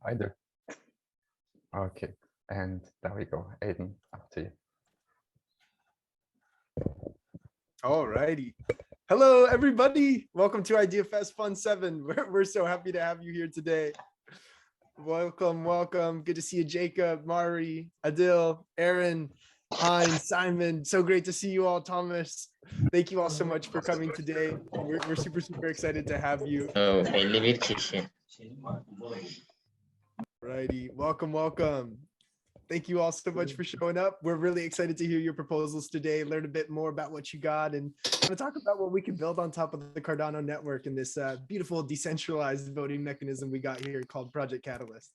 either. Okay, and there we go. Aiden, up to you. All righty. Hello, everybody. Welcome to IdeaFest Fund 7. We're so happy to have you here today. Welcome, welcome. Good to see you, Jacob, Mari, Adil, Aaron, Hein, Simon. So great to see you all, Thomas. Thank you all so much for coming today. We're super, super excited to have you. Oh, 51 kişi. Righty. Welcome, welcome. Thank you all so much for showing up. We're really excited to hear your proposals today, learn a bit more about what you got, and want to talk about what we can build on top of the Cardano network and this beautiful decentralized voting mechanism we got here called Project Catalyst.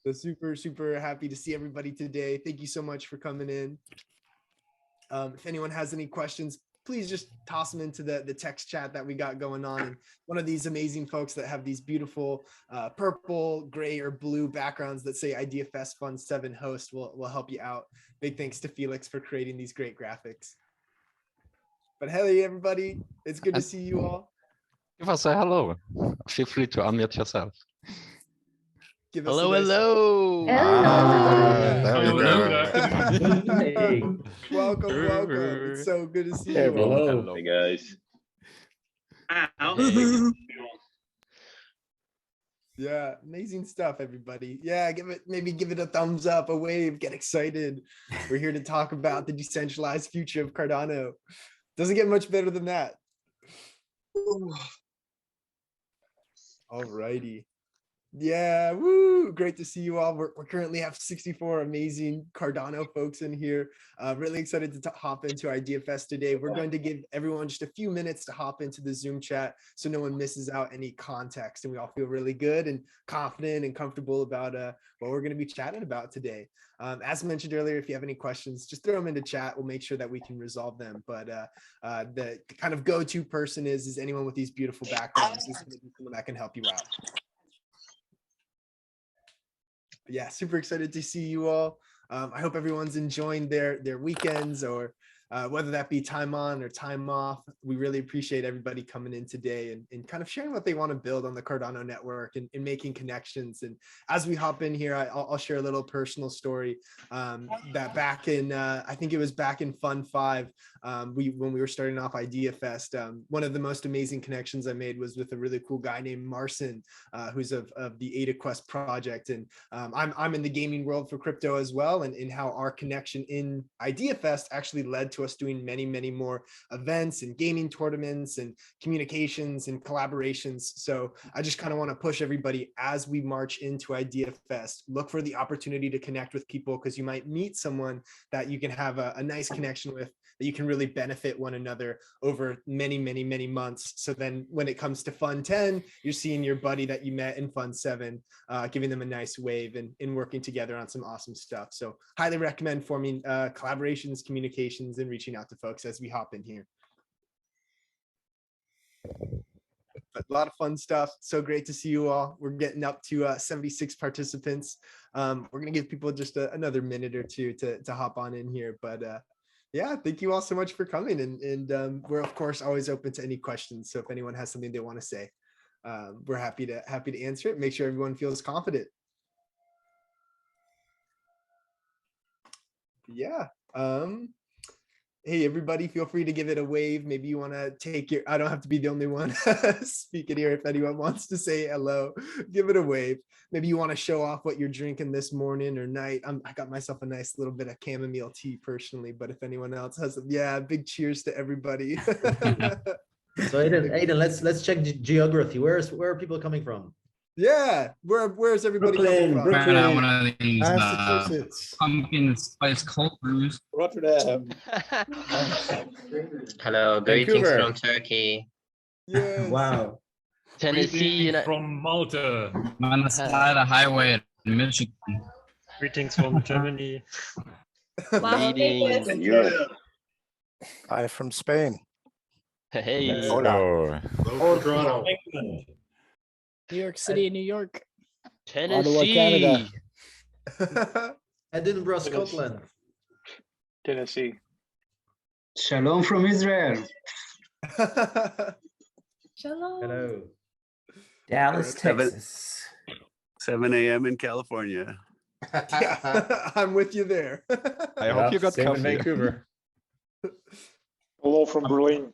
So super, super happy to see everybody today. Thank you so much for coming in. If anyone has any questions, please just toss them into the text chat that we got going on. And one of these amazing folks that have these beautiful purple, gray, or blue backgrounds that say IdeaFest Fund 7 host will help you out. Big thanks to Felix for creating these great graphics. But hey, everybody, it's good to see you all. Give us a hello. Feel free to unmute yourself. Give us Hello, a nice... hello. Hey. Welcome, welcome. It's so good to see you all. Hello. Hey, guys. Yeah, amazing stuff, everybody. Yeah, maybe give it a thumbs up, a wave, get excited. We're here to talk about the decentralized future of Cardano. Doesn't get much better than that. All righty. Yeah, woo, great to see you all. We're currently have 64 amazing Cardano folks in here. Really excited to hop into IdeaFest today. We're going to give everyone just a few minutes to hop into the Zoom chat so no one misses out any context and we all feel really good and confident and comfortable about what we're going to be chatting about today. As mentioned earlier, if you have any questions, just throw them into chat. We'll make sure that we can resolve them. But the kind of go-to person is anyone with these beautiful backgrounds is going to be someone that can help you out. Yeah, super excited to see you all. I hope everyone's enjoying their weekends or whether that be time on or time off. We really appreciate everybody coming in today and kind of sharing what they want to build on the Cardano network and making connections. And as we hop in here, I'll share a little personal story that back in, I think it was back in Fund 5, when we were starting off IdeaFest, one of the most amazing connections I made was with a really cool guy named Marcin, who's of the AdaQuest project. And I'm in the gaming world for crypto as well, and how our connection in IdeaFest actually led to us doing many, many more events and gaming tournaments and communications and collaborations. So I just kind of want to push everybody as we march into IdeaFest, look for the opportunity to connect with people, because you might meet someone that you can have a nice connection with, that you can really benefit one another over many, many, many months. So then when it comes to Fund 10, you're seeing your buddy that you met in Fund 7, giving them a nice wave and working together on some awesome stuff. So highly recommend forming collaborations, communications, and reaching out to folks as we hop in here. But a lot of fun stuff. So great to see you all. We're getting up to 76 participants. We're going to give people just another minute or two to hop on in here. But yeah, thank you all so much for coming. And we're, of course, always open to any questions. So if anyone has something they want to say, we're happy to answer it. Make sure everyone feels confident. Yeah. Hey, everybody, feel free to give it a wave. Maybe you want to take your, I don't have to be the only one speaking here. If anyone wants to say hello, give it a wave. Maybe you want to show off what you're drinking this morning or night. I got myself a nice little bit of chamomile tea personally, but if anyone else has, yeah, big cheers to everybody. So Aiden, let's check the geography. Where are people coming from? Yeah, where's everybody Brooklyn, coming from? Brooklyn, One of these Massachusetts, pumpkin spice cold brews. Rotterdam. Hello, greetings Vancouver. from Turkey. Yes. Wow. Tennessee, from Malta. on the side of the highway in Michigan. Greetings from Germany. Greetings. And Europe. Hi from Spain. Hey. Hola. Toronto. New York City, New York. Tennessee. Canada. Edinburgh, Scotland. Tennessee. Shalom from Israel. Shalom. Hello. Dallas, Texas. 7 a.m. in California. I'm with you there. I hope you got Same in coffee. Vancouver. Hello from Berlin.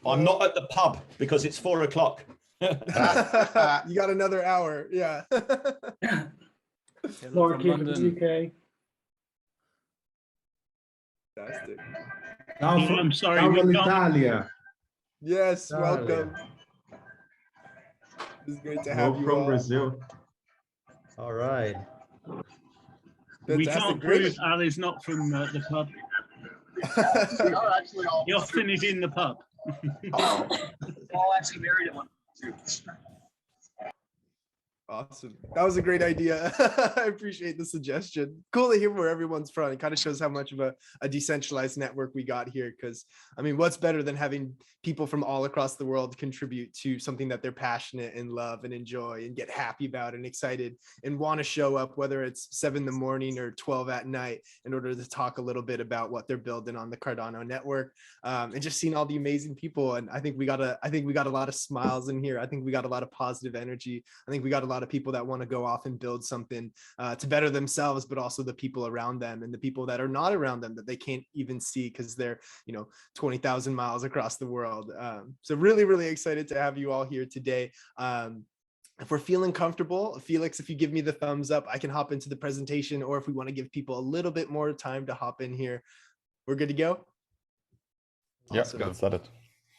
I'm not at the pub because it's 4 o'clock. You got another hour. Yeah. Mark here from the UK. Fantastic. I'm sorry, Now we from can't- Italia. Yes, Italia. welcome. It's great to No, have you from all. Brazil. All right. We Fantastic. can't Great. prove Ali's not from the pub. He often is in the pub. All actually married at one. Awesome. That was a great idea. I appreciate the suggestion. Cool to hear where everyone's from. It kind of shows how much of a decentralized network we got here. Because, I mean, what's better than having people from all across the world contribute to something that they're passionate and love and enjoy and get happy about and excited and want to show up, whether it's 7 in the morning or 12 at night, in order to talk a little bit about what they're building on the Cardano network. And just seeing all the amazing people. And I think we got a lot of smiles in here. I think we got a lot of positive energy. I think we got a lot of people that want to go off and build something to better themselves, but also the people around them and the people that are not around them that they can't even see because they're 20,000 miles across the world. So really, really excited to have you all here today. If we're feeling comfortable, Felix, if you give me the thumbs up, I can hop into the presentation, or if we want to give people a little bit more time to hop in here, we're good to go. Awesome. Yeah, got it.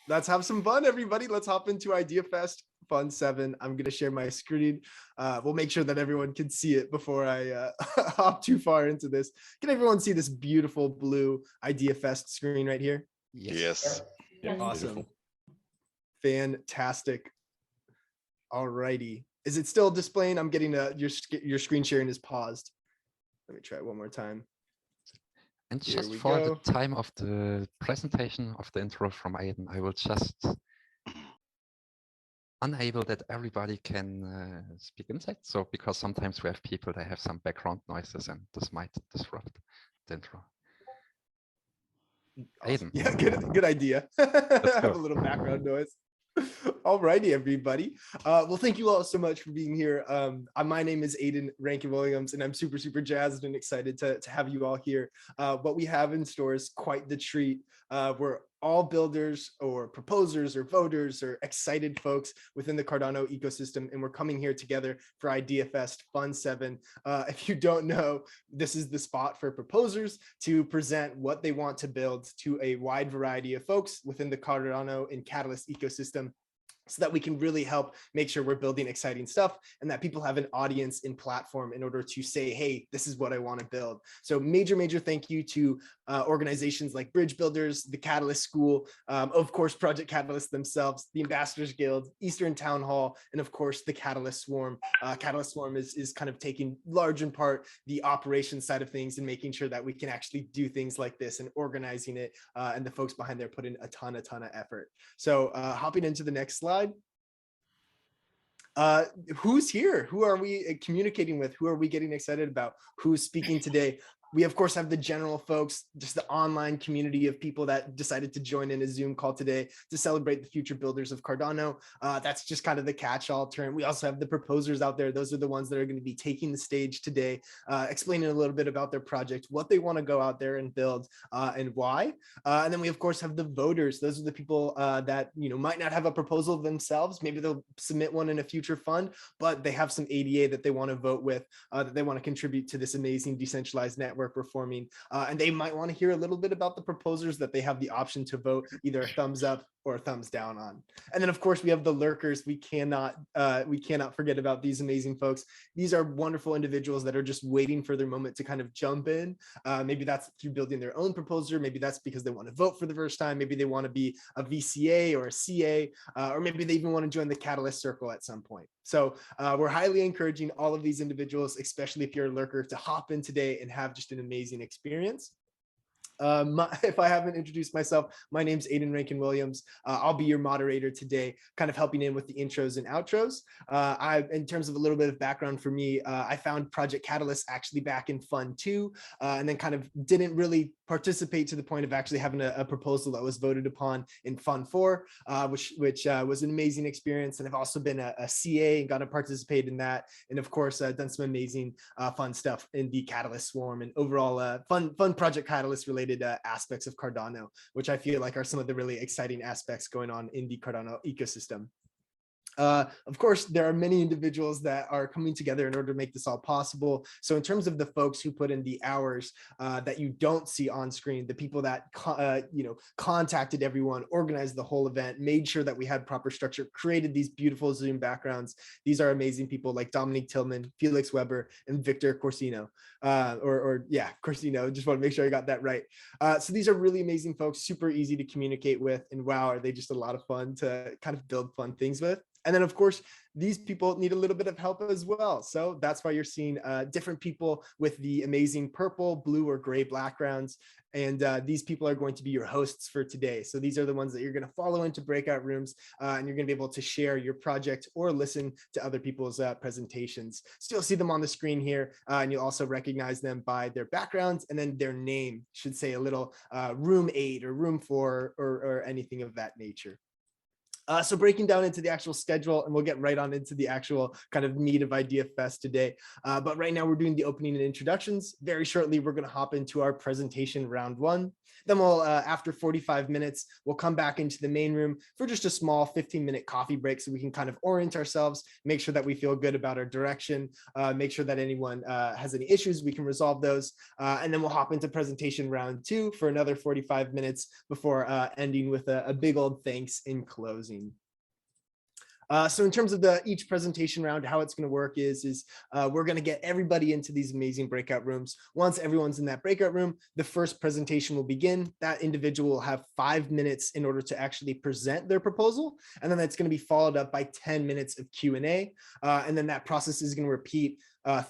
Let's have some fun, everybody. Let's hop into Idea Fest Fund 7. I'm going to share my screen. We'll make sure that everyone can see it before I hop too far into this. Can everyone see this beautiful blue Idea Fest screen right here? Yes. Yeah, Awesome. beautiful. Fantastic. All righty. Is it still displaying? I'm getting your screen sharing is paused. Let me try it one more time. And Here just we for go. the time of the presentation of the intro from Aiden, I will just enable that everybody can speak inside. So because sometimes we have people that have some background noises and this might disrupt the intro. Awesome. Aiden. Yeah, good idea. Have a little background noise. All righty, everybody. Well, thank you all so much for being here. My name is Aiden Rankin-Williams, and I'm super, super jazzed and excited to have you all here. What we have in store is quite the treat. We're all builders or proposers or voters or excited folks within the Cardano ecosystem, and we're coming here together for Idea Fest Fund 7. If you don't know, this is the spot for proposers to present what they want to build to a wide variety of folks within the Cardano and Catalyst ecosystem, so that we can really help make sure we're building exciting stuff and that people have an audience and platform in order to say, hey, this is what I want to build. So major thank you to organizations like Bridge Builders, the Catalyst School, of course, Project Catalyst themselves, the Ambassadors Guild, Eastern Town Hall, and of course, the Catalyst-Swarm. Catalyst-Swarm is kind of taking large in part the operations side of things and making sure that we can actually do things like this and organizing it. And the folks behind there put in a ton of effort. So hopping into the next slide. Who's here? Who are we communicating with? Who are we getting excited about? Who's speaking today? We, of course, have the general folks, just the online community of people that decided to join in a Zoom call today to celebrate the future builders of Cardano. That's just kind of the catch-all term. We also have the proposers out there. Those are the ones that are going to be taking the stage today, explaining a little bit about their project, what they want to go out there and build, and why. And then we, of course, have the voters. Those are the people that might not have a proposal themselves. Maybe they'll submit one in a future fund, but they have some ADA that they want to vote with, that they want to contribute to this amazing decentralized network we're forming, and they might want to hear a little bit about the proposers that they have the option to vote either a thumbs up or a thumbs down on. And then, of course, we have the lurkers. We cannot forget about these amazing folks. These are wonderful individuals that are just waiting for their moment to kind of jump in. Maybe that's through building their own proposer. Maybe that's because they want to vote for the first time. Maybe they want to be a VCA or a CA, or maybe they even want to join the Catalyst Circle at some point. So we're highly encouraging all of these individuals, especially if you're a lurker, to hop in today and have just an amazing experience. If I haven't introduced myself, my name's Aiden Rankin-Williams. I'll be your moderator today, kind of helping in with the intros and outros. In terms of a little bit of background for me, I found Project Catalyst actually back in Fund 2, and then kind of didn't really participate to the point of actually having a proposal that was voted upon in Fund 4, which was an amazing experience. And I've also been a CA and got to participate in that. And of course, done some amazing fun stuff in the Catalyst Swarm and overall fun Project Catalyst related aspects of Cardano, which I feel like are some of the really exciting aspects going on in the Cardano ecosystem. Of course, there are many individuals that are coming together in order to make this all possible. So in terms of the folks who put in the hours that you don't see on screen, the people that contacted everyone, organized the whole event, made sure that we had proper structure, created these beautiful Zoom backgrounds. These are amazing people like Dominique Tillman, Felix Weber, and Victor Corsino. Corsino. Just want to make sure I got that right. So these are really amazing folks, super easy to communicate with, and wow, are they just a lot of fun to kind of build fun things with. And then, of course, these people need a little bit of help as well. So that's why you're seeing different people with the amazing purple, blue, or gray backgrounds. And these people are going to be your hosts for today. So these are the ones that you're going to follow into breakout rooms, and you're going to be able to share your project or listen to other people's presentations. So you'll see them on the screen here, and you'll also recognize them by their backgrounds, and then their name should say a little room 8 or room 4 or anything of that nature. So breaking down into the actual schedule, and we'll get right on into the actual kind of meat of Idea Fest today. But right now we're doing the opening and introductions. Very shortly, we're going to hop into our presentation round 1. Then we'll, after 45 minutes, we'll come back into the main room for just a small 15-minute coffee break so we can kind of orient ourselves, make sure that we feel good about our direction, make sure that anyone has any issues, we can resolve those. And then we'll hop into presentation round 2 for another 45 minutes before ending with a big old thanks in closing. So in terms of each presentation round, how it's going to work is we're going to get everybody into these amazing breakout rooms. Once everyone's in that breakout room, the first presentation will begin. That individual will have 5 minutes in order to actually present their proposal. And then that's going to be followed up by 10 minutes of Q&A. And then that process is going to repeat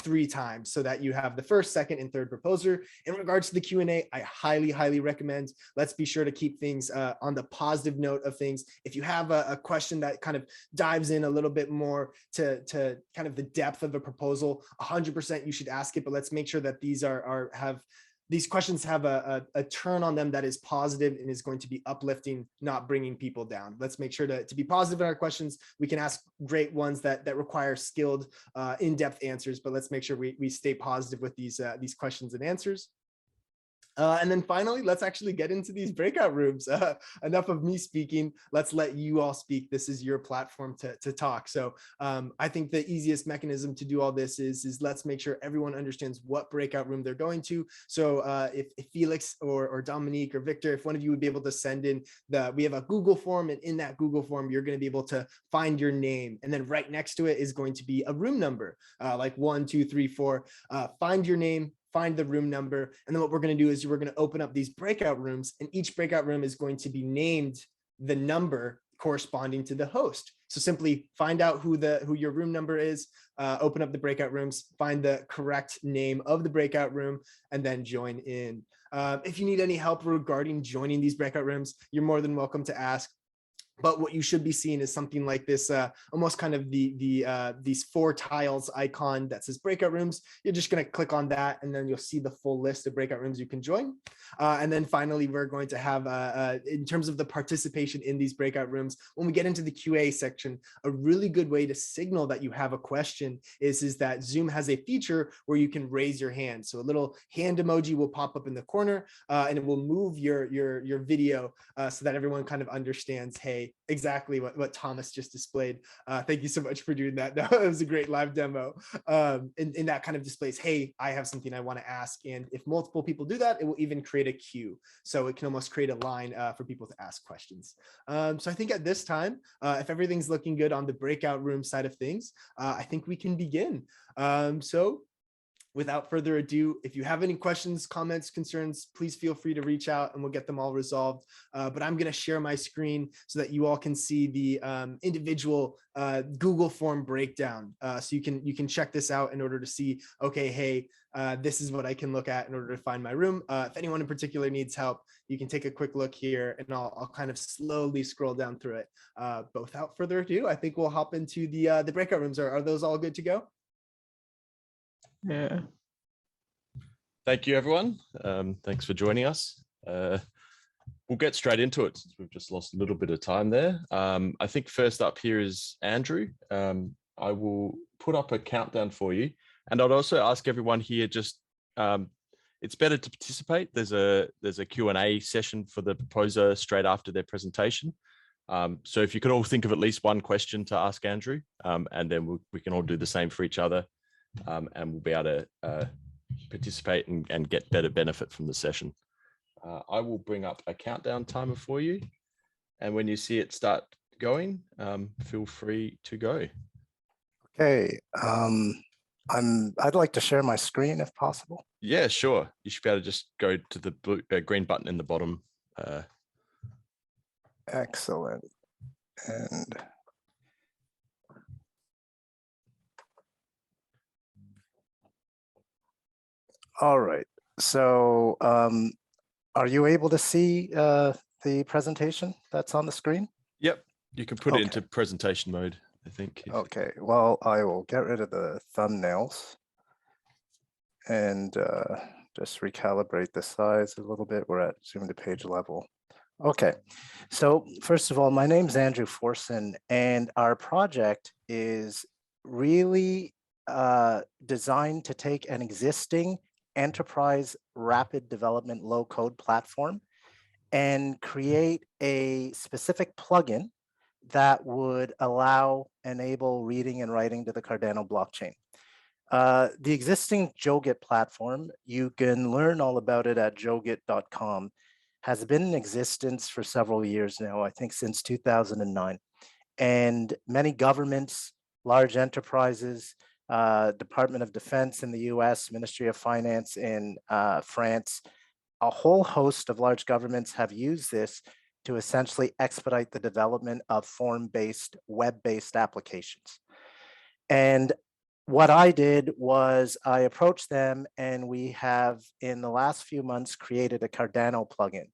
3 times so that you have the first, second, and third proposer. In regards to the Q&A, I highly recommend, let's be sure to keep things on the positive note of things. If you have a question that kind of dives in a little bit more to kind of the depth of a proposal, 100% you should ask it, but let's make sure that these questions have a turn on them that is positive and is going to be uplifting, not bringing people down. Let's make sure to be positive in our questions. We can ask great ones that require skilled, in-depth answers, but let's make sure we stay positive with these questions and answers. And then finally, let's actually get into these breakout rooms. Enough of me speaking. Let's let you all speak. This is your platform to talk. So I think the easiest mechanism to do all this is let's make sure everyone understands what breakout room they're going to. So if Felix or Dominique or Victor, if one of you would be able to send in we have a Google form, and in that Google form, you're going to be able to find your name. And then right next to it is going to be a room number, like 1, 2, 3, 4. Find your name, find the room number. And then what we're going to do is we're going to open up these breakout rooms, and each breakout room is going to be named the number corresponding to the host. So simply find out who your room number is, open up the breakout rooms, find the correct name of the breakout room, and then join in. If you need any help regarding joining these breakout rooms, you're more than welcome to ask. But what you should be seeing is something like this, almost kind of these 4 tiles icon that says breakout rooms. You're just going to click on that, and then you'll see the full list of breakout rooms you can join. And then finally, we're going to have, in terms of the participation in these breakout rooms, when we get into the QA section, a really good way to signal that you have a question is that Zoom has a feature where you can raise your hand. So a little hand emoji will pop up in the corner, and it will move your video so that everyone kind of understands, hey, exactly what Thomas just displayed. Thank you so much for doing that. That was a great live demo. And that kind of displays, hey, I have something I want to ask. And if multiple people do that, it will even create a queue. So it can almost create a line for people to ask questions. So I think at this time, if everything's looking good on the breakout room side of things, I think we can begin. So without further ado, if you have any questions, comments, concerns, please feel free to reach out and we'll get them all resolved. But I'm going to share my screen so that you all can see the individual Google form breakdown. So you can check this out in order to see, okay, hey, this is what I can look at in order to find my room. If anyone in particular needs help, you can take a quick look here and I'll kind of slowly scroll down through it. But without further ado, I think we'll hop into the breakout rooms. Are those all good to go? Yeah. Thank you, everyone. Thanks for joining us. We'll get straight into it since we've just lost a little bit of time there. I think first up here is Andrew. I will put up a countdown for you. And I'd also ask everyone here just, it's better to participate. There's a Q&A session for the proposer straight after their presentation. So if you could all think of at least one question to ask Andrew, and then we can all do the same for each other. And we'll be able to participate and get better benefit from the session. I will bring up a countdown timer for you. And when you see it start going, feel free to go. Okay. I'd like to share my screen if possible. Yeah, sure. You should be able to just go to the blue, green button in the bottom. Excellent. And all right. So are you able to see the presentation that's on the screen? Yep. You can put it into presentation mode, I think. Okay. Well, I will get rid of the thumbnails and just recalibrate the size a little bit. We're at zoom to page level. Okay. So first of all, my name's Andrew Forson, and our project is really designed to take an existing enterprise rapid development low code platform and create a specific plugin that would enable reading and writing to the Cardano blockchain. The existing Jogit platform, you can learn all about it at jogit.com, has been in existence for several years now, I think since 2009. And many governments, large enterprises, Department of Defense in the US, Ministry of Finance in France, a whole host of large governments have used this to essentially expedite the development of form-based, web-based applications. And what I did was I approached them, and we have, in the last few months, created a Cardano plugin,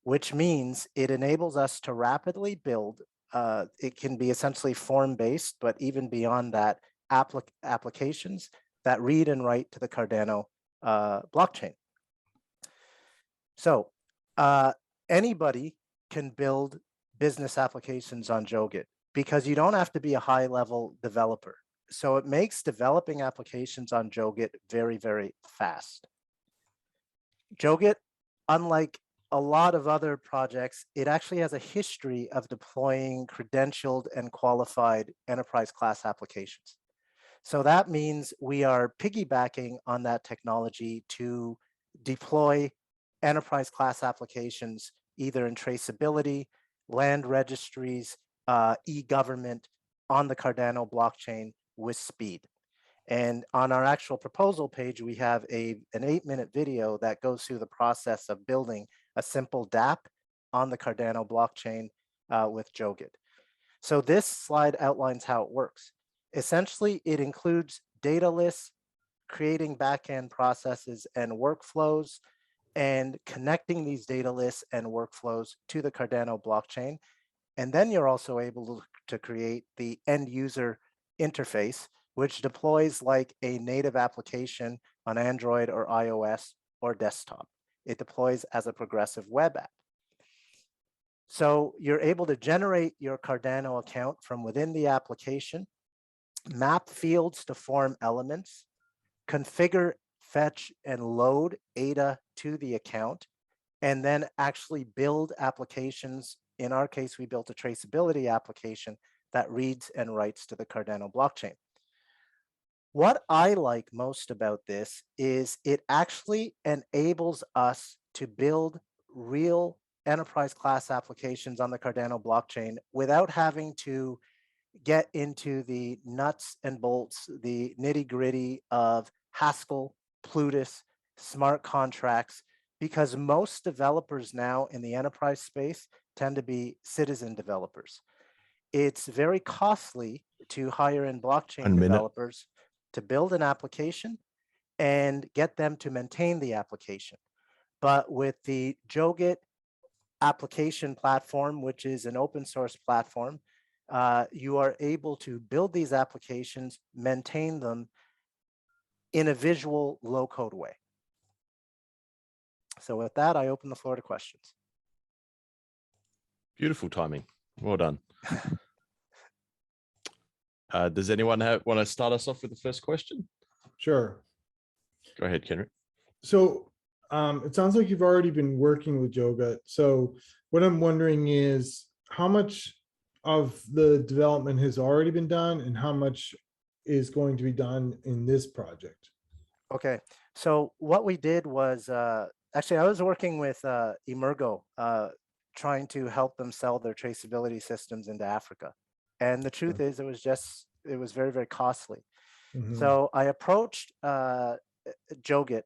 which means it enables us to rapidly build. It can be essentially form-based, but even beyond that, applications that read and write to the Cardano blockchain. So anybody can build business applications on Jogit because you don't have to be a high-level developer. So it makes developing applications on Jogit very, very fast. Jogit, unlike a lot of other projects, it actually has a history of deploying credentialed and qualified enterprise class applications. So that means we are piggybacking on that technology to deploy enterprise class applications, either in traceability, land registries, e-government on the Cardano blockchain with speed. And on our actual proposal page, we have an 8-minute video that goes through the process of building a simple DApp on the Cardano blockchain with Jogit. So this slide outlines how it works. Essentially, it includes data lists, creating backend processes and workflows, and connecting these data lists and workflows to the Cardano blockchain. And then you're also able to create the end user interface, which deploys like a native application on Android or iOS or desktop. It deploys as a progressive web app. So you're able to generate your Cardano account from within the application, map fields to form elements, configure, fetch, and load ADA to the account, and then actually build applications. In our case, we built a traceability application that reads and writes to the Cardano blockchain. What I like most about this is it actually enables us to build real enterprise class applications on the Cardano blockchain without having to get into the nuts and bolts, the nitty gritty of Haskell, Plutus, smart contracts, because most developers now in the enterprise space tend to be citizen developers. It's very costly to hire in blockchain developers to build an application and get them to maintain the application. But with the Jogit application platform, which is an open source platform, you are able to build these applications, maintain them in a visual low code way. So with that, I open the floor to questions. Beautiful timing. Well done. Does anyone want to start us off with the first question? Sure. Go ahead, Kendrick. So it sounds like you've already been working with Jogit. So what I'm wondering is how much of the development has already been done and how much is going to be done in this project? Okay, so what we did was, actually I was working with Emergo, trying to help them sell their traceability systems into Africa. And the truth is it was very, very costly. So I approached Jogit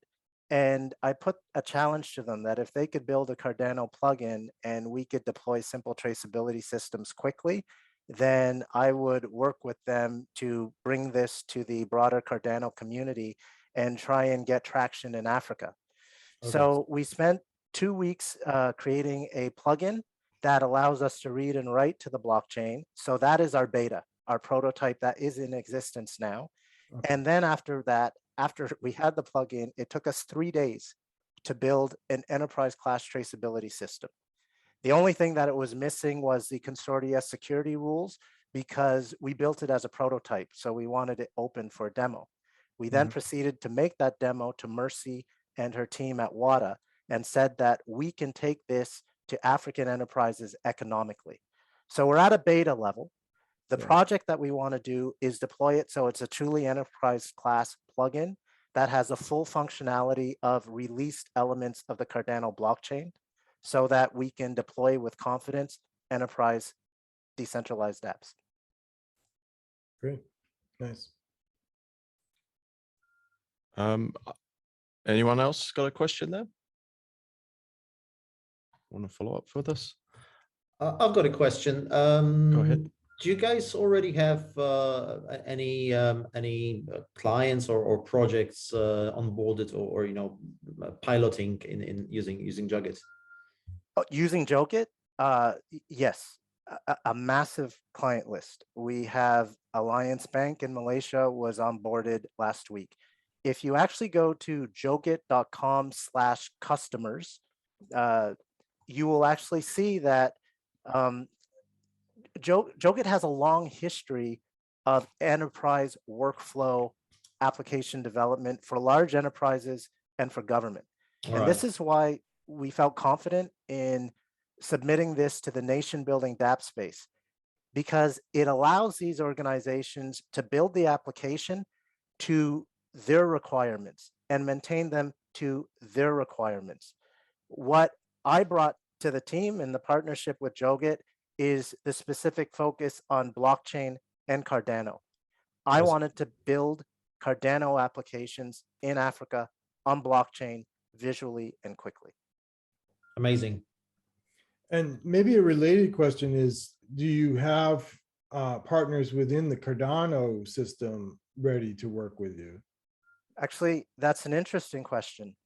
and I put a challenge to them that if they could build a Cardano plugin and we could deploy simple traceability systems quickly, then I would work with them to bring this to the broader Cardano community and try and get traction in Africa. Okay. So we spent 2 weeks creating a plugin that allows us to read and write to the blockchain. So that is our beta, our prototype that is in existence now. Okay. And then after that, after we had the plugin, it took us 3 days to build an enterprise class traceability system. The only thing that it was missing was the consortia security rules because we built it as a prototype. So we wanted it open for a demo. We then proceeded to make that demo to Mercy and her team at WADA and said that we can take this to African enterprises economically. So we're at a beta level. The project that we want to do is deploy it so it's a truly enterprise class plugin that has a full functionality of released elements of the Cardano blockchain so that we can deploy with confidence enterprise decentralized apps. Great, nice. Anyone else got a question there? Want to follow up with us? I've got a question. Go ahead. Do you guys already have any clients or projects onboarded or piloting in using Jogit? Using Jogit? Yes, a massive client list. We have Alliance Bank in Malaysia was onboarded last week. If you actually go to jogit.com/customers, you will actually see that Jogit has a long history of enterprise workflow application development for large enterprises and for government. And this is why we felt confident in submitting this to the nation building DApp space, because it allows these organizations to build the application to their requirements and maintain them to their requirements. What I brought to the team in the partnership with Jogit is the specific focus on blockchain and Cardano. I wanted to build Cardano applications in Africa on blockchain visually and quickly. Amazing. And maybe a related question is, do you have partners within the Cardano system ready to work with you? Actually, that's an interesting question.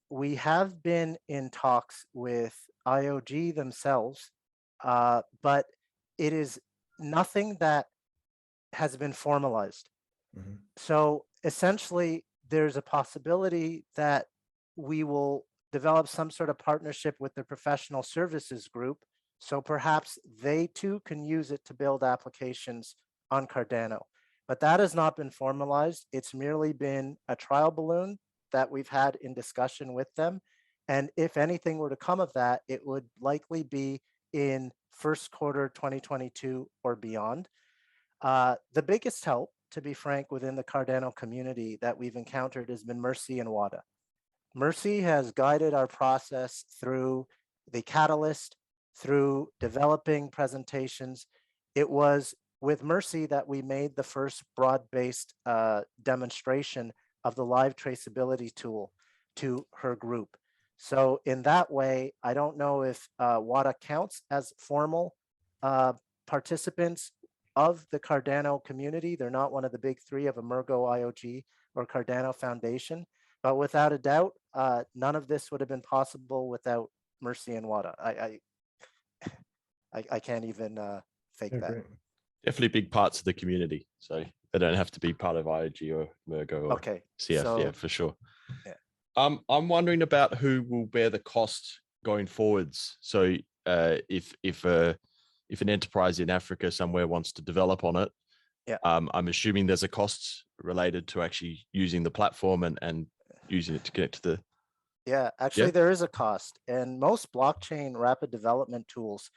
We have been in talks with IOG themselves, but it is nothing that has been formalized. So essentially, there's a possibility that we will develop some sort of partnership with the professional services group. So perhaps they too can use it to build applications on Cardano. But that has not been formalized. It's merely been a trial balloon that we've had in discussion with them. And if anything were to come of that, it would likely be in first quarter 2022 or beyond. The biggest help, to be frank, within the Cardano community that we've encountered has been Mercy and WADA. Mercy has guided our process through the Catalyst, through developing presentations. It was with Mercy that we made the first broad-based demonstration of the live traceability tool to her group. So in that way, I don't know if WADA counts as formal participants of the Cardano community. They're not one of the big three of Emergo IOG or Cardano Foundation, but without a doubt, none of this would have been possible without Mercy and WADA. I can't even fake that. Great. Definitely big parts of the community. So they don't have to be part of IOG or Mergo or Okay, CF, so- yeah, for sure. Yeah. I'm wondering about who will bear the cost going forwards. So if an enterprise in Africa somewhere wants to develop on it, yeah, I'm assuming there's a cost related to actually using the platform and using it to connect to the. Yeah, actually there is a cost, and most blockchain rapid development tools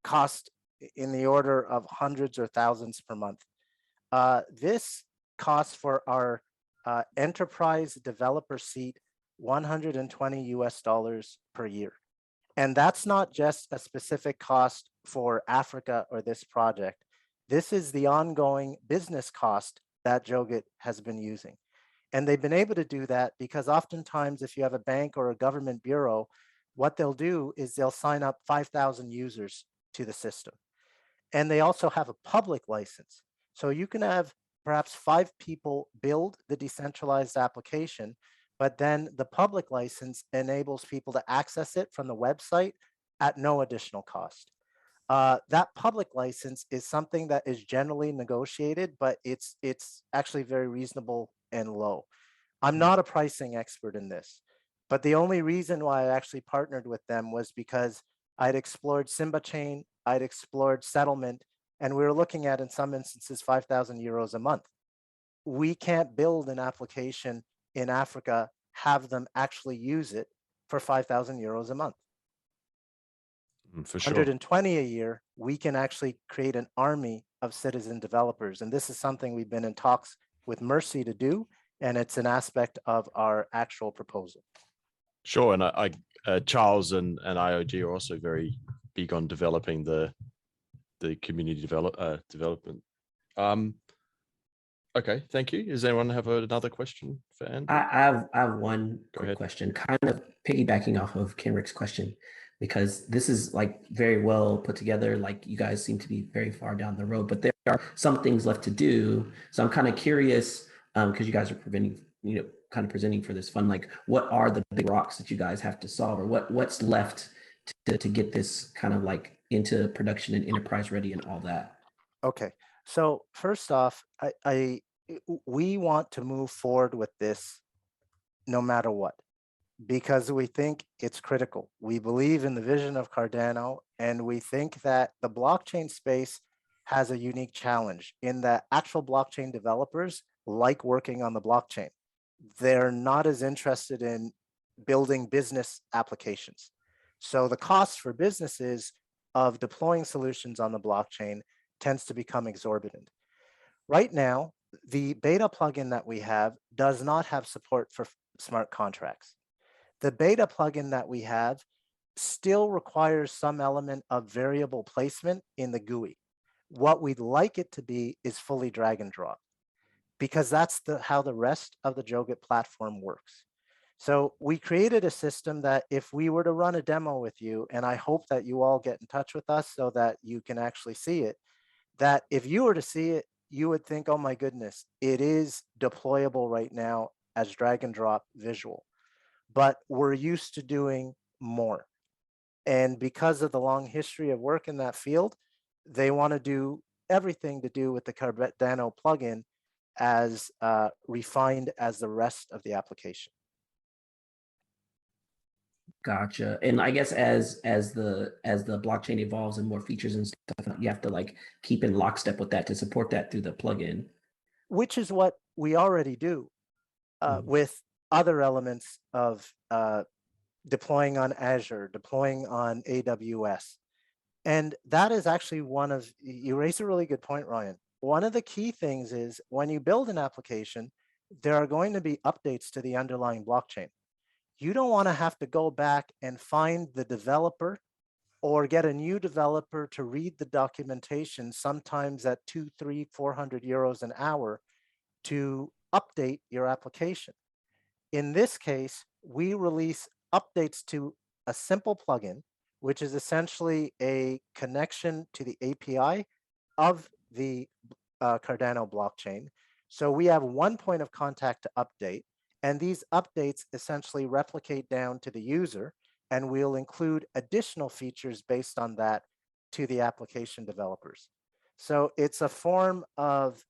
cost in the order of hundreds or thousands per month. This costs for our enterprise developer seat $120 per year. And that's not just a specific cost for Africa or this project. This is the ongoing business cost that Jogit has been using. And they've been able to do that because oftentimes if you have a bank or a government bureau, what they'll do is they'll sign up 5,000 users to the system. And they also have a public license. So you can have perhaps 5 people build the decentralized application, but then the public license enables people to access it from the website at no additional cost. That public license is something that is generally negotiated, but it's actually very reasonable and low. I'm not a pricing expert in this, but the only reason why I actually partnered with them was because I'd explored Simba Chain, I'd explored settlement, and we were looking at, in some instances, 5,000 euros a month. We can't build an application in Africa, have them actually use it for 5,000 euros a month. For sure. 120 a year, we can actually create an army of citizen developers. And this is something we've been in talks with Mercy to do, and it's an aspect of our actual proposal. Sure, and Charles and IOG are also very big on developing the community development. Okay, thank you. Does anyone have another question for Andrew? I have one Go quick ahead. question, kind of piggybacking off of Kenrick's question, because this is like very well put together. Like you guys seem to be very far down the road, but there are some things left to do. So I'm kind of curious, because you guys are kind of presenting for this fund, like what are the big rocks that you guys have to solve, or what's left to get this kind of like into production and enterprise ready and all that? Okay, so first off, we want to move forward with this no matter what, because we think it's critical. We believe in the vision of Cardano, and we think that the blockchain space has a unique challenge in that actual blockchain developers like working on the blockchain. They're not as interested in building business applications. So the cost for businesses of deploying solutions on the blockchain tends to become exorbitant. Right now, the beta plugin that we have does not have support for smart contracts. The beta plugin that we have still requires some element of variable placement in the GUI. What we'd like it to be is fully drag and drop, because that's how the rest of the Jogit platform works. So we created a system that if we were to run a demo with you, and I hope that you all get in touch with us so that you can actually see it, that if you were to see it, you would think, oh my goodness, it is deployable right now as drag and drop visual, but we're used to doing more. And because of the long history of work in that field, they want to do everything to do with the Cardano plugin as refined as the rest of the application. Gotcha. And I guess as the blockchain evolves and more features and stuff, you have to like keep in lockstep with that to support that through the plugin. Which is what we already do with other elements of deploying on Azure, deploying on AWS. And that is actually one of, you raise a really good point, Ryan. One of the key things is when you build an application, there are going to be updates to the underlying blockchain. You don't want to have to go back and find the developer or get a new developer to read the documentation, sometimes at 200, 300, 400 euros an hour to update your application. In this case, we release updates to a simple plugin, which is essentially a connection to the API of the Cardano blockchain. So we have one point of contact to update, and these updates essentially replicate down to the user, and we'll include additional features based on that to the application developers. So it's a form of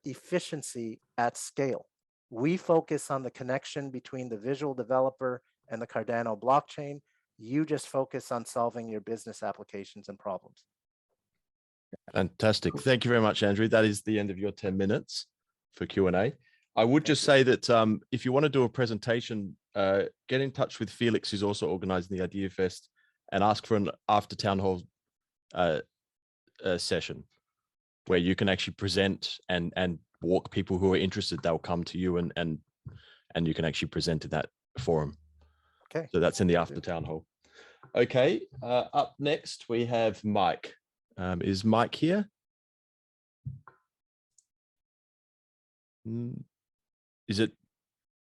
efficiency at scale. We focus on the connection between the visual developer and the Cardano blockchain. You just focus on solving your business applications and problems. Fantastic. Thank you very much, Andrew. That is the end of your 10 minutes for Q&A. I would just say that if you want to do a presentation, get in touch with Felix, who's also organizing the Idea Fest, and ask for an after town hall session where you can actually present and walk people who are interested. They'll come to you and you can actually present in that forum. Okay. So that's in the after town hall. Okay. Up next, we have Mike. Is Mike here? Is it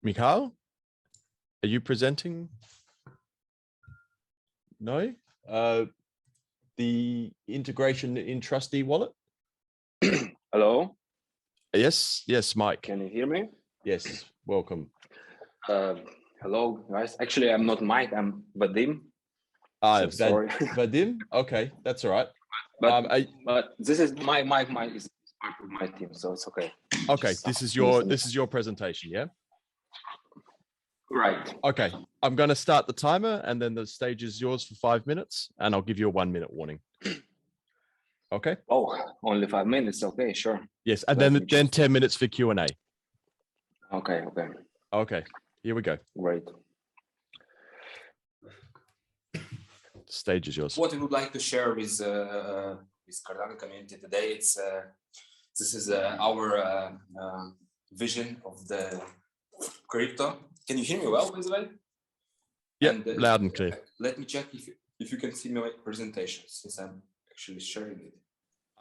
Mikhail? Are you presenting? No? The integration in Trustee Wallet? Hello? Yes, Mike. Can you hear me? Yes, welcome. Hello, guys. Actually, I'm not Mike, I'm Vadim. So sorry. Vadim? Okay, that's all right. But this is my is part of my team, so it's okay. Okay, this is your presentation, yeah? Right. Okay, I'm going to start the timer, and then the stage is yours for 5 minutes, and I'll give you a 1 minute warning. Okay. Oh, only 5 minutes. Okay, sure. Yes, and then 10 minutes for Q&A. Okay. Okay, here we go. Great. The stage is yours. What we would like to share with Cardano community today, this is our vision of the crypto. Can you hear me well, by the way? Yeah, loud and clear. Let me check if you can see my presentation, since I'm actually sharing it.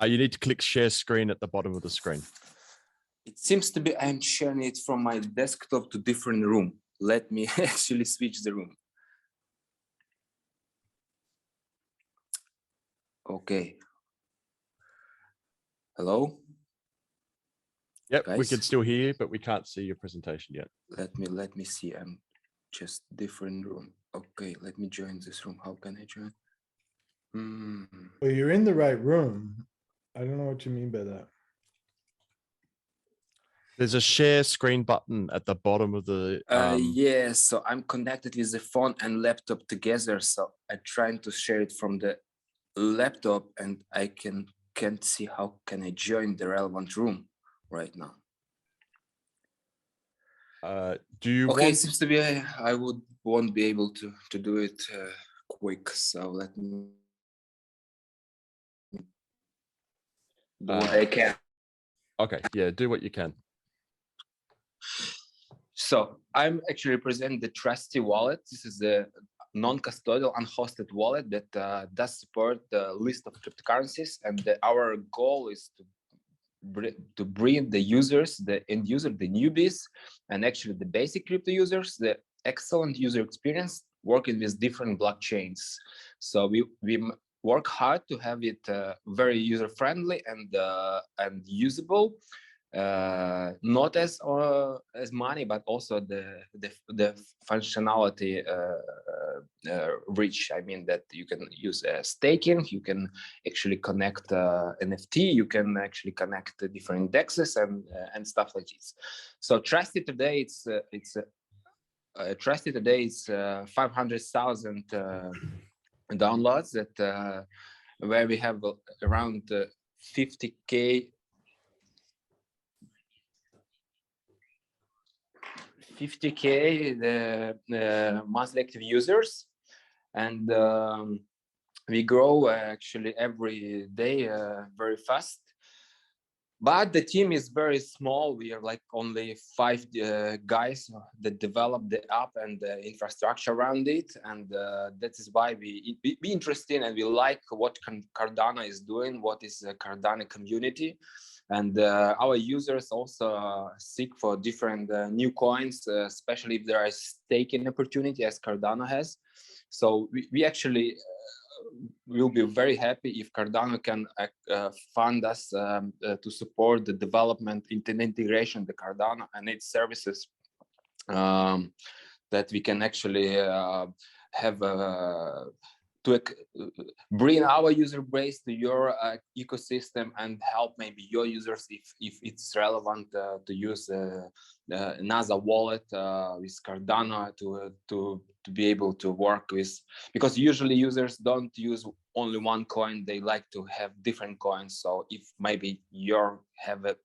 You need to click share screen at the bottom of the screen. It seems to be I'm sharing it from my desktop to different room. Let me actually switch the room. Okay. Hello? Yep, guys? we can still hear you, but we can't see your presentation yet. Let me see. I'm just different room. Okay, let me join this room. How can I join? Well, you're in the right room. I don't know what you mean by that. There's a share screen button at the bottom of the. Yes, so I'm connected with the phone and laptop together. So I'm trying to share it from the laptop, and I can't see how can I join the relevant room right now. Do you? Okay, it seems to be I won't be able to do it quick. So let me do what I can. Okay, yeah, do what you can. So I'm actually representing the Trustee Wallet. This is the non-custodial unhosted wallet that does support the list of cryptocurrencies, and our goal is to bring the users, the end user, the newbies, and actually the basic crypto users, the excellent user experience working with different blockchains. So we work hard to have it very user friendly and usable. Not as money, but also the functionality rich. I mean that you can use staking, you can actually connect NFT, you can actually connect different indexes and stuff like this. So Trustee today, it's 500,000 downloads that where we have around 50K. 50K the monthly active users, and we grow actually every day very fast. But the team is very small. We are like only 5 guys that develop the app and the infrastructure around it, and that is why we be interested and we like what Cardano is doing, what is the Cardano community. And our users also seek for different new coins, especially if there is staking opportunity as Cardano has. So we actually will be very happy if Cardano can fund us to support the development and integration of the Cardano and its services, that we can actually have to bring our user base to your ecosystem and help maybe your users if it's relevant to use NASA wallet with Cardano to be able to work with, because usually users don't use only one coin, they like to have different coins. So if maybe you have a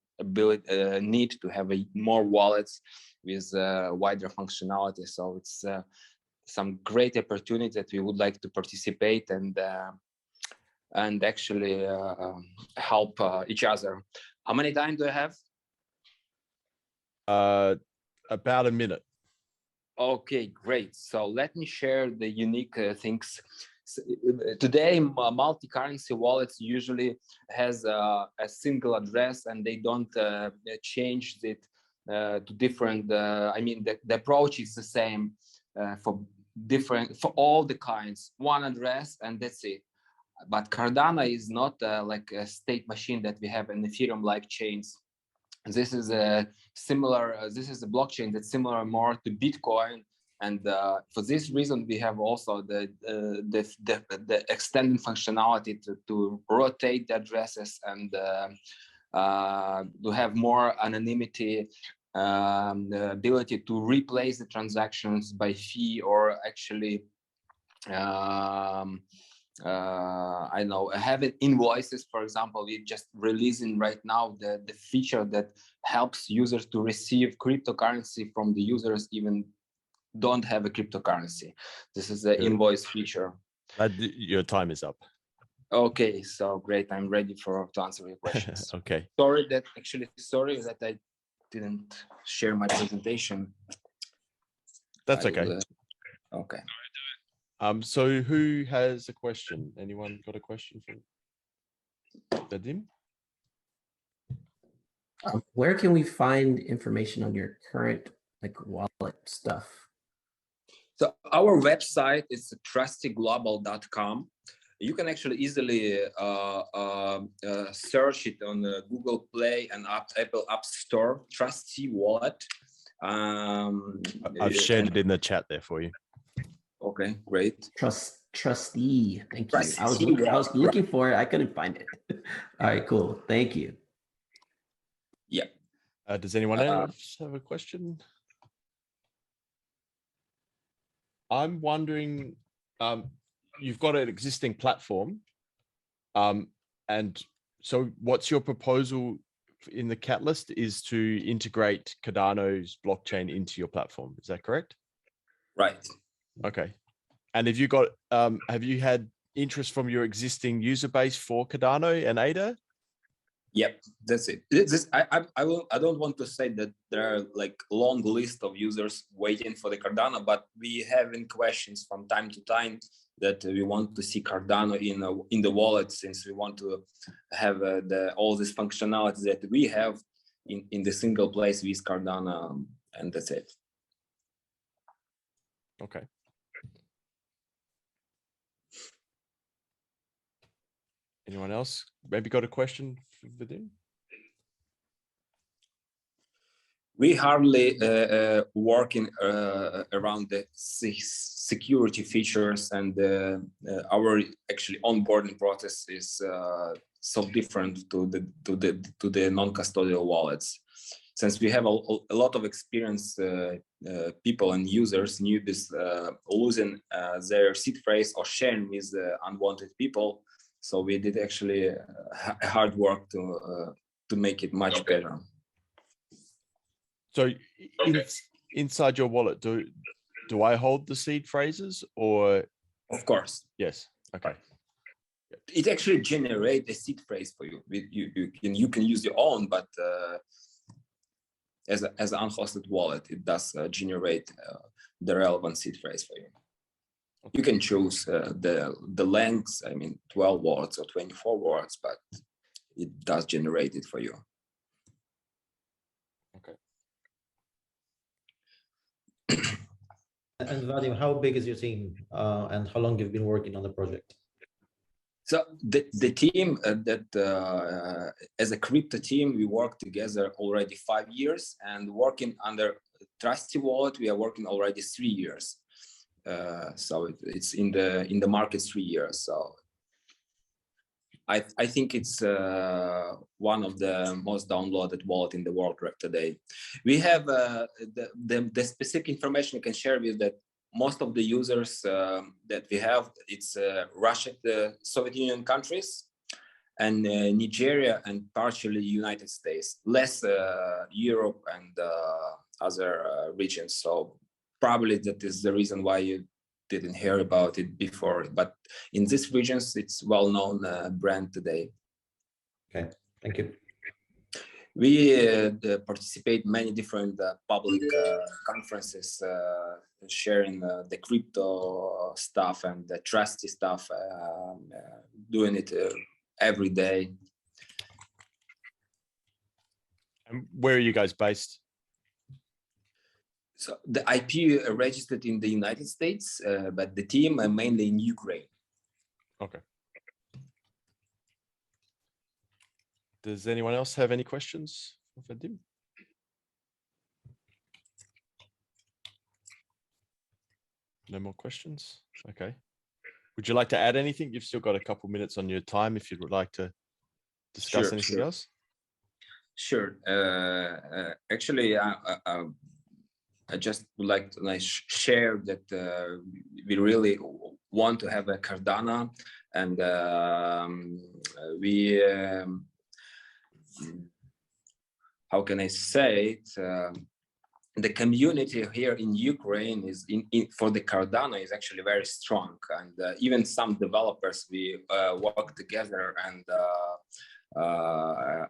need to have more wallets with wider functionality, so it's some great opportunity that we would like to participate and actually help each other. How many time do I have? About a minute. Okay, great. So let me share the unique things. Today, multi-currency wallets usually has a single address, and they don't change it to different. I mean, the approach is the same for all the kinds. One address, and that's it. But Cardano is not like a state machine that we have in Ethereum-like chains. This is a similar. This is a blockchain that's similar more to Bitcoin, and for this reason, we have also the extended functionality to rotate the addresses and to have more anonymity, the ability to replace the transactions by fee or actually. I know having invoices, for example, we're just releasing right now the feature that helps users to receive cryptocurrency from the users even don't have a cryptocurrency. This is the invoice feature. Your time is up. Okay, so great. I'm ready to answer your questions. Okay. Sorry that I didn't share my presentation. That's okay. Okay. So who has a question? Anyone got a question for Vadim? Where can we find information on your current wallet stuff? So our website is trusteeglobal.com. You can actually easily search it on Google Play and Apple App Store, Trustee Wallet. I've shared it in the chat there for you. Okay, great. Trustee, thank you. Trustee I was looking for it. I couldn't find it. All right, cool. Thank you. Yeah. Does anyone else have a question? I'm wondering, you've got an existing platform, and so what's your proposal in the Catalyst is to integrate Cardano's blockchain into your platform. Is that correct? Right. Okay. And have you had interest from your existing user base for Cardano and ADA? Yep, that's it. I don't want to say that there are like long list of users waiting for the Cardano, but we having questions from time to time that we want to see Cardano in the wallet, since we want to have all this functionality that we have in the single place with Cardano, and that's it. Okay. Anyone else maybe got a question for Vadim? We hardly working around the security features, and our actually onboarding process is so different to the non-custodial wallets. Since we have a lot of experienced people and users knew this losing their seed phrase or sharing with unwanted people. So we did actually hard work to make it much better. So inside your wallet, do I hold the seed phrases, or? Of course. Yes. Okay. It actually generates a seed phrase for you. You can use your own, but as an unhosted wallet, it does generate the relevant seed phrase for you. Okay. You can choose the lengths, I mean, 12 words or 24 words, but it does generate it for you. And Vadim, how big is your team, and how long you've been working on the project? So the team as a crypto team, we work together already 5 years, and working under Trustee Wallet, we are working already 3 years. So it's in the market 3 years. So I think it's one of the most downloaded wallet in the world right today. We have the specific information I can share with that. Most of the users that we have, it's Russia, the Soviet Union countries, and Nigeria, and partially United States, less Europe and other regions. So probably that is the reason why you didn't hear about it before. But in these regions, it's well-known brand today. Okay, thank you. We participate many different public conferences, sharing the crypto stuff and the trusty stuff, doing it every day. And where are you guys based? So the IP registered in the United States, but the team are mainly in Ukraine. Okay. Does anyone else have any questions for Vadim? No more questions? Okay. Would you like to add anything? You've still got a couple minutes on your time if you would like to discuss anything else. Sure. Actually, I just would like to share that we really want to have a Cardano, and we how can I say it? The community here in Ukraine is for the Cardano is actually very strong, and even some developers we work together and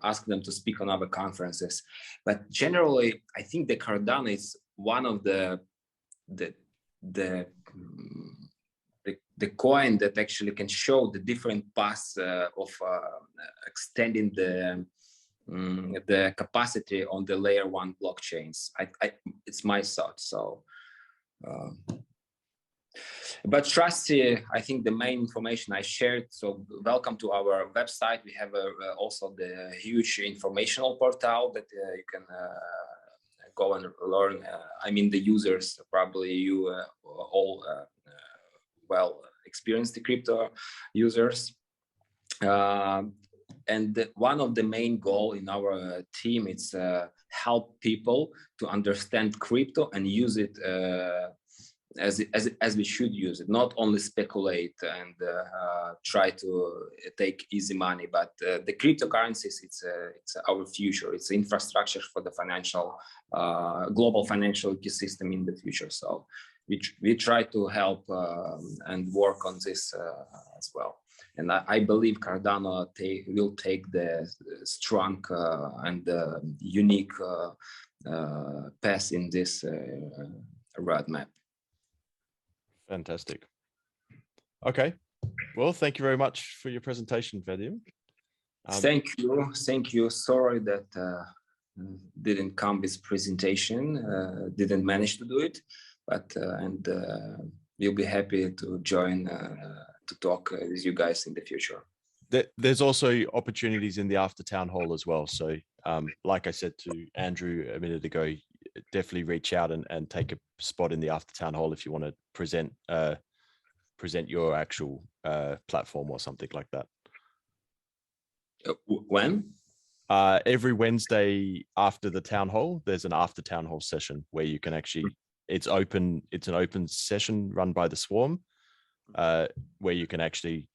ask them to speak on other conferences. But generally, I think the Cardano is one of the coin that actually can show the different paths of extending the capacity on the layer 1 blockchains. It's my thought. So, but Trustee, I think the main information I shared. So welcome to our website. We have also the huge informational portal that you can go and learn. I mean, the users, probably you all well experienced the crypto users. And one of the main goal in our team is help people to understand crypto and use it as we should use it, not only speculate and try to take easy money, but the cryptocurrencies, it's our future. It's infrastructure for the financial global financial ecosystem in the future. So we try to help and work on this as well. And I believe Cardano will take the strong and unique path in this roadmap. Fantastic. Okay. Well, thank you very much for your presentation, Vadim. Thank you. Sorry that didn't come with presentation, didn't manage to do it, but and we'll be happy to join to talk with you guys in the future. There's also opportunities in the after town hall as well. So like I said to Andrew a minute ago, definitely reach out and take a spot in the after town hall if you want to present your actual platform or something like that. When? Every Wednesday after the town hall, there's an after town hall session where you can actually, it's an open session run by the Swarm, where you can actually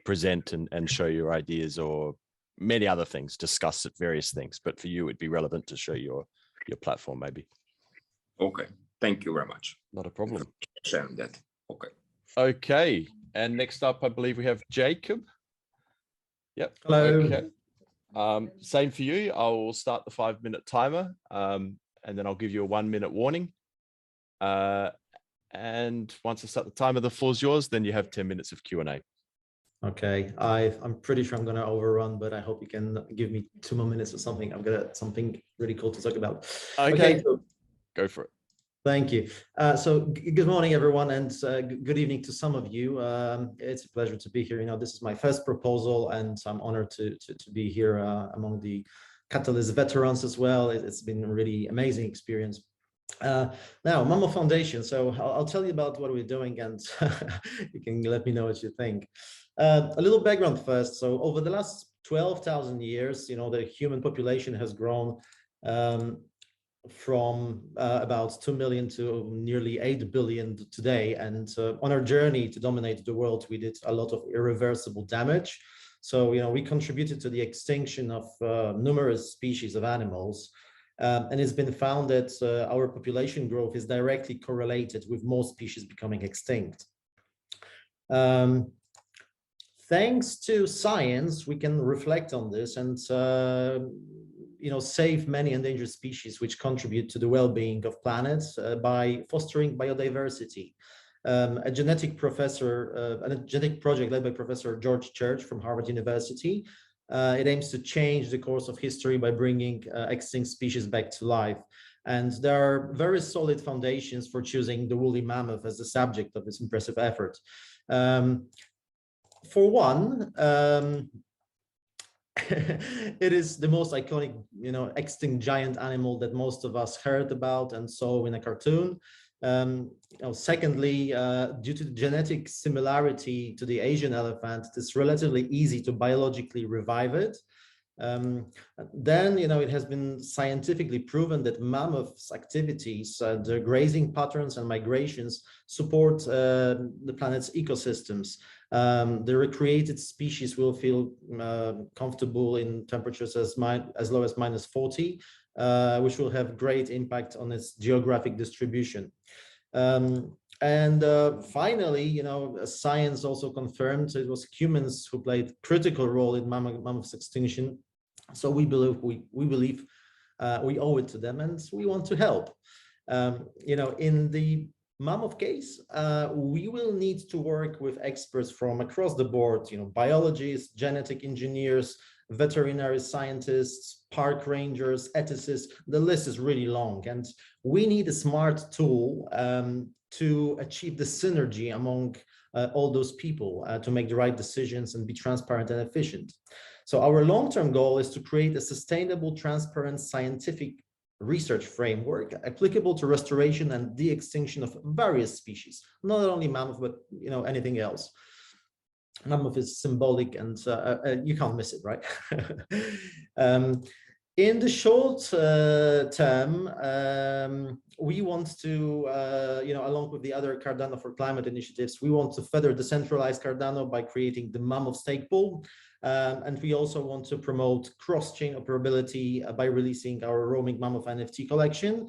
present and show your ideas or many other things, discuss various things. But for you, it'd be relevant to show your platform maybe. Okay, thank you very much. Not a problem. Sharing that. Okay. Okay, and next up, I believe we have Jacob. Yep. Hello. Okay. Same for you. I will start the 5-minute timer, and then I'll give you a 1-minute warning. And once I start the timer, the floor's yours. Then you have 10 minutes of Q&A. Okay, I'm pretty sure I'm going to overrun, but I hope you can give me 2 more minutes or something. I've got something really cool to talk about. Okay, so go for it. Thank you. So good morning, everyone, and good evening to some of you. It's a pleasure to be here. You know, this is my first proposal, and I'm honored to be here among the Catalyst veterans as well. It's been a really amazing experience. Now, Mammoth Foundation. So I'll tell you about what we're doing, and you can let me know what you think. A little background first. So over the last 12,000 years, you know, the human population has grown from about 2 million to nearly 8 billion today. And on our journey to dominate the world, we did a lot of irreversible damage. So, you know, we contributed to the extinction of numerous species of animals. And it's been found that our population growth is directly correlated with more species becoming extinct. Thanks to science, we can reflect on this and you know, save many endangered species which contribute to the well-being of planets by fostering biodiversity. A genetic project led by Professor George Church from Harvard University. It aims to change the course of history by bringing extinct species back to life. And there are very solid foundations for choosing the woolly mammoth as the subject of this impressive effort. For one, it is the most iconic, you know, extinct giant animal that most of us heard about and saw in a cartoon. You know, secondly, due to the genetic similarity to the Asian elephant, it's relatively easy to biologically revive it. Then, you know, it has been scientifically proven that mammoths' activities, their grazing patterns and migrations support the planet's ecosystems. The recreated species will feel comfortable in temperatures as low as -40, which will have great impact on its geographic distribution. Finally, you know, science also confirmed it was humans who played a critical role in mammoth's extinction. So we believe we owe it to them, and we want to help. You know, in the mammoth case, we will need to work with experts from across the board, you know, biologists, genetic engineers, veterinary scientists, park rangers, ethicists. The list is really long, and we need a smart tool to achieve the synergy among all those people to make the right decisions and be transparent and efficient. So our long-term goal is to create a sustainable, transparent, scientific research framework applicable to restoration and de-extinction of various species, not only mammoth, but, you know, anything else. Mammoth is symbolic, and you can't miss it, right? In the short term, we want to, you know, along with the other Cardano for Climate initiatives, we want to further decentralize Cardano by creating the Mammoth stake pool. And we also want to promote cross-chain operability by releasing our roaming Mammoth NFT collection,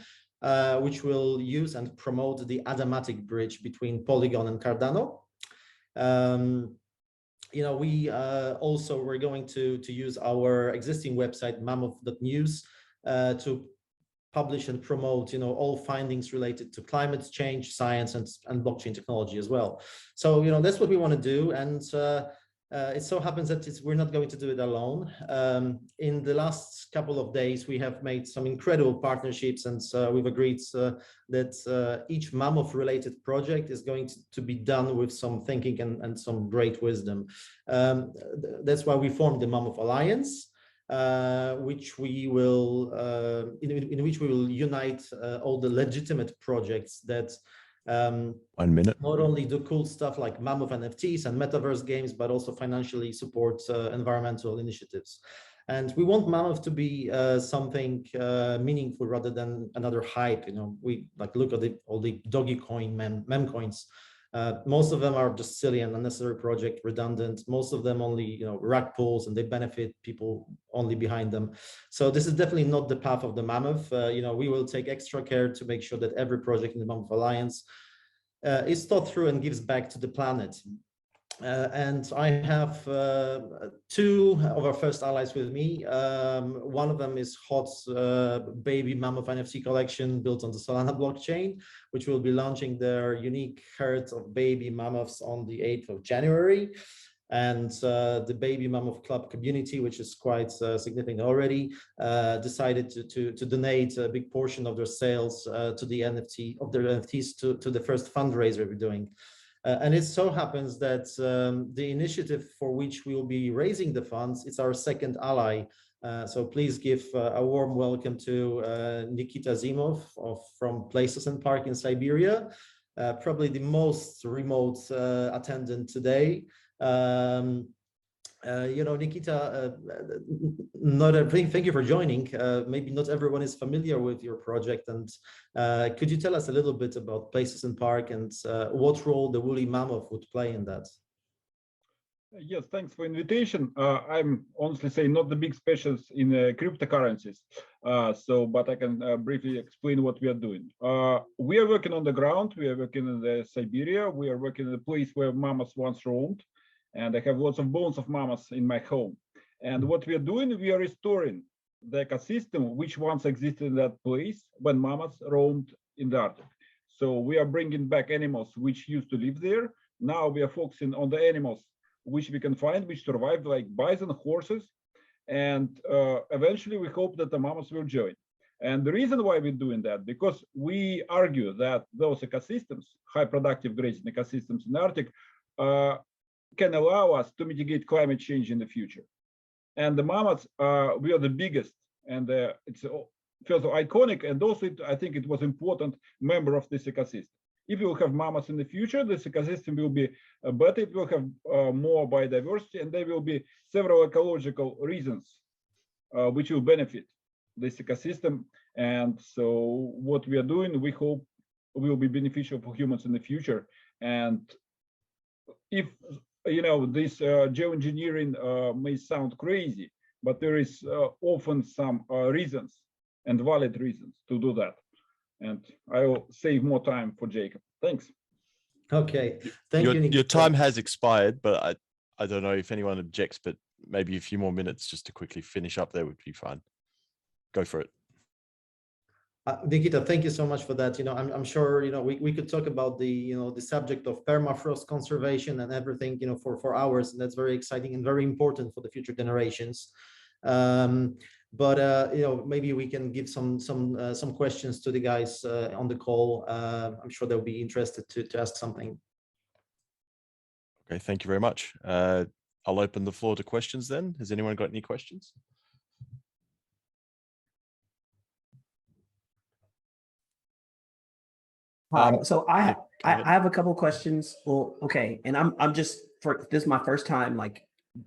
which will use and promote the Adamatic bridge between Polygon and Cardano. You know, we're going to use our existing website, mammoth.news, to publish and promote, you know, all findings related to climate change, science, and blockchain technology as well. So, you know, that's what we want to do. And it so happens that we're not going to do it alone. In the last couple of days, we have made some incredible partnerships, and we've agreed that each mammoth-related project is going to be done with some thinking and some great wisdom. That's why we formed the Mammoth Alliance, which we will, in which we will unite all the legitimate projects that 1 minute. Not only do cool stuff like Mammoth NFTs and metaverse games, but also financially support environmental initiatives. And we want Mammoth to be something meaningful rather than another hype. You know, we like look at all the doggy coin meme coins. Most of them are just silly and unnecessary project, redundant. Most of them only, you know, rug pulls, and they benefit people only behind them. So this is definitely not the path of the Mammoth. You know, we will take extra care to make sure that every project in the Mammoth Alliance is thought through and gives back to the planet. And I have two of our first allies with me. One of them is Hot's baby Mammoth NFT collection built on the Solana blockchain, which will be launching their unique herd of baby mammoths on the 8th of January. And the Baby Mammoth Club community, which is quite significant already, decided to donate a big portion of their sales to the NFTs to the first fundraiser we're doing. And it so happens that the initiative for which we will be raising the funds, it's our second ally. So please give a warm welcome to Nikita Zimov from Places and Park in Siberia, probably the most remote attendant today. Nikita, thank you for joining. Maybe not everyone is familiar with your project, and could you tell us a little bit about Places and Park and what role the woolly mammoth would play in that? Yes, thanks for invitation. I'm honestly saying not the big specialist in cryptocurrencies, but I can briefly explain what we are doing. We are working on the ground. We are working in the Siberia. We are working in a place where mammoths once roamed, and I have lots of bones of mammoths in my home. And what we are doing, we are restoring the ecosystem which once existed in that place when mammoths roamed in the Arctic. So we are bringing back animals which used to live there. Now we are focusing on the animals which we can find, which survived, like bison, horses, and eventually we hope that the mammoths will join. And the reason why we're doing that, because we argue that those ecosystems, high productive grazing ecosystems in the Arctic, can allow us to mitigate climate change in the future. And the mammoths, we are the biggest, and it's first of all iconic, and also I think it was important member of this ecosystem. If you will have mammoths in the future, this ecosystem will be better, it will have more biodiversity, and there will be several ecological reasons which will benefit this ecosystem. And so what we are doing, we hope will be beneficial for humans in the future. And if, this geoengineering may sound crazy, but there is often some reasons and valid reasons to do that. And I will save more time for Jacob. Thanks. Okay, thank you, Nikita. Your time has expired, but I don't know if anyone objects, but maybe a few more minutes just to quickly finish up there would be fine. Go for it. Nikita, thank you so much for that. I'm sure we could talk about the the subject of permafrost conservation and everything for hours, and that's very exciting and very important for the future generations. But maybe we can give some questions to the guys on the call. I'm sure they'll be interested to ask something. Okay, thank you very much. I'll open the floor to questions then. Has anyone got any questions? So I have a couple questions. Well, okay, and I'm just this is my first time like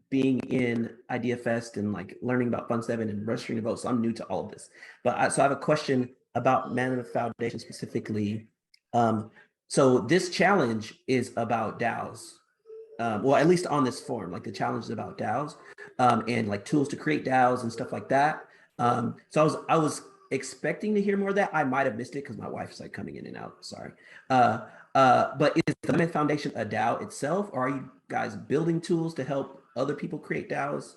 being in Idea Fest and like learning about Fund 7 and registering to vote. So I'm new to all of this. But so I have a question about Mammoth Foundation specifically. So this challenge is about DAOs. Well, at least on this forum, like the challenge is about DAOs and like tools to create DAOs and stuff like that. So I was expecting to hear more of that. I might have missed it because my wife's like coming in and out. Sorry. But is the Mammoth Foundation a DAO itself, or are you guys building tools to help other people create DAOs?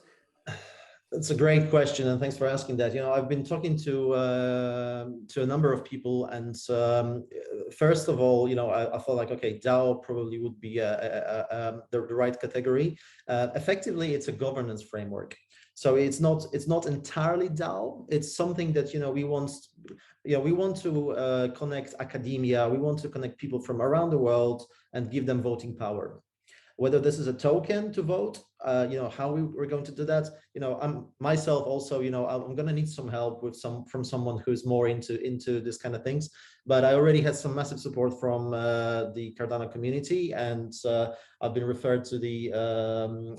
That's a great question, and thanks for asking that. I've been talking to a number of people, and first of all, I felt like, okay, DAO probably would be the right category. Effectively, it's a governance framework. So it's not entirely DAO. It's something that we want to connect academia. We want to connect people from around the world and give them voting power. Whether this is a token to vote, how we're going to do that. I'm myself also, I'm going to need some help from someone who's more into this kind of things. But I already had some massive support from the Cardano community, and I've been referred to the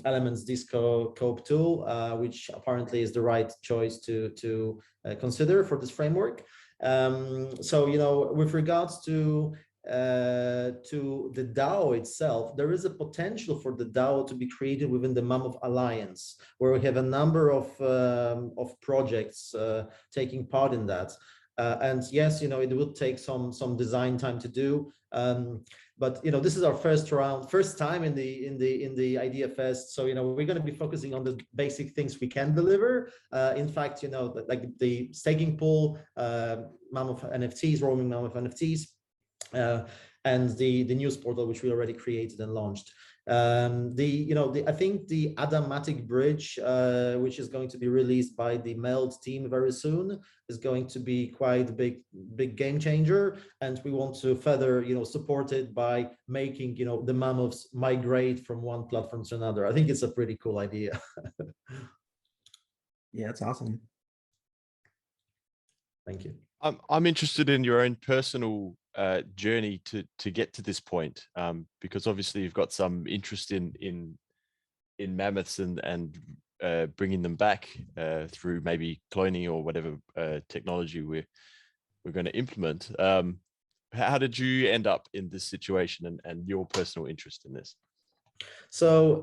Elements Disco Cope tool, which apparently is the right choice to consider for this framework. So with regards to the DAO itself, there is a potential for the DAO to be created within the Mammoth Alliance, where we have a number of projects taking part in that. And yes, it will take some design time to do. But this is our first time in the Idea Fest. So we're going to be focusing on the basic things we can deliver. In fact, like the staking pool, Mammoth NFTs, roaming Mammoth NFTs. and the news portal, which we already created and launched. I think the AdaMatic-Bridge, which is going to be released by the Meld team very soon, is going to be quite a big game changer, and we want to further support it by making the mammoths migrate from one platform to another. I think it's a pretty cool idea. Yeah, it's awesome. Thank you. I'm interested in your own personal journey to get to this point, because obviously you've got some interest in mammoths and bringing them back through maybe cloning or whatever technology we're going to implement. How did you end up in this situation and your personal interest in this? So,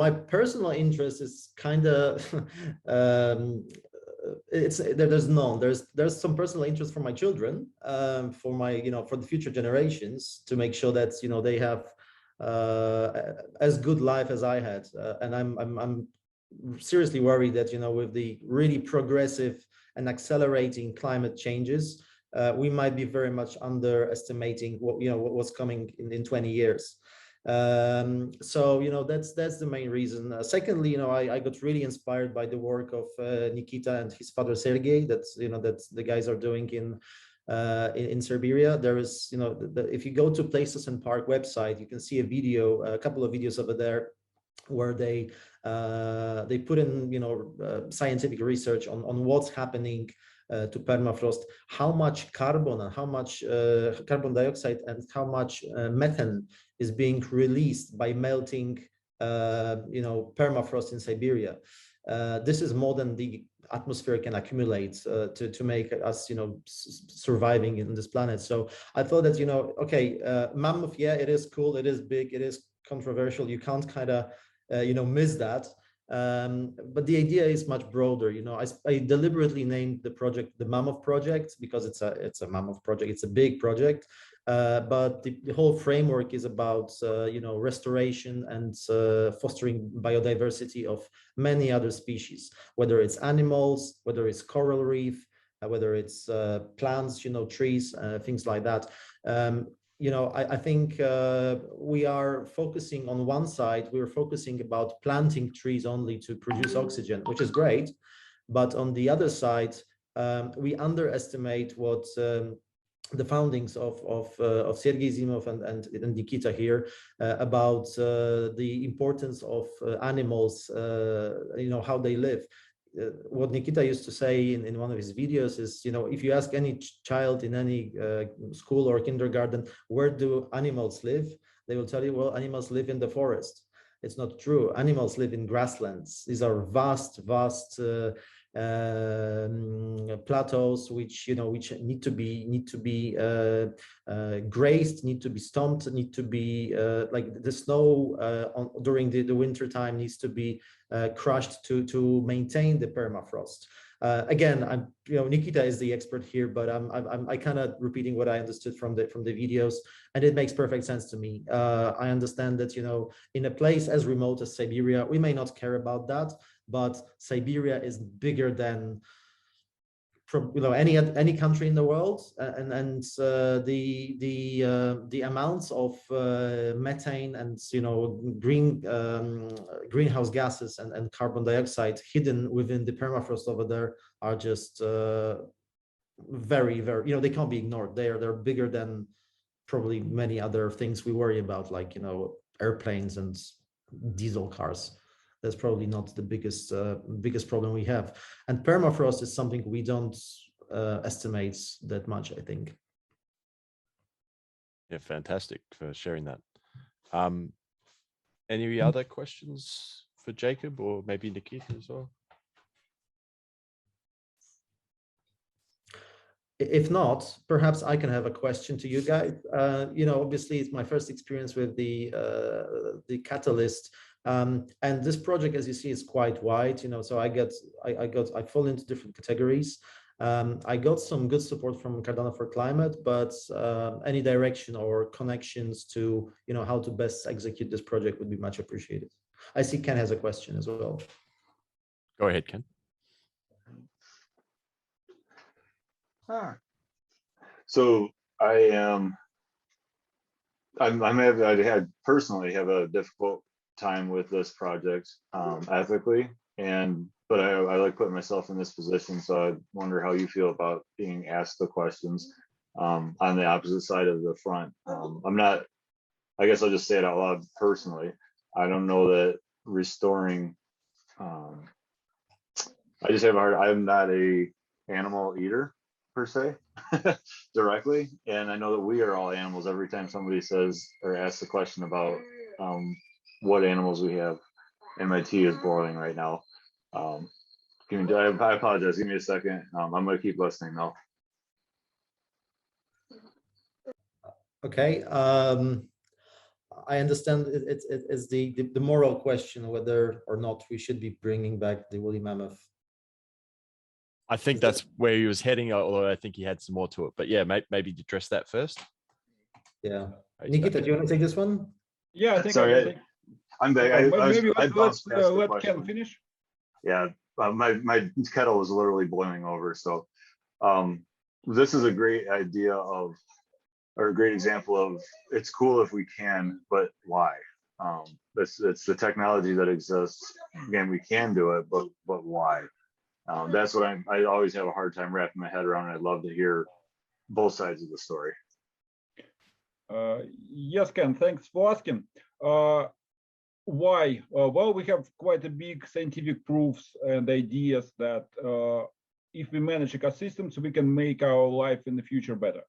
my personal interest is kind of, there's some personal interest for my children, for the future generations, to make sure that, they have as good life as I had. And I'm seriously worried that, with the really progressive and accelerating climate changes, we might be very much underestimating what's coming in 20 years. So that's the main reason. Secondly, I got really inspired by the work of Nikita and his father Sergey that the guys are doing in Siberia. There is if you go to Places and Park website, you can see a couple of videos over there where they put in scientific research on what's happening to permafrost, how much carbon and how much carbon dioxide and how much methane is being released by melting permafrost in Siberia. This is more than the atmosphere can accumulate to make us surviving in this planet. So I thought that okay, mammoth, yeah, it is cool, it is big, it is controversial, you can't kind of miss that. But the idea is much broader. I deliberately named the project the Mammoth Project because it's a Mammoth project. It's a big project, but the whole framework is about restoration and fostering biodiversity of many other species, whether it's animals, whether it's coral reef, whether it's plants, trees, things like that. I think we are focusing on one side, we're focusing about planting trees only to produce oxygen, which is great. But on the other side, we underestimate what the foundings of Sergei Zimov and Nikita here about the importance of animals, how they live. What Nikita used to say in one of his videos is, if you ask any child in any school or kindergarten, where do animals live? They will tell you, well, animals live in the forest. It's not true. Animals live in grasslands. These are vast plateaus which need to be grazed, need to be stomped, need to be like the snow during the winter time needs to be crushed to maintain the permafrost. Again, Nikita is the expert here, but I kind of repeating what I understood from the videos, and it makes perfect sense to me. I understand that in a place as remote as Siberia, we may not care about that, but Siberia is bigger than any country in the world, and the amounts of methane and greenhouse gases and carbon dioxide hidden within the permafrost over there are just very, very, they can't be ignored. They're bigger than probably many other things we worry about, like airplanes and diesel cars. That's probably not the biggest problem we have. And permafrost is something we don't estimate that much, I think. Yeah, fantastic for sharing that. Any other questions for Jacob or maybe Nikita as well? If not, perhaps I can have a question to you guys. Obviously it's my first experience with the Catalyst. And this project, as you see, is quite wide, so I fall into different categories. I got some good support from Cardano for Climate, but any direction or connections to, how to best execute this project would be much appreciated. I see Ken has a question as well. Go ahead, Ken. So I am I personally have a difficult time with this project ethically, but I like putting myself in this position, so I wonder how you feel about being asked the questions on the opposite side of the front. I'm not, I guess I'll just say it out loud personally. I don't know that restoring, I just have a hard, I'm not a animal eater per se directly, and I know that we are all animals every time somebody says or asks a question about what animals we have, and my tea is boiling right now. I apologize, give me a second. I'm going to keep listening though. Okay, I understand it's the moral question whether or not we should be bringing back the woolly mammoth. I think that's where he was heading, although I think he had some more to it. But yeah, maybe address that first. Yeah, Nikita, do you want to take this one? Yeah, I think. Sorry, I'm back. Maybe let Ken finish. Yeah, my kettle was literally boiling over. So this is a great idea of, or a great example of, it's cool if we can, but why? It's the technology that exists. Again, we can do it, but why? That's what I always have a hard time wrapping my head around. I'd love to hear both sides of the story. Yes, Ken, thanks for asking. Why? Well, we have quite a big scientific proofs and ideas that if we manage ecosystems, we can make our life in the future better.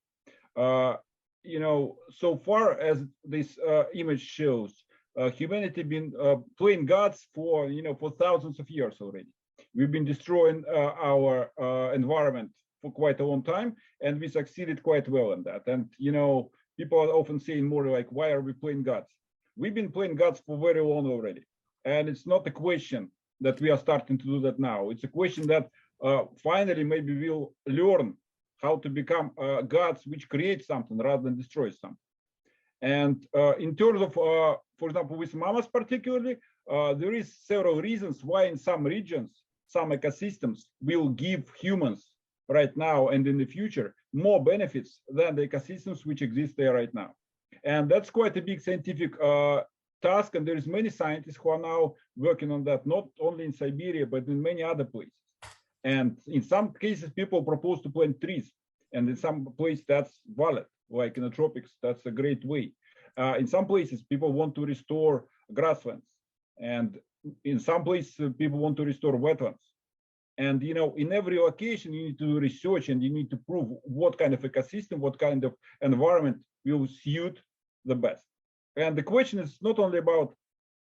You know, so far as this image shows, humanity been playing gods for thousands of years already. We've been destroying our environment for quite a long time, and we succeeded quite well in that. And people are often saying more like, why are we playing gods? We've been playing gods for very long already. And it's not a question that we are starting to do that now. It's a question that finally maybe we'll learn how to become gods which create something rather than destroy something. And in terms of, for example, with mammoths particularly, there is several reasons why in some regions, some ecosystems will give humans right now and in the future more benefits than the ecosystems which exist there right now. And that's quite a big scientific task, and there's many scientists who are now working on that, not only in Siberia, but in many other places. And in some cases, people propose to plant trees, and in some places that's valid, like in the tropics, that's a great way. In some places, people want to restore grasslands, and in some places, people want to restore wetlands. And in every location, you need to do research, and you need to prove what kind of ecosystem, what kind of environment will suit the best. And the question is not only about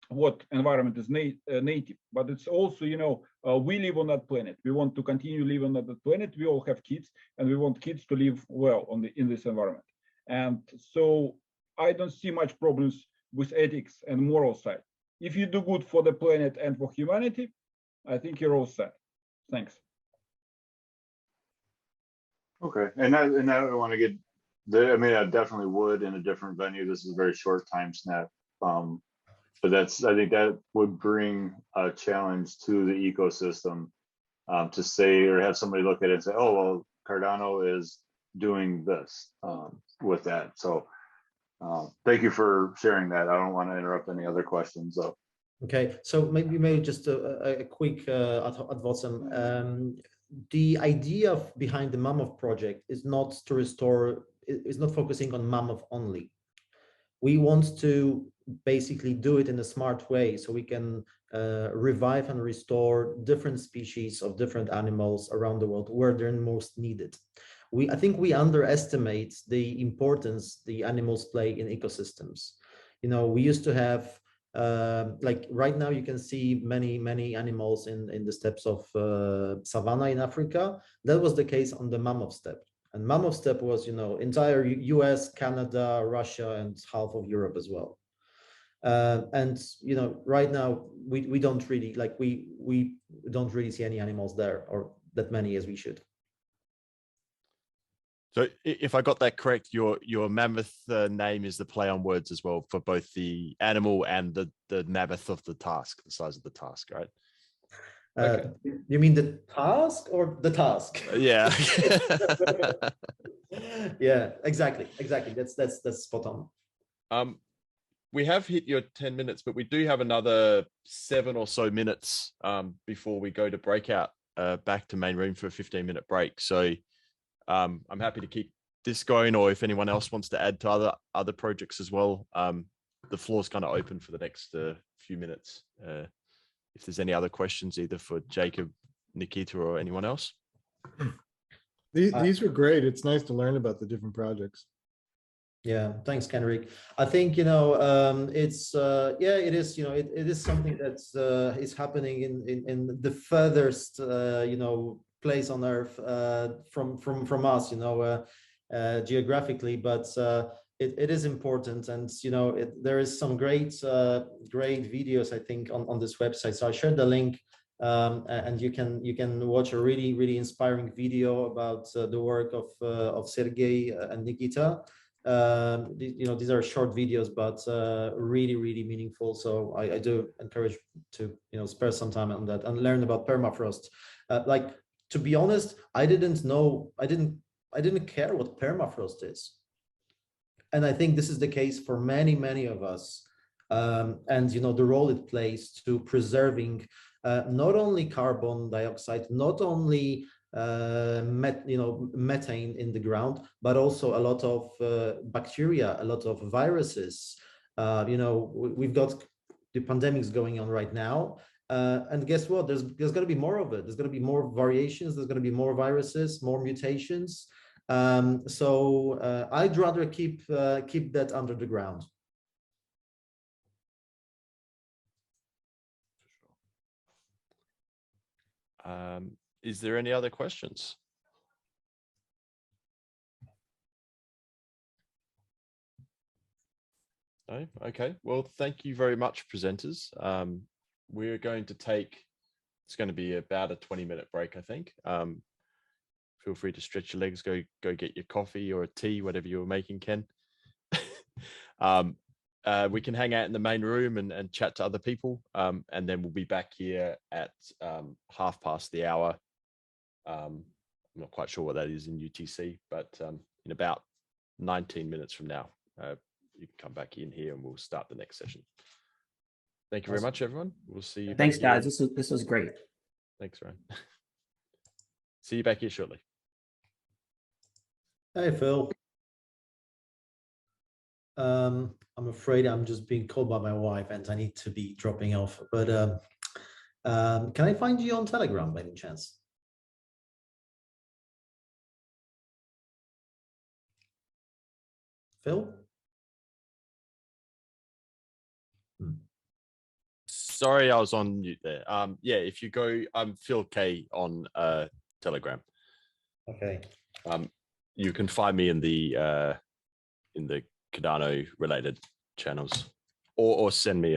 what environment is native, but it's also, we live on that planet. We want to continue living on that planet. We all have kids, and we want kids to live well in this environment. And so I don't see much problems with ethics and moral side. If you do good for the planet and for humanity, I think you're all set. Thanks. Okay, and I don't want to get, I mean, I definitely would in a different venue. This is a very short time snap. But I think that would bring a challenge to the ecosystem to say, or have somebody look at it and say, oh, well, Cardano is doing this with that. So thank you for sharing that. I don't want to interrupt any other questions though. Okay, so maybe just a quick ad vocem. The idea behind the Mammoth project is not to restore, is not focusing on Mammoth only. We want to basically do it in a smart way so we can revive and restore different species of different animals around the world where they're most needed. I think we underestimate the importance the animals play in ecosystems. We used to have like right now you can see many animals in the steppes of savanna in Africa. That was the case on the mammoth steppe. And mammoth steppe was, entire US, Canada, Russia, and half of Europe as well. And right now we don't really we don't really see any animals there, or that many as we should. So if I got that correct, your mammoth name is the play on words as well for both the animal and the mammoth of the task, the size of the task, right? Okay. You mean the task or the task? Yeah. Yeah, exactly. That's spot on. We have hit your 10 minutes, but we do have another 7 or so minutes before we go to breakout back to main room for a 15-minute break. So I'm happy to keep this going, or if anyone else wants to add to other projects as well, the floor's kind of open for the next few minutes. If there's any other questions, either for Jacob, Nikita, or anyone else. These were great. It's nice to learn about the different projects. Yeah, thanks, Kenrick. I think, it's, it is, it is something that's is happening in the furthest, place on Earth from us, geographically, but it is important. And, there is some great videos, I think, on this website. So I shared the link, and you can watch a really inspiring video about the work of Sergey and Nikita. These are short videos, but really meaningful. So I do encourage to spare some time on that and learn about permafrost. To be honest, I didn't care what permafrost is, and I think this is the case for many of us. And the role it plays to preserving not only carbon dioxide, not only methane in the ground, but also a lot of bacteria, a lot of viruses. We've got the pandemics going on right now, and guess what? There's going to be more of it. There's going to be more variations. There's going to be more viruses, more mutations. So I'd rather keep that under the ground. Is there any other questions? No? Okay. Well, thank you very much, presenters. We're going to take, it's going to be about a 20-minute break, I think. Feel free to stretch your legs, go get your coffee or a tea, whatever you're making, Ken. We can hang out in the main room and chat to other people, and then we'll be back here at 1:30. I'm not quite sure what that is in UTC, but in about 19 minutes from now, you can come back in here and we'll start the next session. Thank you very much, everyone. We'll see you. Thanks, guys. This was great. Thanks, Ryan. See you back here shortly. Hey, Phil. I'm afraid I'm just being called by my wife and I need to be dropping off. But can I find you on Telegram by any chance? Phil? Sorry, I was on mute there. Yeah, if you go, I'm Phil K on Telegram. Okay. You can find me in the Cardano related channels, or send me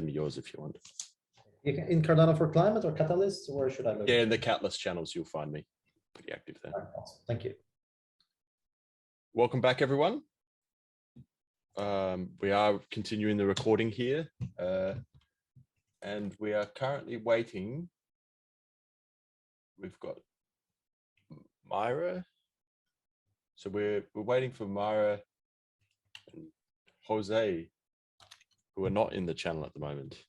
yours if you want. In Cardano for Climate or Catalyst, where should I look? Yeah, in the Catalyst channels, you'll find me pretty active there. Awesome. Thank you. Welcome back, everyone. We are continuing the recording here, and we are currently waiting. We've got Myra. So we're waiting for Myra and Jose, who are not in the channel at the moment.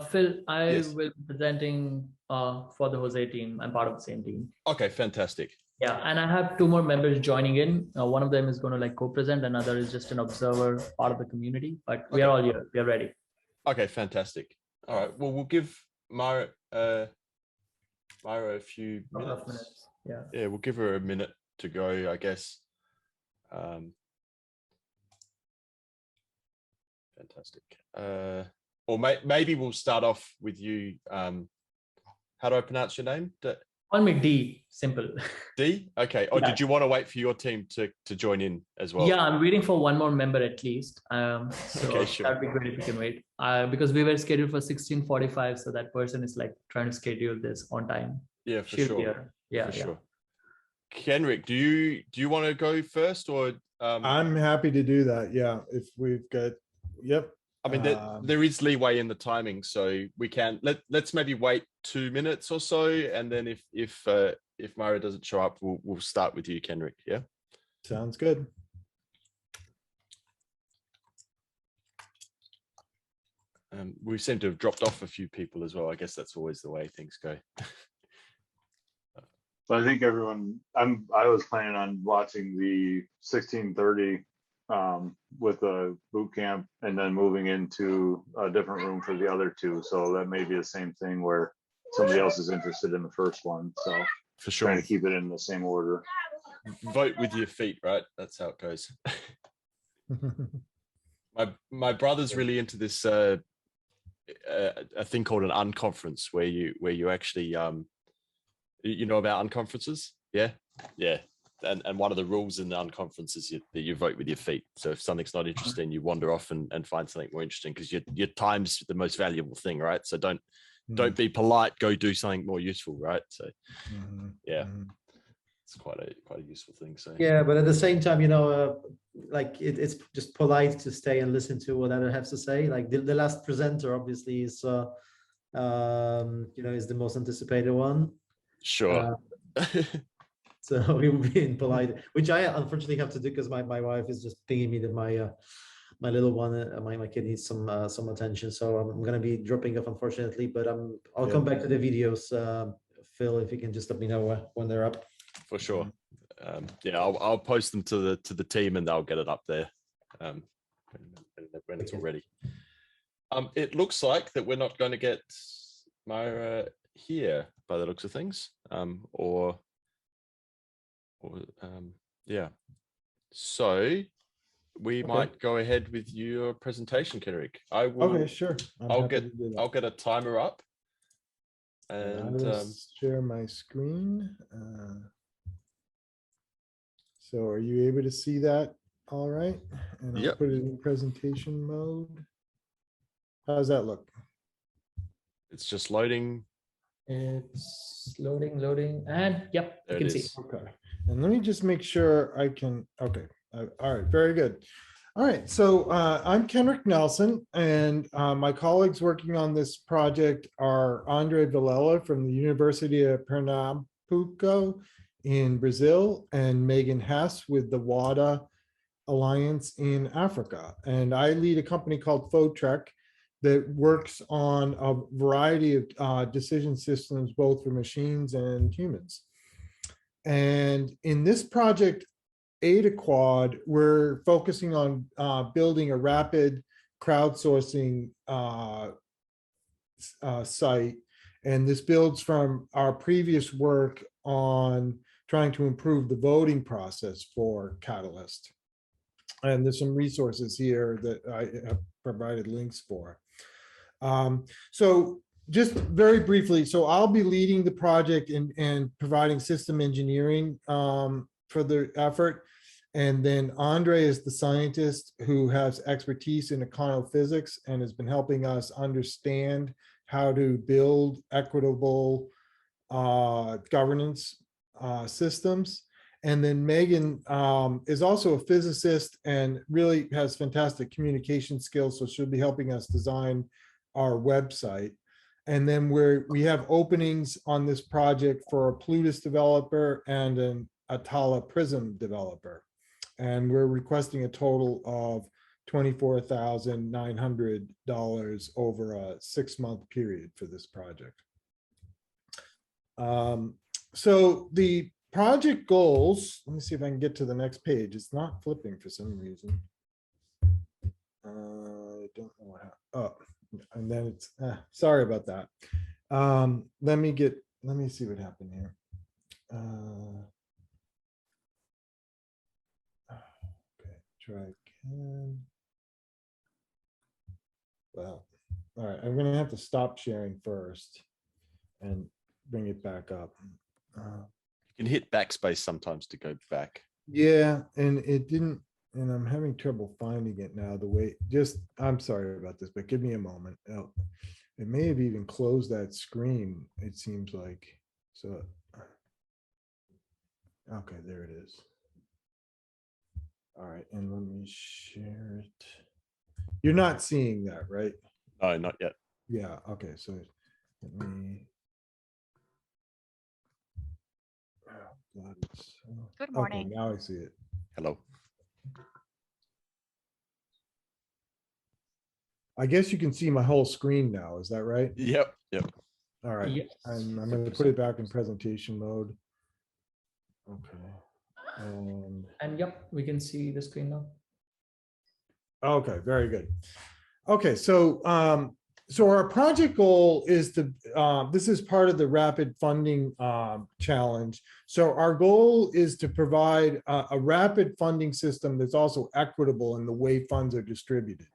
Phil, I Yes. will be presenting for the Jose team. I'm part of the same team. Okay, fantastic. Yeah, and I have 2 more members joining in. One of them is going to co-present. Another is just an observer, part of the community. But we are all here. We are ready. Okay, fantastic. All right. Well, we'll give Myra a few minutes. Yeah. Yeah, we'll give her a minute to go, I guess. Fantastic. Or maybe we'll start off with you. How do I pronounce your name? Call me D, simple. D? Okay. Or Yeah. did you want to wait for your team to join in as well? Yeah, I'm waiting for 1 more member at least. So Okay, sure. that'd be great if you can wait. Because we were scheduled for 16:45, so that person is trying to schedule this on time. Yeah, for She'll be sure. here. Yeah, For yeah. sure. Kenrick, do you want to go first, or I'm happy to do that. Yeah, if we've got, yep. I mean, there is leeway in the timing, so we can let's maybe wait 2 minutes or so, and then if Myra doesn't show up, we'll start with you, Kenrick. Yeah, sounds good. We seem to have dropped off a few people as well. I guess that's always the way things go. But I think everyone, I was planning on watching the 1630 with a boot camp and then moving into a different room for the other two. So that may be the same thing where somebody else is interested in the first one. So for sure, trying to keep it in the same order. Vote with your feet, right? That's how it goes. My brother's really into this a thing called an unconference where you actually you know about unconferences? Yeah. And one of the rules in the unconference is that you vote with your feet. So if something's not interesting, you wander off and find something more interesting, because your time's the most valuable thing, right? So don't be polite, go do something more useful, right? So yeah. It's quite a useful thing. So yeah, but at the same time, like it's just polite to stay and listen to what other have to say. Like the last presenter obviously is is the most anticipated one. Sure. So we will be in polite, which I unfortunately have to do because my wife is just pinging me that my little one, my kid needs some attention. So I'm gonna be dropping off, unfortunately, but I'll come back to the videos. Phil, if you can just let me know when they're up. For sure. Yeah, I'll post them to the team and they'll get it up there when it's all ready. It looks like that we're not going to get Myra here by the looks of things, yeah. So we might go ahead with your presentation, Kenrick. I will. Okay, sure. I'll get a timer up. And I will share my screen. So are you able to see that? All right. And I'll put it in presentation mode. How does that look? It's just loading. It's loading, and yep, you can see. Okay. And let me just make sure I can. Okay. All right. Very good. All right. So I'm Kenrick Nelson, and my colleagues working on this project are Andre Villela from the University of Pernambuco in Brazil, and Megan Hess with the WADA Alliance in Africa. And I lead a company called Fotrek that works on a variety of decision systems, both for machines and humans. And in this project, AdaQuad, we're focusing on building a rapid crowdsourcing site. And this builds from our previous work on trying to improve the voting process for Catalyst. And there's some resources here that I have provided links for. So just very briefly, so I'll be leading the project and providing system engineering for the effort. And then Andre is the scientist who has expertise in econophysics and has been helping us understand how to build equitable governance systems. And then Megan is also a physicist and really has fantastic communication skills. So she'll be helping us design our website. And then we have openings on this project for a Plutus developer and an Atala Prism developer. And we're requesting a total of $24,900 over a 6-month period for this project. So the project goals, let me see if I can get to the next page. It's not flipping for some reason. I don't know how. Oh, and then it's sorry about that. Let me see what happened here. Okay, try again. Well, all right, I'm gonna have to stop sharing first and bring it back up. You can hit backspace sometimes to go back. Yeah, and it didn't, and I'm having trouble finding it now. The way, I'm sorry about this, but give me a moment. Oh, it may have even closed that screen, it seems like. So, okay, there it is. All right, and let me share it. You're not seeing that, right? No, not yet. Yeah, okay, so let me. Good morning. Okay, now I see it. Hello. I guess you can see my whole screen now. Is that right? Yep. Yep. All right. Yes. I'm going to put it back in presentation mode. Okay. And yep, we can see the screen now. Okay, very good. Okay, so so our project goal is to this is part of the rapid funding challenge. So our goal is to provide a rapid funding system that's also equitable in the way funds are distributed.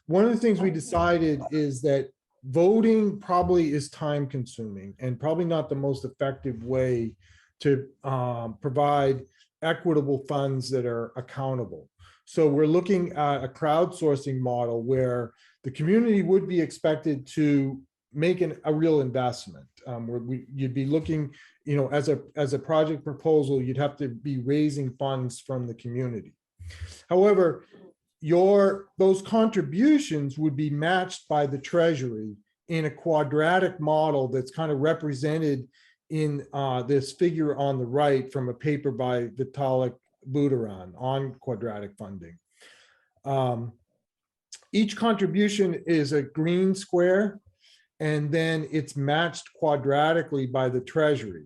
One of the things we decided is that voting probably is time consuming and probably not the most effective way to provide equitable funds that are accountable. So we're looking at a crowdsourcing model where the community would be expected to make a real investment. Where you'd be looking, as a project proposal, you'd have to be raising funds from the community. However, those contributions would be matched by the treasury in a quadratic model that's kind of represented in this figure on the right from a paper by Vitalik Buterin on quadratic funding. Each contribution is a green square, and then it's matched quadratically by the treasury.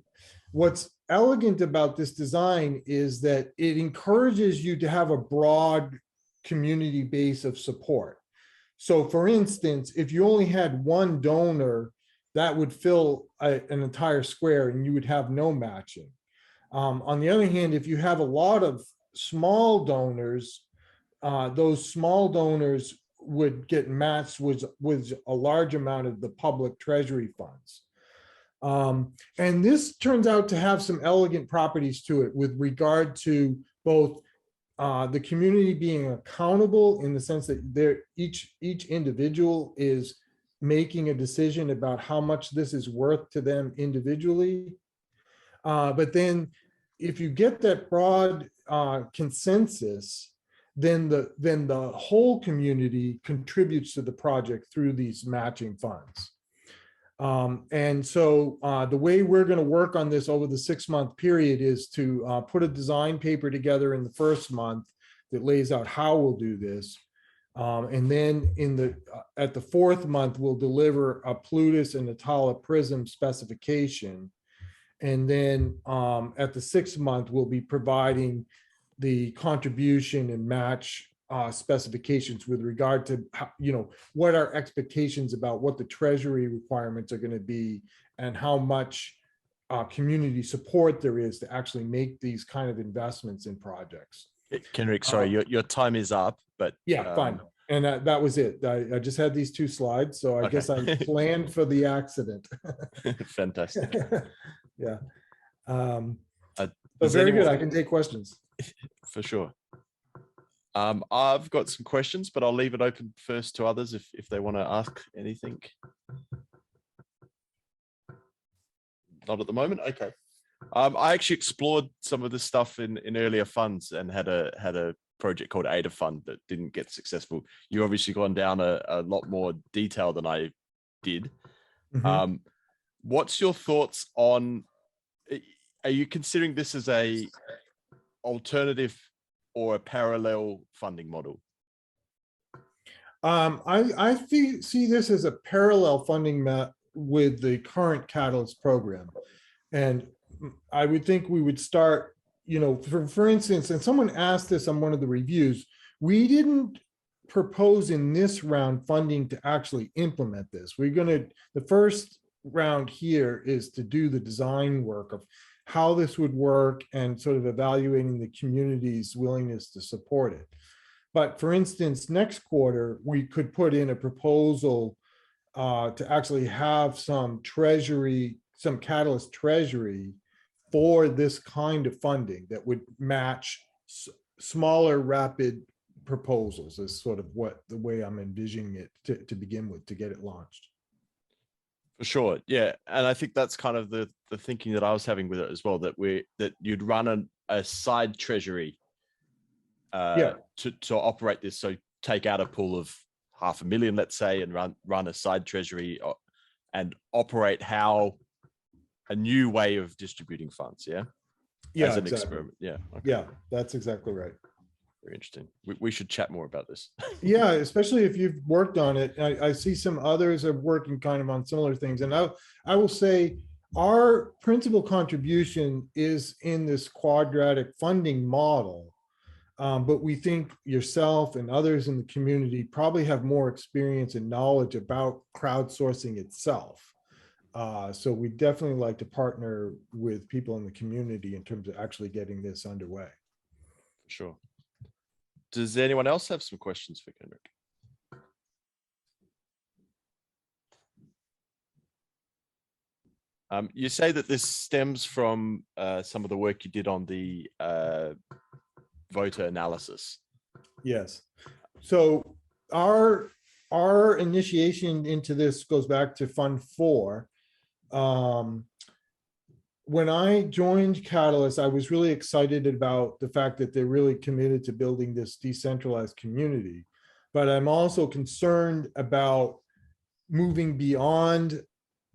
What's elegant about this design is that it encourages you to have a broad community base of support. So for instance, if you only had one donor, that would fill an entire square and you would have no matching. On the other hand, if you have a lot of small donors, those small donors would get matched with a large amount of the public treasury funds. And this turns out to have some elegant properties to it with regard to both the community being accountable in the sense that each individual is making a decision about how much this is worth to them individually. But then if you get that broad consensus, then the whole community contributes to the project through these matching funds. And so the way we're going to work on this over the 6-month period is to put a design paper together in the first month that lays out how we'll do this. And then at the 4th month, we'll deliver a Plutus and Atala Prism specification. And then at the 6th month, we'll be providing the contribution and match specifications with regard to what our expectations about what the treasury requirements are going to be and how much community support there is to actually make these kind of investments in projects. Kenrick, sorry, your time is up, but yeah, fine. And that was it. I just had these 2 slides, so I guess I planned for the accident. Fantastic. Yeah. But very good. I can take questions. For sure. I've got some questions, but I'll leave it open first to others if they want to ask anything. Not at the moment. Okay. I actually explored some of this stuff in earlier funds and had a project called Ada Fund that didn't get successful. You obviously gone down a lot more detail than I did. Mm-hmm. What's your thoughts on? Are you considering this as a alternative or a parallel funding model? I see this as a parallel funding with the current Catalyst program. And I would think we would start, for instance, and someone asked this on one of the reviews, we didn't propose in this round funding to actually implement this. The first round here is to do the design work of how this would work and sort of evaluating the community's willingness to support it. But for instance, next quarter, we could put in a proposal to actually have some Catalyst treasury for this kind of funding that would match smaller rapid proposals is sort of the way I'm envisioning it to begin with, to get it launched. For sure. Yeah. And I think that's kind of the thinking that I was having with it as well, that you'd run a side treasury to operate this. So take out a pool of $500,000, let's say, and run a side treasury and operate a new way of distributing funds. Yeah. Yeah. As an exactly. experiment. Yeah. Okay. Yeah, that's exactly right. Very interesting. We should chat more about this. Yeah, especially if you've worked on it. I see some others are working kind of on similar things. And I will say our principal contribution is in this quadratic funding model. But we think yourself and others in the community probably have more experience and knowledge about crowdsourcing itself. So we definitely like to partner with people in the community in terms of actually getting this underway. Sure. Does anyone else have some questions for Kendrick? You say that this stems from some of the work you did on the voter analysis. Yes. So our initiation into this goes back to Fund 4. When I joined Catalyst, I was really excited about the fact that they're really committed to building this decentralized community. But I'm also concerned about moving beyond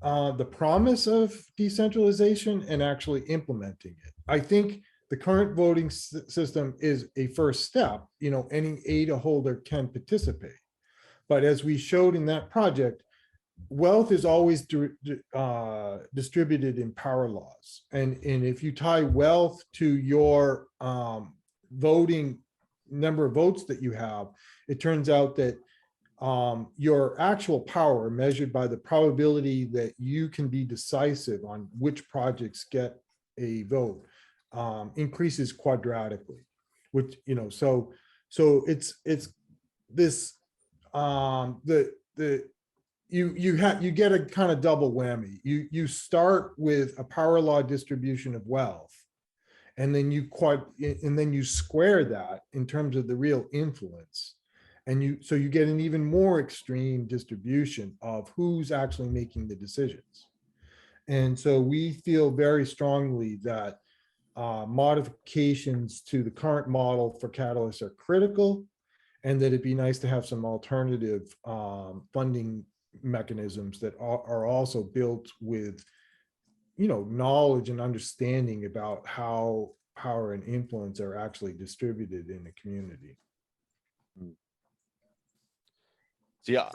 the promise of decentralization and actually implementing it. I think the current voting system is a first step. You know, any ADA holder can participate. But as we showed in that project, wealth is always distributed in power laws. And if you tie wealth to your voting number of votes that you have, it turns out that your actual power measured by the probability that you can be decisive on which projects get a vote increases quadratically, which, you know, so it's this you get a kind of double whammy. You start with a power law distribution of wealth, and then you square that in terms of the real influence, and so you get an even more extreme distribution of who's actually making the decisions. And so we feel very strongly that modifications to the current model for Catalyst are critical, and that it'd be nice to have some alternative funding mechanisms that are also built with, you know, knowledge and understanding about how power and influence are actually distributed in the community. So yeah,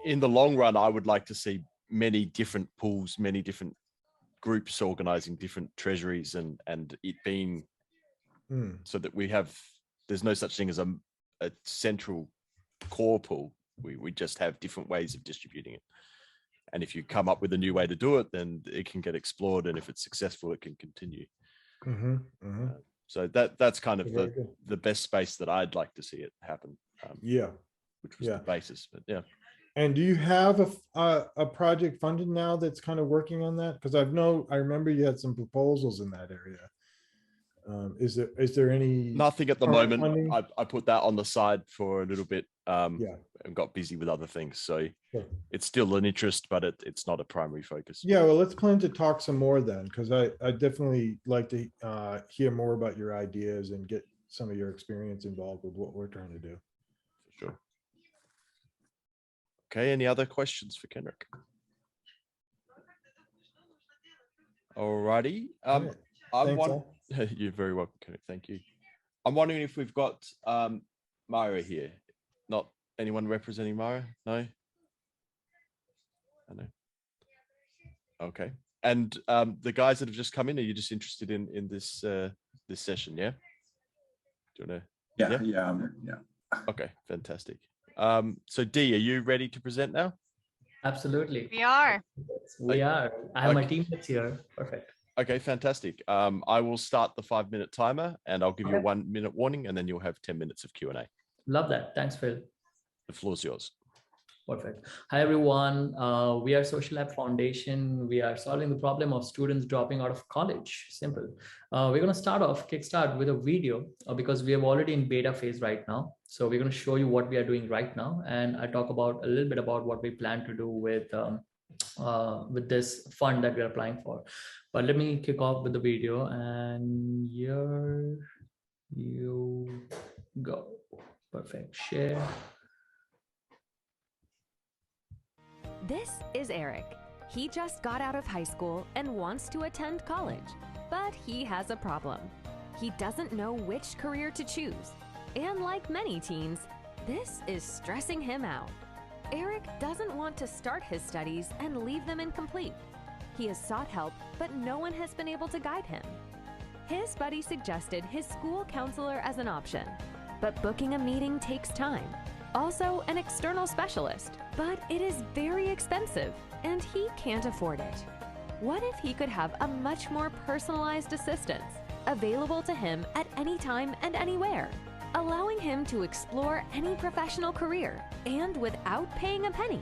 in the long run, I would like to see many different pools, many different groups organizing different treasuries, and it being so that there's no such thing as a central core pool. We just have different ways of distributing it. And if you come up with a new way to do it, then it can get explored. And if it's successful, it can continue. So that's kind of the best space that I'd like to see it happen. Which was the basis, but yeah. And do you have a project funded now that's kind of working on that? Because I remember you had some proposals in that area. Is there any? Nothing at the moment. I put that on the side for a little bit. And got busy with other things, so it's still an interest, but it's not a primary focus. Yeah, well, let's plan to talk some more then, because I definitely like to hear more about your ideas and get some of your experience involved with what we're trying to do. For sure. Okay, any other questions for Kendrick? Alrighty. You're very welcome, Kendrick. Thank you. I'm wondering if we've got Mara here. Not anyone representing Mara? No? I know. Okay. And the guys that have just come in, are you just interested in this this session? Yeah. Do you want to? Yeah. Okay, fantastic. So Dee, are you ready to present now? Absolutely. We are. We are. I have my teammates here. Perfect. Okay, fantastic. I will start the 5-minute timer, and I'll give you a 1-minute warning, and then you'll have 10 minutes of Q&A. Love that. Thanks, Phil. The floor is yours. Perfect. Hi, everyone. We are Social Lab Foundation. We are solving the problem of students dropping out of college. Simple. We're going to kickstart with a video because we are already in beta phase right now. So we're going to show you what we are doing right now. And I talk about a little bit about what we plan to do with this fund that we're applying for. But let me kick off with the video, and here you go. Perfect. Share. This is Eric. He just got out of high school and wants to attend college, but he has a problem. He doesn't know which career to choose. And like many teens, this is stressing him out. Eric doesn't want to start his studies and leave them incomplete. He has sought help, but no one has been able to guide him. His buddy suggested his school counselor as an option, but booking a meeting takes time. Also, an external specialist, but it is very expensive and he can't afford it. What if he could have a much more personalized assistance available to him at any time and anywhere, allowing him to explore any professional career and without paying a penny?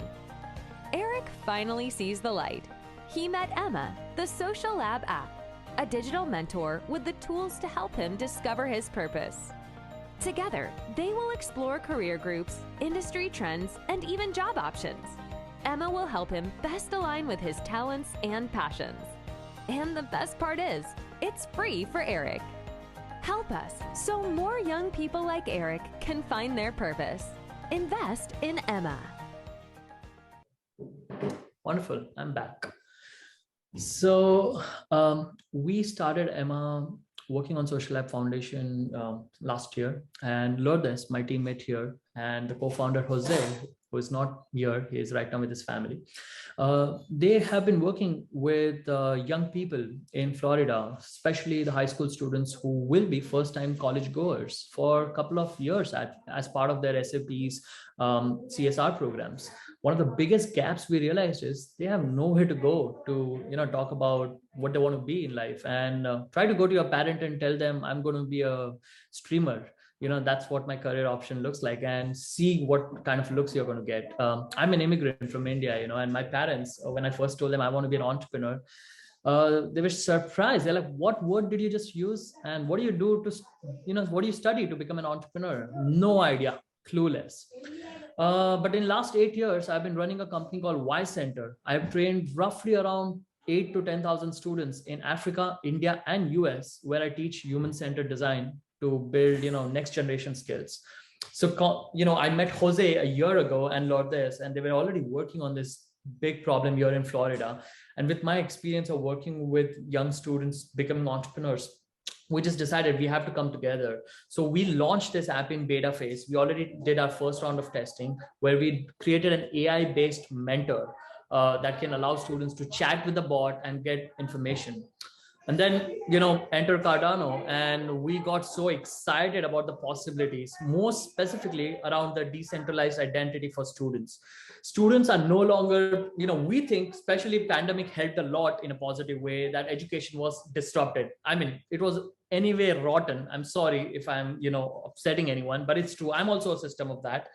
Eric finally sees the light. He met Emma, the Social Lab app, a digital mentor with the tools to help him discover his purpose. Together, they will explore career groups, industry trends, and even job options. Emma will help him best align with his talents and passions. And the best part is, it's free for Eric. Help us so more young people like Eric can find their purpose. Invest in Emma. Wonderful, I'm back. So we started Emma working on Social Lab Foundation last year, and Lourdes, my teammate here, and the co-founder Jose, who is not here, he is right now with his family. They have been working with young people in Florida, especially the high school students who will be first-time college goers for a couple of years as part of their SAP's CSR programs. One of the biggest gaps we realized is they have nowhere to go to, talk about what they want to be in life, and try to go to your parent and tell them, I'm going to be a streamer. That's what my career option looks like, and see what kind of looks you're going to get. I'm an immigrant from India, and my parents, when I first told them I want to be an entrepreneur, they were surprised. They're like, what word did you just use? And what do you do to, what do you study to become an entrepreneur? No idea, clueless. But in last 8 years, I've been running a company called Y Center. I've trained roughly around 8 to 10,000 students in Africa, India, and US, where I teach human-centered design to build, next generation skills. So, I met Jose a year ago and Lourdes, and they were already working on this big problem here in Florida. And with my experience of working with young students becoming entrepreneurs, we just decided we have to come together. So we launched this app in beta phase. We already did our first round of testing, where we created an AI-based mentor that can allow students to chat with the bot and get information. And then, enter Cardano, and we got so excited about the possibilities, most specifically around the decentralized identity for students. Students are no longer, we think, especially pandemic helped a lot in a positive way, that education was disrupted. I mean, it was anyway rotten. I'm sorry if I'm, upsetting anyone, but it's true. I'm also a system of that.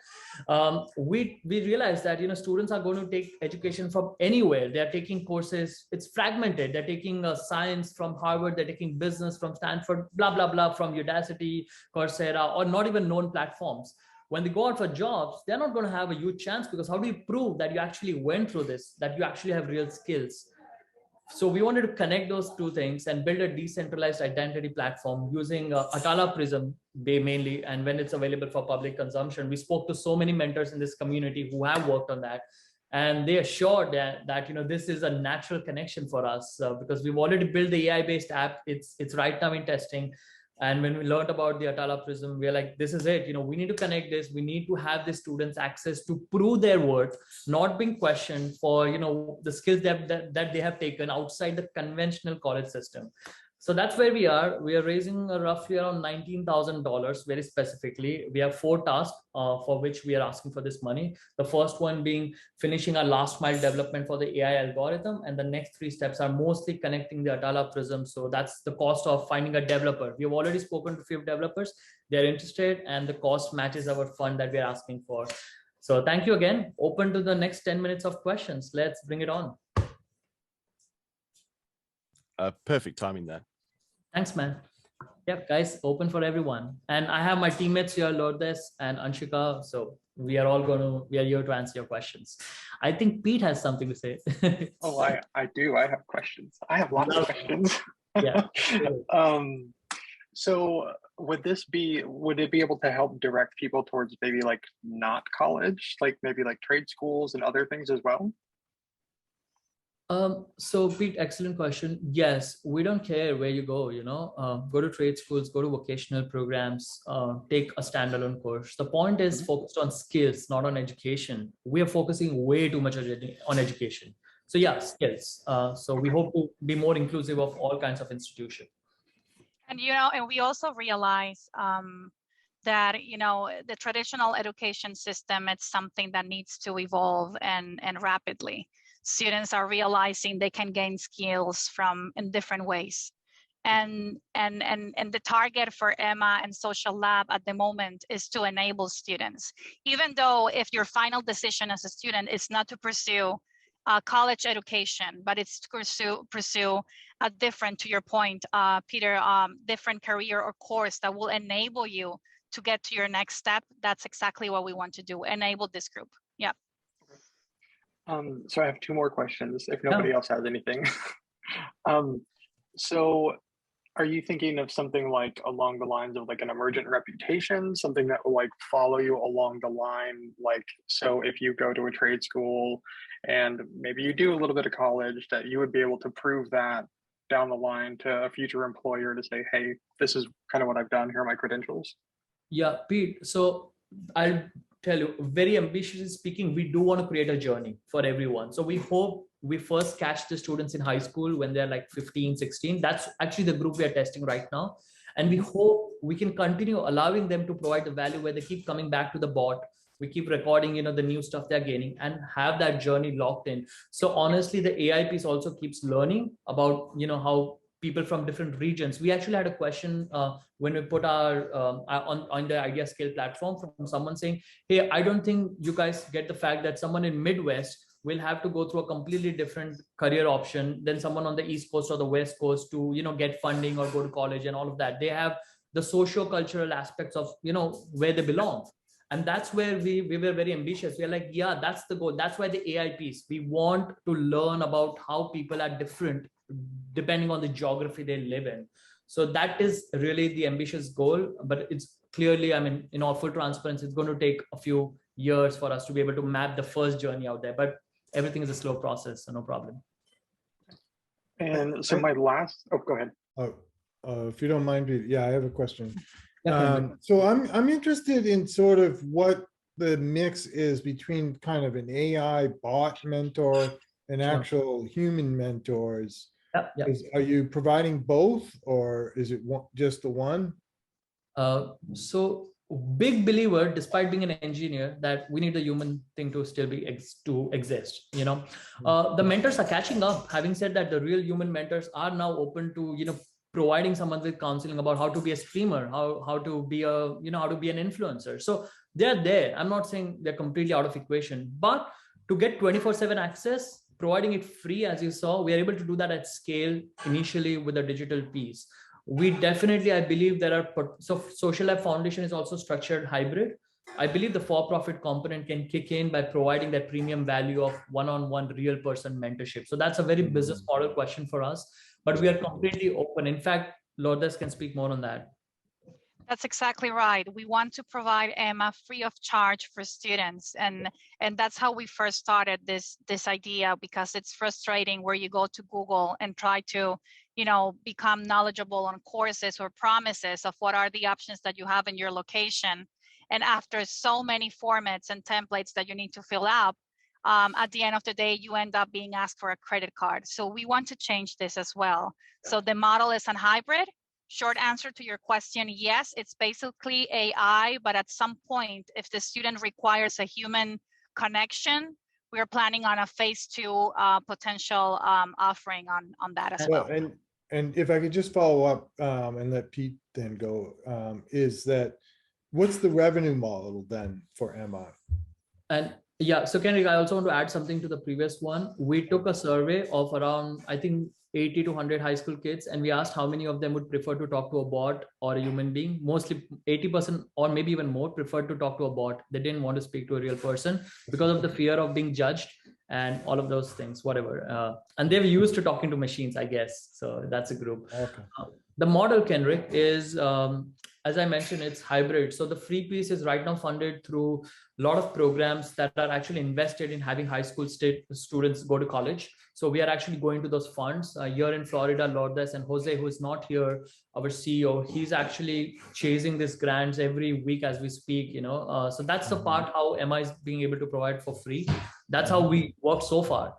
We realized that, students are going to take education from anywhere. They're taking courses, it's fragmented. They're taking science from Harvard, they're taking business from Stanford, blah, blah, blah, from Udacity, Coursera, or not even known platforms. When they go out for jobs, they're not going to have a huge chance, because how do you prove that you actually went through this, that you actually have real skills? So we wanted to connect those two things and build a decentralized identity platform using Atala Prism mainly. And when it's available for public consumption, we spoke to so many mentors in this community who have worked on that. And they assured that this is a natural connection for us because we've already built the AI-based app. It's right now in testing. And when we learned about the Atala Prism, we're like, this is it. We need to connect this. We need to have the students access to prove their worth, not being questioned for, the skills that they have taken outside the conventional college system. So that's where we are. We are raising roughly around $19,000 very specifically. We have 4 tasks for which we are asking for this money. The first one being finishing our last mile development for the AI algorithm. And the next 3 steps are mostly connecting the Atala Prism. So that's the cost of finding a developer. We have already spoken to a few developers. They're interested, and the cost matches our fund that we're asking for. So thank you again. Open to the next 10 minutes of questions. Let's bring it on. Perfect timing there. Thanks, man. Yep, guys, open for everyone. And I have my teammates here, Lourdes and Anshika. So we are here to answer your questions. I think Pete has something to say. Oh, I do. I have questions. I have lots of questions. Yeah. So would it be able to help direct people towards maybe like not college, like maybe like trade schools and other things as well? So Pete, excellent question. Yes, we don't care where you go, go to trade schools, go to vocational programs, take a standalone course. The point is focused on skills, not on education. We are focusing way too much on education. So yeah, skills. So we hope to be more inclusive of all kinds of institutions. And, and we also realize that, the traditional education system, it's something that needs to evolve and rapidly. Students are realizing they can gain skills in different ways. And the target for Emma and Social Lab at the moment is to enable students. Even though if your final decision as a student is not to pursue college education, but it's to pursue a different, to your point, Peter, different career or course that will enable you to get to your next step. That's exactly what we want to do, enable this group. Yeah. So I have two more questions if nobody else has anything. So are you thinking of something like along the lines of like an emergent reputation, something that will like follow you along the line? Like, so if you go to a trade school and maybe you do a little bit of college, that you would be able to prove that down the line to a future employer to say, hey, this is kind of what I've done, here are my credentials? Yeah, Pete, so I'll tell you, very ambitiously speaking, we do want to create a journey for everyone. So we hope we first catch the students in high school when they're like 15, 16. That's actually the group we are testing right now. And we hope we can continue allowing them to provide the value where they keep coming back to the bot. We keep recording, the new stuff they're gaining and have that journey locked in. So honestly, the AI piece also keeps learning about, how people from different regions. We actually had a question when we put our on the Idea Scale platform from someone saying, hey, I don't think you guys get the fact that someone in Midwest will have to go through a completely different career option than someone on the East Coast or the West Coast to, get funding or go to college and all of that. They have the socio-cultural aspects of, where they belong. And that's where we were very ambitious. We're like, yeah, that's the goal. That's why the AI piece. We want to learn about how people are different depending on the geography they live in. So that is really the ambitious goal, but it's clearly, in all full transparency, it's going to take a few years for us to be able to map the first journey out there, but everything is a slow process, so no problem. And so my last, go ahead. If you don't mind, I have a question. So I'm interested in sort of what the mix is between kind of an AI bot mentor and actual human mentors. Are you providing both, or is it just the one? So big believer, despite being an engineer, that we need the human thing to still be to exist. The mentors are catching up. Having said that, the real human mentors are now open to providing someone with counseling about how to be a streamer, how to be a how to be an influencer. So they're there. I'm not saying they're completely out of equation, but to get 24/7 access, providing it free, as you saw, we are able to do that at scale initially with a digital piece. We definitely, I believe there are, so Social Lab Foundation is also structured hybrid. I believe the for-profit component can kick in by providing that premium value of one-on-one real person mentorship. So that's a very business model question for us, but we are completely open. In fact, Lourdes can speak more on that. That's exactly right. We want to provide Emma free of charge for students. And that's how we first started this idea, because it's frustrating where you go to Google and try to, become knowledgeable on courses or promises of what are the options that you have in your location. And after so many formats and templates that you need to fill out, at the end of the day, you end up being asked for a credit card. So we want to change this as well. So the model is a hybrid. Short answer to your question, yes, it's basically AI, but at some point, if the student requires a human connection, we're planning on a phase 2 potential offering on that as well. And if I could just follow up and let Pete then go, is that what's the revenue model then for Emma? And yeah, so Kenrick, I also want to add something to the previous one. We took a survey of around, I think, 80 to 100 high school kids, and we asked how many of them would prefer to talk to a bot or a human being. Mostly 80% or maybe even more preferred to talk to a bot. They didn't want to speak to a real person because of the fear of being judged and all of those things, whatever. And they're used to talking to machines, I guess. So that's a group. Okay. The model, Kenrick, is as I mentioned, it's hybrid. So the free piece is right now funded through a lot of programs that are actually invested in having high school students go to college. So we are actually going to those funds here in Florida. Lourdes and Jose, who is not here, our CEO, he's actually chasing these grants every week as we speak, so that's the part how Emma is being able to provide for free. That's how we work so far.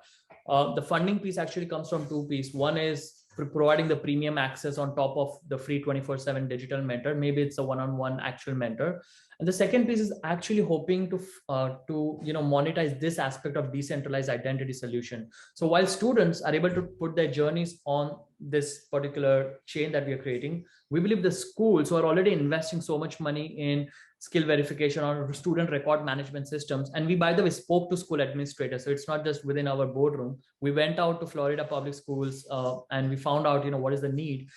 The funding piece actually comes from two pieces. One is providing the premium access on top of the free 24/7 digital mentor. Maybe it's a one-on-one actual mentor. And the second piece is actually hoping to monetize this aspect of decentralized identity solution. So while students are able to put their journeys on this particular chain that we are creating, we believe the schools who are already investing so much money in skill verification or student record management systems. And we, by the way, spoke to school administrators. So it's not just within our boardroom. We went out to Florida public schools and we found out, what is the need.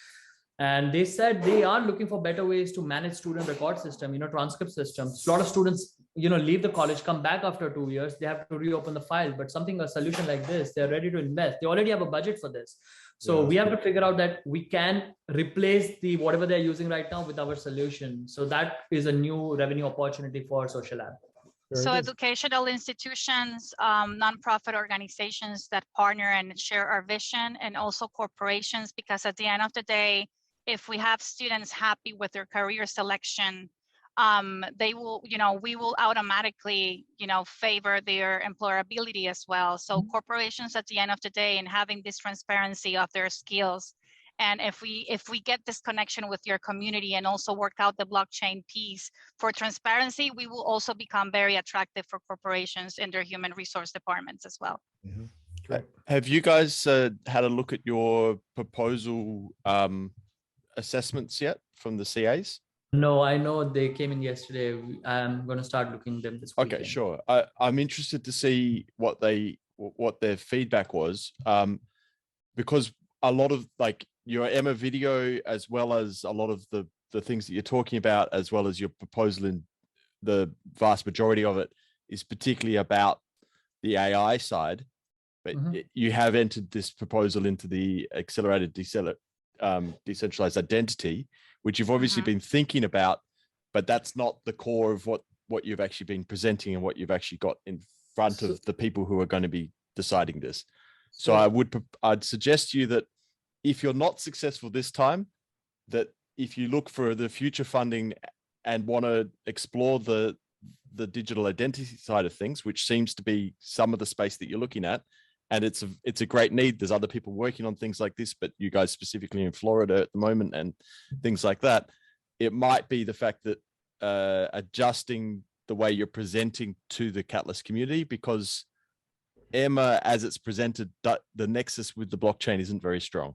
And they said they are looking for better ways to manage student record system, transcript systems. A lot of students, leave the college, come back after 2 years, they have to reopen the file, but a solution like this, they're ready to invest. They already have a budget for this. So we have to figure out that we can replace whatever they're using right now with our solution. So that is a new revenue opportunity for Social Lab. So educational institutions, nonprofit organizations that partner and share our vision, and also corporations, because at the end of the day, if we have students happy with their career selection, they will, we will automatically, favor their employability as well. So corporations at the end of the day, and having this transparency of their skills. And if we get this connection with your community and also work out the blockchain piece for transparency, we will also become very attractive for corporations in their human resource departments as well. Have you guys had a look at your proposal assessments yet from the CAs? No, I know they came in yesterday. I'm going to start looking at them this weekend. Okay, sure. I'm interested to see what their feedback was, because a lot of your Emma video, as well as a lot of the things that you're talking about, as well as your proposal, in the vast majority of it is particularly about the AI side, but you have entered this proposal into the accelerated decentralized identity, which you've obviously been thinking about, but that's not the core of what you've actually been presenting and what you've actually got in front of the people who are going to be deciding this. So I'd suggest to you that if you're not successful this time, that if you look for the future funding and want to explore the digital identity side of things, which seems to be some of the space that you're looking at, and it's a great need. There's other people working on things like this, but you guys specifically in Florida at the moment and things like that, it might be the fact that adjusting the way you're presenting to the Catalyst community, because Emma, as it's presented, the nexus with the blockchain isn't very strong.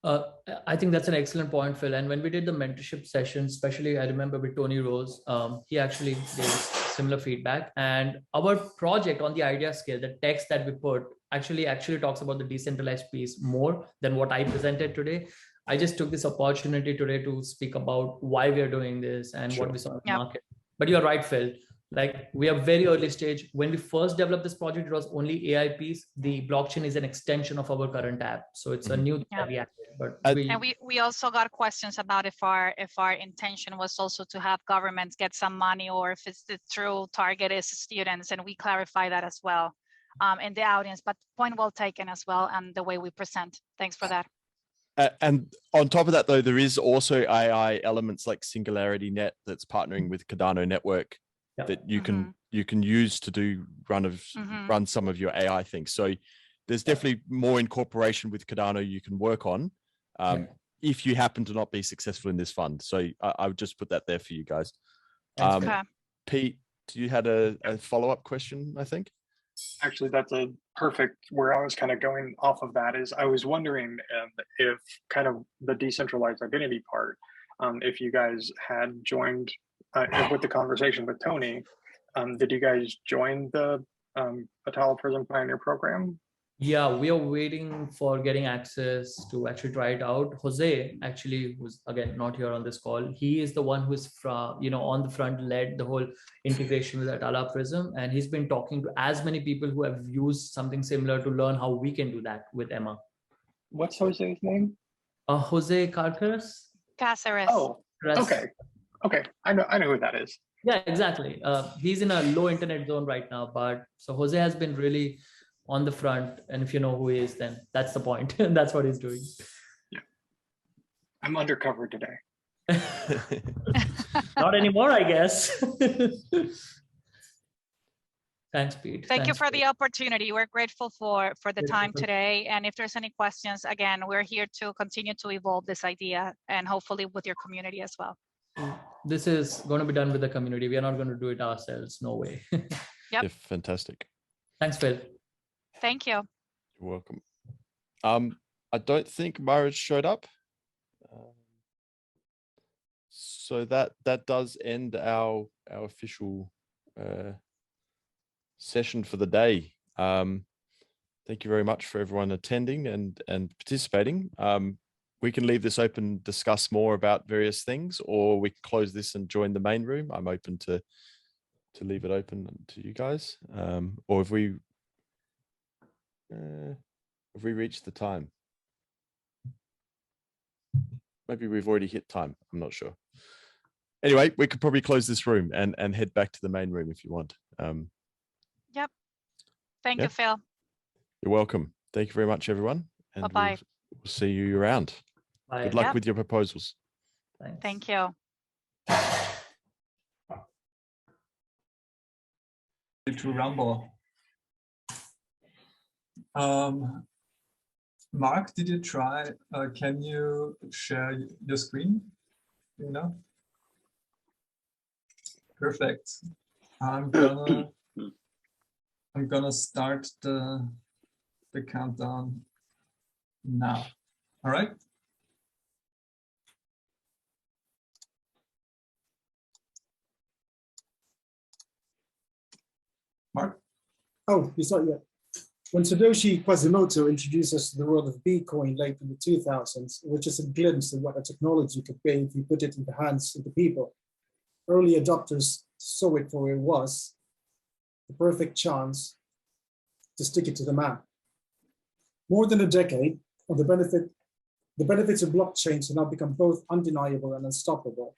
I think that's an excellent point, Phil. And when we did the mentorship session, especially I remember with Tony Rose, he actually gave similar feedback. And our project on the idea scale, the text that we put actually talks about the decentralized piece more than what I presented today. I just took this opportunity today to speak about why we are doing this and what we saw in the market. But you're right, Phil. We are very early stage. When we first developed this project, it was only AI piece. The blockchain is an extension of our current app. So it's a new thing that we added. But we also got questions about if our intention was also to have governments get some money, or if it's the true target is students, and we clarify that as well in the audience. But point well taken as well, and the way we present. Thanks for that. And on top of that, though, there is also AI elements like Singularity Net that's partnering with Cardano Network that you can use to run some of your AI things. So there's definitely more incorporation with Cardano you can work on if you happen to not be successful in this fund. So I would just put that there for you guys. Pete, you had a follow-up question, I think? Actually, that's a perfect where I was kind of going off of that is I was wondering if kind of the decentralized identity part, if you guys had joined with the conversation with Tony, did you guys join the Atala Prism Pioneer program? Yeah, we are waiting for getting access to actually try it out. Jose, actually, who's again not here on this call, he is the one who's on the front led the whole integration with Atala Prism, and he's been talking to as many people who have used something similar to learn how we can do that with Emma. What's Jose's name? Jose Cáceres. Cáceres. Oh, Okay. Okay. I know who that is. Yeah, exactly. He's in a low internet zone right now, but so Jose has been really on the front. And if you know who he is, then that's the point. That's what he's doing. Yeah. I'm undercover today. Not anymore, I guess. Thanks, Pete. Thank you Thanks, for Pete. the opportunity. We're grateful for the Yeah, time today. And if there's any questions, again, we're here to continue to evolve this idea and hopefully with your community as well. This is going to be done with the community. We are not going to do it ourselves. No way. Yep. Yeah, fantastic. Thanks, Phil. Thank you. You're welcome. I don't think Maharaj showed up. So that does end our official session for the day. Thank you very much for everyone attending and participating. We can leave this open, discuss more about various things, or we can close this and join the main room. I'm open to leave it open to you guys. Or if we reached the time, maybe we've already hit time. I'm not sure. Anyway, we could probably close this room and head back to the main room if you want. Yep. Thank you, Phil. You're welcome. Thank you very much, everyone. And Bye-bye. We'll see you around. Bye. Good luck Yep. with your proposals. Thanks. Thank you. To Rumble. Mark, did you try? Can you share your screen? You know? Perfect. I'm gonna start the countdown now. All right. Mark? Oh, it's not yet. When Satoshi Quasimodo introduced us to the world of Bitcoin late in the 2000s, it was just a glimpse of what a technology could be if you put it in the hands of the people. Early adopters saw it for what it was, the perfect chance to stick it to the man. More than a decade, of the benefits of blockchains have now become both undeniable and unstoppable.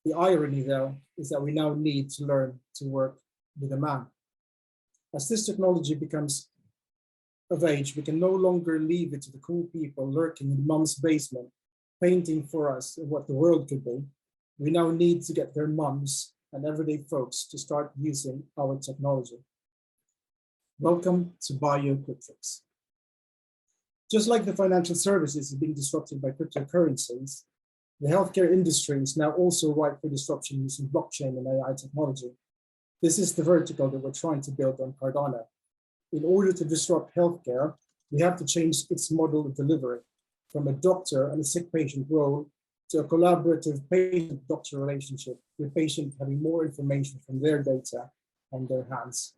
The irony, though, is that we now need to learn to work with a man. As this technology becomes of age, we can no longer leave it to the cool people lurking in mom's basement, painting for us what the world could be. We now need to get their moms and everyday folks to start using our technology. Welcome to BioCryptics. Just like the financial services is being disrupted by cryptocurrencies, the healthcare industry is now also ripe for disruption using blockchain and AI technology. This is the vertical that we're trying to build on Cardano. In order to disrupt healthcare, we have to change its model of delivery from a doctor and a sick patient role to a collaborative patient-doctor relationship, with patients having more information from their data on their hands.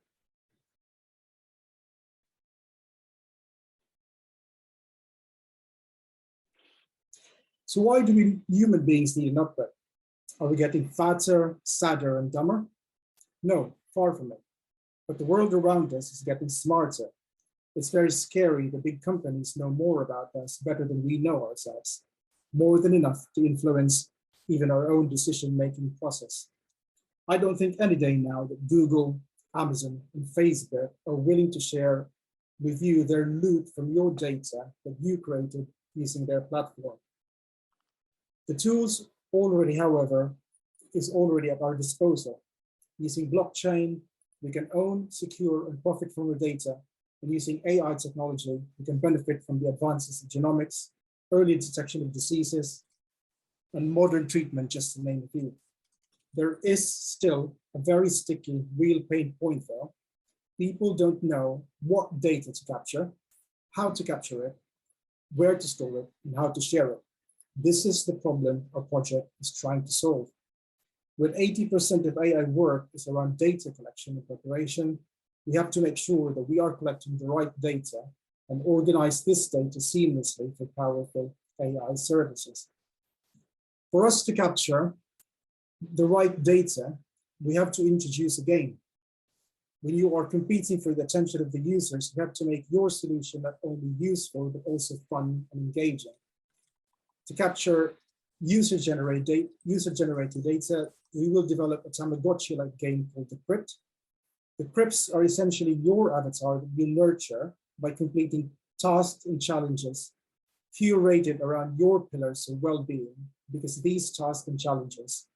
So why do we human beings need an upgrade? Are we getting fatter, sadder, and dumber? No, far from it. But the world around us is getting smarter. It's very scary that big companies know more about us better than we know ourselves, more than enough to influence even our own decision-making process. I don't think any day now that Google, Amazon, and Facebook are willing to share with you their loot from your data that you created using their platform. The tools already, however, is already at our disposal. Using blockchain, we can own, secure, and profit from our data. And using AI technology, we can benefit from the advances in genomics, early detection of diseases, and modern treatment, just to name a few. There is still a very sticky, real pain point though. People don't know what data to capture, how to capture it, where to store it, and how to share it. This is the problem our project is trying to solve. When 80% of AI work is around data collection and preparation, we have to make sure that we are collecting the right data and organize this data seamlessly for powerful AI services. For us to capture the right data, we have to introduce a game. When you are competing for the attention of the users, you have to make your solution not only useful, but also fun and engaging. To capture user-generated data, we will develop a Tamagotchi-like game called the Crypt. The Crypts are essentially your avatar that you nurture by completing tasks and challenges curated around your pillars of well-being, because these tasks and challenges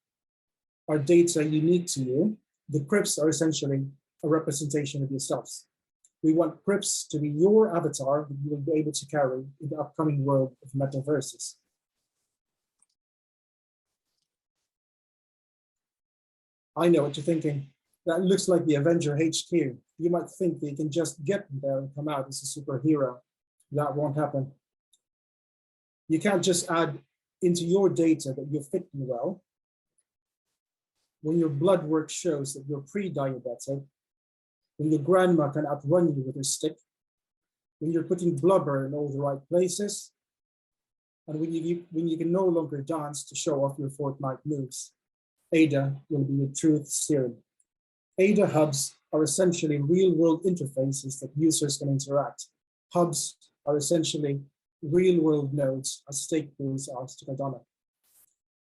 are data unique to you. The Crypts are essentially a representation of yourselves. We want Crypts to be your avatar that you will be able to carry in the upcoming world of metaverses. I know what you're thinking. That looks like the Avenger HQ. You might think that you can just get there and come out as a superhero. That won't happen. You can't just add into your data that you're fitting well. When your blood work shows that you're pre-diabetic, when your grandma can outrun you with her stick, when you're putting blubber in all the right places, and when you can no longer dance to show off your Fortnite moves, ADA will be your truth serum. ADA hubs are essentially real-world interfaces that users can interact. Hubs are essentially real-world nodes as stake pools are to Cardano.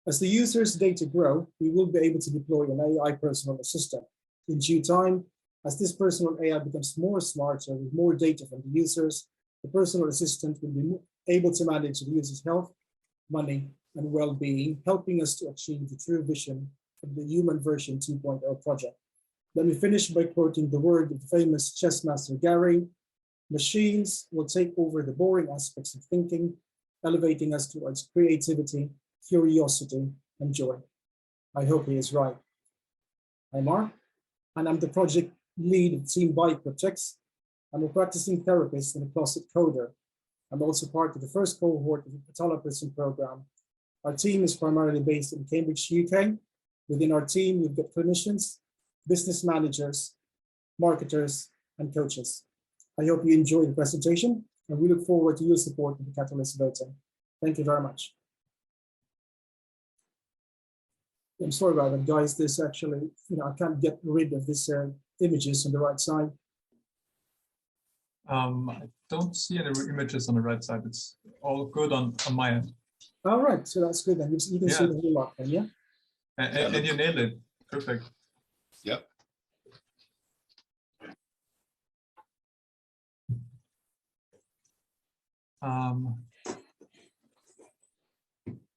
As the user's data grow, we will be able to deploy an AI personal assistant. In due time, as this personal AI becomes more smarter with more data from the users, the personal assistant will be able to manage the user's health, money, and well-being, helping us to achieve the true vision of the Human Version 2.0 project. Let me finish by quoting the word of the famous chess master Gary: "Machines will take over the boring aspects of thinking, elevating us towards creativity, curiosity, and joy." I hope he is right. I'm Mark, and I'm the project lead of Team Bioprojects. I'm a practicing therapist and a closet coder. I'm also part of the first cohort of the Patala Prison program. Our team is primarily based in Cambridge, UK. Within our team, we've got clinicians, business managers, marketers, and coaches. I hope you enjoy the presentation, and we look forward to your support in the Catalyst voting. Thank you very much. I'm sorry about that, guys. This actually, I can't get rid of this images on the right side. I don't see any images on the right side. It's all good on my end. All right, so that's good then. You can see the whole lot then, yeah? And you nailed it. Perfect. Yep.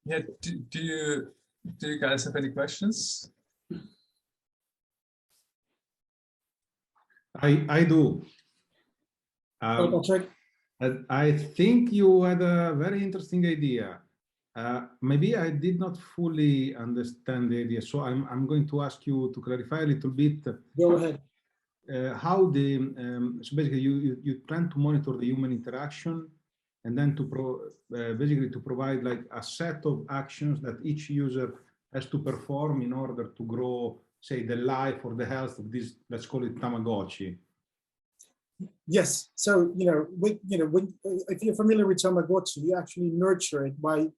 Yeah, do you guys have any questions? I do. I think you had a very interesting idea. Maybe I did not fully understand the idea, so I'm going to ask you to clarify a little bit. Go ahead. How so basically you plan to monitor the human interaction, and then to basically to provide like a set of actions that each user has to perform in order to grow, say, the life or the health of this, let's call it Tamagotchi. Yes. So, if you're familiar with Tamagotchi, you actually nurture it by,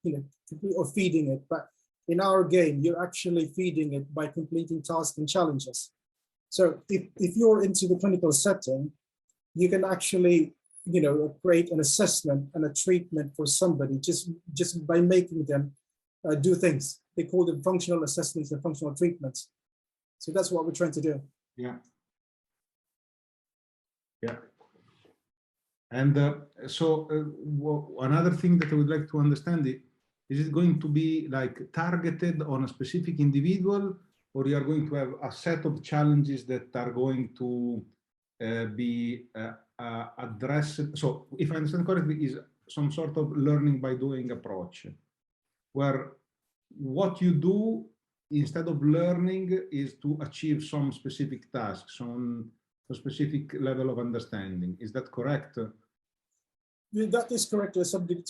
or feeding it. But in our game, you're actually feeding it by completing tasks and challenges. So if you're into the clinical setting, you can actually, create an assessment and a treatment for somebody just by making them do things. They call them functional assessments and functional treatments. So that's what we're trying to do. Yeah. Yeah. And so another thing that I would like to understand is it going to be like targeted on a specific individual, or you are going to have a set of challenges that are going to be addressed? So if I understand correctly, is some sort of learning by doing approach, where what you do instead of learning is to achieve some specific tasks, some a specific level of understanding. Is that correct? Yeah, that is correct to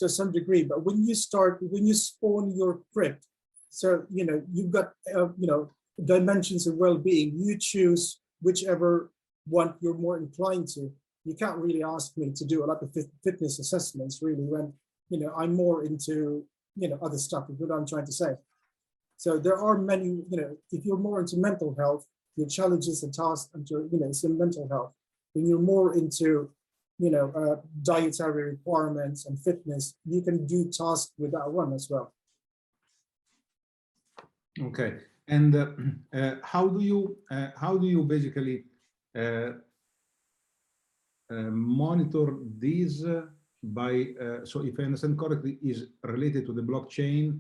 some degree. But when you spawn your crypt, so you've got dimensions of well-being. You choose whichever one you're more inclined to. You can't really ask me to do a lot of fitness assessments, really, when I'm more into other stuff. Is what I'm trying to say. So there are many. If you're more into mental health, your challenges and tasks and your some mental health. When you're more into dietary requirements and fitness, you can do tasks with that one as well. Okay, and how do you basically monitor these by? So, if I understand correctly, is related to the blockchain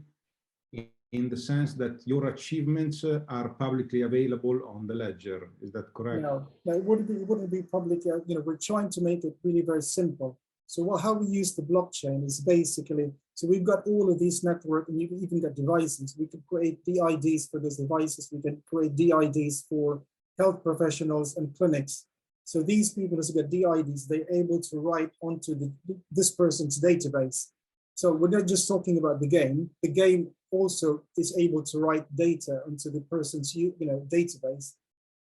in the sense that your achievements are publicly available on the ledger. Is that correct? No, it wouldn't be public. We're trying to make it really very simple. So how we use the blockchain is basically, so we've got all of these network, and you can even get devices. We can create DIDs for those devices. We can create DIDs for health professionals and clinics. So these people who get DIDs, they're able to write onto this person's database. So we're not just talking about the game. The game also is able to write data into the person's database.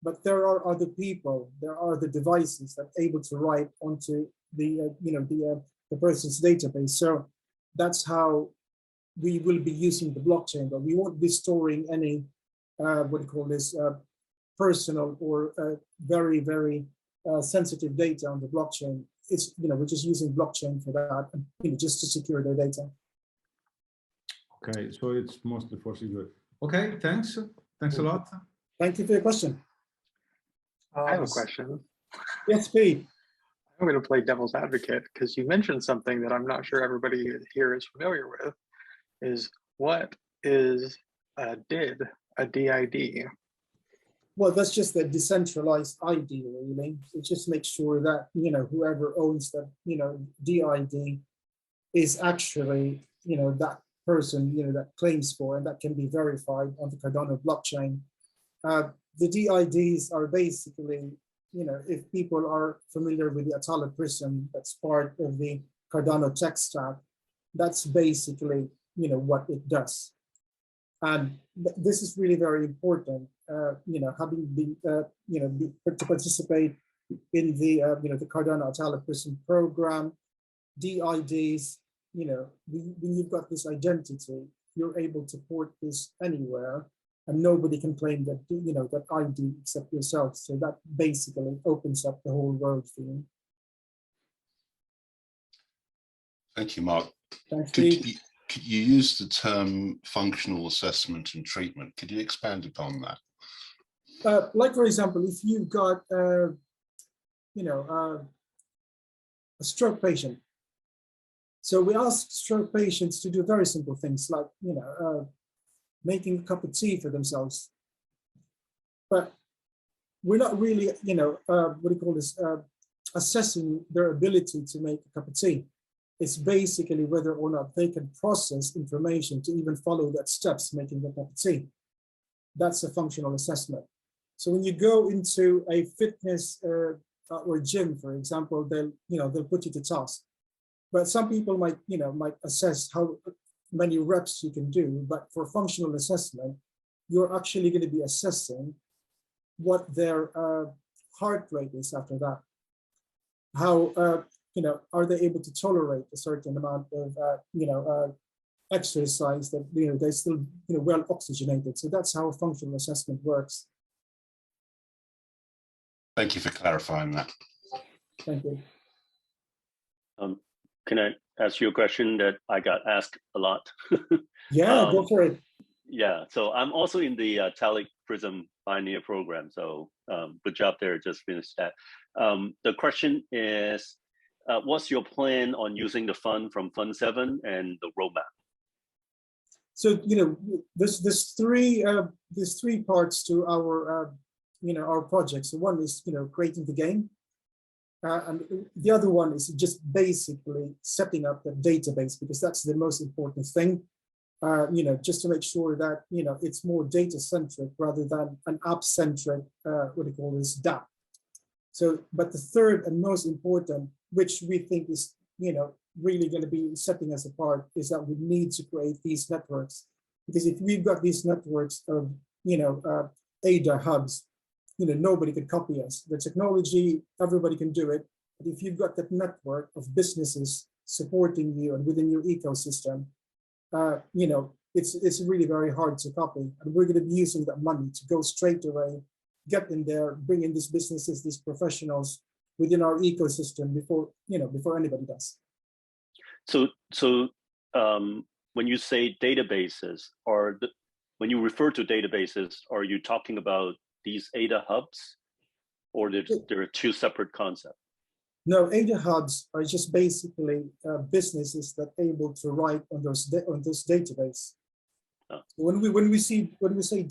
But there are other people, there are the devices that are able to write onto the person's database. So that's how we will be using the blockchain, but we won't be storing any personal or very, very sensitive data on the blockchain. It's we're just using blockchain for that, just to secure their data. Okay, so it's mostly for security. Okay, thanks a lot. Thank you for your question. I have a question. Yes, Pete. I'm going to play devil's advocate because you mentioned something that I'm not sure everybody here is familiar with. Is what is a DID? Well, that's just a decentralized ID, really. It just makes sure that whoever owns that DID is actually that person that claims for, and that can be verified on the Cardano blockchain. The DIDs are basically, if people are familiar with the Atala Prism, that's part of the Cardano tech stack, that's basically, what it does. And this is really very important, having been, to participate in the, the Cardano Atala Prism program, DIDs, when you've got this identity, you're able to port this anywhere, and nobody can claim that, that ID except yourself. So that basically opens up the whole world for you. Thank you, Mark. Thanks, could you use the term functional assessment and treatment? Could you expand upon that? Like, for example, if you've got, a stroke patient. So we ask stroke patients to do very simple things like, making a cup of tea for themselves. But we're not really, assessing their ability to make a cup of tea. It's basically whether or not they can process information to even follow that steps making the cup of tea. That's a functional assessment. So when you go into a fitness or gym, for example, they'll put you to task. But some people might assess how many reps you can do. But for functional assessment, you're actually going to be assessing what their heart rate is after that. How are they able to tolerate a certain amount of exercise that they're still well oxygenated. So that's how functional assessment works. Thank you for clarifying that. Thank you. Can I ask you a question that I got asked a lot? Yeah, go for it. Yeah, so I'm also in the Talic Prism Pioneer program. So good job there, just finished that. The question is, what's your plan on using the fund from Fund 7 and the roadmap? So there's three parts to our our project. So one is creating the game, and the other one is just basically setting up the database, because that's the most important thing. Just to make sure that it's more data centric rather than an app centric DApp. So, but the third and most important, which we think is really going to be setting us apart, is that we need to create these networks. Because if we've got these networks of ADA hubs, nobody can copy us. The technology, everybody can do it. But if you've got that network of businesses supporting you and within your ecosystem, it's really very hard to copy. And we're going to be using that money to go straight away, get in there, bring in these businesses, these professionals within our ecosystem before anybody does. So when you say databases, when you refer to databases, are you talking about these ADA hubs, or there are two separate concepts? No, ADA hubs are just basically businesses that are able to write on those database. Oh. When we say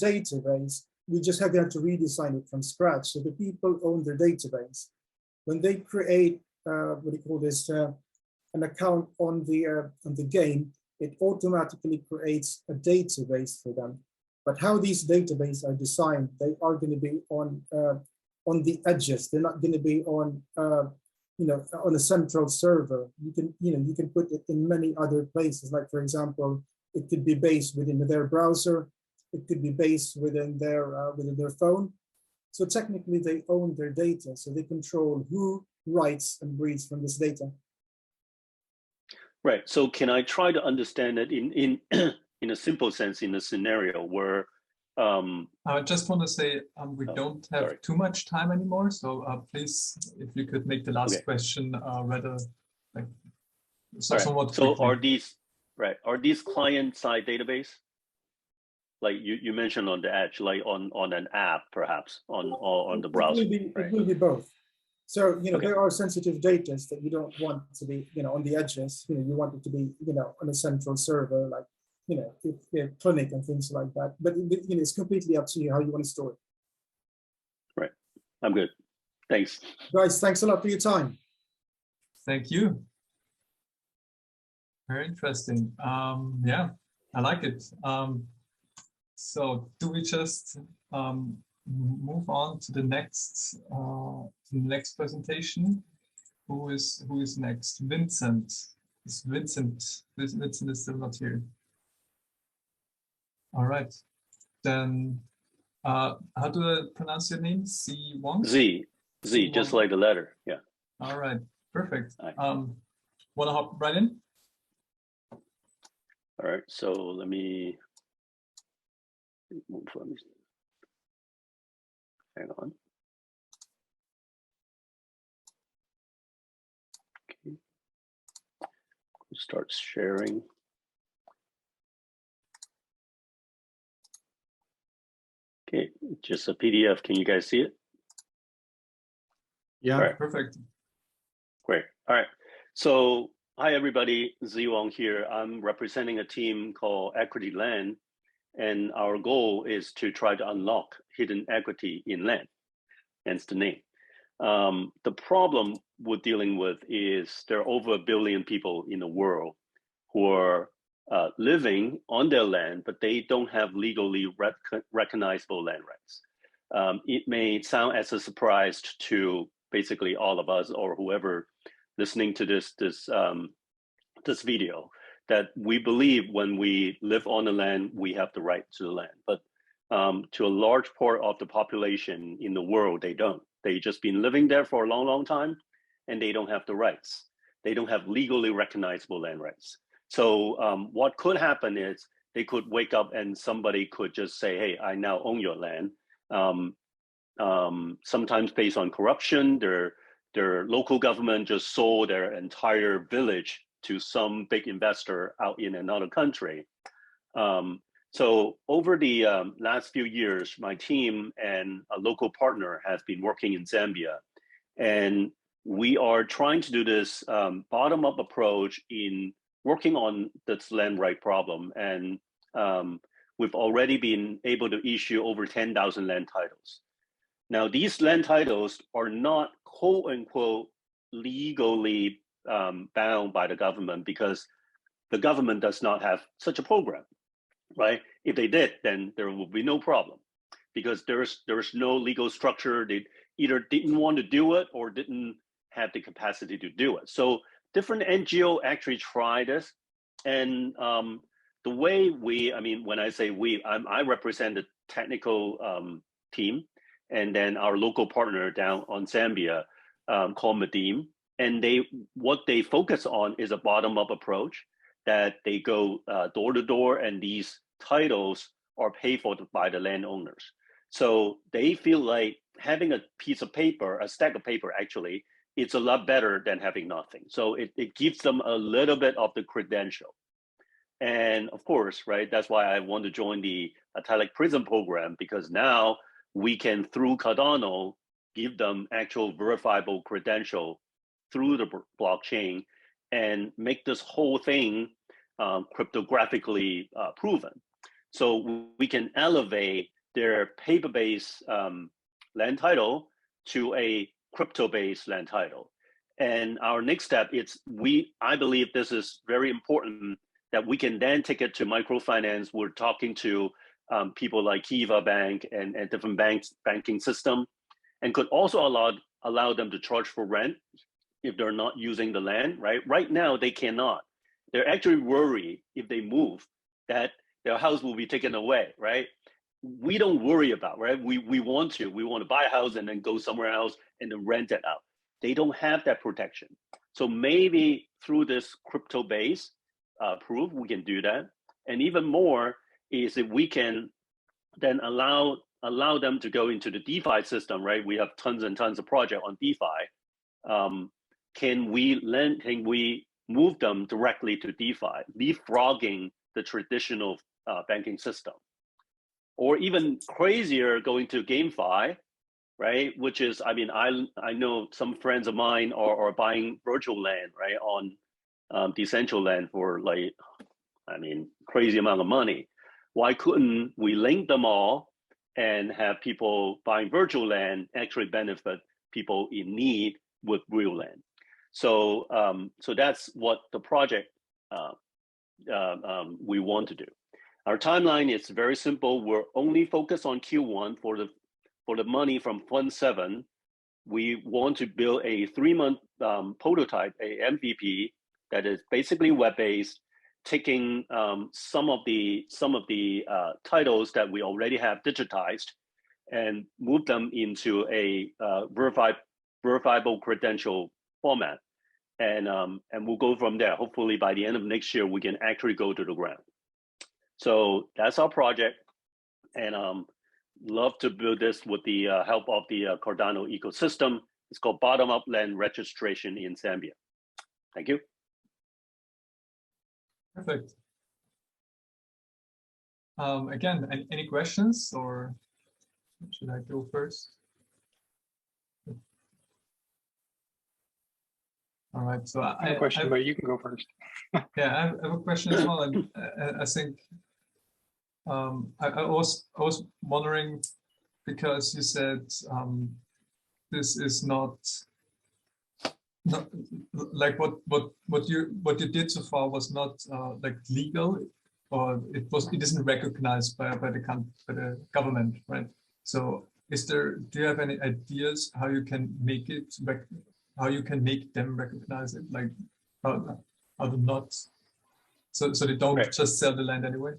database, we just have to redesign it from scratch. So the people own their database. When they create what do you call this, an account on the game, it automatically creates a database for them. But how these databases are designed, they are going to be on the edges. They're not going to be on on a central server. You can put it in many other places. Like for example, it could be based within their browser. It could be based within their phone. So technically, they own their data, so they control who writes and reads from this data. Right. So can I try to understand it in a simple sense, in a scenario where I just want to say we don't have too much time anymore, so please, if you could make the last question rather like somewhat so quickly. are these client-side database, like you mentioned on the edge, like on an app perhaps on the browser? It will be both. So there are sensitive data that you don't want to be on the edges. You want it to be on a central server, like clinic and things like that. But it's completely up to you how you want to store it. Right. I'm good. Thanks. Guys, thanks a lot for your time. Thank you. Very interesting. Yeah, I like it. So do we just move on to the next presentation? Who is next? Vincent. Vincent is still not here. All right, then how do I pronounce your name? Z Wong? Z, just like the letter, yeah. All right, perfect. Want to hop right in? All right, so let me move on. Hang on. Okay, start sharing. Okay, just a PDF. Can you guys see it? Yeah, right. Perfect. Great. All right. So, hi everybody, Z Wong here. I'm representing a team called Equity Land, and our goal is to try to unlock hidden equity in land, hence the name. The problem we're dealing with is there are over 1 billion people in the world who are living on their land, but they don't have legally recognizable land rights. It may sound as a surprise to basically all of us or whoever listening to this video, that we believe when we live on the land, we have the right to the land. But to a large part of the population in the world, they don't. They've just been living there for a long, long time, and they don't have the rights. They don't have legally recognizable land rights. So what could happen is they could wake up and somebody could just say, hey, I now own your land. Sometimes based on corruption, their local government just sold their entire village to some big investor out in another country. So over the last few years, my team and a local partner has been working in Zambia, and we are trying to do this bottom-up approach in working on this land right problem. And we've already been able to issue over 10,000 land titles. Now, these land titles are not quote unquote legally bound by the government because the government does not have such a program, right? If they did, then there would be no problem because there's no legal structure. They either didn't want to do it or didn't have the capacity to do it. So different NGO actually try this. And the way when I say we, I represent the technical team, and then our local partner down on Zambia called Madim. And what they focus on is a bottom-up approach that they go door to door, and these titles are paid for by the landowners. So they feel like having a piece of paper, a stack of paper actually, it's a lot better than having nothing. So it gives them a little bit of the credential. And of course, right, that's why I want to join the Italic Prism program, because now we can, through Cardano, give them actual verifiable credential through the blockchain and make this whole thing cryptographically proven. So we can elevate their paper-based land title to a crypto-based land title. And our next step is I believe this is very important, that we can then take it to microfinance. We're talking to people like Kiva Bank and different banking system, and could also allow them to charge for rent if they're not using the land, right? Right now, they cannot. They're actually worried if they move that their house will be taken away, right? We don't worry about, right? We want to buy a house and then go somewhere else and then rent it out. They don't have that protection. So maybe through this crypto base proof, we can do that. And even more is if we can then allow them to go into the DeFi system, right? We have tons and tons of projects on DeFi. Can we move them directly to DeFi, leapfrogging the traditional banking system? Or even crazier, going to GameFi, right? Which is, I mean, I know some friends of mine are buying virtual land, right, on Decentraland for like, I mean, crazy amount of money. Why couldn't we link them all and have people buying virtual land actually benefit people in need with real land? So, so that's what the project we want to do. Our timeline is very simple. We're only focused on Q1 for the money from Fund 7. We want to build a 3-month prototype, a MVP that is basically web-based, taking some of the titles that we already have digitized and move them into a verifiable credential format, and we'll go from there. Hopefully, by the end of next year, we can actually go to the ground. So that's our project, and love to build this with the help of the Cardano ecosystem. It's called Bottom-Up Land Registration in Zambia. Thank you. Perfect. Again, any questions, or should I go first? All right, so I have a question, but you can go first. Yeah, I have a question as well, and I think I was wondering, because you said this is not like what you did so far was not like legal, or it isn't recognized by the government, right? So do you have any ideas how you can make it, how you can make them recognize it, like how to not, so they don't just sell the land anyway?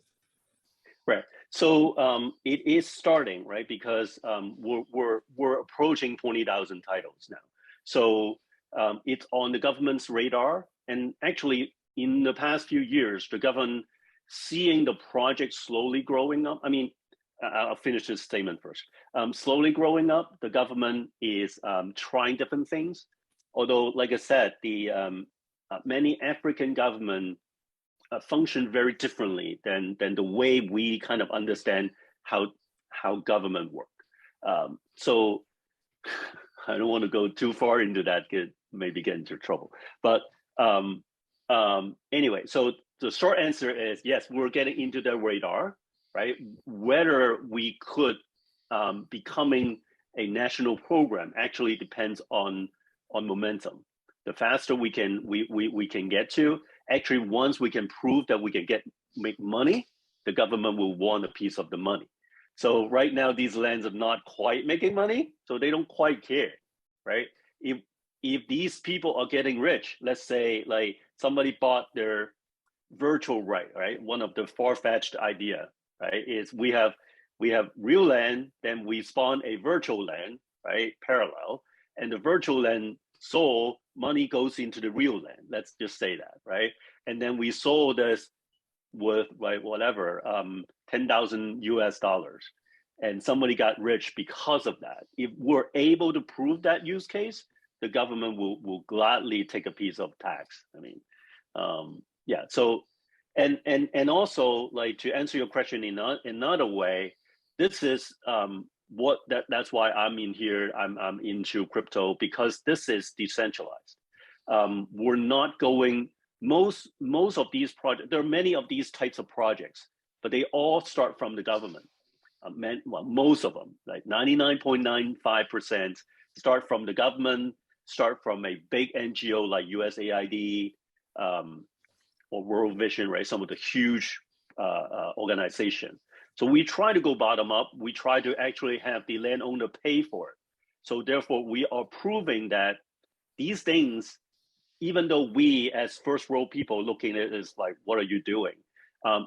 Right. So it is starting, right? Because we're approaching 20,000 titles now. So it's on the government's radar. And actually, in the past few years, the government seeing the project slowly growing up. I mean, I'll finish this statement first. Slowly growing up, the government is trying different things. Although, like I said, the many African governments function very differently than the way we kind of understand how government work. So I don't want to go too far into that, maybe get into trouble. But anyway, so the short answer is yes, we're getting into the radar, right? Whether we could becoming a national program actually depends on momentum. The faster we can get to, actually, once we can prove that we can make money, the government will want a piece of the money. So right now, these lands are not quite making money, so they don't quite care, right? If these people are getting rich, let's say like somebody bought their virtual right? One of the far-fetched idea, right, is we have real land, then we spawn a virtual land, right, parallel, and the virtual land sold, money goes into the real land. Let's just say that, right? And then we sold this with like whatever, $10,000 US, and somebody got rich because of that. If we're able to prove that use case, the government will gladly take a piece of tax. I mean, yeah. So And also, like, to answer your question in another way, this is that's why I'm in here. I'm into crypto, because this is decentralized. We're not going, most of these projects, there are many of these types of projects, but they all start from the government. Well, most of them, like 99.95%, start from the government, start from a big NGO like USAID or World Vision, right? Some of the huge organization. So we try to go bottom up. We try to actually have the landowner pay for it. So therefore, we are proving that these things, even though we as first world people looking at it as like, what are you doing?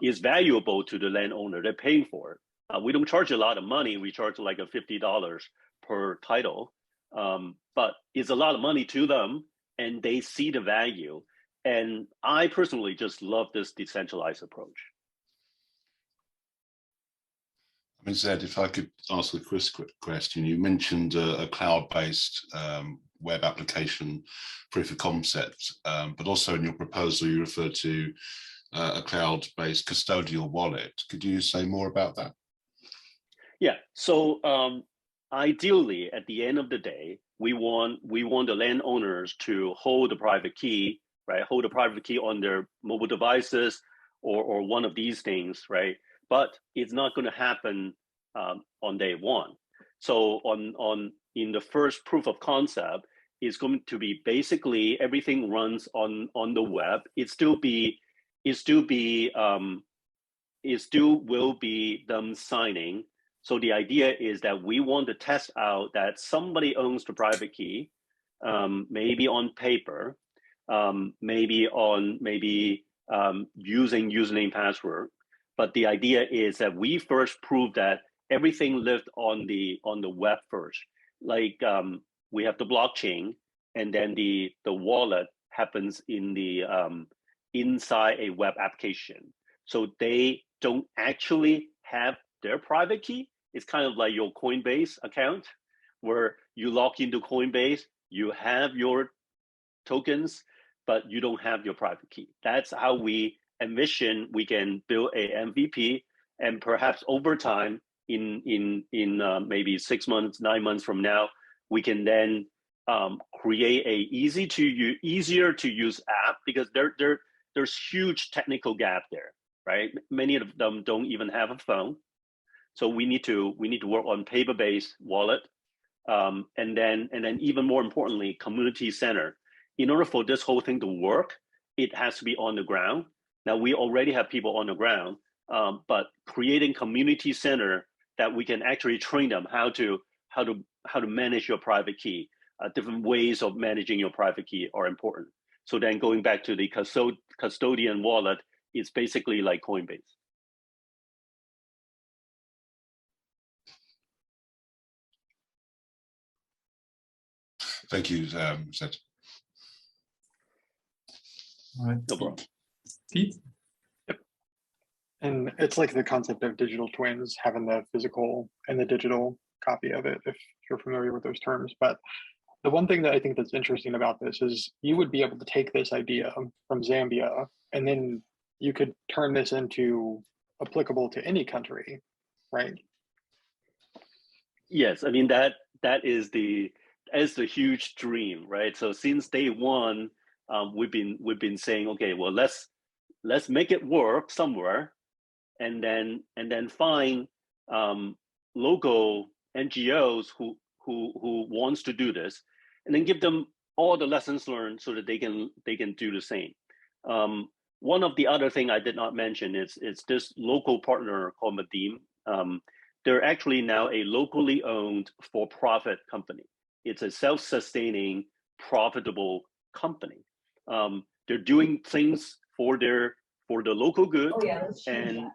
Is valuable to the landowner. They're paying for it. We don't charge a lot of money. We charge like a $50 per title, but it's a lot of money to them, and they see the value. And I personally just love this decentralized approach. I mean, Zed, if I could ask a quick question, you mentioned a cloud-based web application proof of concept, but also in your proposal, you referred to a cloud-based custodial wallet. Could you say more about that? Yeah, so ideally, at the end of the day, we want the landowners to hold the private key, right? Hold the private key on their mobile devices or one of these things, right? But it's not going to happen on day one. So in the first proof of concept, it's going to be basically everything runs on the web. It still will be them signing. So the idea is that we want to test out that somebody owns the private key, maybe on paper, maybe using username password. But the idea is that we first prove that everything lived on the web first. Like we have the blockchain, and then the wallet happens in the inside a web application. So they don't actually have their private key. It's kind of like your Coinbase account, where you log into Coinbase, you have your tokens, but you don't have your private key. That's how we envision we can build a MVP, and perhaps over time, in maybe 6 months, 9 months from now, we can then create a easier to use app, because there's huge technical gap there, right? Many of them don't even have a phone. So we need to work on paper-based wallet, and then even more importantly, community center. In order for this whole thing to work, it has to be on the ground. Now we already have people on the ground, but creating community center that we can actually train them how to manage your private key. Different ways of managing your private key are important. So then going back to the custodian wallet, it's basically like Coinbase. Thank you, Zed. All right. No problem. Pete? Yep. And it's like the concept of digital twins, having the physical and the digital copy of it, if you're familiar with those terms. But the one thing that I think that's interesting about this is you would be able to take this idea from Zambia, and then you could turn this into applicable to any country, right? Yes, I mean that is the huge dream, right? So since day one, we've been saying, okay, well, let's make it work somewhere, and then find local NGOs who wants to do this, and then give them all the lessons learned so that they can do the same. One of the other thing I did not mention is this local partner called Madim. They're actually now a locally owned for-profit company. It's a self-sustaining, profitable company. They're doing things for the local good, and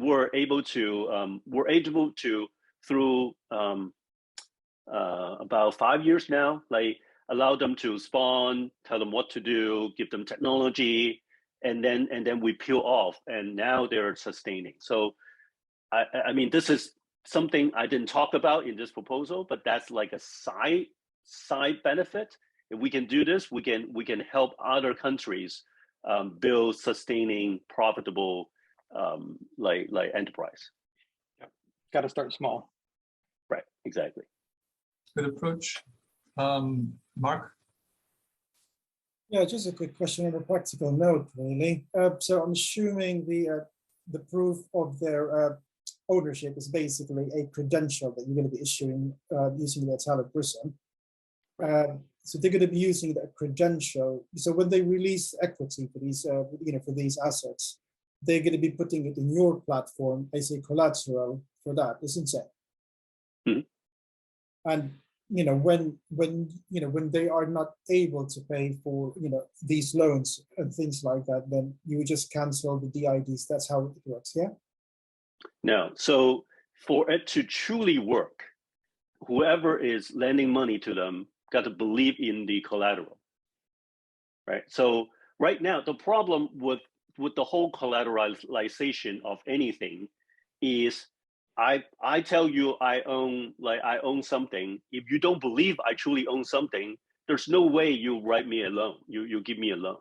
we're able to through about 5 years now, like allow them to spawn, tell them what to do, give them technology, and then we peel off, and now they're sustaining. So I mean, this is something I didn't talk about in this proposal, but that's like a side benefit. If we can do this, we can help other countries build sustaining, profitable like enterprise. Got to start small. Right, exactly. Good approach. Mark? Yeah, just a quick question on a practical note, really. So I'm assuming the proof of their ownership is basically a credential that you're going to be issuing using the Italic Prism. So they're going to be using that credential. So when they release equity for these, for these assets, they're going to be putting it in your platform as a collateral for that, isn't it? Mm-hmm. And when they are not able to pay for these loans and things like that, then you just cancel the DIDs. That's how it works, yeah? No, so for it to truly work, whoever is lending money to them got to believe in the collateral, right? So right now, the problem with the whole collateralization of anything is I tell you I own something. If you don't believe I truly own something, there's no way you write me a loan. You give me a loan,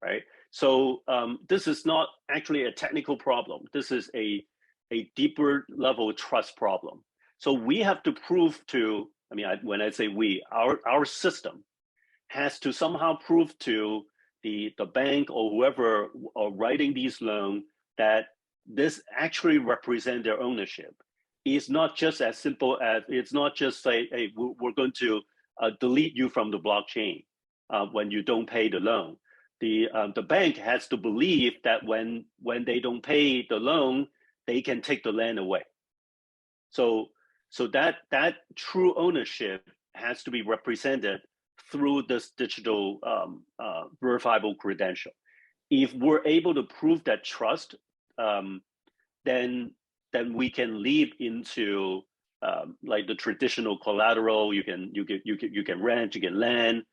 right? So this is not actually a technical problem. This is a deeper level trust problem. So we have to prove to, when I say we, our system has to somehow prove to the bank or whoever are writing these loans that this actually represents their ownership. It's not just as simple as, it's not just say, hey, we're going to delete you from the blockchain when you don't pay the loan. The bank has to believe that when they don't pay the loan, they can take the land away. So that true ownership has to be represented through this digital verifiable credential. If we're able to prove that trust, then we can leap into like the traditional collateral. You can rent, you can lend,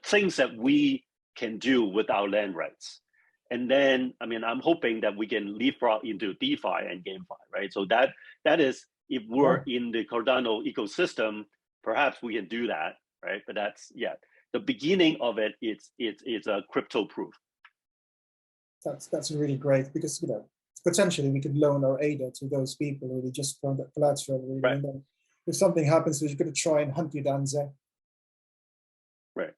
things that we can do with our land rights. And then, I'm hoping that we can leapfrog into DeFi and GameFi, right? So that is, if we're in the Cardano ecosystem, perhaps we can do that, right? But that's, the beginning of it, it's a crypto proof. That's really great, because potentially we could loan our ADA to those people who just found that collateral, really, right. And then if something happens, we're going to try and hunt you down, Zach. Right.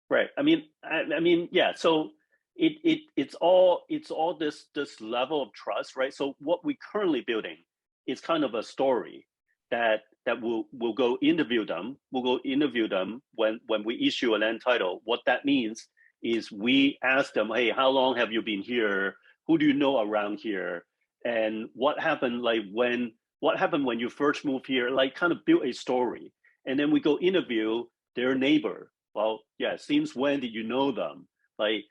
Right. So it's all this level of trust, right? So what we're currently building is kind of a story that we'll go interview them. We'll go interview them when we issue a land title. What that means is we ask them, hey, how long have you been here? Who do you know around here? And what happened when you first moved here? Like, kind of build a story. And then we go interview their neighbor. Well, since when did you know them? Like,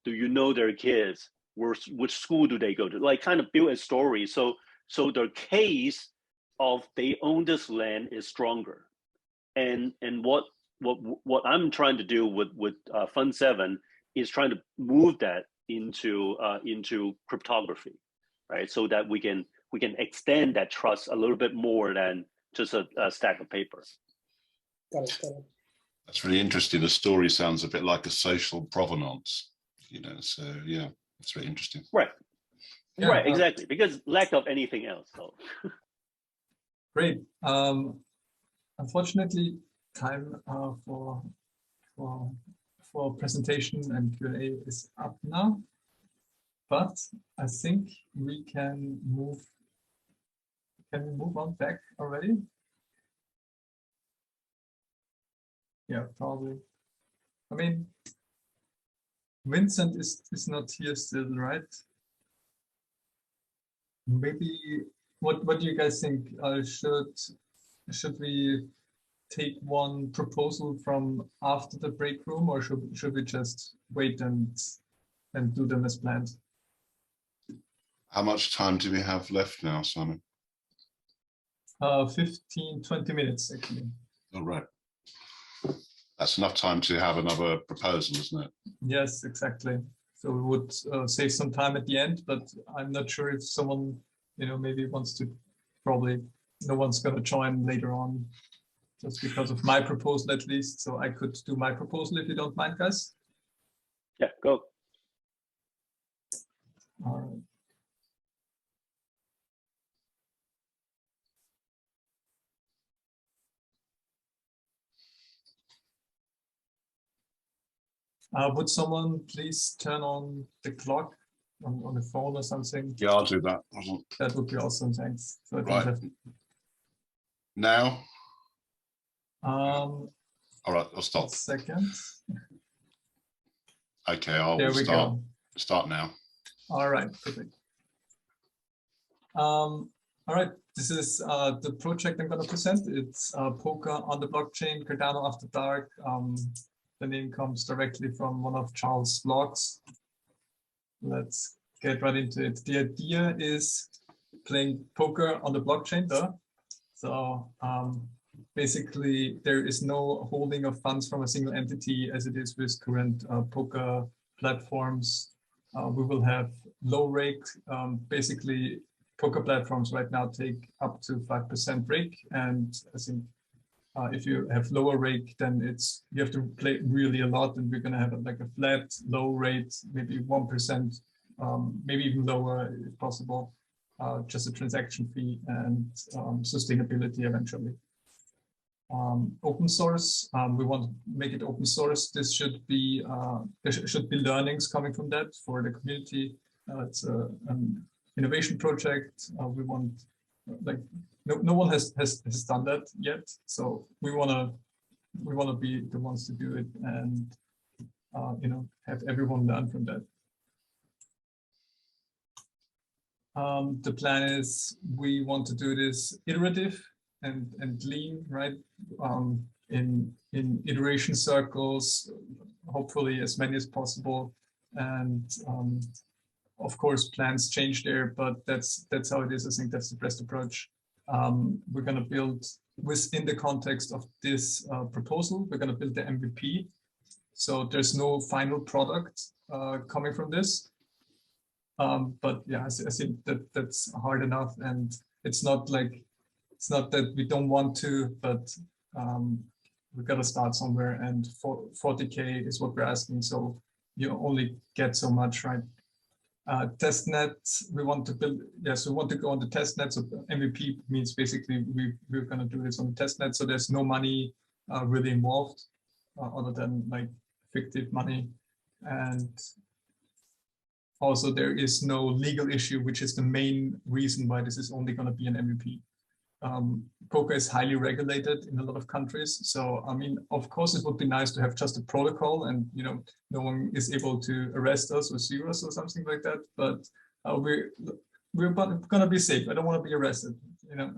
do you know their kids? Which school do they go to? Like, kind of build a story. So the case of they own this land is stronger. And what I'm trying to do with Fund 7 is trying to move that into cryptography, right? So that we can extend that trust a little bit more than just a stack of paper. Got it. That's really interesting. The story sounds a bit like a social provenance, so yeah, it's very interesting. Right. Yeah, right, exactly, because lack of anything else. So. Great. Unfortunately, time for presentation and Q&A is up now, but I think we can move. Can we move on back already? Yeah, probably. Vincent is not here still, right? Maybe. What do you guys think? Should we take one proposal from after the break room, or should we just wait and do them as planned? How much time do we have left now, Simon? 15-20 minutes actually. All right. That's enough time to have another proposal, isn't it? Yes, exactly. So we would save some time at the end, but I'm not sure if someone, maybe wants to. Probably no one's going to join later on, just because of my proposal at least. So I could do my proposal if you don't mind, guys. Yeah, go. All right. Would someone please turn on the clock on the phone or something? Yeah, I'll do that. That would be awesome. Thanks. So I don't Right. have... Now? All right, I'll stop. Second. Okay, I'll There we go. Start now. All right, perfect. All right, this is the project I'm going to present. It's poker on the blockchain, Cardano After Dark. The name comes directly from one of Charles' blogs. Let's get right into it. The idea is playing poker on the blockchain, though. So basically, there is no holding of funds from a single entity as it is with current poker platforms. We will have low rake. Basically, poker platforms right now take up to 5% rake, and I think if you have lower rake, then you have to play really a lot, and we're going to have like a flat low rate, maybe 1%, maybe even lower if possible, just a transaction fee and sustainability eventually. Open source, we want to make it open source. This should be there should be learnings coming from that for the community. It's an innovation project. We want no one has done that yet, so we want to be the ones to do it, and you know, have everyone learn from that. The plan is we want to do this iterative and lean, right? In iteration circles, hopefully as many as possible, and of course plans change there, but that's how it is. I think that's the best approach. We're going to build within the context of this proposal. We're going to build the MVP. So there's no final product coming from this. But yeah, I think that's hard enough, and it's not that we don't want to, but we've got to start somewhere, and 40K is what we're asking. So you only get so much, right? Testnet, we want to build, yes, we want to go on the testnet. So MVP means basically we're going to do this on the testnet. So there's no money really involved other than like fictive money. And also there is no legal issue, which is the main reason why this is only going to be an MVP. Poker is highly regulated in a lot of countries. So, I mean, of course, it would be nice to have just a protocol and, you know, no one is able to arrest us or sue us or something like that. But we're going to be safe. I don't want to be arrested, you know.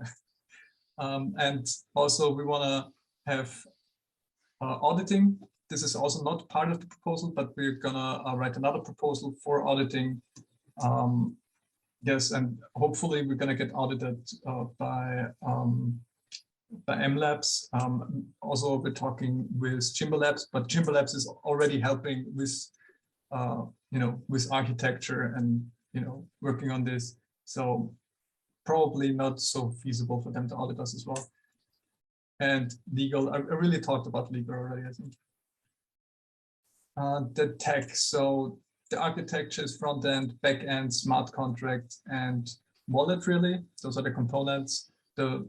And also we want to have auditing. This is also not part of the proposal, but we're going to write another proposal for auditing. Yes, and hopefully we're going to get audited by MLabs. Also, we're talking with Jimbo Labs, but Jimbo Labs is already helping with, you know, with architecture and, you know, working on this. So probably not so feasible for them to audit us as well. And legal, I really talked about legal already, I think. The tech, so the architecture is front end, back end, smart contract, and wallet, really. Those are the components. The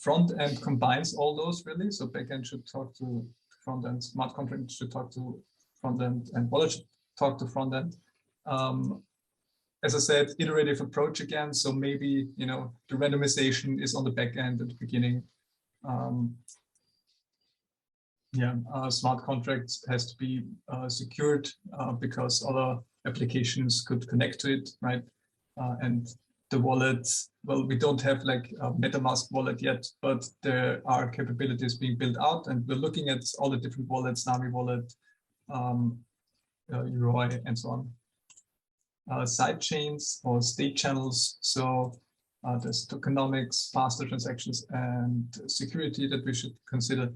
front end combines all those, really. So back end should talk to front end, smart contract should talk to front end, and wallet should talk to front end. As I said, iterative approach again. So maybe, you know, the randomization is on the back end at the beginning. Smart contracts has to be secured because other applications could connect to it, right? And the wallet, well, we don't have like a MetaMask wallet yet, but there are capabilities being built out, and we're looking at all the different wallets, Nami wallet, Yoroi, and so on. Side chains or state channels. So there's tokenomics, faster transactions, and security that we should consider.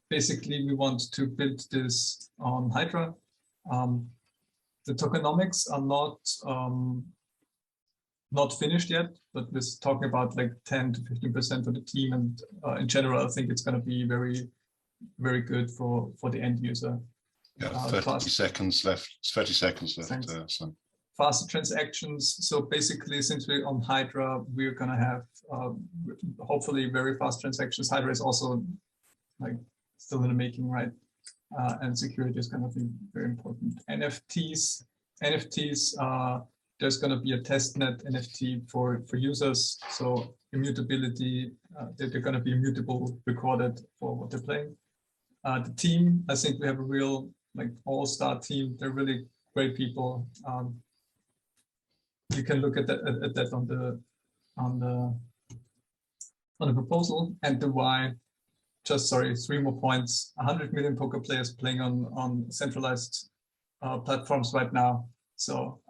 Basically, we want to build this on Hydra. The tokenomics are not finished yet, but we're talking about like 10 to 15% of the team, and in general, I think it's going to be very, very good for the end user. Yeah, 30 seconds left. 30 seconds left. So. Faster transactions. So basically, since we're on Hydra, we're gonna have hopefully very fast transactions. Hydra is also like still in the making, right? And security is gonna be very important. NFTs. There's gonna be a testnet NFT for users. So immutability. They're gonna be immutable, recorded for what they're playing. The team. I think we have a real like all-star team. They're really great people. You can look at that on the proposal. And the why. Just sorry, 3 more points. 100 million poker players playing on centralized platforms right now. So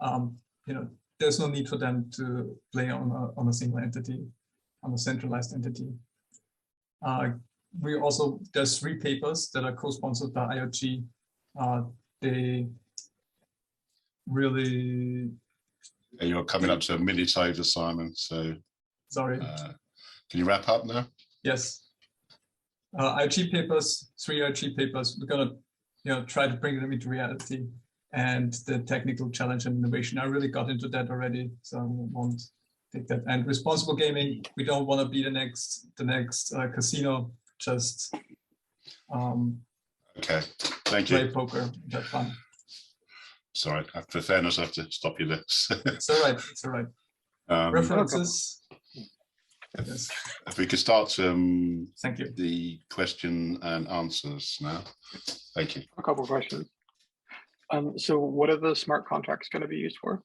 you know, there's no need for them to play on a single entity, on a centralized entity. We also, there's 3 papers that are co-sponsored by IOG. They really. You're coming up to a minute over, Simon. So sorry. Can you wrap up now? Yes. IOG papers, 3 IOG papers. We're gonna, try to bring them into reality, and the technical challenge and innovation. I really got into that already, so I won't take that. And responsible gaming. We don't want to be the next casino. Just okay. Thank you. Play poker. Have fun. Sorry, for fairness, I have to stop you there. It's all right. It's all right. References. Yes. If we could start thank you. The question and answers now. Thank you. A couple of questions. So what are the smart contracts going to be used for?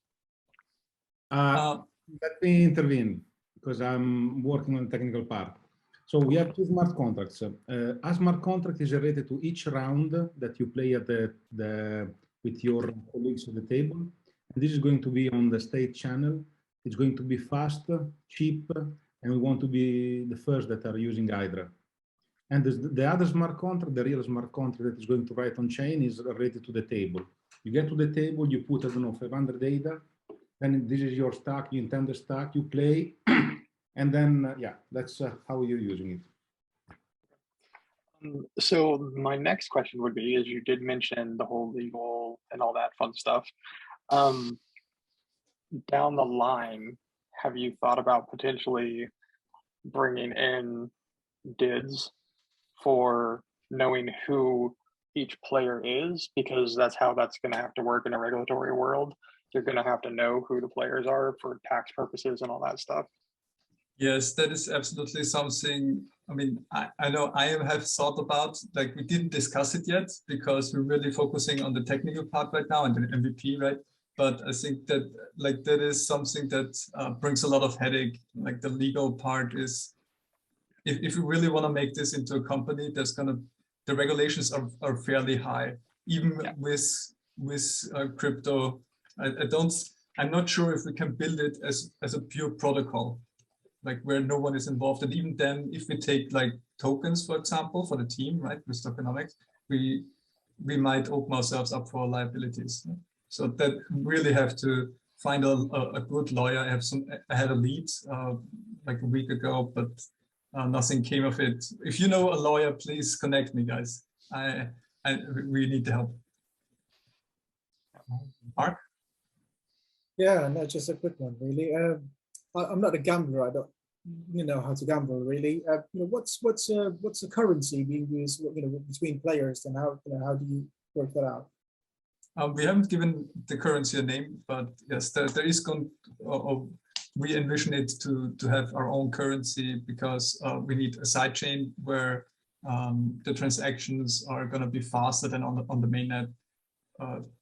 Let me intervene because I'm working on the technical part. So we have 2 smart contracts. A smart contract is related to each round that you play at with your colleagues at the table. And this is going to be on the state channel. It's going to be fast, cheap, and we want to be the first that are using Hydra. And the other smart contract, the real smart contract that is going to write on chain is related to the table. You get to the table, you put, I don't know, 500 data, then this is your stack, you intend the stack, you play, and then, yeah, that's how you're using it. So my next question would be, as you did mention the whole legal and all that fun stuff, down the line, have you thought about potentially bringing in DIDs for knowing who each player is? Because that's how that's going to have to work in a regulatory world. You're going to have to know who the players are for tax purposes and all that stuff. Yes, that is absolutely something. I mean, I know I have thought about, like, we didn't discuss it yet because we're really focusing on the technical part right now and the MVP, right? But I think that like that is something that brings a lot of headache. Like the legal part is, if you really want to make this into a company, the regulations are fairly high. Even with crypto, I'm not sure if we can build it as a pure protocol, like where no one is involved. And even then, if we take like tokens, for example, for the team, right, with tokenomics, we might open ourselves up for liabilities. So that really have to find a good lawyer. I had a lead like a week ago, but nothing came of it. If you know a lawyer, please connect me, guys. We need the help. Mark? Yeah, no, just a quick one, really. I'm not a gambler. I don't, know how to gamble, really. What's the currency being used, between players, and how do you work that out? We haven't given the currency a name, but yes, there is we envision it to have our own currency because we need a sidechain where the transactions are going to be faster than on the mainnet.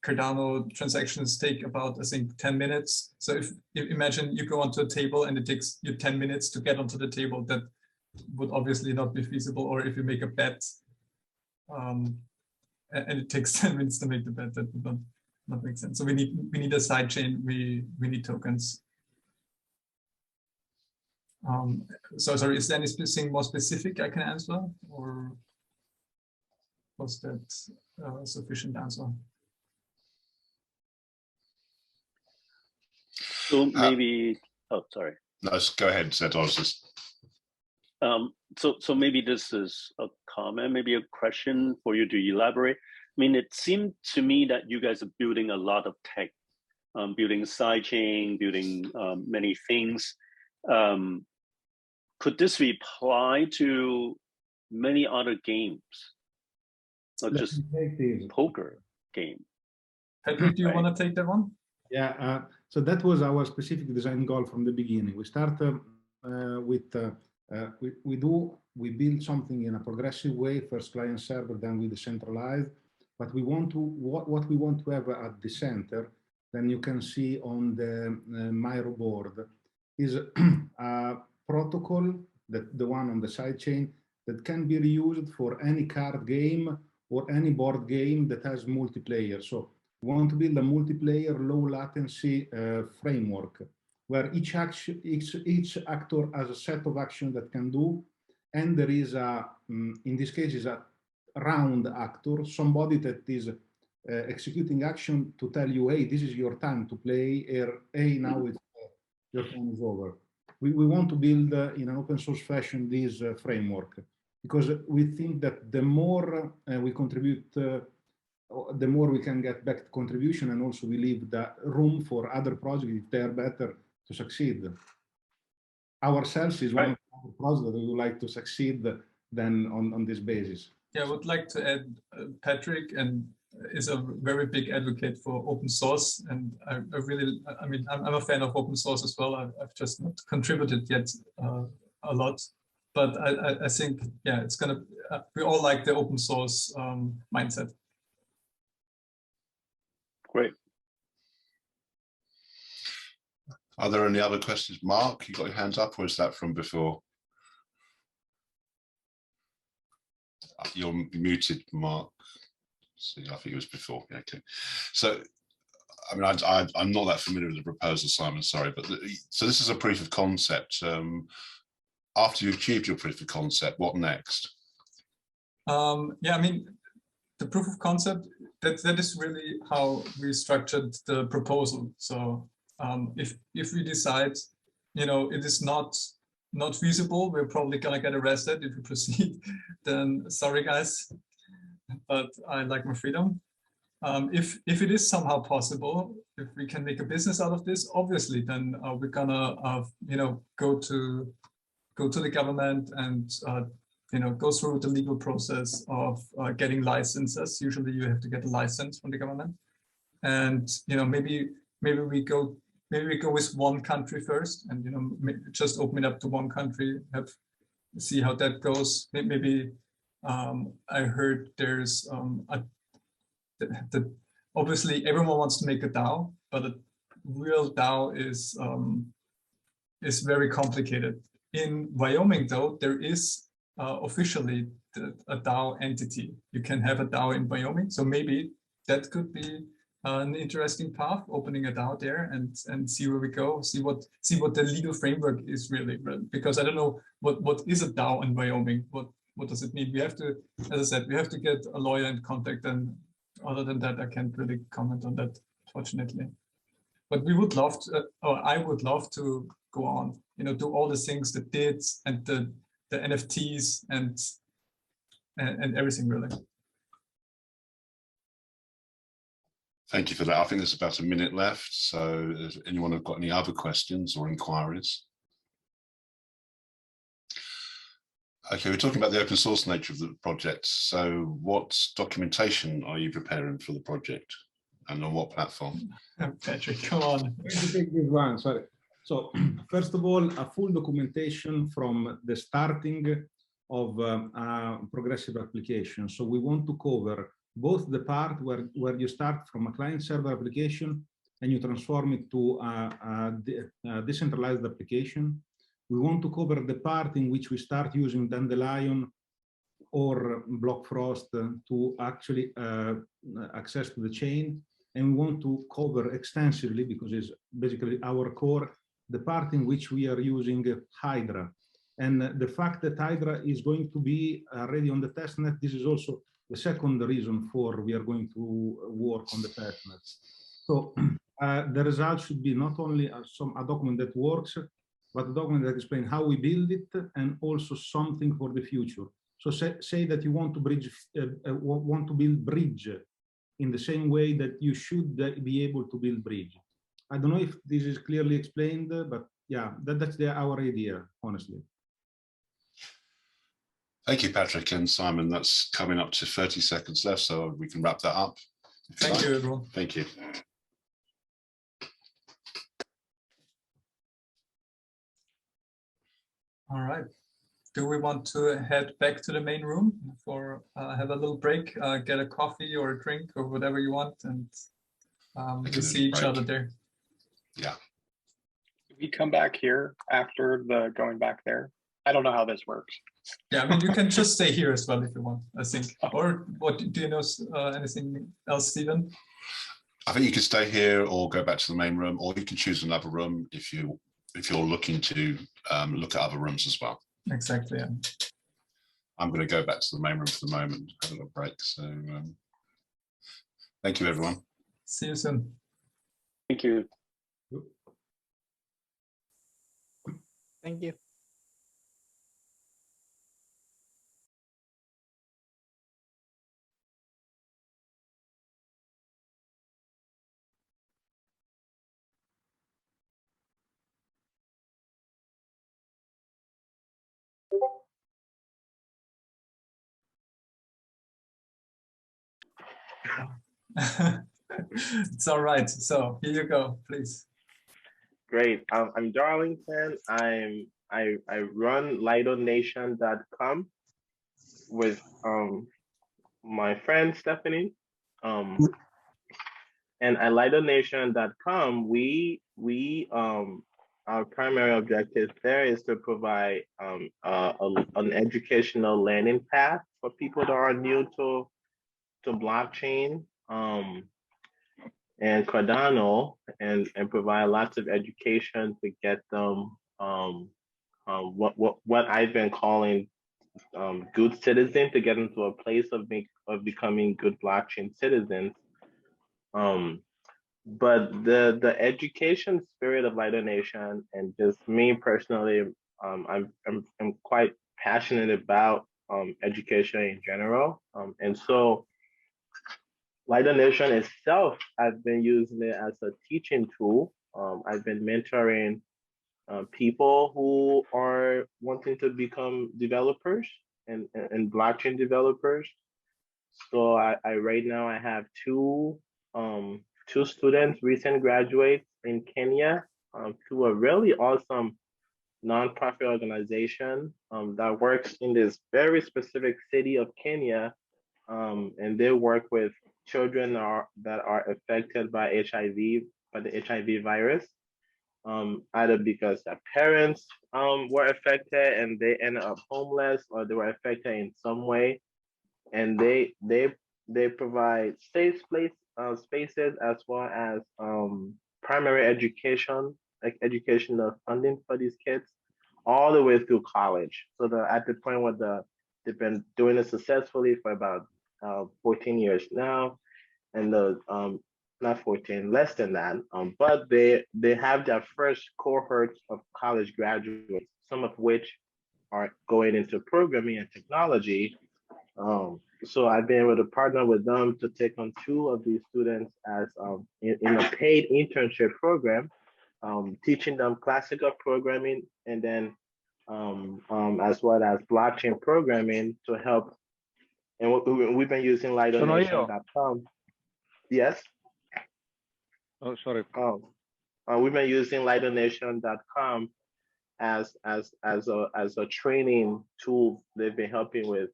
Cardano transactions take about, I think, 10 minutes. So if imagine you go onto a table and it takes you 10 minutes to get onto the table, that would obviously not be feasible. Or if you make a bet, and it takes 10 minutes to make the bet, that would not make sense. So we need a sidechain. We need tokens. So sorry, is there anything more specific I can answer, or was that sufficient answer? So maybe, oh, sorry. No, go ahead, Zetosis. So maybe this is a comment, maybe a question for you to elaborate. mean, it seemed to me that you guys are building a lot of tech, building sidechain, building many things. Could this be applied to many other games, not just poker game? Patrick, do you want to take that one? Yeah, so that was our specific design goal from the beginning. We started with, we build something in a progressive way, first client server, then we decentralize, but we want to, what we want to have at the center, then you can see on the Miro board, is a protocol, that the one on the sidechain, that can be reused for any card game or any board game that has multiplayer. So we want to build a multiplayer low latency framework where each actor has a set of actions that can do, and there is a, in this case, is a round actor, somebody that is executing action to tell you, hey, this is your time to play, or hey, now it's, your time is over. We want to build in an open source fashion this framework, because we think that the more we contribute, the more we can get back contribution, and also we leave the room for other projects if they are better to succeed. Ourselves is one of the projects that we would like to succeed then on this basis. Yeah, I would like to add Patrick is a very big advocate for open source, and I really, I mean, I'm a fan of open source as well. I've just not contributed yet a lot, but I think, yeah, it's gonna, we all like the open source mindset. Great. Are there any other questions? Mark, you got your hands up, or is that from before? You're muted, Mark. See, I think it was before. Yeah, okay. So, I mean, I'm not that familiar with the proposal, Simon, sorry, but so this is a proof of concept. After you've achieved your proof of concept, what next? Yeah, I mean, the proof of concept, that is really how we structured the proposal. So if we decide, you know, it is not feasible, we're probably gonna get arrested if we proceed, then sorry guys, but I like my freedom. If it is somehow possible, if we can make a business out of this, obviously, then we're gonna you know, go to the government and you know, go through the legal process of getting licenses. Usually you have to get a license from the government, and you know, maybe we go with one country first, and you know, just open it up to one country, see how that goes. Maybe I heard there's obviously everyone wants to make a DAO, but a real DAO is very complicated. In Wyoming, though, there is officially a DAO entity. You can have a DAO in Wyoming, so maybe that could be an interesting path, opening a DAO there and see where we go, see what the legal framework is really, because I don't know what is a DAO in Wyoming. What does it mean? We have to, as I said, we have to get a lawyer in contact, and other than that, I can't really comment on that, fortunately. But we would love to, or I would love to go on, you know, do all the things, the DIDs and the NFTs and everything really. Thank you for that. I think there's about a minute left. So if anyone have got any other questions or inquiries? Okay, we're talking about the open source nature of the project. So what documentation are you preparing for the project, and on what platform? Patrick, come on. I'm going to take this one, sorry. So first of all, a full documentation from the starting of a progressive application. So we want to cover both the part where you start from a client server application and you transform it to a decentralized application. We want to cover the part in which we start using Dandelion or Block Frost to actually access to the chain. And we want to cover extensively, because it's basically our core, the part in which we are using Hydra. And the fact that Hydra is going to be ready on the testnet, this is also the second reason for we are going to work on the testnet. So the result should be not only a document that works, but a document that explains how we build it, and also something for the future. So say that you want to build bridge in the same way that you should be able to build bridge. I don't know if this is clearly explained, but yeah, that's our idea, honestly. Thank you, Patrick and Simon. That's coming up to 30 seconds left, so we can wrap that up. Thank you, everyone. Thank you. All right. Do we want to head back to the main room for have a little break, get a coffee or a drink or whatever you want, and we'll see each other there? Yeah. We come back here after the going back there. I don't know how this works. Yeah, I mean, you can just stay here as well if you want, I think. Or what, do you know anything else, Stephen? I think you can stay here or go back to the main room, or you can choose another room if you're looking to look at other rooms as well. Exactly. Yeah. I'm going to go back to the main room for the moment, have a little break. So thank you, everyone. See you soon. Thank you. Thank you. It's all right. So here you go, please. Great. I'm Darlington. I run LidoNation.com with my friend Stephanie. And at LidoNation.com, our primary objective there is to provide an educational landing path for people that are new to blockchain and Cardano, and provide lots of education to get them what I've been calling good citizen, to get them to a place of becoming good blockchain citizens. But the education spirit of LidoNation, and just me personally, I'm quite passionate about education in general, and so LidoNation itself, I've been using it as a teaching tool. I've been mentoring people who are wanting to become developers and blockchain developers. So I right now I have two students, recent graduates in Kenya, to a really awesome nonprofit organization that works in this very specific city of Kenya, and they work with children that are affected by HIV, by the HIV virus, either because their parents were affected and they ended up homeless, or they were affected in some way, and they provide safe spaces as well as primary education, like educational funding for these kids, all the way through college. So that at the point where they've been doing it successfully for about 14 years now, and not 14, less than that, but they have their first cohort of college graduates, some of which are going into programming and technology. So I've been able to partner with them to take on 2 of these students as in a paid internship program, teaching them classical programming, and then as well as blockchain programming to help. And we've been using LidoNation.com. Yes. Oh, sorry. We've been using LidoNation.com as a training tool. They've been helping with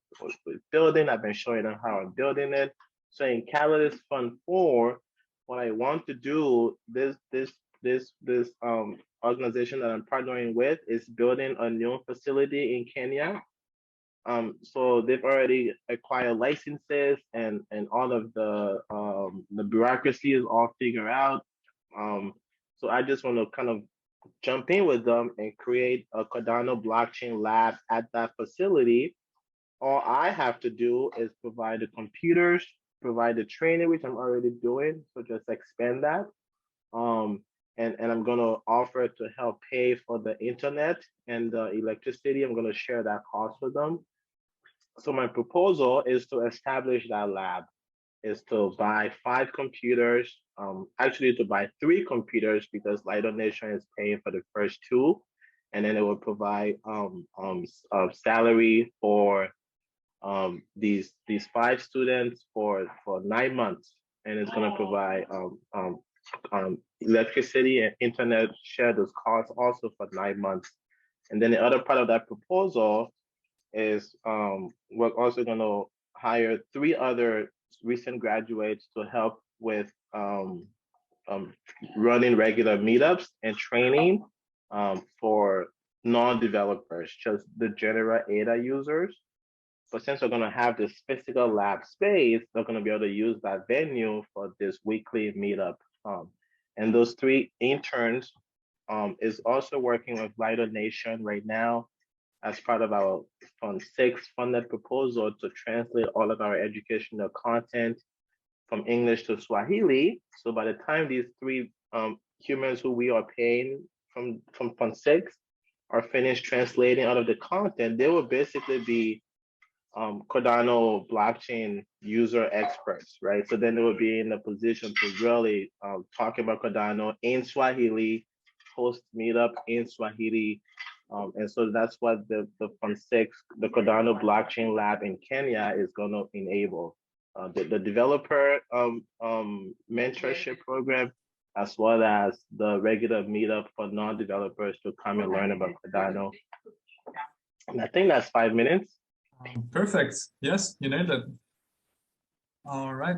building. I've been showing them how I'm building it. So in Catalyst Fund 4, what I want to do, this organization that I'm partnering with is building a new facility in Kenya. So they've already acquired licenses, and all of the bureaucracy is all figured out. So I just want to kind of jump in with them and create a Cardano blockchain lab at that facility. All I have to do is provide the computers, provide the training, which I'm already doing. So just expand that. And I'm going to offer to help pay for the internet and the electricity. I'm going to share that cost with them. So my proposal is to establish that lab. is to buy 5 computers, actually to buy 3 computers because Lido Nation is paying for the first 2, and then it will provide salary for these 5 students for 9 months, and it's going to provide electricity and internet share those costs also for 9 months. And then the other part of that proposal is we're also going to hire 3 other recent graduates to help with running regular meetups and training for non-developers, just the general ADA users. But since we're going to have this physical lab space, they're going to be able to use that venue for this weekly meetup. And those 3 interns is also working with Lido Nation right now as part of our Fund 6 funded proposal to translate all of our educational content from English to Swahili. So by the time these 3 humans who we are paying from Fund 6 are finished translating all of the content, they will basically be Cardano blockchain user experts, right? So then they will be in a position to really talk about Cardano in Swahili, host meetup in Swahili. And so that's what the Fund 6, the Cardano blockchain lab in Kenya is going to enable. The developer mentorship program, as well as the regular meetup for non-developers to come and learn about Cardano. And I think that's 5 minutes. Perfect. Yes, you nailed it. All right.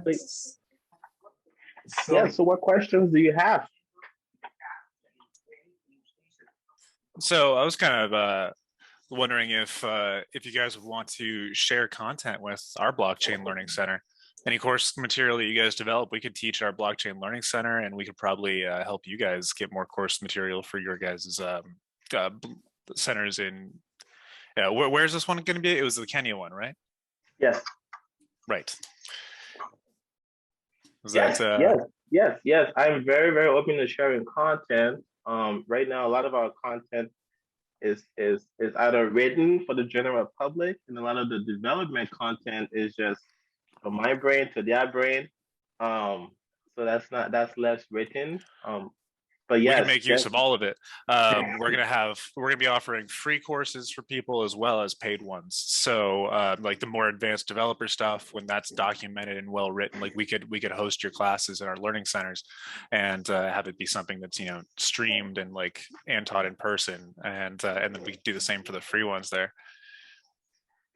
So what questions do you have? So I was kind of wondering if you guys would want to share content with our blockchain learning center. Any course material that you guys develop, we could teach our blockchain learning center, and we could probably help you guys get more course material for your guys' centers in. Yeah, where's this one going to be? It was the Kenya one, right? Yes. Right. Yes. I'm very, very open to sharing content. Right now, a lot of our content is either written for the general public, and a lot of the development content is just from my brain to their brain. So that's less written. But yes, we can make use of all of it. We're gonna be offering free courses for people as well as paid ones. So like the more advanced developer stuff, when that's documented and well written, like we could host your classes in our learning centers and have it be something that's streamed and taught in person, and then we could do the same for the free ones there.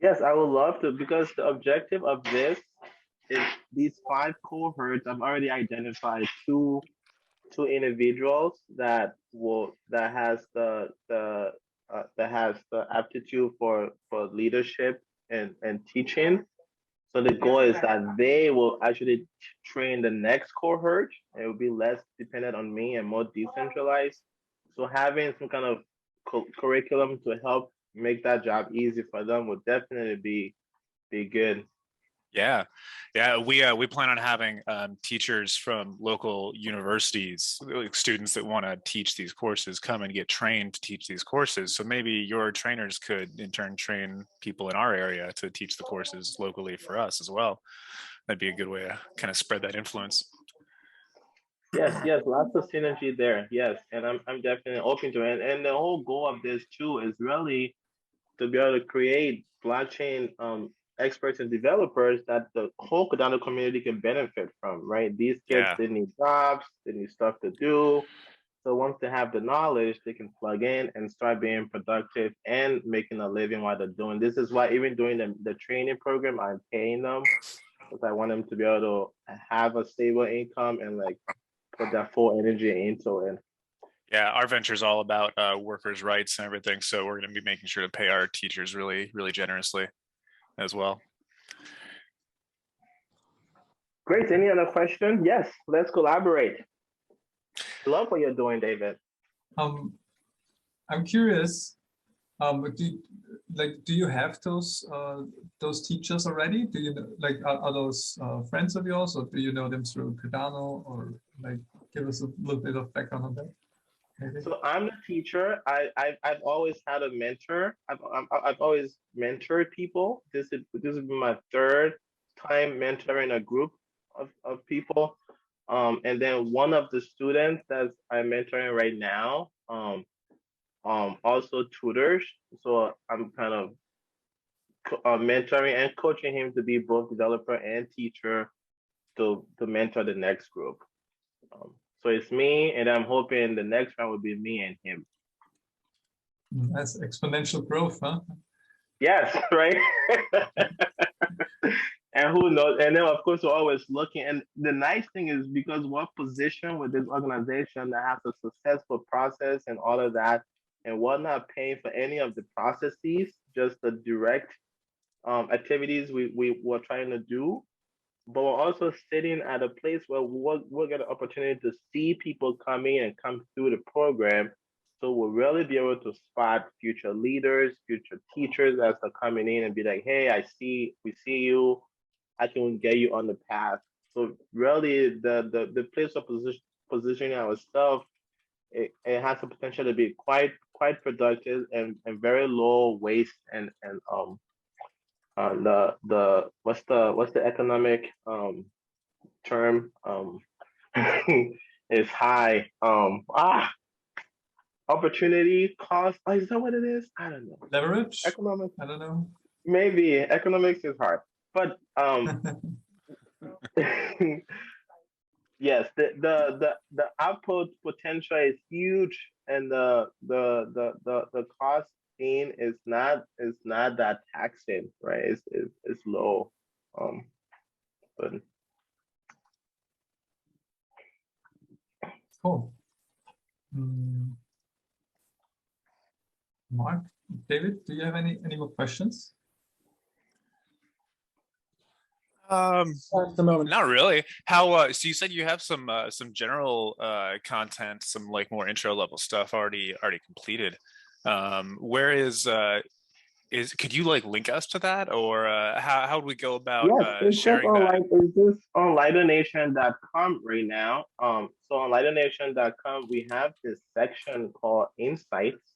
Yes, I would love to, because the objective of this is these 5 cohorts. I've already identified two individuals that has the aptitude for leadership and teaching. So the goal is that they will actually train the next cohort. It will be less dependent on me and more decentralized. So having some kind of curriculum to help make that job easy for them would definitely be good. Yeah, we plan on having teachers from local universities, like students that want to teach these courses, come and get trained to teach these courses. So maybe your trainers could in turn train people in our area to teach the courses locally for us as well. That'd be a good way to kind of spread that influence. Yes, lots of synergy there. Yes, and I'm definitely open to it. And the whole goal of this too is really to be able to create blockchain experts and developers that the whole Cardano community can benefit from, right? These kids, they need jobs, they need stuff to do. So once they have the knowledge, they can plug in and start being productive and making a living while they're doing. This is why even during the training program, I'm paying them, because I want them to be able to have a stable income and put that full energy into it. Yeah, our venture is all about workers' rights and everything. So we're going to be making sure to pay our teachers really, really generously as well. Great. Any other question? Yes, let's collaborate. Love what you're doing, David. I'm curious. Do you have those teachers already? Do you know, are those friends of yours, or do you know them through Cardano, or give us a little bit of background on that? Maybe? So I'm the teacher. I've always had a mentor. I've always mentored people. This has been my 3rd time mentoring a group. of people. And then one of the students that I'm mentoring right now also tutors. So I'm kind of mentoring and coaching him to be both developer and teacher to mentor the next group. So it's me, and I'm hoping the next round will be me and him. That's exponential growth, huh? Yes, right. And who knows? And then of course we're always looking. And the nice thing is because we're positioned with this organization that has a successful process and all of that, and we're not paying for any of the processes, just the direct activities we're trying to do. But we're also sitting at a place where we'll get an opportunity to see people come in and come through the program. So we'll really be able to spot future leaders, future teachers as they're coming in and be like, hey, we see you, I can get you on the path. So really the place of positioning ourselves, it has the potential to be quite productive and very low waste and what's the economic term is high. Opportunity cost. Oh, is that what it is? I don't know. Leverage? Economic. I don't know. Maybe economics is hard, but yes, the output potential is huge, and the cost in is not that taxing, right? It's low. But cool. Mark, David, do you have any more questions? Not really. How so you said you have some general content, some like more intro level stuff already completed. Where could you like link us to that, or how would we go about sharing that? It's just on lidonation.com right now. So on lidonation.com we have this section called Insights.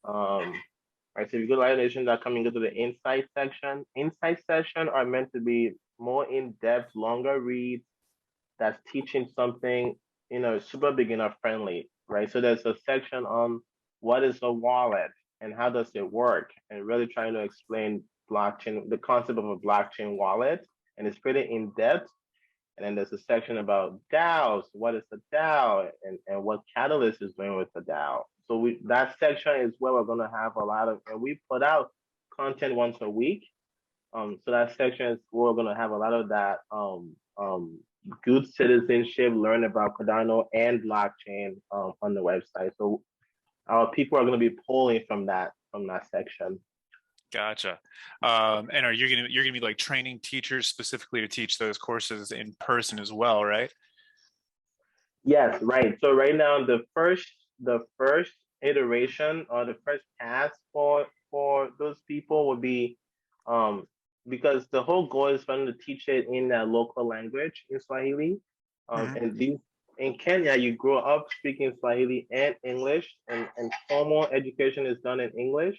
Right, so if you go to lidonation.com and go to the Insights section. Insights section are meant to be more in-depth, longer reads that's teaching something, super beginner friendly, right? So there's a section on what is a wallet and how does it work, and really trying to explain blockchain, the concept of a blockchain wallet, and it's pretty in-depth. And then there's a section about DAOs, what is the DAO, and what Catalyst is doing with the DAO. So that section is where we're going to have a lot of, and we put out content once a week. So that section is where we're going to have a lot of that good citizenship, learn about Cardano and blockchain on the website. So our people are going to be pulling from that section. Gotcha. And you're gonna be like training teachers specifically to teach those courses in person as well, right? Yes, right. So right now the first iteration or the first pass for those people would be because the whole goal is for them to teach it in their local language in Swahili. And in Kenya, you grow up speaking Swahili and English, and formal education is done in English.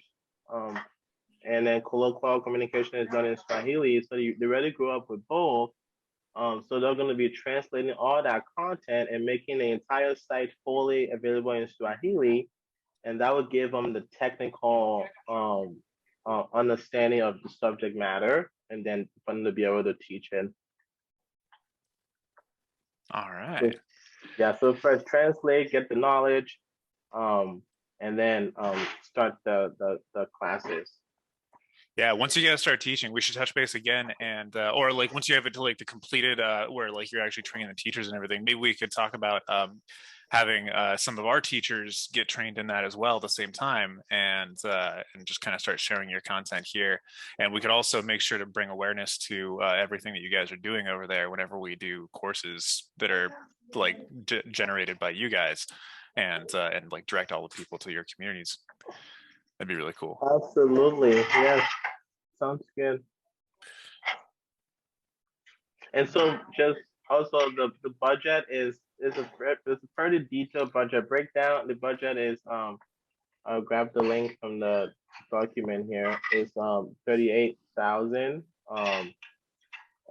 And then colloquial communication is done in Swahili. So they really grew up with both. So they're going to be translating all that content and making the entire site fully available in Swahili. And that would give them the technical understanding of the subject matter, and then for them to be able to teach it. All right. So first translate, get the knowledge, and then start the classes. Yeah, once you guys start teaching, we should touch base again, and or like once you have it to like the completed where like you're actually training the teachers and everything, maybe we could talk about having some of our teachers get trained in that as well at the same time, and just kind of start sharing your content here. And we could also make sure to bring awareness to everything that you guys are doing over there whenever we do courses that are like generated by you guys, and like direct all the people to your communities. That'd be really cool. Absolutely. Yes. Sounds good. And so just also the budget is a pretty detailed budget breakdown. The budget is I'll grab the link from the document here. It's 38,000.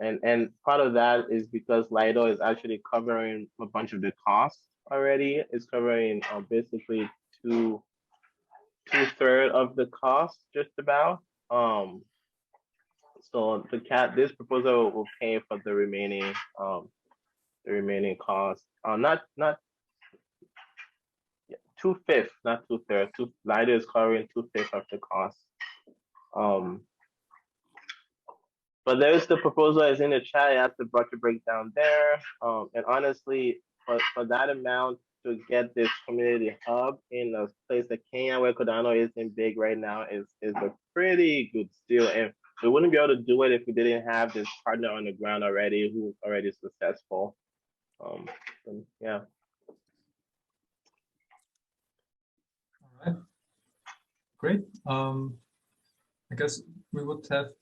And part of that is because Lido is actually covering a bunch of the costs already. It's covering basically two-thirds of the cost, just about. So this proposal will pay for the remaining cost. Not 2/5, not 2/3. Lido is covering 2/5 of the cost. But there's the proposal is in the chat. I have the budget breakdown there. And honestly, for that amount to get this community hub in a place like Kenya where Cardano isn't big right now is a pretty good deal. And we wouldn't be able to do it if we didn't have this partner on the ground already who's already successful. Yeah. All right. Great. I guess we would have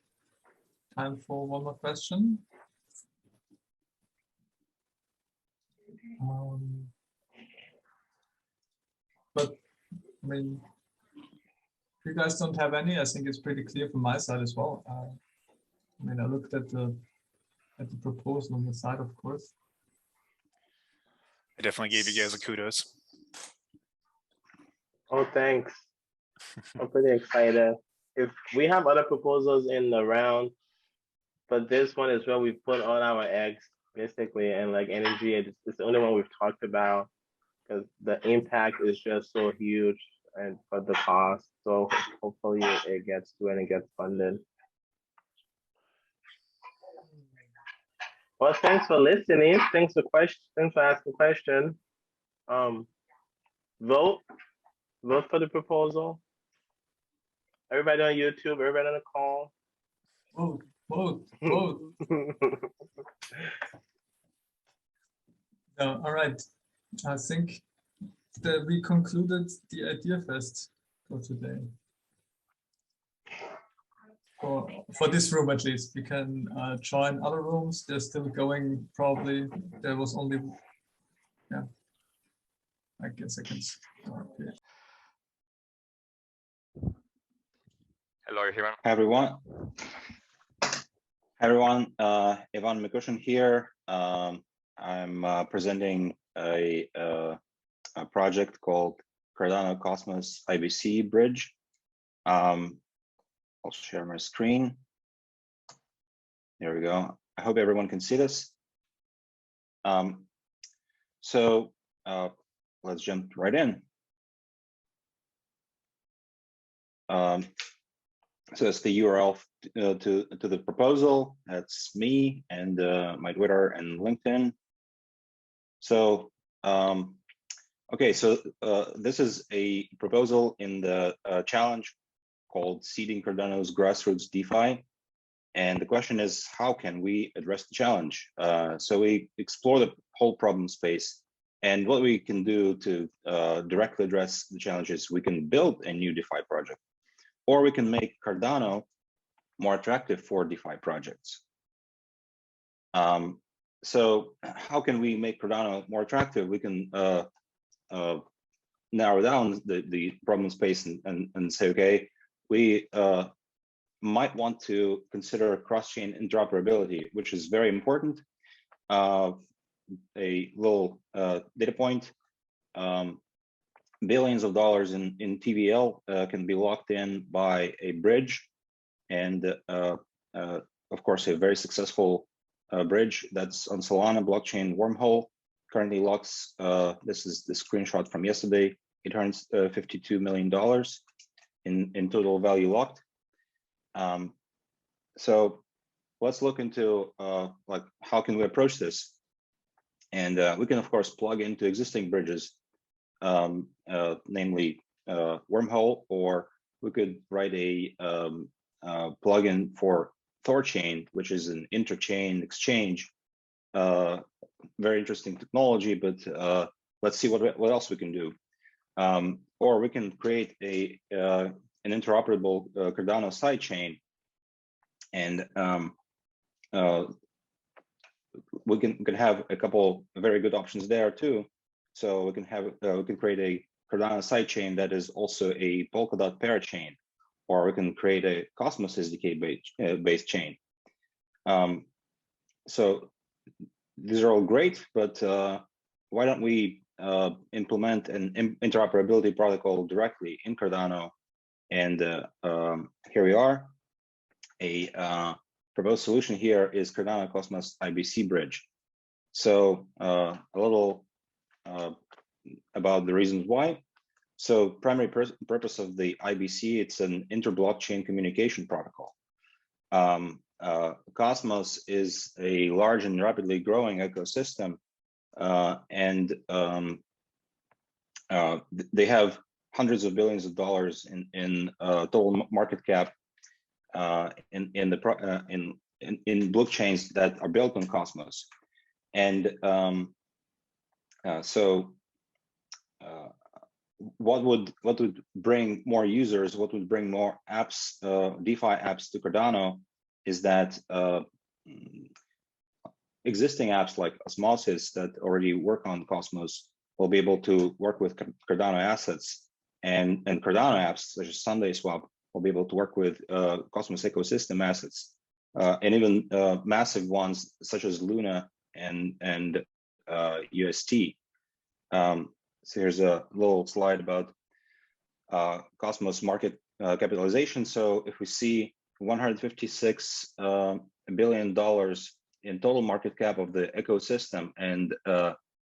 time for one more question. But I mean, if you guys don't have any, I think it's pretty clear from my side as well. I mean, I looked at the proposal on the side, of course. I definitely gave you guys a kudos. Oh, thanks. I'm pretty excited. If we have other proposals in the round, but this one is where we put all our eggs, basically, and like energy. It's the only one we've talked about because the impact is just so huge and for the cost. So hopefully it gets to and it gets funded. Well, thanks for listening. Thanks for asking questions. Vote for the proposal. Everybody on YouTube, everybody on the call. Vote. All right. I think that we concluded the Idea Fest for today. For this room, at least. We can join other rooms. They're still going, probably. There was only, yeah. I guess I can start here. Hello, everyone. Hi, everyone. Ivan Mikushin here. I'm presenting a project called Cardano-Cosmos-IBC-Bridge. I'll share my screen. There we go. I hope everyone can see this. So let's jump right in. So that's the URL to the proposal. That's me and my Twitter and LinkedIn. So okay, so this is a proposal in the challenge called Seeding Cardano's Grassroots DeFi. And the question is, how can we address the challenge? So we explore the whole problem space. And what we can do to directly address the challenges, we can build a new DeFi project, or we can make Cardano more attractive for DeFi projects. So how can we make Cardano more attractive? We can narrow down the problem space and say, okay, we might want to consider cross-chain interoperability, which is very important. A little data point, billions of dollars in TVL can be locked in by a bridge, and of course a very successful bridge that's on Solana blockchain Wormhole currently locks, this is the screenshot from yesterday, it earns $52 million in total value locked. So let's look into like how can we approach this, and we can of course plug into existing bridges, namely Wormhole, or we could write a plugin for Thorchain, which is an interchain exchange. Very interesting technology, but let's see what else we can do. Or we can create an interoperable Cardano sidechain, and we can have a couple of very good options there too. So we can create a Cardano sidechain that is also a Polkadot parachain, or we can create a Cosmos SDK based chain. so these are all great, but why don't we implement an interoperability protocol directly in Cardano? And here we are. A proposed solution here is Cardano-Cosmos-IBC-Bridge. So a little about the reasons why. So primary purpose of the IBC, it's an inter-blockchain communication protocol. Cosmos is a large and rapidly growing ecosystem, and they have hundreds of billions of dollars in total market cap in blockchains that are built on Cosmos. And what would bring more users, what would bring more apps, DeFi apps to Cardano is that existing apps like Osmosis that already work on Cosmos will be able to work with Cardano assets, and Cardano apps such as SundaeSwap will be able to work with Cosmos ecosystem assets, and even massive ones such as Luna and UST. So here's a little slide about Cosmos market capitalization. So if we see $156 billion in total market cap of the ecosystem and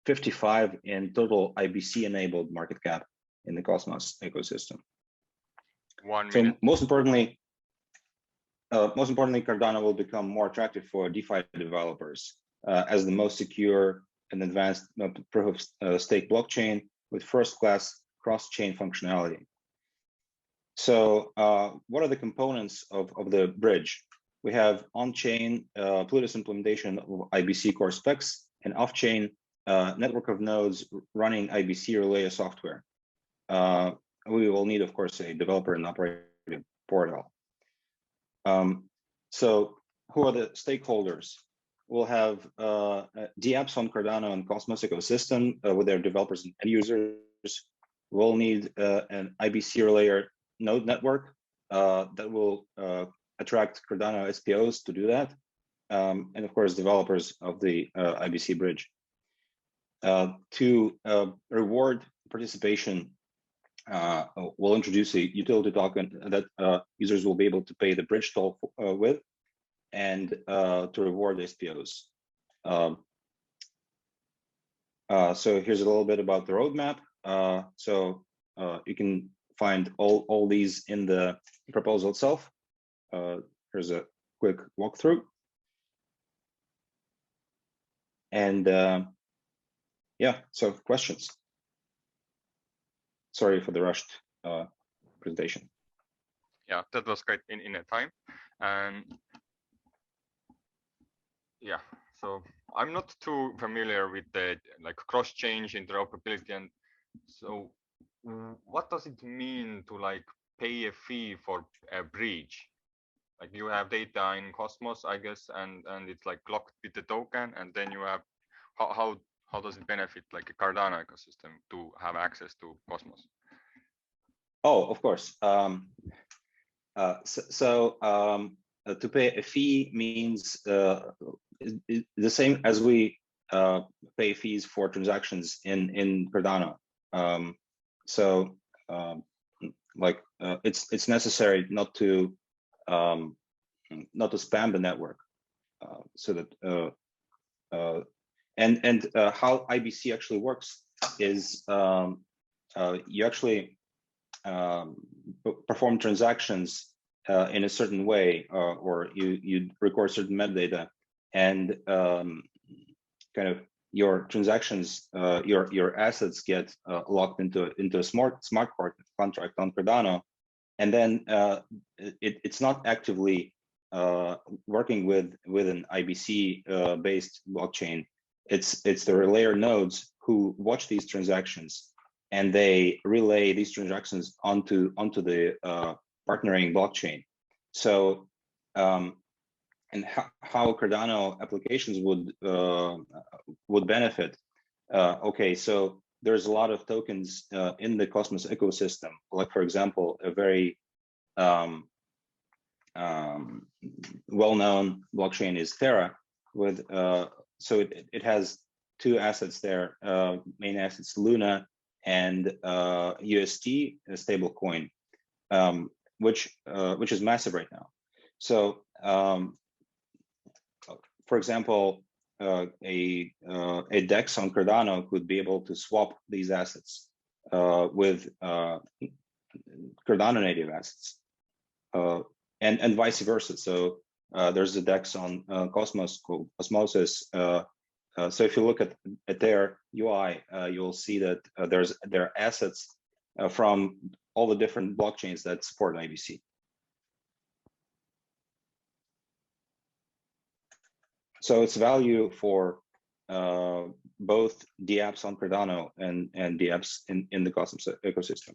55 in total IBC enabled market cap in the Cosmos ecosystem. 1 so minute. most importantly, Cardano will become more attractive for DeFi developers as the most secure and advanced proof of stake blockchain with first-class cross-chain functionality. So what are the components of the bridge? We have on-chain Plutus implementation of IBC core specs and off-chain network of nodes running IBC relay software. We will need, of course, a developer and operating portal. So who are the stakeholders? We'll have dApps on Cardano and Cosmos ecosystem with their developers and end users. We'll need an IBC relayer node network that will attract Cardano SPOs to do that. And of course, developers of the IBC bridge. To reward participation, we'll introduce a utility token that users will be able to pay the bridge toll with, and to reward SPOs. So here's a little bit about the roadmap. So you can find all these in the proposal itself. Here's a quick walkthrough. And yeah, so questions. Sorry for the rushed presentation. Yeah, that was great in a time. And yeah, so I'm not too familiar with the cross-chain interoperability, and so what does it mean to pay a fee for a bridge? Like you have data in Cosmos, I guess, and it's locked with the token, and then you have how does it benefit a Cardano ecosystem to have access to Cosmos? Oh, of course. To pay a fee means the same as we pay fees for transactions in Cardano. It's necessary not to spam the network, so that how IBC actually works is you actually perform transactions in a certain way, or you record certain metadata, and kind of your transactions, your assets get locked into a smart contract on Cardano, and then it's not actively working with an IBC based blockchain. It's the relayer nodes who watch these transactions, and they relay these transactions onto the partnering blockchain. So and how Cardano applications would benefit. Okay, so there's a lot of tokens in the Cosmos ecosystem. Like for example, a very well-known blockchain is Terra, with so it has two assets there, main assets Luna and UST, a stable coin, which is massive right now. So for example, a DEX on Cardano could be able to swap these assets with Cardano native assets, and vice versa. So there's a DEX on Cosmos called Osmosis. So if you look at their UI, you'll see that there are assets from all the different blockchains that support IBC. So it's value for both the apps on Cardano and the apps in the Cosmos ecosystem.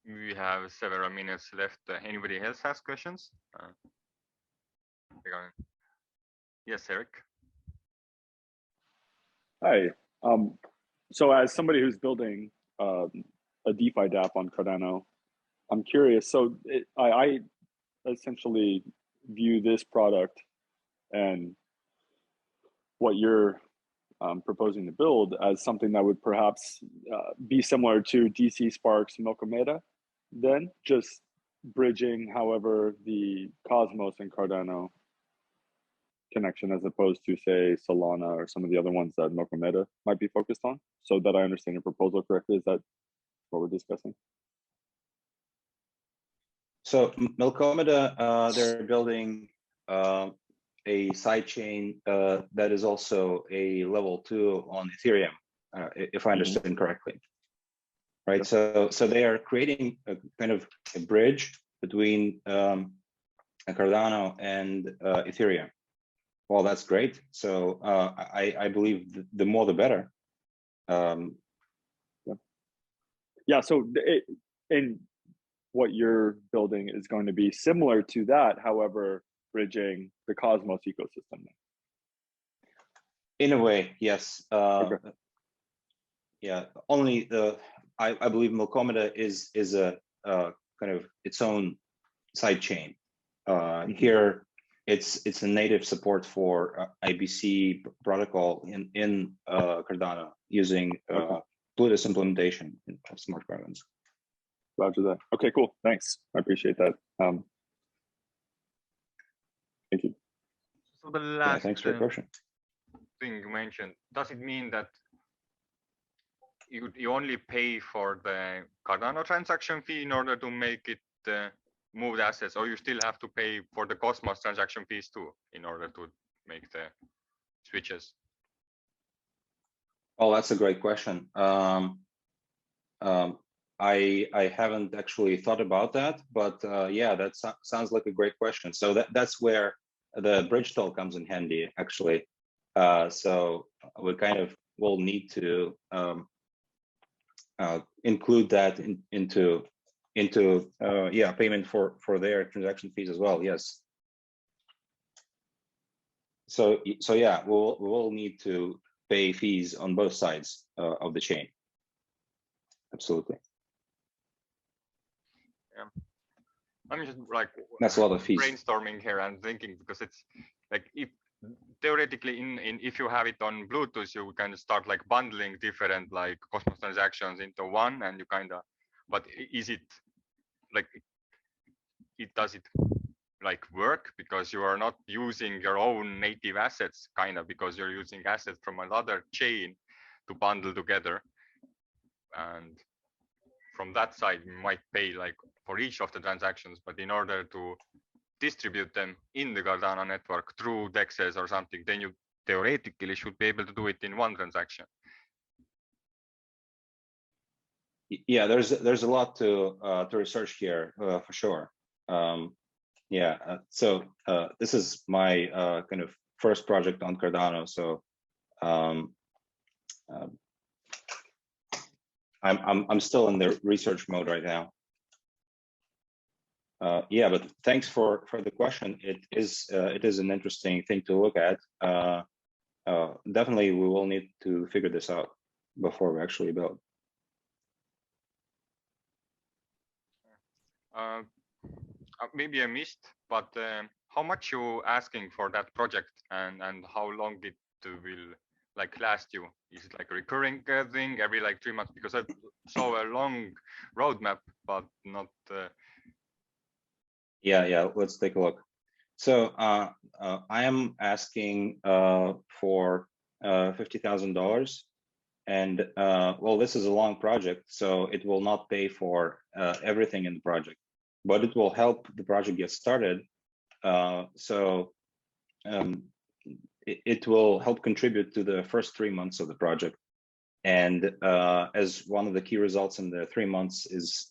We have several minutes left. Anybody else has questions? Yes, Eric. Hi. So as somebody who's building a DeFi DApp on Cardano, I'm curious. So I essentially view this product and what you're proposing to build as something that would perhaps be similar to DC Spark's Milkomeda, then just bridging, however, the Cosmos and Cardano connection as opposed to, say, Solana or some of the other ones that Milkomeda might be focused on. So that I understand your proposal correctly, is that what we're discussing? So Milkomeda, they're building a sidechain that is also a level 2 on Ethereum, if I understand correctly. Right. So they are creating a kind of a bridge between Cardano and Ethereum. Well, that's great. So I believe the more the better. Yeah. So in what you're building is going to be similar to that, however, bridging the Cosmos ecosystem. In a way, yes. Okay. Yeah. Only I believe Milkomeda is a kind of its own side chain. Here, it's a native support for IBC protocol in Cardano using Plutus implementation of smart contracts. Roger that. Okay, cool. Thanks. I appreciate that. Thank you. So the last thanks for your question. Thing you mentioned, does it mean that you only pay for the Cardano transaction fee in order to make it move the assets, or you still have to pay for the Cosmos transaction fees too in order to make the switches? Oh, that's a great question. I haven't actually thought about that, but yeah, that sounds like a great question. So that's where the bridge toll comes in handy, actually. So we kind of will need to include that into yeah, payment for their transaction fees as well. Yes. So yeah, we'll need to pay fees on both sides of the chain. Absolutely. Yeah. I'm just like that's a lot of fees. Brainstorming here and thinking, because it's like, if theoretically if you have it on Bluetooth, you can start like bundling different like Cosmos transactions into one, and you kind of, but is it like, does it like work because you are not using your own native assets, kind of, because you're using assets from another chain to bundle together, and from that side you might pay like for each of the transactions, but in order to distribute them in the Cardano network through DEXs or something, then you theoretically should be able to do it in one transaction. Yeah, there's a lot to research here for sure. Yeah, so this is my kind of first project on Cardano, so I'm still in the research mode right now. Yeah, but thanks for the question. It is an interesting thing to look at. Definitely, we will need to figure this out before we actually build. maybe I missed, but how much you asking for that project, and how long it will like last you? Is it like a recurring thing every like 3 months? Because I saw a long roadmap, but not. Yeah. Let's take a look. So I am asking for $50,000, and well, this is a long project, so it will not pay for everything in the project, but it will help the project get started. It will help contribute to the first 3 months of the project. And as one of the key results in the 3 months is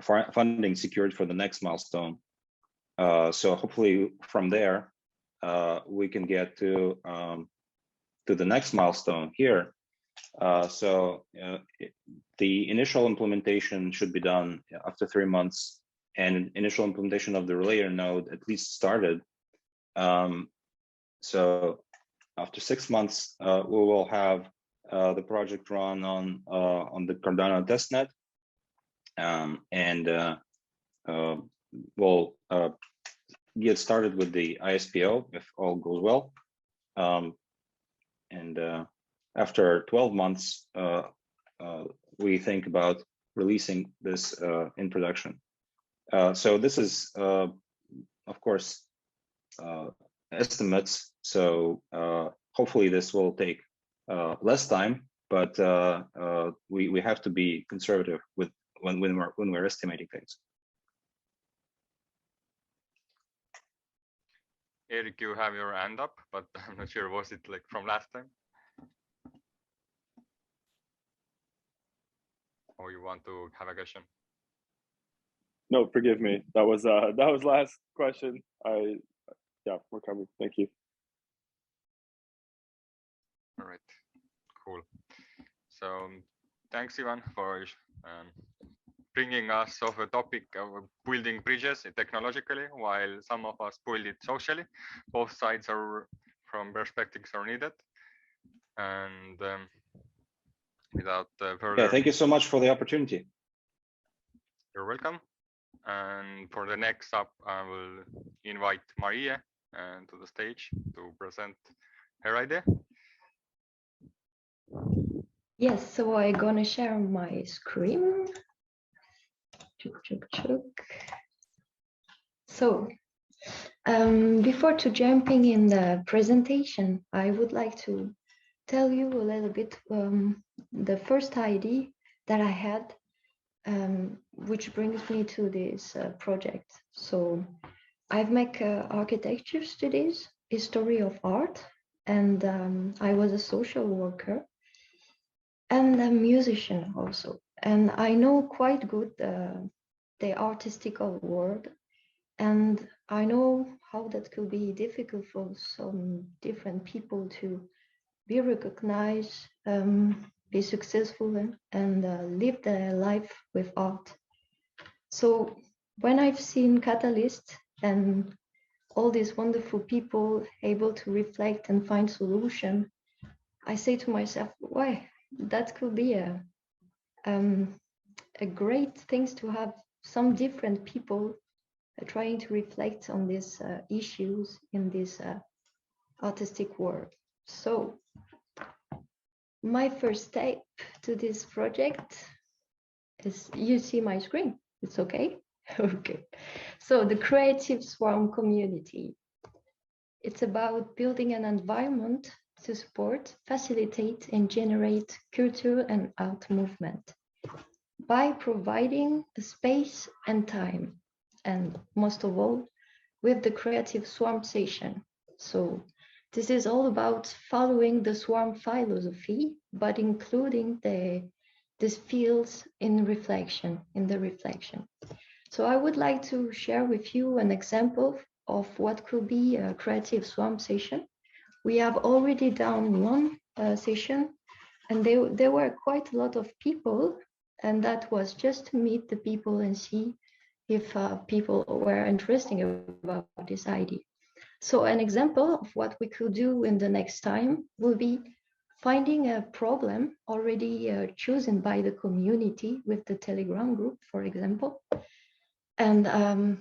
funding secured for the next milestone. So hopefully from there, we can get to the next milestone here. The initial implementation should be done after 3 months, and initial implementation of the relayer node at least started. So after 6 months, we will have the project run on the Cardano testnet, and we'll get started with the ISPO if all goes well. After 12 months, we think about releasing this in production. So this is, of course, estimates. So hopefully this will take less time, but we have to be conservative with when we're estimating things. Eric, you have your hand up, but I'm not sure, was it like from last time? Or you want to have a question? No, forgive me. That was last question. Yeah, we're covered. Thank you. All right, cool. So thanks, Ivan, for bringing us off a topic of building bridges technologically, while some of us build it socially. Both sides are from perspectives are needed. And without further. Yeah, thank you so much for the opportunity. You're welcome. And for the next up, I will invite Maria to the stage to present her idea. Yes, so I'm gonna share my screen. So before jumping in the presentation, I would like to tell you a little bit the first idea that I had, which brings me to this project. So I've made architecture studies, history of art, and I was a social worker and a musician also. And I know quite good the artistical world, and I know how that could be difficult for some different people to be recognized, be successful, and live their life with art. So when I've seen Catalyst and all these wonderful people able to reflect and find solution, I say to myself, why, that could be a great thing to have some different people trying to reflect on these issues in this artistic world. So my first step to this project is, you see my screen, it's okay? Okay. So the Creatives-Swarm community, it's about building an environment to support, facilitate, and generate culture and art movement by providing a space and time, and most of all, with the Creative Swarm session. So this is all about following the Swarm philosophy, but including these fields in reflection, So I would like to share with you an example of what could be a Creative Swarm session. We have already done one session, and there were quite a lot of people, and that was just to meet the people and see if people were interested about this idea. So an example of what we could do in the next time will be finding a problem already chosen by the community with the Telegram group, for example, And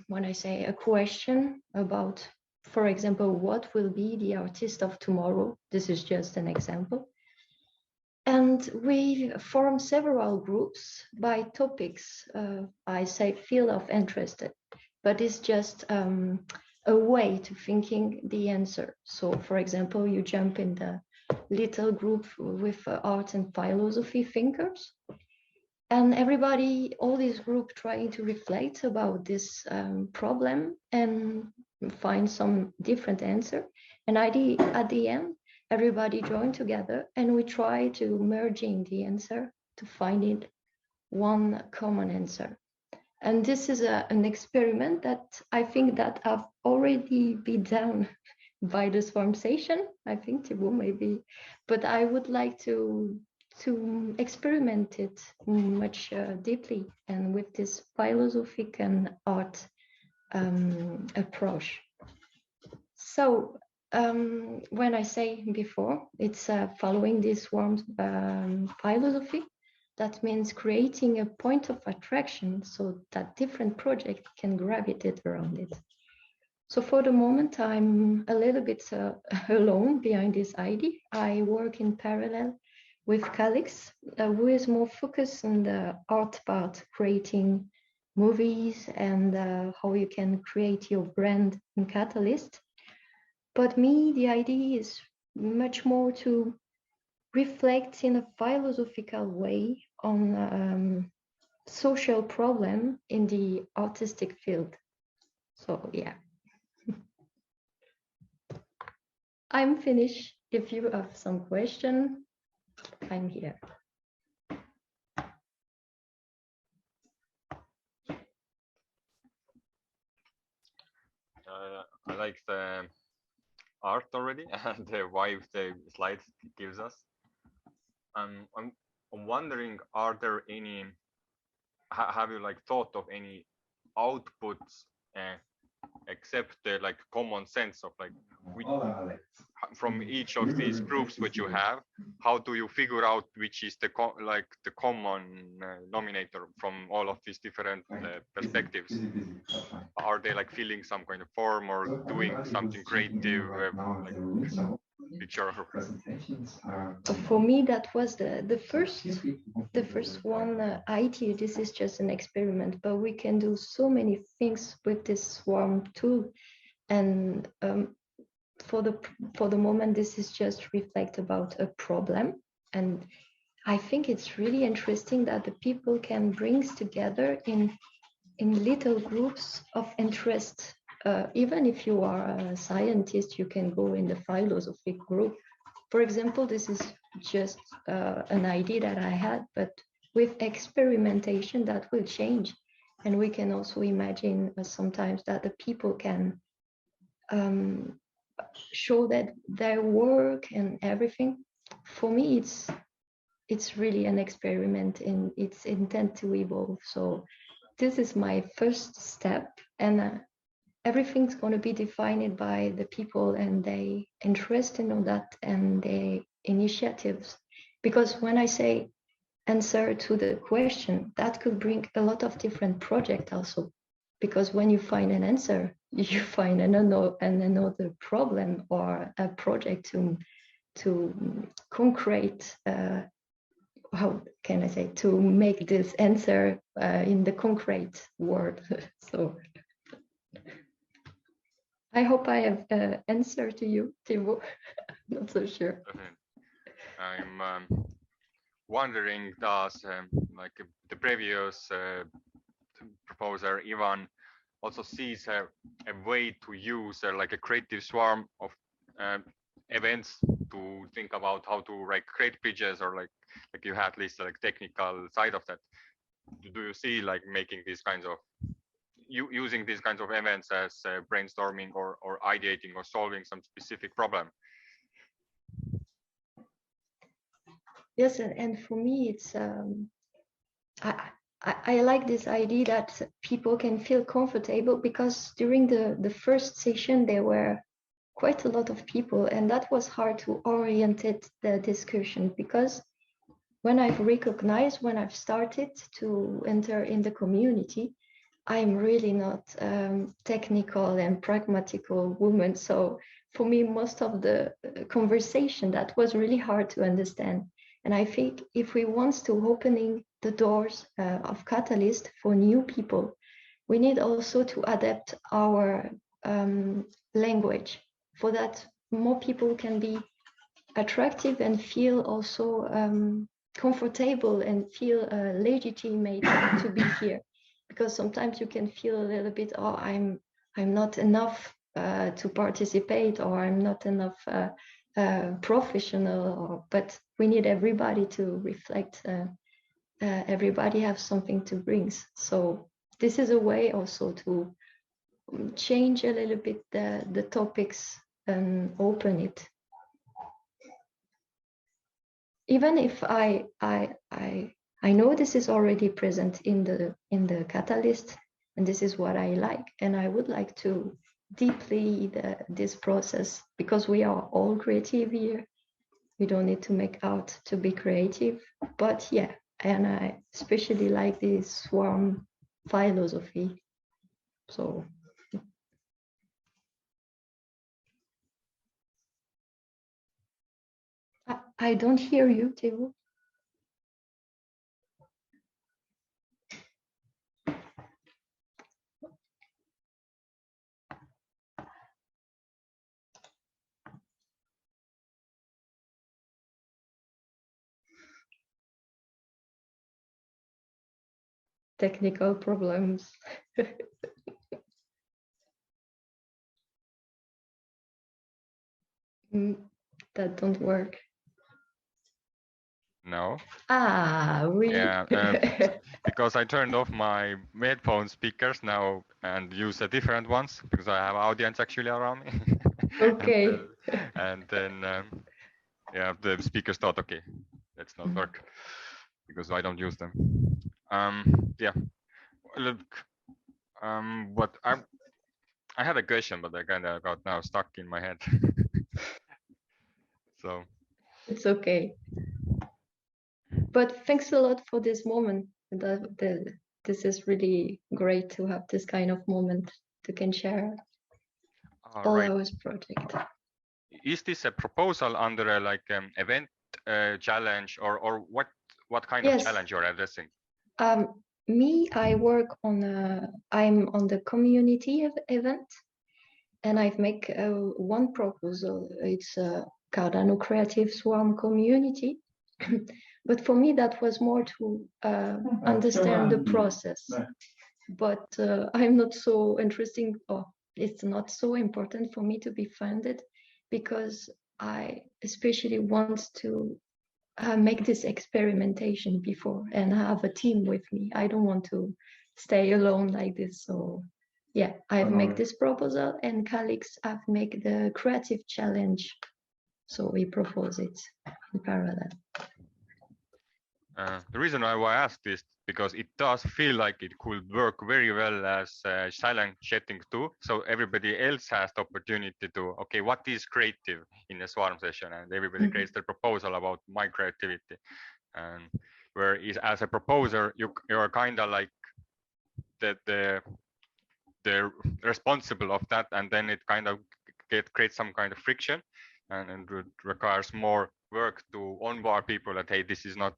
when I say a question about, for example, what will be the artist of tomorrow, this is just an example. And we form several groups by topics, I say field of interest, but it's just a way to thinking the answer. So for example, you jump in the little group with art and philosophy thinkers, and everybody, all this group trying to reflect about this problem and find some different answer. And at the end, everybody joined together and we try to merging the answer to find it one common answer. And this is an experiment that I think that have already been done by the Swarm session. I think Thibaut maybe, but I would like to experiment it much deeply and with this philosophic and art approach. So when I say before, it's following this Swarm philosophy. That means creating a point of attraction so that different projects can gravitate around it. So for the moment, I'm a little bit alone behind this idea. I work in parallel with Calix, who is more focused on the art part, creating movies and how you can create your brand in Catalyst. But me, the idea is much more to reflect in a philosophical way on social problem in the artistic field. So yeah, I'm finished. If you have some question, I'm here. I like the art already and the vibe the slide gives us. I'm wondering, are there any, have you like thought of any outputs except the like common sense of like from each of these groups which you have, how do you figure out which is the common denominator from all of these different perspectives? Are they like filling some kind of form or doing something creative, like picture presentations? For me, that was the first one idea. This is just an experiment, but we can do so many things with this Swarm tool. And for the moment, this is just reflect about a problem. And I think it's really interesting that the people can bring together in little groups of interest. Even if you are a scientist, you can go in the philosophy group. For example, this is just an idea that I had, but with experimentation that will change. And we can also imagine sometimes that the people can show that their work and everything. For me, it's really an experiment and it's intent to evolve. So this is my first step, and everything's going to be defined by the people and their interest in all that and their initiatives. Because when I say answer to the question, that could bring a lot of different projects also. Because when you find an answer, you find another problem or a project to concrete, how can I say, to make this answer in the concrete world. So I hope I have answered to you, Thibaut. Not so sure. I'm wondering, does like the previous proposer Ivan also sees a way to use like a creative swarm of events to think about how to like create bridges, or like you had at least like technical side of that. Do you see like making these kinds of using these kinds of events as brainstorming or ideating or solving some specific problem? Yes, and for me, it's I like this idea that people can feel comfortable, because during the first session there were quite a lot of people, and that was hard to orient the discussion, because when I've recognized, when I've started to enter in the community, I'm really not technical and pragmatical woman. So for me, most of the conversation, that was really hard to understand. And I think if we want to opening the doors of Catalyst for new people, we need also to adapt our language for that more people can be attractive and feel also comfortable and feel legitimate to be here. Because sometimes you can feel a little bit, oh, I'm not enough to participate, or I'm not enough professional, but we need everybody to reflect. Everybody has something to bring. So this is a way also to change a little bit the topics and open it. Even if I know this is already present in the Catalyst, and this is what I like, and I would like to deeply this process, because we are all creative here. We don't need to make art to be creative, but yeah, and I especially like this swarm philosophy. So I don't hear you, Theo. Technical problems. That don't work. No. Really? Yeah, because I turned off my headphone speakers now and use a different ones because I have audience actually around me. Okay. and then yeah, the speakers thought, okay, let's not work because I don't use them. Yeah, look, what I had a question, but I kind of got now stuck in my head. So it's okay. But thanks a lot for this moment. This is really great to have this kind of moment to can share all right. our project. Is this a proposal under a like event challenge, or what kind of challenge you're addressing? Me, I work on I'm on the community event, and I've make one proposal. It's a Cardano-Creatives-Swarm-community. But for me, that was more to understand the process. But I'm not so interesting, or it's not so important for me to be funded, because I especially want to make this experimentation before and have a team with me. I don't want to stay alone like this. So yeah, I've made this proposal, and Calix have made the creative challenge. So we propose it in parallel. The reason why I asked this, because it does feel like it could work very well as a silent chatting too. So everybody else has the opportunity to, okay, what is creative in a swarm session? And everybody creates their proposal about my creativity. And where is as a proposer, you're kind of like the responsible of that, and then it kind of creates some kind of friction, and it requires more work to onboard people that, hey, this is not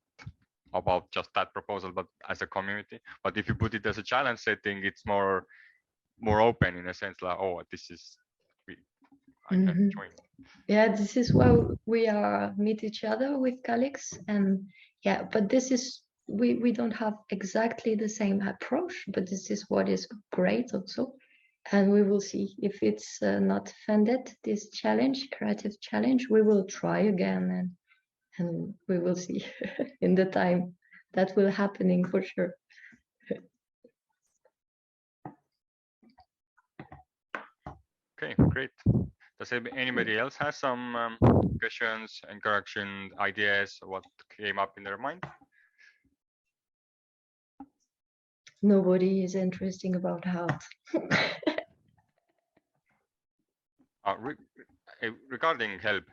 about just that proposal, but as a community. But if you put it as a challenge setting, it's more open in a sense, like, oh, this is I can join. Yeah, this is why we are meet each other with Calix, and yeah, but this is we don't have exactly the same approach, but this is what is great also, and we will see if it's not funded, this challenge, creative challenge. We will try again, and we will see in the time that will happening for sure. Okay, great. Does anybody else have some questions, corrections, ideas, what came up in their mind? Nobody is interesting about health. Regarding help,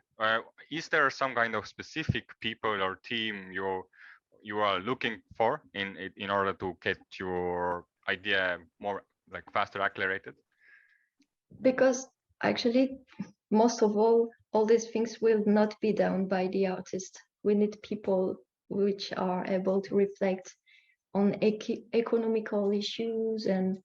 is there some kind of specific people or team you are looking for in order to get your idea more like faster accelerated? Because actually, most of all these things will not be done by the artist. We need people which are able to reflect on economical issues and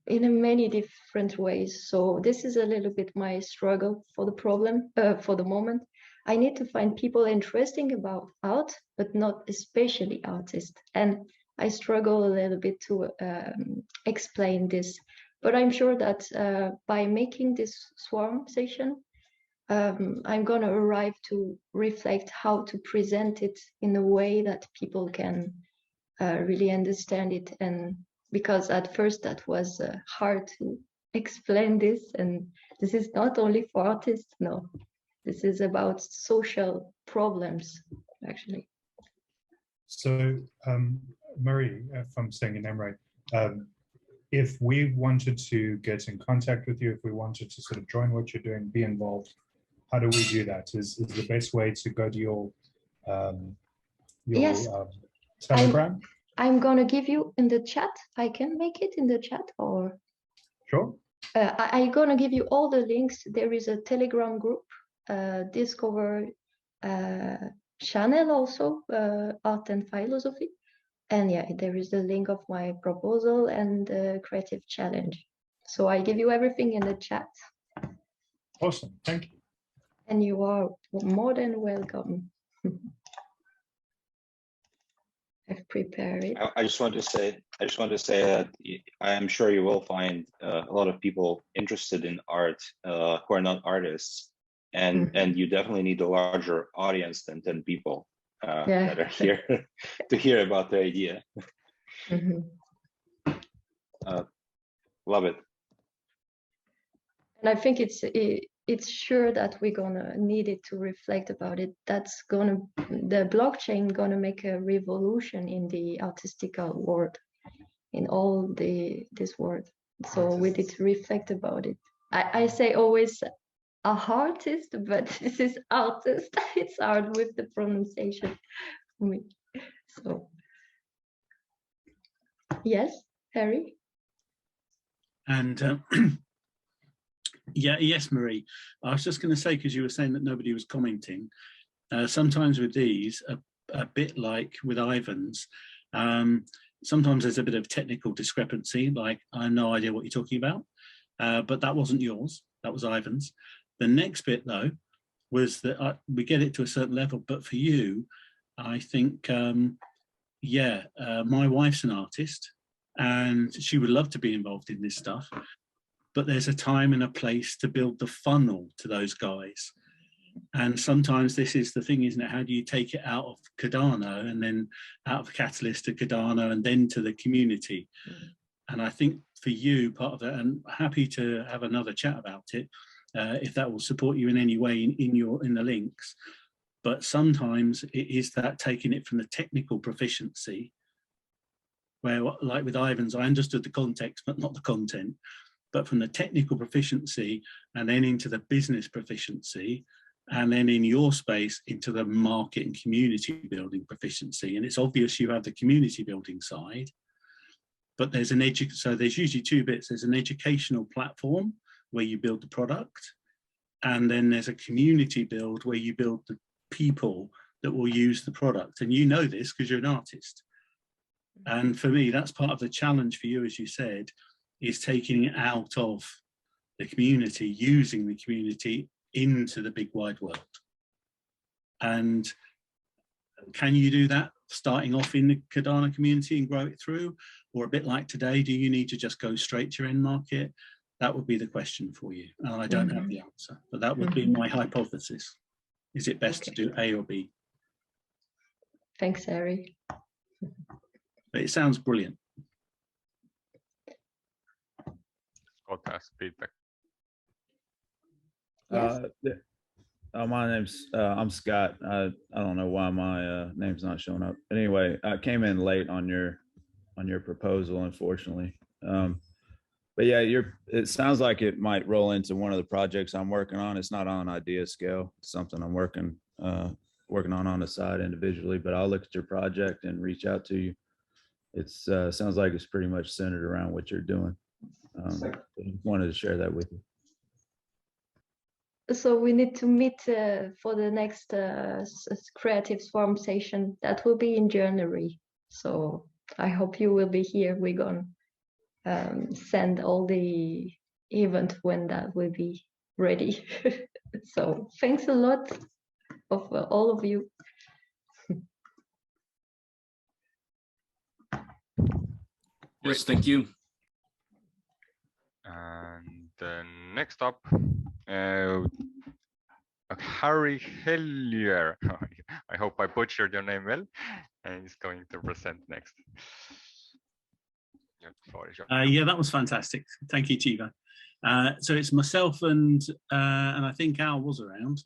in many different ways. So this is a little bit my struggle for the moment. I need to find people interesting about art, but not especially artists. And I struggle a little bit to explain this. But I'm sure that by making this swarm session, I'm going to arrive to reflect how to present it in a way that people can really understand it. And because at first that was hard to explain this, and this is not only for artists, no, this is about social problems, actually. So, Marie, if I'm saying your name right, if we wanted to get in contact with you, if we wanted to sort of join what you're doing, be involved, how do we do that? Is the best way to go to your Yes. Telegram? I'm gonna give you in the chat. I can make it in the chat, or sure. I'm gonna give you all the links. There is a Telegram group, Discover channel also, Art and Philosophy. And yeah, there is the link of my proposal and the creative challenge. So I give you everything in the chat. Awesome, thank you. And you are more than welcome. I've prepared it. I just want to say that I am sure you will find a lot of people interested in art who are not artists, and you definitely need a larger audience than 10 people that are here to hear about the idea. Love it. And I think it's sure that we're gonna need it to reflect about it. That's the blockchain gonna make a revolution in the artistical world, in all this world. So we need to reflect about it. I say always a artist, but this is artist. It's hard with the pronunciation for me. So yes, Harry. And yeah, yes, Marie. I was just going to say, because you were saying that nobody was commenting, sometimes with these, a bit like with Ivan's, sometimes there's a bit of technical discrepancy, like I have no idea what you're talking about, but that wasn't yours, that was Ivan's. The next bit, though, was that we get it to a certain level, but for you, I think, yeah, my wife's an artist, and she would love to be involved in this stuff. But there's a time and a place to build the funnel to those guys. And sometimes this is the thing, isn't it? How do you take it out of Cardano and then out of Catalyst to Cardano and then to the community? And I think for you, part of that, and happy to have another chat about it, if that will support you in any way in the links. But sometimes it is that taking it from the technical proficiency, where like with Ivan's, I understood the context, but not the content. But from the technical proficiency and then into the business proficiency, and then in your space into the market and community building proficiency. And it's obvious you have the community building side, but there's so there's usually two bits. There's an educational platform where you build the product, and then there's a community build where you build the people that will use the product. And you know this because you're an artist. And for me, that's part of the challenge for you, as you said, is taking it out of the community, using the community into the big wide world. And can you do that starting off in the Cardano community and grow it through? Or a bit like today, do you need to just go straight to your end market? That would be the question for you. And I don't have the answer, but that would be my hypothesis. Is it best to do A or B? Thanks, Harry. But it sounds brilliant. Scott has feedback. My name's I'm Scott. I don't know why my name's not showing up. But anyway, I came in late on your proposal, unfortunately. But yeah, it sounds like it might roll into one of the projects I'm working on. It's not on idea scale. It's something I'm working on the side individually, but I'll look at your project and reach out to you. it's sounds like it's pretty much centered around what you're doing. Wanted to share that with you. So we need to meet for the next Creatives-Swarm session. That will be in January. So I hope you will be here. We're going to send all the event when that will be ready. So thanks a lot of all of you. Yes, thank you. And next up, Harry Hellier. I hope I butchered your name well, and he's going to present next. Yeah, that was fantastic. Thank you, Tiva. So it's myself and I think Al was around.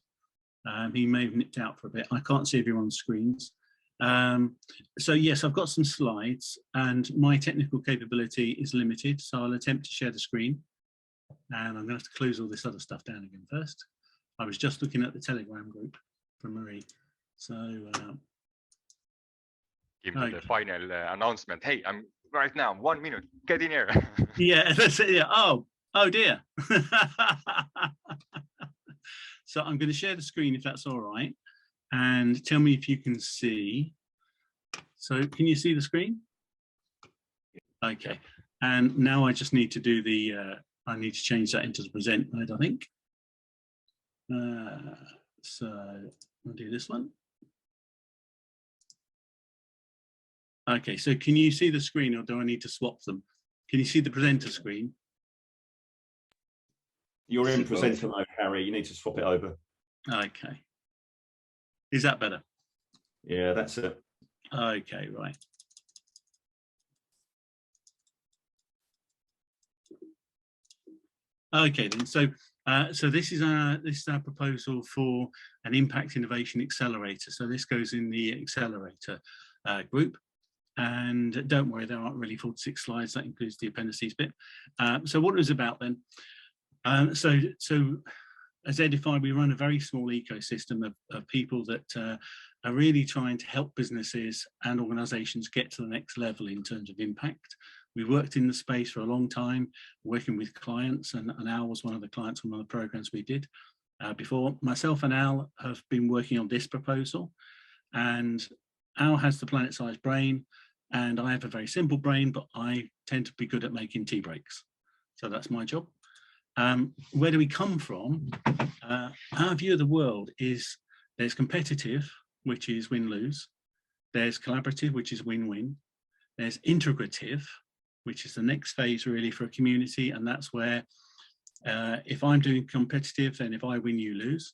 He may have nipped out for a bit. I can't see everyone's screens. So yes, I've got some slides and my technical capability is limited, so I'll attempt to share the screen. And I'm going to have to close all this other stuff down again first. I was just looking at the Telegram group from Marie. So give me the final announcement. Hey, I'm right now, 1 minute, get in here. Yeah, that's it. Yeah. Oh dear. So I'm going to share the screen if that's all right. And tell me if you can see. So can you see the screen? Okay. And now I just need to do the, I need to change that into the present mode, I think. So I'll do this one. Okay, so can you see the screen or do I need to swap them? Can you see the presenter screen? You're in presenter mode, Harry. You need to swap it over. Okay. Is that better? Yeah, that's it. Okay, right. Okay, then. So, so this is our proposal for an impact innovation accelerator. So this goes in the accelerator group. And don't worry, there aren't really 46 slides. That includes the appendices bit. So what it was about then? So as Edify, we run a very small ecosystem of people that are really trying to help businesses and organizations get to the next level in terms of impact. We worked in the space for a long time, working with clients, and Al was one of the clients on one of the programs we did before. Myself and Al have been working on this proposal, and Al has the planet-sized brain, and I have a very simple brain, but I tend to be good at making tea breaks. So that's my job. Where do we come from? Our view of the world is there's competitive, which is win-lose. There's collaborative, which is win-win. There's integrative, which is the next phase really for a community. And that's where if I'm doing competitive, then if I win, you lose.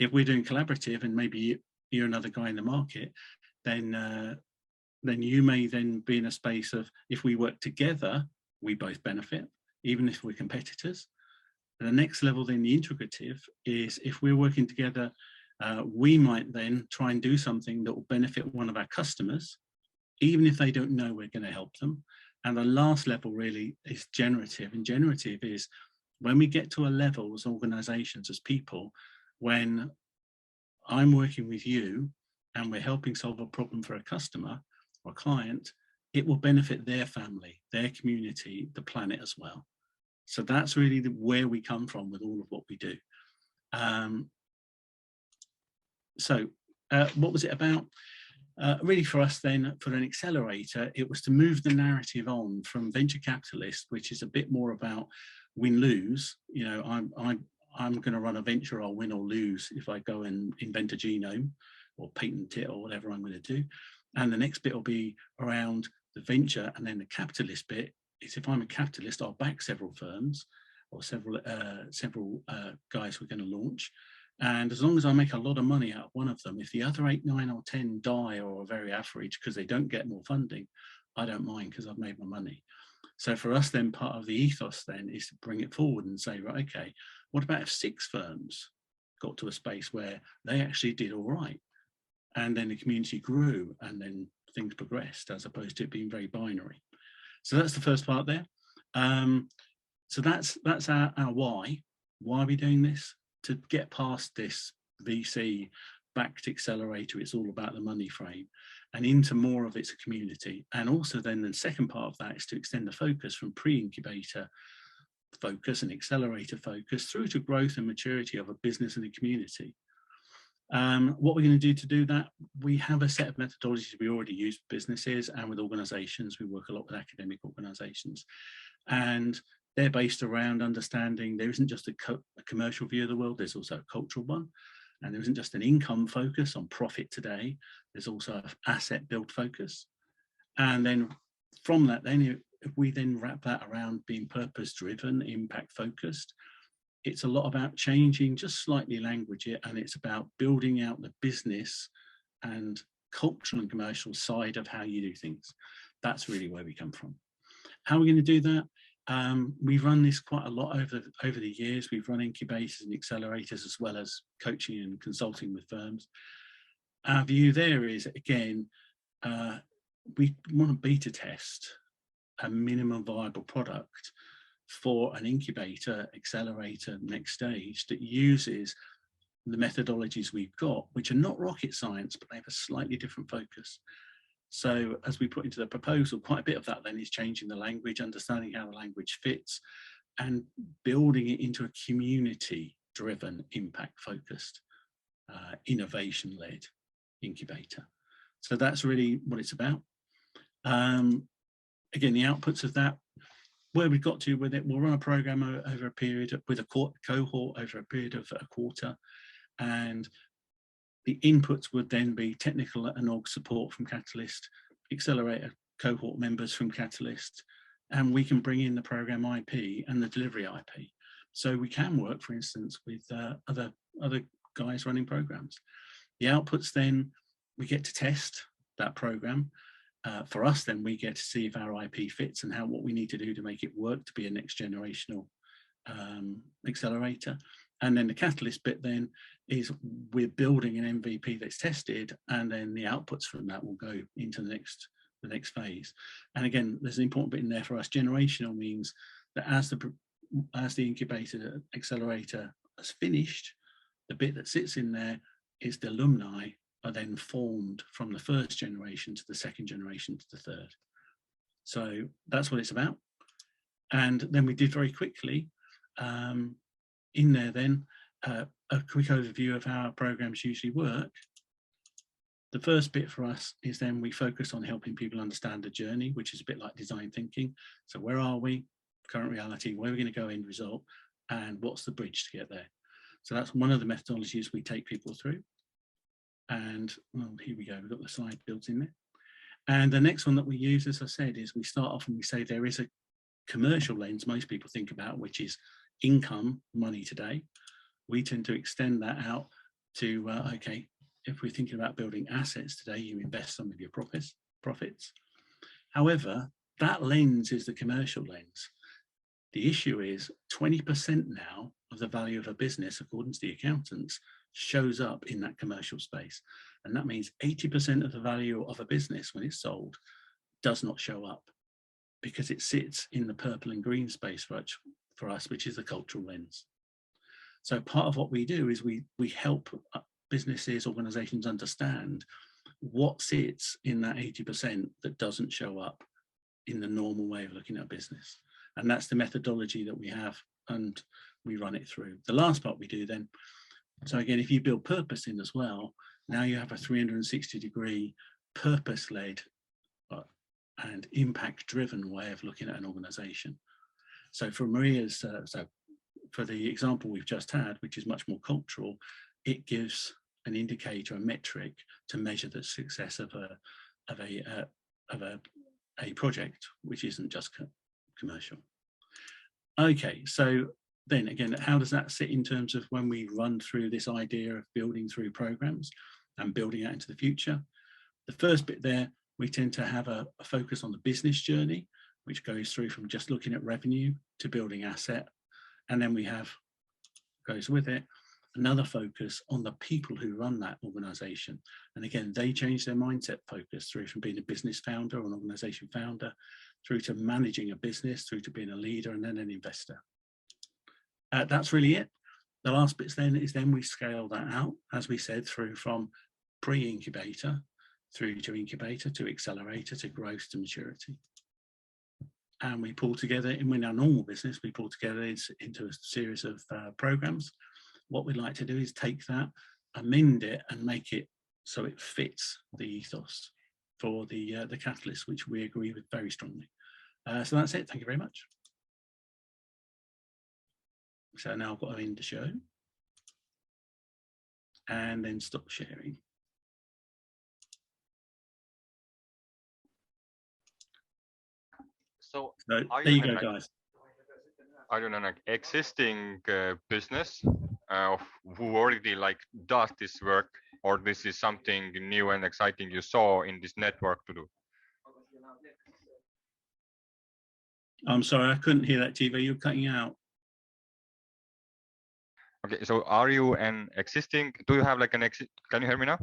If we're doing collaborative and maybe you're another guy in the market, then you may then be in a space of if we work together, we both benefit, even if we're competitors. And the next level then, the integrative, is if we're working together, we might then try and do something that will benefit one of our customers, even if they don't know we're going to help them. And the last level really is generative. And generative is when we get to a level as organizations, as people, when I'm working with you and we're helping solve a problem for a customer or client, it will benefit their family, their community, the planet as well. So that's really where we come from with all of what we do. What was it about? Really for us then, for an accelerator, it was to move the narrative on from venture capitalists, which is a bit more about win-lose. You know, I'm going to run a venture, I'll win or lose if I go and invent a genome or patent it or whatever I'm going to do. And the next bit will be around the venture, and then the capitalist bit is if I'm a capitalist, I'll back several firms or several guys we're going to launch. And as long as I make a lot of money out of one of them, if the other 8, 9 or 10 die or are very average because they don't get more funding, I don't mind because I've made my money. So for us then, part of the ethos then is to bring it forward and say, right, okay, what about if 6 firms got to a space where they actually did all right? And then the community grew and then things progressed as opposed to it being very binary. So that's the first part there. So that's our why. Why are we doing this? To get past this VC backed accelerator, it's all about the money frame, and into more of its community. And also then the second part of that is to extend the focus from pre-incubator focus and accelerator focus through to growth and maturity of a business and a community. What we're going to do that, we have a set of methodologies we already use with businesses and with organizations. We work a lot with academic organizations, and they're based around understanding there isn't just a commercial view of the world, there's also a cultural one. And there isn't just an income focus on profit today, there's also an asset build focus. And then from that, then if we then wrap that around being purpose driven, impact focused, it's a lot about changing just slightly language here, and it's about building out the business and cultural and commercial side of how you do things. That's really where we come from. How are we going to do that? We've run this quite a lot over the years. We've run incubators and accelerators as well as coaching and consulting with firms. Our view there is, again, we want to beta test a minimum viable product for an incubator, accelerator, next stage that uses the methodologies we've got, which are not rocket science, but they have a slightly different focus. So as we put into the proposal, quite a bit of that then is changing the language, understanding how the language fits, and building it into a community-driven, impact-focused, innovation-led incubator. So that's really what it's about. Again, the outputs of that, where we've got to with it, we'll run a program over a period with a cohort over a period of a quarter, and the inputs would then be technical and org support from Catalyst, accelerator cohort members from Catalyst, and we can bring in the program IP and the delivery IP. So we can work, for instance, with other guys running programs. The outputs then, we get to test that program. For us, then we get to see if our IP fits and what we need to do to make it work to be a next generational accelerator. And then the Catalyst bit then is we're building an MVP that's tested, and then the outputs from that will go into the next phase. And again, there's an important bit in there for us. Generational means that as the incubator accelerator has finished, the bit that sits in there is the alumni are then formed from the first generation to the second generation to the third. So that's what it's about. And then we did very quickly in there then a quick overview of how our programs usually work. The first bit for us is then we focus on helping people understand the journey, which is a bit like design thinking. So where are we, current reality, where are we going to go end result, and what's the bridge to get there? So that's one of the methodologies we take people through. And well, here we go, we've got the slide built in there. And the next one that we use, as I said, is we start off and we say there is a commercial lens most people think about, which is income, money today. We tend to extend that out to, okay, if we're thinking about building assets today, you invest some of your profits. However, that lens is the commercial lens. The issue is 20% now of the value of a business, according to the accountants, shows up in that commercial space. And that means 80% of the value of a business when it's sold does not show up because it sits in the purple and green space for us, which is the cultural lens. So part of what we do is we help businesses, organizations understand what sits in that 80% that doesn't show up in the normal way of looking at business. And that's the methodology that we have, and we run it through. The last part we do then, so again, if you build purpose in as well, now you have a 360-degree purpose-led and impact-driven way of looking at an organization. So for Maria's, so for the example we've just had, which is much more cultural, it gives an indicator, a metric to measure the success of a project, which isn't just commercial. Okay, so then again, how does that sit in terms of when we run through this idea of building through programs and building out into the future? The first bit there, we tend to have a focus on the business journey, which goes through from just looking at revenue to building asset. And then we have, goes with it, another focus on the people who run that organization. And again, they change their mindset focus through from being a business founder or an organization founder, through to managing a business, through to being a leader and then an investor. That's really it. The last bits then is then we scale that out, as we said, through from pre-incubator through to incubator, to accelerator, to growth, to maturity. And we pull together, in our normal business, we pull together into a series of programs. What we'd like to do is take that, amend it, and make it so it fits the ethos for the catalyst, which we agree with very strongly. So that's it. Thank you very much. So now I've got to end the show and then stop sharing. So there you you go, guys. Are you an existing business of who already like does this work, or this is something new and exciting you saw in this network to do? I'm sorry, I couldn't hear that, Tiva. You're cutting out. Okay, so are you an existing? Do you have like an exit? Can you hear me now?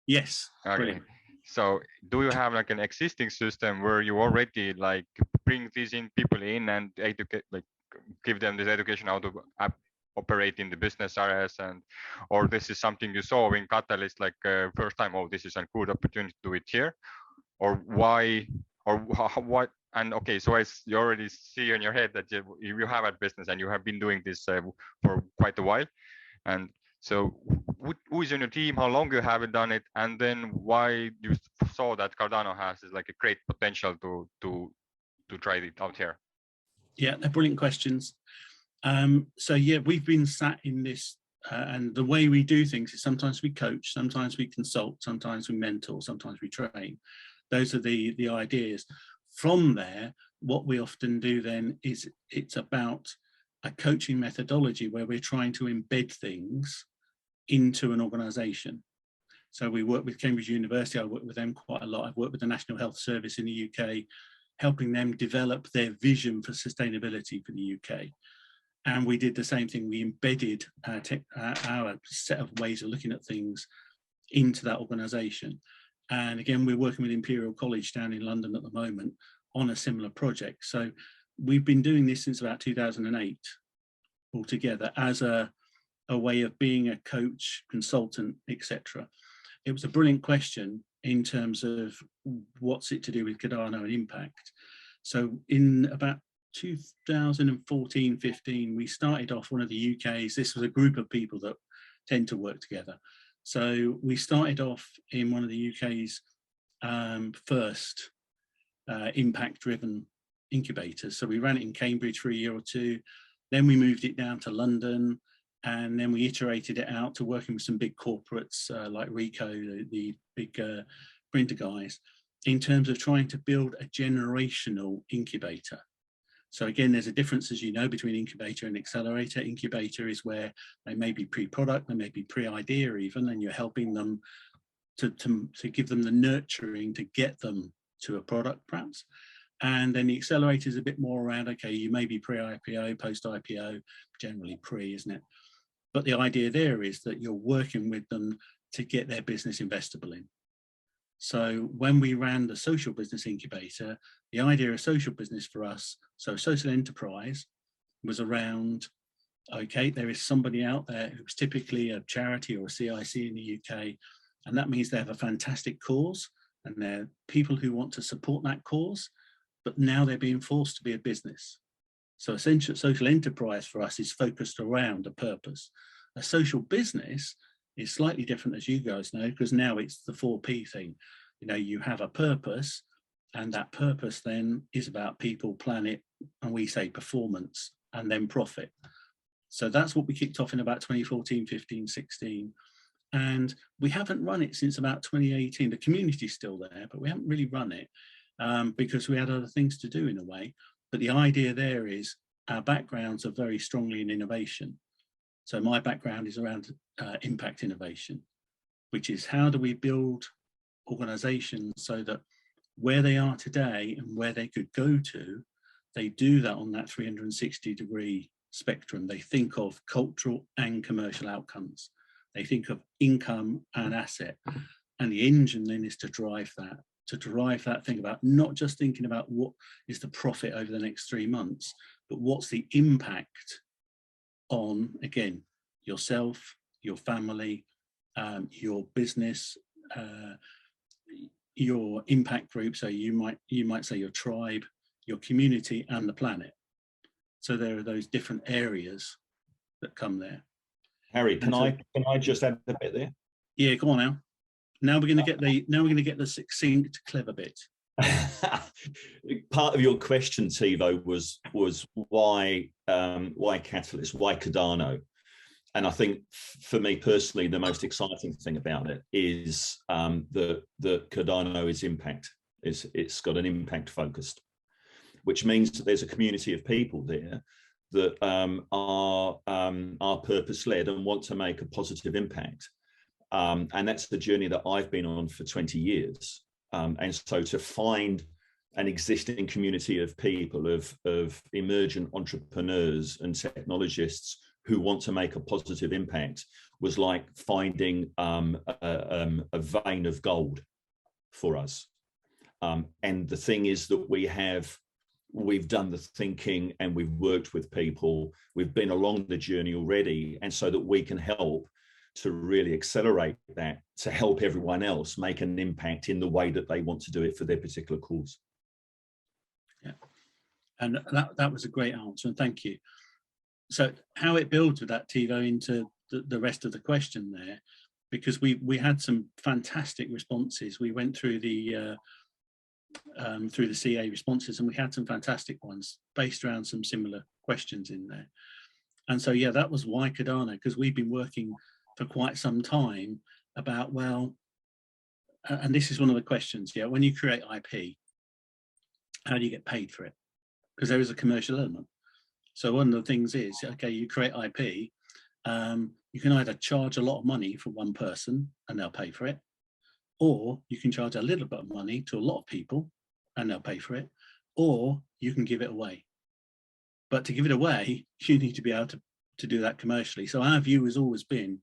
Yes. Okay. Brilliant. So do you have like an existing system where you already like bring these people in and educate, like give them this education how to operate in the business areas, and or this is something you saw in Catalyst like first time, oh, this is a good opportunity to do it here, or why, or what? And okay, so you already see in your head that you have a business and you have been doing this for quite a while, and so who is in your team, how long you haven't done it, and then why you saw that Cardano has is like a great potential to try it out here? Yeah, they're brilliant questions. So yeah, we've been sat in this, and the way we do things is sometimes we coach, sometimes we consult, sometimes we mentor, sometimes we train. Those are the ideas. From there, what we often do then is it's about a coaching methodology where we're trying to embed things into an organization. So we work with Cambridge University. I work with them quite a lot. I've worked with the National Health Service in the UK, helping them develop their vision for sustainability for the UK. And we did the same thing. We embedded our set of ways of looking at things into that organization. And again, we're working with Imperial College down in London at the moment on a similar project. So we've been doing this since about 2008 altogether as a way of being a coach, consultant, etc. It was a brilliant question in terms of what's it to do with Cardano and impact. So in about 2014-15, we started off one of the UK's, this was a group of people that tend to work together. So we started off in one of the UK's first impact-driven incubators. So we ran it in Cambridge for a year or two, then we moved it down to London, and then we iterated it out to working with some big corporates like Rico, the big printer guys, in terms of trying to build a generational incubator. So again, there's a difference, as you know, between incubator and accelerator. Incubator is where they may be pre-product, they may be pre-idea even, and you're helping them to give them the nurturing to get them to a product perhaps. And then the accelerator is a bit more around, okay, you may be pre-IPO, post-IPO, generally pre, isn't it? But the idea there is that you're working with them to get their business investable in. So when we ran the social business incubator, the idea of social business for us, so social enterprise, was around, okay, there is somebody out there who's typically a charity or a CIC in the UK, and that means they have a fantastic cause, and they're people who want to support that cause, but now they're being forced to be a business. So essential social enterprise for us is focused around a purpose. A social business is slightly different, as you guys know, because now it's the 4P thing. You know, you have a purpose, and that purpose then is about people, planet, and we say performance, and then profit. So that's what we kicked off in about 2014, 15, 16. And we haven't run it since about 2018. The community's still there, but we haven't really run it because we had other things to do in a way. But the idea there is our backgrounds are very strongly in innovation. So my background is around impact innovation, which is how do we build organizations so that where they are today and where they could go to, they do that on that 360-degree spectrum. They think of cultural and commercial outcomes. They think of income and asset. And the engine then is to drive that thing about not just thinking about what is the profit over the next 3 months, but what's the impact on, again, yourself, your family, your business, your impact group. So you might say your tribe, your community, and the planet. So there are those different areas that come there. Harry, can I just add a bit there? Yeah, go on now. Now we're going to get the succinct, clever bit. Part of your question, Tivo, was why Catalyst, why Cardano? And I think for me personally, the most exciting thing about it is that Cardano is impact. It's got an impact focused, which means that there's a community of people there that are purpose-led and want to make a positive impact. And that's the journey that I've been on for 20 years. And so to find an existing community of people, of emergent entrepreneurs and technologists who want to make a positive impact was like finding a vein of gold for us. And the thing is that we've done the thinking and we've worked with people, we've been along the journey already, and so that we can help to really accelerate that, to help everyone else make an impact in the way that they want to do it for their particular cause. Yeah, and that was a great answer, and thank you. So how it builds with that, Tivo, into the rest of the question there, because we had some fantastic responses. We went through the CA responses, and we had some fantastic ones based around some similar questions in there. And so, yeah, that was why Cardano, because we've been working for quite some time about, well, and this is one of the questions, yeah, when you create IP, how do you get paid for it? Because there is a commercial element. So one of the things is, okay, you create IP, you can either charge a lot of money for one person and they'll pay for it, or you can charge a little bit of money to a lot of people and they'll pay for it, or you can give it away. But to give it away, you need to be able to do that commercially. So our view has always been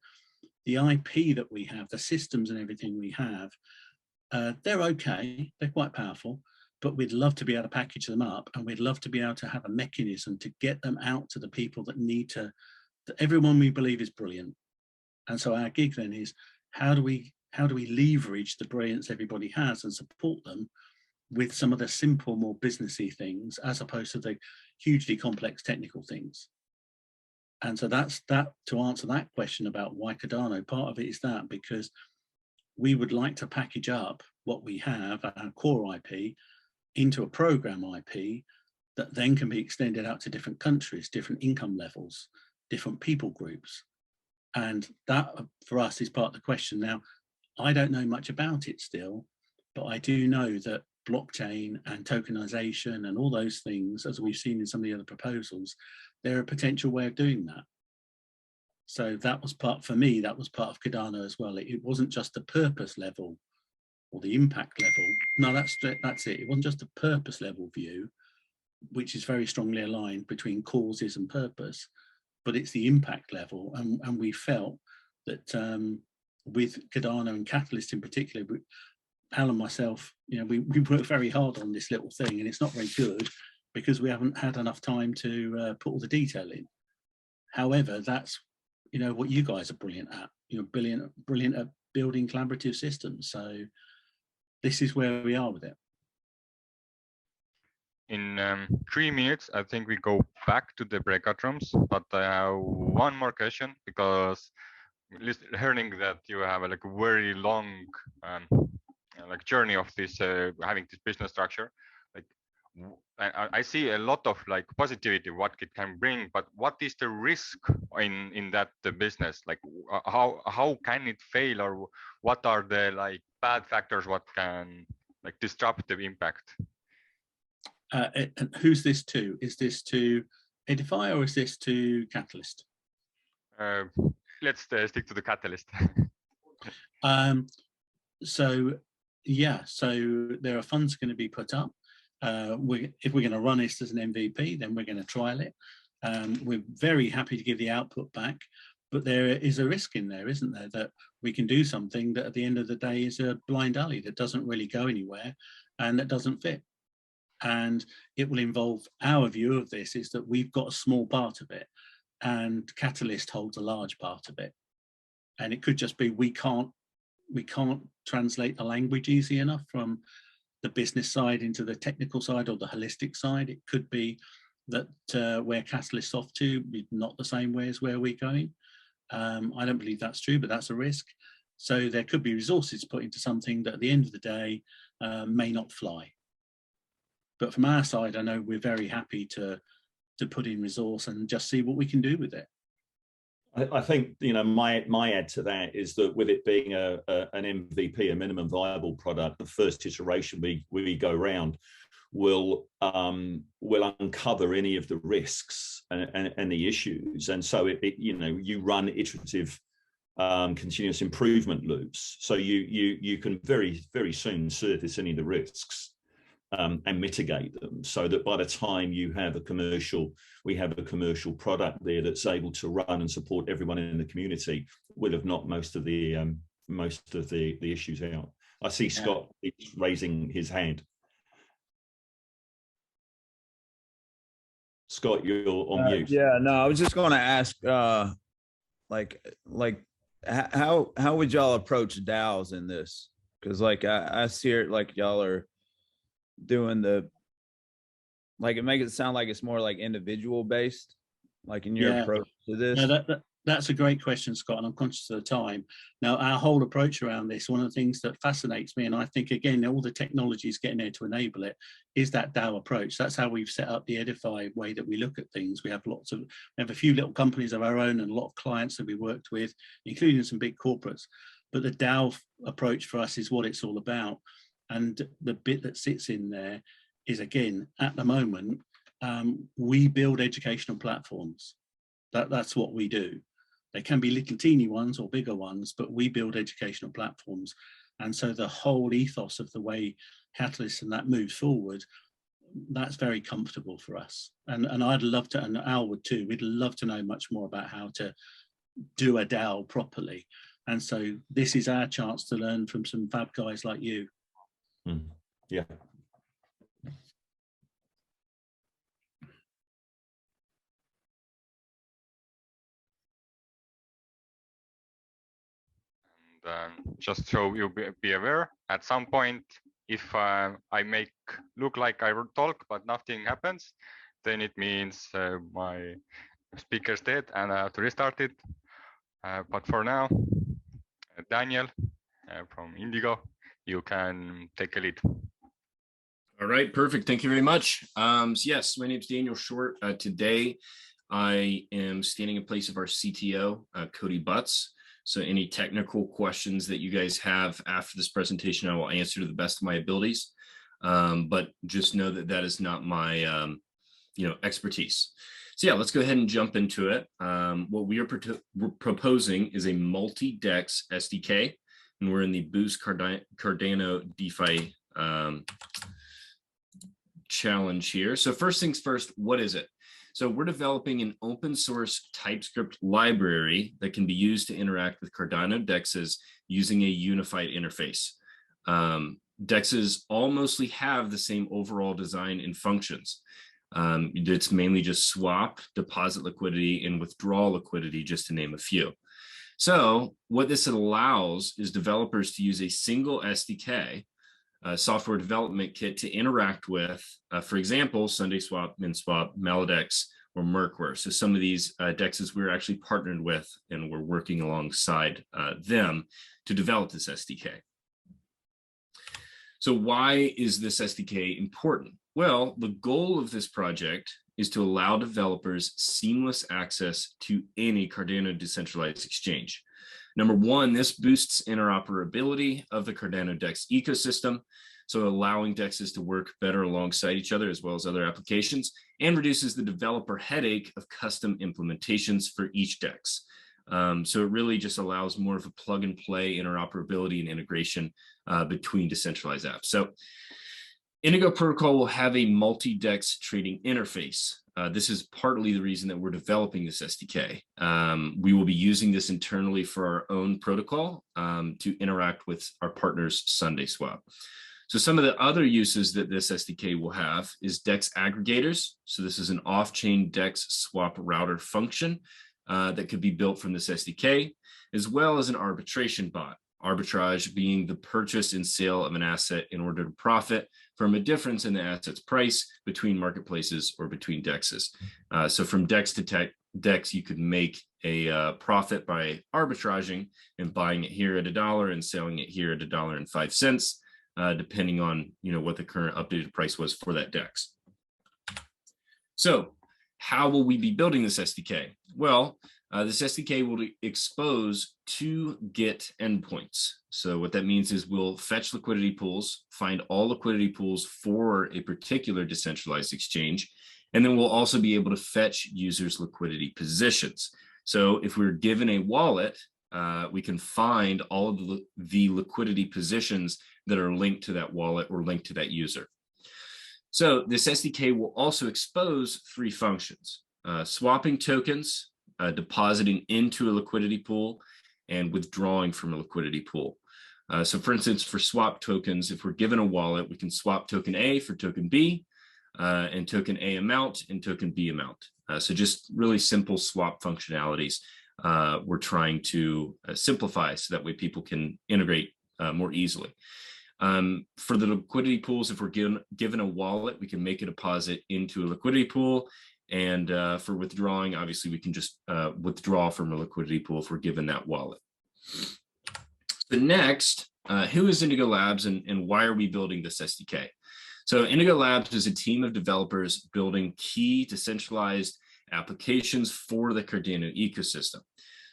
the IP that we have, the systems and everything we have, they're okay, they're quite powerful, but we'd love to be able to package them up, and we'd love to be able to have a mechanism to get them out to the people that need to, that everyone we believe is brilliant. And so our gig then is, how do we leverage the brilliance everybody has and support them with some of the simple, more businessy things, as opposed to the hugely complex technical things. And so that's that, to answer that question about why Cardano, part of it is that, because we would like to package up what we have, our core IP, into a program IP that then can be extended out to different countries, different income levels, different people groups. And that, for us, is part of the question. Now, I don't know much about it still, but I do know that blockchain and tokenization and all those things, as we've seen in some of the other proposals, they're a potential way of doing that. So that was part, for me, that was part of Cardano as well. It wasn't just the purpose level or the impact level. No, that's it. It wasn't just a purpose level view, which is very strongly aligned between causes and purpose, but it's the impact level. And we felt that with Cardano and Catalyst in particular, Al and myself, you know, we worked very hard on this little thing, and it's not very good because we haven't had enough time to put all the detail in. However, that's, you know, what you guys are brilliant at. You know, brilliant at building collaborative systems. So this is where we are with it. In 3 minutes, I think we go back to the breakout rooms, but I have one more question, because hearing that you have a very long journey of this having this business structure, I see a lot of positivity what it can bring, but what is the risk in that business? How can it fail, or what are the bad factors what can disrupt the impact? And who's this to? Is this to Edify, or is this to Catalyst? Let's stick to the Catalyst. So yeah, so there are funds going to be put up. If we're going to run this as an MVP, then we're going to trial it. We're very happy to give the output back, but there is a risk in there, isn't there, that we can do something that at the end of the day is a blind alley that doesn't really go anywhere and that doesn't fit. And it will involve, our view of this is that we've got a small part of it and Catalyst holds a large part of it. And it could just be we can't we can't translate the language easy enough from the business side into the technical side or the holistic side. It could be that where Catalyst's off to is not the same way as where we're going. I don't believe that's true, but that's a risk. So there could be resources put into something that at the end of the day may not fly. But from our side, I know we're very happy to put in resource and just see what we can do with it. I think, you know, my add to that is that with it being an MVP, a minimum viable product, the first iteration we go around will uncover any of the risks and the issues. And so you know, you run iterative continuous improvement loops. So you can very soon surface any of the risks and mitigate them, so that by the time you have we have a commercial product there that's able to run and support everyone in the community, we'll have knocked most of the issues out. I see Scott raising his hand. Scott, you're on mute. Yeah, no, I was just going to ask, like how would y'all approach DAOs in this? Because like I see it like y'all are doing like, it makes it sound like it's more like individual based, like in your approach to this. No, that's a great question, Scott, and I'm conscious of the time. Now, our whole approach around this, one of the things that fascinates me, and I think, again, all the technology is getting there to enable it, is that DAO approach. That's how we've set up the Edify way that we look at things. We have a few little companies of our own and a lot of clients that we worked with, including some big corporates. But the DAO approach for us is what it's all about. And the bit that sits in there is, again, at the moment, we build educational platforms. That's what we do. They can be little teeny ones or bigger ones, but we build educational platforms. And so the whole ethos of the way Catalyst and that moves forward, that's very comfortable for us. And I'd love to, and Al would too, we'd love to know much more about how to do a DAO properly. And so this is our chance to learn from some fab guys like you. Yeah. Just so you be aware, at some point, if I make look like I talk but nothing happens, then it means my speaker's dead and I have to restart it. But for now, Daniel from Indigo, you can take a lead. All right, perfect. Thank you very much. So yes, my name is Daniel Short. Today, I am standing in place of our CTO, Cody Butts. So any technical questions that you guys have after this presentation, I will answer to the best of my abilities. But just know that that is not my expertise. So yeah, let's go ahead and jump into it. What we are proposing is a multi-DEX SDK, and we're in the Boost Cardano DeFi challenge here. So first things first, what is it? So we're developing an open source TypeScript library that can be used to interact with Cardano DEXs using a unified interface. DEXs all mostly have the same overall design and functions. It's mainly just swap, deposit liquidity, and withdrawal liquidity, just to name a few. So what this allows is developers to use a single SDK, software development kit, to interact with, for example, SundaeSwap, MinSwap, Maladex, or Merkware. So some of these DEXs we're actually partnered with, and we're working alongside them to develop this SDK. So why is this SDK important? Well, the goal of this project is to allow developers seamless access to any Cardano decentralized exchange. Number one, this boosts interoperability of the Cardano DEX ecosystem, so allowing DEXs to work better alongside each other as well as other applications, and reduces the developer headache of custom implementations for each DEX. So it really just allows more of a plug and play interoperability and integration between decentralized apps. So Indigo Protocol will have a multi-DEX trading interface. This is partly the reason that we're developing this SDK. We will be using this internally for our own protocol to interact with our partners SundaeSwap. So some of the other uses that this SDK will have is DEX aggregators. So this is an off-chain DEX swap router function that could be built from this SDK, as well as an arbitration bot. arbitrage being the purchase and sale of an asset in order to profit from a difference in the asset's price between marketplaces or between DEXs. So from DEX to DEX, you could make a profit by arbitraging and buying it here at $1 and selling it here at $1.05, depending on what the current updated price was for that DEX. So how will we be building this SDK? Well, this SDK will expose 2 GET endpoints. So what that means is we'll fetch liquidity pools, find all liquidity pools for a particular decentralized exchange, and then we'll also be able to fetch users' liquidity positions. So if we're given a wallet, we can find all of the liquidity positions that are linked to that wallet or linked to that user. So this SDK will also expose 3 functions: swapping tokens, depositing into a liquidity pool, and withdrawing from a liquidity pool. So for instance, for swap tokens, if we're given a wallet, we can swap token A for token B, and token A amount and token B amount. So just really simple swap functionalities we're trying to simplify so that way people can integrate more easily. For the liquidity pools, if we're given a wallet, we can make a deposit into a liquidity pool. And for withdrawing, obviously, we can just withdraw from a liquidity pool if we're given that wallet. So next, who is Indigo Labs and why are we building this SDK? So Indigo Labs is a team of developers building key decentralized applications for the Cardano ecosystem.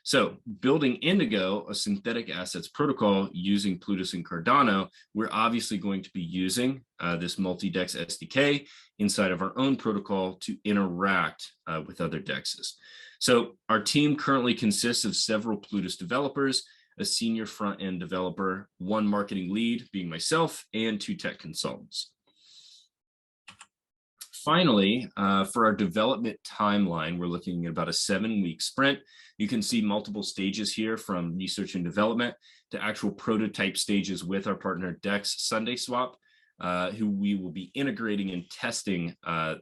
So building Indigo, a synthetic assets protocol using Plutus and Cardano, we're obviously going to be using this multi-DEX SDK inside of our own protocol to interact with other DEXs. So our team currently consists of several Plutus developers, a senior front-end developer, 1 marketing lead being myself, and 2 tech consultants. Finally, for our development timeline, we're looking at about a 7-week sprint. You can see multiple stages here, from research and development to actual prototype stages with our partner DEX SundaySwap, who we will be integrating and testing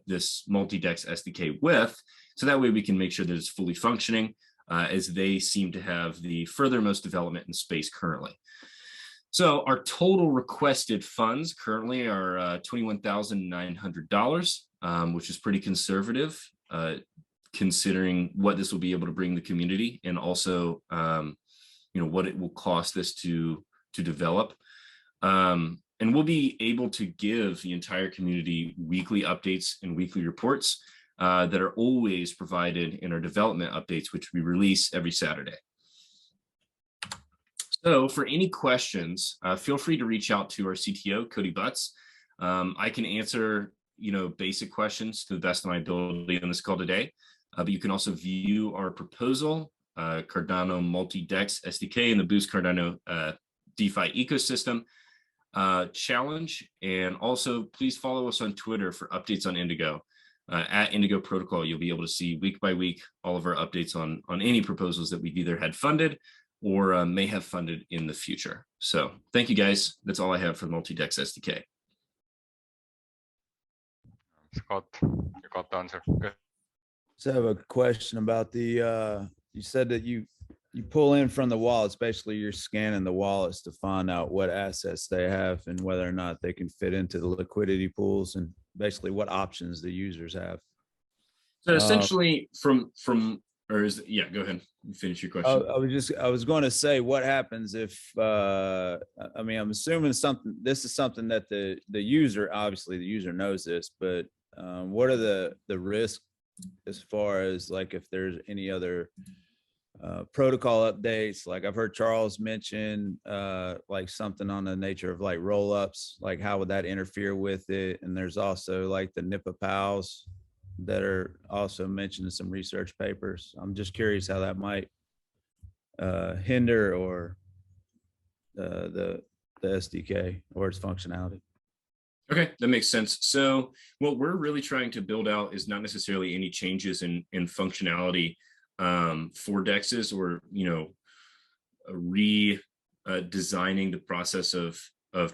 this multi-DEX SDK with, so that way we can make sure that it's fully functioning, as they seem to have the furthermost development in space currently. So our total requested funds currently are $21,900, which is pretty conservative, considering what this will be able to bring the community, and also what it will cost this to develop. And we'll be able to give the entire community weekly updates and weekly reports that are always provided in our development updates, which we release every Saturday. So for any questions, feel free to reach out to our CTO, Cody Butts. I can answer basic questions to the best of my ability on this call today, but you can also view our proposal, Cardano-Multi-DEX-SDK and the Boost Cardano DeFi ecosystem challenge. And also please follow us on Twitter for updates on Indigo. At Indigo Protocol, you'll be able to see week by week all of our updates on any proposals that we've either had funded or may have funded in the future. So thank you guys. That's all I have for the Multi-DEX SDK. Scott, you got the answer. Good. So I have a question about the, you said that you pull in from the wallets. Basically, you're scanning the wallets to find out what assets they have and whether or not they can fit into the liquidity pools, and basically what options the users have. So essentially yeah, go ahead and finish your question. I was going to say, what happens if, I mean, I'm assuming this is something that the user, obviously the user knows this, but what are the risks as far as like if there's any other protocol updates? Like I've heard Charles mention like something on the nature of like roll-ups, like how would that interfere with it? And there's also like the NIPA PALs that are also mentioned in some research papers. I'm just curious how that might hinder or the SDK or its functionality. Okay, that makes sense. So what we're really trying to build out is not necessarily any changes in functionality for DEXs, or redesigning the process of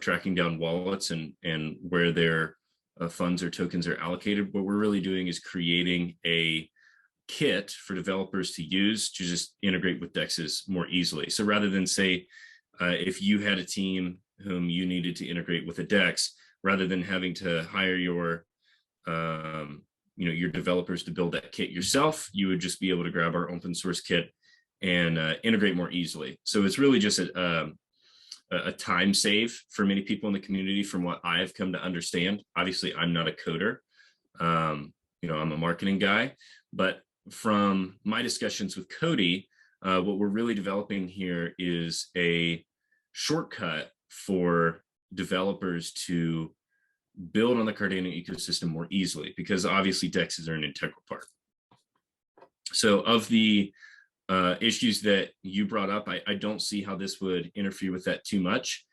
tracking down wallets and where their funds or tokens are allocated. What we're really doing is creating a kit for developers to use to just integrate with DEXs more easily. So rather than say if you had a team whom you needed to integrate with a DEX, rather than having to hire your your developers to build that kit yourself, you would just be able to grab our open source kit and integrate more easily. So it's really just a time save for many people in the community, from what I've come to understand. Obviously, I'm not a coder. I'm a marketing guy, but from my discussions with Cody, what we're really developing here is a shortcut for developers to build on the Cardano ecosystem more easily, because obviously DEXs are an integral part. So of the issues that you brought up, I don't see how this would interfere with that too much.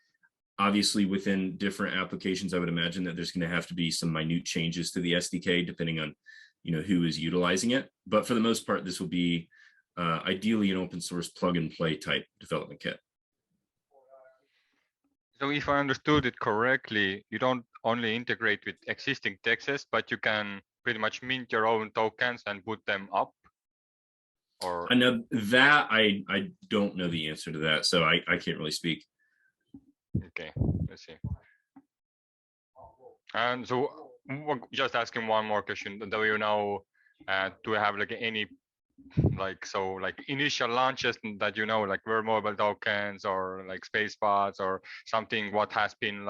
Obviously, within different applications, I would imagine that there's going to have to be some minute changes to the SDK depending on who is utilizing it. But for the most part, this will be ideally an open source plug and play type development kit. So if I understood it correctly, you don't only integrate with existing DEXs, but you can pretty much mint your own tokens and put them up? Or I know that I don't know the answer to that, so I can't really speak. Okay, let's see. And so just asking one more question. Do you know, do we have like any initial launches that like World Mobile tokens or like space pods or something, what has been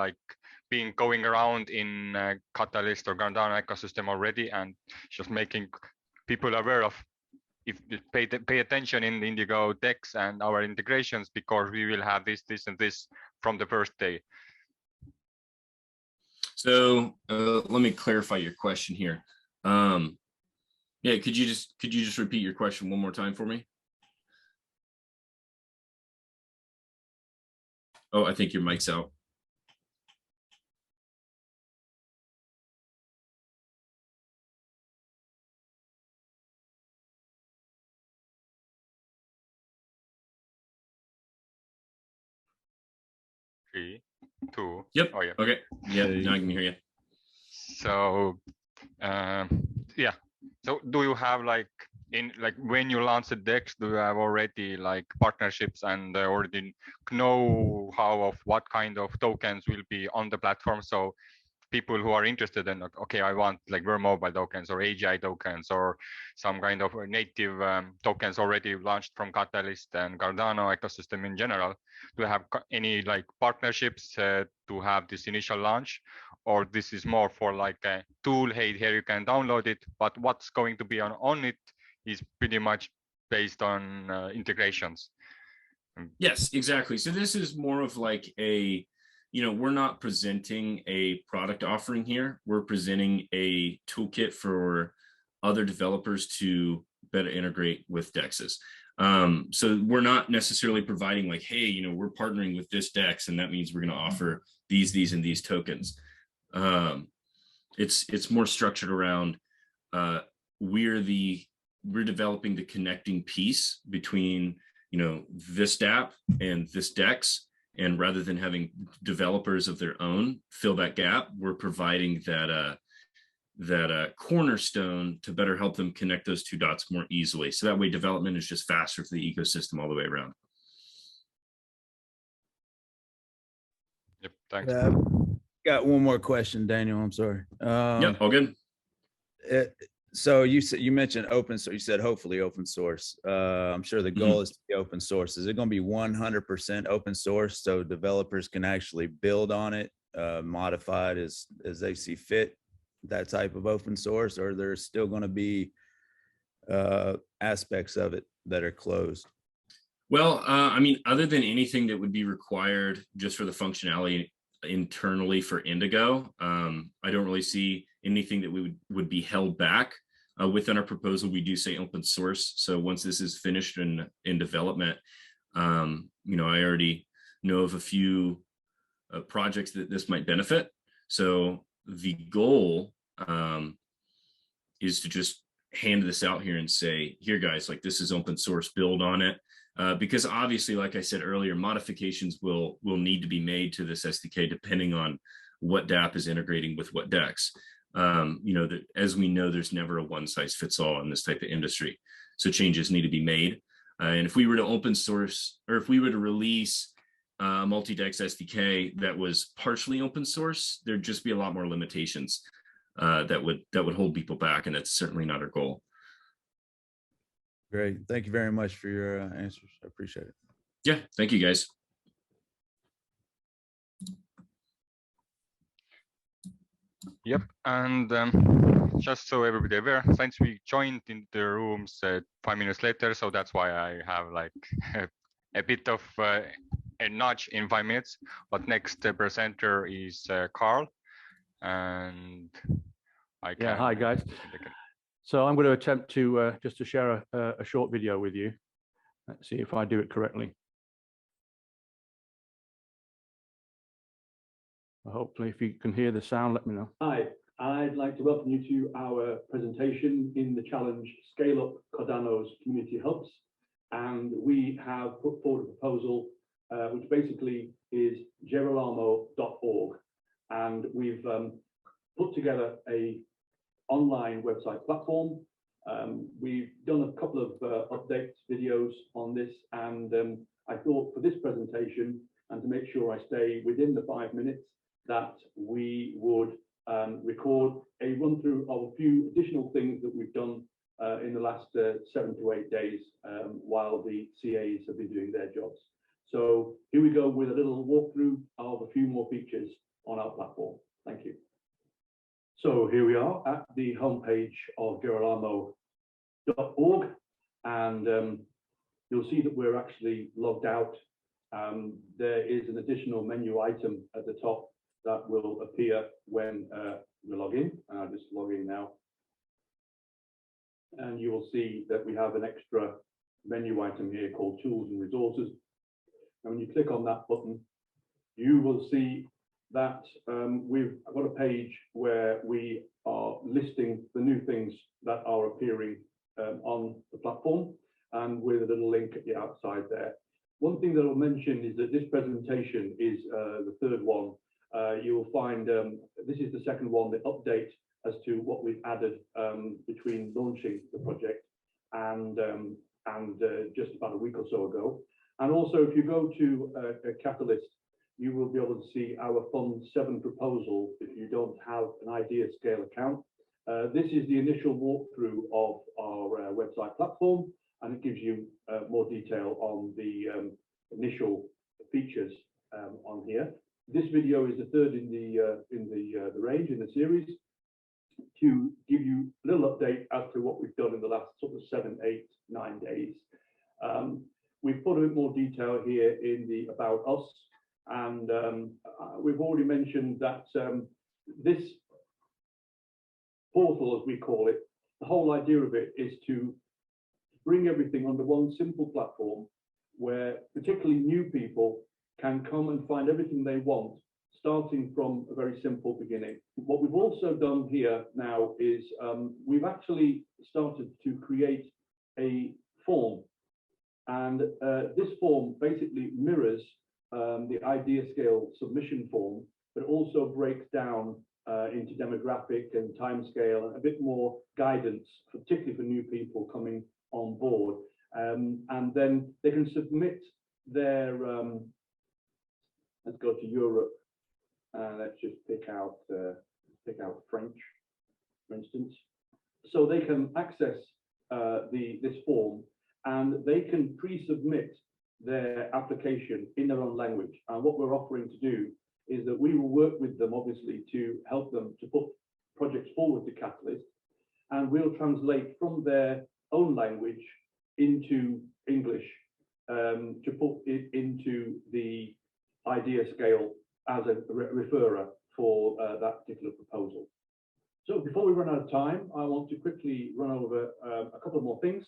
going around in Catalyst or Cardano ecosystem already, and just making people aware of, if you pay attention in the Indigo DEX and our integrations, because we will have this, and this from the first day. So let me clarify your question here. Yeah, could you just repeat your question one more time for me? Oh, I think your mic's out. Three, two. Yep. Oh yeah. Okay. Yeah. Now I can hear you. So, yeah. So, do you have when you launch the DEX, do you have already partnerships and already know of what kind of tokens will be on the platform? So, people who are interested in, okay, I want World Mobile tokens or AGI tokens or some kind of native tokens already launched from Catalyst and Cardano ecosystem in general. Do you have any partnerships to have this initial launch? Or this is more for a tool, hey, here you can download it, but what's going to be on it is pretty much based on integrations. Yes, exactly. So this is more of a, we're not presenting a product offering here. We're presenting a toolkit for other developers to better integrate with DEXs. So we're not necessarily providing hey, we're partnering with this DEX, and that means we're going to offer these, and these tokens. It's more structured around we're developing the connecting piece between this DApp and this DEX, and rather than having developers of their own fill that gap, we're providing that cornerstone to better help them connect those two dots more easily. So that way development is just faster for the ecosystem all the way around. Yep, thanks. Got one more question, Daniel. I'm sorry. Yep, all good. So you mentioned open source. You said hopefully open source. I'm sure the goal is to be open source. Is it going to be 100% open source so developers can actually build on it, modify it as they see fit, that type of open source, or there's still going to be aspects of it that are closed? Well, I mean, other than anything that would be required just for the functionality internally for Indigo, I don't really see anything that we would be held back. Within our proposal, we do say open source. So once this is finished in development, I already know of a few projects that this might benefit. So the goal is to just hand this out here and say, here guys, this is open source, build on it. Because obviously, like I said earlier, modifications will need to be made to this SDK depending on what DApp is integrating with what DEX. As we know, there's never a one size fits all in this type of industry. So changes need to be made. And if we were to open source, or if we were to release multi-DEX SDK that was partially open source, there'd just be a lot more limitations that would hold people back, and that's certainly not our goal. Great. Thank you very much for your answers. I appreciate it. Yeah, thank you guys. Yep, and just so everybody aware, since we joined in the rooms 5 minutes later, so that's why I have like a bit of a nudge in 5 minutes. But next presenter is Carl, and I can. Yeah, hi guys. So I'm going to attempt to just to share a short video with you. Let's see if I do it correctly. Hopefully, if you can hear the sound, let me know. Hi, I'd like to welcome you to our presentation in the challenge Scale Up Cardano's Community Hubs. And we have put forward a proposal which basically is gerolamo.org. And we've put together a online website platform. We've done a couple of updates videos on this, and I thought for this presentation, and to make sure I stay within the 5 minutes, that we would record a run through of a few additional things that we've done in the last 7 to 8 days while the CAs have been doing their jobs. So here we go with a little walkthrough of a few more features on our platform. Thank you. So here we are at the homepage of gerolamo.org, and you'll see that we're actually logged out. There is an additional menu item at the top that will appear when we log in. I'll just log in now. And you will see that we have an extra menu item here called Tools and Resources. And when you click on that button, you will see that we've got a page where we are listing the new things that are appearing on the platform, and with a little link at the outside there. One thing that I'll mention is that this presentation is the third one. You will find this is the second one, the update as to what we've added between launching the project and just about a week or so ago. And also, if you go to a Catalyst, you will be able to see our Fund 7 proposal if you don't have an idea scale account. This is the initial walkthrough of our website platform, and it gives you more detail on the initial features on here. This video is the third in the range in the series to give you a little update as to what we've done in the last sort of 7, 8, 9 days. We've put a bit more detail here in the About Us, and we've already mentioned that this portal, as we call it, the whole idea of it is to bring everything under one simple platform where particularly new people can come and find everything they want, starting from a very simple beginning. What we've also done here now is we've actually started to create a form, and this form basically mirrors the idea scale submission form, but also breaks down into demographic and time scale and a bit more guidance, particularly for new people coming on board. And then they can submit their, let's go to Europe, let's just pick out French, for instance. So they can access this form, and they can pre-submit their application in their own language. And what we're offering to do is that we will work with them, obviously, to help them to put projects forward to Catalyst, and we'll translate from their own language into English to put it into the idea scale as a referrer for that particular proposal. So before we run out of time, I want to quickly run over a couple more things.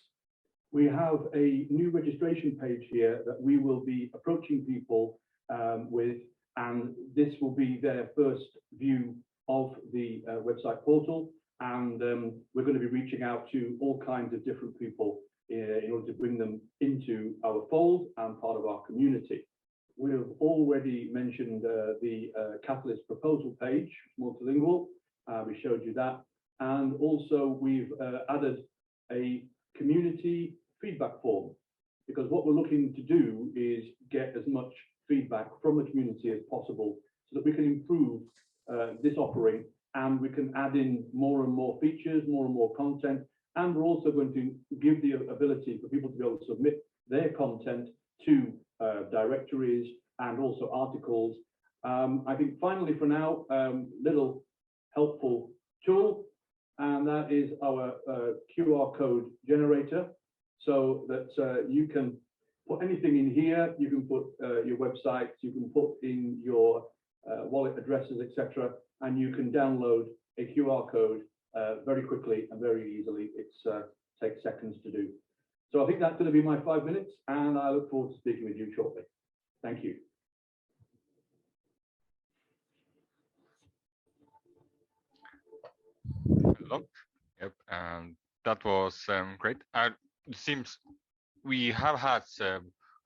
We have a new registration page here that we will be approaching people with, and this will be their first view of the website portal. And we're going to be reaching out to all kinds of different people in order to bring them into our fold and part of our community. We have already mentioned the Catalyst proposal page, multilingual. We showed you that. And also we've added a community feedback form, because what we're looking to do is get as much feedback from the community as possible so that we can improve this offering, and we can add in more and more features, more and more content, and we're also going to give the ability for people to be able to submit their content to directories and also articles. I think finally for now, little helpful tool, and that is our QR code generator, so that you can put anything in here. You can put your websites, you can put in your wallet addresses, etc., and you can download a QR code very quickly and very easily. It takes seconds to do. So I think that's going to be my 5 minutes, and I look forward to speaking with you shortly. Thank you. Hello. Yep, and that was great. It seems we have had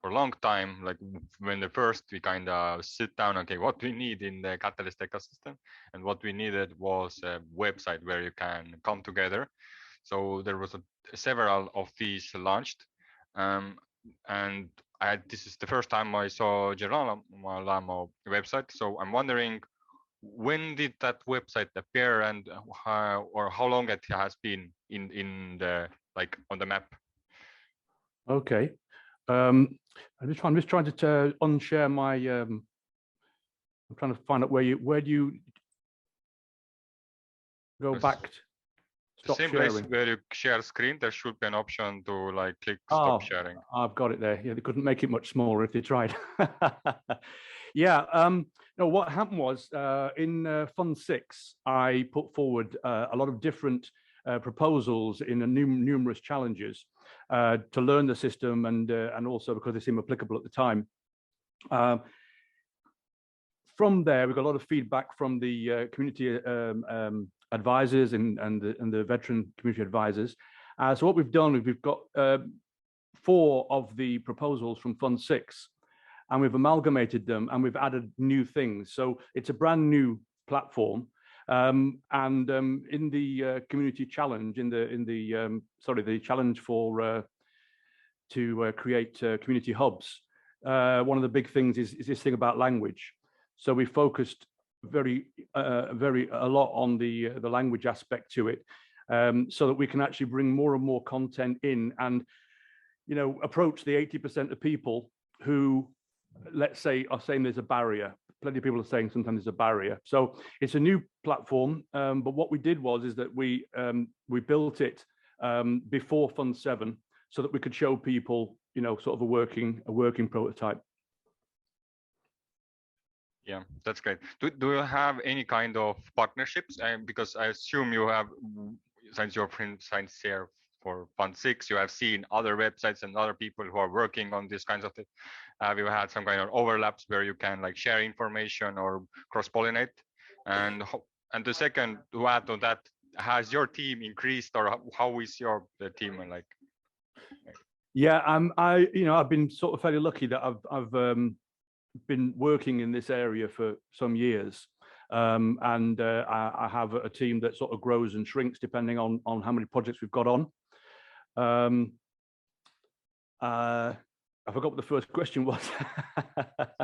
for a long time, like when the first we kind of sit down, okay, what we need in the Catalyst ecosystem, and what we needed was a website where you can come together. So there was several of these launched, and this is the first time I saw Geronimo website. So I'm wondering, when did that website appear, and how long it has been in the on the map? Okay, I'm just trying to unshare my. I'm trying to find out where do you go back? The same place where you share screen, there should be an option to click stop sharing. I've got it there. Yeah, they couldn't make it much smaller if they tried. Yeah. No, what happened was in Fund 6, I put forward a lot of different proposals in numerous challenges to learn the system, and also because they seem applicable at the time. From there, we got a lot of feedback from the community advisors and the veteran community advisors. So what we've done is we've got 4 of the proposals from Fund 6, and we've amalgamated them, and we've added new things. So it's a brand new platform. In the community challenge, the challenge for to create community hubs, one of the big things is this thing about language. So we focused a lot on the language aspect to it, so that we can actually bring more and more content in, and approach the 80% of people who, let's say, are saying there's a barrier. Plenty of people are saying sometimes there's a barrier. So it's a new platform, but what we did is that we built it before Fund 7, so that we could show people, sort of a working prototype. Yeah, that's great. Do you have any kind of partnerships? Because I assume you have, since you're science here for Fund 6, you have seen other websites and other people who are working on these kinds of things. Have you had some kind of overlaps where you can share information or cross-pollinate? And the second, to add to that, has your team increased, or how is the team like? Yeah, I've been sort of fairly lucky that I've been working in this area for some years, and I have a team that sort of grows and shrinks depending on how many projects we've got on. I forgot what the first question was.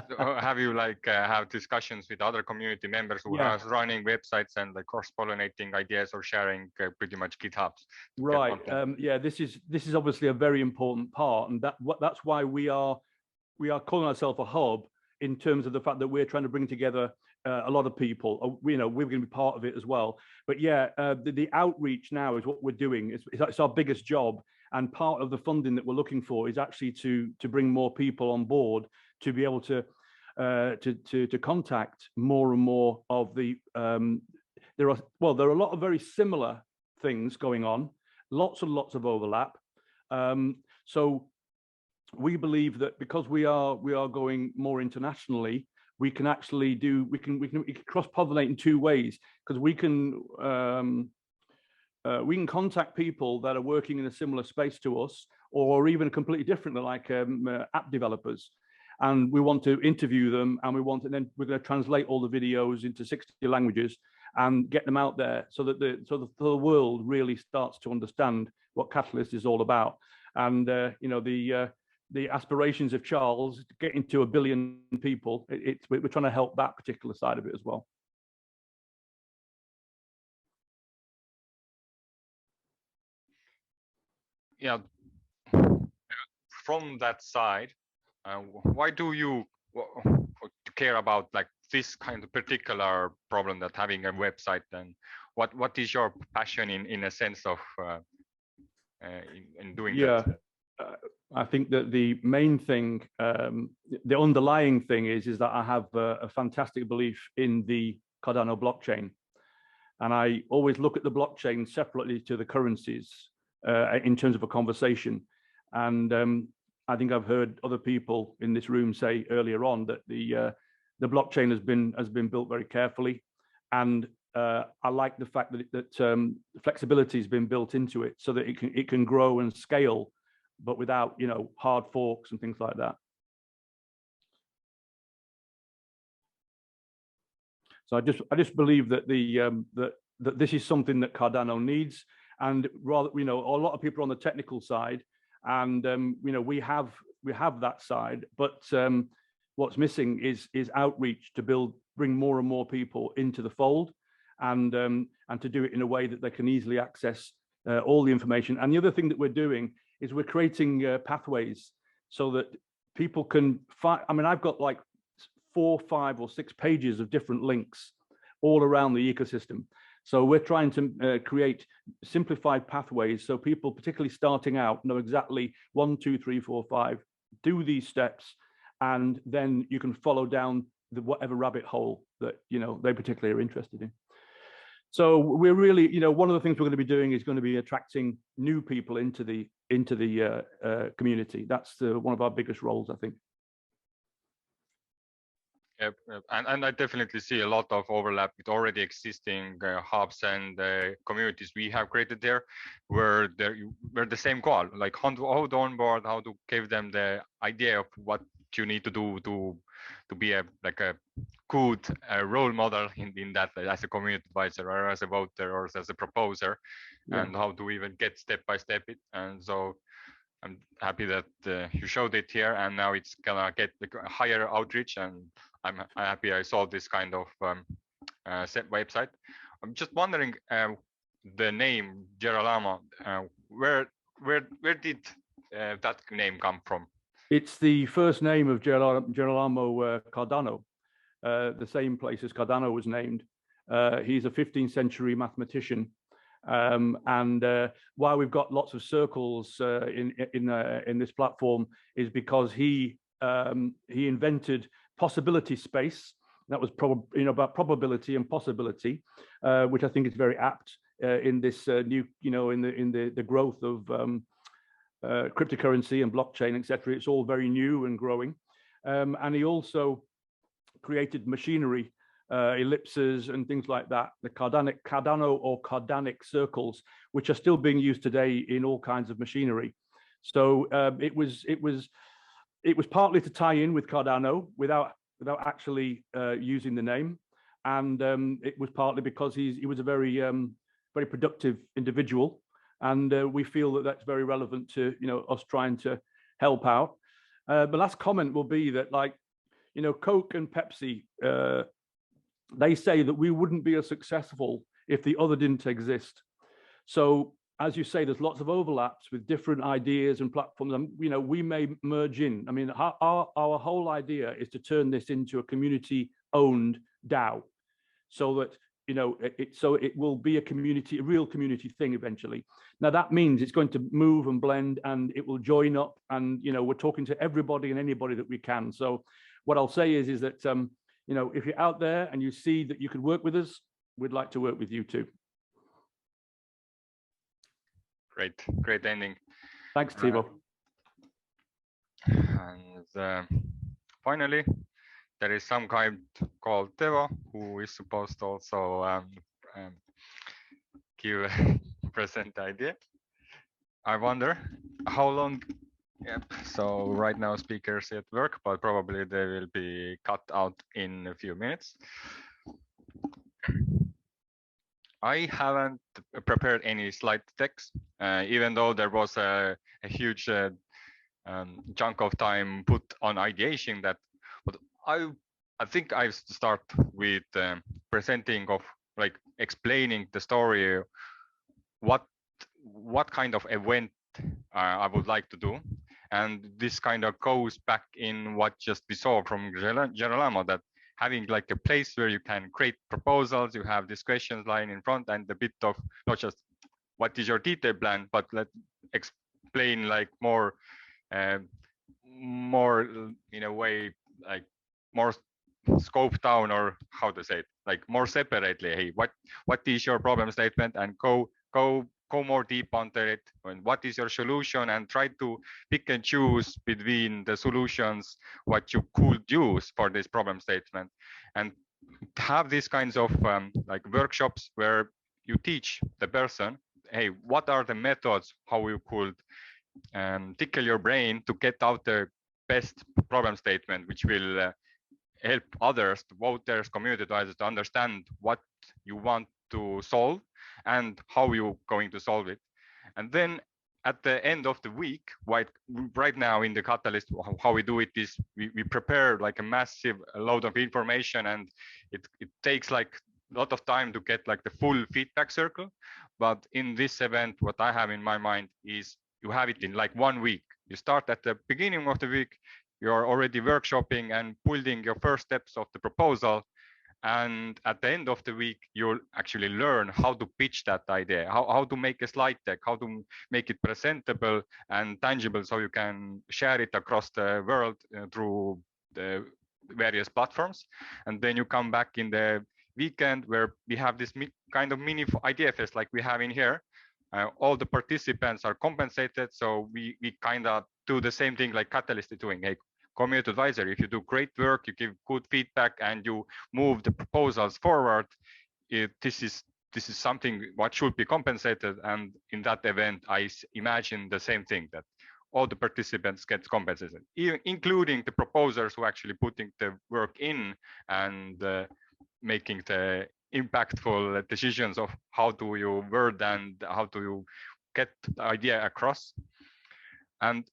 So have you have discussions with other community members who are running websites and cross-pollinating ideas or sharing pretty much GitHubs? Right. Yeah, this is obviously a very important part, and that's why we are calling ourselves a hub, in terms of the fact that we're trying to bring together a lot of people. We're going to be part of it as well. But yeah, the outreach now is what we're doing. It's our biggest job, and part of the funding that we're looking for is actually to bring more people on board, to be able to contact more and more of the. There are a lot of very similar things going on, lots and lots of overlap. So we believe that because we are going more internationally, we can actually we can cross-pollinate in 2 ways, because we can contact people that are working in a similar space to us, or even completely different, like app developers, and we want to interview them, and then we're going to translate all the videos into 60 languages and get them out there, so that the world really starts to understand what Catalyst is all about. And the aspirations of Charles getting to 1 billion people. We're trying to help that particular side of it as well. Yeah, from that side, why do you care about like this kind of particular problem that having a website, and what is your passion in a sense of in doing that? I think that the main thing, the underlying thing is that I have a fantastic belief in the Cardano blockchain, and I always look at the blockchain separately to the currencies in terms of a conversation. And I think I've heard other people in this room say earlier on that the blockchain has been built very carefully, and I like the fact that flexibility has been built into it so that it can grow and scale, but without hard forks and things like that. So I just believe that that this is something that Cardano needs, and rather a lot of people are on the technical side, and we have that side, but what's missing is outreach to bring more and more people into the fold, and to do it in a way that they can easily access all the information. And the other thing that we're doing is we're creating pathways so that people can find. I mean, I've got like 4, 5, or 6 pages of different links all around the ecosystem. So we're trying to create simplified pathways so people, particularly starting out, know exactly 1, 2, 3, 4, 5, do these steps, and then you can follow down whatever rabbit hole that they particularly are interested in. So we're really, one of the things we're going to be doing is going to be attracting new people into the community. That's one of our biggest roles, I think. Yep. And I definitely see a lot of overlap with already existing hubs and communities we have created there, where we're the same goal, like how to onboard, how to give them the idea of what you need to do to be a good role model in that, as a community advisor or as a voter or as a proposer, and how to even get step by step it. And so I'm happy that you showed it here, and now it's gonna get a higher outreach, and I'm happy I saw this kind of set website. I'm just wondering, the name Gerolamo, where did that name come from? It's the first name of Girolamo Cardano, the same place as Cardano was named. He's a 15th century mathematician, and why we've got lots of circles in this platform is because he invented possibility space. That was about probability and possibility, which I think is very apt in this new, in the growth of cryptocurrency and blockchain, etc. It's all very new and growing. And he also created machinery, ellipses and things like that, the Cardano or Cardanic circles, which are still being used today in all kinds of machinery. So it was partly to tie in with Cardano without actually using the name, and it was partly because he was a very productive individual, and we feel that that's very relevant to us trying to help out. The last comment will be that, like, Coke and Pepsi, they say that we wouldn't be as successful if the other didn't exist. So as you say, there's lots of overlaps with different ideas and platforms, and we may merge in. I mean, our whole idea is to turn this into a community-owned DAO, so that it will be a real community thing eventually. Now that means it's going to move and blend, and it will join up, and we're talking to everybody and anybody that we can. So what I'll say is that if you're out there and you see that you could work with us, we'd like to work with you too. Great ending. Thanks, Thibaut. And finally, there is some guy called Teo who is supposed to also present the idea. I wonder how long. Yep. So right now speakers at work, but probably they will be cut out in a few minutes. I haven't prepared any slide text, even though there was a huge chunk of time put on ideation that, but I think I start with presenting of like explaining the story, what kind of event I would like to do. And this kind of goes back in what just we saw from Gerolamo, that having like a place where you can create proposals, you have these questions lying in front, and a bit of not just what is your detailed plan, but let's explain like more in a way, like more scope down, or how to say it, like more separately. Hey, what is your problem statement, and go more deep onto it, and what is your solution, and try to pick and choose between the solutions what you could use for this problem statement, and have these kinds of like workshops where you teach the person, hey, what are the methods how you could tickle your brain to get out the best problem statement, which will help others, voters, community advisors, to understand what you want to solve and how you're going to solve it. And then at the end of the week, right now in the Catalyst, how we do it is we prepare like a massive load of information, and it takes like a lot of time to get like the full feedback circle. But in this event, what I have in my mind is you have it in like 1 week. You start at the beginning of the week, you're already workshopping and building your first steps of the proposal. And at the end of the week, you'll actually learn how to pitch that idea, how to make a slide deck, how to make it presentable and tangible, so you can share it across the world through the various platforms. And then you come back in the weekend where we have this kind of mini idea fest like we have in here. All the participants are compensated, so we kind of do the same thing like Catalyst is doing. Hey, community advisor, if you do great work, you give good feedback, and you move the proposals forward, this is something what should be compensated. And in that event, I imagine the same thing, that all the participants get compensated, including the proposers who actually putting the work in and making the impactful decisions of how do you word and how do you get the idea across. And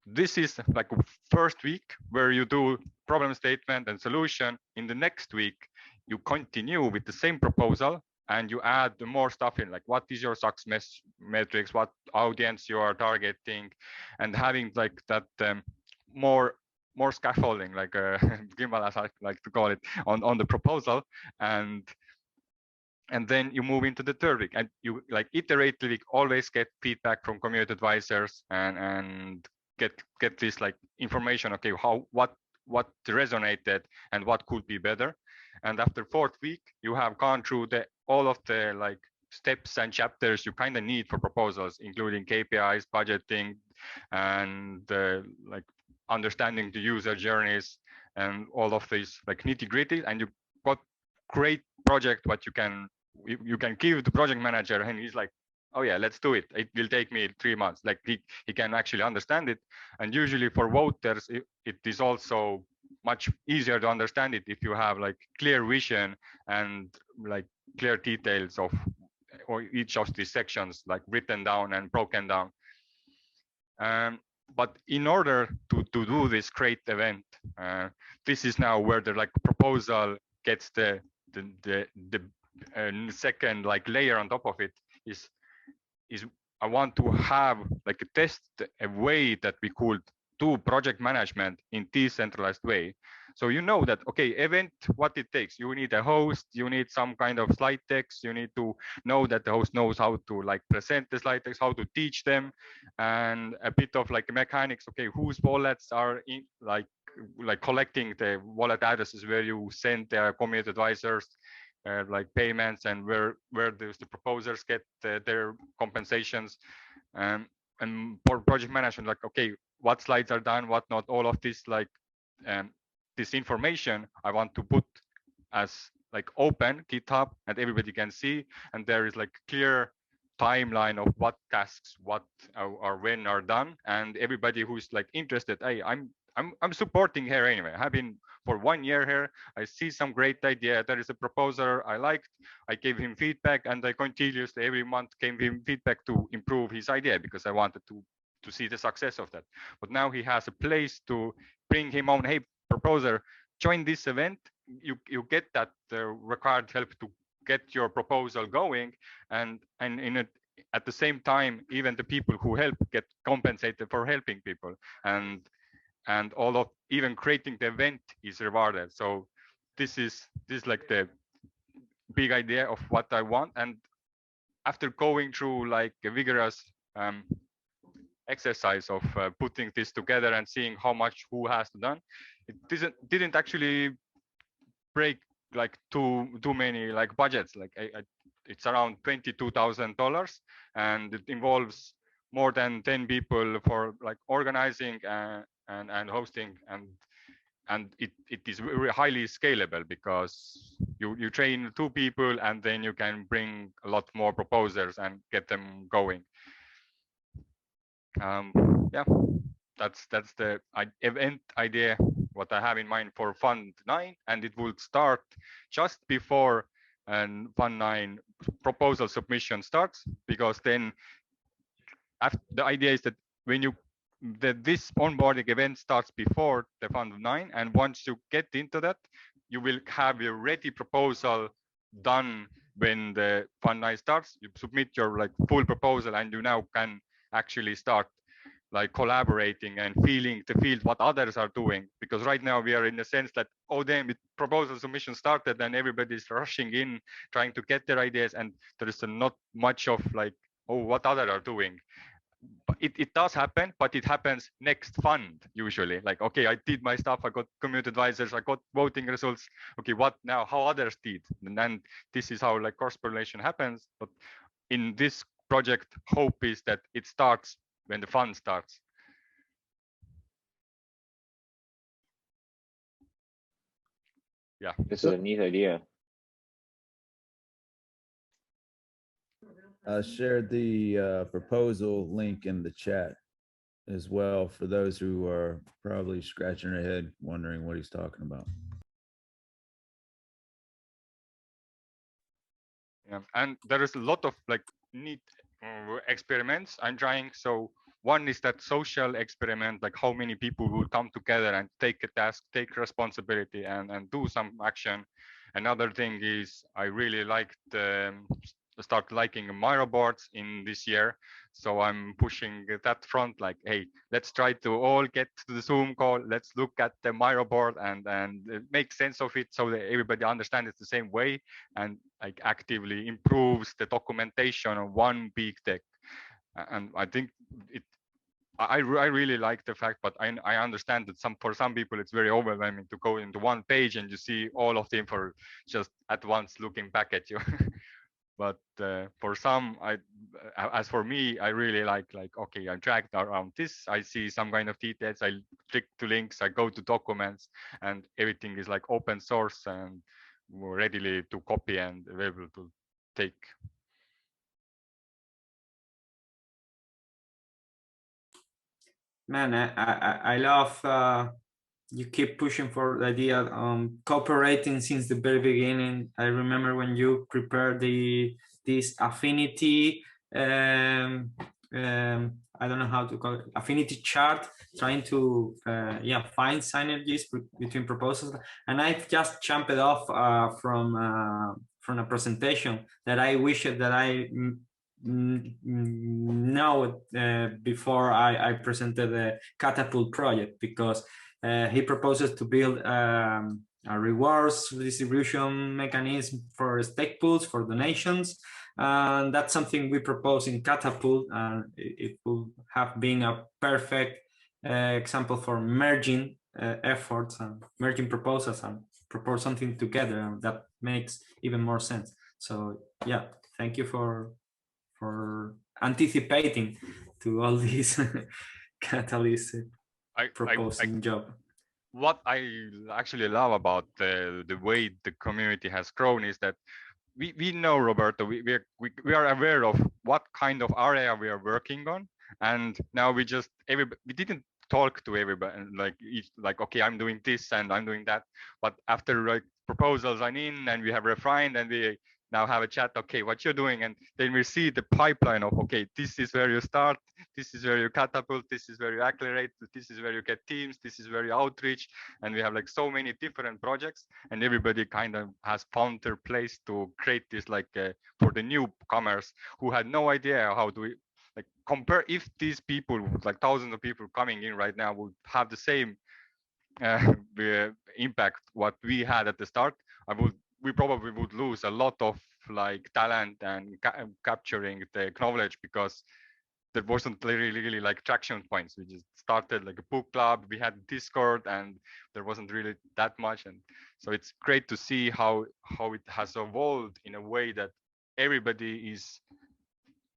this is like first week where you do problem statement and solution. In the next week, you continue with the same proposal and you add more stuff in, like what is your success metrics, what audience you are targeting, and having like that more scaffolding, like Gimbal, as I like to call it, on the proposal. And then you move into the third week, and you like iteratively always get feedback from community advisors and get this like information. Okay, what resonated and what could be better. And after fourth week, you have gone through all of the like steps and chapters you kind of need for proposals, including KPIs, budgeting, and like understanding the user journeys and all of these like nitty-gritty. And you got great project what you can give the project manager, and he's like, oh yeah, let's do it. It will take me 3 months. Like he can actually understand it. And usually for voters, it is also much easier to understand it if you have like clear vision and like clear details of or each of these sections like written down and broken down. But in order to do this great event, this is now where the like proposal gets the second like layer on top of it is I want to have like a test a way that we could do project management in decentralized way. So you know that, okay, event, what it takes, you need a host, you need some kind of slide decks, you need to know that the host knows how to like present the slide decks, how to teach them, and a bit of like mechanics. Okay, whose wallets are in like collecting the wallet addresses where you send their community advisors like payments, and where the proposers get their compensations, and for project management, like, okay, what slides are done, what not, all of this like this information I want to put as like open GitHub and everybody can see, and there is like clear timeline of what tasks what or when are done, and everybody who's like interested, hey, I'm supporting here anyway. I've been for 1 year here. I see some great idea. There is a proposer I liked. I gave him feedback, and I continuously every month gave him feedback to improve his idea because I wanted to see the success of that. But now he has a place to bring him on. Hey, proposer, join this event. You get that required help to get your proposal going, and at the same time, even the people who help get compensated for helping people, and all of even creating the event is rewarded. So this is like the big idea of what I want. And after going through like a vigorous exercise of putting this together and seeing how much who has done, it didn't actually break like too many like budgets. Like it's around $22,000, and it involves more than 10 people for like organizing and hosting, and it is very highly scalable because you train 2 people and then you can bring a lot more proposers and get them going. Yeah, that's the event idea what I have in mind for Fund 9, and it will start just before Fund 9 proposal submission starts, because then the idea is that when this onboarding event starts before the Fund 9, and once you get into that, you will have your ready proposal done when the Fund 9 starts. You submit your like full proposal, and you now can actually start like collaborating and feeling the field what others are doing, because right now we are in the sense that, oh damn, proposal submission started and everybody's rushing in trying to get their ideas, and there is not much of like, oh, what others are doing. But it does happen, but it happens next fund usually. Like, okay, I did my stuff, I got community advisors, I got voting results. Okay, what now? How others did? And then this is how like cross-pollination happens. But in this project, hope is that it starts when the fund starts. Yeah, this is a neat idea. I shared the proposal link in the chat as well for those who are probably scratching their head wondering what he's talking about. Yeah, and there is a lot of like neat experiments I'm trying. So one is that social experiment, like how many people will come together and take a task, take responsibility, and do some action. Another thing is I really liked start liking Miro boards in this year. So I'm pushing that front, like, hey, let's try to all get to the Zoom call. Let's look at the Miro board and make sense of it so that everybody understands it the same way, and like actively improves the documentation of one big deck. And I think I really like the fact, but I understand that for some people it's very overwhelming to go into one page and you see all of the info just at once looking back at you. But for some, as for me, I really like, okay, I'm dragged around this. I see some kind of details. I click to links. I go to documents, and everything is like open source and readily to copy and available to take. Man, I love you keep pushing for the idea cooperating since the very beginning. I remember when you prepared this affinity I don't know how to call it, affinity chart, trying to find synergies between proposals, and I've just jumped off from a presentation that I wish that I know before I presented the Catapult project, because he proposes to build a rewards distribution mechanism for stake pools for donations, and that's something we propose in Catapult, and it will have been a perfect example for merging efforts and merging proposals and propose something together, and that makes even more sense. So yeah, thank you for anticipating to all these Catalyst proposing job. What I actually love about the way the community has grown is that we know, Roberto, we are aware of what kind of area we are working on, and now we didn't talk to everybody like okay, I'm doing this and I'm doing that, but after like proposals are in and we have refined and we now have a chat, okay, what you're doing, and then we see the pipeline of, okay, this is where you start, this is where you catapult, this is where you accelerate, this is where you get teams, this is where you outreach, and we have like so many different projects, and everybody kind of has found their place to create this, like for the newcomers who had no idea how do we like compare. If these people, like thousands of people coming in right now, would have the same impact what we had at the start, we probably would lose a lot of like talent and capturing the knowledge, because there wasn't really like traction points. We just started like a book club, we had Discord, and there wasn't really that much. And so it's great to see how it has evolved in a way that everybody is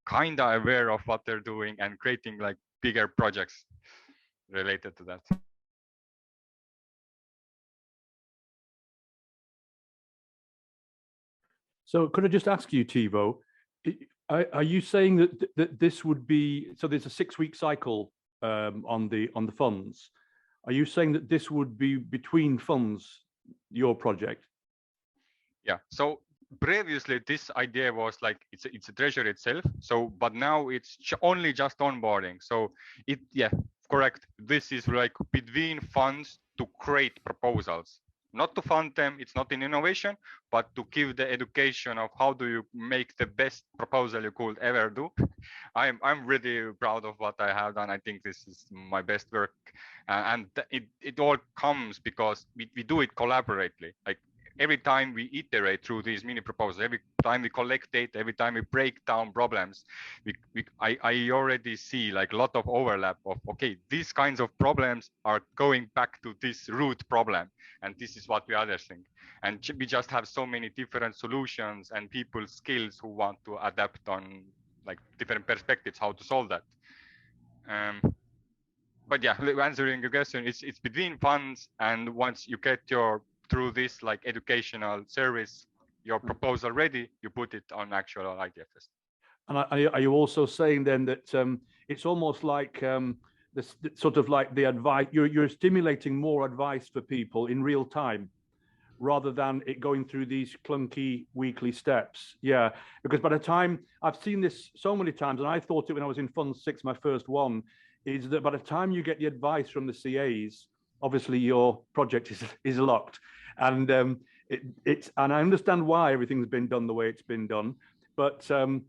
kind of aware of what they're doing and creating like bigger projects related to that. So could I just ask you, Tivo, are you saying that this would be, so there's a 6-week cycle on the funds? Are you saying that this would be between funds, your project? Yeah. So previously this idea was like it's a treasury itself. So but now it's only just onboarding. So correct. This is like between funds to create proposals. Not to fund them, it's not in innovation, but to give the education of how do you make the best proposal you could ever do. I'm really proud of what I have done. I think this is my best work, and it all comes because we do it collaboratively. Like every time we iterate through these mini proposals, every time we collect data, every time we break down problems, I already see like a lot of overlap of, okay, these kinds of problems are going back to this root problem, and this is what we are addressing. And we just have so many different solutions and people's skills who want to adapt on like different perspectives, how to solve that. But yeah, answering your question, it's between funds, and once you get through this like educational service, your proposal ready, you put it on actual IDFS. And are you also saying then that it's almost like this sort of like the advice, you're stimulating more advice for people in real time, rather than it going through these clunky weekly steps? Yeah, because by the time, I've seen this so many times, and I thought it when I was in Fund 6, my first one, is that by the time you get the advice from the CAs, obviously your project is locked. And and I understand why everything's been done the way it's been done, but and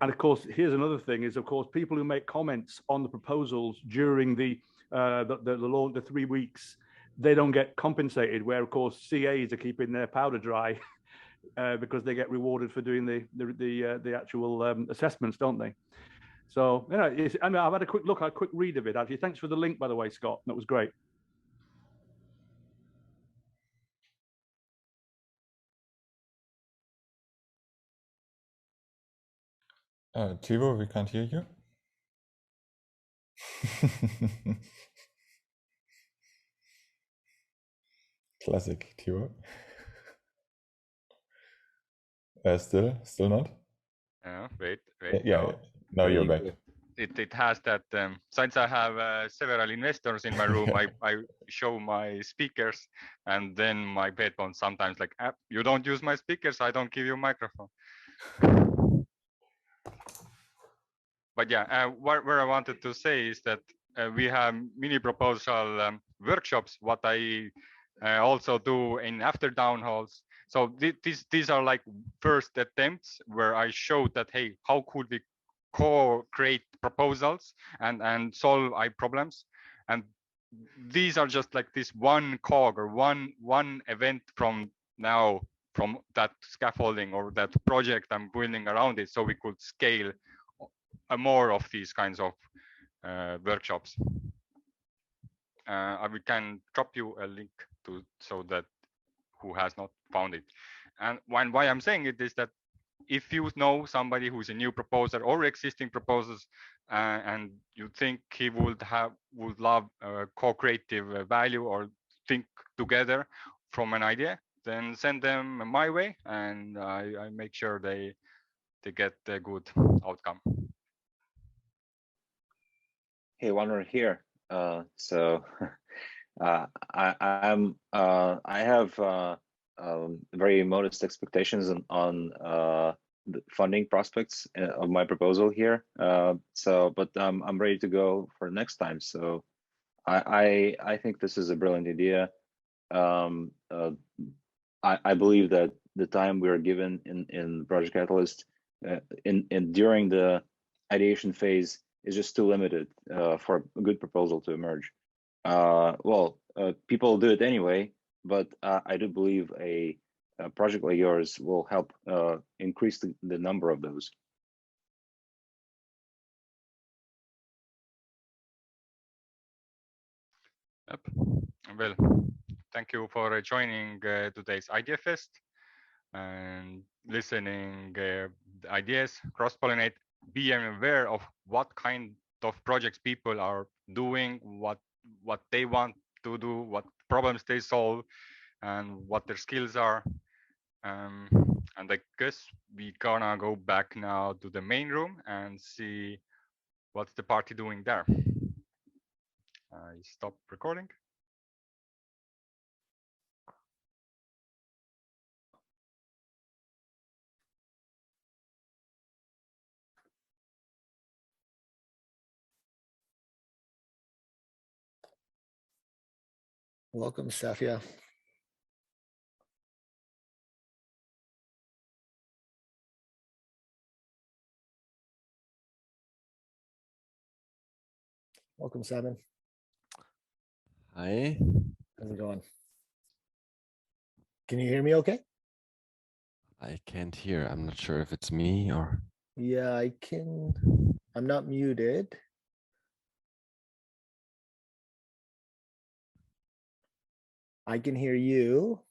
of course here's another thing is, of course, people who make comments on the proposals during the 3 weeks, they don't get compensated, where of course CAs are keeping their powder dry because they get rewarded for doing the actual assessments, don't they? So I mean, I've had a quick read of it actually. Thanks for the link, by the way, Scott. That was great. Tivo, we can't hear you. Classic, Tivo. Still not? Wait. Yeah, now you're back. It has that, since I have several investors in my room, I show my speakers, and then my headphones sometimes like, you don't use my speakers, I don't give you a microphone. But yeah, where I wanted to say is that we have mini proposal workshops, what I also do in after down halls. So these are like first attempts where I showed that, hey, how could we co-create proposals and solve problems? And these are just like this one cog or one event from that scaffolding or that project I'm building around it, so we could scale more of these kinds of workshops. We can drop you a link to, so that who has not found it. And why I'm saying it is that if you know somebody who's a new proposer or existing proposers, and you think he would love co-creative value or think together from an idea, then send them my way, and I make sure they get a good outcome. Hey, Wanderer here. I have very modest expectations on the funding prospects of my proposal here. But I'm ready to go for next time. So I think this is a brilliant idea. I believe that the time we are given in Project Catalyst during the ideation phase is just too limited for a good proposal to emerge. People do it anyway, but I do believe a project like yours will help increase the number of those. Yep. Well, thank you for joining today's Idea Fest and listening ideas, cross-pollinate, be aware of what kind of projects people are doing, what they want to do, what problems they solve, and what their skills are. And I guess we gonna go back now to the main room and see what's the party doing there. I stop recording. Welcome, Safia. Welcome, Simon. Hi. How's it going? Can you hear me okay? I can't hear. I'm not sure if it's me or... Yeah, I can. I'm not muted. I can hear you.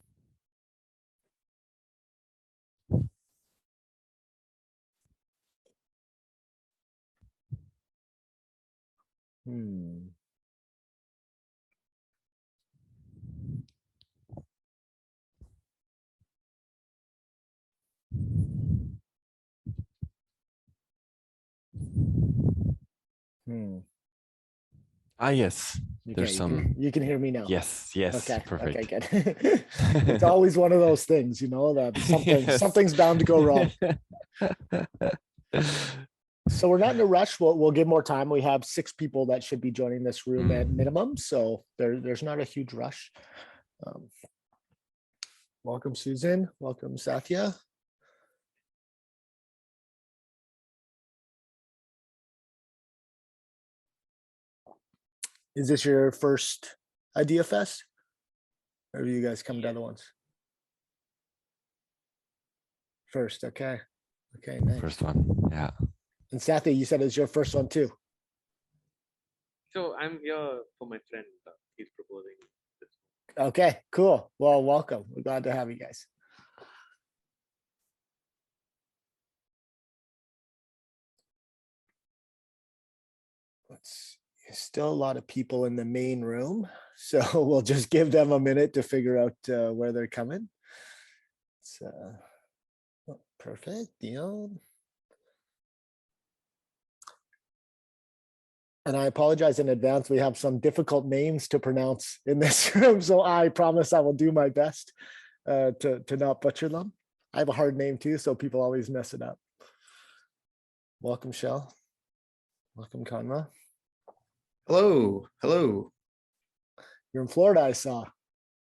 Yes. There's some. You can hear me now. Yes. Okay. Perfect. Okay, good. It's always one of those things, you know, that something's bound to go wrong. So we're not in a rush. We'll give more time. We have 6 people that should be joining this room at minimum, so there's not a huge rush. Welcome, Susan. Welcome, Satya. Is this your first Idea Fest? Or have you guys come to other ones? First, okay. Okay, nice. First one, yeah. And Satya, you said it's your first one too. So I'm here for my friend. He's proposing this. Okay, cool. Well, welcome. We're glad to have you guys. Still a lot of people in the main room, so we'll just give them a minute to figure out where they're coming. Perfect, Dion. And I apologize in advance. We have some difficult names to pronounce in this room, so I promise I will do my best to not butcher them. I have a hard name too, so people always mess it up. Welcome, Shell. Welcome, Konma. Hello. Hello. You're in Florida, I saw.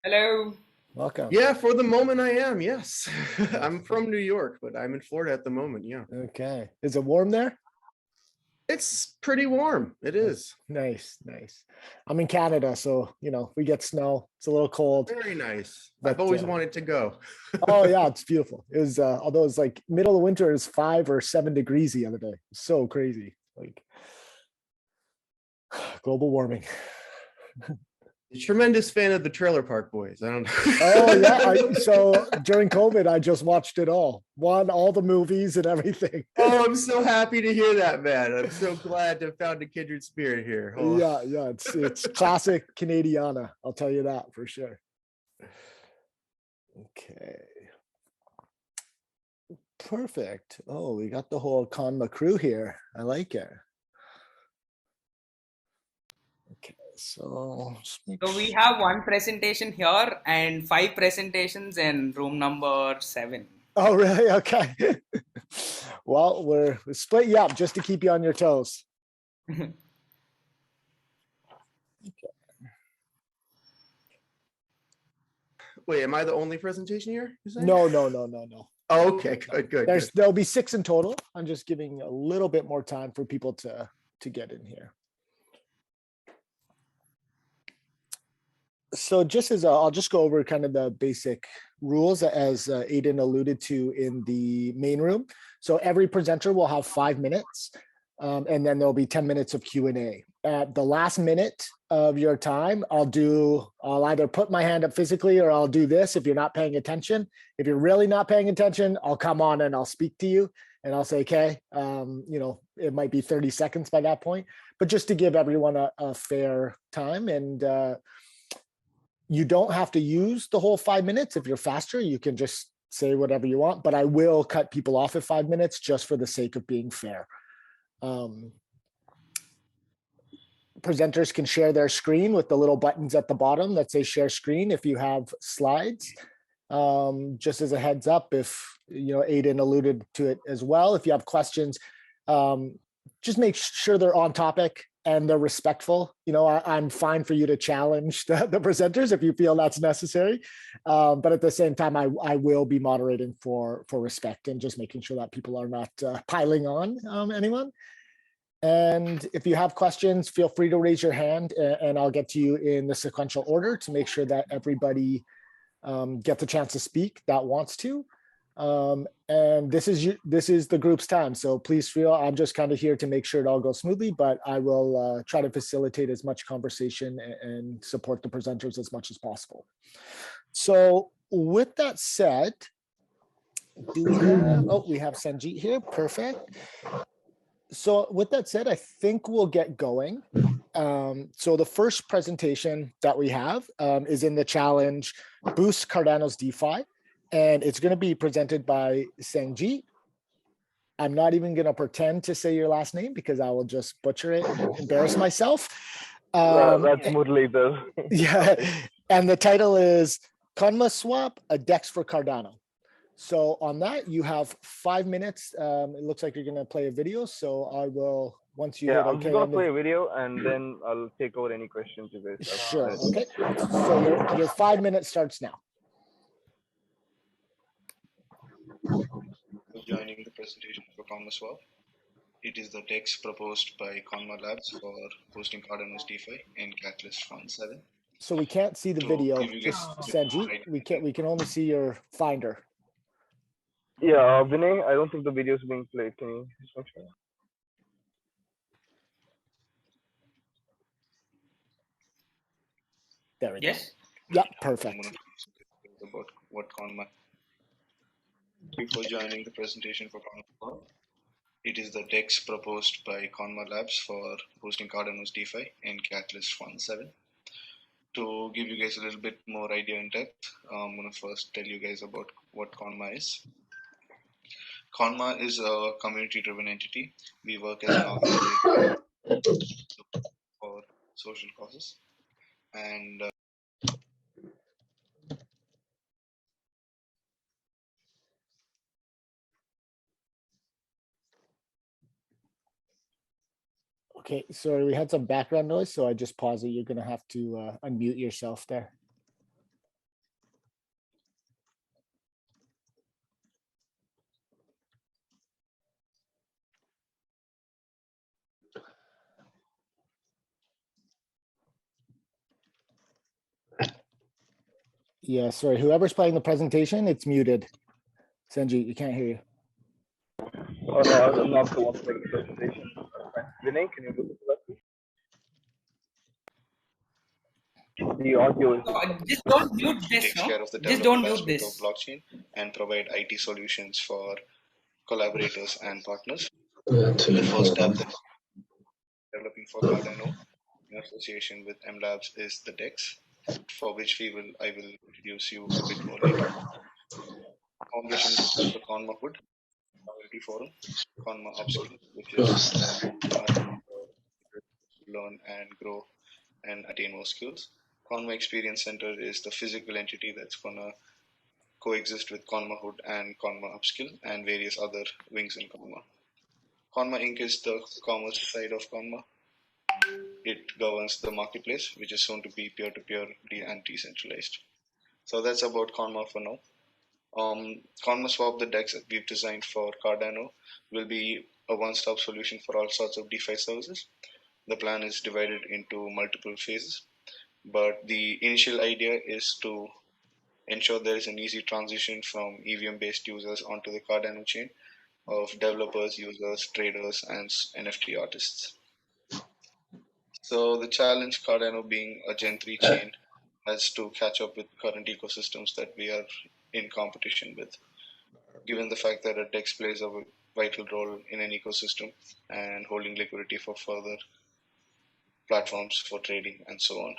Hello. Welcome. Yeah, for the moment I am, yes. I'm from New York, but I'm in Florida at the moment, yeah. Okay. Is it warm there? It's pretty warm. It is. Nice, nice. I'm in Canada, so, you know, we get snow. It's a little cold. Very nice. But, I've always wanted to go. Oh, yeah, it's beautiful. It was, although it's like middle of winter, is 5 or 7 degrees the other day. It's so crazy. Like, global warming. A tremendous fan of the Trailer Park Boys. I don't know. Oh yeah. So during COVID, I just watched it all. All the movies and everything. Oh, I'm so happy to hear that, man. I'm so glad to have found a kindred spirit here. Oh. Yeah, it's classic Canadiana. I'll tell you that for sure. Okay. Perfect. Oh, we got the whole Konma crew here. I like it. Okay. So, So we have one presentation here and 5 presentations in room number 7. oh, really? Okay. Well, we're split you up just to keep you on your toes. Wait, am I the only presentation here? No. Oh, okay, good. There'll be 6 in total. I'm just giving a little bit more time for people to get in here. So just as I'll just go over kind of the basic rules as Aiden alluded to in the main room. So every presenter will have 5 minutes, and then there'll be 10 minutes of Q&A. At the last minute of your time, I'll either put my hand up physically or I'll do this if you're not paying attention. If you're really not paying attention, I'll come on and I'll speak to you and I'll say, okay, it might be 30 seconds by that point, but just to give everyone a fair time. And you don't have to use the whole 5 minutes. If you're faster, you can just say whatever you want, but I will cut people off at 5 minutes just for the sake of being fair. Presenters can share their screen with the little buttons at the bottom that say share screen if you have slides. Just as a heads up, if Aiden alluded to it as well, if you have questions, just make sure they're on topic and they're respectful. I'm fine for you to challenge the presenters if you feel that's necessary. But at the same time, I will be moderating for respect and just making sure that people are not piling on anyone. And if you have questions, feel free to raise your hand and I'll get to you in the sequential order to make sure that everybody gets a chance to speak that wants to. And this is the group's time. So please feel, I'm just kind of here to make sure it all goes smoothly, but I will try to facilitate as much conversation and support the presenters as much as possible. So with that said, we have Sanjeet here, perfect. So with that said, I think we'll get going. So the first presentation that we have is in the challenge, Boost Cardano's DeFi. And it's going to be presented by Sanjeet. I'm not even going to pretend to say your last name because I will just butcher it and embarrass myself. That's mood later. Yeah. And the title is Konmaswap-a-DEX-for-Cardano. So on that, you have 5 minutes. It looks like you're going to play a video. So I will, once you hit I'm okay, just going to play a video and then I'll take over any questions you guys have. Sure. Okay. So your 5 minutes starts now. Joining the presentation for Konmaswap. It is the DEX proposed by Konma Labs for hosting Cardano's DeFi in Catalyst Fund 7. So we can't see the video, just Sanjeet. We can only see your finder. Yeah, Vinay, I don't think the video is being played. Can you just make sure? There we go. Yeah, perfect. About what Konma. Thank you for joining the presentation for Konma. It is the DEX proposed by Konma Labs for hosting Cardano's DeFi in Catalyst Fund 7. To give you guys a little bit more idea in depth, I'm going to first tell you guys about what Konma is. Konma is a community-driven entity. We work as an organization for social causes. And Okay, sorry, we had some background noise, so I just paused it. You're going to have to unmute yourself there. Yeah, sorry, whoever's playing the presentation, it's muted. Sanjeet, you can't hear you. Oh, no, I'm not the one playing the presentation. Vinay, can you do this? The audio is. Just don't mute this, takes care of the Just don't mute development this. aspect of blockchain and provide IT solutions for collaborators and partners. The first step that developing for Cardano in association with M Labs is the DEX, for which I will introduce you a bit more later. Foundation of the Konma Hood Community Forum, Konma Upskill, which is learn and grow and attain more skills. Conma Experience Center is the physical entity that's going to coexist with Conma Hood and Conma Upskill and various other wings in Conma. Conma Inc. is the commerce side of Conma. It governs the marketplace, which is soon to be peer-to-peer and decentralized. So that's about Conma for now. Konmaswap-a-DEX that we've designed for Cardano will be a one-stop solution for all sorts of DeFi services. The plan is divided into multiple phases, but the initial idea is to ensure there is an easy transition from EVM-based users onto the Cardano chain of developers, users, traders, and NFT artists. So the challenge, Cardano being a Gen 3 chain, has to catch up with current ecosystems that we are in competition with, given the fact that a DEX plays a vital role in an ecosystem and holding liquidity for further platforms for trading and so on.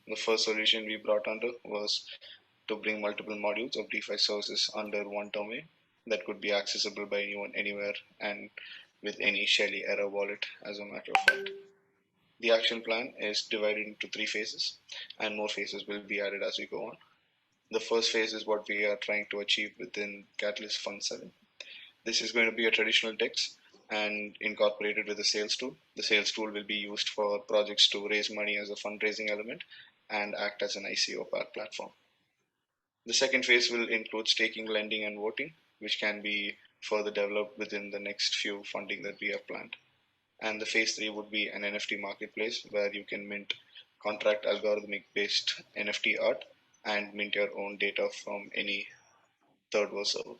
The first solution we brought under was to bring multiple modules of DeFi services under one domain that could be accessible by anyone, anywhere, and with any Shelley error wallet, as a matter of fact. The action plan is divided into 3 phases, and more phases will be added as we go on. The first phase is what we are trying to achieve within Catalyst Fund 7. This is going to be a traditional DEX and incorporated with a sales tool. The sales tool will be used for projects to raise money as a fundraising element and act as an ICO platform. The second phase will include staking, lending, and voting, which can be further developed within the next few funding that we have planned. And the phase 3 would be an NFT marketplace where you can mint contract algorithmic based NFT art and mint your own data from any third world server.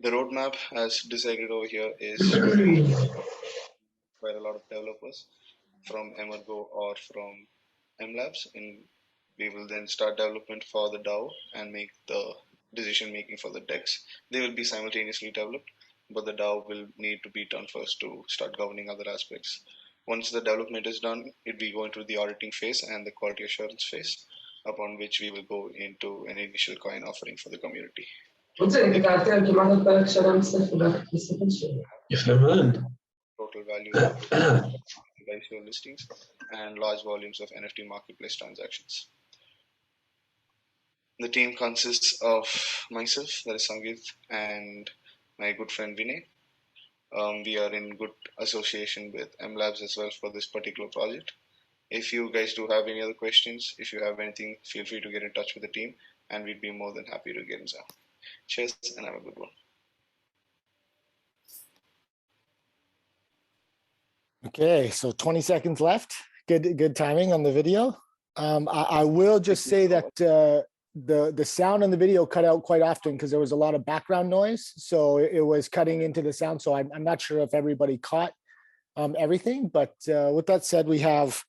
The roadmap, as decided over here, is quite a lot of developers from Emergo or from MLabs, and we will then start development for the DAO and make the decision making for the DEX. They will be simultaneously developed, but the DAO will need to be done first to start governing other aspects. Once the development is done, it will go into the auditing phase and the quality assurance phase, upon which we will go into an initial coin offering for the community. Total value of ICO listings and large volumes of NFT marketplace transactions. The team consists of myself, that is Sangeet, and my good friend Vinay. We are in good association with MLabs as well for this particular project. If you guys do have any other questions, if you have anything, feel free to get in touch with the team and we'd be more than happy to get inside. Cheers and have a good one. Okay, so 20 seconds left. Good timing on the video. I will just say that the sound on the video cut out quite often because there was a lot of background noise. So it was cutting into the sound. So I'm not sure if everybody caught everything. But with that said, we have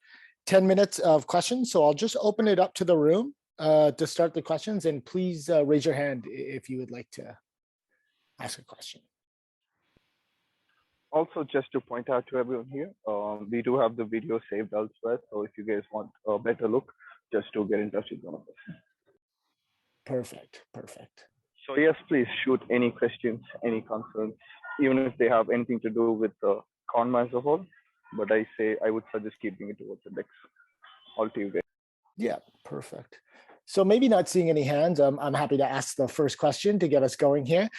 10 minutes of questions. So I'll just open it up to the room to start the questions. And please raise your hand if you would like to ask a question. Also, just to point out to everyone here, we do have the video saved elsewhere. So if you guys want a better look, just to get in touch with one of us. Perfect, perfect. So yes, please shoot any questions, any concerns, even if they have anything to do with the Conma as a whole. But I would suggest keeping it towards the DEX. All to you guys. Yeah, perfect. So maybe not seeing any hands, I'm happy to ask the first question to get us going here.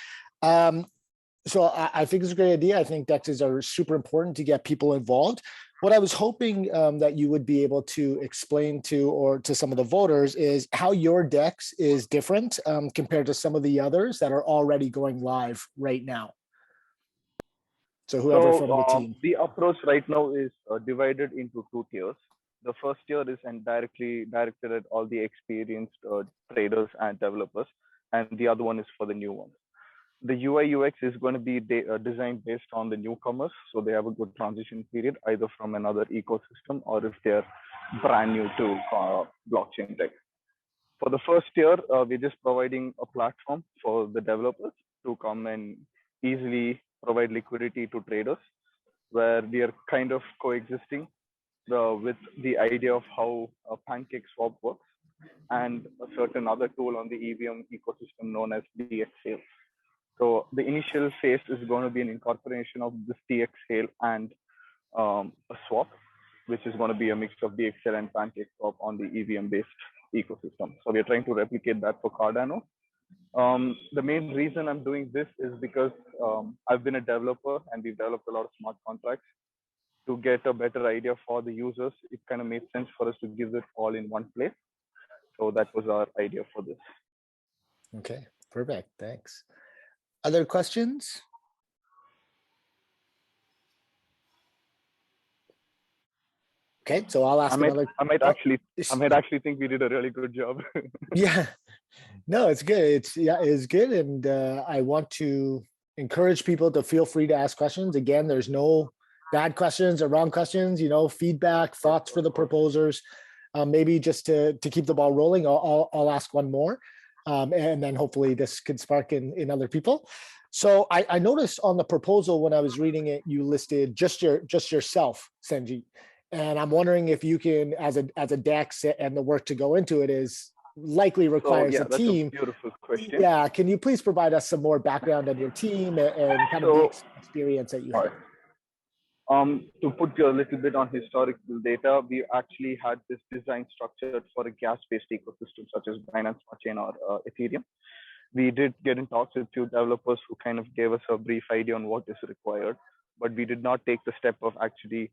So I think it's a great idea. I think DEXs are super important to get people involved. What I was hoping that you would be able to explain to some of the voters is how your DEX is different compared to some of the others that are already going live right now. So whoever from the team. The approach right now is divided into 2 tiers. The first tier is directly directed at all the experienced traders and developers, and the other one is for the new ones. The UI UX is going to be designed based on the newcomers, so they have a good transition period, either from another ecosystem or if they're brand new to blockchain tech. For the first tier, we're just providing a platform for the developers to come and easily provide liquidity to traders, where we are kind of coexisting with the idea of how a pancake swap works and a certain other tool on the EVM ecosystem known as DX sale. So the initial phase is going to be an incorporation of this DX sale and a swap. which is going to be a mix of DXL and PancakeSwap on the EVM-based ecosystem. So we are trying to replicate that for Cardano. The main reason I'm doing this is because I've been a developer and we've developed a lot of smart contracts. To get a better idea for the users, it kind of made sense for us to give it all in one place. So that was our idea for this. Okay, perfect. Thanks. Other questions? Okay, so I'll ask another. I might actually think we did a really good job. Yeah, no, it's good. It's good, and I want to encourage people to feel free to ask questions. Again, there's no bad questions or wrong questions. You know, feedback, thoughts for the proposers. Maybe just to keep the ball rolling, I'll ask one more, and then hopefully this could spark in other people. So I noticed on the proposal when I was reading it, you listed just yourself, Sanjeet. And I'm wondering if you can, as a DEX, and the work to go into it is likely requires a team. That's a beautiful question. Yeah, can you please provide us some more background on your team and kind of the experience that you have? To put you a little bit on historical data, we actually had this design structured for a gas-based ecosystem such as Binance Smart Chain or Ethereum. We did get in talks with few developers who kind of gave us a brief idea on what is required, but we did not take the step of actually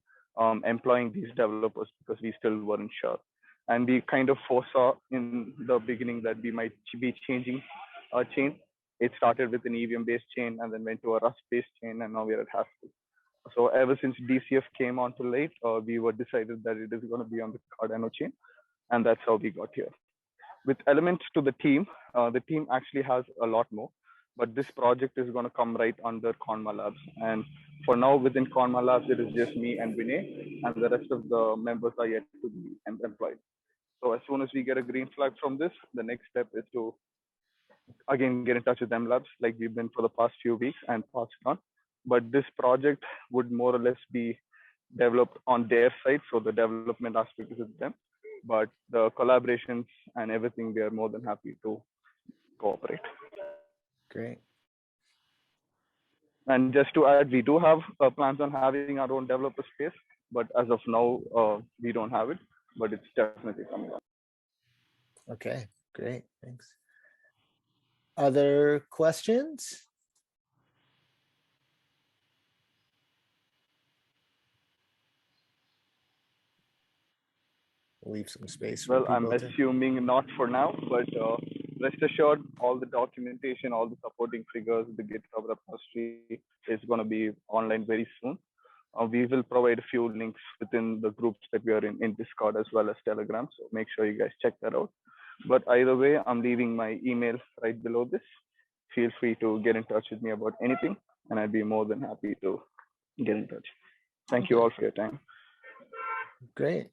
employing these developers because we still weren't sure. And we kind of foresaw in the beginning that we might be changing our chain. It started with an EVM-based chain and then went to a Rust-based chain, and now we're at Haskell. So ever since DCF came on to late, we were decided that it is going to be on the Cardano chain, and that's how we got here. With elements to the team actually has a lot more, but this project is going to come right under Konma Labs. And for now, within Konma Labs, it is just me and Vinay, and the rest of the members are yet to be employed. So as soon as we get a green flag from this, the next step is to, again, get in touch with M Labs like we've been for the past few weeks and pass it on. But this project would more or less be developed on their side. So the development aspect is with them, but the collaborations and everything, we are more than happy to cooperate. Great. And just to add, we do have plans on having our own developer space, but as of now, we don't have it, but it's definitely coming up. Okay, great, thanks. Other questions? Leave some space. Well, I'm assuming not for now, but rest assured, all the documentation, all the supporting figures, the GitHub repository is going to be online very soon. We will provide a few links within the groups that we are in Discord as well as Telegram. So make sure you guys check that out. But either way, I'm leaving my email right below this. Feel free to get in touch with me about anything, and I'd be more than happy to get in touch. Thank you all for your time. Great.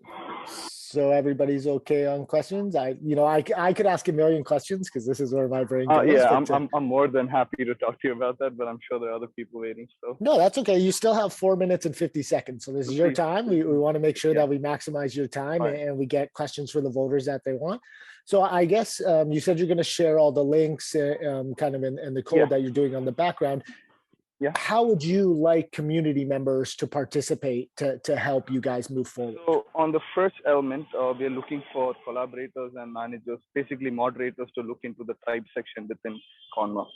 So everybody's okay on questions? I could ask a million questions because this is where my brain goes. Yeah, I'm more than happy to talk to you about that, but I'm sure there are other people waiting. So no, that's okay. You still have 4 minutes and 50 seconds. So this is your time. We want to make sure that we maximize your time and we get questions for the voters that they want. So I guess you said you're going to share all the links kind of in the code that you're doing on the background. Yeah. How would you like community members to participate to help you guys move forward? So on the first element, we are looking for collaborators and managers, basically moderators, to look into the tribe section within Konma.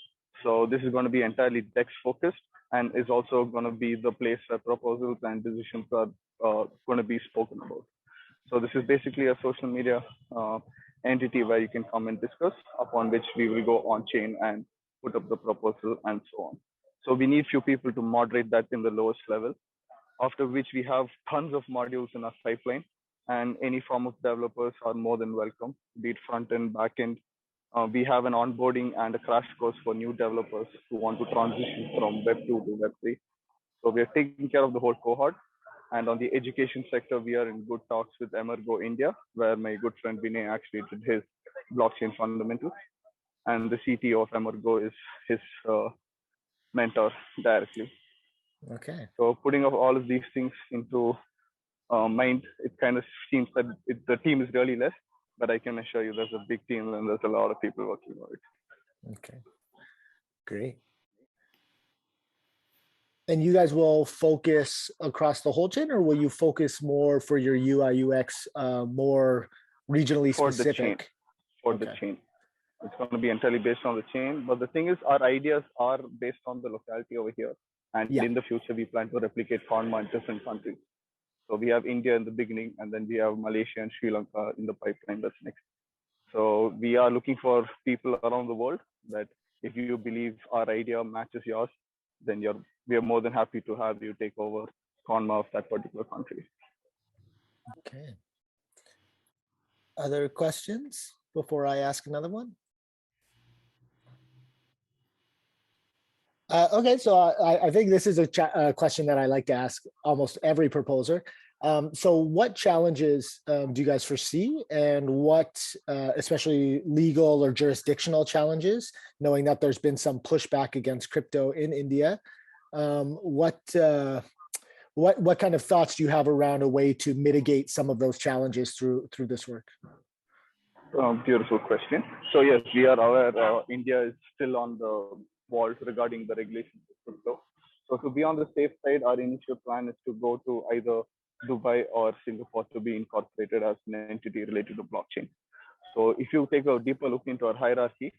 So this is going to be entirely DEX focused and is also going to be the place where proposals and decisions are going to be spoken about. So this is basically a social media entity where you can come and discuss, upon which we will go on chain and put up the proposal and so on. So we need few people to moderate that in the lowest level, after which we have tons of modules in our pipeline, and any form of developers are more than welcome, be it front end, back end. We have an onboarding and a crash course for new developers who want to transition from Web 2 to Web 3. So we are taking care of the whole cohort. And on the education sector, we are in good talks with Emergo India, where my good friend Vinay actually did his blockchain fundamentals. And the CTO of Emergo is his mentor directly. Okay. So putting up all of these things into mind, it kind of seems that the team is really less, but I can assure you there's a big team and there's a lot of people working on it. Okay, great. And you guys will focus across the whole chain, or will you focus more for your UI UX more regionally For the chain. specific? For the chain. It's going to be entirely based on the chain. But the thing is, our ideas are based on the locality over here. And in the future, we plan to replicate Conma in different countries. So we have India in the beginning, and then we have Malaysia and Sri Lanka in the pipeline that's next. So we are looking for people around the world that if you believe our idea matches yours, then we are more than happy to have you take over Conma of that particular country. Okay. Other questions before I ask another one? Okay, so I think this is a question that I like to ask almost every proposer. So what challenges do you guys foresee, and what, especially legal or jurisdictional challenges, knowing that there's been some pushback against crypto in India? What kind of thoughts do you have around a way to mitigate some of those challenges through this work? Beautiful question. So yes, we are aware India is still on the walls regarding the regulations of crypto. So to be on the safe side, our initial plan is to go to either Dubai or Singapore to be incorporated as an entity related to blockchain. So if you take a deeper look into our hierarchy,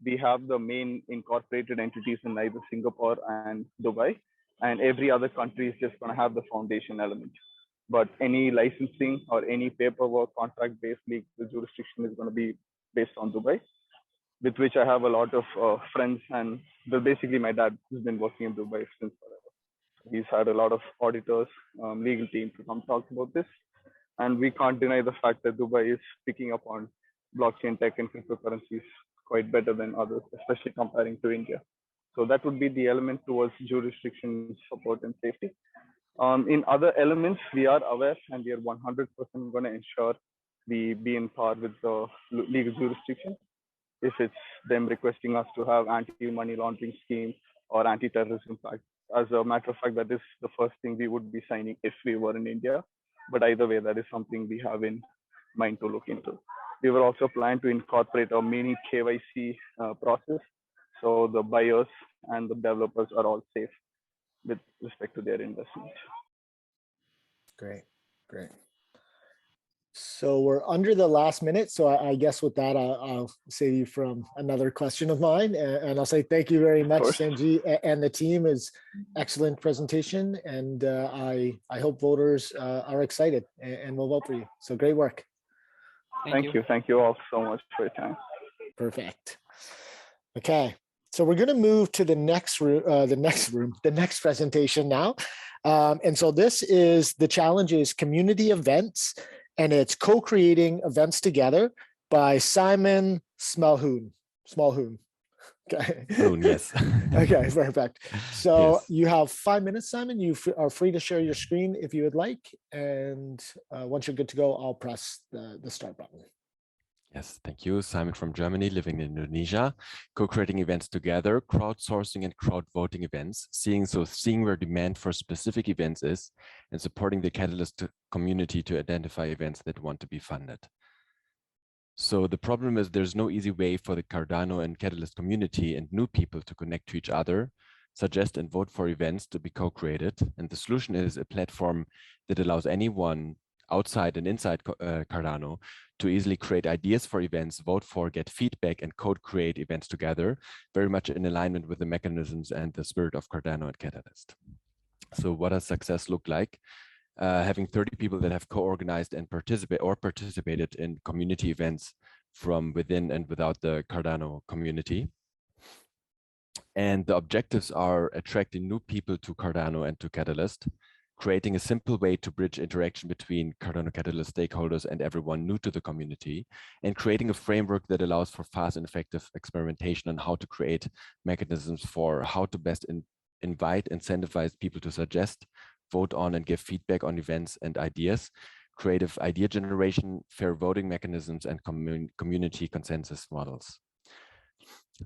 we have the main incorporated entities in either Singapore and Dubai, and every other country is just going to have the foundation element. But any licensing or any paperwork, contract-based legal jurisdiction is going to be based on Dubai, with which I have a lot of friends, and basically my dad has been working in Dubai since forever. He's had a lot of auditors, legal team to come talk about this. And we can't deny the fact that Dubai is picking up on blockchain tech and cryptocurrencies quite better than others, especially comparing to India. So that would be the element towards jurisdiction support and safety. In other elements, we are aware and we are 100% going to ensure we be in par with the legal jurisdiction. If it's them requesting us to have anti-money laundering scheme or anti-terrorism pact. As a matter of fact, that is the first thing we would be signing if we were in India. But either way, that is something we have in mind to look into. We will also plan to incorporate a mini KYC process. So the buyers and the developers are all safe with respect to their investments. Great, great. So we're under the last minute. So I guess with that, I'll save you from another question of mine. And I'll say thank you very much, Sanjeev, and the team. Is excellent presentation. And I hope voters are excited and will vote for you. So great work. Thank you. Thank you all so much for your time. Perfect. Okay. So we're going to move to the next presentation now. And so this is the challenge is community events, and it's co-creating events together by Simon Smallhoon. Okay. Yes. Okay, perfect. So Yes. you have 5 minutes, Simon. You are free to share your screen if you would like. And once you're good to go, I'll press the start button. Yes, thank you. Simon from Germany, living in Indonesia, co-creating events together, crowdsourcing and crowd voting events, seeing where demand for specific events is, and supporting the Catalyst community to identify events that want to be funded. So the problem is there's no easy way for the Cardano and Catalyst community and new people to connect to each other, suggest and vote for events to be co-created. And the solution is a platform that allows anyone outside and inside Cardano to easily create ideas for events, vote for, get feedback, and co-create events together, very much in alignment with the mechanisms and the spirit of Cardano and Catalyst. So what does success look like? Having 30 people that have co-organized and participated in community events from within and without the Cardano community. And the objectives are attracting new people to Cardano and to Catalyst, creating a simple way to bridge interaction between Cardano Catalyst stakeholders and everyone new to the community, and creating a framework that allows for fast and effective experimentation on how to create mechanisms for how to best invite, incentivize people to suggest, vote on, and give feedback on events and ideas, creative idea generation, fair voting mechanisms, and community consensus models.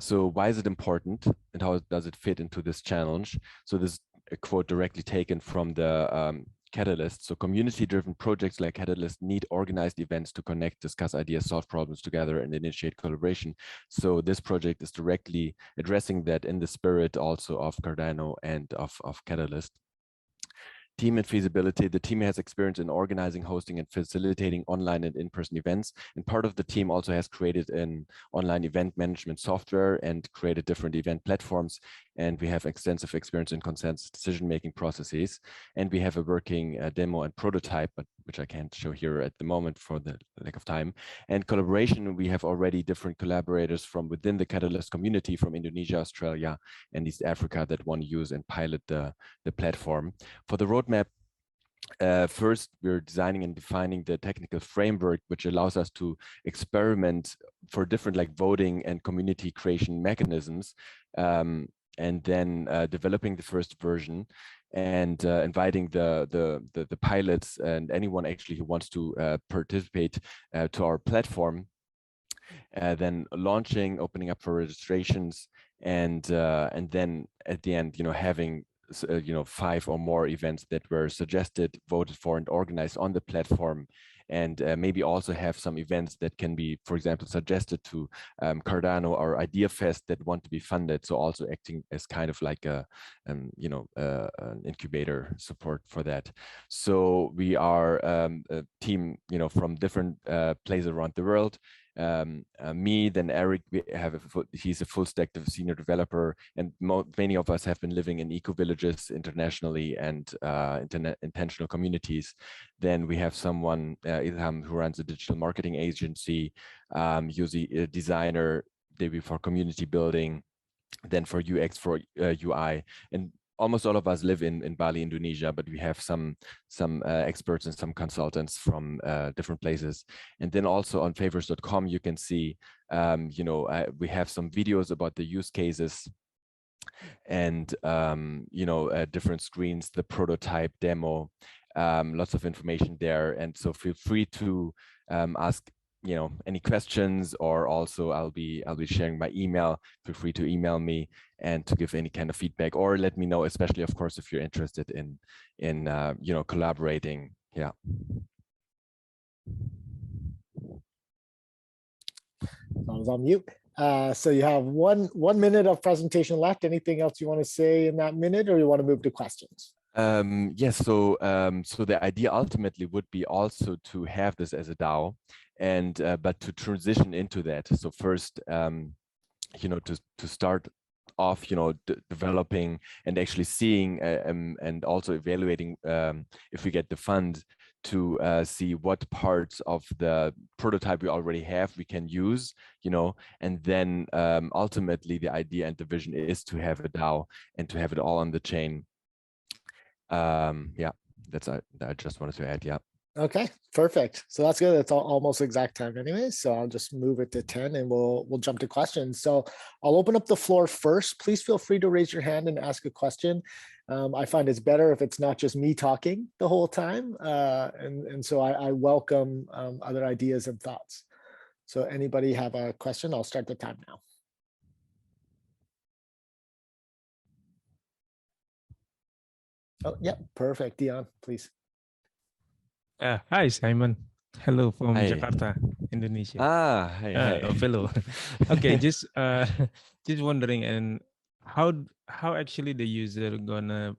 So why is it important and how does it fit into this challenge? So this is a quote directly taken from the Catalyst. So community-driven projects like Catalyst need organized events to connect, discuss ideas, solve problems together, and initiate collaboration. So this project is directly addressing that in the spirit also of Cardano and of Catalyst. Team and feasibility. The team has experience in organizing, hosting, and facilitating online and in-person events. And part of the team also has created an online event management software and created different event platforms. And we have extensive experience in consensus decision-making processes. And we have a working demo and prototype, but which I can't show here at the moment for the lack of time. And collaboration, we have already different collaborators from within the Catalyst community from Indonesia, Australia, and East Africa that want to use and pilot the platform. For the roadmap, first, we're designing and defining the technical framework, which allows us to experiment for different like voting and community creation mechanisms, and then developing the first version and inviting the pilots and anyone actually who wants to participate to our platform. Then launching, opening up for registrations, and then at the end, having 5 or more events that were suggested, voted for, and organized on the platform, and maybe also have some events that can be, for example, suggested to Cardano or Idea Fest that want to be funded. So also acting as kind of like an incubator support for that. So we are a team, from different places around the world. Me, then Eric, he's a full stack senior developer, and many of us have been living in eco-villages internationally and intentional communities. Then we have someone, Ilham, who runs a digital marketing agency, Yuzi, a designer, maybe for community building, then for UX, for UI, and almost all of us live in Bali, Indonesia, but we have some experts and some consultants from different places. And then also on favors.com, you can see, we have some videos about the use cases and, different screens, the prototype demo, lots of information there. And so feel free to ask any questions, or also I'll be sharing my email. Feel free to email me and to give any kind of feedback, or let me know, especially of course if you're interested in collaborating. Yeah. I was on mute. So you have one minute of presentation left. Anything else you want to say in that minute, or you want to move to questions? Yes. So the idea ultimately would be also to have this as a DAO, and but to transition into that. So first, to start off, developing and actually seeing and also evaluating if we get the fund to see what parts of the prototype we already have we can use, and then ultimately the idea and the vision is to have a DAO and to have it all on the chain. Yeah, that's I just wanted to add. Yeah. Okay, perfect. So that's good. It's almost exact time anyway. So I'll just move it to 10 and we'll jump to questions. So I'll open up the floor first. Please feel free to raise your hand and ask a question. I find it's better if it's not just me talking the whole time. And so I welcome other ideas and thoughts. So anybody have a question? I'll start the time now. Oh, yeah, perfect. Dion, please. Hi, Simon. Hello from Hi. Jakarta, Indonesia. Hi. Hello. Okay, just wondering, and how actually the user gonna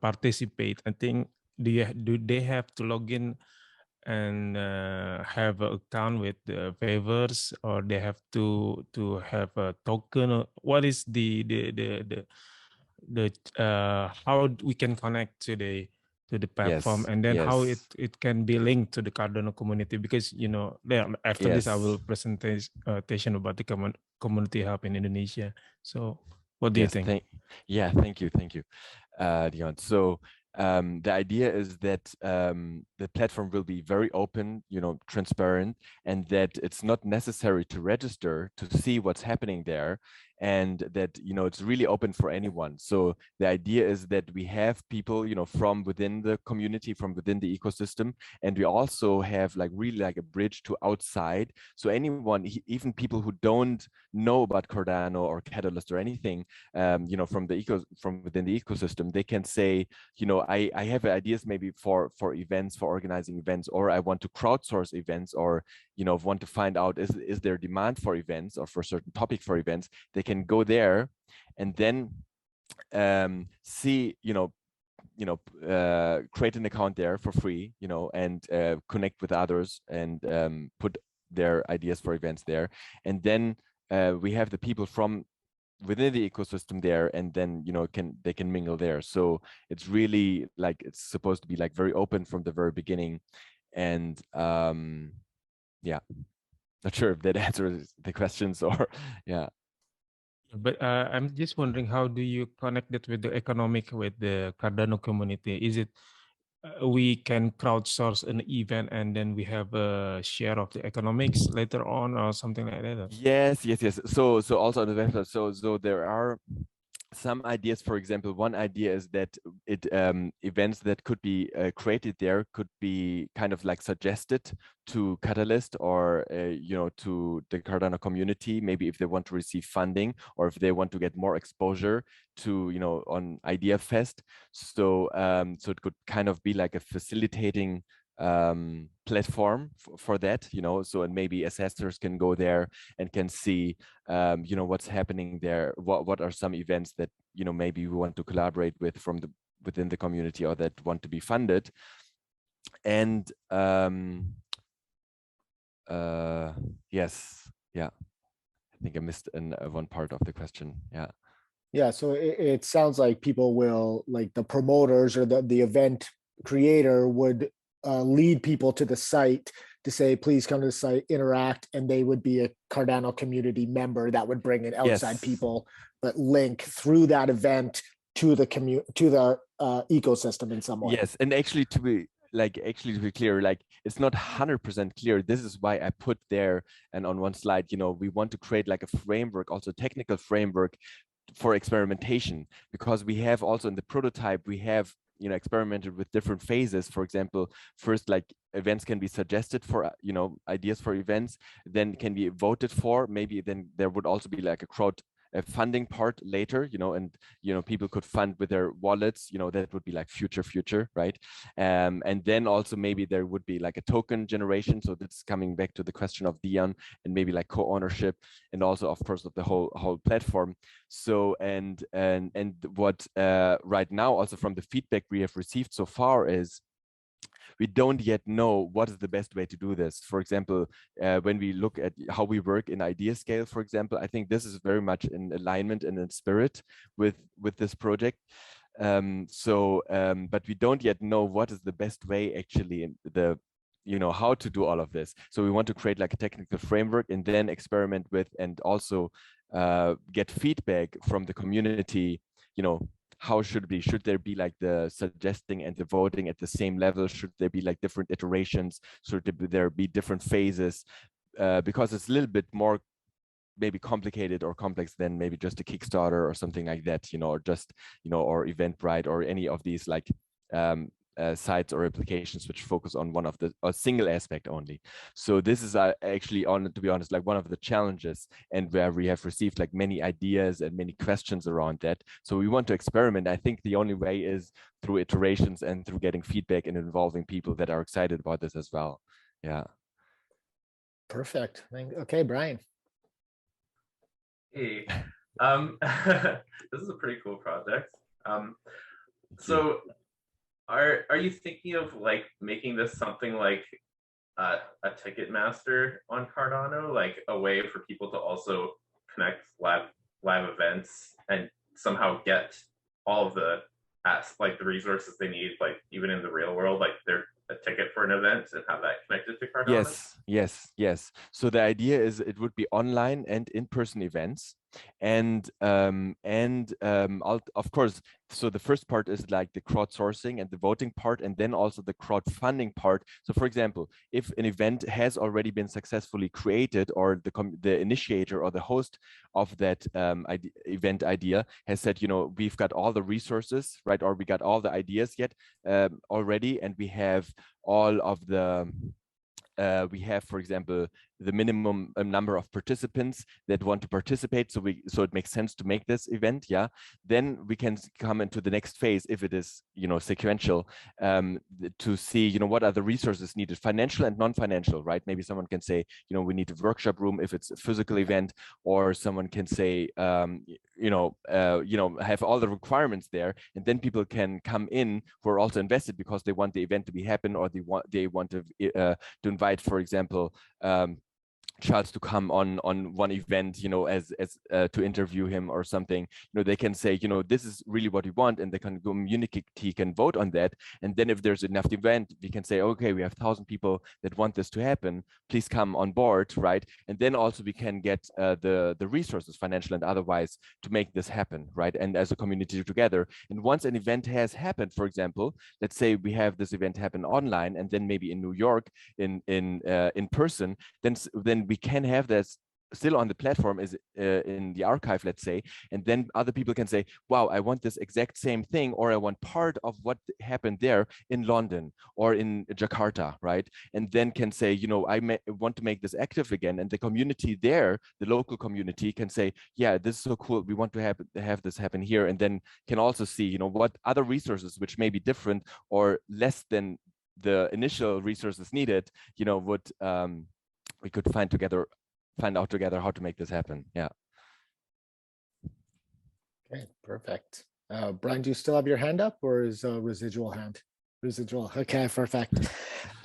participate? I think do they have to log in and have an account with the favors, or they have to have a token? Or what is the how we can connect to the platform, Yes, and then how yes. it can be linked to the Cardano community? Because after this I will Yes. presentation about the community hub in Indonesia. So what do you Yes, think? thank you, Dion. So the idea is that the platform will be very open, transparent, and that it's not necessary to register to see what's happening there. and that, you know, it's really open for anyone. So the idea is that we have people, you know, from within the community, from within the ecosystem, and we also have like really like a bridge to outside. So anyone, even people who don't know about Cardano or Catalyst or anything, you know, from within the ecosystem, they can say, you know, I have ideas maybe for events, for organizing events, or I want to crowdsource events, or, you know, want to find out is there demand for events or for certain topic for events. They can go there and then see, create an account there for free, you know, and connect with others and put their ideas for events there. And then we have the people from within the ecosystem there, and then, you know, they can mingle there. So it's really like, it's supposed to be like very open from the very beginning. And yeah, not sure if that answers the questions or yeah. But I'm just wondering, how do you connect it with the economic, with the Cardano community? Is it we can crowdsource an event and then we have a share of the economics later on, or something like that? Yes. So also on the website, so there are some ideas. For example, one idea is that events that could be created there could be kind of like suggested to Catalyst or you know, to the Cardano community, maybe if they want to receive funding or if they want to get more exposure to, you know, on Idea Fest. So so it could kind of be like a facilitating platform for that, you know. So, and maybe assessors can go there and can see you know, what's happening there, what are some events that, you know, maybe we want to collaborate with from within the community, or that want to be funded. And yes, yeah, I think I missed one part of the question. Yeah, so it sounds like people will, like the promoters or the event creator would lead people to the site to say, please come to the site, interact, and they would be a Cardano community member that would bring in outside people, but link through that event to the ecosystem in some way. Yes, and actually to be clear, like it's not 100% clear. This is why I put there and on one slide, you know, we want to create like a framework, also technical framework for experimentation, because we have also in the prototype, we have, you know, experimented with different phases. For example, first, like events can be suggested for, you know, ideas for events, then can be voted for. Maybe then there would also be like a funding part later, you know, and, you know, people could fund with their wallets, you know, that would be like future, right? And then also maybe there would be like a token generation. So that's coming back to the question of Dion, and maybe like co-ownership, and also of course of the whole platform. So and what right now, also from the feedback we have received so far, is we don't yet know what is the best way to do this. For example, when we look at how we work in Idea Scale, for example, I think this is very much in alignment and in spirit with this project. But we don't yet know what is the best way actually, in the, you know, how to do all of this. So we want to create like a technical framework and then experiment with, and also get feedback from the community, you know, how should there be like the suggesting and the voting at the same level? Should there be like different iterations? Should there be different phases? Because it's a little bit more maybe complicated or complex than maybe just a Kickstarter or something like that, you know, or just, you know, or Eventbrite or any of these like sites or applications which focus on one of a single aspect only. So this is actually, to be honest, like one of the challenges, and where we have received like many ideas and many questions around that. So we want to experiment. I think the only way is through iterations and through getting feedback and involving people that are excited about this as well. Yeah. Perfect. Okay, Brian. Hey, this is a pretty cool project. So are you thinking of like making this something like a ticket master on Cardano, like a way for people to also connect live events and somehow get all of the like the resources they need, like even in the real world, like they're a ticket for an event, and have that connected to Cardano? Yes. So the idea is it would be online and in-person events. of course, so the first part is like the crowdsourcing and the voting part, and then also the crowdfunding part. So for example, if an event has already been successfully created, or the initiator or the host of that event idea has said, you know, we've got all the resources, right, or we got all the ideas yet already, and we have all of the we have, for example, the minimum number of participants that want to participate, so it makes sense to make this event, yeah, then we can come into the next phase, if it is, you know, sequential, to see, you know, what are the resources needed, financial and non-financial, right? Maybe someone can say, you know, we need a workshop room if it's a physical event, or someone can say, have all the requirements there, and then people can come in who are also invested because they want the event to be happen, or they want to invite, for example, Charles to come on one event, you know, as to interview him or something. You know, they can say, you know, this is really what we want, and the community can vote on that. And then if there's enough event, we can say, okay, we have 1,000 people that want this to happen, please come on board, right? And then also we can get the resources, financial and otherwise, to make this happen, right? And as a community together. And once an event has happened, for example, let's say we have this event happen online, and then maybe in New York in person, then we can have this still on the platform, is in the archive, let's say, and then other people can say, wow, I want this exact same thing, or I want part of what happened there in London or in Jakarta, right? And then can say, you know, I want to make this active again, and the community there, the local community, can say, yeah, this is so cool, we want to have this happen here, and then can also see, you know, what other resources which may be different or less than the initial resources needed, you know, would we could find out together how to make this happen. Yeah. Okay, perfect. Brian, do you still have your hand up, or is residual hand? Residual. Okay, perfect.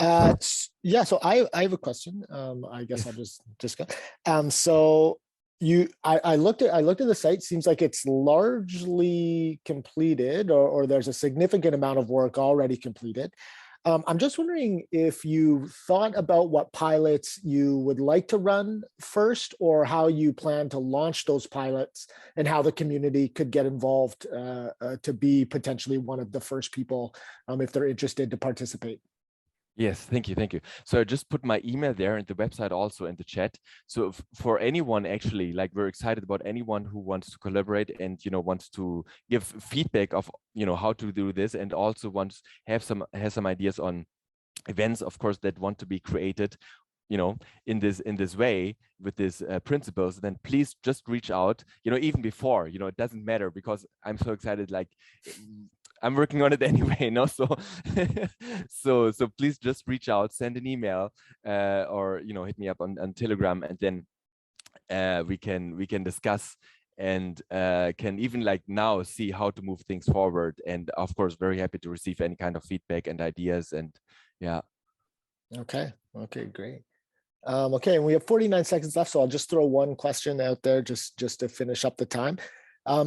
Yeah, so I have a question. I guess I'll just go. So I looked at the site. Seems like it's largely completed, or there's a significant amount of work already completed. I'm just wondering if you thought about what pilots you would like to run first, or how you plan to launch those pilots, and how the community could get involved to be potentially one of the first people if they're interested to participate. Yes, thank you. So I just put my email there and the website also in the chat. So for anyone, actually, like, we're excited about anyone who wants to collaborate and, you know, wants to give feedback of, you know, how to do this, and also has some ideas on events, of course, that want to be created, you know, in this way with these principles. Then please just reach out, you know, even before, you know, it doesn't matter, because I'm so excited, like, I'm working on it anyway, no? So, so please just reach out, send an email, or, you know, hit me up on Telegram, and then we can discuss, and can even, like, now see how to move things forward. And of course, very happy to receive any kind of feedback and ideas. And yeah. Okay, great. Okay, and we have 49 seconds left, so I'll just throw one question out there just to finish up the time.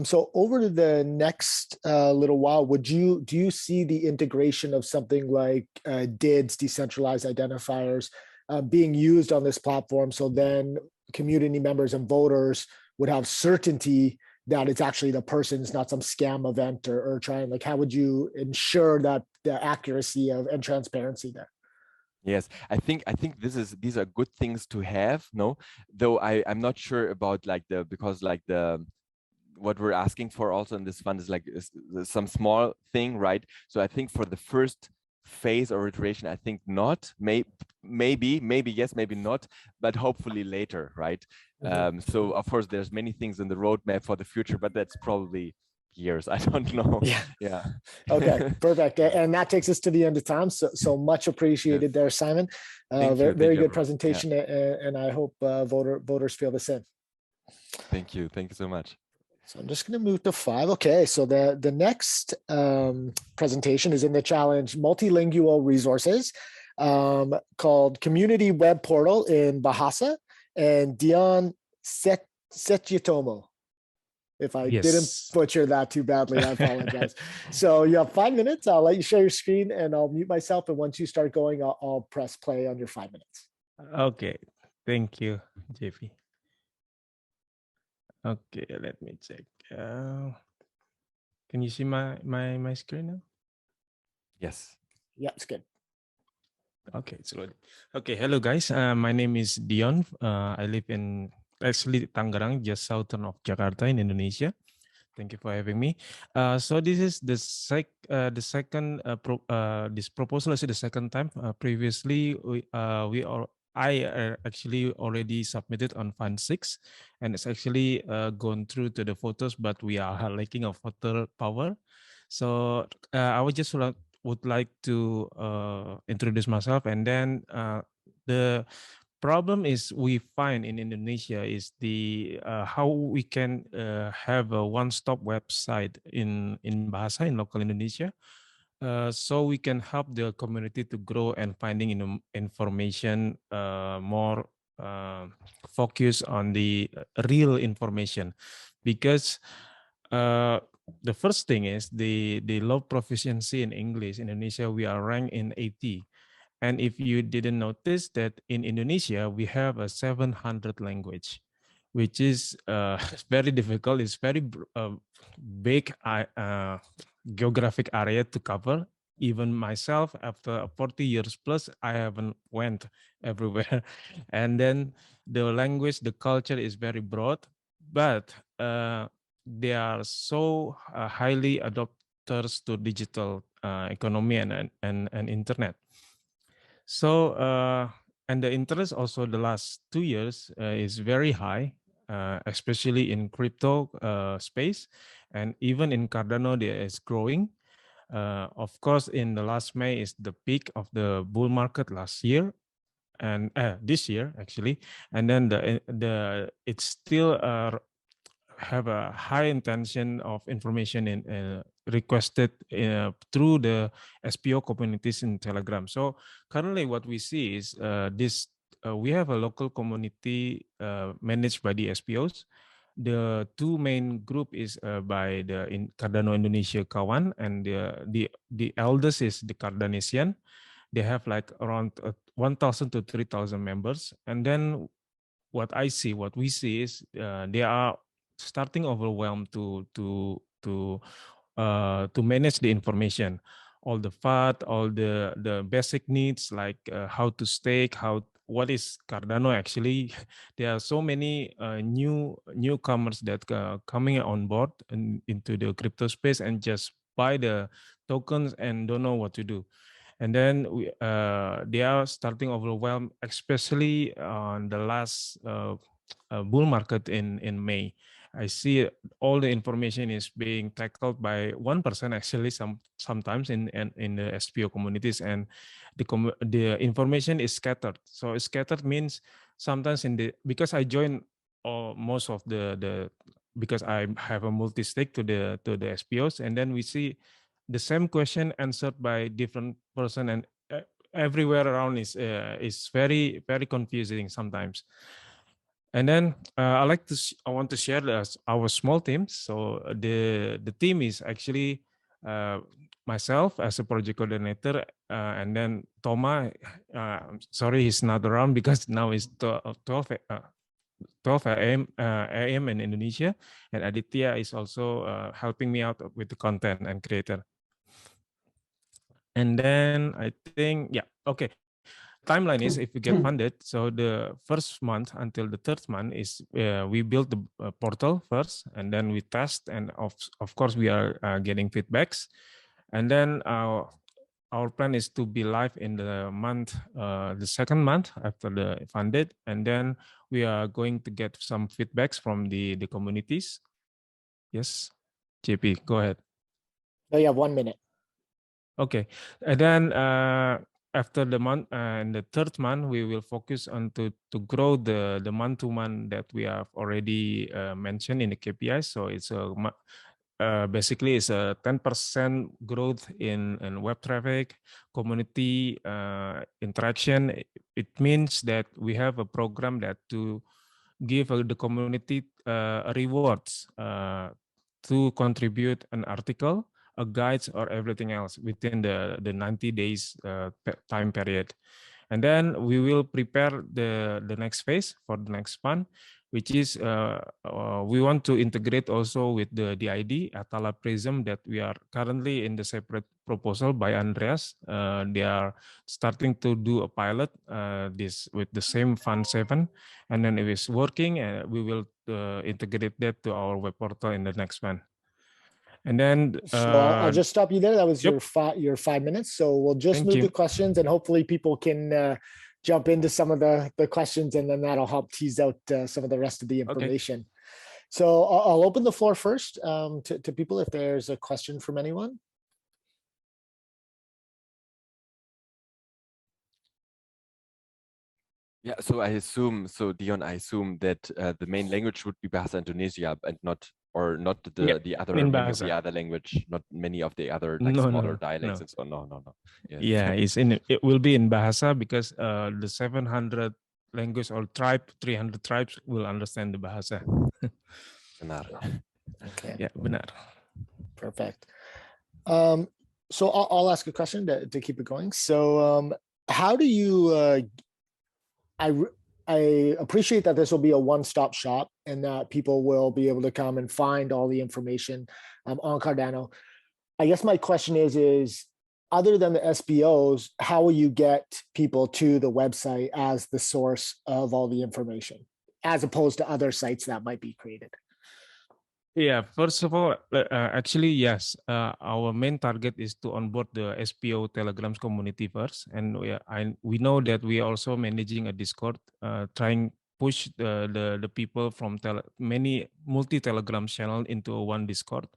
So over the next little while, do you see the integration of something like DIDs, decentralized identifiers, being used on this platform, so then community members and voters would have certainty that it's actually the person's, not some scam event or trying, like, how would you ensure that the accuracy and transparency there? Yes, I think these are good things to have, no? Though I'm not sure about, like, because what we're asking for also in this fund is like some small thing, right? So I think for the first phase or iteration, I think not. Maybe yes, maybe not, but hopefully later, right? So of course there's many things in the roadmap for the future, but that's probably years. I don't know. Yeah. Okay, perfect. And that takes us to the end of time. So much appreciated there, Simon. Very good presentation, and I hope voters feel the same. Thank you so much. So I'm just going to move to 5. Okay, so the next presentation is in the challenge Multilingual Resources, called Community-Web-Portal-in-Bahasa, and Dion Setchitomo. If I didn't butcher that too badly, I apologize. So you have 5 minutes. I'll let you share your screen, and I'll mute myself. And once you start going, I'll press play on your 5 minutes. Okay, thank you, JP. Okay, let me check. Can you see my screen now? Yes. Yeah, it's good. Okay, it's loaded. Okay, hello guys. My name is Dion. I live in actually Tangerang, just southern of Jakarta in Indonesia. Thank you for having me. So this is the second this proposal is the second time. Previously, I actually already submitted on Fund 6, and it's actually gone through to the photos, but we are lacking of photo power. So I would like to introduce myself, and then the problem is we find in Indonesia is the how we can have a one-stop website in Bahasa in local Indonesia, so we can help the community to grow and finding information more focus on the real information, because the first thing is the low proficiency in English. In Indonesia, we are ranked in 80. And if you didn't notice that in Indonesia, we have a 700 language, which is very difficult. It's very big geographic area to cover. Even myself, after 40 years plus, I haven't went everywhere. And then the language, the culture is very broad, but they are so highly adopters to digital economy and internet. So, and the interest also the last 2 years is very high, especially in crypto space, and even in Cardano, there is growing. Of course, in the last May is the peak of the bull market last year, and this year actually, and then it's still have a high intention of information in requested through the SPO communities in Telegram. So currently what we see is we have a local community managed by the SPOs. The two main group is by the Cardano Indonesia Kawan, and the eldest is the Cardanesian. They have like around 1,000 to 3,000 members. And then what we see is they are starting overwhelmed to manage the information, all the FAT, all the basic needs like how to stake, what is Cardano actually. There are so many newcomers that coming on board into the crypto space and just buy the tokens and don't know what to do. And then they are starting overwhelmed, especially on the last bull market in May. I see all the information is being tackled by one person actually sometimes in the SPO communities, and the information is scattered. So scattered means sometimes because I join most of the because I have a multi-stake to the SPOs, and then we see the same question answered by different person, and everywhere around is very confusing sometimes. And then I want to share our small team. So the team is actually myself as a project coordinator, and then Toma. Sorry, he's not around because now it's 12 a.m. in Indonesia, and Aditya is also helping me out with the content and creator. And then I think, yeah, okay. Timeline is if we get funded, so the first month until the third month is we build the portal first, and then we test, and of course we are getting feedbacks, and then our plan is to be live in the second month after the funded, and then we are going to get some feedbacks from the communities. Yes, JP, go ahead. No, you have 1 minute. Okay, and then after the month and the third month, we will focus on to grow the month-to-month that we have already mentioned in the KPIs. So it's basically it's a 10% growth in web traffic, community interaction. It means that we have a program that to give the community rewards to contribute an article, a guides, or everything else within the 90 days time period. And then we will prepare the next phase for the next fund. which is we want to integrate also with the DID Atala Prism that we are currently in the separate proposal by Andreas. They are starting to do a pilot this with the same Fund 7, and then if it's working, we will integrate that to our web portal in the next one. And then so I'll just stop you there. That was your 5 minutes. So we'll just move to questions, and hopefully people can jump into some of the questions, and then that'll help tease out some of the rest of the information. Okay. So I'll open the floor first to people if there's a question from anyone. Yeah, so I assume, Dion, I assume that the main language would be Bahasa Indonesia, and not the other many of the other language, not many of the other like smaller dialects and so on. No. Yes. Yeah, it will be in Bahasa because the 700 language or 300 tribes will understand the Bahasa. Benar. Okay. Yeah, benar. Perfect. So I'll ask a question to keep it going. So how do you I appreciate that this will be a one-stop shop and that people will be able to come and find all the information on Cardano. I guess my question is other than the SPOs, how will you get people to the website as the source of all the information, as opposed to other sites that might be created? Yeah, first of all, actually, yes, our main target is to onboard the SPO Telegrams community first. And we know that we are also managing a Discord, trying push the people from many multi-Telegram channel into one Discord.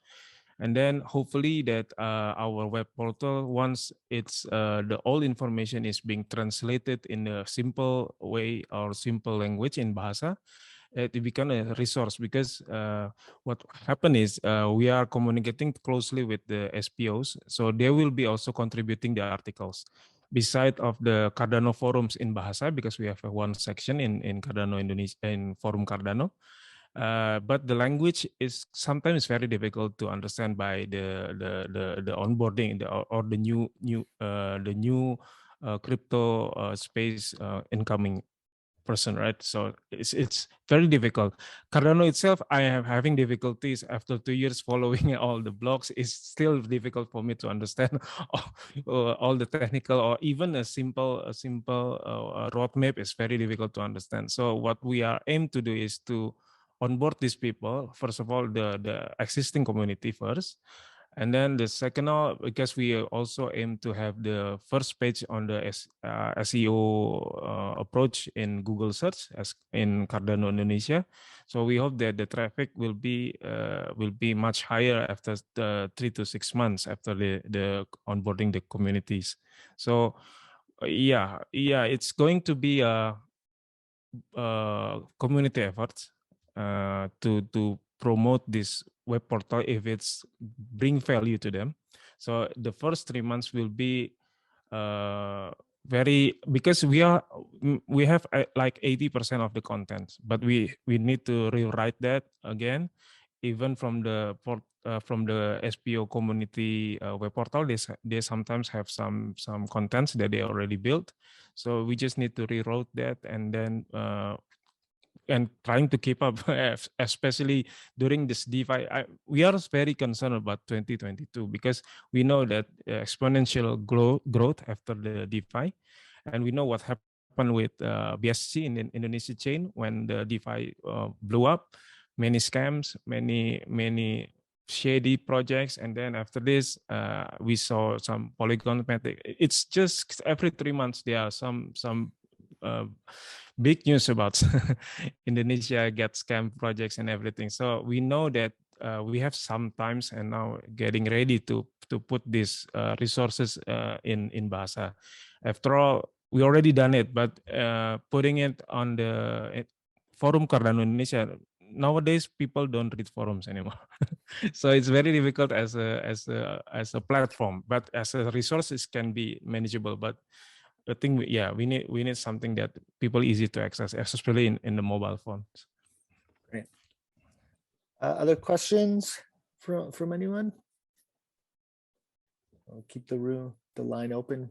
And then hopefully that our web portal, once it's all information is being translated in a simple way or simple language in Bahasa, it become a resource, because what happened is we are communicating closely with the SPOs, so they will be also contributing the articles. Beside of the Cardano forums in Bahasa, because we have one section in Cardano Indonesia, in Forum Cardano, but the language is sometimes very difficult to understand by the onboarding or the new crypto space incoming person, right? So it's very difficult. Cardano itself, I am having difficulties after 2 years following all the blogs. It's still difficult for me to understand all the technical, or even a simple roadmap is very difficult to understand. So what we are aim to do is to onboard these people, first of all, the existing community first. And then the second, because we also aim to have the first page on the SEO approach in Google search as in Cardano Indonesia. So we hope that the traffic will be much higher after 3 to 6 months after the onboarding the communities. So yeah, it's going to be a community efforts to promote this web portal if it's bring value to them. So the first 3 months will be very, because we have like 80% of the content, but we need to rewrite that again. Even from the SPO community web portal, they sometimes have some contents that they already built. So we just need to rewrite that, and then and trying to keep up, especially during this DeFi. We are very concerned about 2022 because we know that exponential growth after the DeFi, and we know what happened with BSC in Indonesia chain when the DeFi blew up. Many scams, many shady projects, and then after this, we saw some Polygon. It's just every 3 months there are some big news about Indonesia get scam projects and everything. So we know that we have some times and now getting ready to put these resources in Bahasa. After all, we already done it, but putting it on the forum Cardano Indonesia, nowadays people don't read forums anymore. So it's very difficult as a platform, but as a resource it can be manageable. But I think we need something that people easy to access, especially in the mobile phones. Great. Other questions from anyone? I'll keep the line open.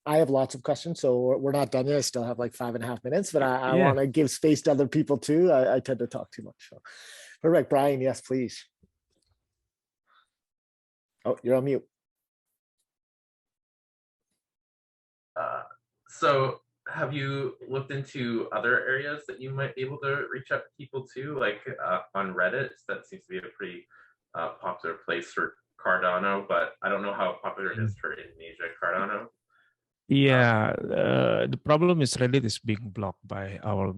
I have lots of questions, so we're not done yet. I still have like 5.5 minutes, but I Yeah. want to give space to other people too. I tend to talk too much. So, perfect, Brian. Yes, please. Oh, you're on mute. So have you looked into other areas that you might be able to reach out to people to, like on Reddit? That seems to be a pretty popular place for Cardano, but I don't know how popular it is for Indonesia Cardano. Yeah, the problem is Reddit is being blocked by our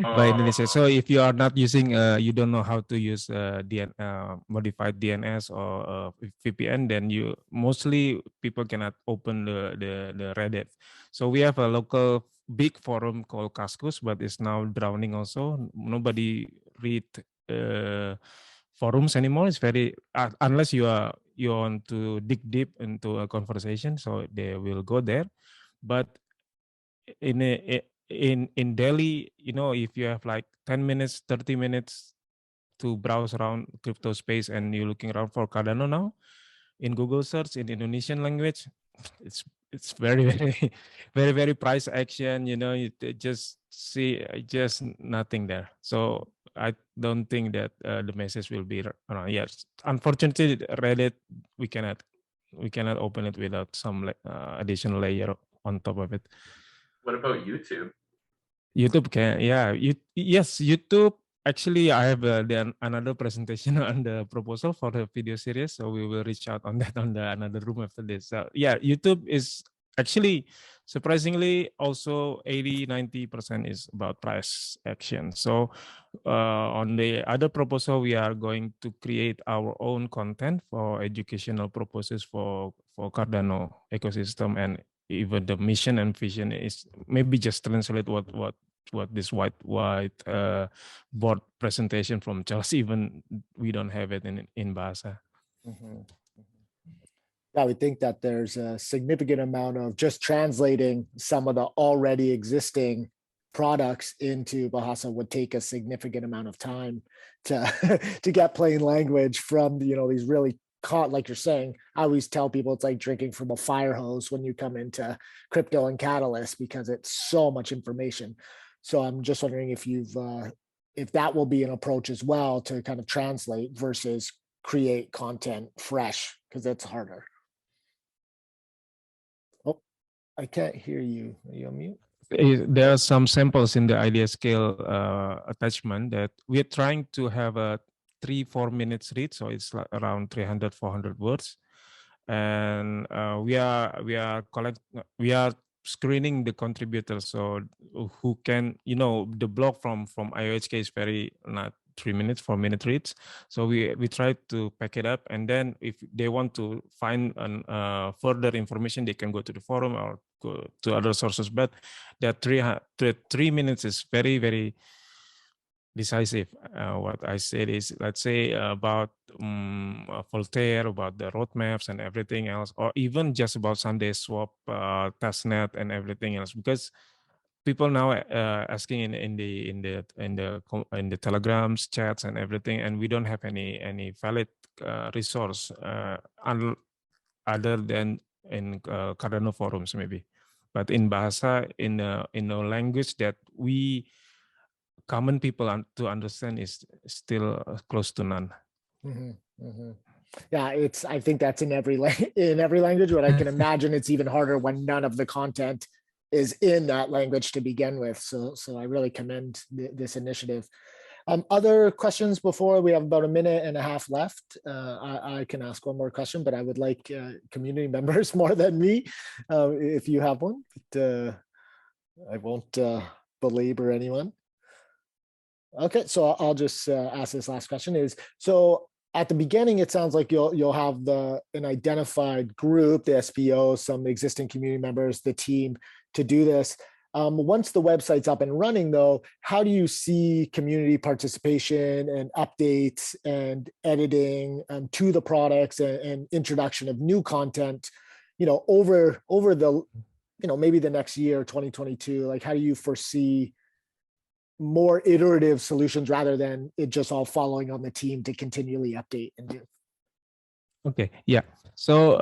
by Indonesia. So if you are not using, you don't know how to use modified DNS or VPN, then you mostly people cannot open the Reddit. So we have a local big forum called Kaskus, but it's now drowning also. Nobody read forums anymore. It's very unless you want to dig deep into a conversation, so they will go there. But in Delhi, you know, if you have like 10 minutes, 30 minutes to browse around crypto space and you're looking around for Cardano now, in Google search in Indonesian language, it's very, very, very, very price action, you know, you just see just nothing there. So I don't think that the message will be around. Yes, unfortunately, Reddit, we cannot open it without some additional layer on top of it. What about YouTube? YouTube can, yeah, yes, YouTube. Actually, I have another presentation on the proposal for the video series, so we will reach out on that on the another room after this. So yeah, YouTube is actually surprisingly also 80-90% is about price action. So on the other proposal, we are going to create our own content for educational purposes for Cardano ecosystem, and even the mission and vision is maybe just translate what this white board presentation from Charles, even we don't have it in Bahasa. Yeah, we think that there's a significant amount of just translating some of the already existing products into Bahasa would take a significant amount of time to to get plain language from, you know, these really like you're saying. I always tell people it's like drinking from a fire hose when you come into crypto and Catalyst, because it's so much information. So I'm just wondering if you've if that will be an approach as well to kind of translate versus create content fresh, because it's harder. Oh, I can't hear you. Are you on mute? There are some samples in the idea scale attachment that we are trying to have a 3-4 minutes read, so it's like around 300-400 words, and we are screening the contributors, so who can, you know, the blog from IOHK is very not 3 minutes, 4 minute reads. So we try to pack it up, and then if they want to find further information, they can go to the forum or go to other sources. But that 3 minutes is very, very decisive. What I said is, let's say about Voltaire, about the roadmaps and everything else, or even just about Sunday Swap, testnet and everything else, because people now asking in the telegrams, chats and everything, and we don't have any valid resource other than in Cardano forums maybe, but in Bahasa, in a language that we common people to understand is still close to none. Yeah, it's. I think that's in every language, but I can imagine it's even harder when none of the content is in that language to begin with. So I really commend this initiative. Other questions before we have about 1.5 minutes left? I can ask one more question, but I would like community members more than me, if you have one. But, I won't belabor anyone. Okay, so I'll just ask this last question. Is so at the beginning, it sounds like you'll have an identified group, the SPO, some existing community members, the team to do this. Once the website's up and running, though, how do you see community participation and updates and editing to the products and introduction of new content, you know, over the, you know, maybe the next year, 2022? Like, how do you foresee more iterative solutions rather than it just all following on the team to continually update and do? Okay, yeah. So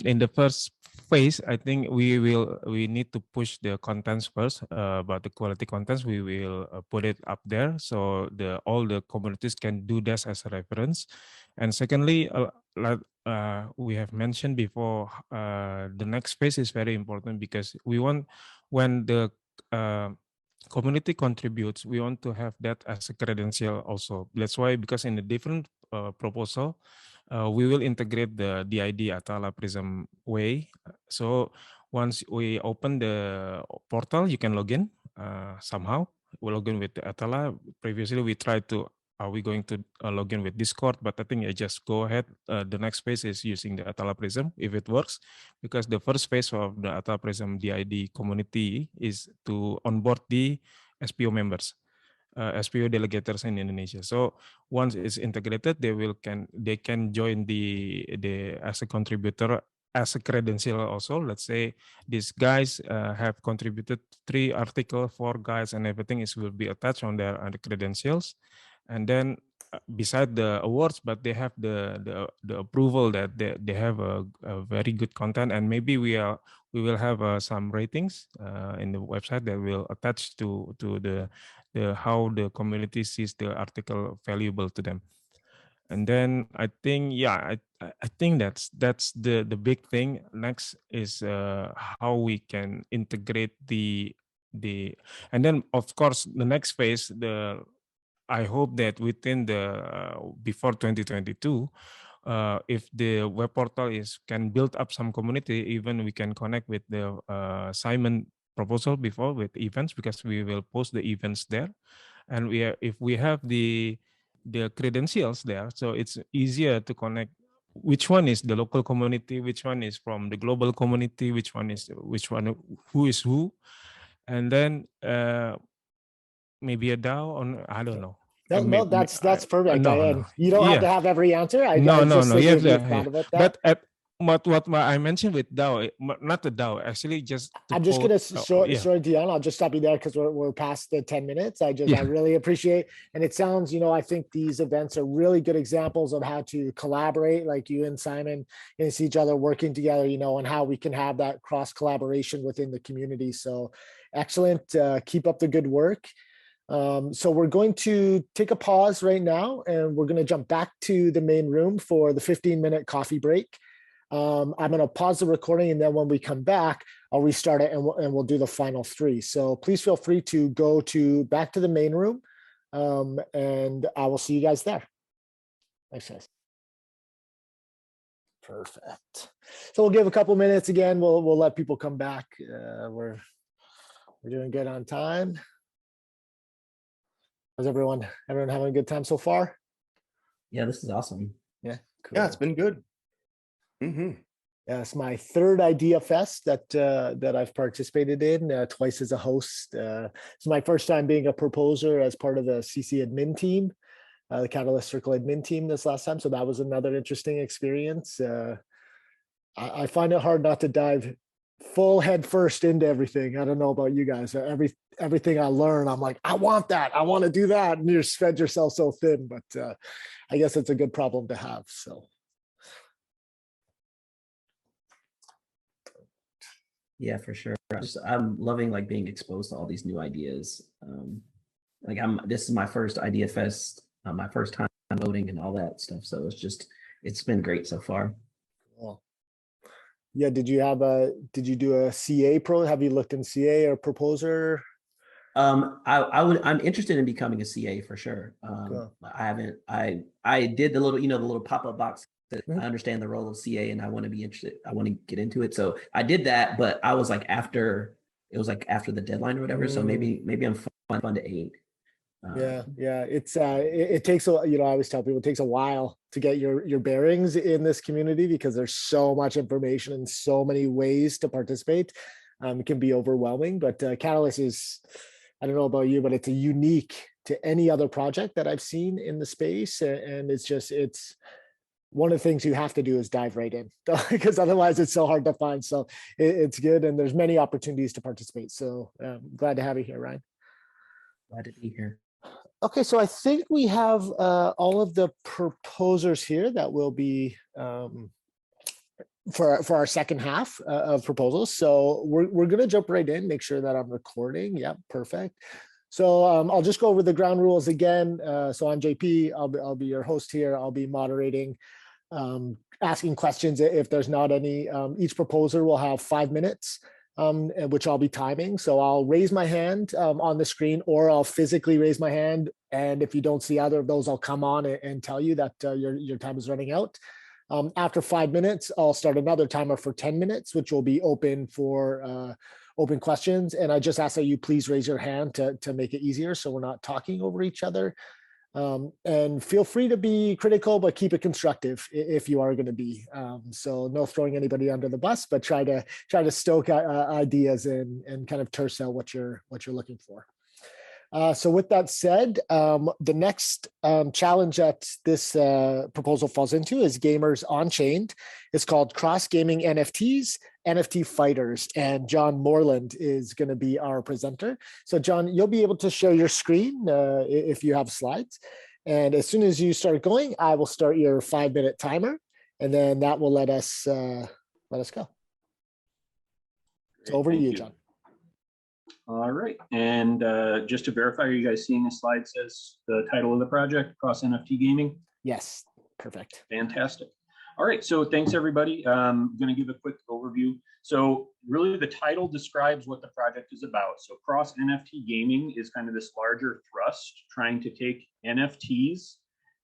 in the first phase, I think we need to push the contents first. About the quality contents, we will put it up there so all the communities can do this as a reference. And secondly, like we have mentioned before, the next phase is very important because we want, when the community contributes, we want to have that as a credential also. That's why, because in a different proposal, we will integrate the DID Atala Prism way. So once we open the portal, you can log in somehow. We'll log in with the Atala. Previously, we tried to, are we going to log in with Discord? But I think I just go ahead. The next phase is using the Atala Prism, if it works, because the first phase of the Atala Prism DID community is to onboard the SPO members, SPO delegators in Indonesia. So once it's integrated, they can join the as a contributor, as a credential also. Let's say these guys have contributed 3 articles, 4 guides, and everything will be attached on their credentials. And then beside the awards, but they have the approval that they have a very good content, and maybe we will have some ratings in the website that will attach to the how the community sees the article valuable to them. And then I think, yeah, I think that's the big thing. Next is how we can integrate the and then of course the next phase, I hope that within before 2022, if the web portal can build up some community, even we can connect with the Simon proposal before with events, because we will post the events there, and if we have the credentials there, so it's easier to connect which one is the local community, which one is from the global community, who is who, and then maybe a DAO, or I don't know. No, that's perfect. No. You don't have to have every answer. No. But what I mentioned with DAO, not the DAO, actually just. I'm just gonna sorry, Dion. I'll just stop you there because we're past the 10 minutes. I really appreciate, and it sounds, I think these events are really good examples of how to collaborate, like you and Simon, and see each other working together, and how we can have that cross collaboration within the community. So excellent. Keep up the good work. So we're going to take a pause right now, and we're going to jump back to the main room for the 15-minute coffee break. I'm going to pause the recording, and then when we come back, I'll restart it, and we'll do the final 3. So please feel free to go back to the main room, and I will see you guys there. Thanks, guys. Perfect. So we'll give a couple minutes again. We'll let people come back. We're doing good on time. How's everyone having a good time so far? Yeah, this is awesome. Yeah, cool. Yeah, it's been good. Yeah, it's my 3rd Idea Fest that I've participated in, twice as a host. It's my first time being a proposer as part of the CC admin team, the Catalyst Circle admin team this last time. So that was another interesting experience. I find it hard not to dive full head first into everything. I don't know about you guys. Everything I learn, I'm like, I want that. I want to do that. And you spread yourself so thin, but I guess it's a good problem to have. So. Yeah, for sure. I'm loving being exposed to all these new ideas. This is my first Idea Fest, my first time voting and all that stuff. So it's been great so far. Cool. Yeah, did you do a CA pro? Have you looked in CA or proposer? I'm interested in becoming a CA for sure. Cool. I did the little pop-up box. I understand the role of CA and I want to be interested. I want to get into it. So I did that, but I was after the deadline or whatever. So maybe I'm fun to aid. Yeah. It takes I always tell people it takes a while to get your bearings in this community because there's so much information and so many ways to participate. It can be overwhelming, but Catalyst is, I don't know about you, but it's a unique to any other project that I've seen in the space. And it's one of the things you have to do is dive right in because otherwise it's so hard to find. So it's good. And there's many opportunities to participate. So glad to have you here, Ryan. Glad to be here. Okay, so I think we have all of the proposers here that will be for our second half of proposals. So we're going to jump right in, make sure that I'm recording. Yep, perfect. So I'll just go over the ground rules again. So I'm JP, I'll be your host here. I'll be moderating, asking questions if there's not any. Each proposer will have 5 minutes, which I'll be timing. So I'll raise my hand on the screen, or I'll physically raise my hand. And if you don't see either of those, I'll come on and tell you that your time is running out. After 5 minutes, I'll start another timer for 10 minutes, which will be open for open questions. And I just ask that you please raise your hand to make it easier so we're not talking over each other. And feel free to be critical, but keep it constructive if you are going to be. So no throwing anybody under the bus, but try to stoke ideas and kind of terse out what you're looking for. So with that said, the next challenge that this proposal falls into is Gamers On-Chain. It's called Cross Gaming NFTs, NFT Fighters, and John Moreland is going to be our presenter. So John, you'll be able to share your screen if you have slides. And as soon as you start going, I will start your 5-minute timer, and then that will let us go. So over to you, John. All right, and just to verify, are you guys seeing the slide says the title of the project, Cross NFT Gaming? Yes, perfect. Fantastic. All right, so thanks everybody. I'm going to give a quick overview. So really the title describes what the project is about. So Cross NFT Gaming is kind of this larger thrust trying to take NFTs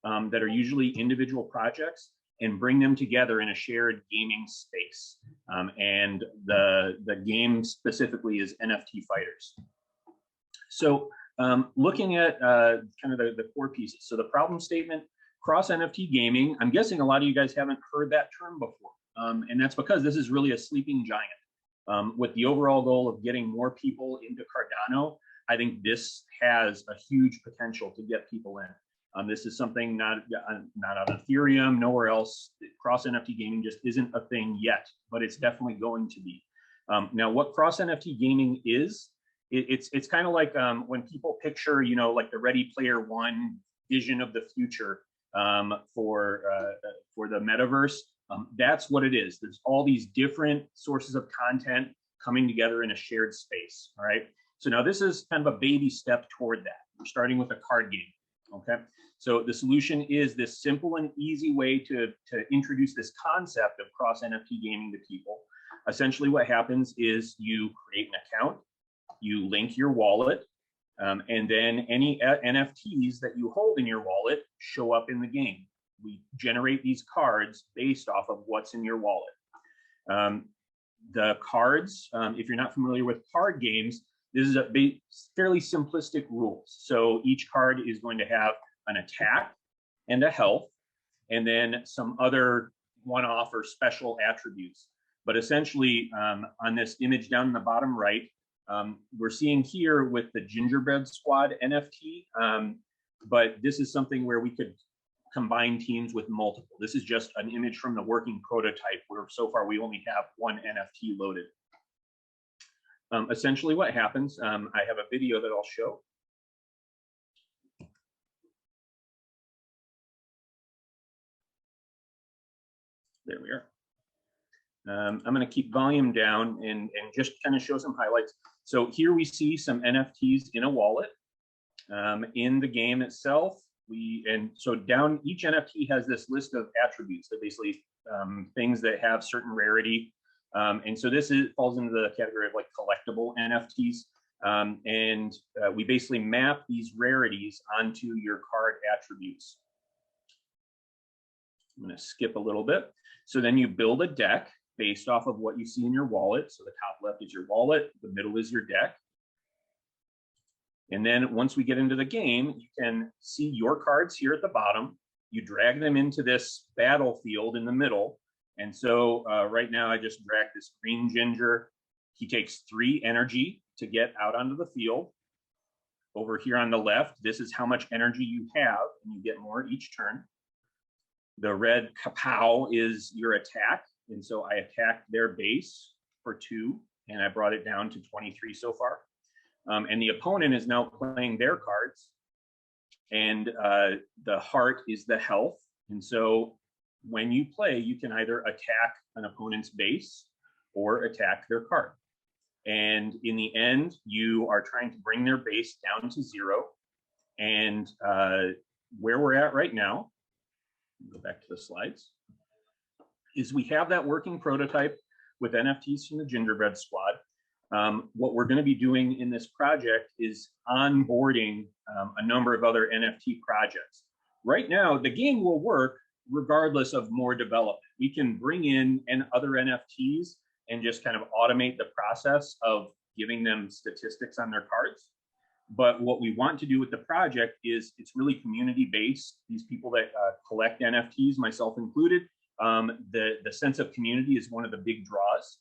that are usually individual projects and bring them together in a shared gaming space. And the game specifically is NFT Fighters. So looking at kind of the core pieces. So the problem statement, cross NFT gaming, I'm guessing a lot of you guys haven't heard that term before. And that's because this is really a sleeping giant. With the overall goal of getting more people into Cardano, I think this has a huge potential to get people in. This is something not on Ethereum, nowhere else. Cross NFT gaming just isn't a thing yet, but it's definitely going to be. Now, what cross NFT gaming is, it's kind of like when people picture, you know, like the Ready Player One vision of the future for the metaverse. That's what it is. There's all these different sources of content coming together in a shared space. All right. So now this is kind of a baby step toward that. We're starting with a card game. Okay. So the solution is this simple and easy way to introduce this concept of cross NFT gaming to people. Essentially what happens is you create an account, you link your wallet, and then any NFTs that you hold in your wallet show up in the game. We generate these cards based off of what's in your wallet. The cards, if you're not familiar with card games, this is a fairly simplistic rules. So each card is going to have an attack and a health, and then some other one-off or special attributes. But essentially, on this image down in the bottom right, we're seeing here with the Gingerbread Squad NFT, but this is something where we could combine teams with multiple. This is just an image from the working prototype where so far we only have one NFT loaded. Essentially what happens, I have a video that I'll show. There we are. I'm going to keep volume down and just kind of show some highlights. So here we see some NFTs in a wallet. In the game itself, so down each NFT has this list of attributes that basically things that have certain rarity. And so this falls into the category of like collectible NFTs. We basically map these rarities onto your card attributes. I'm going to skip a little bit. So then you build a deck based off of what you see in your wallet. So the top left is your wallet, the middle is your deck. And then once we get into the game, you can see your cards here at the bottom. You drag them into this battlefield in the middle. And so right now I just dragged this green ginger. He takes 3 energy to get out onto the field. Over here on the left, this is how much energy you have, and you get more each turn. The red kapow is your attack. And so I attacked their base for 2, and I brought it down to 23 so far. And the opponent is now playing their cards. And the heart is the health. And so when you play, you can either attack an opponent's base or attack their card. And in the end, you are trying to bring their base down to 0. And where we're at right now, go back to the slides, is we have that working prototype with NFTs from the Gingerbread Squad. What we're going to be doing in this project is onboarding a number of other NFT projects. Right now, the game will work regardless of more development. We can bring in other NFTs and just kind of automate the process of giving them statistics on their cards. But what we want to do with the project is it's really community-based. These people that collect NFTs, myself included, the sense of community is one of the big draws.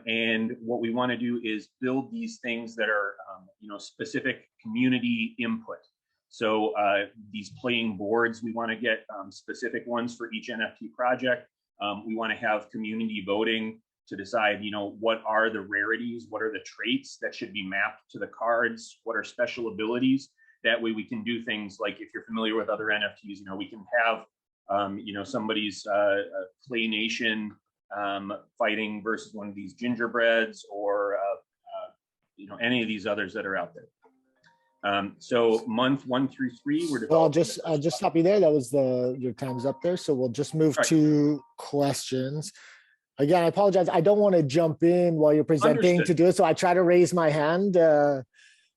And what we want to do is build these things that are, specific community input. So these playing boards, we want to get specific ones for each NFT project. We want to have community voting to decide, what are the rarities, what are the traits that should be mapped to the cards, what are special abilities. That way we can do things like, if you're familiar with other NFTs, we can have, somebody's Clay Nation fighting versus one of these gingerbreads, or any of these others that are out there. So month 1 through 3, we're developing. Well, I'll just stop you there. That was your time's up there. So we'll just move to questions. Again, I apologize. I don't want to jump in while you're presenting to do it. So I try to raise my hand.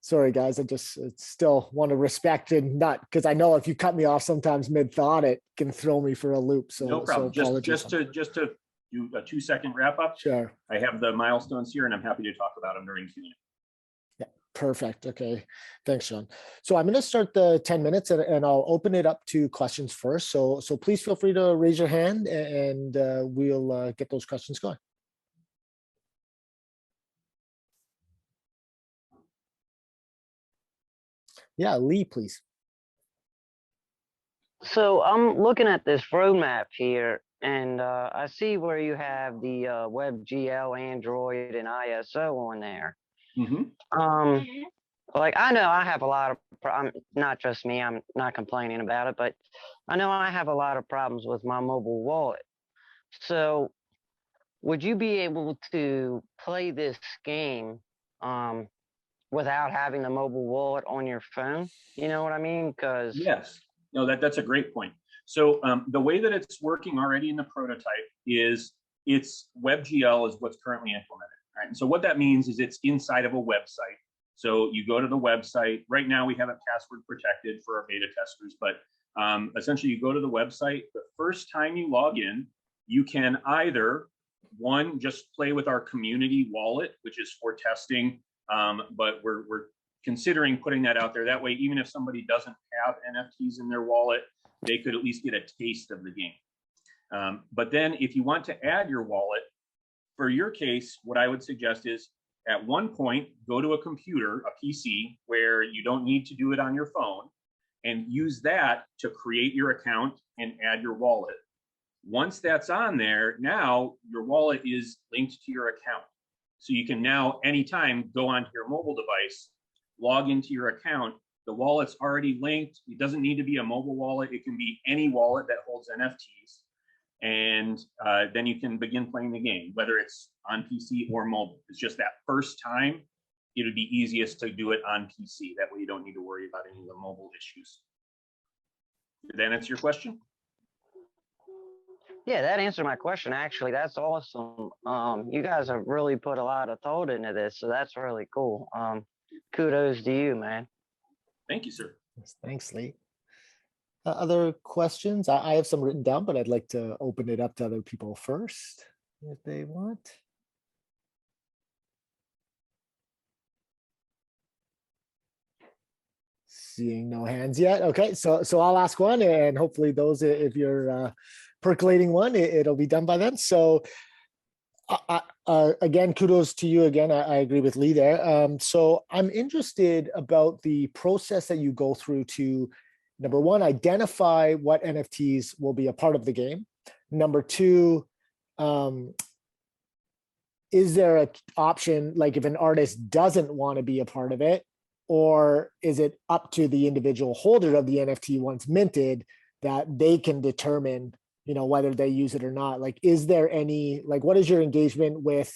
Sorry, guys. I just still want to respect and not, because I know if you cut me off sometimes mid-thought, it can throw me for a loop. So no problem. So just to do a 2-second wrap up. Sure. I have the milestones here, and I'm happy to talk about them during Q&A. Yeah, perfect. Okay, thanks, Sean. So I'm going to start the 10 minutes, and I'll open it up to questions first. So please feel free to raise your hand, and we'll get those questions going. Yeah, Lee, please. So I'm looking at this roadmap here, and I see where you have the WebGL, Android, and ISO on there. Like, I know I have a lot of, not just me, I'm not complaining about it, but I know I have a lot of problems with my mobile wallet. So would you be able to play this game without having the mobile wallet on your phone? You know what I mean? Because yes, no, that's a great point. So the way that it's working already in the prototype is it's WebGL is what's currently implemented, right? And so what that means is it's inside of a website. So you go to the website. Right now we have it password protected for our beta testers, but essentially you go to the website. The first time you log in, you can either, one, just play with our community wallet, which is for testing, but we're considering putting that out there. That way, even if somebody doesn't have NFTs in their wallet, they could at least get a taste of the game. But then if you want to add your wallet, for your case, what I would suggest is at one point, go to a computer, a PC, where you don't need to do it on your phone, and use that to create your account and add your wallet. Once that's on there, now your wallet is linked to your account. So you can now, anytime, go onto your mobile device, log into your account. The wallet's already linked. It doesn't need to be a mobile wallet. It can be any wallet that holds NFTs. And then you can begin playing the game, whether it's on PC or mobile. It's just that first time, it would be easiest to do it on PC. That way you don't need to worry about any of the mobile issues. Did that answer your question? yeah, that answered my question. Actually, that's awesome. You guys have really put a lot of thought into this, so that's really cool. Kudos to you, man. Thank you, sir. Thanks, Lee. Other questions? I have some written down, but I'd like to open it up to other people first if they want. Seeing no hands yet. Okay, so I'll ask one, and hopefully those, if you're percolating one, it'll be done by then. So again, kudos to you again. I agree with Lee there. So I'm interested about the process that you go through to, number one, identify what NFTs will be a part of the game. Number two, is there an option, like if an artist doesn't want to be a part of it, or is it up to the individual holder of the NFT once minted that they can determine you know, whether they use it or not. Like, is there any, like, what is your engagement with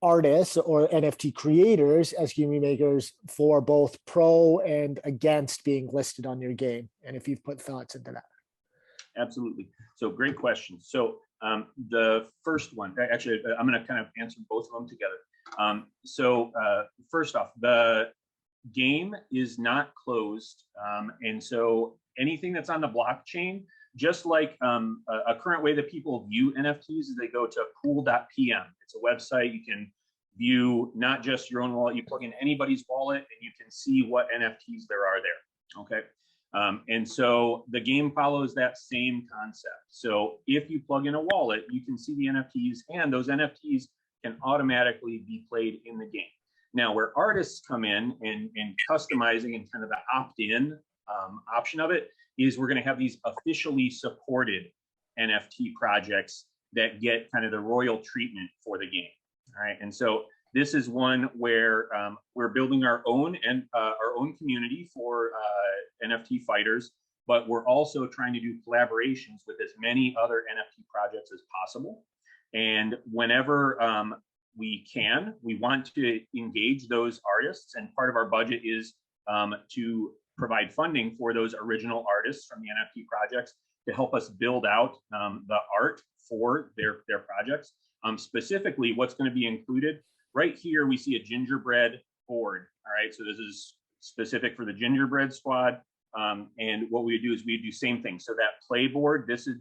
artists or NFT creators as community makers for both pro and against being listed on your game? And if you've put thoughts into that. Absolutely. So great question. So the first one, actually, I'm going to kind of answer both of them together. First off, the game is not closed. And so anything that's on the blockchain, just like a current way that people view NFTs is they go to pool.pm. It's a website. You can view not just your own wallet, you plug in anybody's wallet and you can see what NFTs there are there, okay? And so the game follows that same concept. So if you plug in a wallet, you can see the NFTs and those NFTs can automatically be played in the game. Now, where artists come in and customizing and kind of the opt-in option of it is we're going to have these officially supported NFT projects that get kind of the royal treatment for the game. All right, and so this is one where we're building our own community for NFT fighters, but we're also trying to do collaborations with as many other NFT projects as possible. And whenever we can, we want to engage those artists, and part of our budget is to provide funding for those original artists from the NFT projects to help us build out the art for their projects. Specifically, what's going to be included, right here we see a gingerbread board. All right, so this is specific for the gingerbread squad. And what we do is we do same thing. So that play board, this is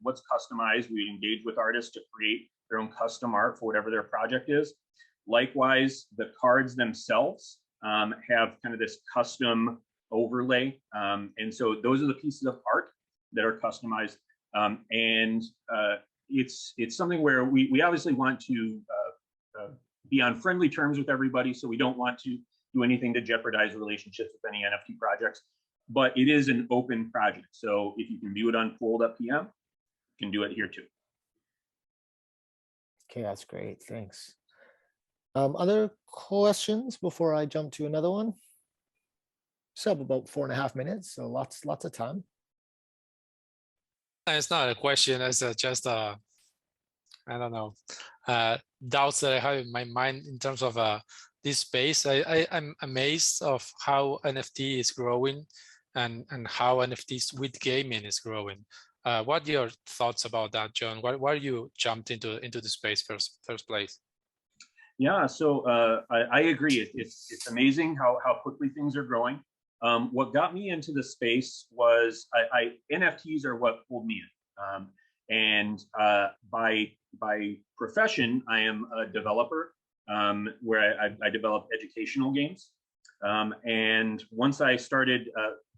what's customized. We engage with artists to create their own custom art for whatever their project is. Likewise, the cards themselves have kind of this custom overlay. And so those are the pieces of art that are customized. It's something where we obviously want to be on friendly terms with everybody. So we don't want to do anything to jeopardize relationships with any NFT projects, but it is an open project. So if you can view it on pool.pm, you can do it here too. Okay, that's great. Thanks. Other questions before I jump to another one? So about 4.5 minutes, so lots of time. It's not a question. It's just I don't know, doubts that I have in my mind in terms of this space. I'm amazed of how NFT is growing and how NFTs with gaming is growing. What are your thoughts about that, John? Why you jumped into the space first place? Yeah, so I agree. It's amazing how quickly things are growing. What got me into the space was NFTs are what pulled me in. By profession, I am a developer where I develop educational games. And once I started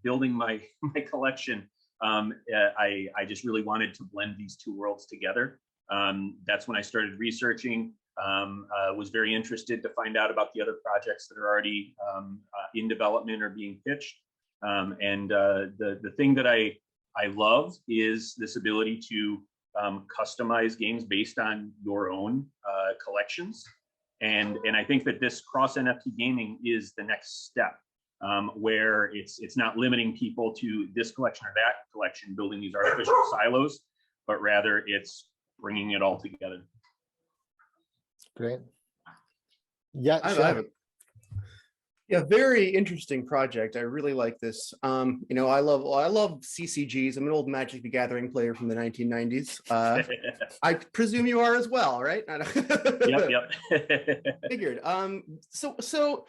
building my collection, I just really wanted to blend these two worlds together. That's when I started researching. Was very interested to find out about the other projects that are already in development or being pitched. The thing that I love is this ability to customize games based on your own collections. And I think that this cross NFT gaming is the next step, where it's not limiting people to this collection or that collection, building these artificial silos, but rather it's bringing it all together. Great. Yeah, I have a very interesting project. I really like this. You know, I love CCGs. I'm an old Magic the Gathering player from the 1990s. I presume you are as well, right? Yep. Figured. So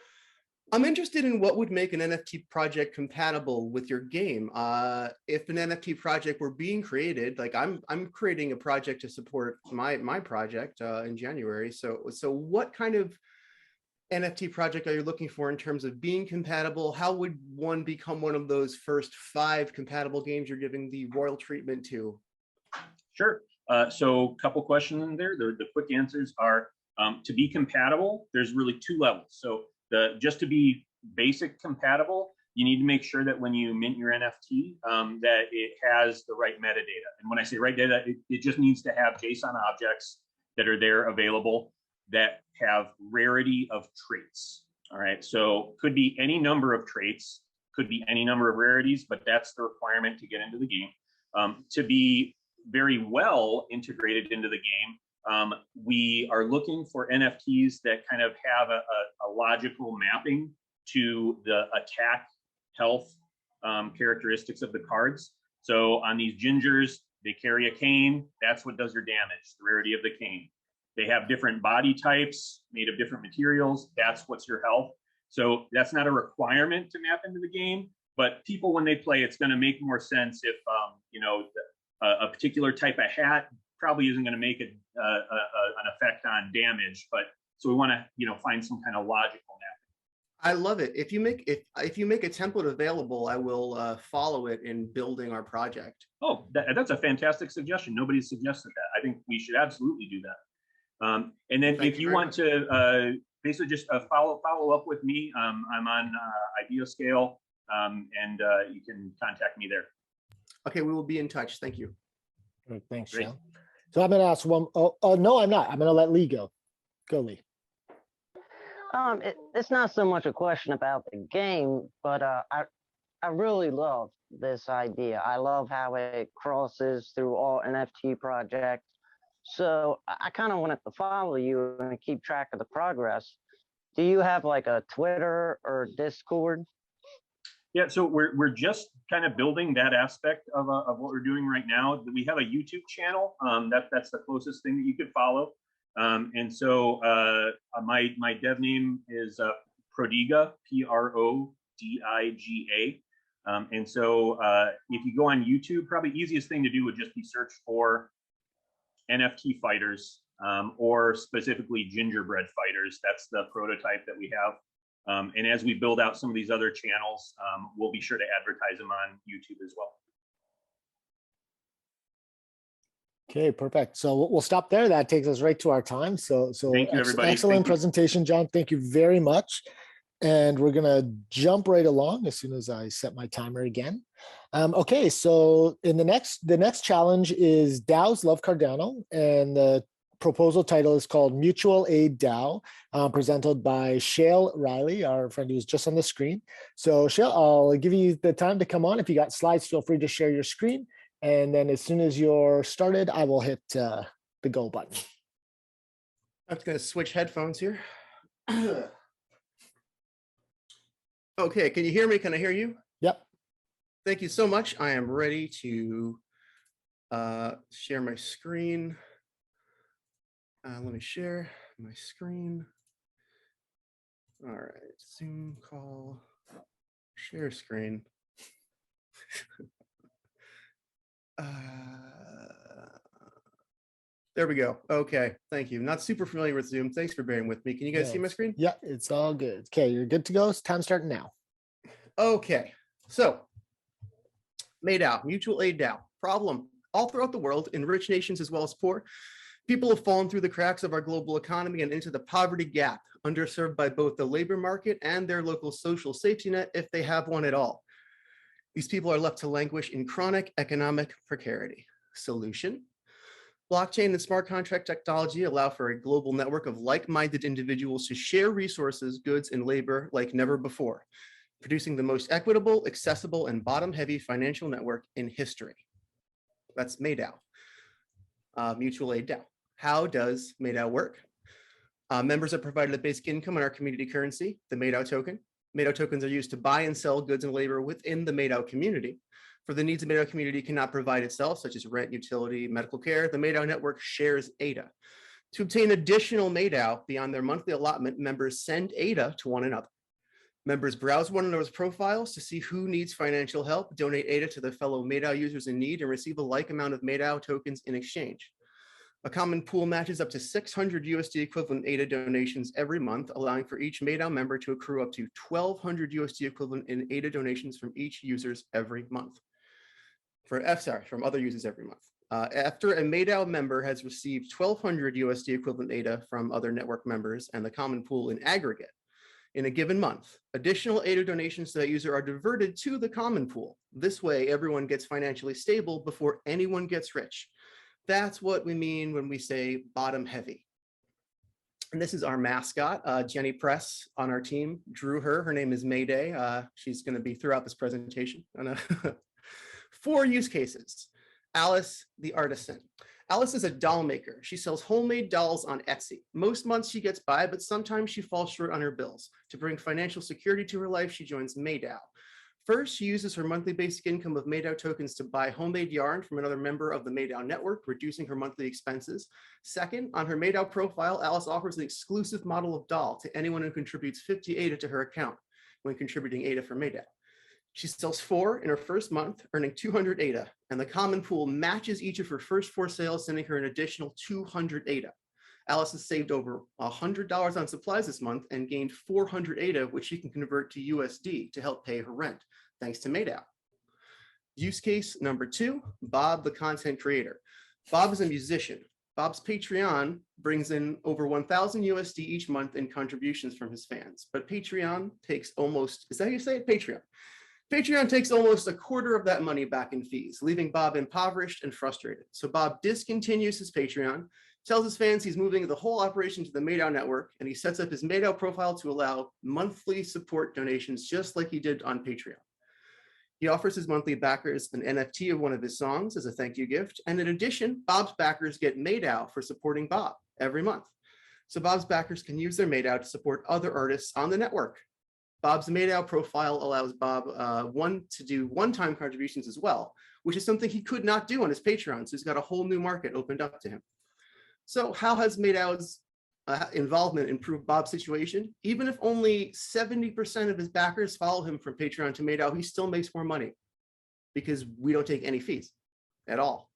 I'm interested in what would make an NFT project compatible with your game. If an NFT project were being created, like I'm creating a project to support my project in January. So what kind of NFT project are you looking for in terms of being compatible? How would one become one of those first 5 compatible games you're giving the royal treatment to? Sure. So a couple questions in there. The quick answers are to be compatible, there's really 2 levels. So just to be basic compatible, you need to make sure that when you mint your NFT, that it has the right metadata. And when I say right data, it just needs to have JSON objects that are there available that have rarity of traits. All right, so could be any number of traits, could be any number of rarities, but that's the requirement to get into the game. To be very well integrated into the game, we are looking for NFTs that kind of have a logical mapping to the attack health characteristics of the cards. So on these gingers, they carry a cane. That's what does your damage, the rarity of the cane. They have different body types made of different materials. That's what's your health. So that's not a requirement to map into the game, but people, when they play, it's going to make more sense if, you know, a particular type of hat probably isn't going to make an effect on damage. But so we want to, you know, find some kind of logical mapping. I love it. If you make a template available, I will follow it in building our project. Oh, that's a fantastic suggestion. Nobody suggested that. I think we should absolutely do that. And then if you want to basically just follow up with me, I'm on IdeaScale, and you can contact me there. Okay, we will be in touch. Thank you. Great, thanks, Sean. So I'm going to ask one. Oh, no, I'm not. I'm going to let Lee go. Go, Lee. It's not so much a question about the game, but I really love this idea. I love how it crosses through all NFT projects. So I kind of wanted to follow you and keep track of the progress. Do you have like a Twitter or Discord? Yeah, so we're just kind of building that aspect of what we're doing right now. We have a YouTube channel. That's the closest thing that you could follow. And so my dev name is Prodiga, Prodiga. And so if you go on YouTube, probably easiest thing to do would just be search for NFT fighters, or specifically gingerbread fighters. That's the prototype that we have. And as we build out some of these other channels, we'll be sure to advertise them on YouTube as well. Okay, perfect. So we'll stop there. That takes us right to our time. So thank you, everybody. Excellent presentation, John. Thank you very much. And we're going to jump right along as soon as I set my timer again. Okay, so in the next challenge is DAOs Love Cardano, and the proposal title is called Mutual-Aid-DAO, presented by Shale Riley, our friend who's just on the screen. So Shale, I'll give you the time to come on. If you got slides, feel free to share your screen. And then as soon as you're started, I will hit the go button. I'm just going to switch headphones here. Okay, can you hear me? Can I hear you? Yep. Thank you so much. I am ready to share my screen. Let me share my screen. All right, Zoom call, share screen. There we go. Okay, thank you. Not super familiar with Zoom. Thanks for bearing with me. Can you guys see my screen? Yeah, it's all good. Okay, you're good to go. It's time starting now. Okay, so MADAO, mutual aid DAO. Problem: all throughout the world, in rich nations as well as poor, people have fallen through the cracks of our global economy and into the poverty gap, underserved by both the labor market and their local social safety net, if they have one at all. These people are left to languish in chronic economic precarity. Solution: blockchain and smart contract technology allow for a global network of like-minded individuals to share resources, goods, and labor like never before, producing the most equitable, accessible, and bottom-heavy financial network in history. That's MADAO, mutual aid DAO. How does MADAO work? Members are provided a basic income in our community currency, the MADAO token. MADAO tokens are used to buy and sell goods and labor within the MADAO community. For the needs the MADAO community cannot provide itself, such as rent, utility, medical care, the MADAO network shares ADA. To obtain additional MADAO beyond their monthly allotment, members send ADA to one another. Members browse one another's profiles to see who needs financial help, donate ADA to their fellow MADAO users in need, and receive a like amount of MADAO tokens in exchange. A common pool matches up to 600 USD equivalent ADA donations every month, allowing for each MADAO member to accrue up to 1,200 USD equivalent in ADA donations from each users every month. From other users every month. After a MADAO member has received 1,200 USD equivalent ADA from other network members and the common pool in aggregate in a given month, additional ADA donations to that user are diverted to the common pool. This way, everyone gets financially stable before anyone gets rich. That's what we mean when we say bottom heavy. And this is our mascot, Jenny Press on our team drew her. Her name is Mayday. She's going to be throughout this presentation. 4 use cases. Alice the artisan. Alice is a doll maker. She sells homemade dolls on Etsy. Most months she gets by, but sometimes she falls short on her bills. To bring financial security to her life, she joins MADAO. First, she uses her monthly basic income of MADAO tokens to buy homemade yarn from another member of the MADAO network, reducing her monthly expenses. Second, on her MADAO profile, Alice offers an exclusive model of doll to anyone who contributes 50 ADA to her account when contributing ADA for MADAO. She sells 4 in her first month, earning 200 ADA, and the common pool matches each of her first 4 sales, sending her an additional 200 ADA. Alice has saved over $100 on supplies this month and gained 400 ADA, which she can convert to USD to help pay her rent, thanks to MADAO. Use case number 2, Bob, the content creator. Bob is a musician. Bob's Patreon brings in over 1,000 USD each month in contributions from his fans, but Patreon takes almost, is that how you say it? Patreon. Patreon takes almost a quarter of that money back in fees, leaving Bob impoverished and frustrated. So Bob discontinues his Patreon, tells his fans he's moving the whole operation to the MADAO network, and he sets up his MADAO profile to allow monthly support donations just like he did on Patreon. He offers his monthly backers an NFT of one of his songs as a thank you gift, and in addition, Bob's backers get MADAO for supporting Bob every month. So Bob's backers can use their MADAO to support other artists on the network. Bob's MADAO profile allows Bob to do one-time contributions as well, which is something he could not do on his Patreon, so he's got a whole new market opened up to him. So how has MADAO's involvement improved Bob's situation? Even if only 70% of his backers follow him from Patreon to MADAO, he still makes more money because we don't take any fees at all.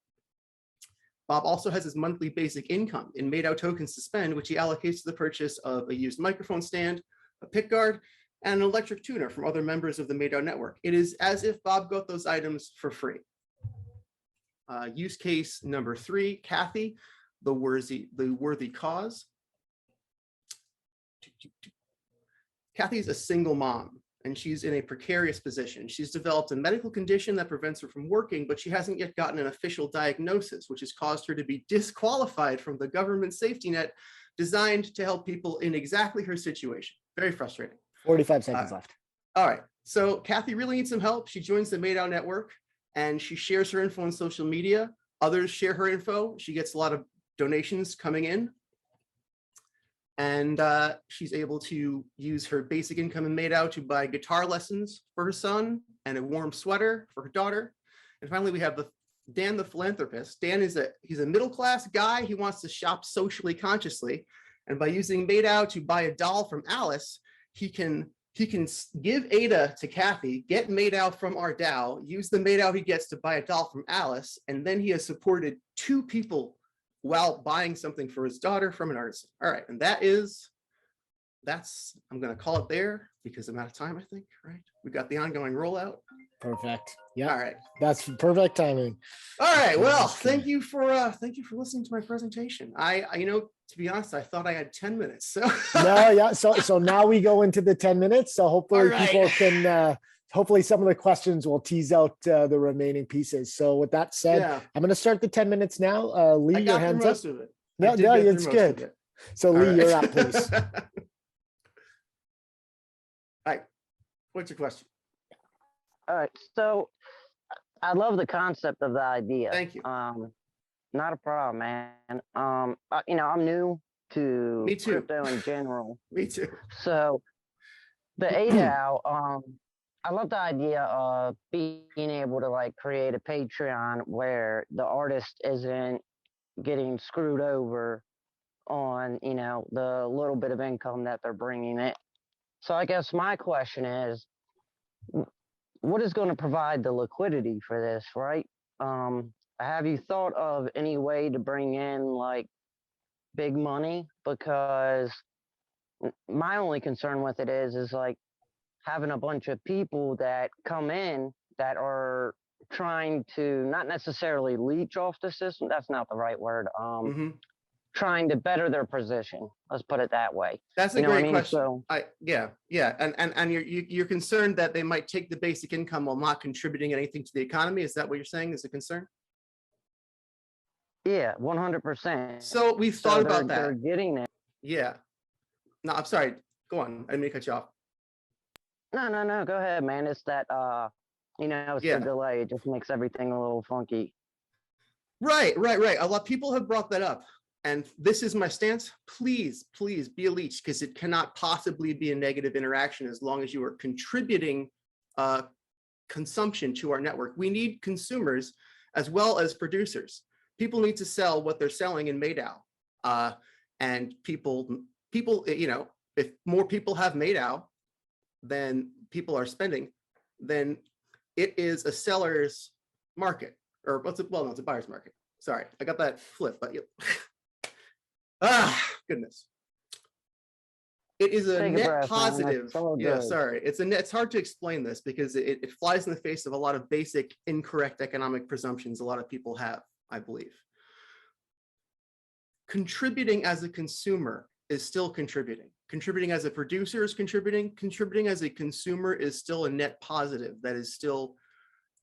Bob also has his monthly basic income in MADAO tokens to spend, which he allocates to the purchase of a used microphone stand, a pickguard, and an electric tuner from other members of the MADAO network. It is as if Bob got those items for free. Use case number 3, Kathy, the worthy cause. Kathy's a single mom, and she's in a precarious position. She's developed a medical condition that prevents her from working, but she hasn't yet gotten an official diagnosis, which has caused her to be disqualified from the government safety net designed to help people in exactly her situation. Very frustrating. 45 seconds left. All right, so Kathy really needs some help. She joins the MADAO network and she shares her info on social media. Others share her info. She gets a lot of donations coming in. And she's able to use her basic income in MADAO to buy guitar lessons for her son and a warm sweater for her daughter. And finally, we have Dan the philanthropist. Dan he's a middle-class guy. He wants to shop socially consciously. And by using MADAO to buy a doll from Alice, he can give ADA to Kathy, get MADAO from our DAO, use the MADAO he gets to buy a doll from Alice, and then he has supported 2 people while buying something for his daughter from an artisan. All right, and I'm gonna call it there because I'm out of time, I think, right? We got the ongoing rollout. Perfect. Yeah. All right. That's perfect timing. All right. Well, thank you for listening to my presentation. I to be honest, I thought I had 10 minutes. So No, yeah. So now we go into the 10 minutes. So hopefully people can hopefully some of the questions will tease out the remaining pieces. So with that said, I'm going to start the 10 minutes now. Lee, your hands up. No, it's good. So Lee, you're up, please. Hi. What's your question? All right, so I love the concept of the idea. Thank you. Not a problem, man. I'm new to crypto in general. Me too. So the ADAO, I love the idea of being able to like create a Patreon where the artist isn't getting screwed over on, the little bit of income that they're bringing in. So I guess my question is, what is going to provide the liquidity for this, right? Have you thought of any way to bring in like big money? Because my only concern with it is like having a bunch of people that come in that are trying to not necessarily leech off the system. That's not the right word. Trying to better their position. Let's put it that way. That's a great question. So, yeah. And you're concerned that they might take the basic income while not contributing anything to the economy. Is that what you're saying is a concern? Yeah, 100%. So we've thought about that. They're getting it. Yeah. No, I'm sorry. Go on. I didn't mean to cut you off. No. Go ahead, man. It's that it's the delay. It just makes everything a little funky. Right. A lot of people have brought that up. And this is my stance. Please be a leech, because it cannot possibly be a negative interaction as long as you are contributing consumption to our network. We need consumers as well as producers. People need to sell what they're selling in MADAO. And people, if more people have MADAO than people are spending, then it is a seller's market. Or what's it? Well, no, it's a buyer's market. Sorry, I got that flip, but goodness. It is a net positive. Yeah, sorry. It's hard to explain this because it flies in the face of a lot of basic incorrect economic presumptions a lot of people have, I believe. Contributing as a consumer is still contributing. Contributing as a producer is contributing. Contributing as a consumer is still a net positive. That is still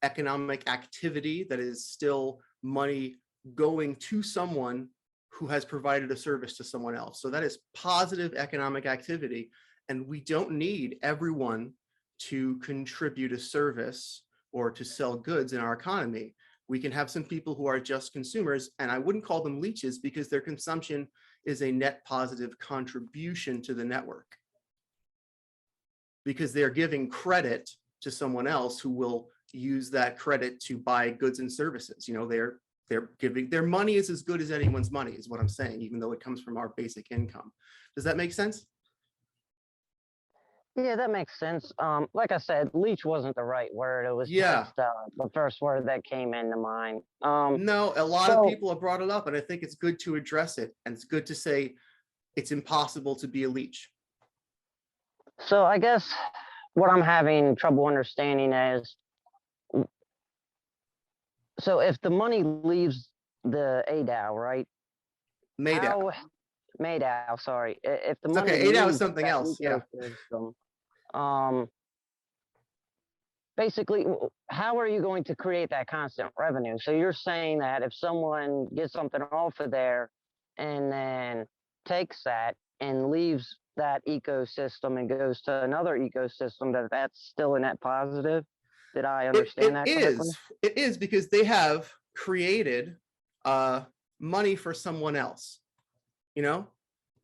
economic activity. That is still money going to someone who has provided a service to someone else. So that is positive economic activity. And we don't need everyone to contribute a service or to sell goods in our economy. We can have some people who are just consumers, and I wouldn't call them leeches because their consumption is a net positive contribution to the network. Because they're giving credit to someone else who will use that credit to buy goods and services. They're giving, their money is as good as anyone's money is what I'm saying, even though it comes from our basic income. Does that make sense? Yeah, that makes sense. Like I said, leech wasn't the right word. It was just the first word that came into mind. No, a lot of people have brought it up, and I think it's good to address it. And it's good to say it's impossible to be a leech. So I guess what I'm having trouble understanding is, so if the money leaves the ADAO, right? MADAO, sorry. If the money ADAO is something else. Yeah. Basically, how are you going to create that constant revenue? So you're saying that if someone gets something off of there and then takes that and leaves that ecosystem and goes to another ecosystem, that's still a net positive? Did I understand that correctly? It is, because they have created money for someone else.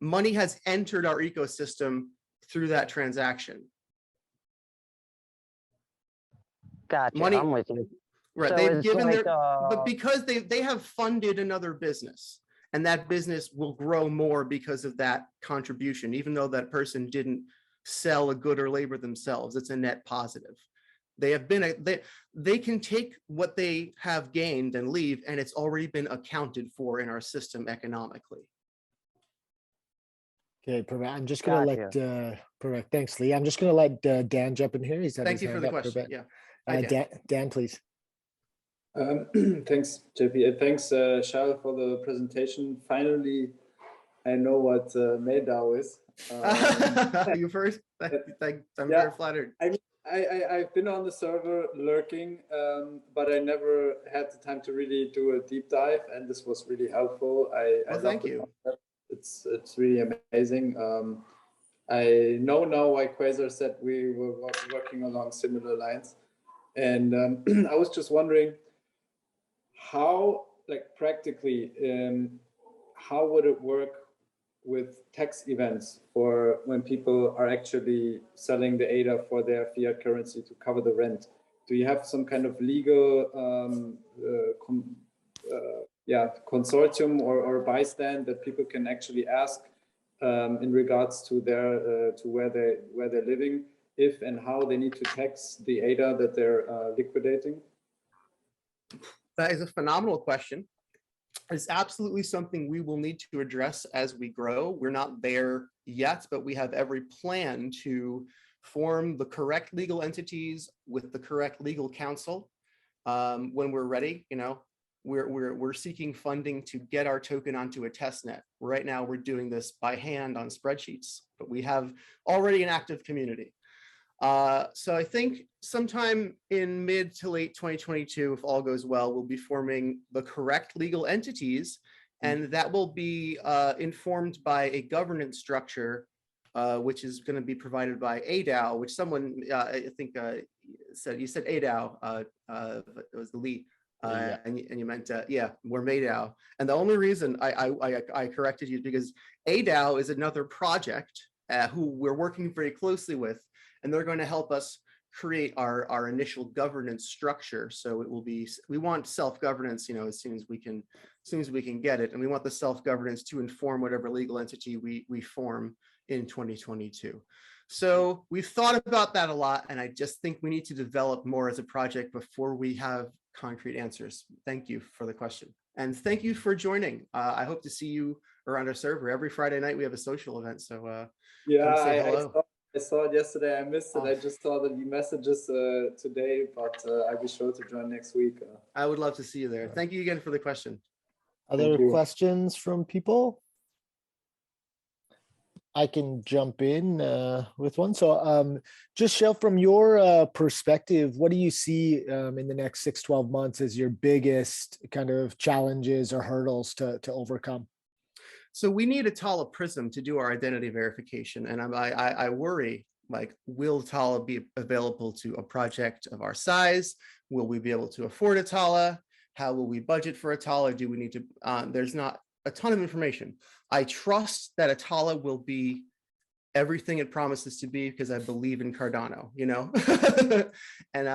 Money has entered our ecosystem through that transaction. Gotcha. Money, I'm with you. Right. So They've given like, but because they have funded another business, and that business will grow more because of that contribution, even though that person didn't sell a good or labor themselves. It's a net positive. They have been they can take what they have gained and leave, and it's already been accounted for in our system economically. Okay, perfect. I'm just going to let perfect. Thanks, Lee. I'm just going to let Dan jump in here. He's had Thank his you for hand the up a question. bit. Yeah. Dan, please. Thanks, JP. Thanks, Charles, for the presentation. Finally, I know what MADAO is. You first. I'm very flattered. I've been on the server lurking, but I never had the time to really do a deep dive, and this was really helpful. Thank you. It's really amazing. I know now why Quasar said we were working along similar lines, and I was just wondering how, like practically, how would it work with tax events for when people are actually selling the ADA for their fiat currency to cover the rent? Do you have some kind of legal consortium or bystand that people can actually ask in regards to their to where they're living, if and how they need to tax the ADA that they're liquidating? That is a phenomenal question. It's absolutely something we will need to address as we grow. We're not there yet, but we have every plan to form the correct legal entities with the correct legal counsel when we're ready. We're seeking funding to get our token onto a test net. Right now, we're doing this by hand on spreadsheets, but we have already an active community. So I think sometime in mid to late 2022, if all goes well, we'll be forming the correct legal entities, and that will be informed by a governance structure, which is going to be provided by ADAO, which someone, I think, said, you said ADAO, it was the lead. And you meant, yeah, we're MADAO. And the only reason I corrected you is because ADAO is another project who we're working very closely with, and they're going to help us create our initial governance structure. So it will be, we want self-governance, you know, as soon as we can get it. And we want the self-governance to inform whatever legal entity we form in 2022. So we've thought about that a lot, and I just think we need to develop more as a project before we have concrete answers. Thank you for the question. And thank you for joining. I hope to see you around our server. Every Friday night we have a social event. So yeah, come say hello. I saw it yesterday. I missed it. I just saw the messages today, but I'll be sure to join next week. I would love to see you there. Thank you again for the question. Other questions from people? I can jump in with one. So just Shell, from your perspective, what do you see in the next 6-12 months as your biggest kind of challenges or hurdles to overcome? So we need a Tala Prism to do our identity verification. And I worry, like, will Tala be available to a project of our size? Will we be able to afford a Tala? How will we budget for a Tala? Do we need to, there's not a ton of information. I trust that a Tala will be everything it promises to be because I believe in Cardano, you know? And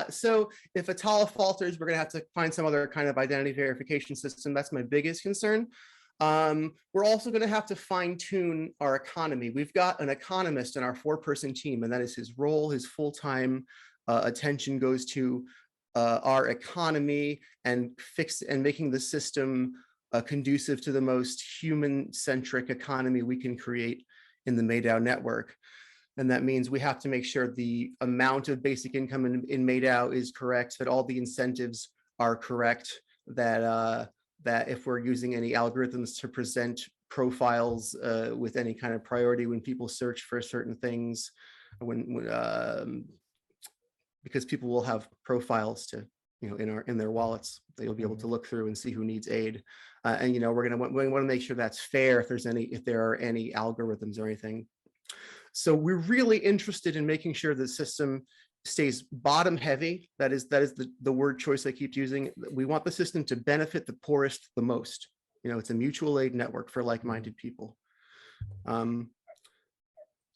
so if a Tala falters, we're gonna have to find some other kind of identity verification system. That's my biggest concern. We're also going to have to fine tune our economy. We've got an economist in our 4-person team, and that is his role. His full-time attention goes to our economy and making the system conducive to the most human-centric economy we can create in the MADAO network. And that means we have to make sure the amount of basic income in MADAO is correct, that all the incentives are correct, that that if we're using any algorithms to present profiles with any kind of priority when people search for certain things, because people will have profiles to, you know, in their wallets, they'll be able to look through and see who needs aid. And you know, we want to make sure that's fair if there are any algorithms or anything. So we're really interested in making sure the system stays bottom heavy. That is the word choice I keep using. We want the system to benefit the poorest the most. You know, it's a mutual aid network for like-minded people.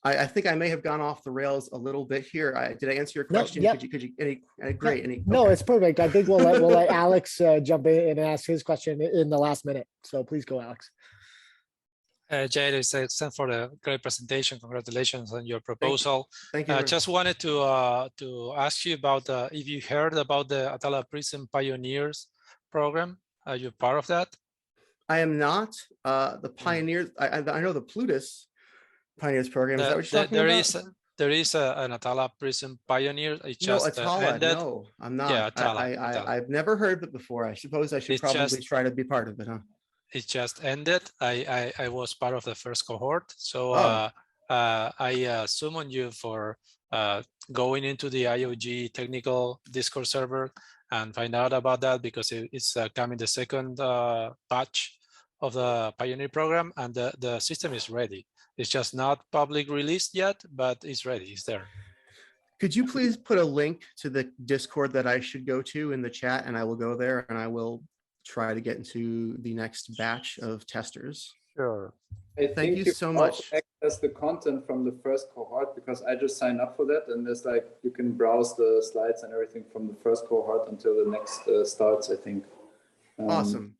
I think I may have gone off the rails a little bit here. Did I answer your question? No, Could you great. No, it's perfect. I think we'll let Alex jump in and ask his question in the last minute. So please go, Alex. Jay, thanks for the great presentation. Congratulations on your proposal. Thank you. Just wanted to ask you about if you heard about the Atala Prism Pioneers program. Are you part of that? I am not. The Pioneers, I know the Plutus Pioneers program. Is that what you're talking about? There is an Atala Prism Pioneer. It just Atala, ended. no, I'm not. Yeah, Atala, I've never heard of it before. I suppose I should probably try to be part of it, huh? It just ended. I was part of the first cohort, so I summon you for going into the IOG technical Discord server and find out about that, because it's coming the second batch of the Pioneer program, and the system is ready. It's just not public released yet, but it's ready. It's there. Could you please put a link to the Discord that I should go to in the chat, and I will go there and I will try to get into the next batch of testers. Sure. Thank you so much. Access the content from the first cohort, because I just signed up for that, and there's like, you can browse the slides and everything from the first cohort until the next starts, I think. Awesome.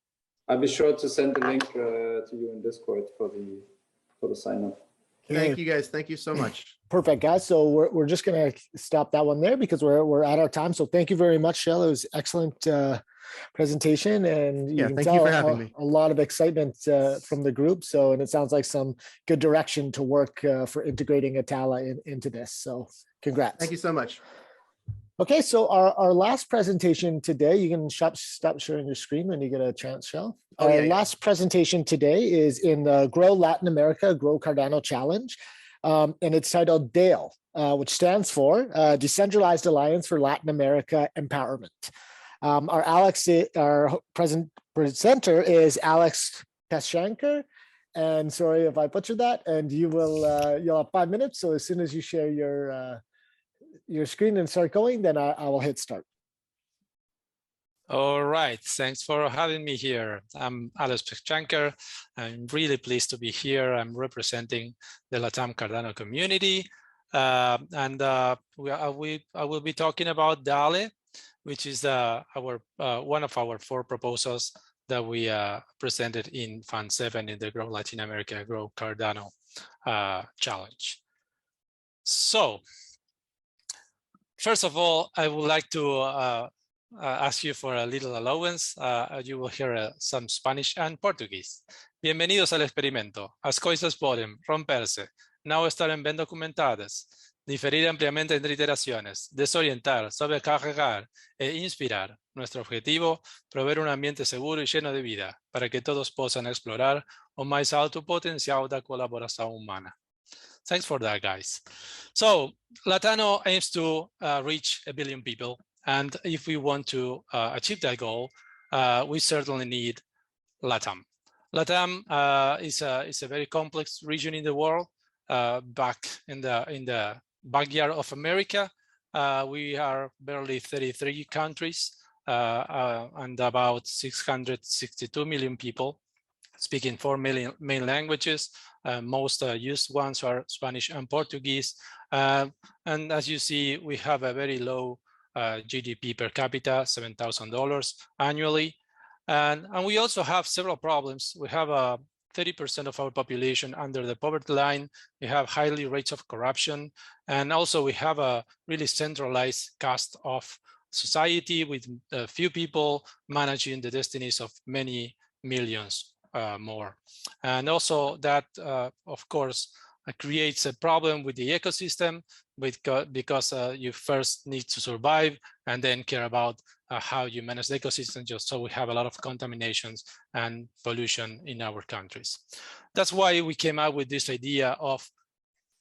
I'll be sure to send the link to you in Discord for the sign up. Thank you guys. Thank you so much. Perfect, guys. So we're just going to stop that one there because we're at our time. So thank you very much, Shell. It was excellent presentation, and you can thank tell you for having me. A lot of excitement from the group. So, and it sounds like some good direction to work for integrating Atala into this. So congrats. Thank you so much. Okay, so our last presentation today, you can stop sharing your screen when you get a chance, Shell. Our last presentation today is in the Grow Latin America, Grow Cardano Challenge, and it's titled DAO, which stands for Decentralized Alliance for Latin America Empowerment. Our presenter is Alex Peshanker, and sorry if I butchered that. And you'll have 5 minutes. So as soon as you share your screen and start going, then I will hit start. All right, thanks for having me here. I'm Alex Pechanker. I'm really pleased to be here. I'm representing the LATAM Cardano community. I will be talking about DALE, which is one of our 4 proposals that we presented in Fund 7 in the Grow Latin America, Grow Cardano challenge. So, first of all, I would like to ask you for a little allowance. You will hear some Spanish and Portuguese. Bienvenidos al experimento. As coisas podem romperse, não estarem bem documentadas, diferir ampliamente entre iteraciones, desorientar, sobrecargar e inspirar. Nuestro objetivo, proveer un ambiente seguro y lleno de vida, para que todos puedan explorar o mais alto potencial da colaboração humana. Thanks for that, guys. So, Latano aims to reach 1 billion people. And if we want to achieve that goal, we certainly need LATAM. LATAM is a very complex region in the world. Back in the backyard of America, we are barely 33 countries and about 662 million people speaking 4 million main languages. Most used ones are Spanish and Portuguese. And as you see, we have a very low GDP per capita, $7,000 annually. And we also have several problems. We have 30% of our population under the poverty line. We have high rates of corruption. And also we have a really centralized caste of society with a few people managing the destinies of many millions more. And also that, of course, creates a problem with the ecosystem because you first need to survive and then care about how you manage the ecosystem, just so we have a lot of contaminations and pollution in our countries. That's why we came out with this idea of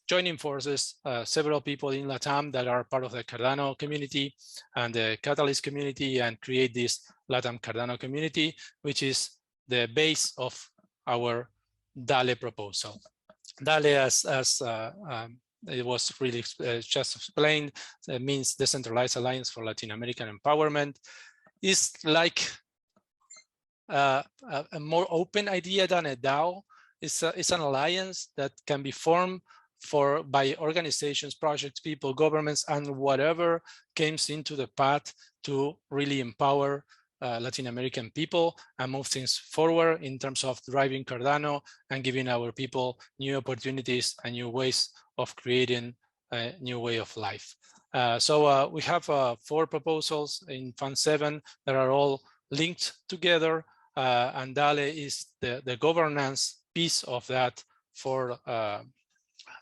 joining forces, several people in LATAM that are part of the Cardano community and the Catalyst community, and create this LATAM Cardano community, which is the base of our DALE proposal. DALE, as it was really just explained, means Decentralized Alliance for Latin American Empowerment. Is like a more open idea than a DAO. It's an alliance that can be formed by organizations, projects, people, governments, and whatever comes into the path to really empower Latin American people and move things forward in terms of driving Cardano and giving our people new opportunities and new ways of creating a new way of life. So we have 4 proposals in Fund 7 that are all linked together, and DALE is the governance piece of that for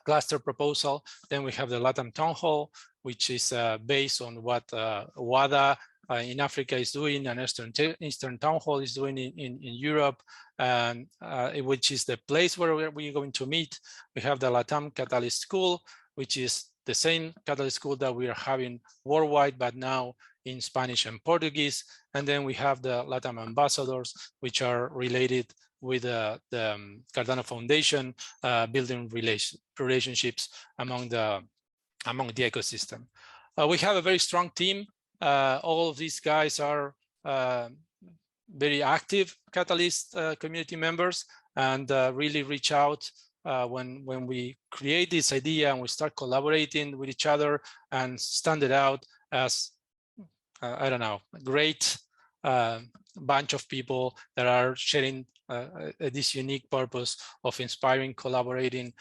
cluster proposal. Then we have the LATAM Town Hall, which is based on what WADA in Africa is doing, and Eastern Town Hall is doing in Europe, which is the place where we're going to meet. We have the LATAM Catalyst School, which is the same Catalyst School that we are having worldwide, but now in Spanish and Portuguese. And then we have the LATAM ambassadors, which are related with the Cardano Foundation, building relationships among the ecosystem. We have a very strong team. All of these guys are very active Catalyst community members, and really reach out when we create this idea and we start collaborating with each other and stand it out as, I don't know, a great bunch of people that are sharing this unique purpose of inspiring, collaborating,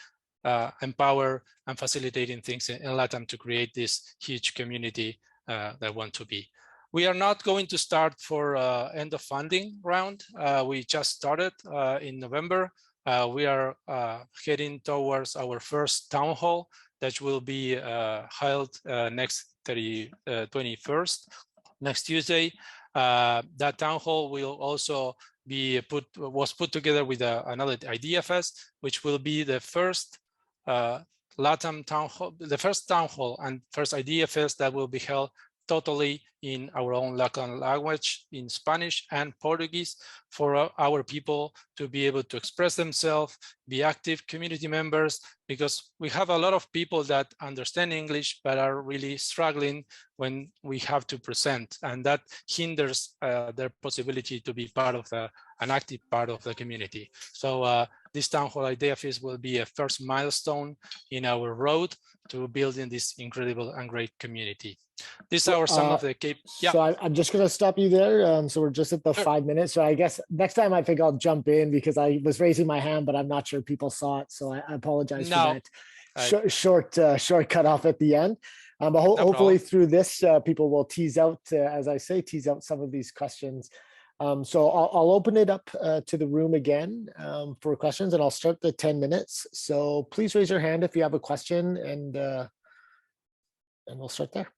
empower, and facilitating things in LATAM to create this huge community that want to be. We are not going to start for end of funding round. We just started in November. We are heading towards our first town hall that will be held next 21st, next Tuesday. That town hall will also be was put together with another Idea Fest, which will be the first LATAM town hall, the first town hall and first Idea Fest that will be held totally in our own local language, in Spanish and Portuguese, for our people to be able to express themselves, be active community members, because we have a lot of people that understand English but are really struggling when we have to present, and that hinders their possibility to be part of an active part of the community. So this town hall idea feast will be a first milestone in our road to building this incredible and great community. These are some of the So I'm just going to stop you there. So we're just at the 5 minutes. So I guess next time I think I'll jump in, because I was raising my hand, but I'm not sure people saw it. So I apologize for that short cut off at the end. But hopefully through this, people will tease out, as I say, tease out some of these questions. So I'll open it up to the room again for questions, and I'll start the 10 minutes. So please raise your hand if you have a question, and we'll start there.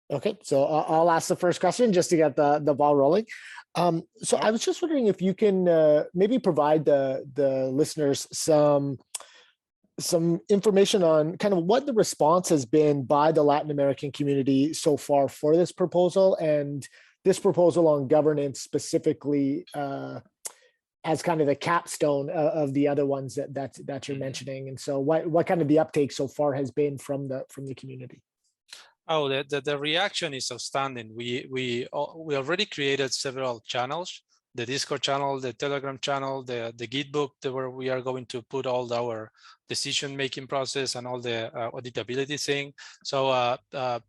Okay, so I'll ask the first question just to get the ball rolling. So I was just wondering if you can maybe provide the listeners some information on kind of what the response has been by the Latin American community so far for this proposal, and this proposal on governance specifically as kind of the capstone of the other ones that you're mentioning. And so what kind of the uptake so far has been from the community? Oh, the reaction is outstanding. We already created several channels: the Discord channel, the Telegram channel, the Gitbook, where we are going to put all our decision-making process and all the auditability thing. So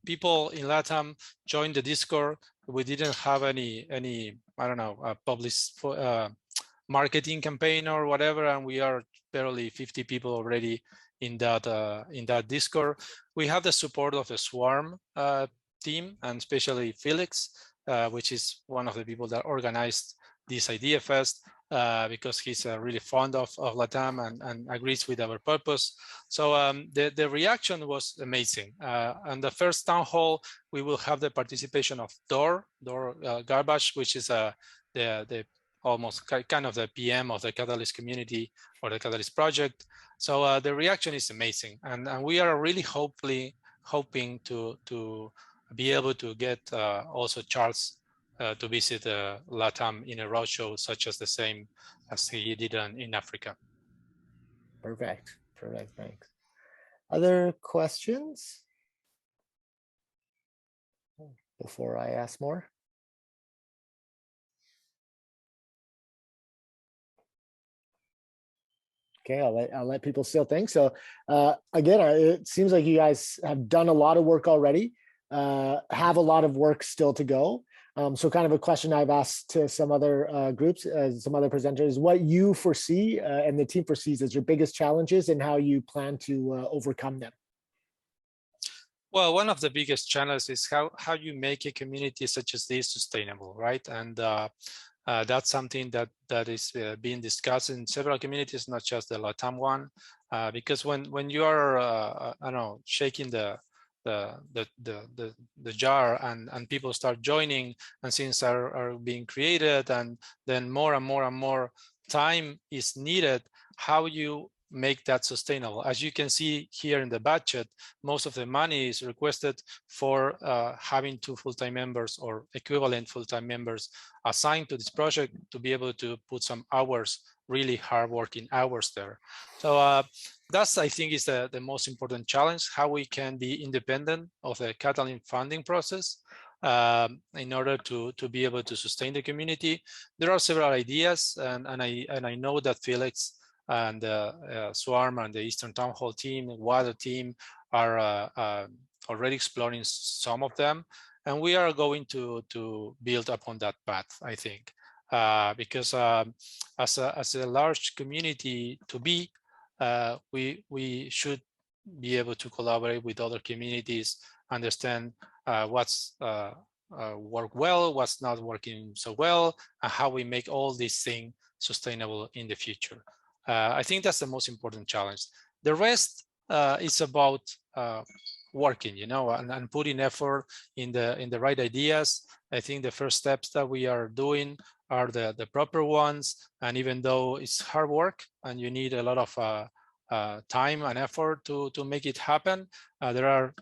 people in LATAM joined the Discord. We didn't have any I don't know, public marketing campaign or whatever, and we are barely 50 people already in that Discord. We have the support of the Swarm team, and especially Felix, which is one of the people that organized this idea fest, because he's really fond of LATAM and agrees with our purpose. So the reaction was amazing. On the first town hall, we will have the participation of Dor Garbage, which is the almost kind of the PM of the Catalyst community or the Catalyst project. So the reaction is amazing, and we are really hoping to be able to get also Charles to visit LATAM in a roadshow such as the same as he did in Africa. Perfect, thanks. Other questions before I ask more? Okay, I'll let people still think. So again, it seems like you guys have done a lot of work already, have a lot of work still to go. So kind of a question I've asked to some other groups, some other presenters, what you foresee and the team foresees as your biggest challenges and how you plan to overcome them. Well, one of the biggest challenges is how you make a community such as this sustainable, right? And that's something that is being discussed in several communities, not just the LATAM one, because when you are, I don't know, shaking the jar and people start joining and things are being created, and then more and more time is needed, how you make that sustainable. As you can see here in the budget, most of the money is requested for having 2 full-time members or equivalent full-time members assigned to this project to be able to put some hours, really hard-working hours there. So that's, I think, is the most important challenge, how we can be independent of the Catalan funding process in order to be able to sustain the community. There are several ideas, and I know that Felix and Swarm and the Eastern Town Hall team, Water team are already exploring some of them, and we are going to build upon that path, I think, because as a large community to be, we should be able to collaborate with other communities, understand what's work well, what's not working so well, and how we make all these things sustainable in the future. I think that's the most important challenge. The rest is about working, you know, and putting effort in the right ideas. I think the first steps that we are doing are the proper ones. And even though it's hard work and you need a lot of time and effort to make it happen, there are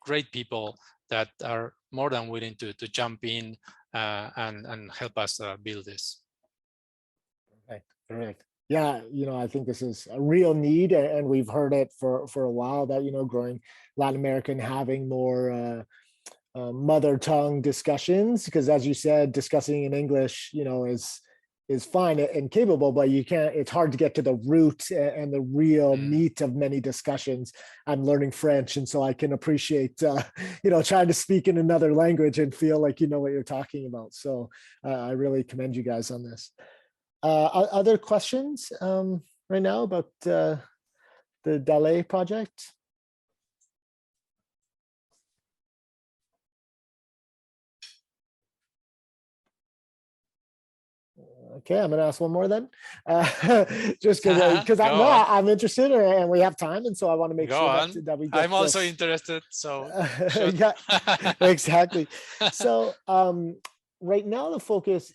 great people that are more than willing to jump in and help us build this. Correct. Yeah, I think this is a real need, and we've heard it for a while that, growing Latin America and having more mother tongue discussions, because as you said, discussing in English, is fine and capable, but it's hard to get to the root and the real meat of many discussions. I'm learning French, and so I can appreciate, trying to speak in another language and feel like you know what you're talking about. So I really commend you guys on this. Other questions right now about the DALE project? Okay, I'm gonna ask one more then, just because I'm interested and we have time, and so I want to make sure that we get I'm also interested, so yeah, exactly. So right now the focus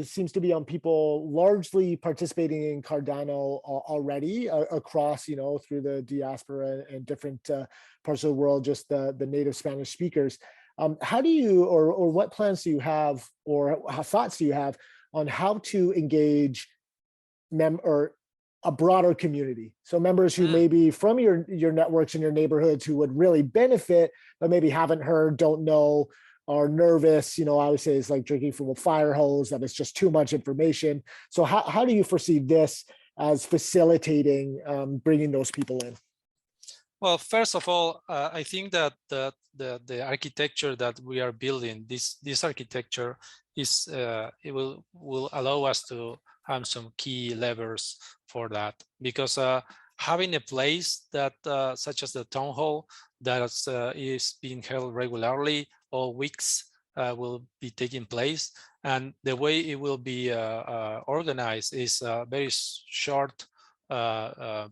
seems to be on people largely participating in Cardano already across, through the diaspora and different parts of the world, just the native Spanish speakers. How do you, or what plans do you have, or thoughts do you have on how to engage or a broader community? So members who may be from your networks in your neighborhoods who would really benefit, but maybe haven't heard, don't know, are nervous. I always say it's like drinking from a fire hose, that it's just too much information. So how do you foresee this as facilitating bringing those people in? Well, first of all, I think that the architecture that we are building, this architecture is it will allow us to have some key levers for that, because having a place that such as the town hall that is being held regularly all weeks will be taking place, and the way it will be organized is a very short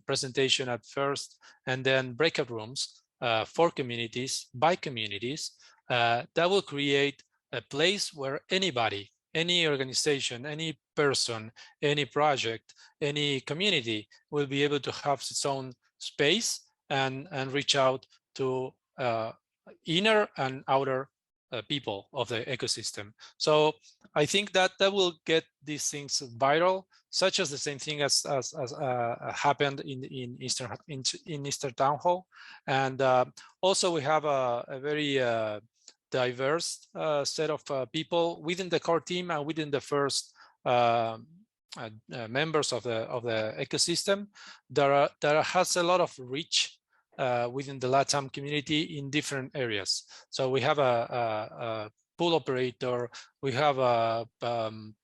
presentation at first, and then breakout rooms for communities by communities that will create a place where anybody, any organization, any person, any project, any community will be able to have its own space and reach out to inner and outer people of the ecosystem. So I think that will get these things viral, such as the same thing as happened in Easter Town Hall. And also we have a very diverse set of people within the core team and within the first members of the ecosystem that has a lot of reach within the LATAM community in different areas. So we have a pool operator, we have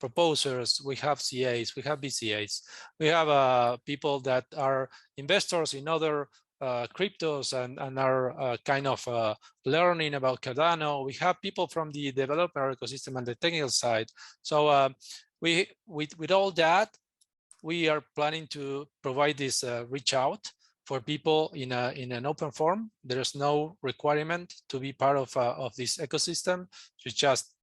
proposers, we have CAs, we have BCAs, we have people that are investors in other cryptos and are kind of learning about Cardano. We have people from the developer ecosystem and the technical side. So with all that, we are planning to provide this reach out for people in an open form. There is no requirement to be part of this ecosystem. You just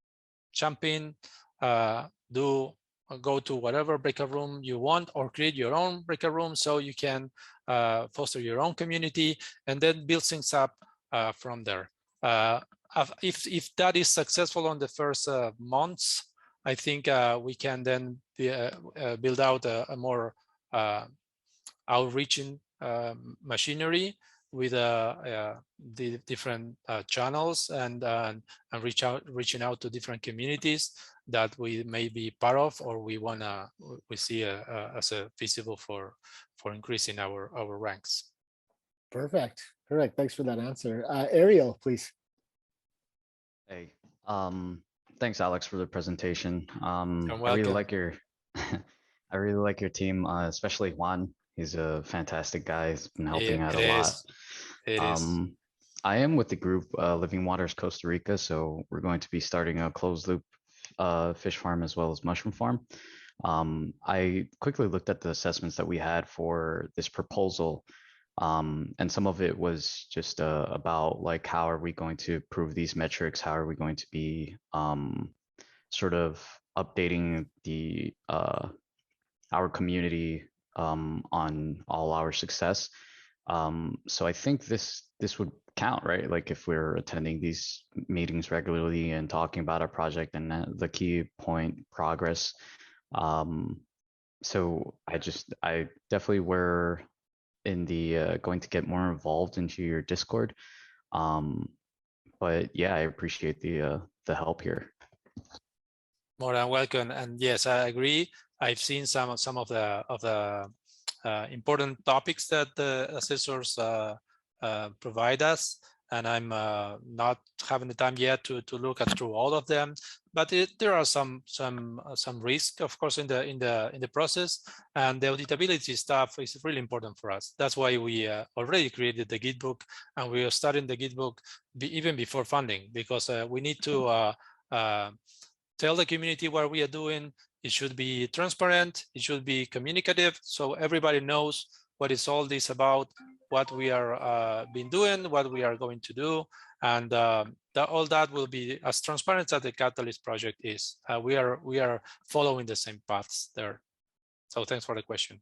jump in, go to whatever breakout room you want, or create your own breakout room so you can foster your own community and then build things up from there. If that is successful on the first months, I think we can then build out a more outreaching machinery with the different channels and reaching out to different communities that we may be part of, or we see as a feasible for increasing our ranks. Perfect. Thanks for that answer. Ariel, please. Hey, thanks, Alex, for the presentation. You're welcome. I really like your I really like your team, especially Juan. He's a fantastic guy. He's been helping out a lot. It is. I am with the group Living Waters Costa Rica, so we're going to be starting a closed loop fish farm as well as mushroom farm. I quickly looked at the assessments that we had for this proposal, and some of it was just about like, how are we going to prove these metrics? How are we going to be sort of updating the our community on all our success. So I think this would count, right? Like if we're attending these meetings regularly and talking about our project and the key point progress. So I definitely were in the going to get more involved into your Discord. But yeah, I appreciate the help here. More than welcome. And yes, I agree. I've seen some of the important topics that the assessors provide us, and I'm not having the time yet to look through all of them. But there are some risk, of course, in the process, and the auditability stuff is really important for us. That's why we already created the Gitbook, and we are starting the Gitbook even before funding, because we need to tell the community what we are doing. It should be transparent, it should be communicative, so everybody knows what is all this about, what we are been doing, what we are going to do, and all that will be as transparent as the Catalyst project is. We are following the same paths there. So thanks for the question.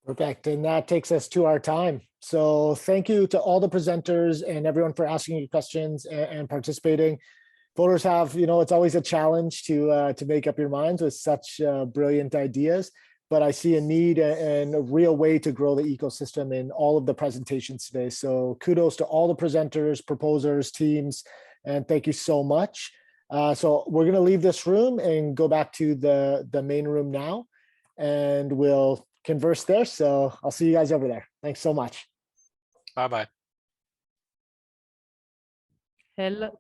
Perfect, and that takes us to our time. So thank you to all the presenters and everyone for asking your questions and participating. Voters have, it's always a challenge to make up your minds with such brilliant ideas, but I see a need and a real way to grow the ecosystem in all of the presentations today. So kudos to all the presenters, proposers, teams, and thank you so much. So we're gonna leave this room and go back to the main room now, and we'll converse there. So I'll see you guys over there. Thanks so much. Bye-bye. Hello.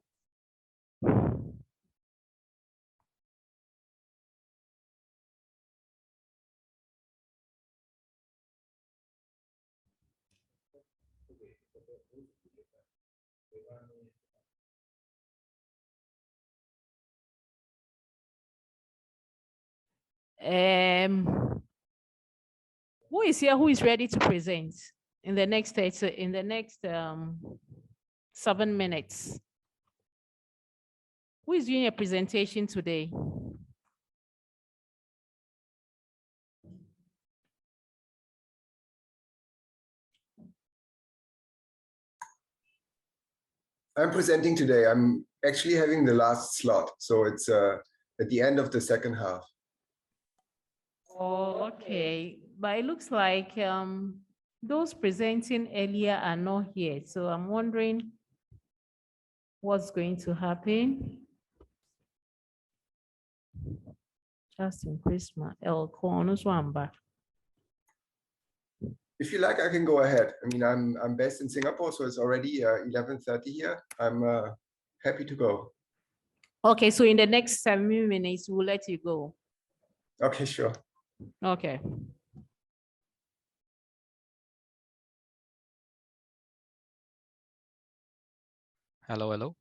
Who is here? Who is ready to present in the next 7 minutes? Who is doing a presentation today? I'm presenting today. I'm actually having the last slot, so it's at the end of the second half. Oh, okay. But it looks like those presenting earlier are not here. So I'm wondering what's going to happen. Just increase my Konmaswap-a-DEX. If you like, I can go ahead. I mean, I'm based in Singapore, so it's already 11:30 here. I'm happy to go. Okay, so in the next 7 minutes, we'll let you go. Okay, sure. Okay. Hello, hello.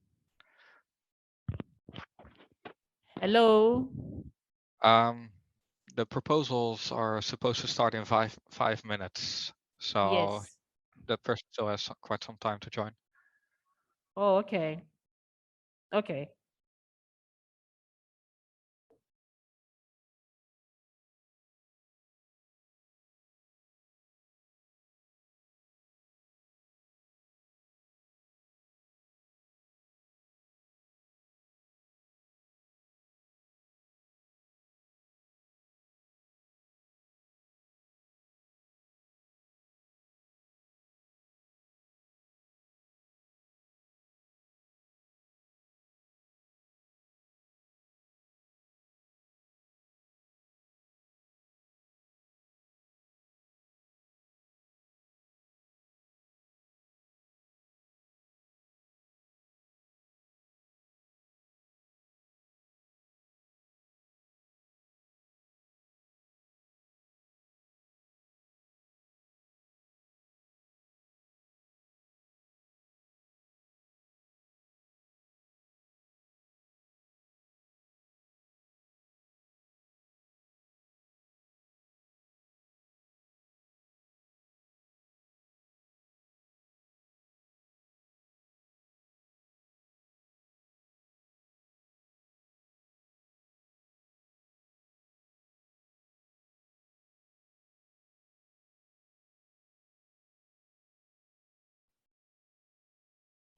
Hello. The proposals are supposed to start in five minutes, so Yes. that person still has quite some time to join. Oh, okay. Okay.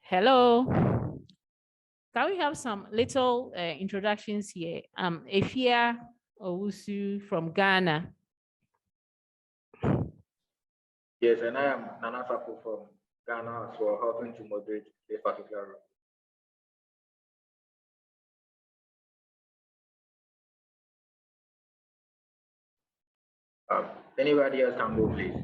Hello. Can we have some little introductions here? Efia Owusu from Ghana. Yes, and I am Nana Sapo from Ghana, so helping to moderate this particular room. Anybody else can go, please.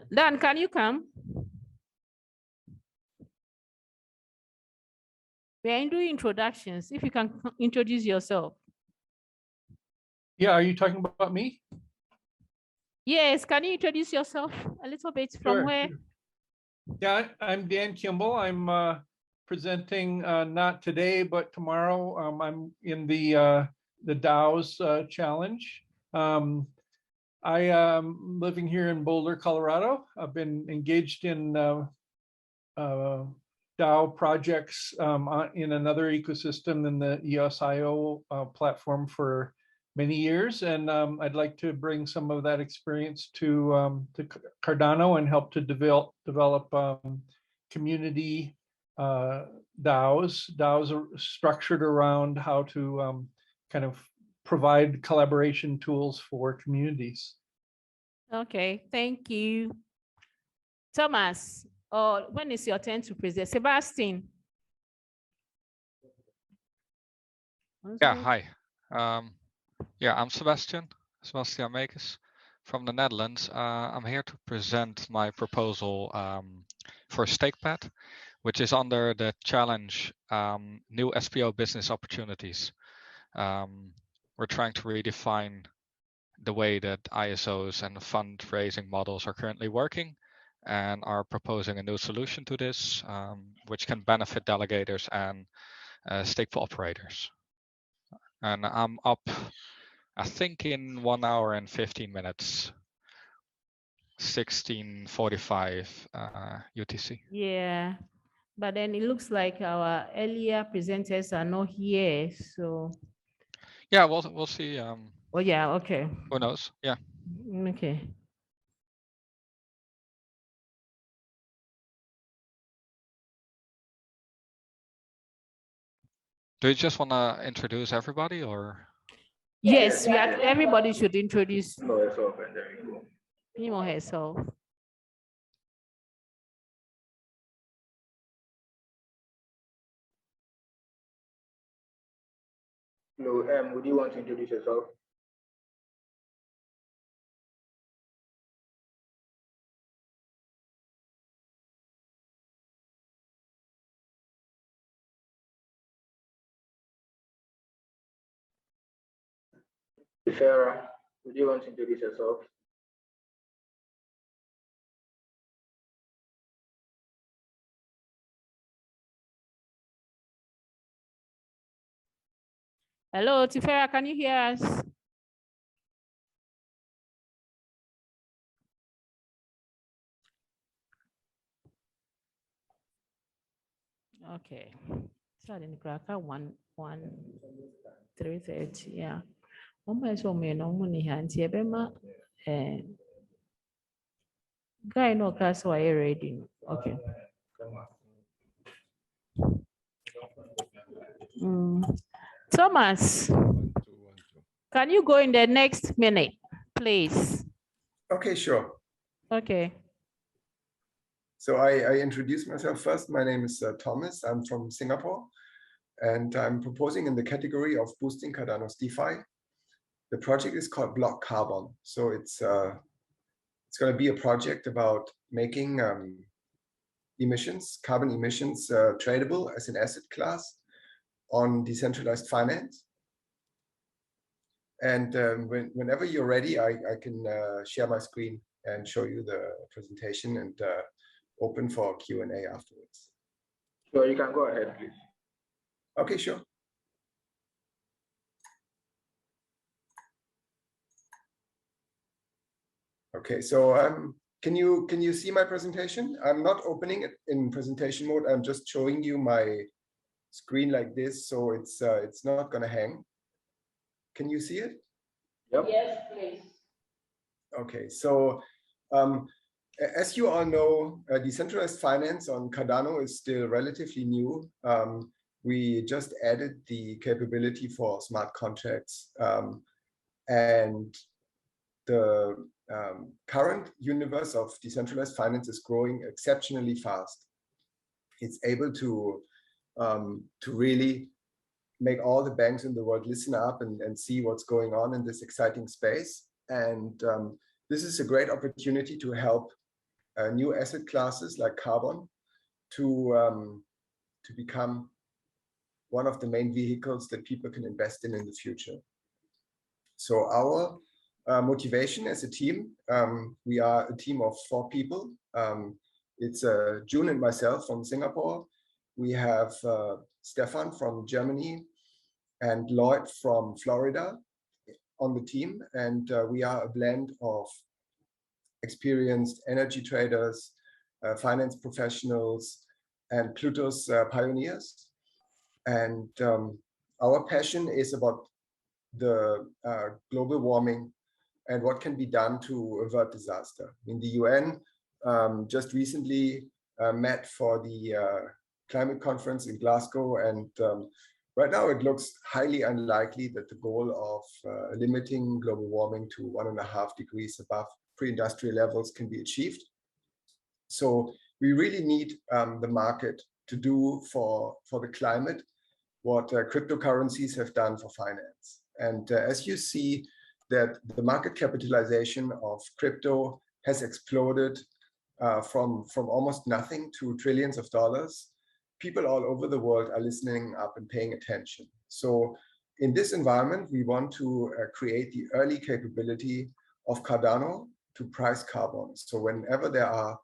Dan, can you come? We are doing introductions. If you can introduce yourself. Yeah, are you talking about me? Yes, can you introduce yourself a little bit from where? Yeah, I'm Dan Kimball. I'm presenting not today, but tomorrow. I'm in the DAOs challenge. I am living here in Boulder, Colorado. I've been engaged in DAO projects in another ecosystem in the EOS.io platform for many years, and I'd like to bring some of that experience to Cardano and help to develop community DAOs. DAOs are structured around how to kind of provide collaboration tools for communities. Okay, thank you. Thomas, when is your turn to present? Sebastian. Yeah, hi. Yeah, I'm Sebastian Makers from the Netherlands. I'm here to present my proposal for StakePad, which is under the challenge New SPO Business Opportunities. We're trying to redefine the way that ISOs and fundraising models are currently working, and are proposing a new solution to this, which can benefit delegators and stateful operators. And I'm up, I think, in 1 hour and 15 minutes, 16:45 UTC. Yeah, but then it looks like our earlier presenters are not here, so. Yeah, we'll see. Oh yeah, okay. Who knows? Yeah. Okay. Do you just want to introduce everybody, or? Yes, everybody should introduce him No, it's open. There you go. or herself. No, would you want to introduce yourself? Sarah, would you want to introduce yourself? Hello, Tifera, can you hear us? Okay. So I didn't crack out 3:30. Yeah. Almost so me no money hands here, Bema. Guy no class why you ready? Okay. Thomas, can you go in the next minute, please? Okay, sure. Okay. So I introduce myself first. My name is Thomas. I'm from Singapore, and I'm proposing in the category of boosting Cardano's DeFi. The project is called Block Carbon. So it's going to be a project about making carbon emissions tradable as an asset class on decentralized finance. And whenever you're ready, I can share my screen and show you the presentation and open for Q&A afterwards. So you can go ahead, please. Okay, sure. Okay, so can you see my presentation? I'm not opening it in presentation mode. I'm just showing you my screen like this, so it's not going to hang. Can you see it? Yep. Yes, please. Okay, so as you all know, decentralized finance on Cardano is still relatively new. We just added the capability for smart contracts, and the current universe of decentralized finance is growing exceptionally fast. It's able to really make all the banks in the world listen up and see what's going on in this exciting space. And this is a great opportunity to help new asset classes like carbon to become one of the main vehicles that people can invest in the future. So our motivation as a team, we are a team of 4 people. It's June and myself from Singapore. We have Stefan from Germany and Lloyd from Florida on the team. And we are a blend of experienced energy traders, finance professionals, and Pluto's pioneers. And our passion is about the global warming and what can be done to avert disaster. In the UN just recently met for the climate conference in Glasgow, and right now it looks highly unlikely that the goal of limiting global warming to 1.5 degrees above pre-industrial levels can be achieved. So we really need the market to do for the climate what cryptocurrencies have done for finance. And as you see that the market capitalization of crypto has exploded from almost nothing to trillions of dollars, people all over the world are listening up and paying attention. So in this environment, we want to create the early capability of Cardano to price carbon. So whenever there are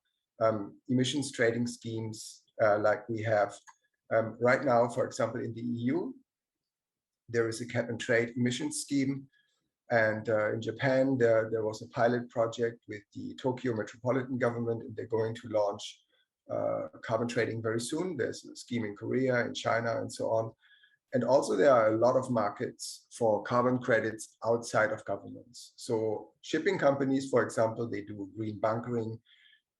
emissions trading schemes like we have right now, for example, in the EU, there is a cap and trade emissions scheme. And in Japan, there was a pilot project with the Tokyo metropolitan government, and they're going to launch carbon trading very soon. There's a scheme in Korea, in China, and so on. And also there are a lot of markets for carbon credits outside of governments. So shipping companies, for example, they do green bunkering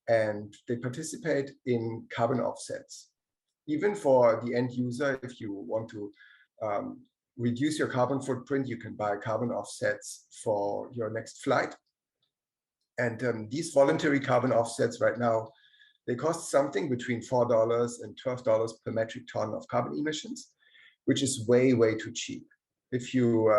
and they participate in carbon offsets. Even for the end user, if you want to reduce your carbon footprint, you can buy carbon offsets for your next flight. And these voluntary carbon offsets right now, they cost something between $4 and $12 per metric ton of carbon emissions, which is way, way too cheap. If you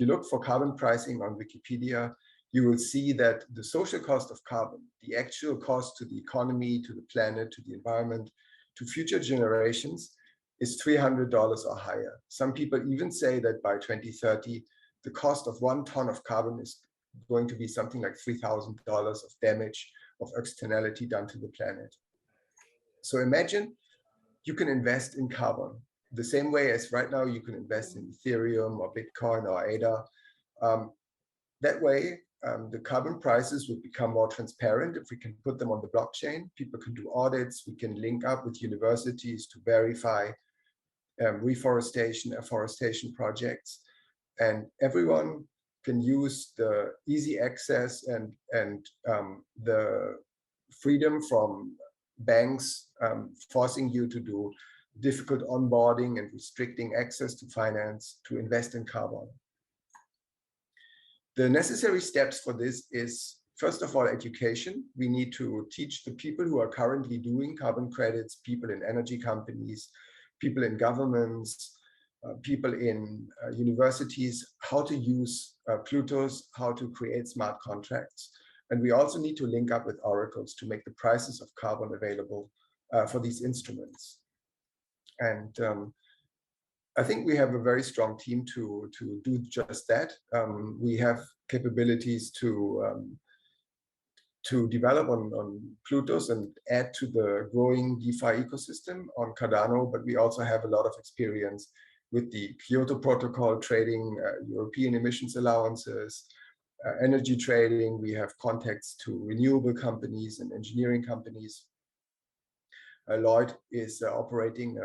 look for carbon pricing on Wikipedia, you will see that the social cost of carbon, the actual cost to the economy, to the planet, to the environment, to future generations, is $300 or higher. Some people even say that by 2030, the cost of 1 ton of carbon is going to be something like $3,000 of damage, of externality done to the planet. So imagine you can invest in carbon the same way as right now you can invest in Ethereum or Bitcoin or ADA. That way, the carbon prices would become more transparent if we can put them on the blockchain. People can do audits, we can link up with universities to verify reforestation, afforestation projects, and everyone can use the easy access and the freedom from banks forcing you to do difficult onboarding and restricting access to finance to invest in carbon. The necessary steps for this is, first of all, education. We need to teach the people who are currently doing carbon credits, people in energy companies, people in governments, people in universities, how to use Plutos, how to create smart contracts. And we also need to link up with oracles to make the prices of carbon available for these instruments. And I think we have a very strong team to do just that. We have capabilities to develop on Plutos and add to the growing DeFi ecosystem on Cardano, but we also have a lot of experience with the Kyoto Protocol trading, European emissions allowances, energy trading. We have contacts to renewable companies and engineering companies. Lloyd is operating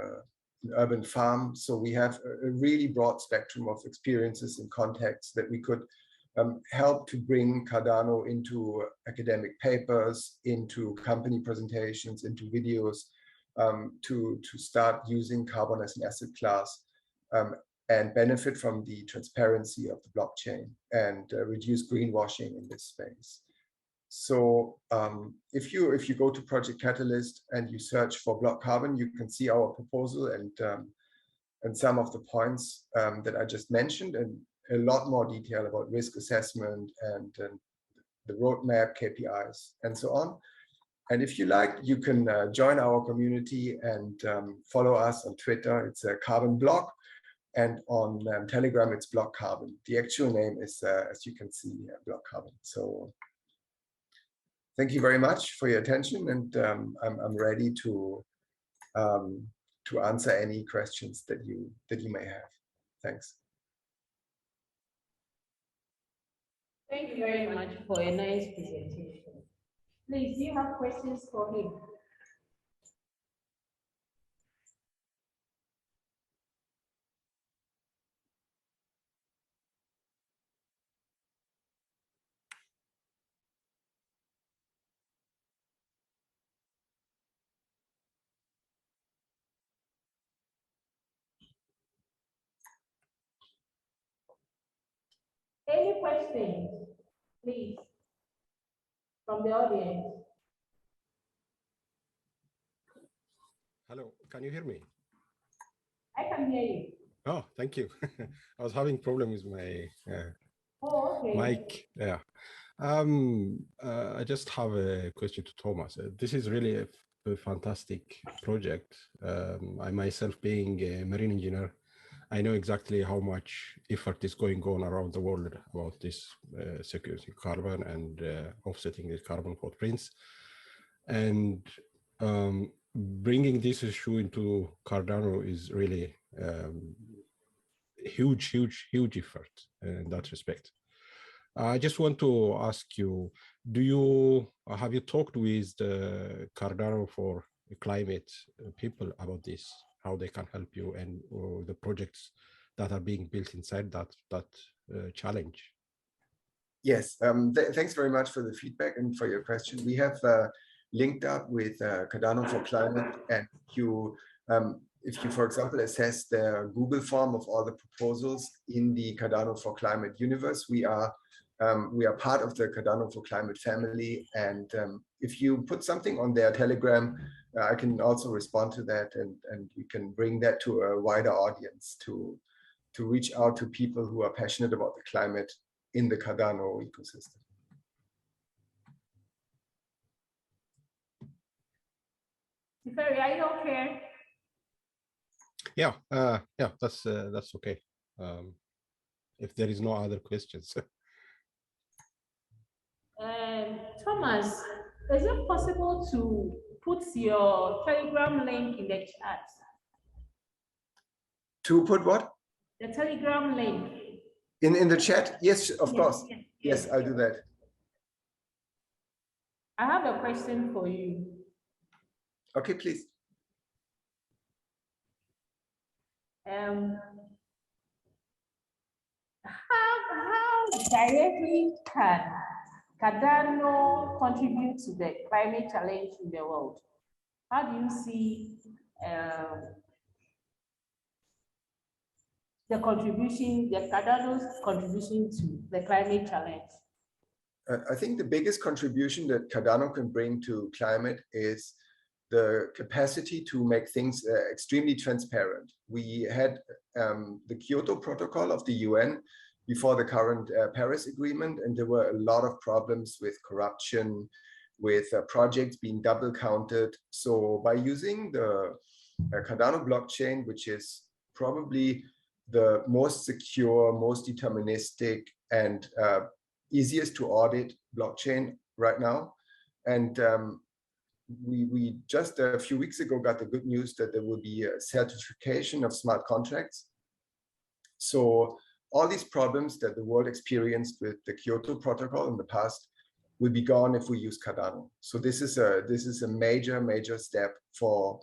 urban farm. So we have a really broad spectrum of experiences and contexts that we could help to bring Cardano into academic papers, into company presentations, into videos, to start using carbon as an asset class and benefit from the transparency of the blockchain and reduce greenwashing in this space. So if you go to Project Catalyst and you search for block carbon, you can see our proposal and some of the points that I just mentioned, and a lot more detail about risk assessment and the roadmap, KPIs, and so on. And if you like, you can join our community and follow us on Twitter. It's a Carbon Block, and on Telegram, it's Block Carbon. The actual name is, as you can see, Block Carbon. So thank you very much for your attention, and I'm ready to answer any questions that you may have. Thanks. Thank you very much for a nice presentation. Please, do you have questions for him? Any questions, please, from the audience? Hello, can you hear me? I can hear you. Oh, thank you. I was having problems with my okay. mic. Yeah. I just have a question to Thomas. This is really a fantastic project. I myself, being a marine engineer, I know exactly how much effort is going on around the world about this security carbon and offsetting the carbon footprints. And bringing this issue into Cardano is really huge effort in that respect. I just want to ask you, have you talked with the Cardano for Climate people about this, how they can help you, and the projects that are being built inside that challenge? Yes, thanks very much for the feedback and for your question. We have linked up with Cardano for Climate, and if you, for example, assess the Google form of all the proposals in the Cardano for Climate universe, we are part of the Cardano for Climate family. And if you put something on their Telegram, I can also respond to that, and we can bring that to a wider audience to reach out to people who are passionate about the climate in the Cardano ecosystem. Ferry, are you okay? Yeah, that's okay. If there is no other questions. Thomas, is it possible to put your Telegram link in the chat? To put what? The Telegram link. In the chat? Yes, of course. Yes, I'll do that. I have a question for you. Okay, please. How directly can Cardano contribute to the climate challenge in the world? How do you see the Cardano's contribution to the climate challenge? I think the biggest contribution that Cardano can bring to climate is the capacity to make things extremely transparent. We had the Kyoto Protocol of the UN before the current Paris Agreement, and there were a lot of problems with corruption, with projects being double counted. So by using the Cardano blockchain, which is probably the most secure, most deterministic, and easiest to audit blockchain right now, and we just a few weeks ago got the good news that there will be a certification of smart contracts. So all these problems that the world experienced with the Kyoto Protocol in the past will be gone if we use Cardano. So this is a major step for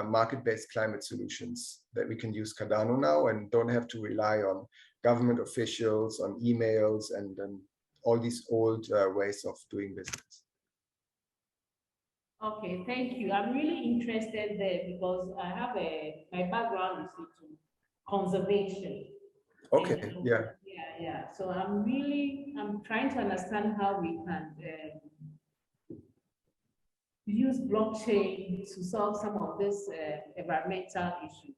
market-based climate solutions, that we can use Cardano now and don't have to rely on government officials, on emails, and all these old ways of doing business. Okay, thank you. I'm really interested there because I have my background is into conservation. Okay, yeah. Yeah. So I'm trying to understand how we can use blockchain to solve some of this environmental issues.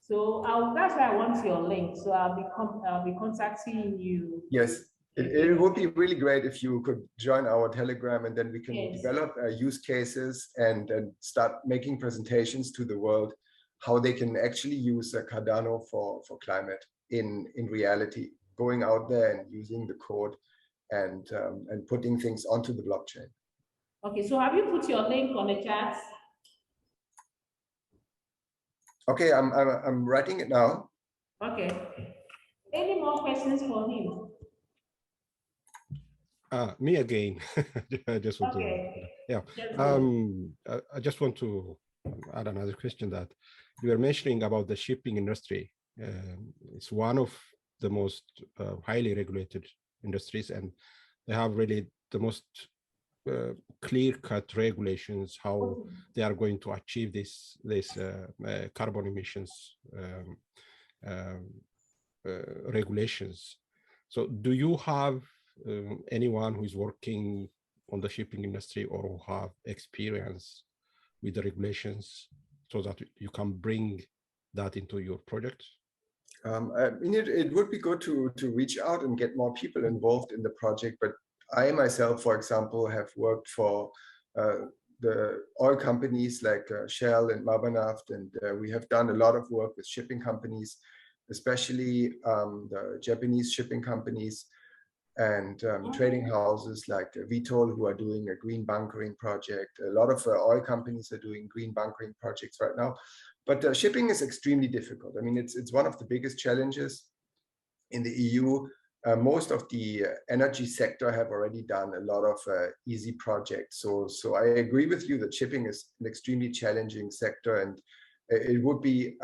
So that's why I want your link. So I'll be contacting you. Yes, it would be really great if you could join our Telegram, and then we can develop use cases and start making presentations to the world how they can actually use Cardano for climate in reality, going out there and using the code and putting things onto the blockchain. Okay, so have you put your link on the chat? Okay, I'm writing it now. Okay. Any more questions for him? Me again. I just want Okay. to, I just want to add another question that you were mentioning about the shipping industry. It's one of the most highly regulated industries, and they have really the most clear-cut regulations how they are going to achieve this carbon emissions regulations. So do you have anyone who is working on the shipping industry or who have experience with the regulations so that you can bring that into your project? I mean, it would be good to reach out and get more people involved in the project, but I myself, for example, have worked for the oil companies like Shell and Mammoth, and we have done a lot of work with shipping companies, especially the Japanese shipping companies and trading houses like Vitol, who are doing a green bunkering project. A lot of oil companies are doing green bunkering projects right now. But shipping is extremely difficult. I mean, it's one of the biggest challenges in the EU. Most of the energy sector have already done a lot of easy projects. So I agree with you that shipping is an extremely challenging sector, and it would be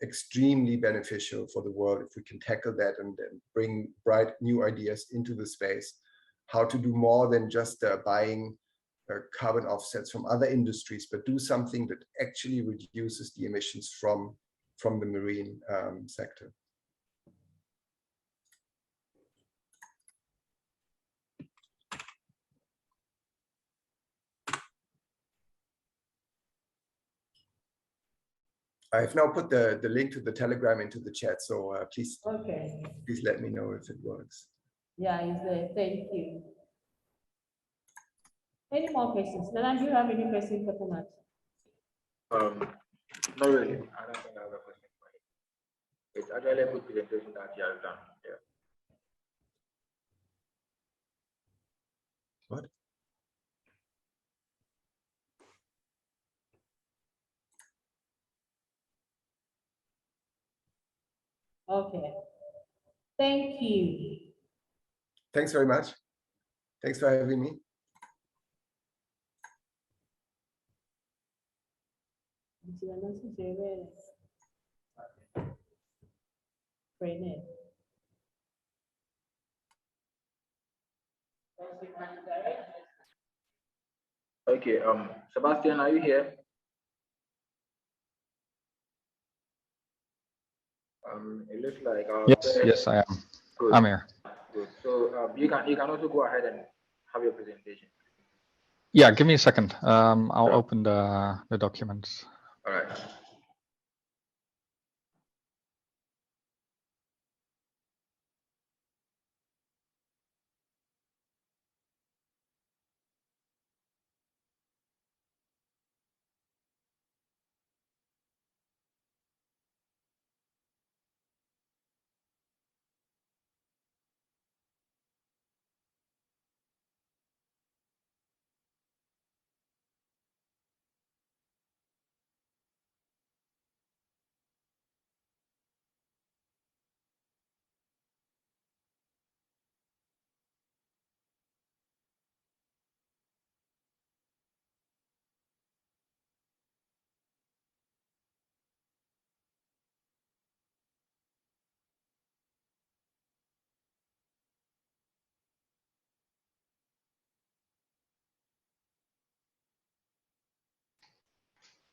extremely beneficial for the world if we can tackle that and bring bright new ideas into the space, how to do more than just buying carbon offsets from other industries, but do something that actually reduces the emissions from the marine sector. I've now put the link to the Telegram into the chat, so please let me know if it works. Yeah, it's there. Thank you. Any more questions? Nana, do you have any questions for Thomas? Not really. I don't think I have a question for you. It's actually a good presentation that you have done. Yeah. What? Okay. Thank you. Thanks very much. Thanks for having me. Okay, Sebastian, are you here? It looks like Yes, I am. Good. I'm here. Good. So you can also go ahead and have your presentation. Yeah, give me a second. I'll open the documents. All right.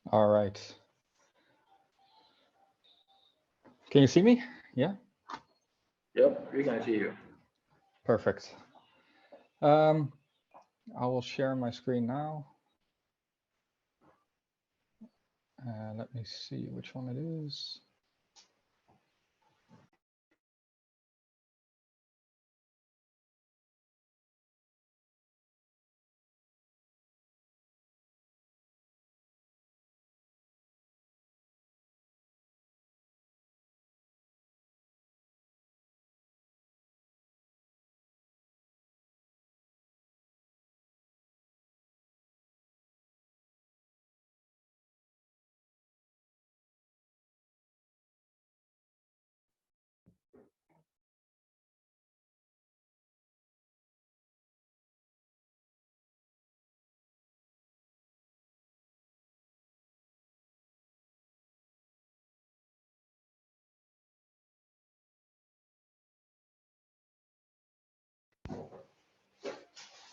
All right. Can you see me? Yeah. Yep, we can see you. Perfect. I will share my screen now. Let me see which one it is.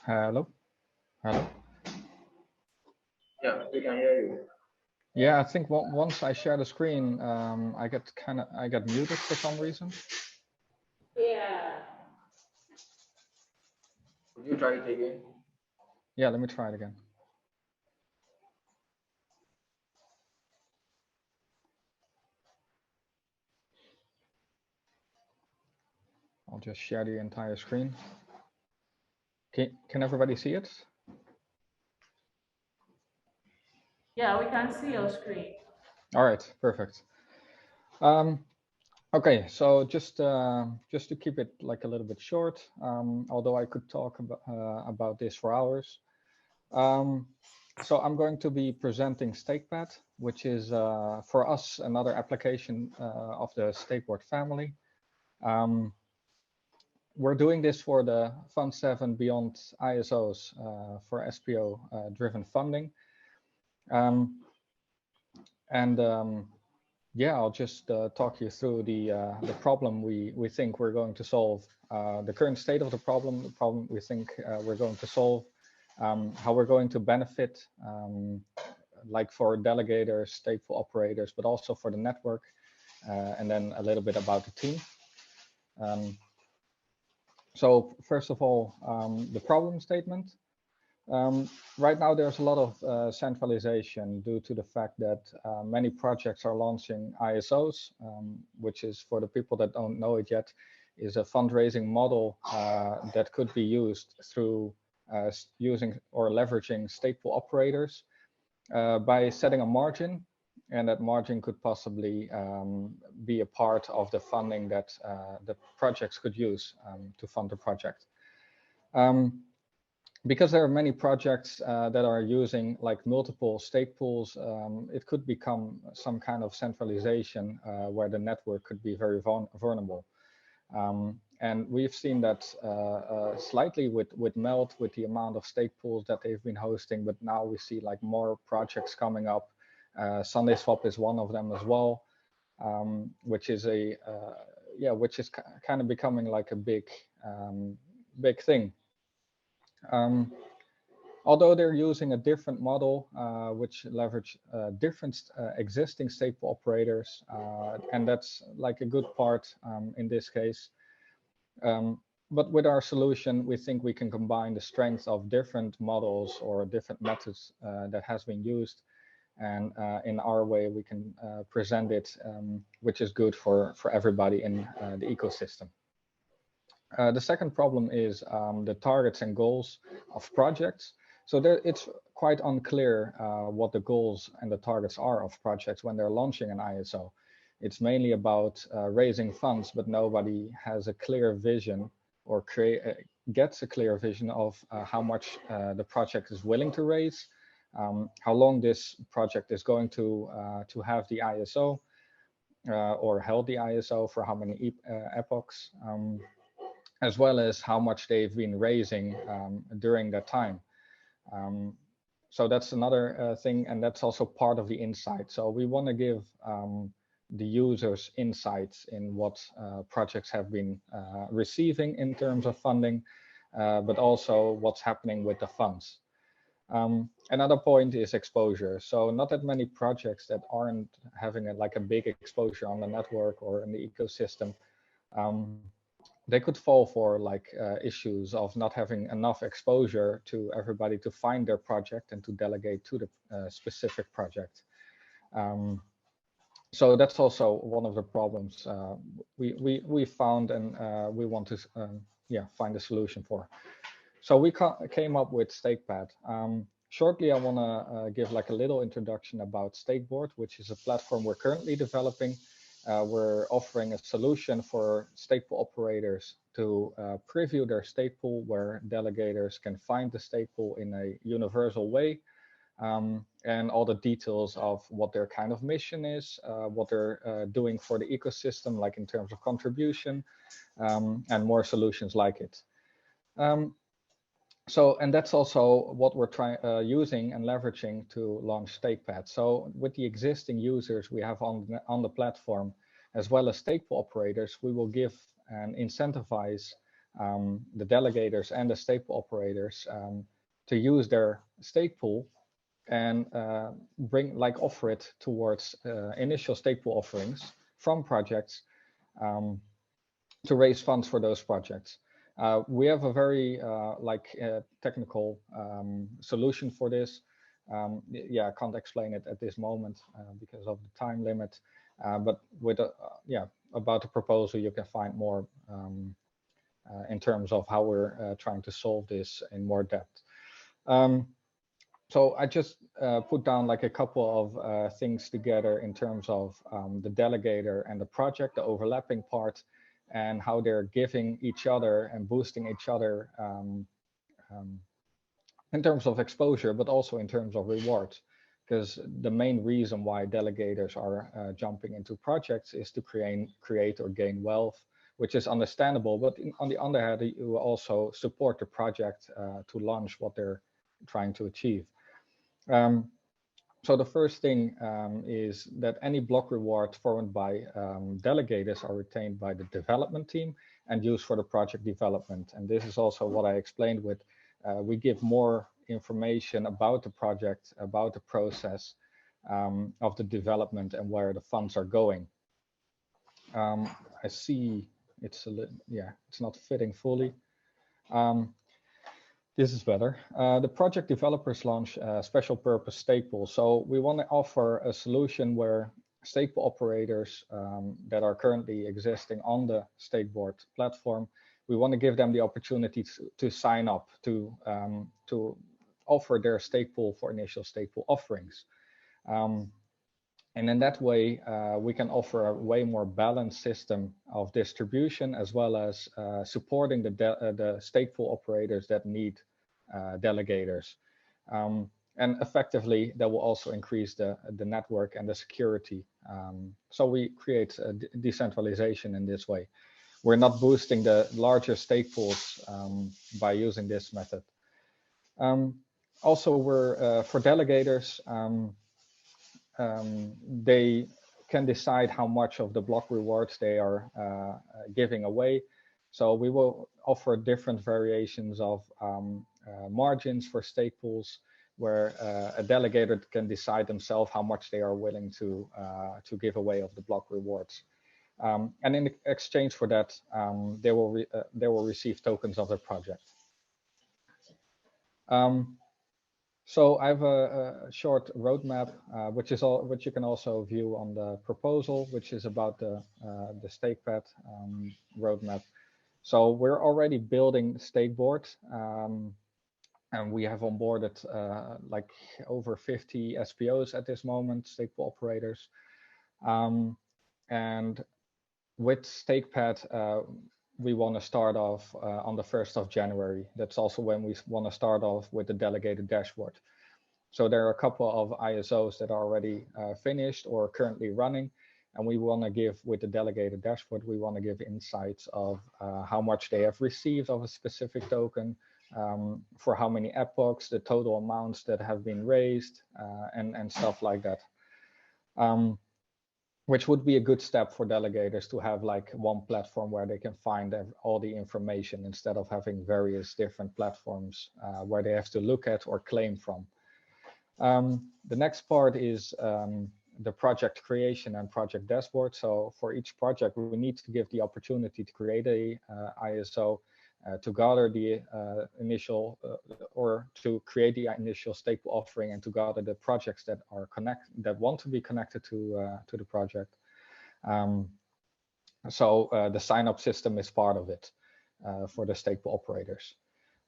Hello. Hello. Yeah, we can hear you. Yeah, I think once I share the screen, I get muted for some reason. Yeah. Could you try it again? Yeah, let me try it again. I'll just share the entire screen. Can everybody see it? Yeah, we can see your screen. All right, perfect. Okay, so just to keep it like a little bit short, although I could talk about this for hours. So I'm going to be presenting StakePad, which is for us another application of the Stakeboard family. We're doing this for the Fund 7 Beyond-ISOs for SPO-driven funding. Yeah, I'll just talk you through the problem we think we're going to solve, the current state of the problem we think we're going to solve, how we're going to benefit, like for delegators, stateful operators, but also for the network, and then a little bit about the team. So first of all, the problem statement. Right now, there's a lot of centralization due to the fact that many projects are launching ISOs, which is, for the people that don't know it yet, is a fundraising model that could be used through using or leveraging stateful operators by setting a margin, and that margin could possibly be a part of the funding that the projects could use to fund the project. Because there are many projects that are using like multiple stake pools, it could become some kind of centralization where the network could be very vulnerable. And we've seen that slightly with Melt, with the amount of stake pools that they've been hosting, but now we see like more projects coming up. SundaySwap is one of them as well, which is kind of becoming like a big thing. Although they're using a different model, which leverage different existing stateful operators, and that's like a good part in this case. But with our solution, we think we can combine the strengths of different models or different methods that has been used, and in our way we can present it, which is good for everybody in the ecosystem. The second problem is the targets and goals of projects. So it's quite unclear what the goals and the targets are of projects when they're launching an ISO. It's mainly about raising funds, but nobody has a clear vision or gets a clear vision of how much the project is willing to raise, how long this project is going to have the ISO or held the ISO for how many epochs. As well as how much they've been raising during that time. So that's another thing, and that's also part of the insight. So we want to give the users insights in what projects have been receiving in terms of funding, but also what's happening with the funds. Another point is exposure. So not that many projects that aren't having like a big exposure on the network or in the ecosystem, they could fall for like issues of not having enough exposure to everybody to find their project and to delegate to the specific project. So that's also one of the problems we found, and we want to find a solution for. So we came up with StakePad. Shortly, I want to give like a little introduction about Stakeboard, which is a platform we're currently developing. We're offering a solution for stake pool operators to preview their stake pool, where delegators can find the stake pool in a universal way, and all the details of what their kind of mission is, what they're doing for the ecosystem, like in terms of contribution, and more solutions like it. And that's also what we're using and leveraging to launch StakePad. So with the existing users we have on the platform, as well as stake pool operators, we will give and incentivize the delegators and the stake pool operators to use their stake pool and offer it towards initial stake pool offerings from projects to raise funds for those projects. We have a very technical solution for this. I can't explain it at this moment because of the time limit. But with about the proposal, you can find more in terms of how we're trying to solve this in more depth. So I just put down like a couple of things together in terms of the delegator and the project, the overlapping part, and how they're giving each other and boosting each other in terms of exposure, but also in terms of rewards. Because the main reason why delegators are jumping into projects is to create or gain wealth, which is understandable. But on the other hand, you also support the project to launch what they're trying to achieve. So the first thing is that any block rewards formed by delegators are retained by the development team and used for the project development. And this is also what I explained with, we give more information about the project, about the process of the development and where the funds are going. I see it's a little, it's not fitting fully. This is better. The project developers launch a special purpose stake pool. So we want to offer a solution where stake pool operators that are currently existing on the Stakeboard platform, we want to give them the opportunity to sign up to offer their stake pool for initial stake pool offerings. And in that way, we can offer a way more balanced system of distribution, as well as supporting the stake pool operators that need delegators. And effectively, that will also increase the network and the security. So we create a decentralization in this way. We're not boosting the larger stake pools by using this method. Also, we're for delegators, they can decide how much of the block rewards they are giving away. So we will offer different variations of margins for stake pools, where a delegator can decide themselves how much they are willing to give away of the block rewards. And in exchange for that, they will receive tokens of their project. So I have a short roadmap, which you can also view on the proposal, which is about the StakePad roadmap. So we're already building Stakeboard, and we have onboarded like over 50 SPOs at this moment, stake pool operators. And with StakePad, we want to start off on the 1st of January. That's also when we want to start off with the delegated dashboard. So there are a couple of ISOs that are already finished or currently running. And we want to give, with the delegated dashboard, we want to give insights of how much they have received of a specific token, for how many epochs, the total amounts that have been raised, and stuff like that. which would be a good step for delegators to have like one platform where they can find all the information instead of having various different platforms where they have to look at or claim from. The next part is the project creation and project dashboard. So for each project, we need to give the opportunity to create a ISO, to gather the initial or to create the initial staple offering and to gather the projects that are that want to be connected to the project. So the sign-up system is part of it for the staple operators.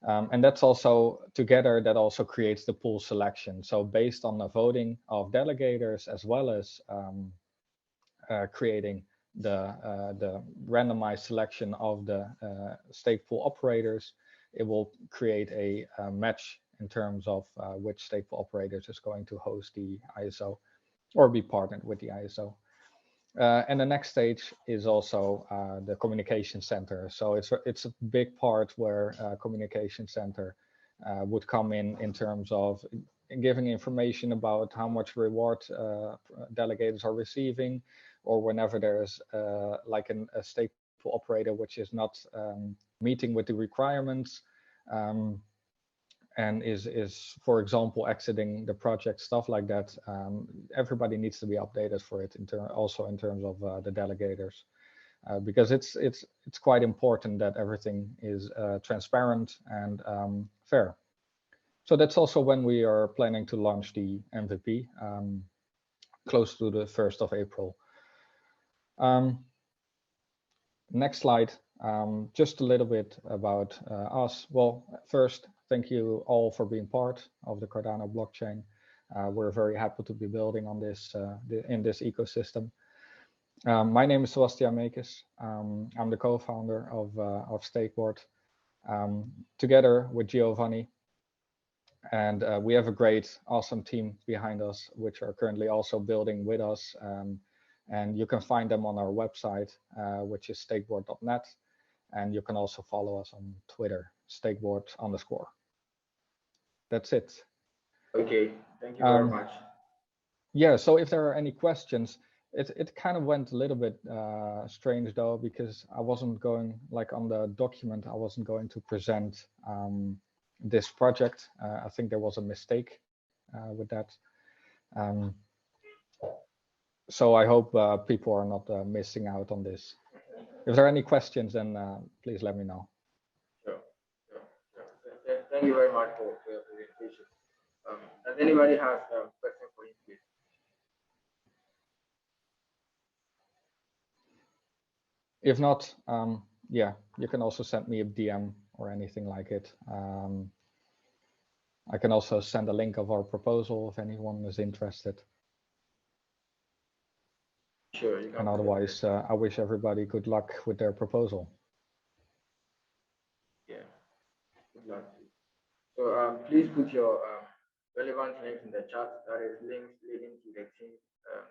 And that's also together, that also creates the pool selection. So based on the voting of delegators, as well as creating the randomized selection of the stake pool operators, it will create a match in terms of which stake pool operators is going to host the ISO or be partnered with the ISO. And the next stage is also the communication center. So it's a big part where communication center would come in terms of giving information about how much reward delegators are receiving, or whenever there's like a stake pool operator which is not meeting with the requirements and is, for example, exiting the project, stuff like that. Everybody needs to be updated for it, also in terms of the delegators, because it's quite important that everything is transparent and fair. So that's also when we are planning to launch the MVP, close to the 1st of April. Next slide, just a little bit about us. Well, first, thank you all for being part of the Cardano blockchain. We're very happy to be building on this in this ecosystem. My name is Sebastian Meekes. I'm the co-founder of Stakeboard, together with Giovanni. And we have a great, awesome team behind us, which are currently also building with us. And you can find them on our website, which is stakeboard.net. And you can also follow us on Twitter, stakeboard_. That's it. Okay, thank you very much. Yeah, so if there are any questions, it kind of went a little bit strange though, because I wasn't going, like on the document, I wasn't going to present this project. I think there was a mistake with that. So I hope people are not missing out on this. If there are any questions, then please let me know. Sure. Thank you very much for your presentation. Does anybody have a question for you, please? If not, yeah, you can also send me a DM or anything like it. I can also send a link of our proposal if anyone is interested. Sure. You can. And otherwise, I wish everybody good luck with their proposal. Yeah, good luck. So please put your relevant links in the chat. That is links leading to the team,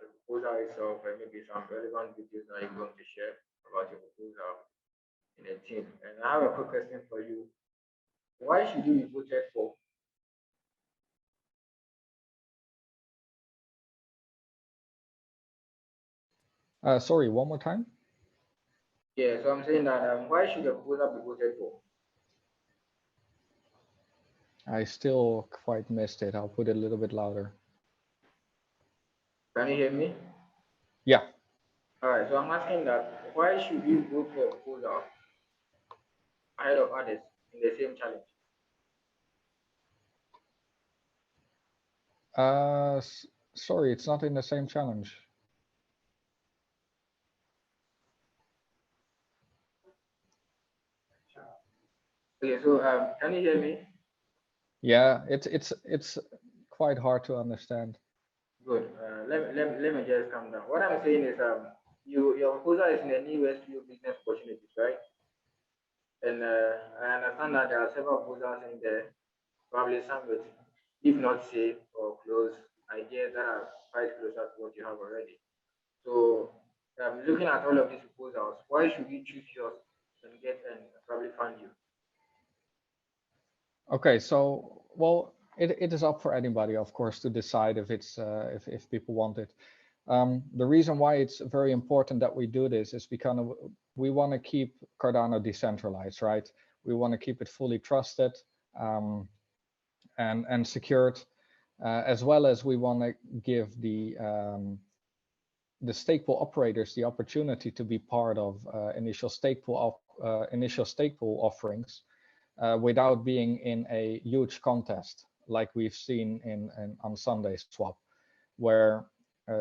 the proposal itself, and maybe some relevant videos that you're going to share about your proposal in the team. And I have a quick question for you. Why should you be voted for? Sorry, one more time? Yeah, so I'm saying that why should the proposal be voted for? I still quite missed it. I'll put it a little bit louder. Can you hear me? Yeah. All right, so I'm asking that why should you vote for a proposal ahead of others in the same challenge? Sorry, it's not in the same challenge. Okay, so can you hear me? Yeah, it's quite hard to understand. Good. Let me just calm down. What I'm saying is your proposal is in the new SPO business opportunities, right? And I understand that there are several proposals in there, probably some with, if not safe or close, ideas that are quite closer to what you have already. So looking at all of these proposals, why should we choose yours and get and probably fund you? Okay, so well, it is up for anybody, of course, to decide if it's if people want it. The reason why it's very important that we do this is because we want to keep Cardano decentralized, right? We want to keep it fully trusted and secured, as well as we want to give the stake pool operators the opportunity to be part of initial stake pool offerings without being in a huge contest like we've seen on Sunday's swap, where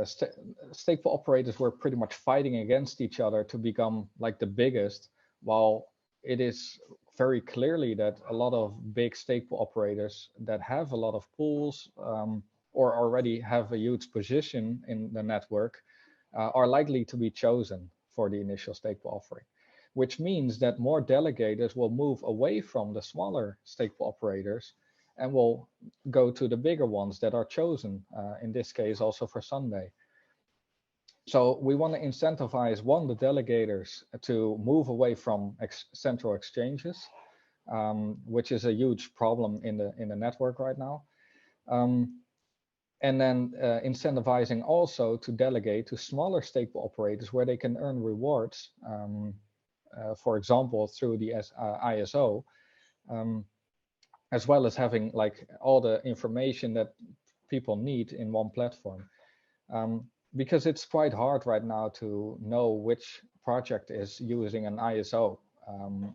stake pool operators were pretty much fighting against each other to become like the biggest, while it is very clearly that a lot of big stake pool operators that have a lot of pools or already have a huge position in the network are likely to be chosen for the initial stake pool offering, which means that more delegators will move away from the smaller stake pool operators and will go to the bigger ones that are chosen, in this case also for Sunday. So we want to incentivize, one, the delegators to move away from central exchanges, which is a huge problem in the network right now. And then incentivizing also to delegate to smaller stake pool operators where they can earn rewards, for example, through the ISO, as well as having like all the information that people need in one platform. Because it's quite hard right now to know which project is using an ISO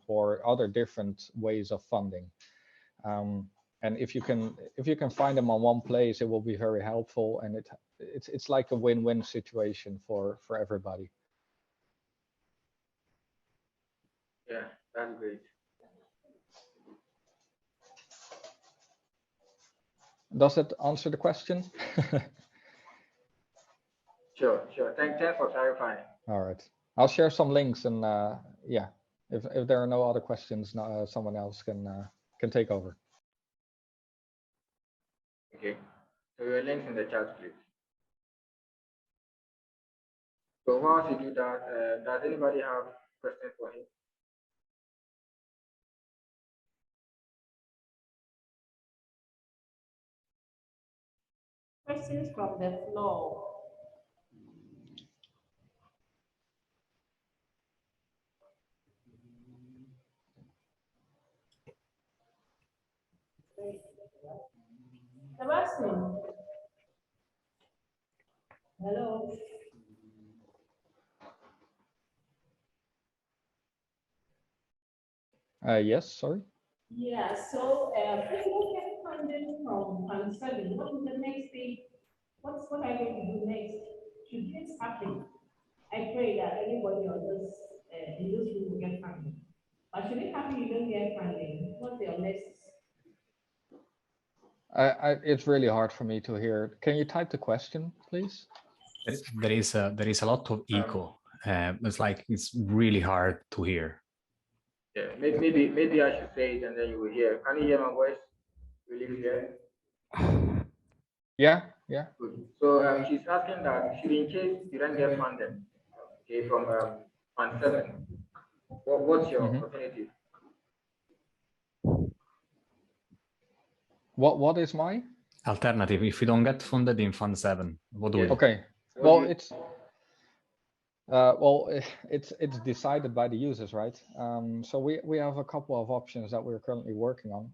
or other different ways of funding. And if you can find them on one place, it will be very helpful, and it's like a win-win situation for everybody. Yeah, that's great. Does it answer the question? Sure. Thanks for clarifying. All right. I'll share some links, and yeah, if there are no other questions, someone else can take over. Okay. So your links in the chat, please. So whilst you do that, does anybody have questions for him? Questions from the floor. Sebastian. Hello. Yes, sorry. Yeah, so if you get funding from Fund 7, what is the next thing? What are you going to do next? Should this happen? I pray that everybody on this in this room will get funding. But should it happen, you don't get funding? What's your next? It's really hard for me to hear. Can you type the question, please? There is a lot of echo. It's really hard to hear. Yeah, maybe I should say it and then you will hear. Can you hear my voice? Really clear? Yeah. Good. So she's asking that should in case you don't get funded, okay, from Fund 7, what's your alternative? What is my alternative if you don't get funded in Fund 7? What do we do? Okay. Well, it's decided by the users, right? So we have a couple of options that we're currently working on.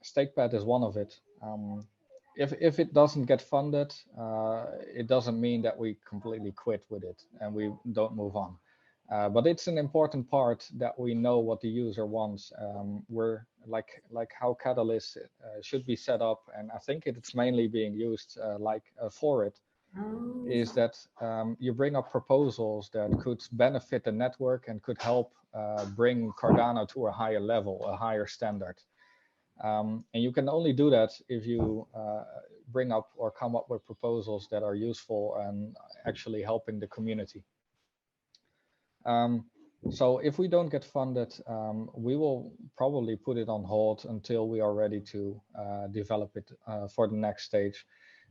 StakePad is one of it. If it doesn't get funded, it doesn't mean that we completely quit with it and we don't move on. But it's an important part that we know what the user wants. We're like how Catalyst should be set up, and I think it's mainly being used for it. Is that you bring up proposals that could benefit the network and could help bring Cardano to a higher level, a higher standard. And you can only do that if you bring up or come up with proposals that are useful and actually helping the community. So if we don't get funded, we will probably put it on hold until we are ready to develop it for the next stage.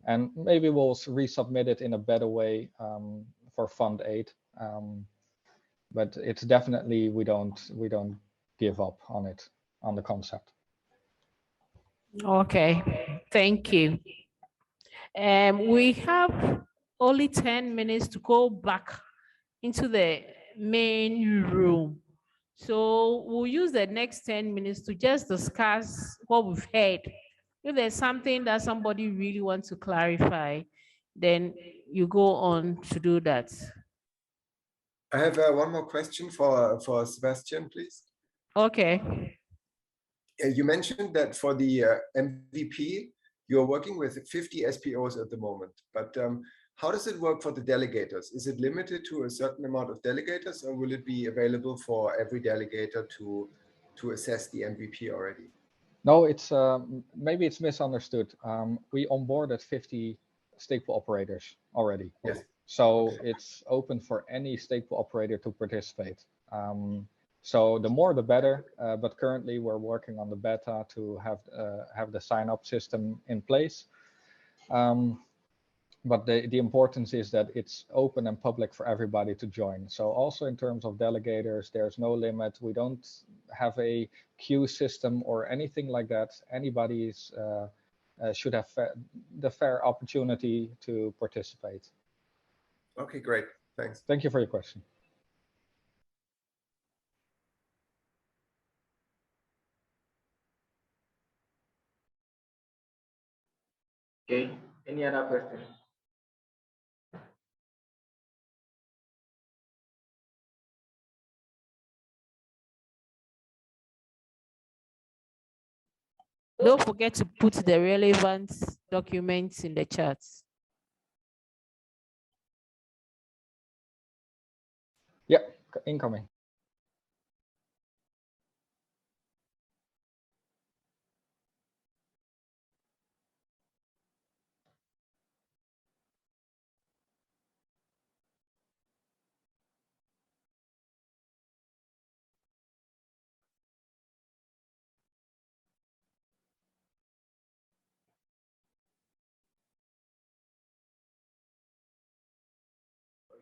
And maybe we'll resubmit it in a better way for Fund 8. But it's definitely, we don't give up on it, on the concept. Okay, thank you. We have only 10 minutes to go back into the main room. So we'll use the next 10 minutes to just discuss what we've heard. If there's something that somebody really wants to clarify, then you go on to do that. I have one more question for Sebastian, please. Okay. You mentioned that for the MVP, you're working with 50 SPOs at the moment, but how does it work for the delegators? Is it limited to a certain amount of delegators, or will it be available for every delegator to assess the MVP already? No, it's maybe it's misunderstood. We onboarded 50 stake pool operators already. Yes. So it's open for any stake pool operator to participate. So the more the better, but currently we're working on the beta to have the sign-up system in place. But the importance is that it's open and public for everybody to join. So also in terms of delegators, there's no limit. We don't have a queue system or anything like that. Anybody should have the fair opportunity to participate. Okay, great. Thanks. Thank you for your question. Okay, any other questions? Don't forget to put the relevant documents in the chat. Yeah, incoming.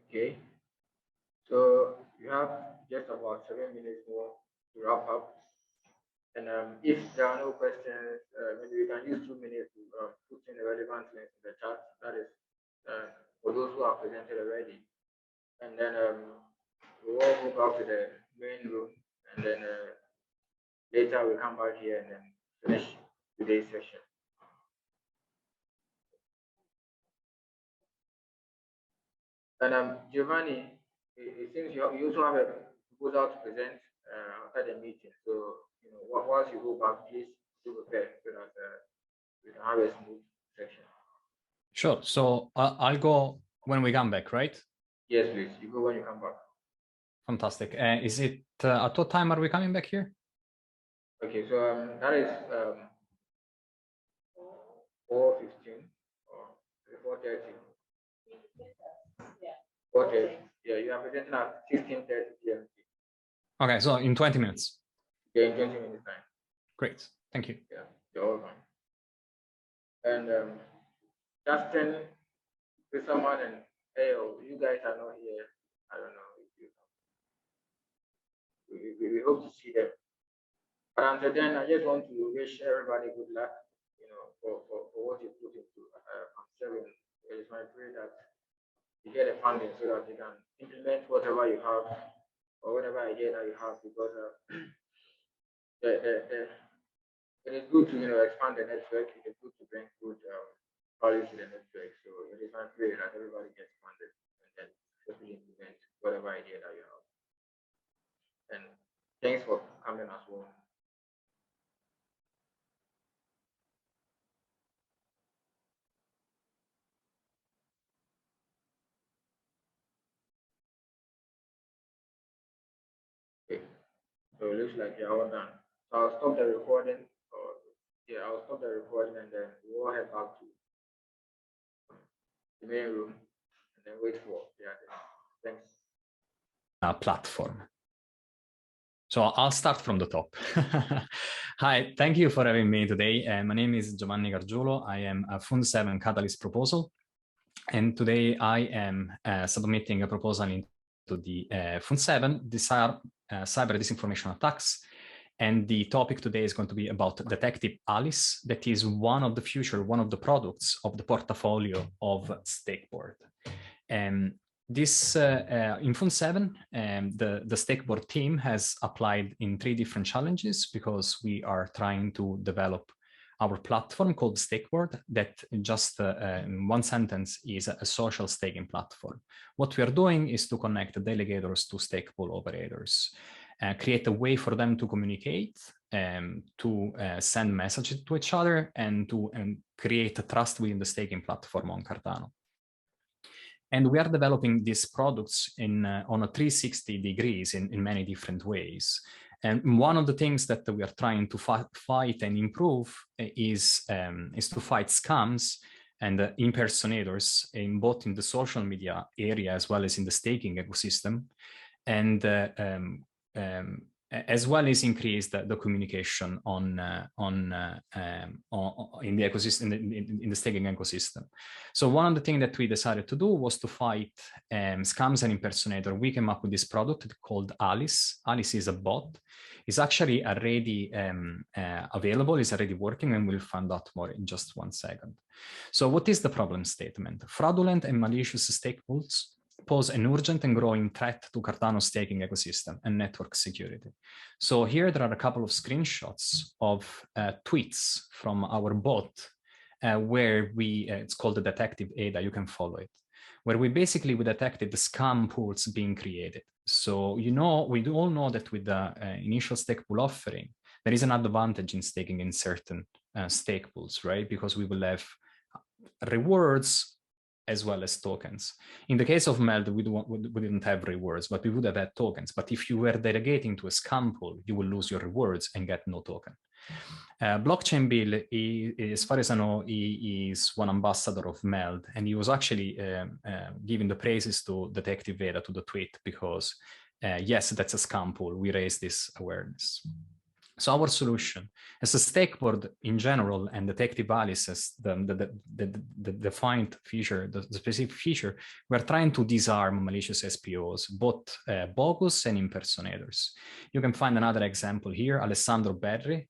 Okay, so you have just about 7 minutes more to wrap up. And if there are no questions, maybe we can use 2 minutes to put in the relevant links in the chat. That is for those who are presented already. And then we'll all go back to the main room, and then later we'll come back here and then finish today's session. And Giovanni, it seems you also have a proposal to present after the meeting. So, you know, once you go back, please do prepare so that we can have a smooth section. Sure. So I'll go when we come back, right? Yes, please. You go when you come back. Fantastic. Is it at what time are we coming back here? Okay, so that is 4:15 or 4:30. 4:30. Yeah, you are presenting at 16:30 GMT. Okay, so in 20 minutes. Yeah, in 20 minutes time. Great. Thank you. Yeah, you're welcome. And Justin, someone, and Ayo, you guys are not here. I don't know if you we hope to see them. But until then, I just want to wish everybody good luck, you know, for what you put into Seven. It is my prayer that you get a funding so that you can implement whatever you have or whatever idea that you have, because it is good to, you know, expand the network. It is good to bring good value to the network. So it is my prayer that everybody gets funded and then successfully implement whatever idea that you have. And thanks for coming as well. Okay, so it looks like you're all done. So I'll stop the recording. Yeah, I'll stop the recording and then we'll head back to the main room and then wait for the others. Thanks. Platform. So I'll start from the top. Hi, thank you for having me today. My name is Giovanni Gargiulo. I am a Fund 7 Catalyst proposal. And today I am submitting a proposal into the Fund 7. These are cyber disinformation attacks. And the topic today is going to be about Detective Alice. That is one of the products of the portfolio of Stakeboard. This in Fund 7, the Stakeboard team has applied in 3 different challenges because we are trying to develop our platform called Stakeboard that just in one sentence is a social staking platform. What we are doing is to connect the delegators to stake pool operators, create a way for them to communicate, to send messages to each other, and to create a trust within the staking platform on Cardano. And we are developing these products on a 360 degrees in many different ways. And one of the things that we are trying to fight and improve is to fight scams and impersonators in both in the social media area as well as in the staking ecosystem, and as well as increase the communication in the ecosystem, in the staking ecosystem. So one of the things that we decided to do was to fight scams and impersonator. We came up with this product called Alice. Alice is a bot. It's actually already available. It's already working, and we'll find out more in just 1 second. So what is the problem statement? Fraudulent and malicious stake pools pose an urgent and growing threat to Cardano's staking ecosystem and network security. So here there are a couple of screenshots of tweets from our bot where it's called the Detective ADA, you can follow it, where we detected the scam pools being created. So, we all know that with the initial stake pool offering, there is an advantage in staking in certain stake pools, right? Because we will have rewards as well as tokens. In the case of MELD, we didn't have rewards, but we would have had tokens. But if you were delegating to a scam pool, you will lose your rewards and get no token. Blockchain Bill, as far as I know, he is one ambassador of MELD, and he was actually giving the praises to Detective Veda to the tweet because, yes, that's a scam pool. We raised this awareness. So our solution, as a stakeboard in general, and Detective Alice as the defined feature, the specific feature, we're trying to disarm malicious SPOs, both bogus and impersonators. You can find another example here, Alessandro Berri.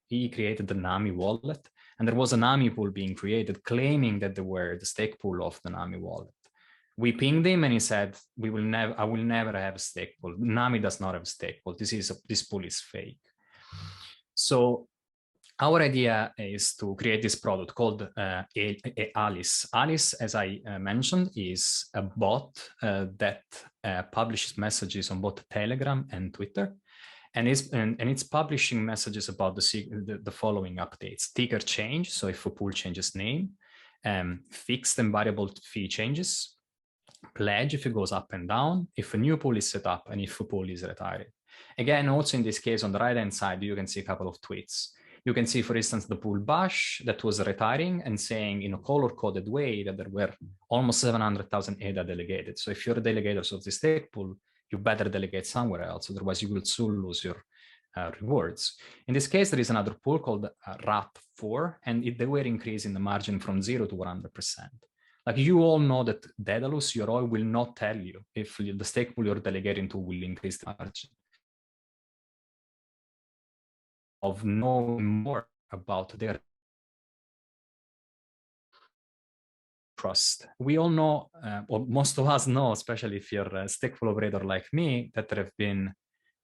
He created the NAMI wallet, and there was a NAMI pool being created claiming that they were the stake pool of the NAMI wallet. We pinged him and he said, I will never have a stake pool. NAMI does not have a stake pool. This pool is fake. So our idea is to create this product called Alice. Alice, as I mentioned, is a bot that publishes messages on both Telegram and Twitter. And it's publishing messages about the following updates: ticker change, so if a pool changes name, fixed and variable fee changes, pledge if it goes up and down, if a new pool is set up, and if a pool is retired. Again, also in this case, on the right-hand side, you can see a couple of tweets. You can see, for instance, the pool bash that was retiring and saying in a color-coded way that there were almost 700,000 ADA delegated. So if you're a delegator of the stake pool, you better delegate somewhere else, otherwise you will soon lose your rewards. In this case, there is another pool called RAT4, and they were increasing the margin from 0 to 100%. Like, you all know that Daedalus, your oil will not tell you if the stake pool you're delegating to will increase the margin. Of knowing more about their trust. We all know, or most of us know, especially if you're a stake pool operator like me, that there have been,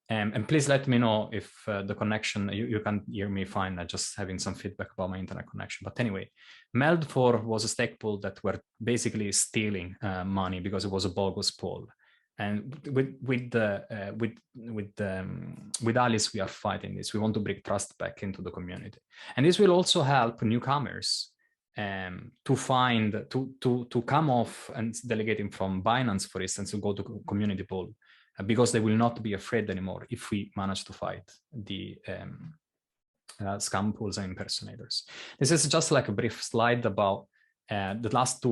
and please let me know if the connection, you can hear me fine, just having some feedback about my internet connection. But anyway, MELD4 was a stake pool that were basically stealing money because it was a bogus pool. And with Alice, we are fighting this. We want to bring trust back into the community, and this will also help newcomers to come off and delegating from Binance, for instance, to go to community pool, because they will not be afraid anymore if we manage to fight the scam pools and impersonators. This is just like a brief slide about the last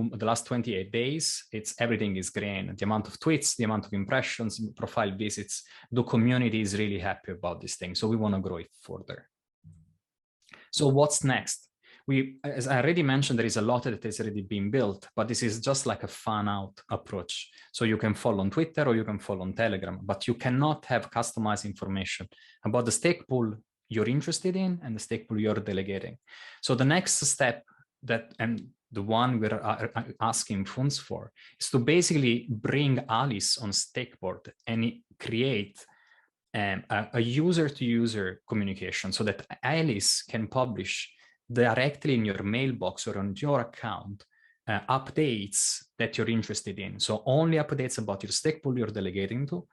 28 days. Everything is green. The amount of tweets, the amount of impressions, profile visits. The community is really happy about this thing, so we want to grow it further. So what's next? As I already mentioned, there is a lot that has already been built, but this is just like a fan-out approach. So you can follow on Twitter or you can follow on Telegram, but you cannot have customized information about the stake pool you're interested in and the stake pool you're delegating. So the next step the one we're asking funds for, is to basically bring Alice on Stakeboard and create a user-to-user communication so that Alice can publish directly in your mailbox or on your account updates that you're interested in. So only updates about your stake pool you're delegating to,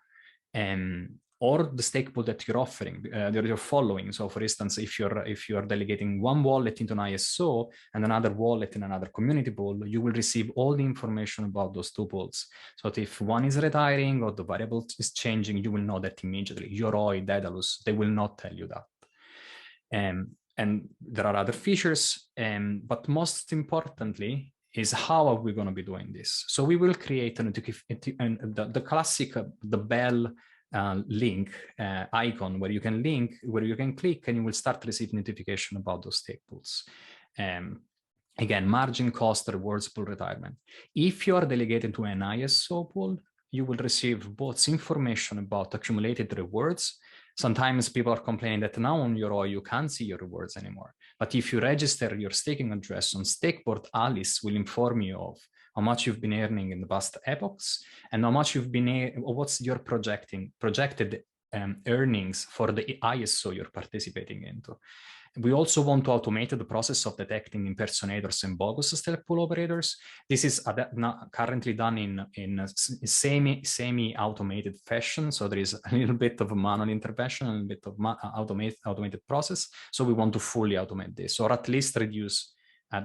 or the stake pool that you're offering, you're following. So for instance, if you're delegating one wallet into an ISO and another wallet in another community pool, you will receive all the information about those two pools. So that if one is retiring or the variable is changing, you will know that immediately. Yoroi, Daedalus, they will not tell you that. And there are other features, but most importantly is how are we going to be doing this? So we will create the classic, the bell link icon where you can link, where you can click and you will start receiving notification about those stake pools. Again, margin, cost, rewards, pool retirement. If you are delegated to an ISO pool, you will receive both information about accumulated rewards. Sometimes people are complaining that now on your OI you can't see your rewards anymore. But if you register your staking address on Stakeboard, Alice will inform you of how much you've been earning in the past epochs and how much you've been, what's your projected earnings for the ISO you're participating into. We also want to automate the process of detecting impersonators and bogus stake pool operators. This is currently done in semi-automated fashion. So there is a little bit of a manual intervention and a bit of automated process. So we want to fully automate this, or at least reduce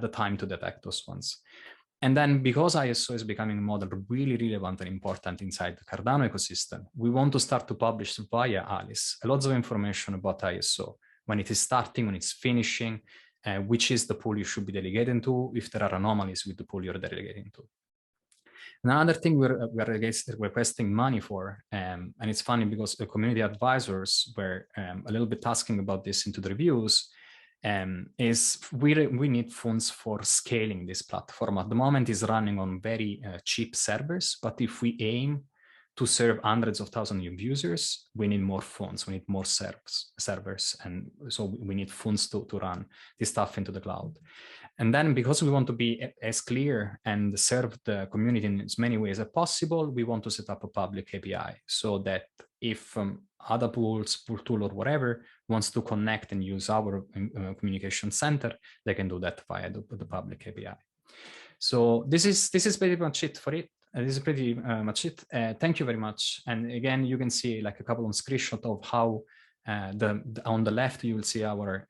the time to detect those ones. And then because ISO is becoming a model really relevant and important inside the Cardano ecosystem, we want to start to publish via Alice lots of information about ISO. When it is starting, when it's finishing, which is the pool you should be delegating to, if there are anomalies with the pool you're delegating to. Another thing we're requesting money for, and it's funny because the community advisors were a little bit asking about this into the reviews, is we need funds for scaling this platform. At the moment, it's running on very cheap servers, but if we aim to serve hundreds of thousands of users, we need more funds, we need more servers. And so we need funds to run this stuff into the cloud. And then because we want to be as clear and serve the community in as many ways as possible, we want to set up a public API so that if other pools, pool tool or whatever wants to connect and use our communication center, they can do that via the public API. So this is pretty much it for it. This is pretty much it. Thank you very much. And again, you can see like a couple of screenshots of how on the left, you will see our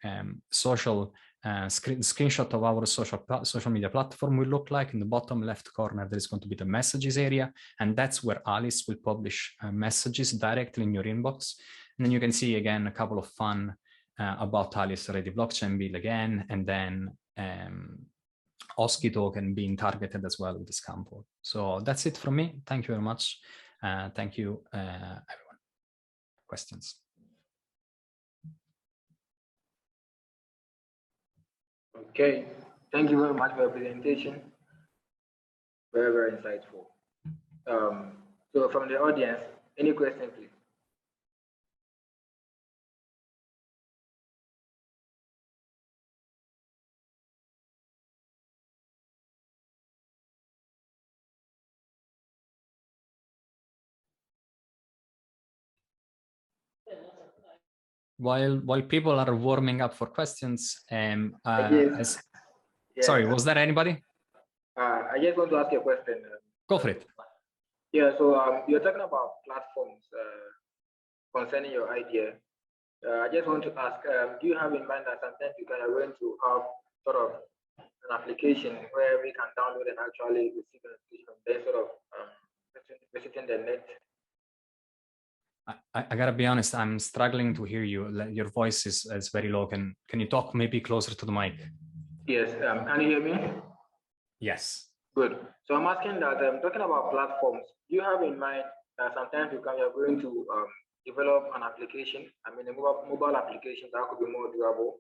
social screenshot of our social media platform will look like. In the bottom left corner, there is going to be the messages area. And that's where Alice will publish messages directly in your inbox. And then you can see again, a couple of fun about Alice Ready blockchain build again, and then OSCI token being targeted as well with this campo. So that's it from me. Thank you very much. Thank you, everyone. Questions? Okay, thank you very much for your presentation. Very, very insightful. So from the audience, any questions, please? While people are warming up for questions, Yes. Sorry, was there anybody? I just want to ask you a question. Go for it. Yeah, so you're talking about platforms concerning your idea. I just want to ask, do you have in mind that sometimes you are going to have sort of an application where we can download and actually receive a notification, then sort of visiting the net? I gotta be honest, I'm struggling to hear you. Your voice is very low. Can you talk maybe closer to the mic? Yes, can you hear me? Yes. Good. So I'm asking that, talking about platforms, do you have in mind that sometimes you're going to develop an application, I mean a mobile application that could be more durable?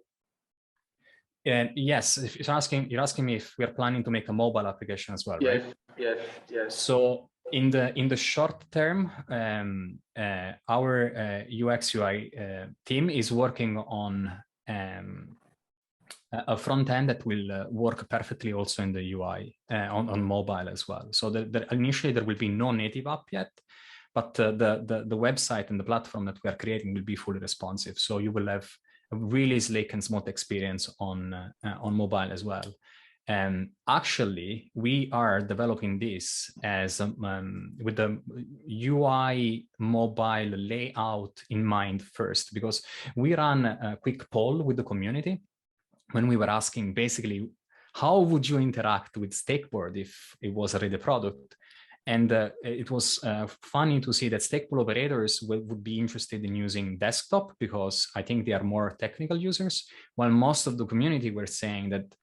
Yes, if you're asking me if we're planning to make a mobile application as well, yes, right? Yes. So in the short term, our UX UI team is working on a front end that will work perfectly also in the UI on mobile as well. So initially there will be no native app yet, but the website and the platform that we are creating will be fully responsive. So you will have a really slick and smooth experience on mobile as well. Actually, we are developing this as with the UI mobile layout in mind first, because we ran a quick poll with the community when we were asking basically, how would you interact with Stakeboard if it was already a product? And it was funny to see that Stakepool operators would be interested in using desktop because I think they are more technical users, while most of the community were saying that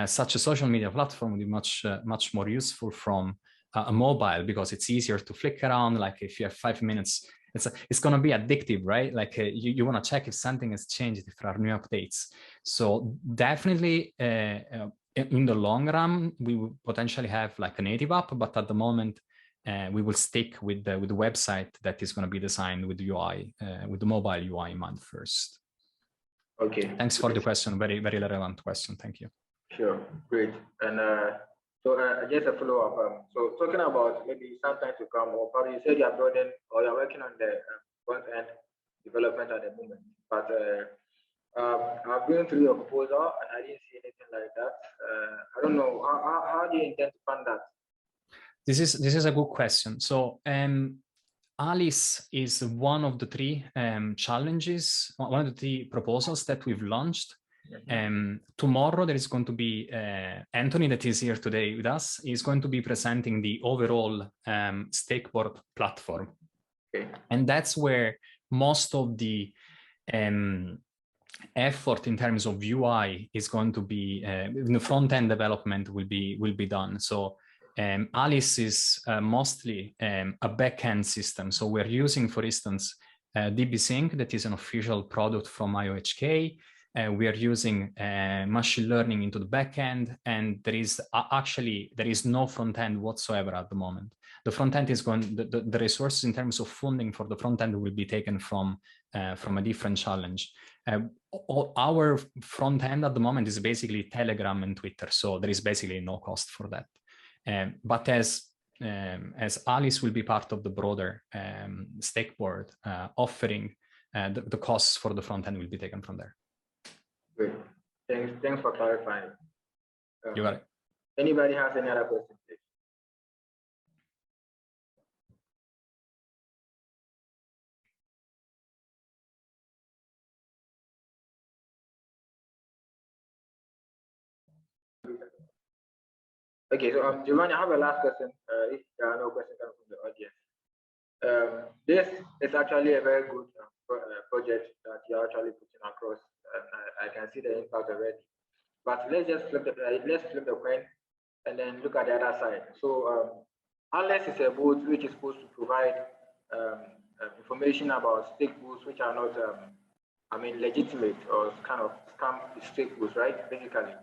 such a social media platform would be much more useful from a mobile because it's easier to flick around. Like if you have 5 minutes, it's going to be addictive, right? Like you want to check if something has changed, if there are new updates. So definitely in the long run, we will potentially have like a native app, but at the moment, we will stick with the website that is going to be designed with the UI, with the mobile UI in mind first. Okay. Thanks for the question. Very, very relevant question. Thank you. Sure, great. And so just a follow-up. So talking about maybe sometime to come, or probably you said you're building or you're working on the front-end development at the moment, but I've been through your proposal and I didn't see anything like that. I don't know, how do you intend to fund that? This is a good question. So Alice is one of the three challenges, one of the three proposals that we've launched. Tomorrow there is going to be Anthony, that is here today with us, is going to be presenting the overall Stakeboard platform. Okay. And that's where most of the effort in terms of UI is going to be, the front-end development will be done. So Alice is mostly a back-end system. So we're using, for instance, DB-Sync, that is an official product from IOHK. We are using machine learning into the backend, and there is no front end whatsoever at the moment. The front end is going. The resources in terms of funding for the front end will be taken from a different challenge. Our front end at the moment is basically Telegram and Twitter, so there is basically no cost for that. But as Alice will be part of the broader Stakeboard offering, the costs for the front end will be taken from there. Great. Thanks for clarifying. You got it. Anybody has any other questions, please? Okay, so Giovanni, I have a last question. If there are no questions coming from the audience. This is actually a very good project that you're actually putting across. I can see the impact already. But let's just flip the coin and then look at the other side. So Alice is a boot which is supposed to provide information about stake boots which are not, legitimate or kind of scam stake boots, right? Basically.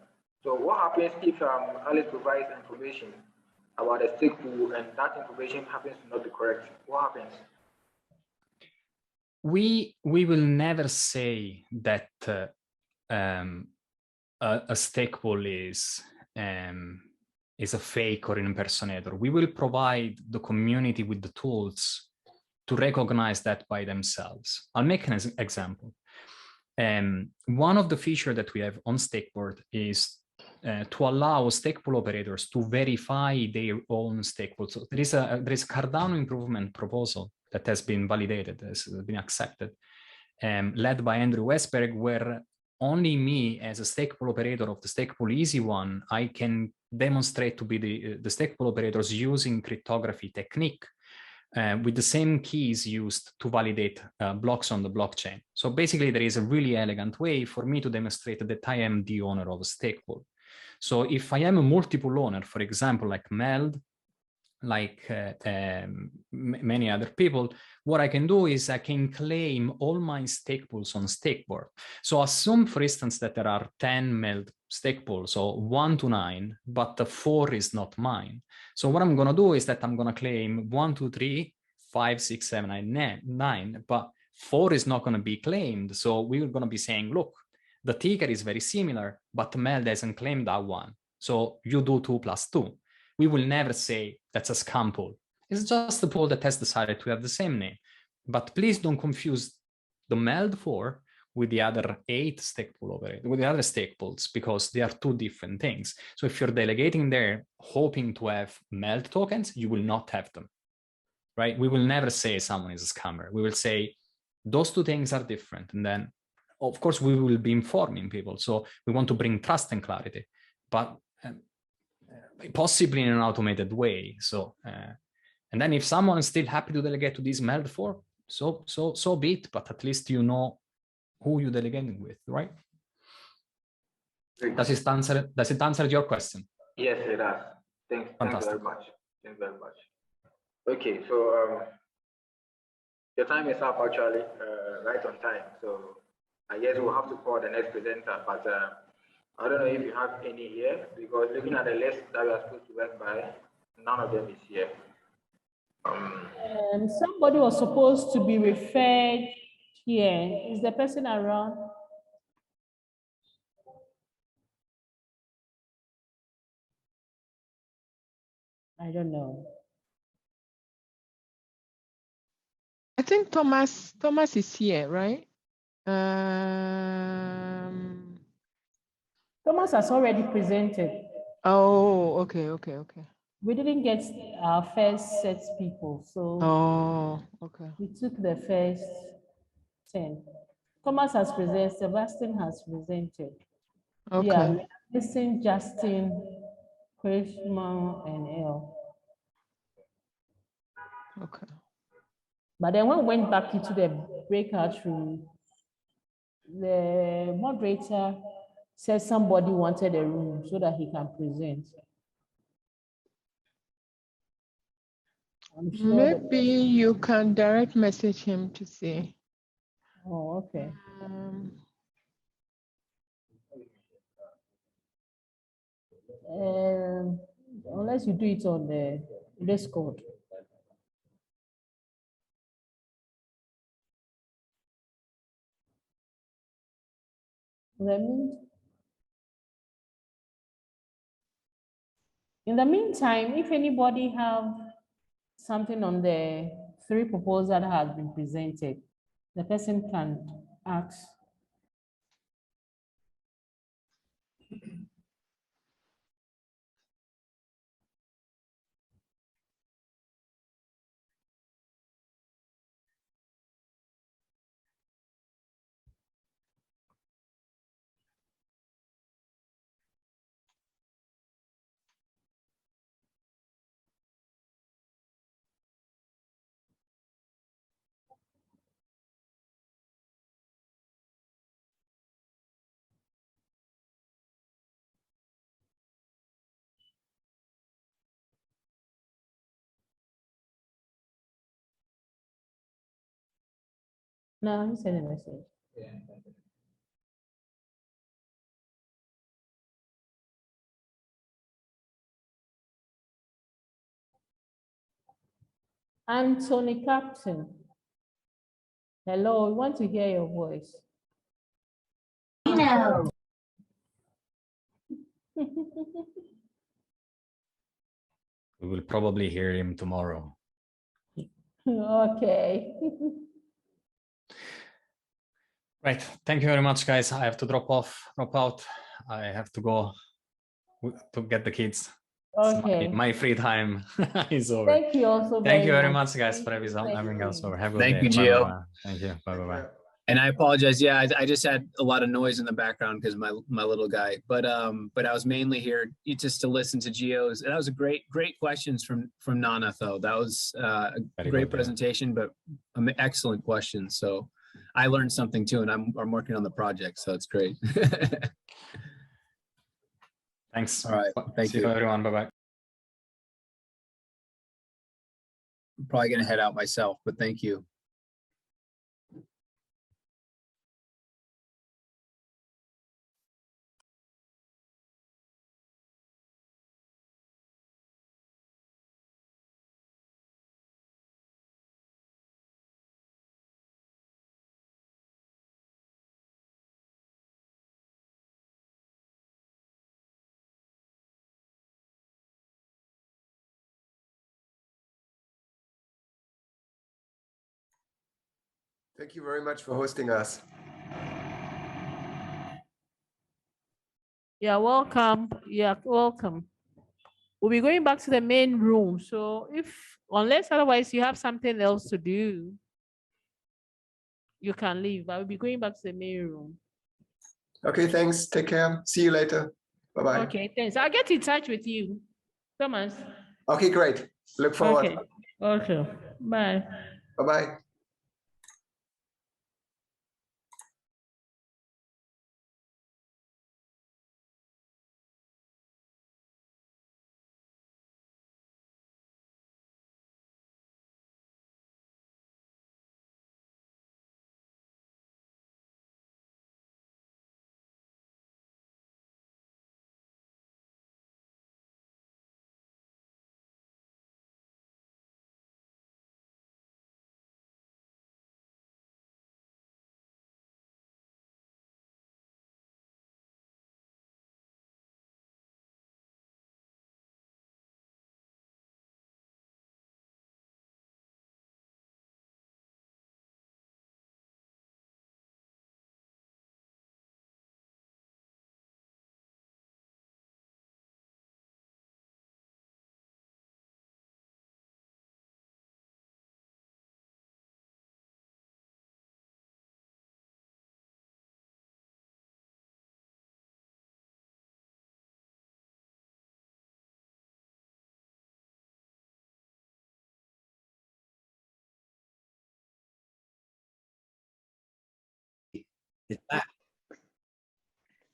So what happens if Alice provides information about a stake pool and that information happens to not be correct? What happens? We will never say that a stake pool is a fake or an impersonator. We will provide the community with the tools to recognize that by themselves. I'll make an example. One of the features that we have on Stakeboard is to allow stake pool operators to verify their own stake pool. So there is a Cardano improvement proposal that has been validated, has been accepted, led by Andrew Westberg, where only me as a stake pool operator of the stake pool easy one, I can demonstrate to be the stake pool operators using cryptography technique with the same keys used to validate blocks on the blockchain. So basically there is a really elegant way for me to demonstrate that I am the owner of a stake pool. So if I am a multiple owner, for example, like Meld, like many other people, what I can do is I can claim all my stake pools on Stakeboard. So assume, for instance, that there are 10 Meld stake pools, so 1 to 9, but the 4 is not mine. So what I'm going to do is that I'm going to claim 1, 2, 3, 5, 6, 7, 8, 9, but 4 is not going to be claimed. So we're going to be saying, look, The ticker is very similar, but Meld hasn't claimed that one. So you do 2 + 2. We will never say that's a scam pool. It's just a pool that has decided to have the same name. But please don't confuse the Meld 4 with the other 8 stake pool over it, with the other stake pools, because they are 2 different things. So if you're delegating there hoping to have Meld tokens, you will not have them, right? We will never say someone is a scammer. We will say those 2 things are different. And then, of course, we will be informing people. So we want to bring trust and clarity, but possibly in an automated way. So, and then if someone is still happy to delegate to this Meld 4, so be it, but at least you know who you're delegating with, right? Does it answer your question? Yes, it does. Thank you very much. Thank you very much. Okay, so your time is up actually, right on time. So I guess we'll have to call the next presenter, but I don't know if you have any here, because looking at the list that we are supposed to work by, none of them is here. Somebody was supposed to be referred here. Is the person around? I don't know. I think Thomas is here, right? Thomas has already presented. Oh, okay. We didn't get our first set people, so okay. we took the first 10. Thomas has presented, Sebastian has presented. Okay. Yeah, we are missing Justin, Krishma, and El. Okay. But then when we went back into the breakout room, the moderator said somebody wanted a room so that he can present. I'm sure Maybe you can direct message him to see. Oh, okay. Unless you do it on the Discord. In the meantime, if anybody have something on the 3 proposals that has been presented, the person can ask. No, he sent a message. Anthony Captain. Hello, we want to hear your voice. No. We will probably hear him tomorrow. Okay. Right. Thank you very much, guys. I have to drop out. I have to go to get the kids. Okay. My free time is over. Thank you also Thank you very much. much, guys, for having us over. Have a good Thank day. you, Gio. Bye-bye. Thank you. Bye-bye. And I apologize. Yeah, I just had a lot of noise in the background because my little guy. But I was mainly here just to listen to Gio's. That was a great questions from Nana though. That was a great presentation, but excellent questions. So I learned something too, and I'm working on the project, so it's great. Thanks. All right. Thank you, everyone. Bye-bye. I'm probably gonna head out myself, but thank you. Thank you very much for hosting us. You're welcome. You're welcome. We'll be going back to the main room. So unless otherwise you have something else to do, you can leave. I will be going back to the main room. Okay, thanks. Take care. See you later. Bye-bye. Okay, thanks. I'll get in touch with you, Thomas. Okay, great. Look forward. Okay. Okay. Bye. Bye-bye.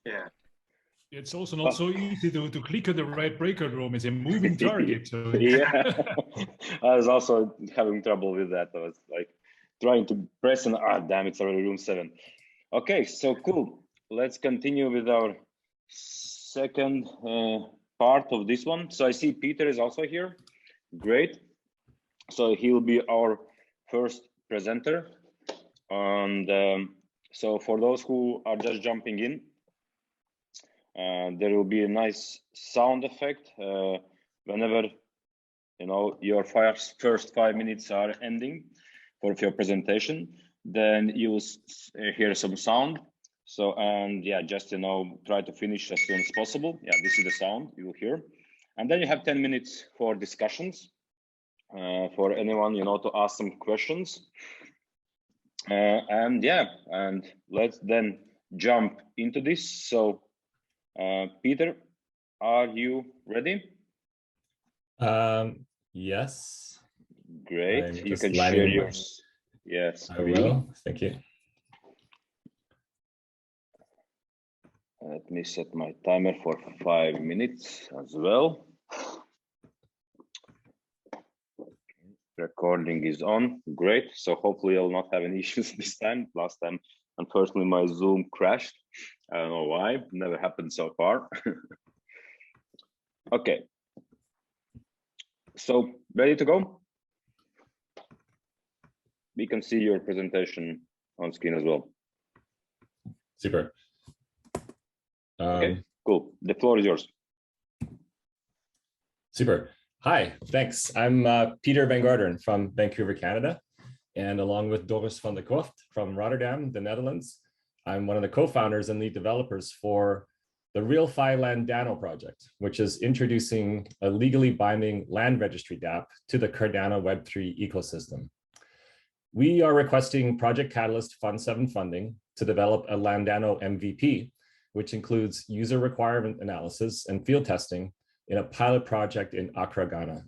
Yeah. It's also not so easy to click on the right breakout room. It's a moving target. So. Yeah, I was also having trouble with that. I was like trying to press and damn, it's already room 7. Okay, so cool. Let's continue with our second part of this one. So I see Peter is also here. Great. So he'll be our first presenter. And so for those who are just jumping in, there will be a nice sound effect whenever your first 5 minutes are ending for your presentation. Then you will hear some sound. So and yeah, just try to finish as soon as possible. Yeah, this is the sound you will hear, and then you have 10 minutes for discussions for anyone to ask some questions. And yeah, and let's then jump into this. So. Peter, are you ready? Yes. Great. You can share yours. Yes. I will. Thank you. Let me set my timer for 5 minutes as well. Recording is on. Great. So hopefully I'll not have any issues this time. Last time, unfortunately, my Zoom crashed. I don't know why. Never happened so far. Okay. So ready to go? We can see your presentation on screen as well. Super. Okay, cool. The floor is yours. Super. Hi, thanks. I'm Peter Van Garderen from Vancouver, Canada. And along with Doris van der Kocht from Rotterdam, the Netherlands, I'm one of the co-founders and lead developers for the RealFi Landano project, which is introducing a legally binding land registry-Dapp to the Cardano Web3 ecosystem. We are requesting Project Catalyst Fund 7 funding to develop a Landano MVP, which includes user requirement analysis and field testing in a pilot project in Accra, Ghana.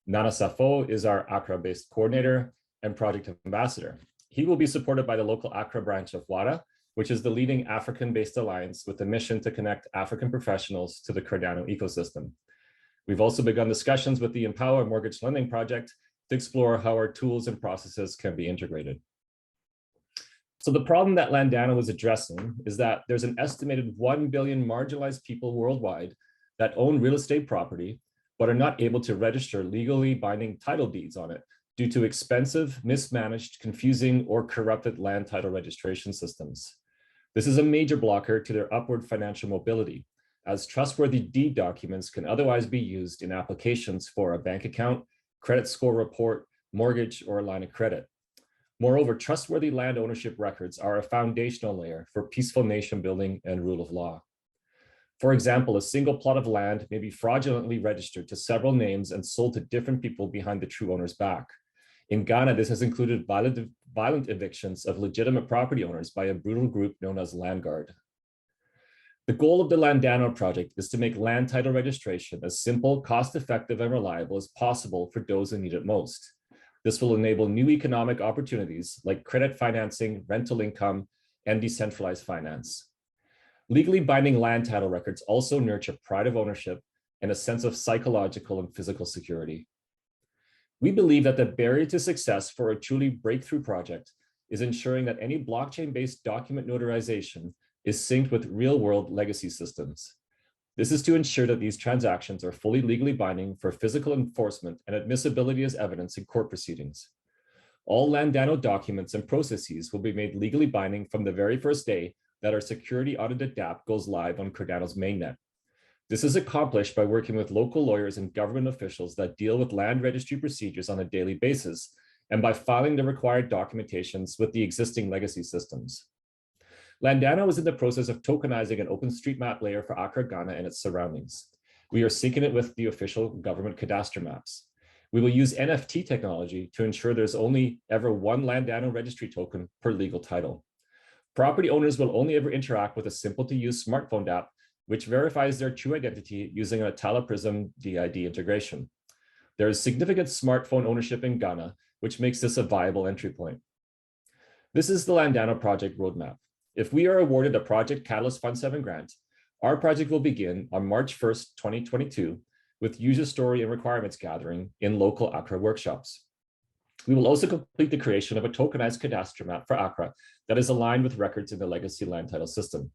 Nana Safo is our Accra-based coordinator and project ambassador. He will be supported by the local Accra branch of WADA, which is the leading African-based alliance with a mission to connect African professionals to the Cardano ecosystem. We've also begun discussions with the Empower Mortgage Lending Project to explore how our tools and processes can be integrated. So the problem that Landano is addressing is that there's an estimated 1 billion marginalized people worldwide that own real estate property, but are not able to register legally binding title deeds on it due to expensive, mismanaged, confusing, or corrupted land title registration systems. This is a major blocker to their upward financial mobility, as trustworthy deed documents can otherwise be used in applications for a bank account, credit score report, mortgage, or a line of credit. Moreover, trustworthy land ownership records are a foundational layer for peaceful nation building and rule of law. For example, a single plot of land may be fraudulently registered to several names and sold to different people behind the true owner's back. In Ghana, this has included violent evictions of legitimate property owners by a brutal group known as Land Guard. The goal of the Landano project is to make land title registration as simple, cost-effective, and reliable as possible for those who need it most. This will enable new economic opportunities like credit financing, rental income, and decentralized finance. Legally binding land title records also nurture pride of ownership and a sense of psychological and physical security. We believe that the barrier to success for a truly breakthrough project is ensuring that any blockchain-based document notarization is synced with real-world legacy systems. This is to ensure that these transactions are fully legally binding for physical enforcement and admissibility as evidence in court proceedings. All Landano documents and processes will be made legally binding from the very first day that our security audited DApp goes live on Cardano's mainnet. This is accomplished by working with local lawyers and government officials that deal with land registry procedures on a daily basis, and by filing the required documentations with the existing legacy systems. Landano is in the process of tokenizing an OpenStreetMap layer for Accra, Ghana and its surroundings. We are syncing it with the official government cadastre maps. We will use NFT technology to ensure there's only ever one Landano registry token per legal title. Property owners will only ever interact with a simple to use smartphone app, which verifies their true identity using a Tala-Prism DID integration. There is significant smartphone ownership in Ghana, which makes this a viable entry point. This is the Landano project roadmap. If we are awarded a Project Catalyst Fund 7 grant, our project will begin on March 1st, 2022, with user story and requirements gathering in local Accra workshops. We will also complete the creation of a tokenized cadastre map for Accra that is aligned with records in the legacy land title system.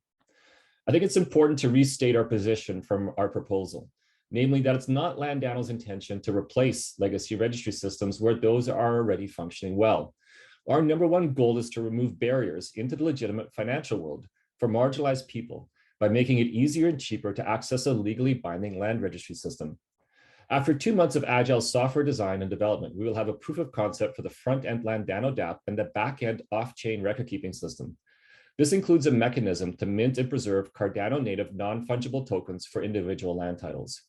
I think it's important to restate our position from our proposal, namely that it's not Landano's intention to replace legacy registry systems where those are already functioning well. Our number one goal is to remove barriers into the legitimate financial world for marginalized people by making it easier and cheaper to access a legally binding land registry system. After 2 months of agile software design and development, we will have a proof of concept for the front-end Landano DApp and the back-end off-chain record-keeping system. This includes a mechanism to mint and preserve Cardano-native non-fungible tokens for individual land titles.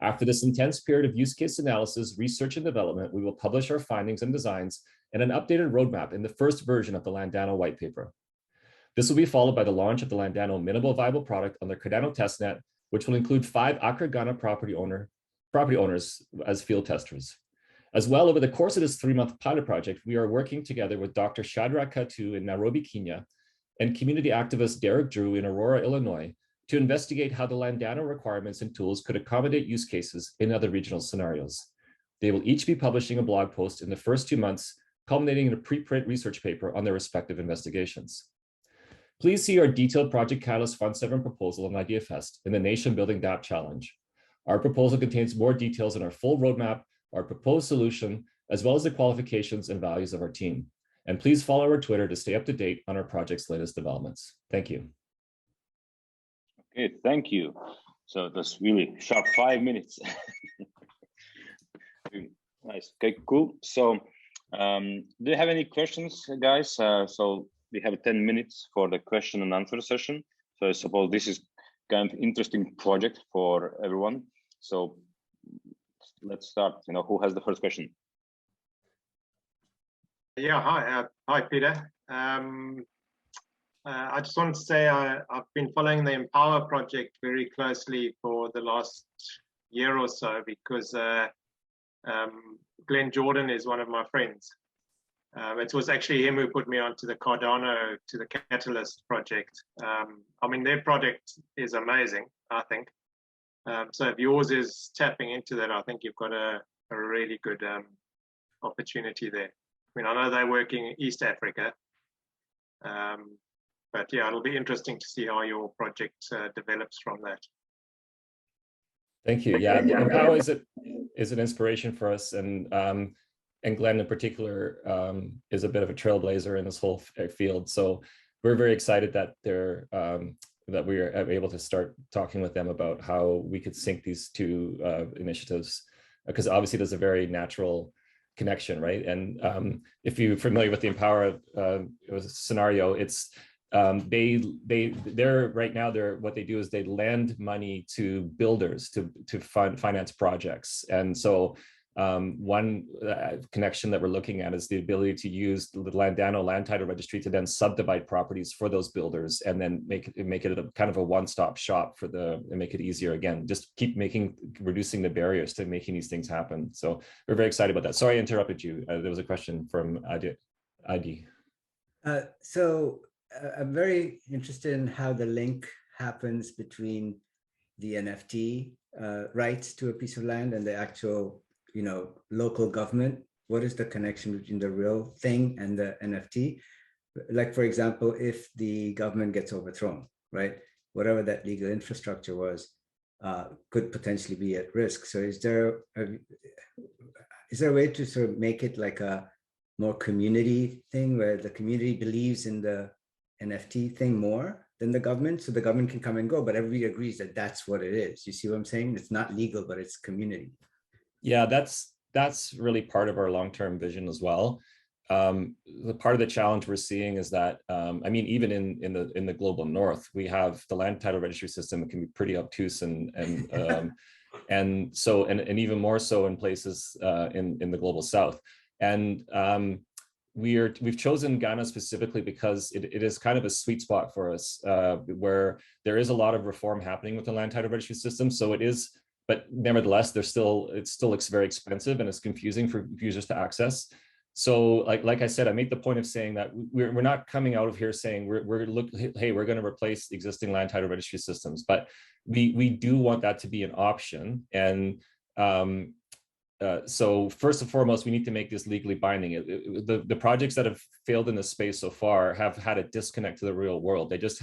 After this intense period of use case analysis, research, and development, we will publish our findings and designs and an updated roadmap in the first version of the Landano white paper. This will be followed by the launch of the Landano minimal viable product on the Cardano testnet, which will include 5 Accra Ghana property owners as field testers. As well, over the course of this 3-month pilot project, we are working together with Dr. Shadrach Katu in Nairobi, Kenya, and community activist Derek Drew in Aurora, Illinois, to investigate how the Landano requirements and tools could accommodate use cases in other regional scenarios. They will each be publishing a blog post in the first 2 months, culminating in a preprint research paper on their respective investigations. Please see our detailed Project Catalyst Fund 7 proposal on IdeaFest in the Nation Building DApp Challenge. Our proposal contains more details on our full roadmap, our proposed solution, as well as the qualifications and values of our team. And please follow our Twitter to stay up to date on our project's latest developments. Thank you. Okay, thank you. So that's really sharp 5 minutes. Nice. Okay, cool. So do you have any questions, guys? So we have 10 minutes for the question and answer session. So I suppose this is kind of interesting project for everyone. So let's start. Who has the first question? Yeah, hi, Peter. I just wanted to say I've been following the Empower project very closely for the last year or so because Glenn Jordan is one of my friends. It was actually him who put me onto the Cardano, to the Catalyst project. I mean, their project is amazing, I think. So if yours is tapping into that, I think you've got a really good opportunity there. I mean, I know they're working in East Africa, but yeah, it'll be interesting to see how your project develops from that. Thank you. Yeah, Empower is an inspiration for us, and Glenn in particular is a bit of a trailblazer in this whole field. So we're very excited that that we are able to start talking with them about how we could sync these two initiatives, because obviously there's a very natural connection, right? And if you're familiar with the Empower scenario, it's they're right now, what they do is they lend money to builders to finance projects. And so one connection that we're looking at is the ability to use the Landano land title registry to then subdivide properties for those builders, and then make it a kind of a one-stop shop for and make it easier. Again, just keep reducing the barriers to making these things happen. So we're very excited about that. Sorry I interrupted you. There was a question from Adi. So I'm very interested in how the link happens between the NFT rights to a piece of land and the actual, local government. What is the connection between the real thing and the NFT? Like, for example, if the government gets overthrown, right? Whatever that legal infrastructure was could potentially be at risk. So is there a way to sort of make it like a more community thing where the community believes in the NFT thing more than the government, so the government can come and go, but everybody agrees that that's what it is? You see what I'm saying? It's not legal, but it's community. Yeah, that's really part of our long-term vision as well. The part of the challenge we're seeing is that, I mean, even in the global north, we have the land title registry system that can be pretty obtuse and even more so in places in the global south. And we've chosen Ghana specifically because it is kind of a sweet spot for us, where there is a lot of reform happening with the land title registry system. So it is, but nevertheless, it still looks very expensive and it's confusing for users to access. So like I said, I made the point of saying that we're not coming out of here saying we're going to replace existing land title registry systems, but we do want that to be an option. And so first and foremost, we need to make this legally binding. The projects that have failed in this space so far have had a disconnect to the real world. They just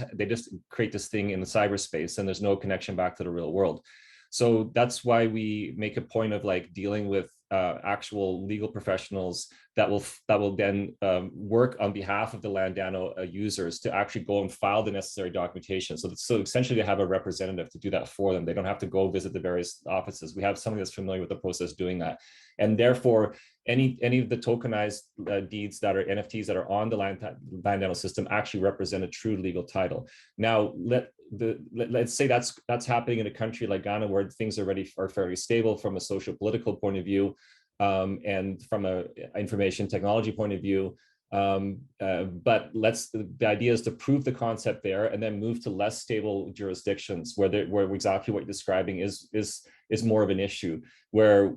create this thing in the cyberspace and there's no connection back to the real world. So that's why we make a point of dealing with actual legal professionals that will then work on behalf of the Landano users to actually go and file the necessary documentation. So essentially they have a representative to do that for them. They don't have to go visit the various offices. We have somebody that's familiar with the process doing that. And therefore, any of the tokenized deeds that are NFTs that are on the Landano system actually represent a true legal title. Now, let's say that's happening in a country like Ghana, where things are fairly stable from a social-political point of view, and from an information technology point of view. But the idea is to prove the concept there and then move to less stable jurisdictions where exactly what you're describing is more of an issue, where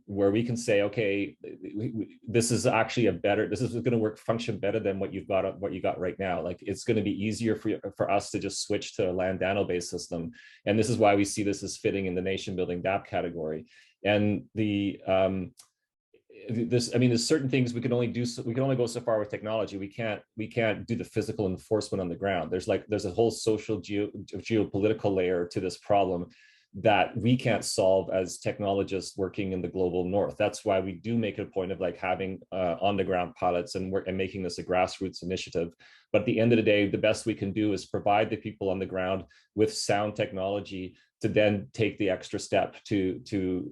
we can say, okay, this is actually this is going to function better than what you got right now. Like, it's going to be easier for us to just switch to a Landano-based system. And this is why we see this as fitting in the nation building DApp category. And there's certain things we can only do. We can only go so far with technology. We can't do the physical enforcement on the ground. There's a whole social geopolitical layer to this problem that we can't solve as technologists working in the global north. That's why we do make it a point of having on the ground pilots and making this a grassroots initiative. But at the end of the day, the best we can do is provide the people on the ground with sound technology to then take the extra step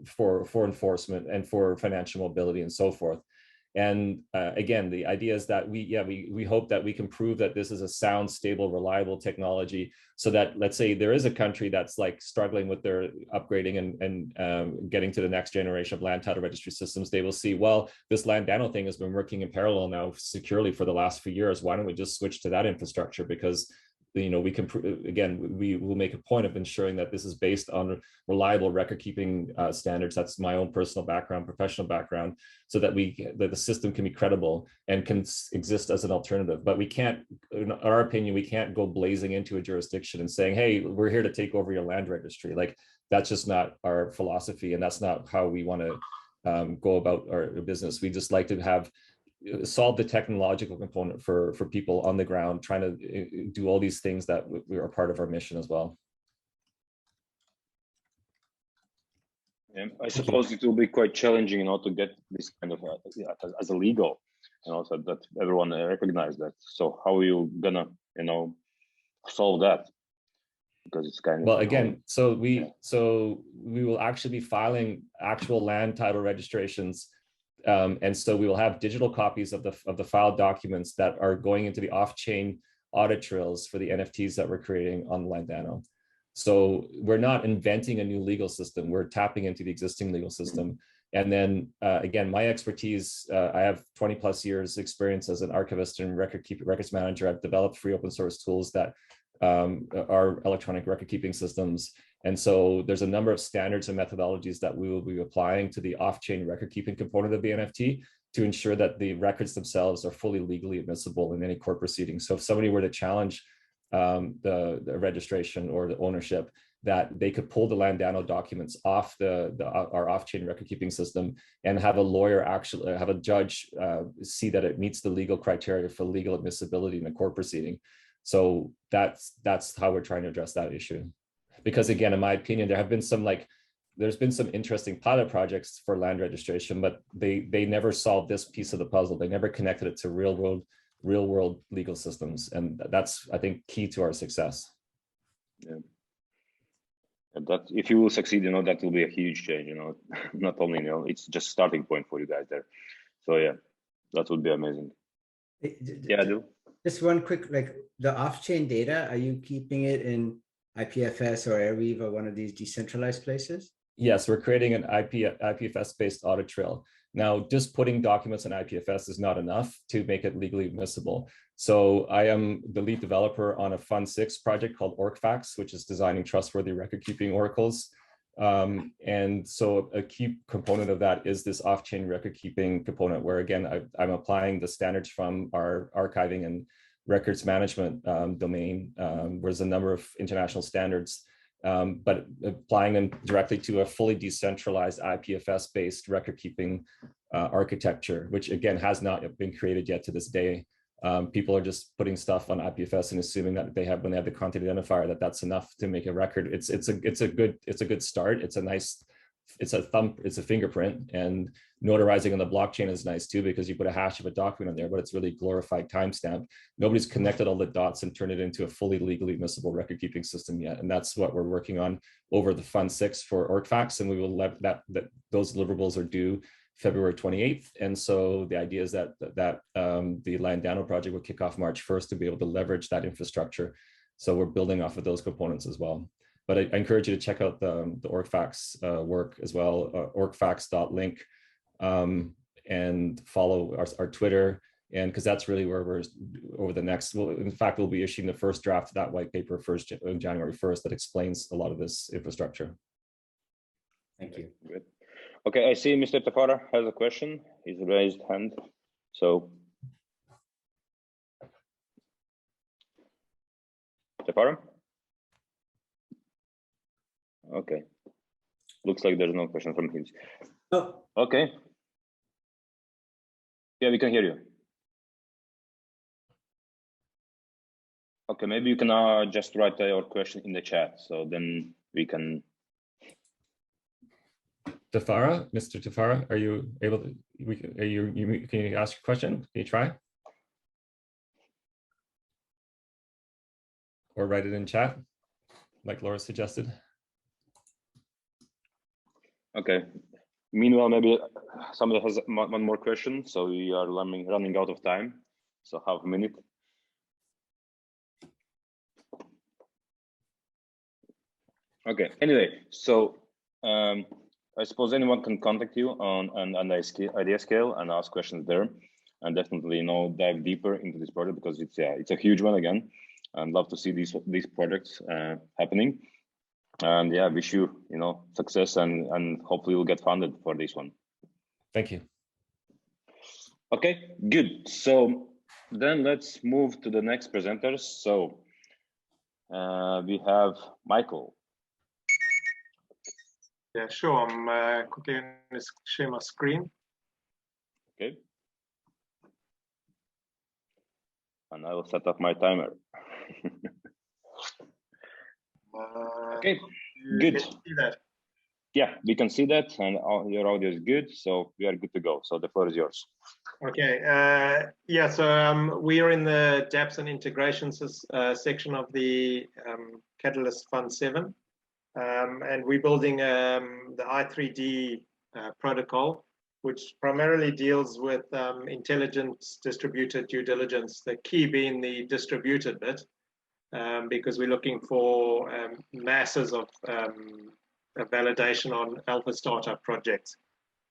for enforcement and for financial mobility and so forth. And again, the idea is that we hope that we can prove that this is a sound, stable, reliable technology, so that, let's say there is a country that's struggling with their upgrading and getting to the next generation of land title registry systems, they will see, well, this Landano thing has been working in parallel now securely for the last few years. Why don't we just switch to that infrastructure? Because we can, again, we will make a point of ensuring that this is based on reliable record keeping standards. That's my own personal background, professional background, so that the system can be credible and can exist as an alternative. But we can't, in our opinion, we can't go blazing into a jurisdiction and saying, hey, we're here to take over your land registry. That's just not our philosophy, and that's not how we want to go about our business. We just like to solve the technological component for people on the ground, trying to do all these things that we are part of our mission as well. Yeah, I suppose it will be quite challenging, to get this kind of as a legal, and also that everyone recognize that. So how are you gonna, solve that? Because it's kind of, well, again, so we will actually be filing actual land title registrations And so we will have digital copies of the file documents that are going into the off-chain audit trails for the NFTs that we're creating on Landano. So we're not inventing a new legal system. We're tapping into the existing legal system. And then again, my expertise, I have 20+ years experience as an archivist and records manager. I've developed free open source tools that are electronic record keeping systems. And so there's a number of standards and methodologies that we will be applying to the off-chain record keeping component of the NFT to ensure that the records themselves are fully legally admissible in any court proceeding. So if somebody were to challenge the registration or the ownership, that they could pull the Landano documents off our off-chain record-keeping system and have a lawyer actually have a judge see that it meets the legal criteria for legal admissibility in a court proceeding. So that's how we're trying to address that issue. Because again, in my opinion, there's been some interesting pilot projects for land registration, but they never solved this piece of the puzzle. They never connected it to real world legal systems, and that's, I think, key to our success. Yeah. That if you will succeed, that will be a huge change. Not only it's just starting point for you guys there. So yeah, that would be amazing. Yeah, I do. Just one quick, the off-chain data, are you keeping it in IPFS or Airweave or one of these decentralized places? Yes, we're creating an IPFS-based audit trail. Now, just putting documents in IPFS is not enough to make it legally admissible. So I am the lead developer on a Fund 6 project called OrcFacts, which is designing trustworthy record-keeping oracles. And so a key component of that is this off-chain record-keeping component, where again, I'm applying the standards from our archiving and records management domain, where there's a number of international standards, but applying them directly to a fully decentralized IPFS-based record-keeping architecture, which again has not been created yet to this day. People are just putting stuff on IPFS and assuming that when they have the content identifier, that's enough to make a record. It's a good start. It's a fingerprint, and notarizing on the blockchain is nice too, because you put a hash of a document in there, but it's really glorified timestamp. Nobody's connected all the dots and turned it into a fully legally admissible record keeping system yet. And that's what we're working on over the Fund 6 for OrcFacts. And we will let those deliverables are due February 28th. And so the idea is that the Landano project will kick off March 1st to be able to leverage that infrastructure. So we're building off of those components as well. But I encourage you to check out the OrcFacts work as well, orcfacts.link, and follow our Twitter. And because that's really where we're over the next, in fact, we'll be issuing the first draft of that white paper January 1st that explains a lot of this infrastructure. Thank you. Good. Okay, I see Mr. Tafara has a question. He's raised hand. So, Tafara? Okay. Looks like there's no question from him. Oh. Okay. Yeah, we can hear you. Okay, maybe you can just write your question in the chat, so then we can. Tafara, Mr. Tafara, are you able to? Can you ask your question? Can you try? Or write it in chat, like Laura suggested. Okay. Meanwhile, maybe somebody has one more question. So we are running out of time. So half a minute. Okay. Anyway, so I suppose anyone can contact you on idea scale and ask questions there, and definitely dive deeper into this project, because it's a huge one again, and love to see these projects happening. And yeah, wish you success, and hopefully you'll get funded for this one. Thank you. Okay, good. So then let's move to the next presenters. So we have Michael. Yeah, sure. I'm quickly going to share my screen. Okay. And I will set up my timer. Okay, good. See that? Yeah, we can see that, and your audio is good, so we are good to go. So the floor is yours. Okay. Yeah. So we are in the dApps and integrations section of the Catalyst Fund 7, and we're building the i3D protocol which primarily deals with intelligent distributed due diligence, the key being the distributed bit, because we're looking for masses of validation on alpha startup projects.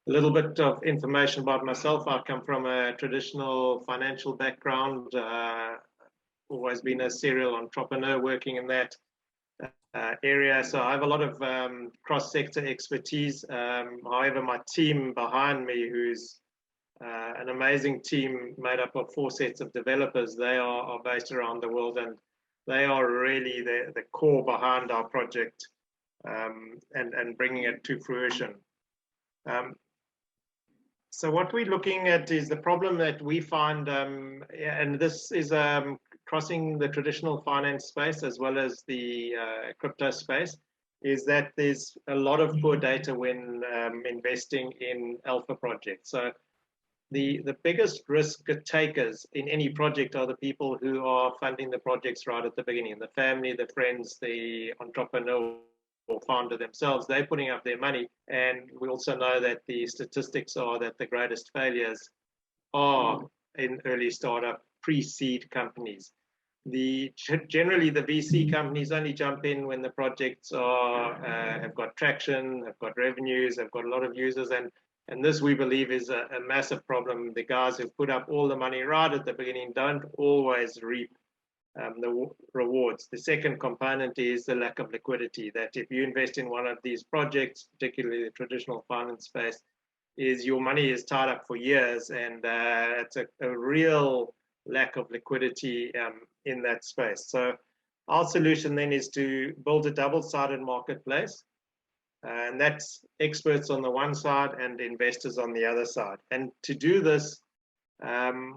A little bit of information about myself. I come from a traditional financial background, always been a serial entrepreneur working in that area. So I have a lot of cross-sector expertise. However, my team behind me, who's an amazing team made up of 4 sets of developers, they are based around the world, and they are really the core behind our project and bringing it to fruition. So what we're looking at is the problem that we find, and this is crossing the traditional finance space as well as the crypto space, is that there's a lot of poor data when investing in alpha projects. So the biggest risk takers in any project are the people who are funding the projects right at the beginning, the family, the friends, the entrepreneur or founder themselves. They're putting up their money, and we also know that the statistics are that the greatest failures are in early startup pre-seed companies. Generally the VC companies only jump in when the projects are have got traction, have got revenues, have got a lot of users, and this we believe is a massive problem. The guys who put up all the money right at the beginning don't always reap the rewards. The second component is the lack of liquidity, that if you invest in one of these projects, particularly the traditional finance space, is your money is tied up for years, and it's a real lack of liquidity in that space. So our solution then is to build a double-sided marketplace, and that's experts on the one side and investors on the other side. And to do this,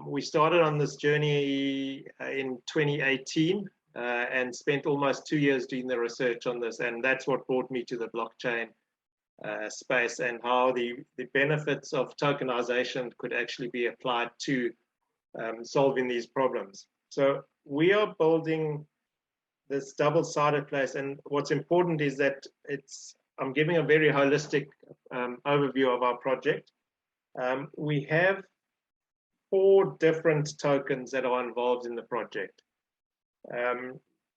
we started on this journey in 2018 and spent almost 2 years doing the research on this, and that's what brought me to the blockchain space and how the benefits of tokenization could actually be applied to solving these problems. So we are building this double-sided place, and what's important is that I'm giving a very holistic overview of our project. We have 4 different tokens that are involved in the project.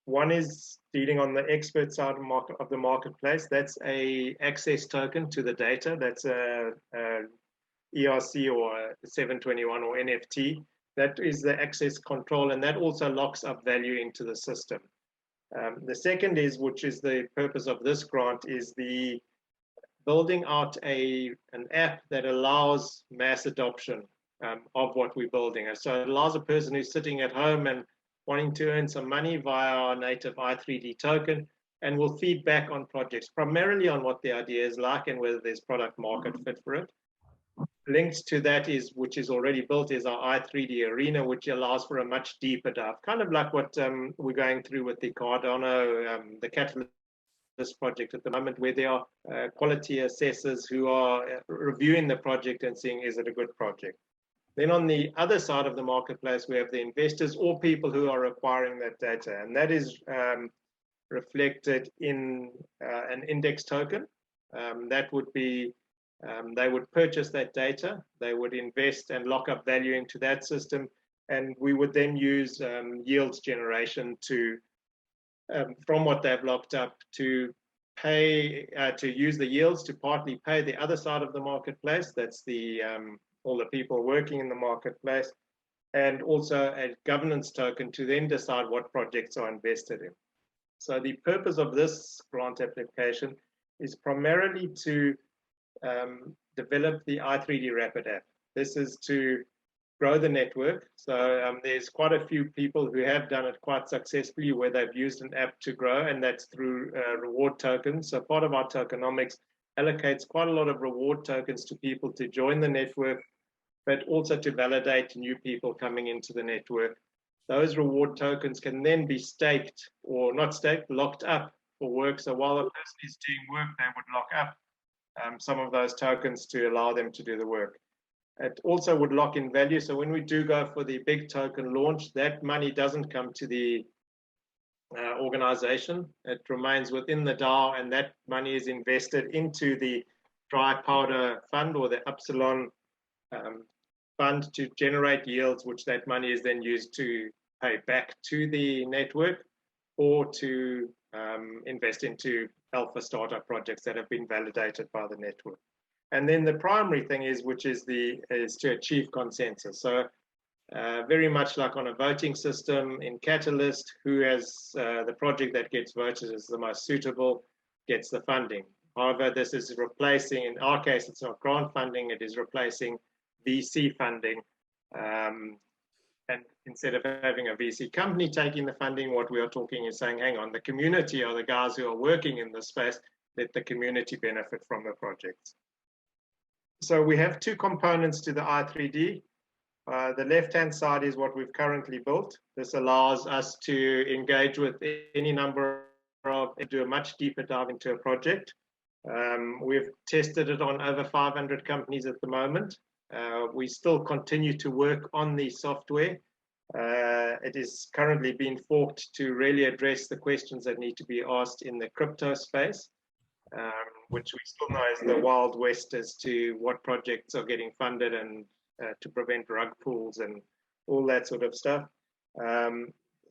One is dealing on the expert side of the marketplace. That's a access token to the data. That's a ERC or a 721 or NFT. That is the access control, and that also locks up value into the system. The second is, which is the purpose of this grant, is the building out an app that allows mass adoption of what we're building. So it allows a person who's sitting at home and wanting to earn some money via our native i3D token, and will feed back on projects, primarily on what the idea is like and whether there's product market fit for it. Linked to that is, which is already built, is our i3D arena, which allows for a much deeper dive, kind of like what we're going through with the Cardano, the Catalyst project at the moment, where there are quality assessors who are reviewing the project and seeing, is it a good project? Then on the other side of the marketplace, we have the investors or people who are acquiring that data, and that is reflected in an index token. That would be, they would purchase that data, they would invest and lock up value into that system, and we would then use yields generation to, from what they've locked up, to pay, to use the yields to partly pay the other side of the marketplace. That's the all the people working in the marketplace, and also a governance token to then decide what projects are invested in. So the purpose of this grant application is primarily to develop the i3D Rapid app. This is to grow the network. So there's quite a few people who have done it quite successfully, where they've used an app to grow, and that's through reward tokens. So part of our tokenomics allocates quite a lot of reward tokens to people to join the network, but also to validate new people coming into the network. Those reward tokens can then be staked, or not staked, locked up for work. So while a person is doing work, they would lock up some of those tokens to allow them to do the work. It also would lock in value. So when we do go for the big token launch, that money doesn't come to the organization. It remains within the DAO, and that money is invested into the dry powder fund or the Upsilon fund to generate yields, which that money is then used to pay back to the network or to invest into alpha startup projects that have been validated by the network. And then the primary thing is, which is to achieve consensus. So very much like on a voting system in Catalyst, who has the project that gets voted as the most suitable gets the funding. However, this is replacing, in our case, it's not grant funding, it is replacing VC funding. And instead of having a VC company taking the funding, what we are talking is saying, hang on, the community are the guys who are working in this space, let the community benefit from the projects. So we have two components to the I3D. The left-hand side is what we've currently built. This allows us to engage with any number of, do a much deeper dive into a project. We've tested it on over 500 companies at the moment. We still continue to work on the software. It is currently being forked to really address the questions that need to be asked in the crypto space, which we still know is the Wild West as to what projects are getting funded and to prevent rug pulls and all that sort of stuff.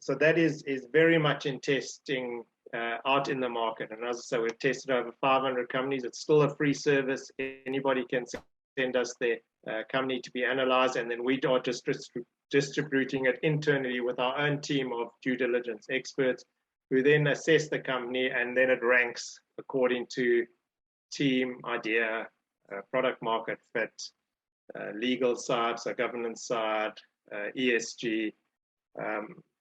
So that is very much in testing out in the market. And as I say, we've tested over 500 companies. It's still a free service. Anybody can send us their company to be analyzed, and then we are just distributing it internally with our own team of due diligence experts who then assess the company, and then it ranks according to team, idea, product market fit, legal side, so governance side, ESG,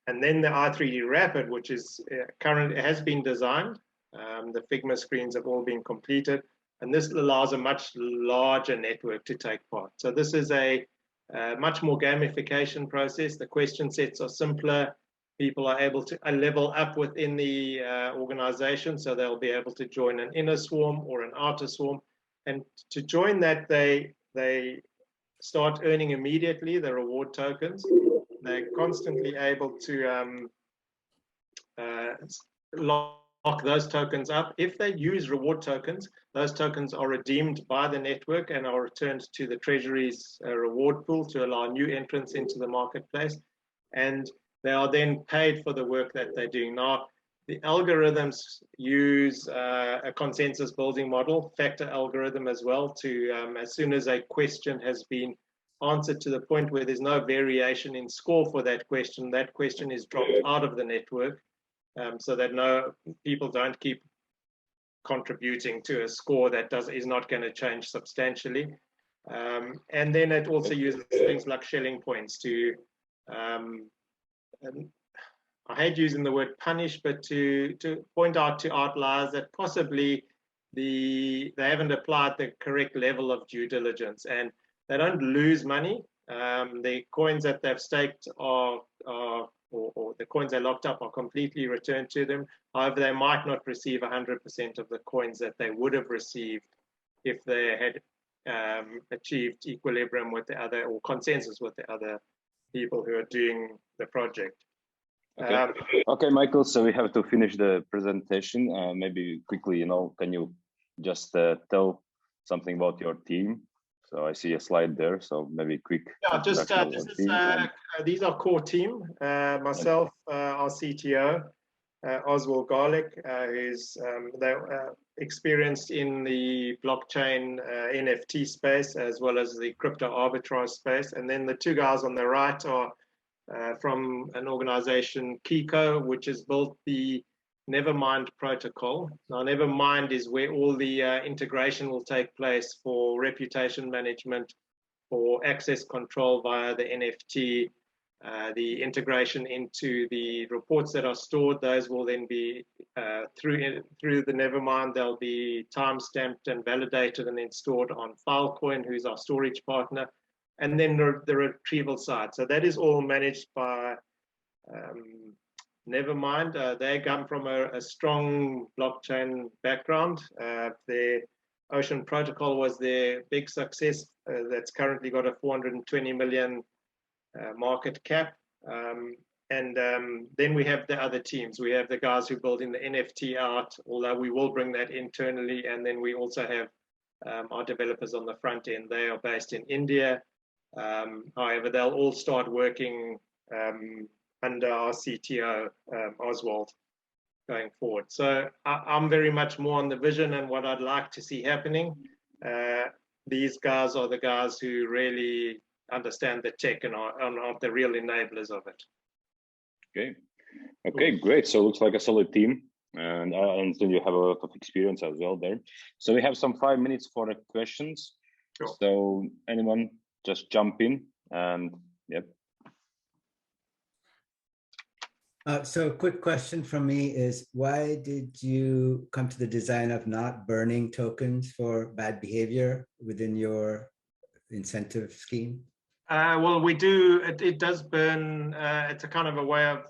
and then the I3D Rapid, which is currently has been designed. The Figma screens have all been completed, and this allows a much larger network to take part. So this is a much more gamification process. The question sets are simpler. People are able to level up within the organization, so they'll be able to join an inner swarm or an outer swarm. And to join that, they start earning immediately the reward tokens. They're constantly able to lock those tokens up. If they use reward tokens, those tokens are redeemed by the network and are returned to the Treasury's reward pool to allow new entrants into the marketplace. And they are then paid for the work that they're doing. Now, the algorithms use a consensus building model, factor algorithm as well, to as soon as a question has been answered to the point where there's no variation in score for that question is dropped out of the network, so that people don't keep contributing to a score that is not going to change substantially. And then it also uses things like shelling points to I hate using the word punish, but to point out to outliers that possibly they haven't applied the correct level of due diligence, and they don't lose money. The coins that they've staked or the coins they locked up are completely returned to them. However, they might not receive 100% of the coins that they would have received if they had achieved equilibrium with the other, or consensus with the other people who are doing the project. Okay, Michael, so we have to finish the presentation. Maybe quickly, can you just tell something about your team? So I see a slide there, so maybe quick. Yeah, these are core team. Myself, our CTO, Oswald Garlick, who's experienced in the blockchain NFT space as well as the crypto arbitrage space. And then the two guys on the right are from an organization, Kiko, which has built the Nevermind protocol. Now, Nevermind is where all the integration will take place for reputation management, for access control via the NFT, the integration into the reports that are stored. Those will then be through the Nevermind. They'll be time-stamped and validated and then stored on Filecoin, who's our storage partner, and then the retrieval side. So that is all managed by Nevermind. They come from a strong blockchain background. Their Ocean protocol was their big success. That's currently got a 420 million market cap. And then we have the other teams. We have the guys who are building the NFT out, although we will bring that internally. And then we also have our developers on the front end. They are based in India. However, they'll all start working under our CTO, Oswald, going forward. So I'm very much more on the vision and what I'd like to see happening. These guys are the guys who really understand the tech and are the real enablers of it. Okay, great. So it looks like a solid team. And I understand you have a lot of experience as well there. So we have some 5 minutes for the questions. Sure. So anyone just jump in and yep. So quick question from me is, why did you come to the design of not burning tokens for bad behavior within your incentive scheme? Well, we do, it does burn, it's a kind of a way of,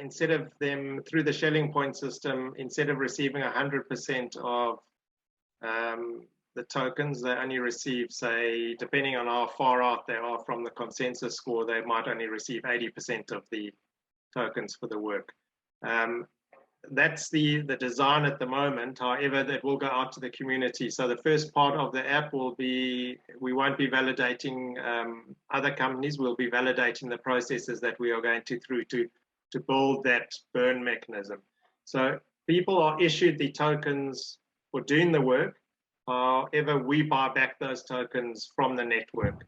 instead of them through the Schelling point system, instead of receiving 100% of the tokens, they only receive, say, depending on how far out they are from the consensus score, they might only receive 80% of the tokens for the work. That's the design at the moment. However, that will go out to the community. So the first part of the app will be, we won't be validating other companies, we'll be validating the processes that we are going through to build that burn mechanism. So people are issued the tokens for doing the work. However, we buy back those tokens from the network.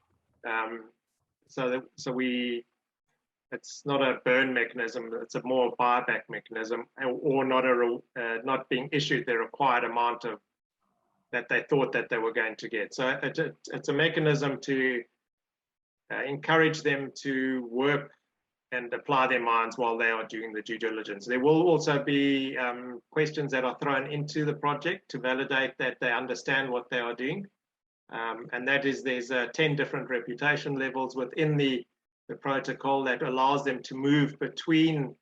It's not a burn mechanism, it's a more buyback mechanism, or not being issued the required amount of that they thought that they were going to get. So it's a mechanism to encourage them to work and apply their minds while they are doing the due diligence. There will also be questions that are thrown into the project to validate that they understand what they are doing. And that is, there's 10 different reputation levels within the protocol that allows them to move between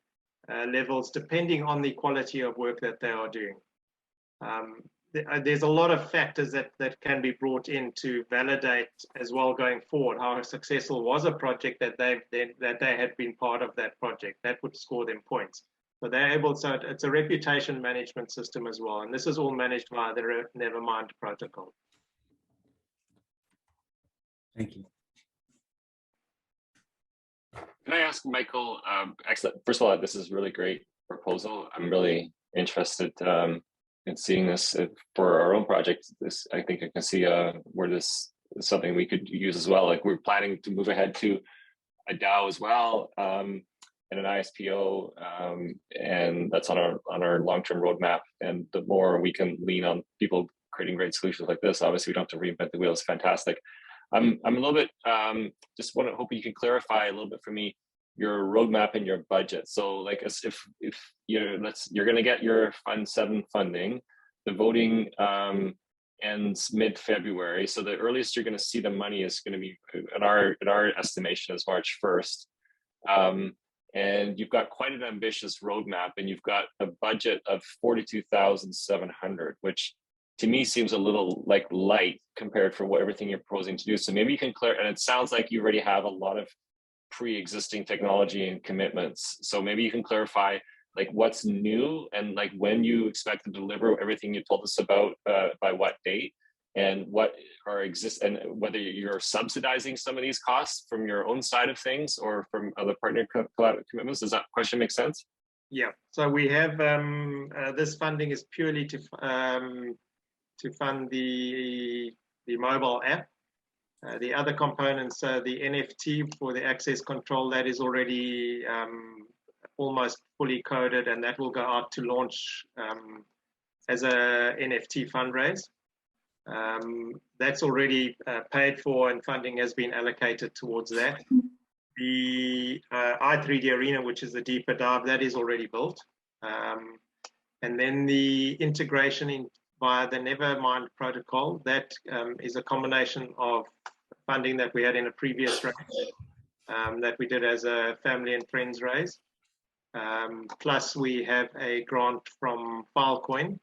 levels depending on the quality of work that they are doing. There's a lot of factors that can be brought in to validate as well going forward how successful was a project that they had been part of that project. That would score them points. So they're able, so it's a reputation management system as well. And this is all managed via the Nevermind protocol. Thank you. Can I ask Michael, excellent. First of all, this is a really great proposal. I'm really interested in seeing this for our own project. I think I can see where this is something we could use as well. Like we're planning to move ahead to a DAO as well, and an ISPO, and that's on our long-term roadmap. And the more we can lean on people creating great solutions like this, obviously we don't have to reinvent the wheel. It's fantastic. I'm a little bit just hope you can clarify a little bit for me your roadmap and your budget. So like if you're going to get your Fund 7 funding, the voting ends mid-February. So the earliest you're going to see the money is going to be, in our estimation, is March 1st. And you've got quite an ambitious roadmap, and you've got a budget of 42,700, which to me seems a little like light compared for everything you're proposing to do. So maybe you can and it sounds like you already have a lot of pre-existing technology and commitments. So maybe you can clarify like what's new and like when you expect to deliver everything you told us about by what date, and what and whether you're subsidizing some of these costs from your own side of things or from other partner commitments. Does that question make sense? Yeah. So we have this funding is purely to fund the mobile app. The other components, the NFT for the access control, that is already almost fully coded, and that will go out to launch as a NFT fundraise. That's already paid for, and funding has been allocated towards that. The i3D Arena, which is the deeper dive, that is already built. And then the integration via the Nevermind protocol, that is a combination of funding that we had in a previous raise, that we did as a family and friends raise. Plus we have a grant from Filecoin.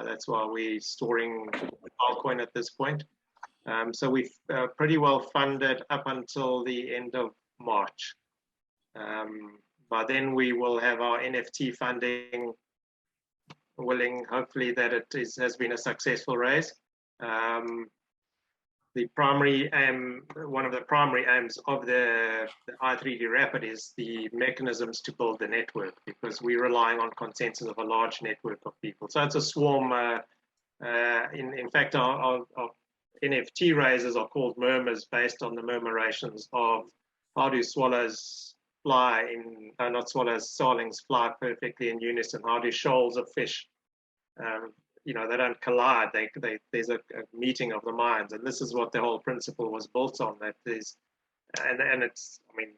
That's why we're storing Filecoin at this point. So we've pretty well funded up until the end of March. By then we will have our NFT funding willing, hopefully that it has been a successful raise. the primary aim, one of the primary aims of the i3D Rapid is the mechanisms to build the network, because we're relying on consensus of a large network of people. So it's a swarm. In fact, our NFT raisers are called murmurs, based on the murmurations of how do swallows fly in, not swallows, starlings fly perfectly in unison. How do shoals of fish, you know, they don't collide. There's a meeting of the minds, and this is what the whole principle was built on. That is, and it's, I mean,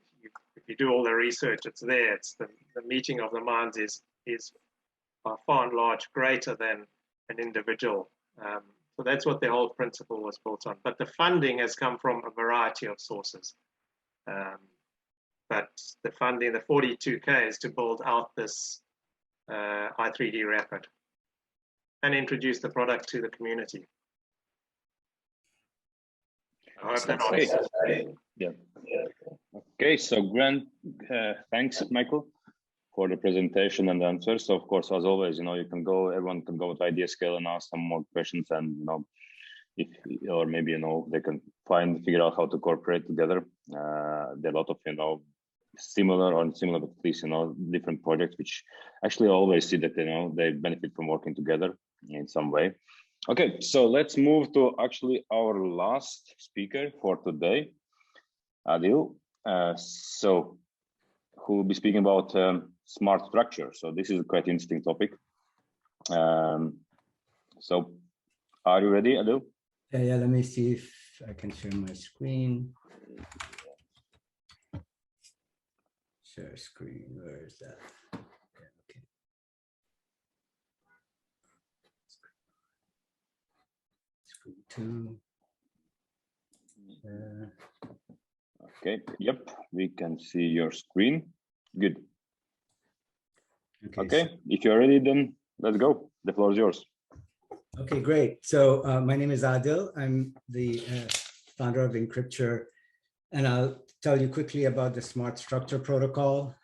if you do all the research, it's there. It's the meeting of the minds is by far and large greater than an individual. So that's what the whole principle was built on. But the funding has come from a variety of sources. But the funding, the 42K, is to build out this i3D Rapid and introduce the product to the community. I hope that answers. Yeah. Okay, so thanks, Michael, for the presentation and the answers. So of course, as always, you know, everyone can go to IdeaScale and ask some more questions, and you know, or maybe, you know, they can figure out how to cooperate together. There are a lot of, you know, similar, but at least, you know, different projects, which actually always see that, you know, they benefit from working together in some way. Okay, so let's move to actually our last speaker for today, Adil. So who will be speaking about smart structure. So this is a quite interesting topic. So are you ready, Adil? Yeah, let me see if I can share my screen. Share screen, where is that? Okay. Screen 2. Okay, yep, we can see your screen. Good. Okay, so if you're ready, then let's go. The floor is yours. Okay, great. So my name is Adil. I'm the founder of Incrypture, and I'll tell you quickly about the Smart Structure Protocol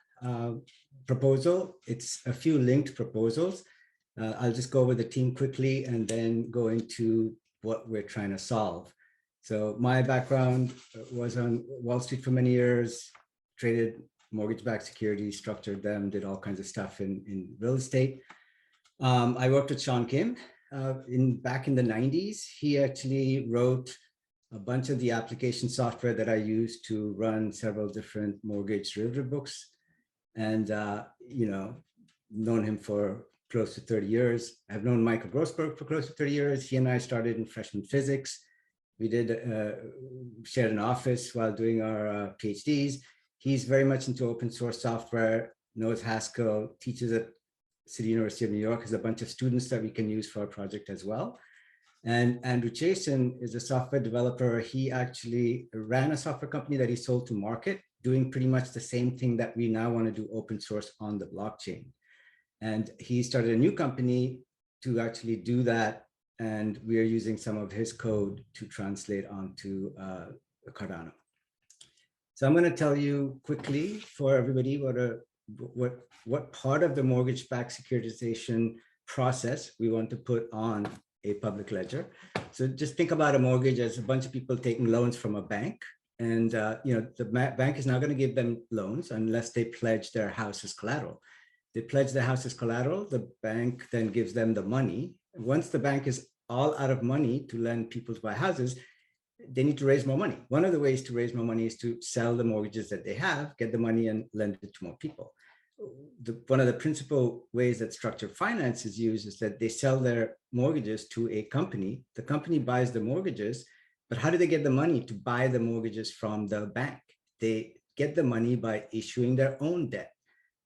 proposal. It's a few linked proposals. I'll just go over the team quickly and then go into what we're trying to solve. So my background was on Wall Street for many years, traded mortgage-backed securities, structured them, did all kinds of stuff in real estate. I worked with Sean Kim back in the 90s. He actually wrote a bunch of the application software that I used to run several different mortgage derivative books. And, you know, known him for close to 30 years. I've known Michael Grossberg for close to 30 years. He and I started in freshman physics. We did shared an office while doing our PhDs. He's very much into open source software, knows Haskell, teaches at City University of New York, has a bunch of students that we can use for our project as well. And Andrew Chasen is a software developer. He actually ran a software company that he sold to market, doing pretty much the same thing that we now want to do open source on the blockchain. And he started a new company to actually do that. And we are using some of his code to translate onto Cardano. So I'm going to tell you quickly for everybody what part of the mortgage-backed securitization process we want to put on a public ledger. So just think about a mortgage as a bunch of people taking loans from a bank, and you know, the bank is not going to give them loans unless they pledge their house as collateral. They pledge their house as collateral. The bank then gives them the money. Once the bank is all out of money to lend people to buy houses, they need to raise more money. One of the ways to raise more money is to sell the mortgages that they have, get the money and lend it to more people. One of the principal ways that structured finance is used is that they sell their mortgages to a company. The company buys the mortgages, but how do they get the money to buy the mortgages from the bank? They get the money by issuing their own debt,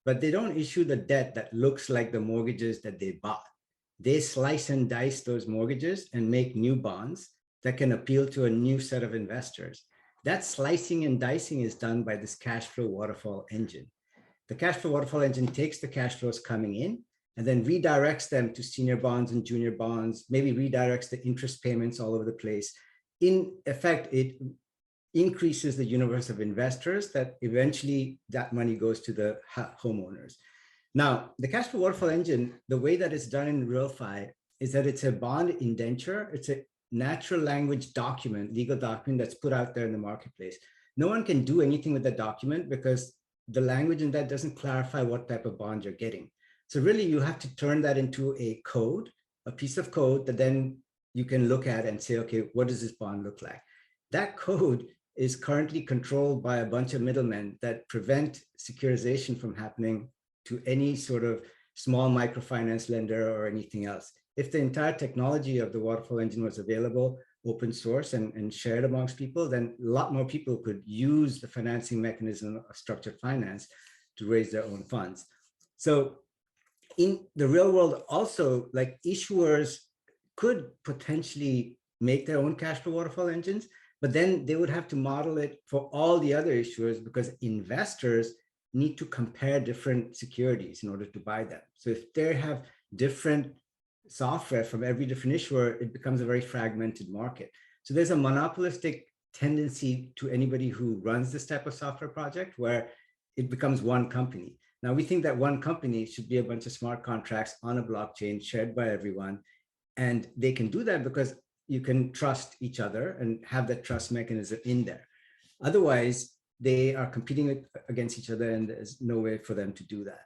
but they don't issue the debt that looks like the mortgages that they bought. They slice and dice those mortgages and make new bonds that can appeal to a new set of investors. That slicing and dicing is done by this cash flow waterfall engine. The cash flow waterfall engine takes the cash flows coming in and then redirects them to senior bonds and junior bonds, maybe redirects the interest payments all over the place. In effect, it increases the universe of investors that eventually that money goes to the homeowners. Now, the cash flow waterfall engine, the way that it's done in RealFi is that it's a bond indenture. It's a natural language document, legal document that's put out there in the marketplace. No one can do anything with that document because the language in that doesn't clarify what type of bond you're getting. So really you have to turn that into a code, a piece of code that then you can look at and say, okay, what does this bond look like? That code is currently controlled by a bunch of middlemen that prevent securitization from happening to any sort of small microfinance lender or anything else. If the entire technology of the waterfall engine was available, open source and shared amongst people, then a lot more people could use the financing mechanism of structured finance to raise their own funds. So in the real world also, like issuers could potentially make their own cash flow waterfall engines, but then they would have to model it for all the other issuers because investors need to compare different securities in order to buy them. So if they have different software from every different issuer, it becomes a very fragmented market. So there's a monopolistic tendency to anybody who runs this type of software project where it becomes one company. Now we think that one company should be a bunch of smart contracts on a blockchain shared by everyone. And they can do that because you can trust each other and have that trust mechanism in there. Otherwise, they are competing against each other and there's no way for them to do that.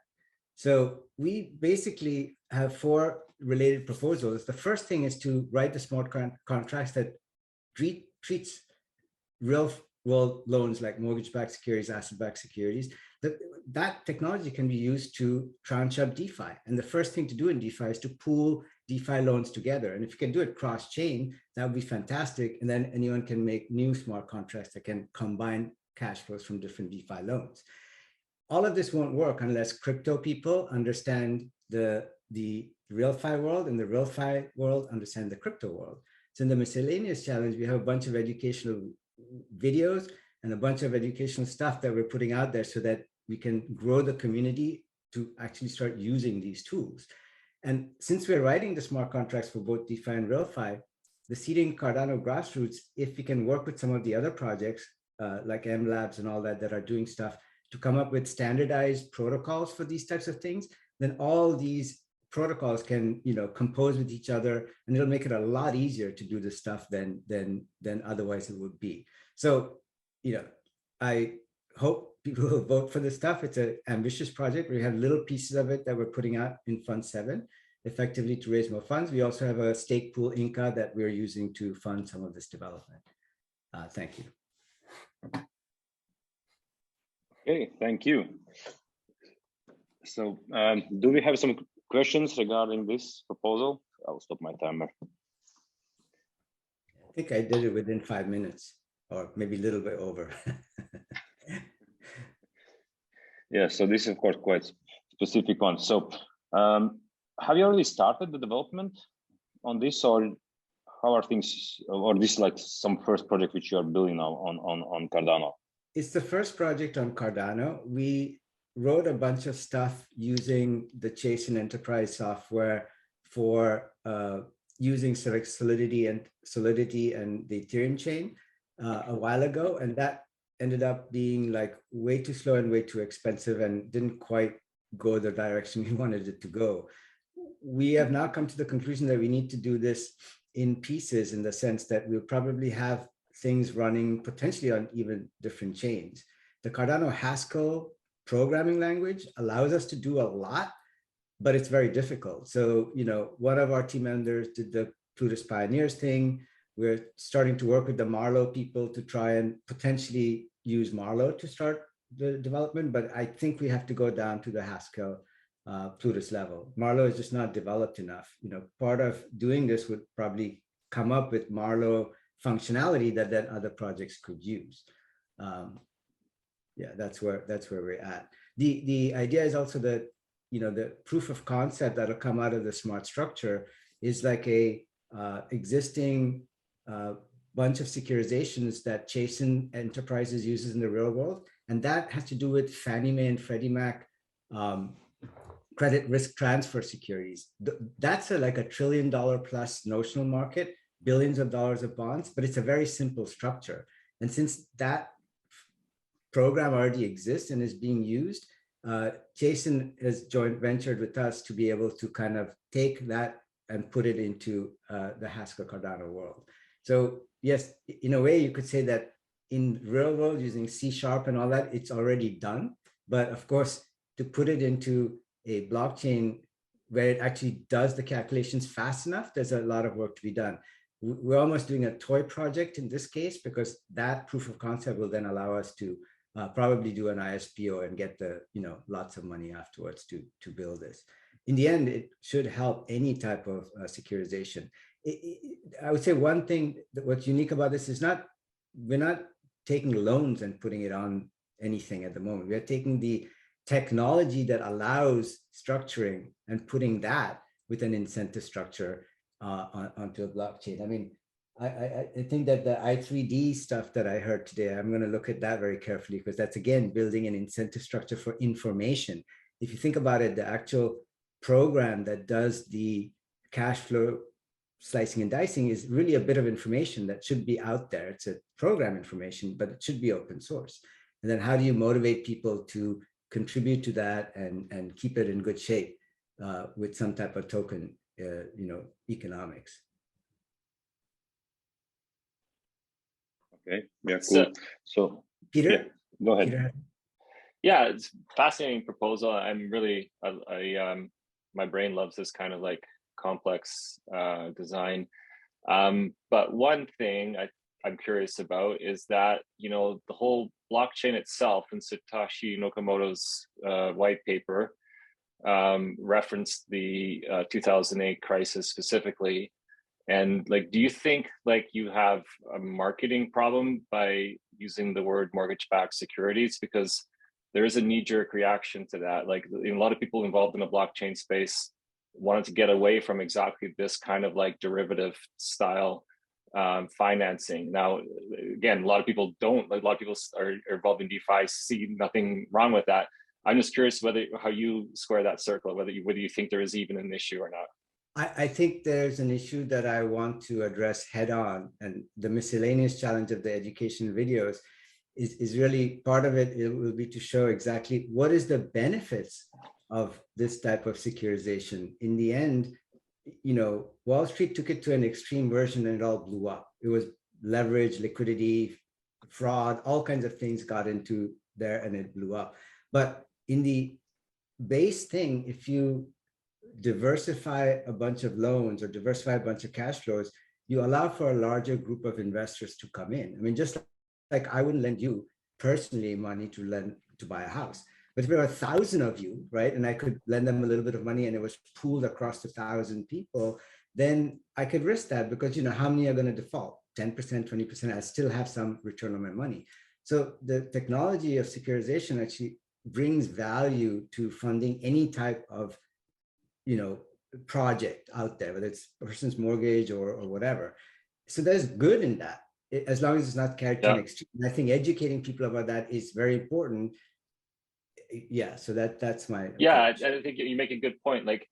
So we basically have 4 related proposals. The first thing is to write the smart contracts that treats real world loans like mortgage-backed securities, asset-backed securities. That technology can be used to tranche up DeFi. And the first thing to do in DeFi is to pool DeFi loans together. And if you can do it cross-chain, that would be fantastic. And then anyone can make new smart contracts that can combine cash flows from different DeFi loans. All of this won't work unless crypto people understand the real-fi world and the real-fi world understand the crypto world. So in the miscellaneous challenge, we have a bunch of educational videos and a bunch of educational stuff that we're putting out there so that we can grow the community to actually start using these tools. And since we're writing the smart contracts for both DeFi and RealFi, the seeding Cardano grassroots, if we can work with some of the other projects like M Labs and all that that are doing stuff to come up with standardized protocols for these types of things, then all these protocols can, compose with each other, and it'll make it a lot easier to do this stuff than otherwise it would be. So, I hope people will vote for this stuff. It's an ambitious project. We have little pieces of it that we're putting out in Fund 7, effectively to raise more funds. We also have a stake pool Inca that we're using to fund some of this development. Thank you. Okay, thank you. So do we have some questions regarding this proposal? I'll stop my timer. I think I did it within 5 minutes or maybe a little bit over. Yeah, so this is of course quite specific one. So have you already started the development on this, or how are things, or this like some first project which you are building now on Cardano? It's the first project on Cardano. We wrote a bunch of stuff using the Chasen enterprise software for using Solidity and the Ethereum chain a while ago, and that ended up being like way too slow and way too expensive and didn't quite go the direction we wanted it to go. We have now come to the conclusion that we need to do this in pieces, in the sense that we'll probably have things running potentially on even different chains. The Cardano Haskell programming language allows us to do a lot, but it's very difficult. So, one of our team members did the Plutus Pioneers thing. We're starting to work with the Marlowe people to try and potentially use Marlowe to start the development, but I think we have to go down to the Haskell Plutus level. Marlowe is just not developed enough. Part of doing this would probably come up with Marlowe functionality that then other projects could use. Yeah, that's where we're at. The idea is also that the proof of concept that'll come out of the smart structure is like a existing bunch of securitizations that Chasen Enterprises uses in the real world, and that has to do with Fannie Mae and Freddie Mac credit risk transfer securities. That's like $1 trillion plus notional market, billions of dollars of bonds, but it's a very simple structure. And since that program already exists and is being used, Chasen has joint ventured with us to be able to kind of take that and put it into the Haskell Cardano world. So yes, in a way you could say that in real world using C# and all that, it's already done. But of course, to put it into a blockchain where it actually does the calculations fast enough, there's a lot of work to be done. We're almost doing a toy project in this case, because that proof of concept will then allow us to probably do an ISPO and get the lots of money afterwards to build this. In the end, it should help any type of securitization. I would say one thing that what's unique about this is we're not taking loans and putting it on anything at the moment. We're taking the technology that allows structuring and putting that with an incentive structure onto a blockchain. I mean, I think that the I3D stuff that I heard today, I'm going to look at that very carefully, because that's, again, building an incentive structure for information. If you think about it, the actual program that does the cash flow slicing and dicing is really a bit of information that should be out there. It's a program information, but it should be open source. And then how do you motivate people to contribute to that and keep it in good shape with some type of token, economics? Okay, yeah, cool. So Peter, yeah, go ahead. Peter. Yeah, it's a fascinating proposal. I'm really, my brain loves this kind of like complex design. But one thing I'm curious about is that, the whole blockchain itself and Satoshi Nakamoto's white paper referenced the 2008 crisis specifically. And like, do you think like you have a marketing problem by using the word mortgage-backed securities? Because there is a knee-jerk reaction to that. Like a lot of people involved in the blockchain space wanted to get away from exactly this kind of like derivative style financing. Now, again, a lot of people don't, like a lot of people are involved in DeFi, see nothing wrong with that. I'm just curious how you square that circle, whether you think there is even an issue or not. I think there's an issue that I want to address head on, and the miscellaneous challenge of the education videos is really part of it. It will be to show exactly what is the benefits of this type of securitization. In the end, Wall Street took it to an extreme version and it all blew up. It was leverage, liquidity, fraud, all kinds of things got into there and it blew up. But in the base thing, if you diversify a bunch of loans or diversify a bunch of cash flows, you allow for a larger group of investors to come in. I mean, just like I wouldn't lend you personally money to buy a house. But if there were 1,000 of you, right, and I could lend them a little bit of money and it was pooled across 1,000 people, then I could risk that because, how many are going to default? 10%, 20%, I still have some return on my money. So the technology of securitization actually brings value to funding any type of, project out there, whether it's a person's mortgage or whatever. So there's good in that, as long as it's not carried to an extreme. And I think educating people about that is very important. Yeah, so that's my approach. I think you make a good point. Like,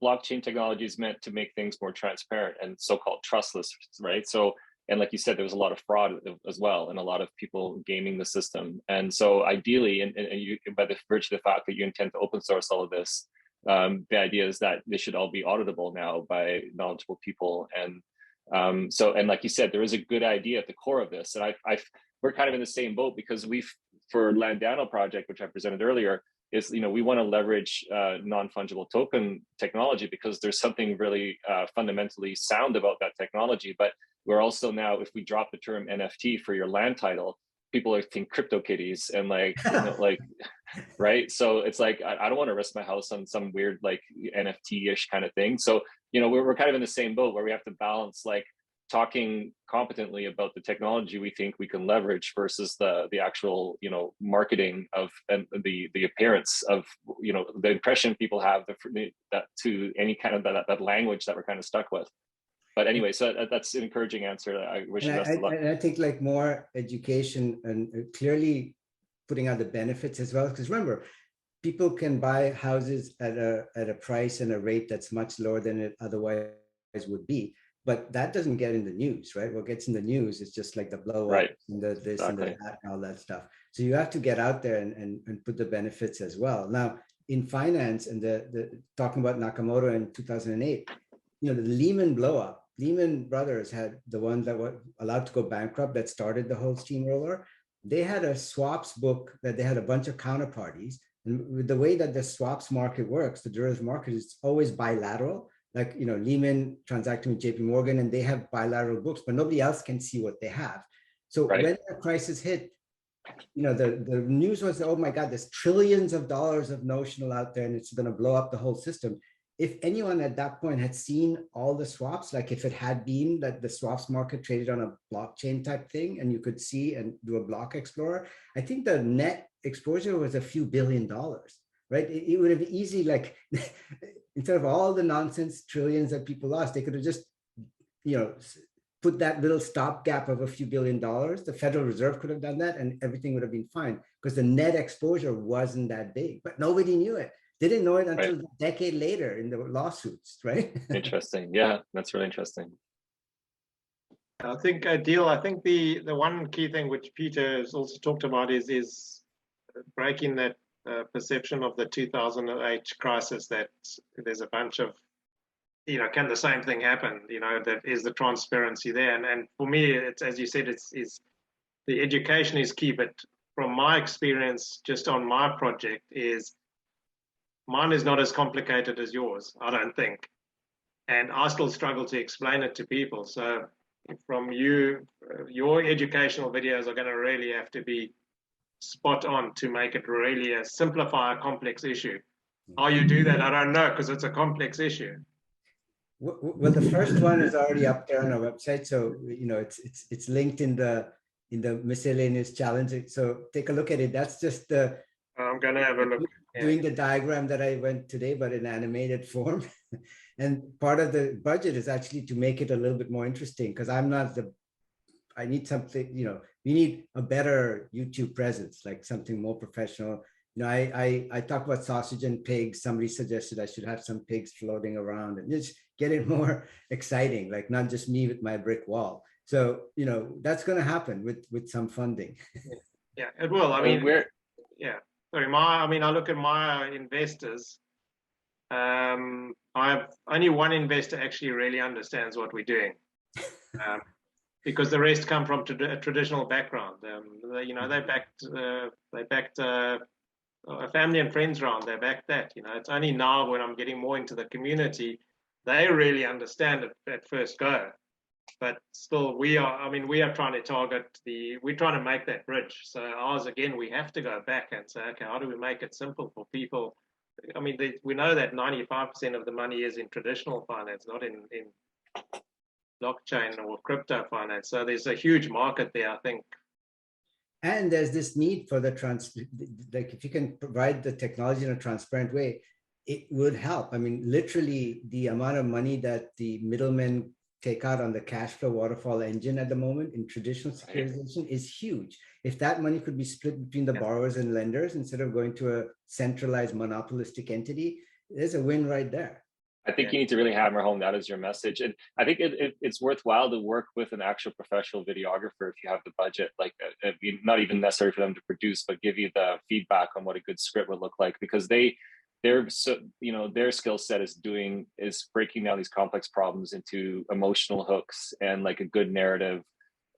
blockchain technology is meant to make things more transparent and so-called trustless, right? So, and like you said, there was a lot of fraud as well, and a lot of people gaming the system. And so ideally, and you, by the virtue of the fact that you intend to open source all of this, the idea is that they should all be auditable now by knowledgeable people. And and like you said, there is a good idea at the core of this. And we're kind of in the same boat, because for Landano project, which I presented earlier, is, we want to leverage non-fungible token technology because there's something really fundamentally sound about that technology. But we're also now, if we drop the term NFT for your land title, people are thinking CryptoKitties and right? So it's like, I don't want to risk my house on some weird like NFT-ish kind of thing. So, we're kind of in the same boat where we have to balance like talking competently about the technology we think we can leverage versus the actual, marketing of and the appearance of, the impression people have that to any kind of that language that we're kind of stuck with. But anyway, so that's an encouraging answer. I wish you best of luck. And I think like more education and clearly putting out the benefits as well. Because remember, people can buy houses at a price and a rate that's much lower than it otherwise would be. But that doesn't get in the news, right? What gets in the news is just like the blow up and the this and the that and all that stuff. So you have to get out there and put the benefits as well. Now, in finance and the talking about Nakamoto in 2008, you know, the Lehman blow up, Lehman Brothers had the one that was allowed to go bankrupt that started the whole steamroller. They had a swaps book that they had a bunch of counterparties. And with the way that the swaps market works, the derivatives market is always bilateral. Like, you know, Lehman transacting with JP Morgan and they have bilateral books, but nobody else can see what they have. So when the crisis hit, you know, the news was, oh my God, there's trillions of dollars of notional out there and it's going to blow up the whole system. If anyone at that point had seen all the swaps, like if it had been that the swaps market traded on a blockchain type thing and you could see and do a block explorer, I think the net exposure was a few $1 billion, right? It would have easily, like, instead of all the nonsense trillions that people lost, they could have just, you know, put that little stopgap of a few $1 billion. The Federal Reserve could have done that and everything would have been fine because the net exposure wasn't that big, but nobody knew it. They didn't know it until a decade later in the lawsuits, right? Interesting. Yeah, that's really interesting. I think, Deal, I think the one key thing which Peter has also talked about is breaking that perception of the 2008 crisis, that there's a bunch of, you know, can the same thing happen? You know, that is the transparency there. And for me, it's, as you said, it's the education is key. But from my experience, just on my project, is mine is not as complicated as yours, I don't think. And I still struggle to explain it to people. So from you, your educational videos are going to really have to be spot on to make it really simplify a complex issue. How you do that, I don't know, because it's a complex issue. Well, the first one is already up there on our website, so you know it's linked in the miscellaneous challenge. So take a look at it. That's just the. I'm gonna have a look. Doing the diagram that I went today, but in animated form. And part of the budget is actually to make it a little bit more interesting, because I'm not the. I need something, you know, we need a better YouTube presence, like something more professional. You know, I talk about sausage and pigs. Somebody suggested I should have some pigs floating around and just get it more exciting, like not just me with my brick wall. So, you know, that's going to happen with some funding. Yeah, it will. I mean, yeah. Sorry, I look at my investors. I have only one investor actually really understands what we're doing. Because the rest come from a traditional background. You know, they backed a family and friends round. They backed that. You know, it's only now when I'm getting more into the community, they really understand it at first go. But still, we are trying to target we're trying to make that bridge. So ours, again, we have to go back and say, okay, how do we make it simple for people? I mean, we know that 95% of the money is in traditional finance, not in blockchain or crypto finance. So there's a huge market there, I think. And there's this need for like if you can provide the technology in a transparent way, it would help. I mean, literally the amount of money that the middlemen take out on the cash flow waterfall engine at the moment in traditional securitization is huge. If that money could be split between the borrowers and lenders instead of going to a centralized monopolistic entity, there's a win right there. I think you need to really hammer home that as your message. And I think it's worthwhile to work with an actual professional videographer if you have the budget, like not even necessary for them to produce, but give you the feedback on what a good script would look like, because their skill set is breaking down these complex problems into emotional hooks and like a good narrative.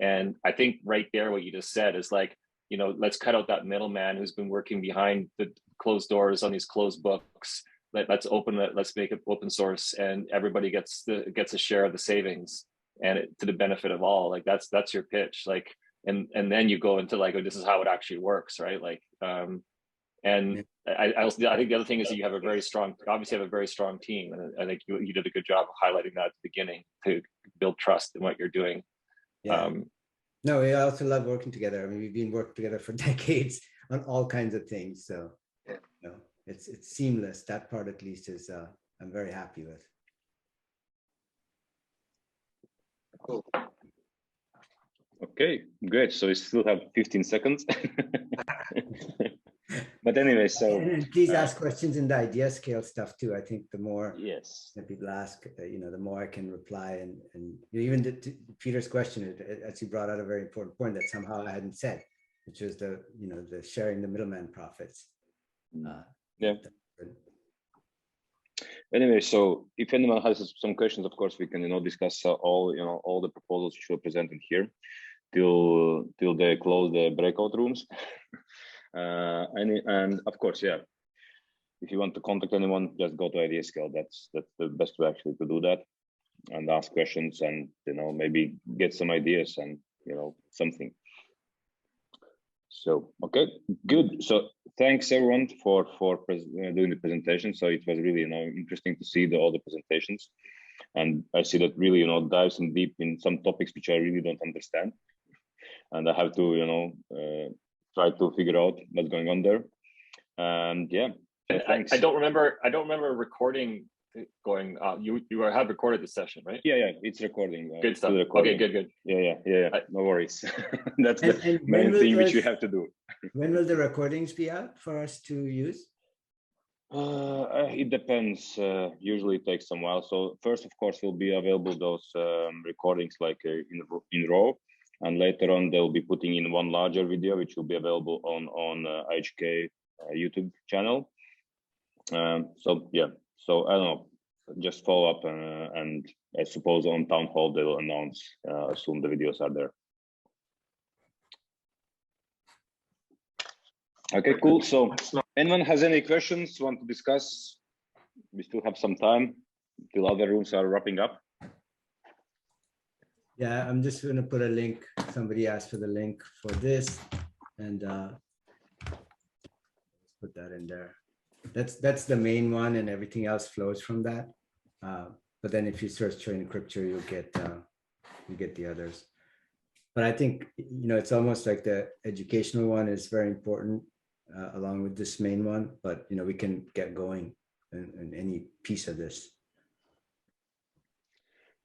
And I think right there, what you just said is like, you know, let's cut out that middleman who's been working behind the closed doors on these closed books. Let's open it. Let's make it open source, and everybody gets a share of the savings, and to the benefit of all. Like that's your pitch. Like, and then you go into like, oh, this is how it actually works, right? Like, and I think the other thing is that you have a very strong team, and I think you did a good job of highlighting that at the beginning to build trust in what you're doing. Yeah. No, we also love working together. I mean, we've been working together for decades on all kinds of things. So, you know, it's seamless. That part, at least, is I'm very happy with. Cool. Okay, great. So we still have 15 seconds. But anyway, so and please ask questions in the idea scale stuff too. I think the more that people ask, you know, the more I can reply. And even to Peter's question, it actually brought out a very important point that somehow I hadn't said, which was the sharing the middleman profits. Yeah. Anyway, so if anyone has some questions, of course, we can discuss all the proposals which were presented here till they close the breakout rooms. And of course, yeah, if you want to contact anyone, just go to IdeaScale. That's the best way actually to do that, and ask questions, and maybe get some ideas and something. So okay, good. So thanks everyone for doing the presentation. So it was really interesting to see all the presentations, and I see that really dives in deep in some topics which I really don't understand, and I have to try to figure out what's going on there. And yeah, so thanks. I don't remember recording going. You have recorded the session, right? Yeah, it's recording. Good stuff. Recording. Okay, good. Yeah. No worries. That's the main thing which we have to do. When will the recordings be out for us to use? It depends. Usually it takes some while. So first, of course, will be available those recordings like in RAW, and later on they'll be putting in one larger video which will be available on IHK YouTube channel. So yeah. So I don't know, just follow up and I suppose on Town Hall they will announce soon the videos are there. Okay, cool. So anyone has any questions, want to discuss? We still have some time till other rooms are wrapping up. Yeah, I'm just going to put a link. Somebody asked for the link for this, and put that in there. That's the main one, and everything else flows from that. But then if you search for Incrypture, you get the others. But I think it's almost like the educational one is very important along with this main one. But we can get going in any piece of this.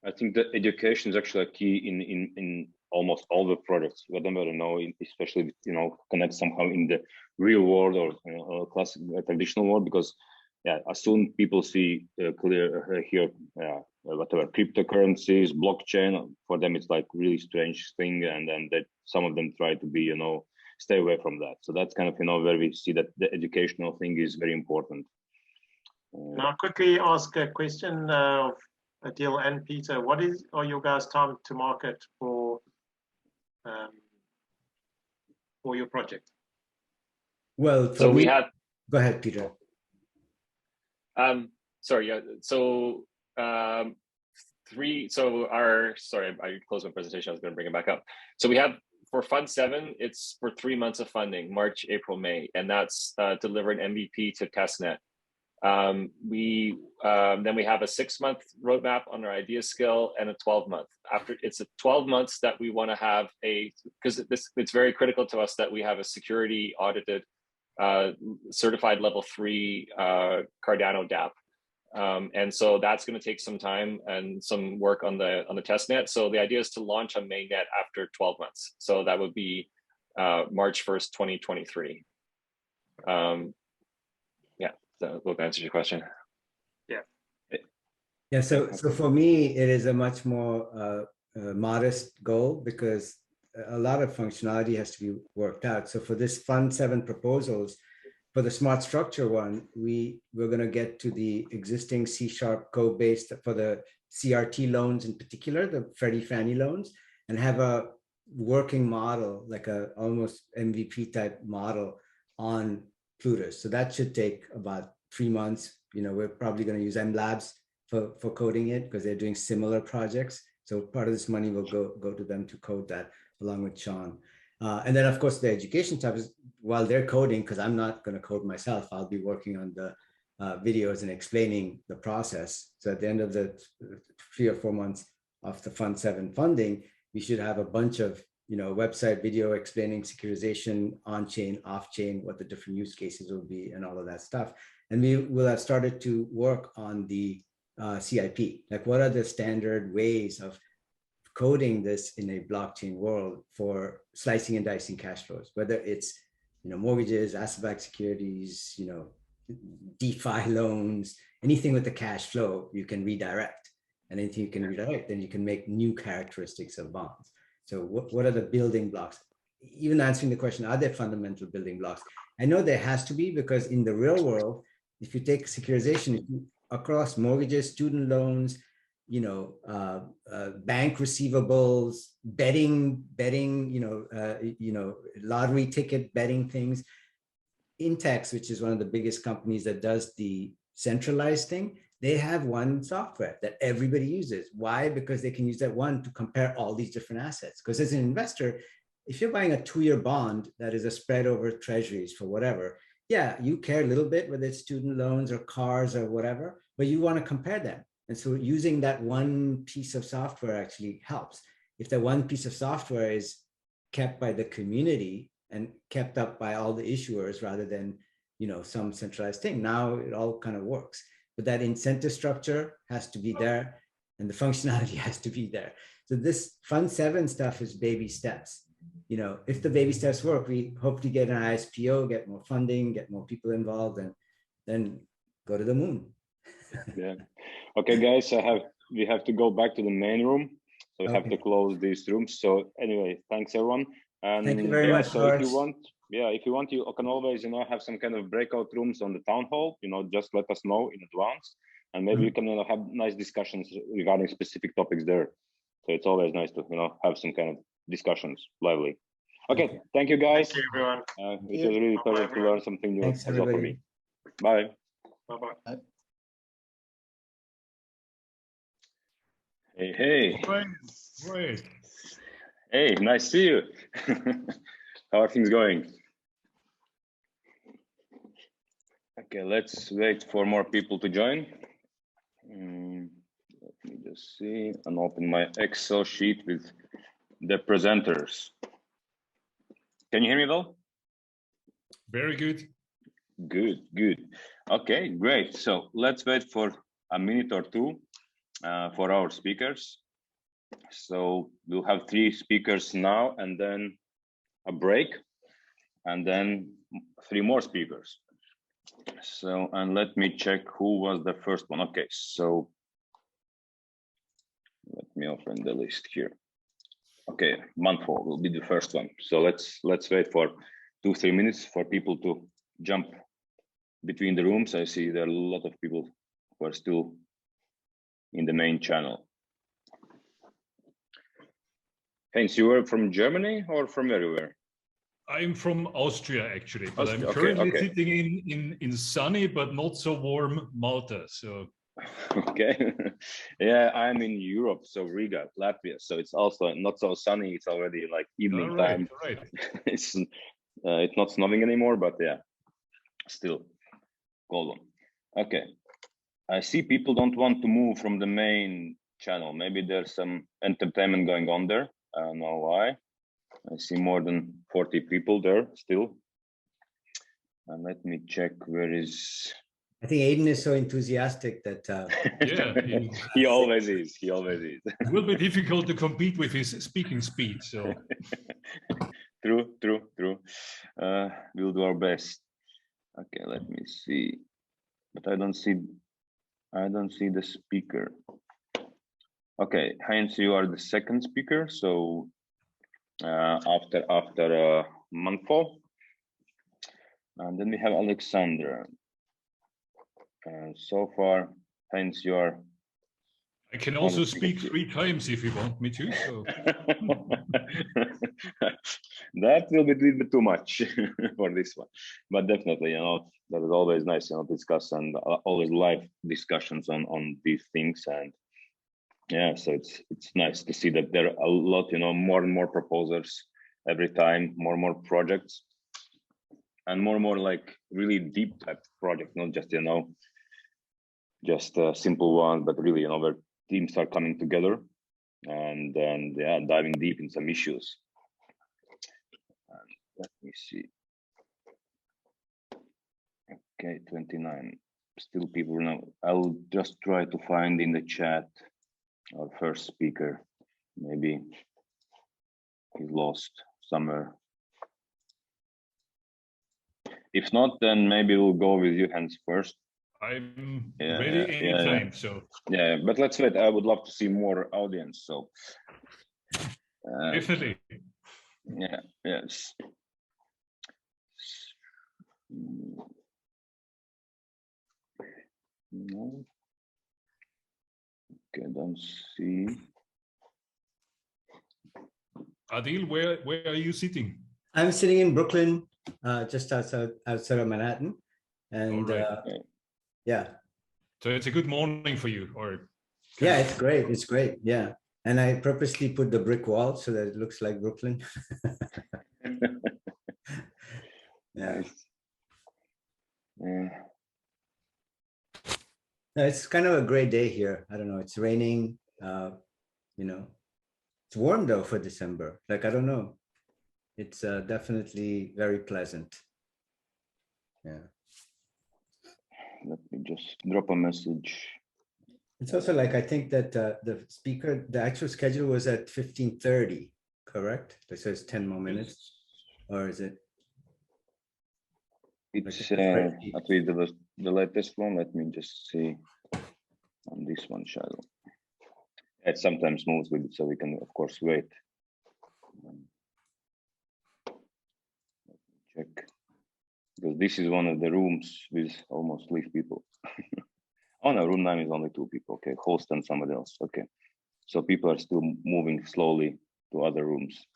I think that education is actually a key in almost all the projects, whatever especially connect somehow in the real world or classic traditional world, because as soon people see clear here whatever cryptocurrencies, blockchain, for them it's like really strange thing, and then that some of them try to be stay away from that. So that's kind of where we see that the educational thing is very important. Can I quickly ask a question of Adil and Peter? What are your guys' time to market for your project? Well, so we had. Go ahead, Peter. Sorry. Yeah. So sorry, I closed my presentation. I was going to bring it back up. So we have for Fund 7, it's for 3 months of funding, March, April, May, and that's delivered MVP to testnet. Then we have a 6-month roadmap on our IdeaScale and a 12-month. After it's a 12 months that we want to have because it's very critical to us that we have a security audited certified level 3 Cardano DApp. And so that's going to take some time and some work on the testnet. So the idea is to launch on mainnet after 12 months. So that would be March 1st, 2023. So we'll answer your question. Yeah. So for me, it is a much more modest goal because a lot of functionality has to be worked out. So for this Fund 7 proposals, for the smart structure one, we're going to get to the existing C# code base for the CRT loans in particular, the Freddie Fannie loans, and have a working model, like a almost MVP type model on Plutus. So that should take about 3 months. We're probably going to use MLabs for coding it because they're doing similar projects. So part of this money will go to them to code that along with Sean. And then of course the education stuff is while they're coding, because I'm not going to code myself, I'll be working on the videos and explaining the process. So at the end of the 3 or 4 months of the Fund 7 funding, we should have a bunch of website video explaining securitization on-chain, off-chain, what the different use cases will be and all of that stuff. And we will have started to work on the CIP, like what are the standard ways of coding this in a blockchain world for slicing and dicing cash flows, whether it's mortgages, asset-backed securities, DeFi loans, anything with the cash flow you can redirect, and anything you can redirect, then you can make new characteristics of bonds. So what are the building blocks? Even answering the question, are there fundamental building blocks? I know there has to be, because in the real world, if you take securitization, across mortgages, student loans, bank receivables, betting, lottery ticket betting things. Intex, which is one of the biggest companies that does the centralized thing, they have one software that everybody uses. Why? Because they can use that one to compare all these different assets. Because as an investor, if you're buying a 2-year bond that is a spread over treasuries for whatever, yeah, you care a little bit whether it's student loans or cars or whatever, but you want to compare them. And so using that one piece of software actually helps. If that one piece of software is kept by the community and kept up by all the issuers rather than, some centralized thing, now it all kind of works. But that incentive structure has to be there and the functionality has to be there. So this Fund 7 stuff is baby steps. If the baby steps work, we hope to get an ISPO, get more funding, get more people involved, and then go to the moon. Yeah. Okay, guys, we have to go back to the main room. So we have to close these rooms. So anyway, thanks everyone. And thank you very much. So if you want, you can always, have some kind of breakout rooms on the town hall, just let us know in advance. And maybe we can have nice discussions regarding specific topics there. So it's always nice to, have some kind of discussions, lively. Okay, thank you guys. Thank you, everyone. It was really pleasure to learn something new as well for me. Bye. Bye-bye. Hey. Great. Hey, nice to see you. How are things going? Okay, let's wait for more people to join. Let me just see and open my Excel sheet with the presenters. Can you hear me well? Very good. Good. Okay, great. So let's wait for a minute or two for our speakers. So we'll have 3 speakers now and then a break and then 3 more speakers. So, and let me check who was the first one. Okay, so let me open the list here. Okay, Manfo will be the first one. So let's wait for 2-3 minutes for people to jump between the rooms. I see there are a lot of people who are still in the main channel. Hence, you were from Germany or from everywhere? I'm from Austria, actually, but I'm Okay, currently sitting in sunny but not so warm Malta. So okay, yeah, I'm in Europe, so Riga, Latvia. So it's also not so sunny. It's already like evening time. Right. It's not snowing anymore, but yeah, still cold. Okay, I see people don't want to move from the main channel. Maybe there's some entertainment going on there. I don't know why. I see more than 40 people there still. And let me check where is. I think Aiden is so enthusiastic that. Yeah, he always is. He always is. It will be difficult to compete with his speaking speed. So. True. We'll do our best. Okay, let me see. But I don't see the speaker. Okay, Heinz, you are the second speaker. So after Manfo, and then we have Alexander. So far, Heinz, you are. I can also speak 3 times if you want me to. So. That will be a little bit too much for this one, but definitely, that is always nice, discuss and always live discussions on these things, and yeah, so it's nice to see that there are a lot, more and more proposals every time, more and more projects, and more like really deep type project, not just just a simple one, but really where teams are coming together and yeah, diving deep in some issues. And let me see. Okay, 29. Still people now. I'll just try to find in the chat our first speaker. Maybe he's lost somewhere. If not, then maybe we'll go with you, Hans, first. I'm ready anytime. So yeah, but let's wait. I would love to see more audience. So definitely. Yeah. Yes. No. Okay, don't see. Adil, where are you sitting? I'm sitting in Brooklyn, just outside of Manhattan, and yeah. So it's a good morning for you, or? Yeah, it's great. It's great. Yeah, and I purposely put the brick wall so that it looks like Brooklyn. Yeah. Yeah. No, it's kind of a great day here. I don't know. It's raining. You know, it's warm though for December. Like, I don't know. It's definitely very pleasant. Yeah. Let me just drop a message. It's also like, I think that the actual schedule was at 15:30, correct? So it's 10 more minutes, or is it? It's at least the latest one. Let me just see on this one shadow. It sometimes moves with it, so we can of course wait. Let me check, because this is one of the rooms with almost leave people. Oh no, room 9 is only 2 people. Okay, host and somebody else. Okay, so people are still moving slowly to other rooms.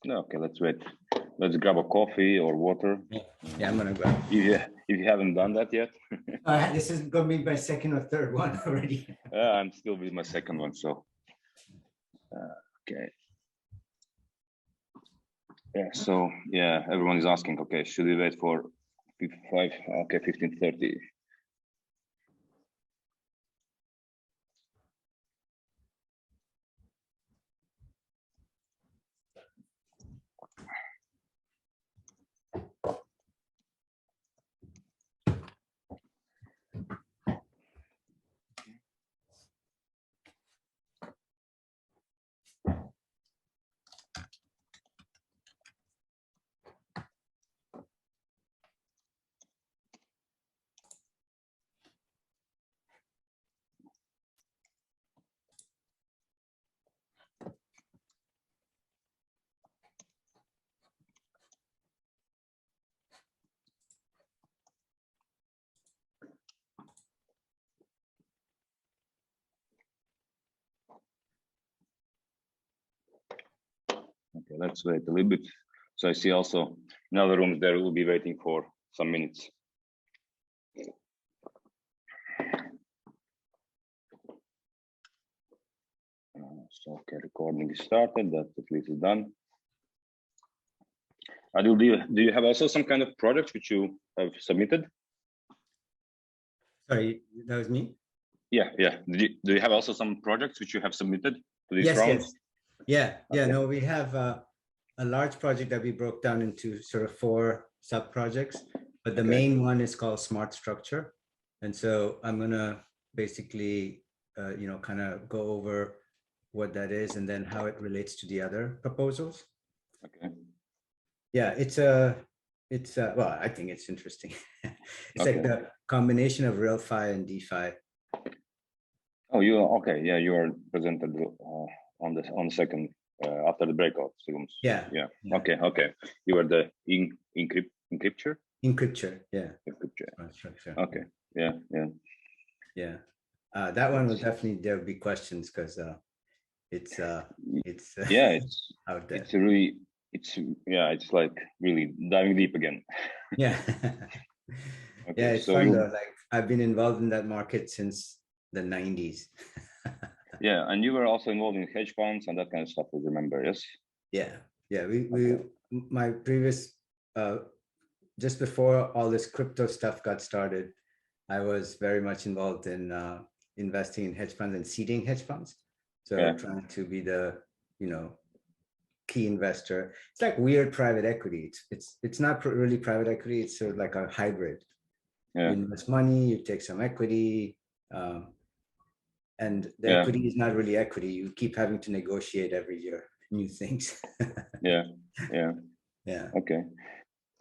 No, okay, let's wait. Let's grab a coffee or water. Yeah, I'm gonna grab. If you haven't done that yet. This is gonna be my second or third one already. I'm still with my second one, so okay. Yeah, so yeah, everyone is asking, okay, should we wait for 55? Okay, 15:30. Okay, let's wait a little bit. So I see also in other rooms there will be waiting for some minutes. So okay, recording is started. That at least is done. Adil, do you have also some kind of projects which you have submitted? Sorry, that was me. Yeah. Do you have also some projects which you have submitted to this round? Yes. Yeah. Okay. No, we have a large project that we broke down into sort of 4 sub projects, but the main one is called Smart Structure, and so I'm gonna basically you know, kind of go over what that is and then how it relates to the other proposals. Okay. Yeah, it's well, I think it's interesting. It's like the combination of RealFi and DeFi. Oh, you are okay? Yeah, you are presented on the second after the breakout rooms. Yeah. Okay. You are the Incrypture. Yeah. Incrypture. Okay. Yeah. That one will definitely, there'll be questions because it's yeah, it's out there. It's like really diving deep again. Yeah. Okay, yeah, it's so fun though. Like, I've been involved in that market since the 90s. Yeah, and you were also involved in hedge funds and that kind of stuff, I remember, yes? Yeah. My previous just before all this crypto stuff got started, I was very much involved in investing in hedge funds and seeding hedge funds. So trying to be the, you know, key investor. It's like weird private equity. It's not really private equity. It's sort of like a hybrid. You invest money, you take some equity, and the equity is not really equity. You keep having to negotiate every year new things. Yeah. Okay,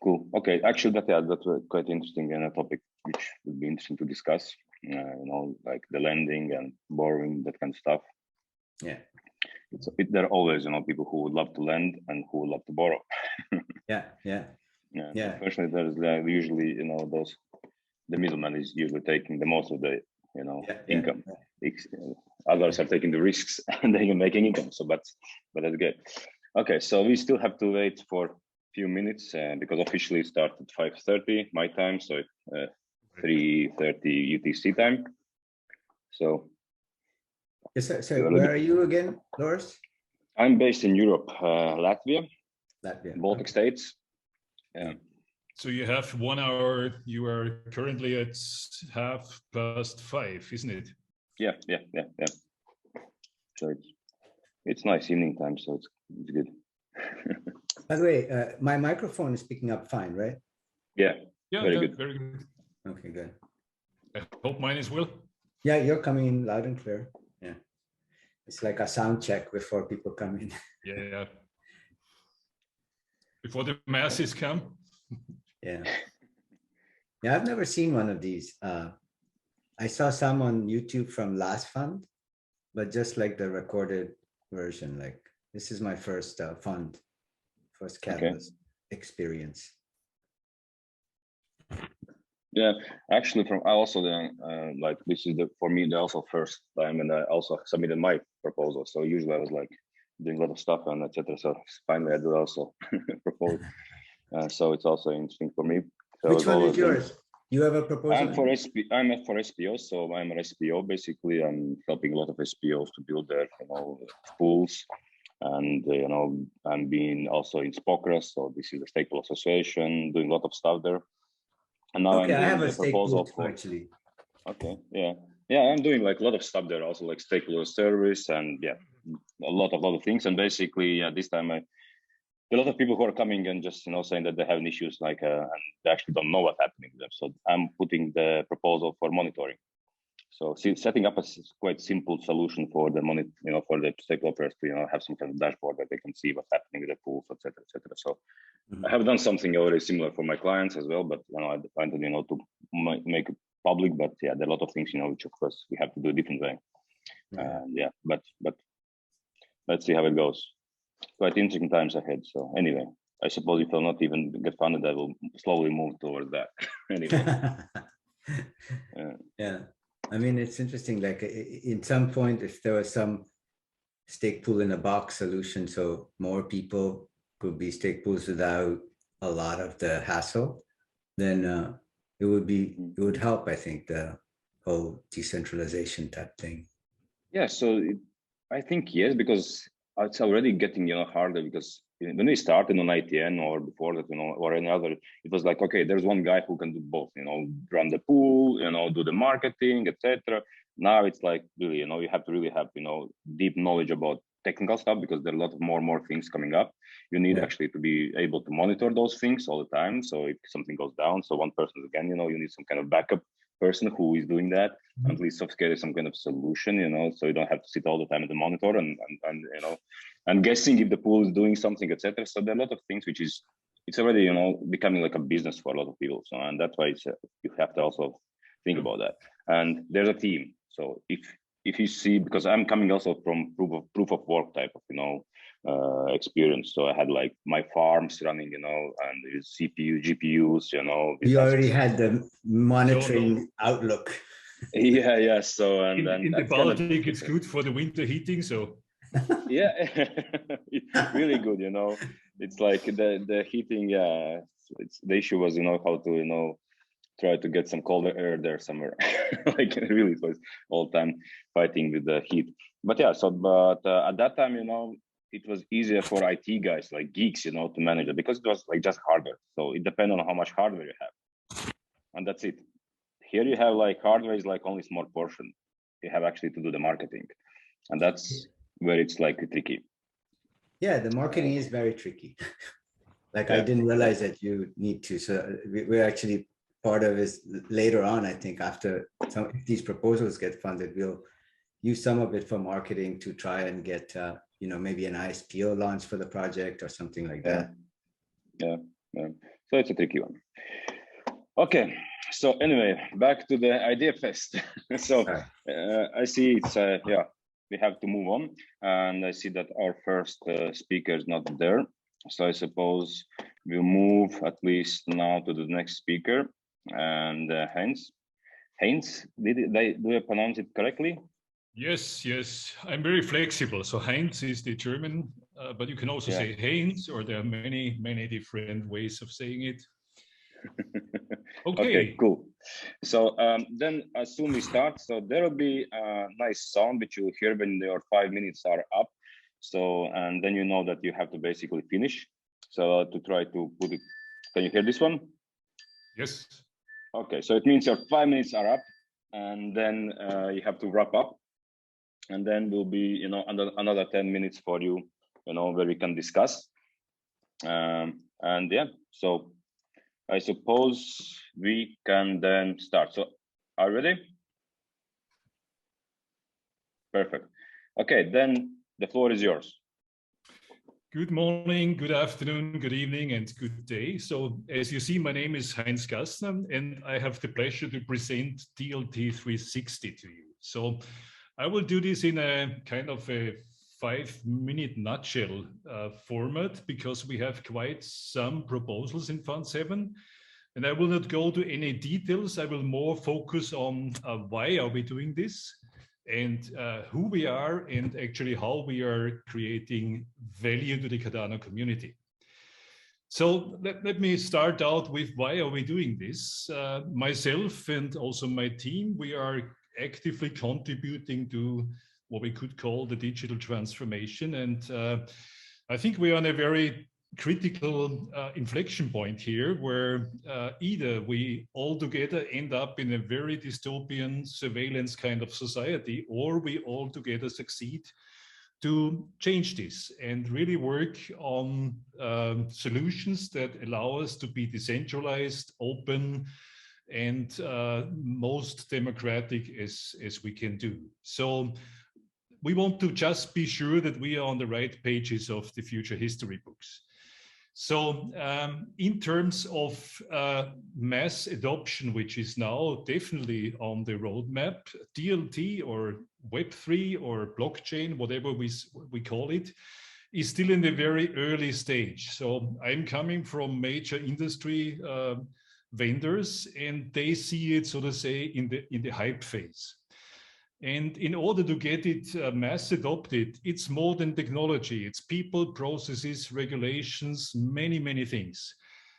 cool. Okay, actually, that's quite interesting and a topic which would be interesting to discuss. You know, like the lending and borrowing, that kind of stuff. there are always, people who would love to lend and who would love to borrow. Yeah. Unfortunately, there's usually, the middleman is usually taking the most of the, income. Others are taking the risks and they are making income. So, but that's good. Okay, so we still have to wait for a few minutes because officially it started at 5:30 my time, so 3:30 UTC time. So. Yes, so where are you again, Doris? I'm based in Europe, Latvia, Baltic states. Yeah. So you have 1 hour. You are currently at 5:30, isn't it? Yeah. So it's nice evening time, so it's good. By the way, my microphone is picking up fine, right? Yeah. Very good. Very good. Okay, good. I hope mine as well. Yeah, you're coming in loud and clear. Yeah. It's like a sound check before people come in. Yeah. Before the masses come. Yeah. Yeah, I've never seen one of these. I saw some on YouTube from last fund, but just like the recorded version, like this is my first fund, first Catalyst experience. Yeah, actually, I also like this is for me the also first time, and I also submitted my proposal. So usually I was like doing a lot of stuff and etc. So finally I do also propose. So it's also interesting for me. So which one is yours? You have a proposal? I'm for SPO, so I'm an SPO. Basically, I'm helping a lot of SPOs to build their pools, and I'm being also in Spokras. So this is a stake pool association, doing a lot of stuff there. And now okay, I'm I have doing a stake pool actually. Okay, yeah, I'm doing like a lot of stuff there, also like stake pool service, and a lot of things. And basically, this time a lot of people who are coming and just saying that they have issues like and they actually don't know what's happening to them. So I'm putting the proposal for monitoring. So setting up a quite simple solution for the for the stake operators to have some kind of dashboard that they can see what's happening with the pools, etc. So I have done something already similar for my clients as well, but I wanted to make it public. But there are a lot of things which of course we have to do a different way. But let's see how it goes. Quite interesting times ahead. So anyway, I suppose if I'll not even get funded, I will slowly move towards that. Anyway. Yeah. I mean, it's interesting, like in some point, if there was some stake pool in a box solution, so more people could be stake pools without a lot of the hassle, then it would help, I think, the whole decentralization type thing. Yeah, so I think yes, because it's already getting harder, because when we started on ITN or before that, or any other, it was like, okay, there's one guy who can do both, run the pool, do the marketing, etc. Now it's like really, you have to really have, deep knowledge about technical stuff, because there are a lot of more things coming up. You need actually to be able to monitor those things all the time. So if something goes down, so one person again, you need some kind of backup person who is doing that, at least soft-scale some kind of solution, so you don't have to sit all the time at the monitor and guessing if the pool is doing something, etc. So there are a lot of things which is, it's already, becoming like a business for a lot of people. So, and that's why it's, you have to also think about that. And there's a team. So if you see, because I'm coming also from proof of work type of, experience. So I had like my farms running, and CPU, GPUs, You already had the monitoring outlook. Yeah. So and then in the Baltic, it's good for the winter heating. So yeah, it's really good. It's like the heating. Yeah, the issue was how to try to get some colder air there somewhere. Like really, it was all time fighting with the heat. But yeah, but at that time, it was easier for IT guys like geeks, to manage it, because it was like just hardware. So it depends on how much hardware you have, and that's it. Here you have like hardware is like only small portion. You have actually to do the marketing, and that's where it's like tricky. Yeah, the marketing is very tricky. Like I didn't realize that you need to. So we're actually part of this later on. I think after if these proposals get funded, we'll use some of it for marketing to try and get maybe an ISPO launch for the project or something like that. Yeah. So it's a tricky one. Okay. So anyway, back to the idea fest. So I see it's we have to move on. And I see that our first speaker is not there. So I suppose we'll move at least now to the next speaker. And Heinz, do I pronounce it correctly? Yes, yes. I'm very flexible. So Heinz is the German, but you can also say Heinz, or there are many, many different ways of saying it. Okay, cool. So then as soon as we start, so there will be a nice sound which you'll hear when your 5 minutes are up. So, and then you know that you have to basically finish. So to try to put it, can you hear this one? Yes. Okay, so it means your 5 minutes are up, and then you have to wrap up. And then will be, you know, another 10 minutes for you, you know, where we can discuss. And yeah, so I suppose we can then start. So are you ready? Perfect. Okay, then the floor is yours. Good morning, good afternoon, good evening, and good day. So as you see, my name is Heinz Gassner, and I have the pleasure to present DLT 360 to you. So I will do this in a kind of a 5-minute nutshell format, because we have quite some proposals in Fund 7. And I will not go to any details. I will more focus on why are we doing this, and who we are, and actually how we are creating value to the Cardano community. So let me start out with why are we doing this. Myself and also my team, we are actively contributing to what we could call the digital transformation. And I think we are on a very critical inflection point here, where either we all together end up in a very dystopian surveillance kind of society, or we all together succeed to change this and really work on solutions that allow us to be decentralized, open, and most democratic as we can do. So we want to just be sure that we are on the right pages of the future history books. So in terms of mass adoption, which is now definitely on the roadmap, DLT or Web3 or blockchain, whatever we call it, is still in the very early stage. So I'm coming from major industry vendors, and they see it, so to say, in the hype phase. And in order to get it mass adopted, it's more than technology. It's people, processes, regulations, many, many things.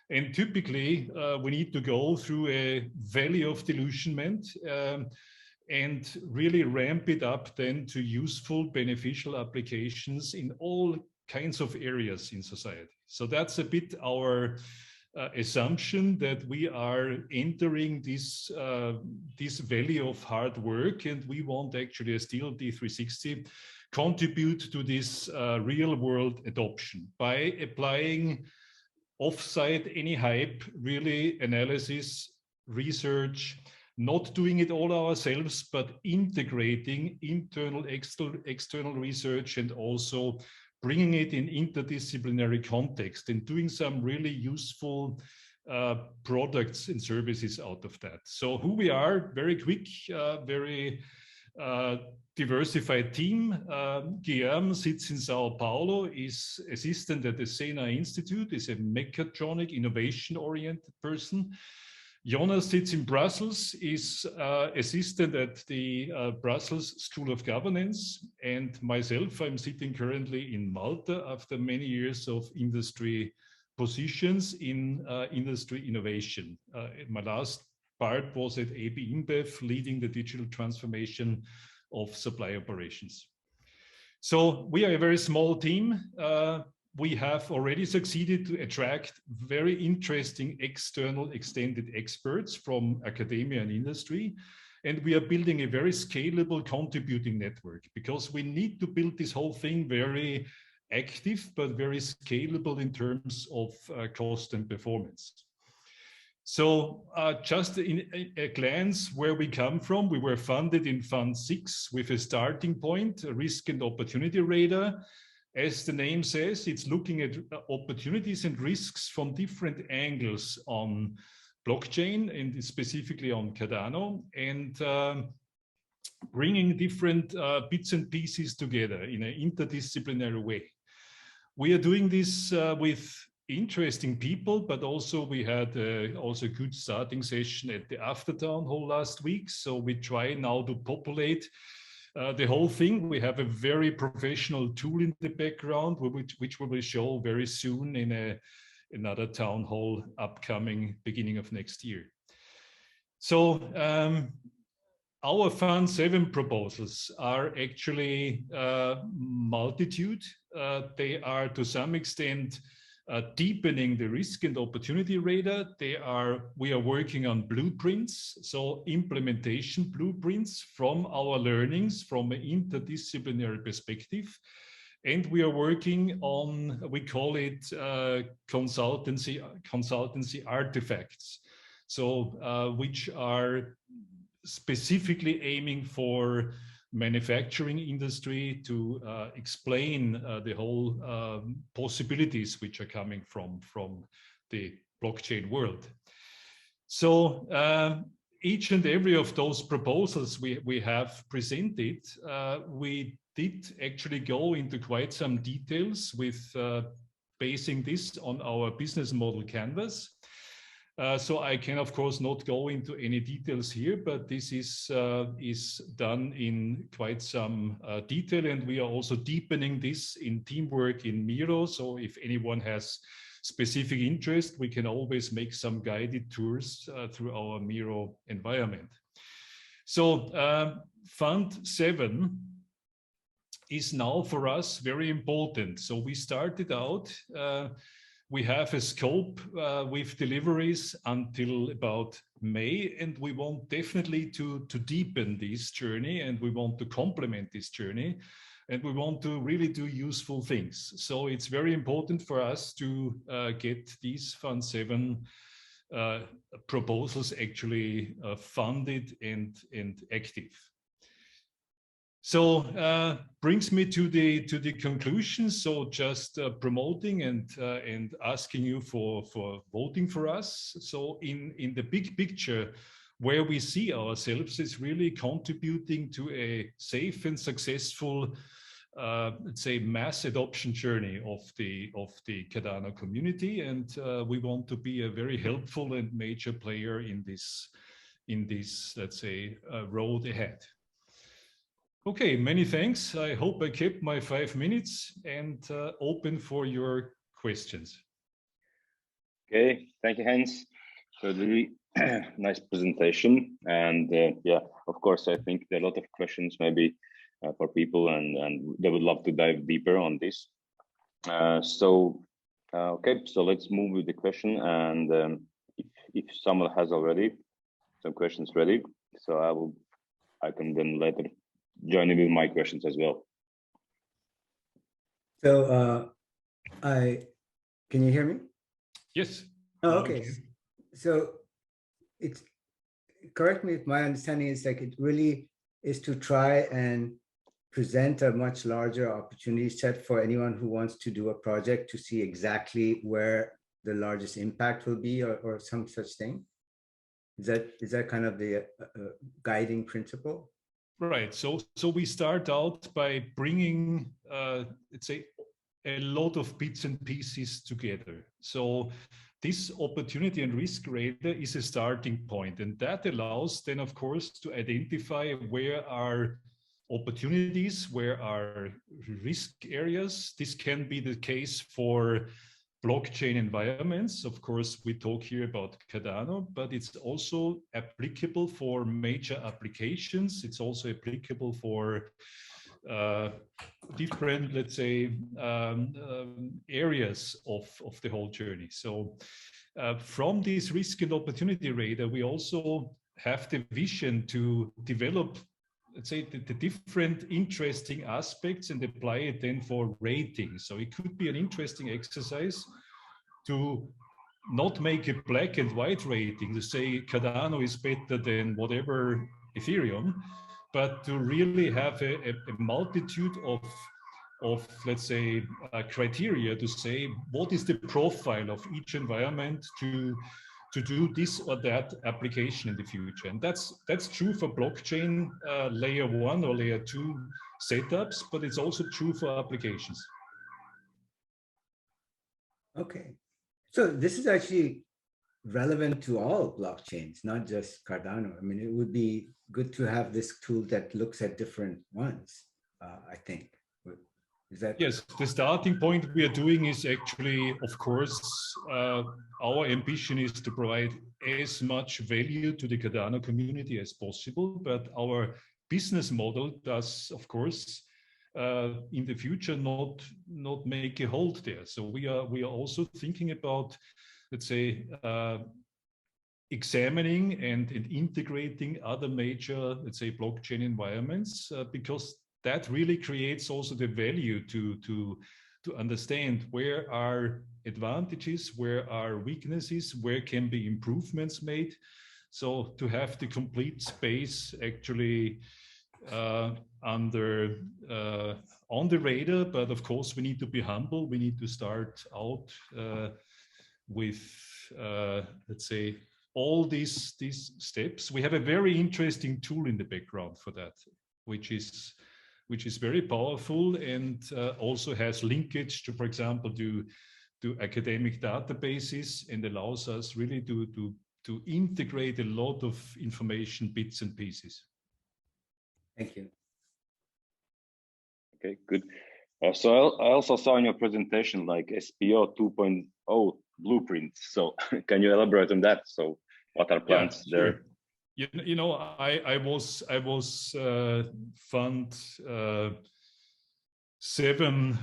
And typically, we need to go through a valley of disillusionment and really ramp it up then to useful, beneficial applications in all kinds of areas in society. So that's a bit our assumption, that we are entering this valley of hard work, and we want actually as DLT 360 contribute to this real world adoption by applying offsite any hype, really analysis, research, not doing it all ourselves, but integrating internal, external research, and also bringing it in interdisciplinary context and doing some really useful products and services out of that. So who we are, very quick, very diversified team. Guillermo sits in Sao Paulo, is assistant at the Sena Institute, is a mechatronic innovation-oriented person. Jonas sits in Brussels, is assistant at the Brussels School of Governance, and myself, I'm sitting currently in Malta after many years of industry positions in industry innovation. My last part was at AB InBev, leading the digital transformation of supply operations. So we are a very small team. We have already succeeded to attract very interesting external extended experts from academia and industry. And we are building a very scalable contributing network, because we need to build this whole thing very active, but very scalable in terms of cost and performance. So just in a glance where we come from, we were funded in Fund 6 with a starting point, a risk and opportunity radar. As the name says, it's looking at opportunities and risks from different angles on blockchain, and specifically on Cardano. And bringing different bits and pieces together in an interdisciplinary way. We are doing this with interesting people, but also we had also a good starting session at the After Town Hall last week. So we try now to populate the whole thing. We have a very professional tool in the background, which we will show very soon in another town hall upcoming beginning of next year. So our Fund 7 proposals are actually multitude. They are to some extent deepening the risk and opportunity radar. We are working on blueprints, so implementation blueprints from our learnings from an interdisciplinary perspective. And we are working on, we call it consultancy artifacts. So which are specifically aiming for manufacturing industry to explain the whole possibilities which are coming from the blockchain world. So each and every of those proposals we have presented, we did actually go into quite some details with basing this on our business model canvas. So I can, of course, not go into any details here, but this is done in quite some detail, and we are also deepening this in teamwork in Miro. So if anyone has specific interest, we can always make some guided tours through our Miro environment. So Fund 7 is now for us very important. So we started out, we have a scope with deliveries until about May, and we want definitely to deepen this journey, and we want to complement this journey, and we want to really do useful things. So it's very important for us to get these Fund 7 proposals actually funded and active. So brings me to the conclusion. So just promoting and asking you for voting for us. So in the big picture, where we see ourselves is really contributing to a safe and successful, let's say, mass adoption journey of the Cardano community, and we want to be a very helpful and major player in this, let's say, road ahead. Okay, many thanks. I hope I kept my 5 minutes and open for your questions. Okay, thank you, Hans, for the nice presentation. And yeah, of course, I think there are a lot of questions maybe for people, and they would love to dive deeper on this. Okay, so let's move with the question. And if someone has already some questions ready, so I can then later join in with my questions as well. So can you hear me? Yes. Oh, okay. So it's, correct me if my understanding is like it really is to try and present a much larger opportunity set for anyone who wants to do a project to see exactly where the largest impact will be, or some such thing. Is that kind of the guiding principle? Right. So we start out by bringing, let's say, a lot of bits and pieces together. So this opportunity and risk radar is a starting point, and that allows then, of course, to identify where are opportunities, where are risk areas. This can be the case for blockchain environments. Of course, we talk here about Cardano, but it's also applicable for major applications. It's also applicable for different, let's say, areas of the whole journey. So from this risk and opportunity radar, we also have the vision to develop, let's say, the different interesting aspects and apply it then for rating. So it could be an interesting exercise to not make a black and white rating, to say Cardano is better than whatever Ethereum, but to really have a multitude of let's say, criteria to say what is the profile of each environment to to do this or that application in the future. And that's true for blockchain layer 1 or layer 2 setups, but it's also true for applications. Okay, so this is actually relevant to all blockchains, not just Cardano. I mean, it would be good to have this tool that looks at different ones, I think. Is that? Yes, the starting point we are doing is actually, of course, our ambition is to provide as much value to the Cardano community as possible, but our business model does, of course, in the future not make a hold there. So we are also thinking about, let's say, examining and integrating other major, let's say, blockchain environments, because that really creates also the value to understand where are advantages, where are weaknesses, where can be improvements made. So to have the complete space actually on the radar, but of course we need to be humble. We need to start out with, let's say, all these steps. We have a very interesting tool in the background for that, which is very powerful and also has linkage to, for example, to academic databases, and allows us really to integrate a lot of information, bits and pieces. Thank you. Okay, good. So I also saw in your presentation like SPO 2.0 blueprints. So can you elaborate on that? So what are plans there? You know, I was fund 7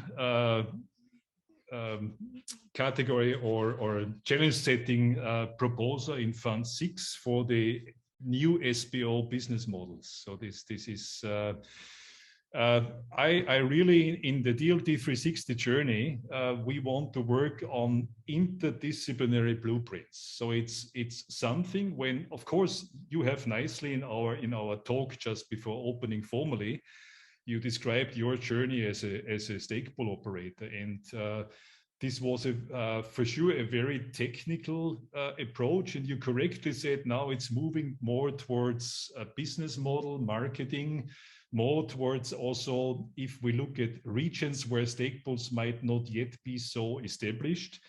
category or challenge setting proposer in fund 6 for the new SPO business models. So this is I really, in the DLT-360 journey, we want to work on interdisciplinary blueprints. So it's something when, of course, you have nicely in our talk just before opening formally, you described your journey as a stake pool operator, and this was for sure a very technical approach, and you correctly said now it's moving more towards a business model, marketing, more towards also, if we look at regions where stake pools might not yet be so established,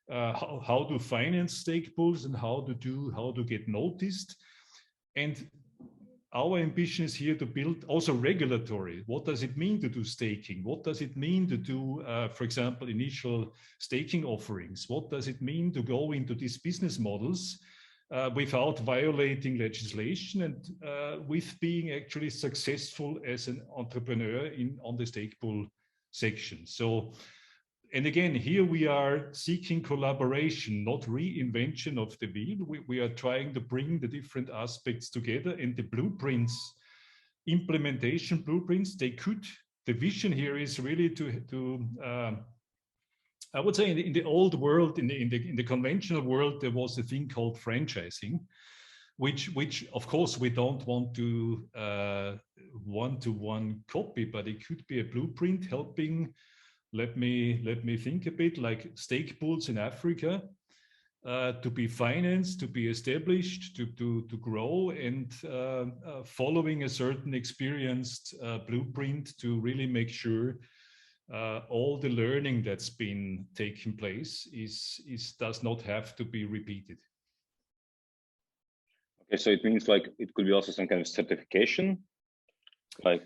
how to finance stake pools and how to get noticed. And our ambition is here to build also regulatory. What does it mean to do staking? What does it mean to do, for example, initial staking offerings? What does it mean to go into these business models without violating legislation and with being actually successful as an entrepreneur on the stake pool section? So, and again, here we are seeking collaboration, not reinvention of the wheel. We are trying to bring the different aspects together, and the blueprints, implementation blueprints, the vision here is really to I would say in the old world, in the conventional world, there was a thing called franchising, which of course we don't want to one-to-one copy, but it could be a blueprint helping. Let me think a bit, like stake pools in Africa, to be financed, to be established, to grow, and following a certain experienced blueprint to really make sure all the learning that's been taking place does not have to be repeated. Okay, so it means like it could be also some kind of certification, like.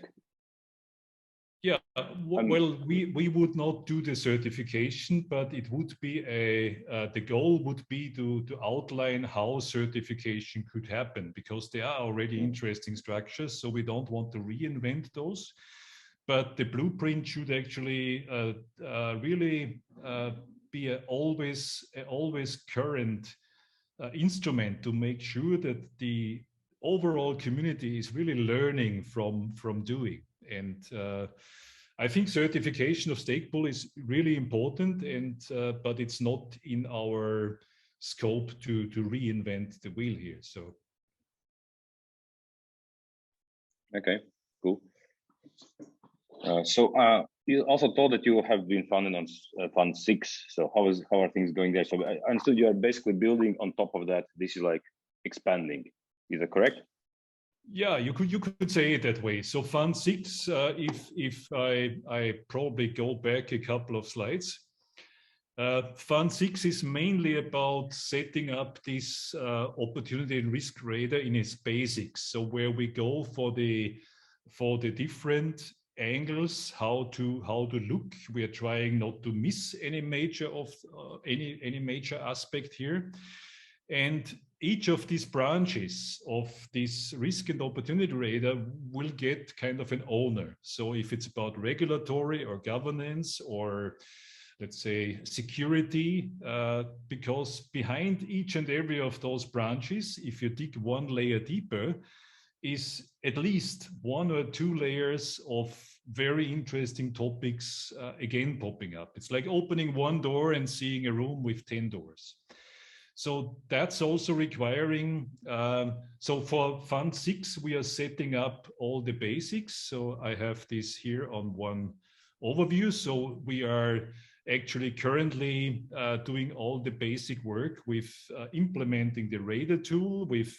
Yeah, well, we would not do the certification, but it would be the goal would be to outline how certification could happen, because there are already interesting structures, so we don't want to reinvent those. But the blueprint should actually really be an always current instrument to make sure that the overall community is really learning from doing. And I think certification of stake pool is really important, and but it's not in our scope to reinvent the wheel here. So okay, cool. So you also told that you have been funded on Fund 6. So how are things going there? So I understood you are basically building on top of that. This is like expanding. Is that correct? Yeah, you could say it that way. So Fund 6, if I probably go back a couple of slides. Fund 6 is mainly about setting up this opportunity and risk radar in its basics. So where we go for the different angles, how to look. We are trying not to miss any major aspect here. And each of these branches of this risk and opportunity radar will get kind of an owner. So if it's about regulatory or governance or let's say security, because behind each and every of those branches, if you dig one layer deeper, is at least 1 or 2 layers of very interesting topics again popping up. It's like opening one door and seeing a room with 10 doors. So that's also requiring, so for Fund 6, we are setting up all the basics. So I have this here on one overview. So we are actually currently doing all the basic work with implementing the radar tool, with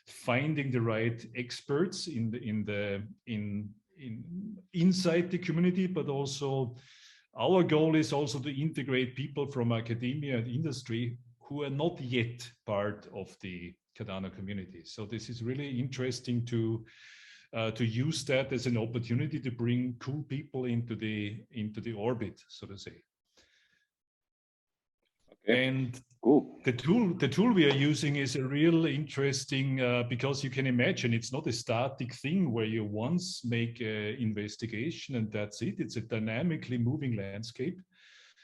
finding the right experts inside the community, but also our goal is also to integrate people from academia and industry who are not yet part of the Cardano community. So this is really interesting to use that as an opportunity to bring cool people into the orbit, so to say. Okay. And cool. The tool we are using is a real interesting because you can imagine it's not a static thing where you once make an investigation and that's it. It's a dynamically moving landscape.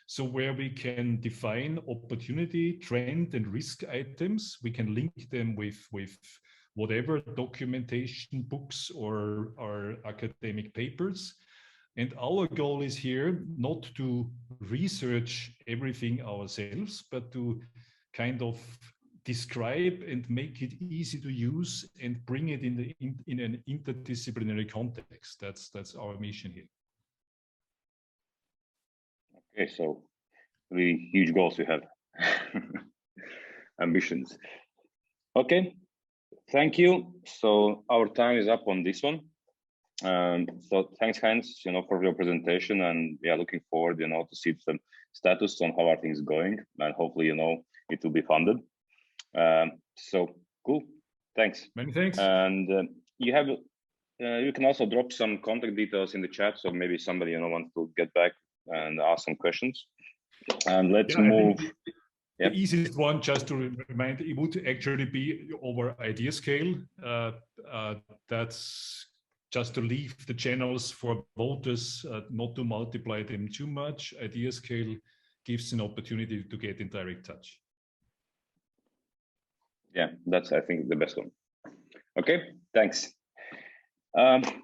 So where we can define opportunity, trend, and risk items, we can link them with whatever documentation, books, or academic papers. And our goal is here not to research everything ourselves, but to kind of describe and make it easy to use and bring it in an interdisciplinary context. That's our mission here. Okay, so really huge goals we have, ambitions. Okay, thank you. So our time is up on this one. So thanks, Heinz, for your presentation, and yeah, looking forward, to see some status on how are things going, and hopefully, it will be funded. So cool. Thanks. Many thanks. And you can also drop some contact details in the chat, so maybe somebody wants to get back and ask some questions. And let's move. The easiest one, just to remind, it would actually be over idea scale. That's just to leave the channels for voters, not to multiply them too much. Idea scale gives an opportunity to get in direct touch. Yeah, that's, I think, the best one. Okay, thanks.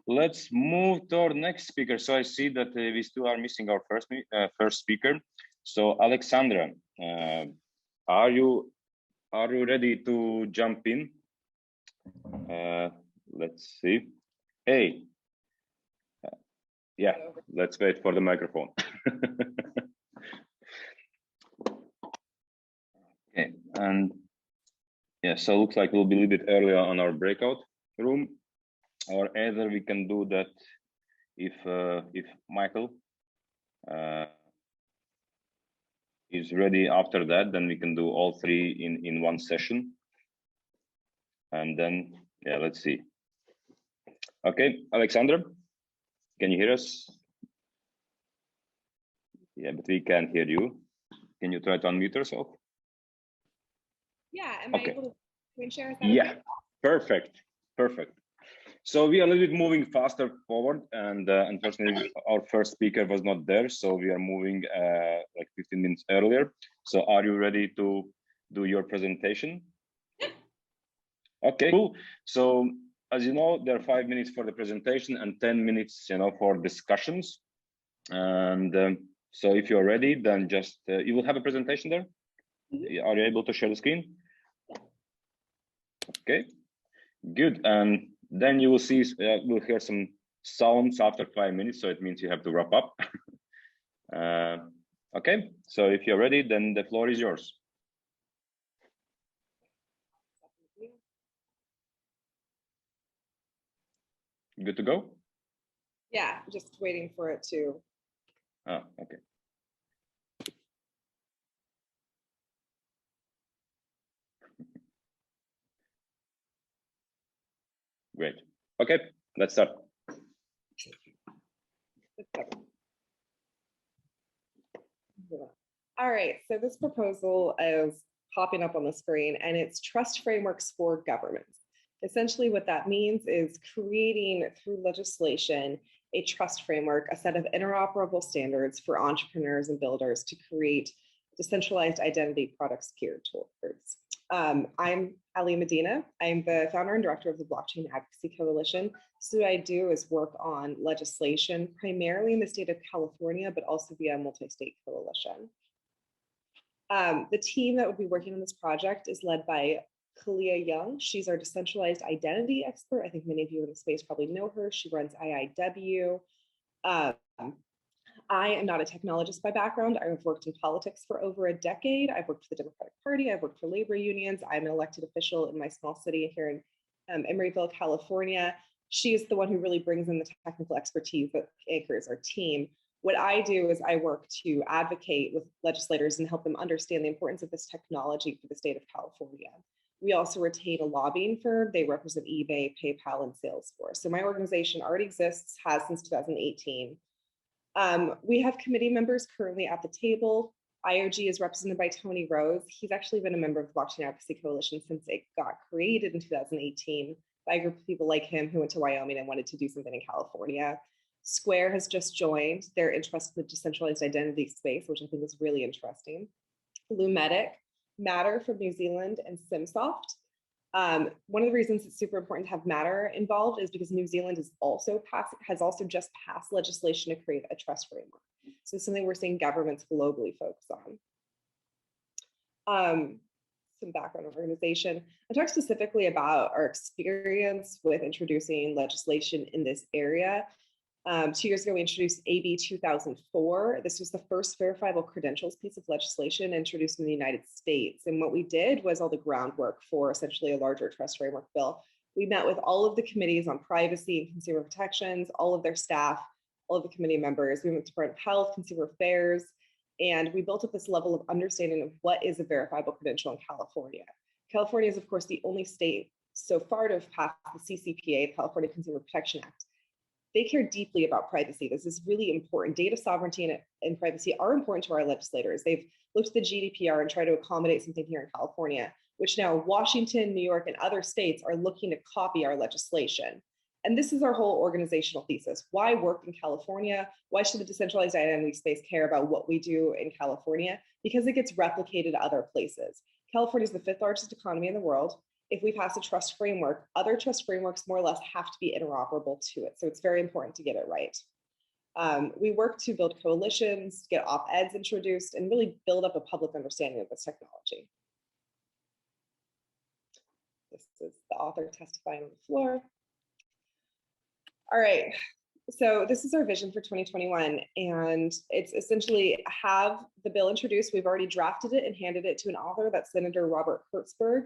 Let's move to our next speaker. So I see that we still are missing our first speaker. So Alexandra, are you ready to jump in? Let's see. Hey, yeah, let's wait for the microphone. Okay, and yeah, so looks like we'll be a little bit earlier on our breakout room, or either we can do that if Michael is ready after that, then we can do all three in one session. And then, yeah, let's see. Okay, Alexandra, can you hear us? Yeah, but we can't hear you. Can you try to unmute yourself? Yeah, am I able to screen share? Yeah, perfect, perfect. So we are a little bit moving faster forward, and unfortunately our first speaker was not there, so we are moving like 15 minutes earlier. So are you ready to do your presentation? Okay, cool. So as you know, there are 5 minutes for the presentation and 10 minutes, for discussions. And so if you're ready, then just you will have a presentation there. Are you able to share the screen? Okay, good. And then you will see, we'll hear some sounds after 5 minutes, so it means you have to wrap up. Okay, so if you're ready, then the floor is yours. Good to go? Yeah, just waiting for it to. Oh, okay. Great. Okay, let's start. All right, so this proposal is popping up on the screen, and it's trust frameworks for governments. Essentially what that means is creating through legislation a trust framework, a set of interoperable standards for entrepreneurs and builders to create decentralized identity products geared towards. I'm Ali Medina. I'm the founder and director of the Blockchain Advocacy Coalition. So what I do is work on legislation, primarily in the state of California, but also via a multi-state coalition. The team that would be working on this project is led by Kalia Young. She's our decentralized identity expert. I think many of you in the space probably know her. She runs IIW. I am not a technologist by background. I've worked in politics for over a decade. I've worked for the Democratic Party. I've worked for labor unions. I'm an elected official in my small city here in Emeryville, California. She is the one who really brings in the technical expertise that anchors our team. What I do is I work to advocate with legislators and help them understand the importance of this technology for the state of California. We also retain a lobbying firm. They represent eBay, PayPal, and Salesforce. So my organization already exists, has since 2018. We have committee members currently at the table. IOG is represented by Tony Rose. He's actually been a member of the Blockchain Advocacy Coalition since it got created in 2018 by a group of people like him who went to Wyoming and wanted to do something in California. Square has just joined. They're interested in the decentralized identity space, which I think is really interesting. Lumetic, Matter from New Zealand, and SimSoft. One of the reasons it's super important to have Matter involved is because New Zealand has also just passed legislation to create a trust framework. So it's something we're seeing governments globally focus on. Some background on organization. I talked specifically about our experience with introducing legislation in this area. 2 years ago, we introduced AB 2004. This was the first verifiable credentials piece of legislation introduced in the United States. And what we did was all the groundwork for essentially a larger trust framework bill. We met with all of the committees on privacy and consumer protections, all of their staff, all of the committee members. We went to Department of Health, Consumer Affairs, and we built up this level of understanding of what is a verifiable credential in California. California is, of course, the only state so far to have passed the CCPA, the California Consumer Protection Act. They care deeply about privacy. This is really important. Data sovereignty and privacy are important to our legislators. They've looked at the GDPR and tried to accommodate something here in California, which now Washington, New York, and other states are looking to copy our legislation. And this is our whole organizational thesis. Why work in California? Why should the decentralized identity space care about what we do in California? Because it gets replicated other places. California is the 5th largest economy in the world. If we pass a trust framework, other trust frameworks more or less have to be interoperable to it. So it's very important to get it right. We work to build coalitions, get op-eds introduced, and really build up a public understanding of this technology. This is the author testifying on the floor. All right, so this is our vision for 2021, and it's essentially have the bill introduced. We've already drafted it and handed it to an author, that's Senator Robert Hertzberg.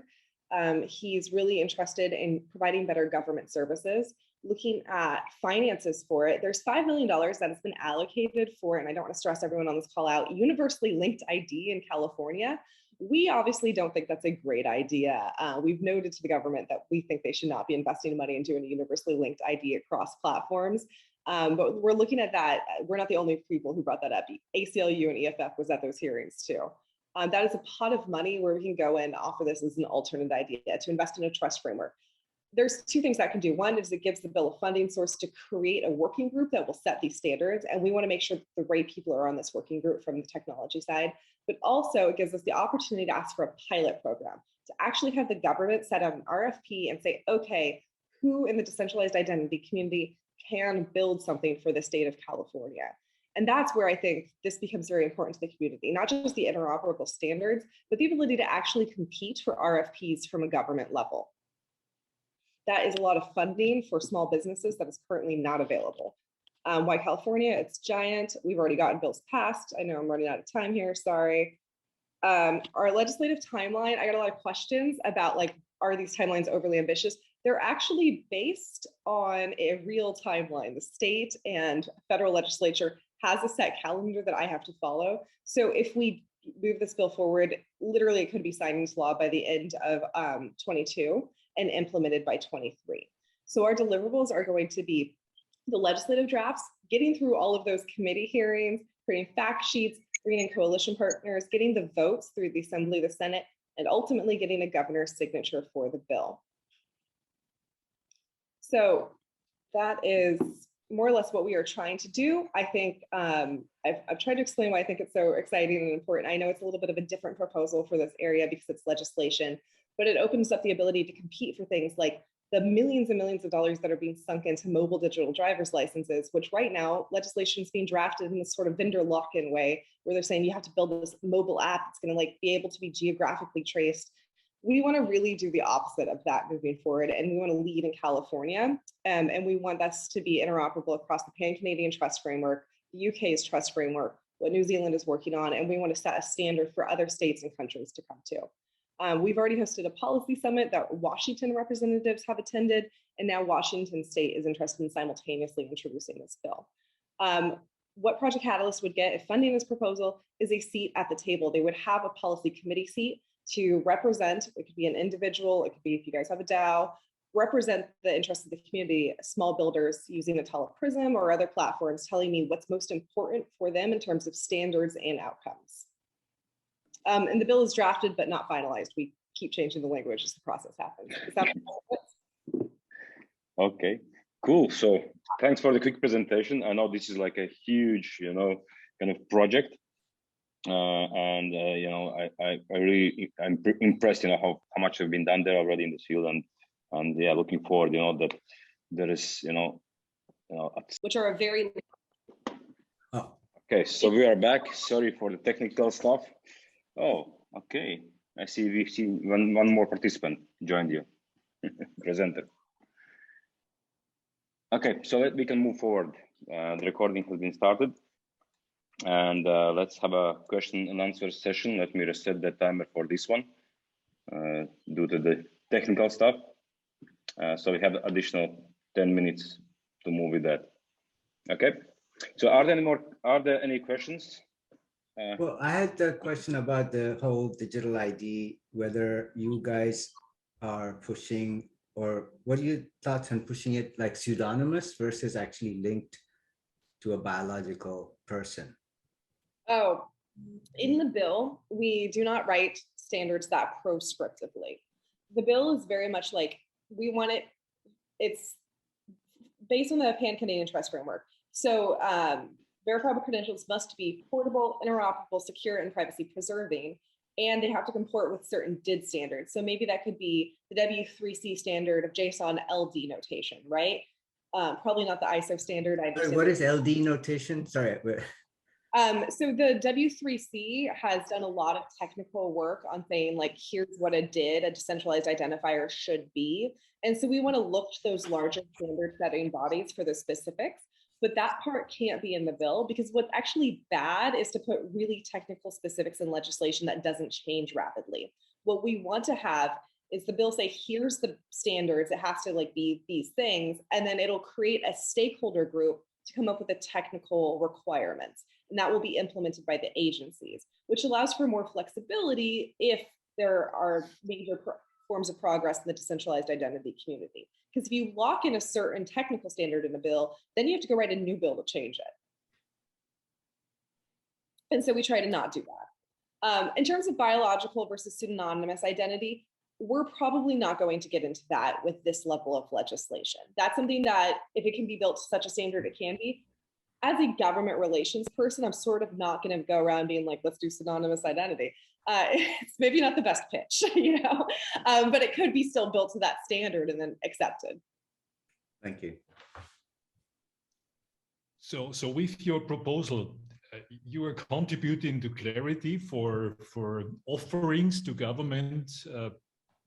He's really interested in providing better government services, looking at finances for it. There's $5 million that has been allocated for, and I don't want to stress everyone on this call out, universally linked ID in California. We obviously don't think that's a great idea. We've noted to the government that we think they should not be investing money into a universally linked ID across platforms. But we're looking at that. We're not the only people who brought that up. ACLU and EFF was at those hearings too. That is a pot of money where we can go and offer this as an alternate idea to invest in a trust framework. There's 2 things that can do. One is it gives the bill a funding source to create a working group that will set these standards. And we want to make sure that the right people are on this working group from the technology side. But also it gives us the opportunity to ask for a pilot program, to actually have the government set up an RFP and say, okay, who in the decentralized identity community can build something for the state of California? And that's where I think this becomes very important to the community, not just the interoperable standards, but the ability to actually compete for RFPs from a government level. that is a lot of funding for small businesses that is currently not available. Why California? It's giant. We've already gotten bills passed. I know I'm running out of time here, sorry. Our legislative timeline, I got a lot of questions about like, are these timelines overly ambitious? They're actually based on a real timeline. The state and federal legislature has a set calendar that I have to follow. So if we move this bill forward, literally it could be signed into law by the end of 22 and implemented by 23. So our deliverables are going to be the legislative drafts, getting through all of those committee hearings, creating fact sheets, bringing in coalition partners, getting the votes through the Assembly, the Senate, and ultimately getting a governor's signature for the bill. So that is more or less what we are trying to do. I think I've tried to explain why I think it's so exciting and important. I know it's a little bit of a different proposal for this area because it's legislation, but it opens up the ability to compete for things like the millions and millions of dollars that are being sunk into mobile digital driver's licenses, which right now legislation is being drafted in this sort of vendor lock-in way, where they're saying you have to build this mobile app that's going to like be able to be geographically traced. We want to really do the opposite of that moving forward, and we want to lead in California, and we want this to be interoperable across the Pan-Canadian Trust Framework, the UK's Trust Framework, what New Zealand is working on, and we want to set a standard for other states and countries to come to. We've already hosted a policy summit that Washington representatives have attended, and now Washington State is interested in simultaneously introducing this bill. What Project Catalyst would get if funding this proposal is a seat at the table. They would have a policy committee seat to represent, it could be an individual, it could be if you guys have a DAO, represent the interests of the community, small builders using Atala Prism or other platforms, telling me what's most important for them in terms of standards and outcomes. And the bill is drafted, but not finalized. We keep changing the language as the process happens. Is that okay, cool. So thanks for the quick presentation. I know this is like a huge, you know, kind of project. You know, I'm impressed, you know, how much has been done there already in this field, and yeah, looking forward, you know, that there is, you know, which are a very. Oh. Okay, so we are back. Sorry for the technical stuff. Oh, okay. I see we've seen one more participant joined you, presenter. Okay, so we can move forward. The recording has been started. And let's have a question and answer session. Let me reset the timer for this one due to the technical stuff. So we have additional 10 minutes to move with that. Okay. So are there any questions? Well, I had a question about the whole digital ID, whether you guys are pushing, or what are your thoughts on pushing it like pseudonymous versus actually linked to a biological person? Oh, in the bill, we do not write standards that proscriptively. The bill is very much like, we want it, it's based on the Pan-Canadian Trust Framework. So verifiable credentials must be portable, interoperable, secure, and privacy preserving, and they have to comport with certain DID standards. So maybe that could be the W3C standard of JSON LD notation, right? Probably not the ISO standard. What is LD notation? Sorry. So the W3C has done a lot of technical work on saying like, here's what a DID, a decentralized identifier, should be. And so we want to look to those larger standard setting bodies for the specifics, but that part can't be in the bill, because what's actually bad is to put really technical specifics in legislation that doesn't change rapidly. What we want to have is the bill say, here's the standards, it has to like be these things, and then it'll create a stakeholder group to come up with the technical requirements. And that will be implemented by the agencies, which allows for more flexibility if there are major forms of progress in the decentralized identity community. Because if you lock in a certain technical standard in a bill, then you have to go write a new bill to change it. And so we try to not do that. In terms of biological versus pseudonymous identity, we're probably not going to get into that with this level of legislation. That's something that if it can be built to such a standard, it can be. As a government relations person, I'm sort of not going to go around being like, let's do pseudonymous identity. It's maybe not the best pitch, you know, but it could be still built to that standard and then accepted. Thank you. So with your proposal, you are contributing to clarity for offerings to government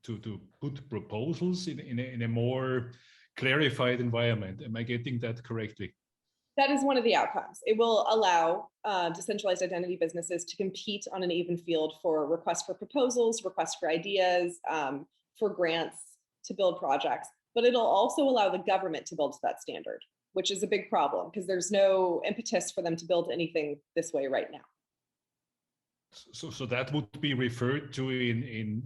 to put proposals in a more clarified environment. Am I getting that correctly? That is one of the outcomes. It will allow decentralized identity businesses to compete on an even field for requests for proposals, requests for ideas, for grants to build projects. But it'll also allow the government to build to that standard, which is a big problem because there's no impetus for them to build anything this way right now. So that would be referred to in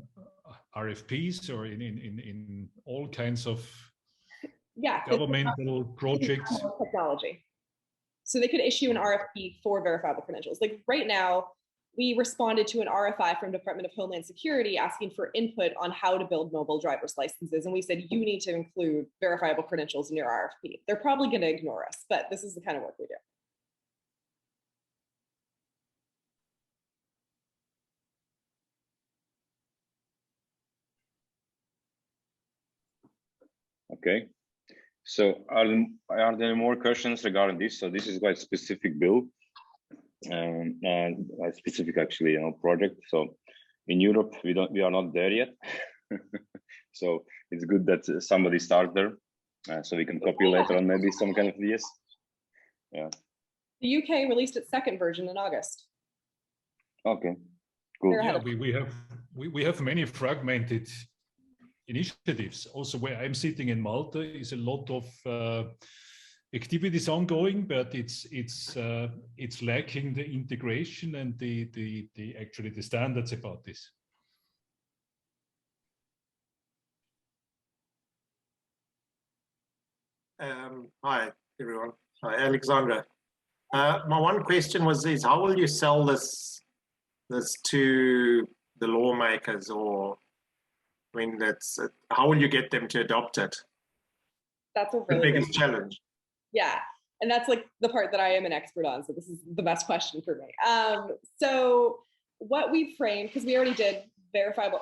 RFPs or in all kinds of governmental projects. Technology. So they could issue an RFP for verifiable credentials. Like right now, we responded to an RFI from Department of Homeland Security asking for input on how to build mobile driver's licenses. And we said, you need to include verifiable credentials in your RFP. They're probably going to ignore us, but this is the kind of work we do. Okay. So are there more questions regarding this? So this is quite a specific bill and a specific actually, project. So in Europe, we are not there yet. So it's good that somebody starts there, so we can copy later on maybe some kind of ideas. Yeah. The UK released its second version in August. Okay. Cool. Yeah, we have many fragmented initiatives. Also, where I'm sitting in Malta is a lot of activities ongoing, but it's lacking the integration and the standards about this. Hi everyone. Hi Alexandra. My one question is how will you sell this to the lawmakers, or how will you get them to adopt it? That's a really the biggest challenge. Yeah, and that's like the part that I am an expert on. So this is the best question for me. So what we framed, because we already did verifiable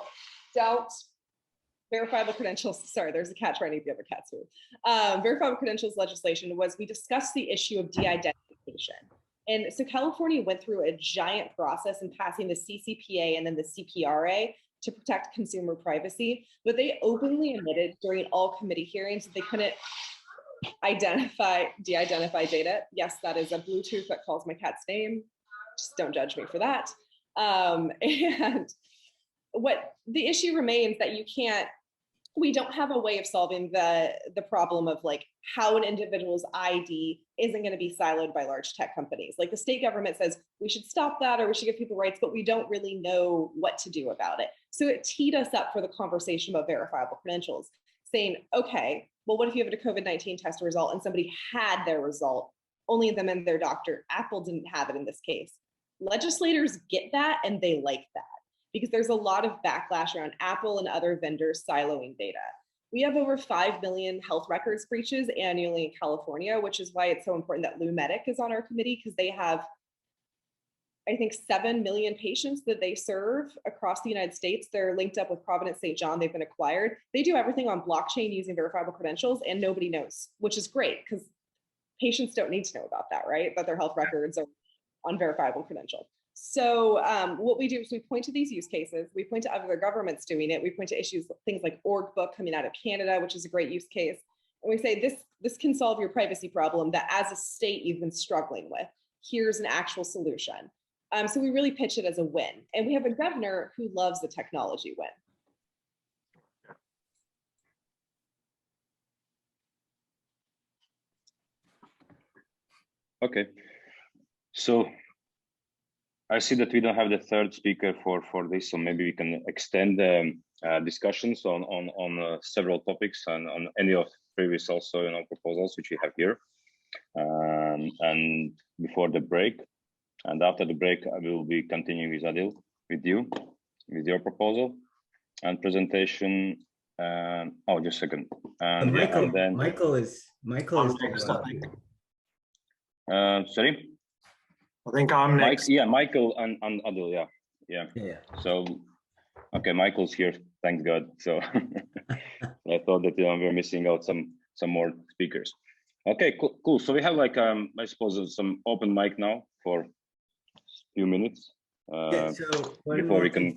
credentials. Sorry, there's a cat trying to eat the other cat's food. Verifiable credentials legislation was we discussed the issue of de-identification. And so California went through a giant process in passing the CCPA and then the CPRA to protect consumer privacy, but they openly admitted during all committee hearings that they couldn't de-identify data. Yes, that is a Bluetooth that calls my cat's name. Just don't judge me for that. And what the issue remains that we don't have a way of solving the problem of like how an individual's ID isn't going to be siloed by large tech companies. Like the state government says we should stop that or we should give people rights, but we don't really know what to do about it. So it teed us up for the conversation about verifiable credentials, saying, okay, well, what if you have a COVID-19 test result and somebody had their result, only them and their doctor? Apple didn't have it in this case. Legislators get that and they like that, because there's a lot of backlash around Apple and other vendors siloing data. We have over 5 million health records breaches annually in California, which is why it's so important that Lumedic is on our committee, because they have, I think, 7 million patients that they serve across the United States. They're linked up with Providence St. John. They've been acquired. They do everything on blockchain using verifiable credentials, and nobody knows, which is great because patients don't need to know about that, right? That their health records are on verifiable credentials. So what we do is we point to these use cases, we point to other governments doing it, we point to issues, things like OrgBook coming out of Canada, which is a great use case. And we say this can solve your privacy problem that as a state you've been struggling with. Here's an actual solution. So we really pitch it as a win. And we have a governor who loves the technology win. Okay. So I see that we don't have the third speaker for this, so maybe we can extend the discussions on several topics and on any of previous also proposals which we have here. And before the break, and after the break, I will be continuing with Adil, with your proposal and presentation. Oh, just a second. And Michael, and then Michael is sorry. I think I'm next. Yeah, Michael and Adil. Yeah. So, okay, Michael's here. Thank God. So I thought that we're missing out some more speakers. Okay, cool. So we have like I suppose some open mic now for a few minutes so before we can.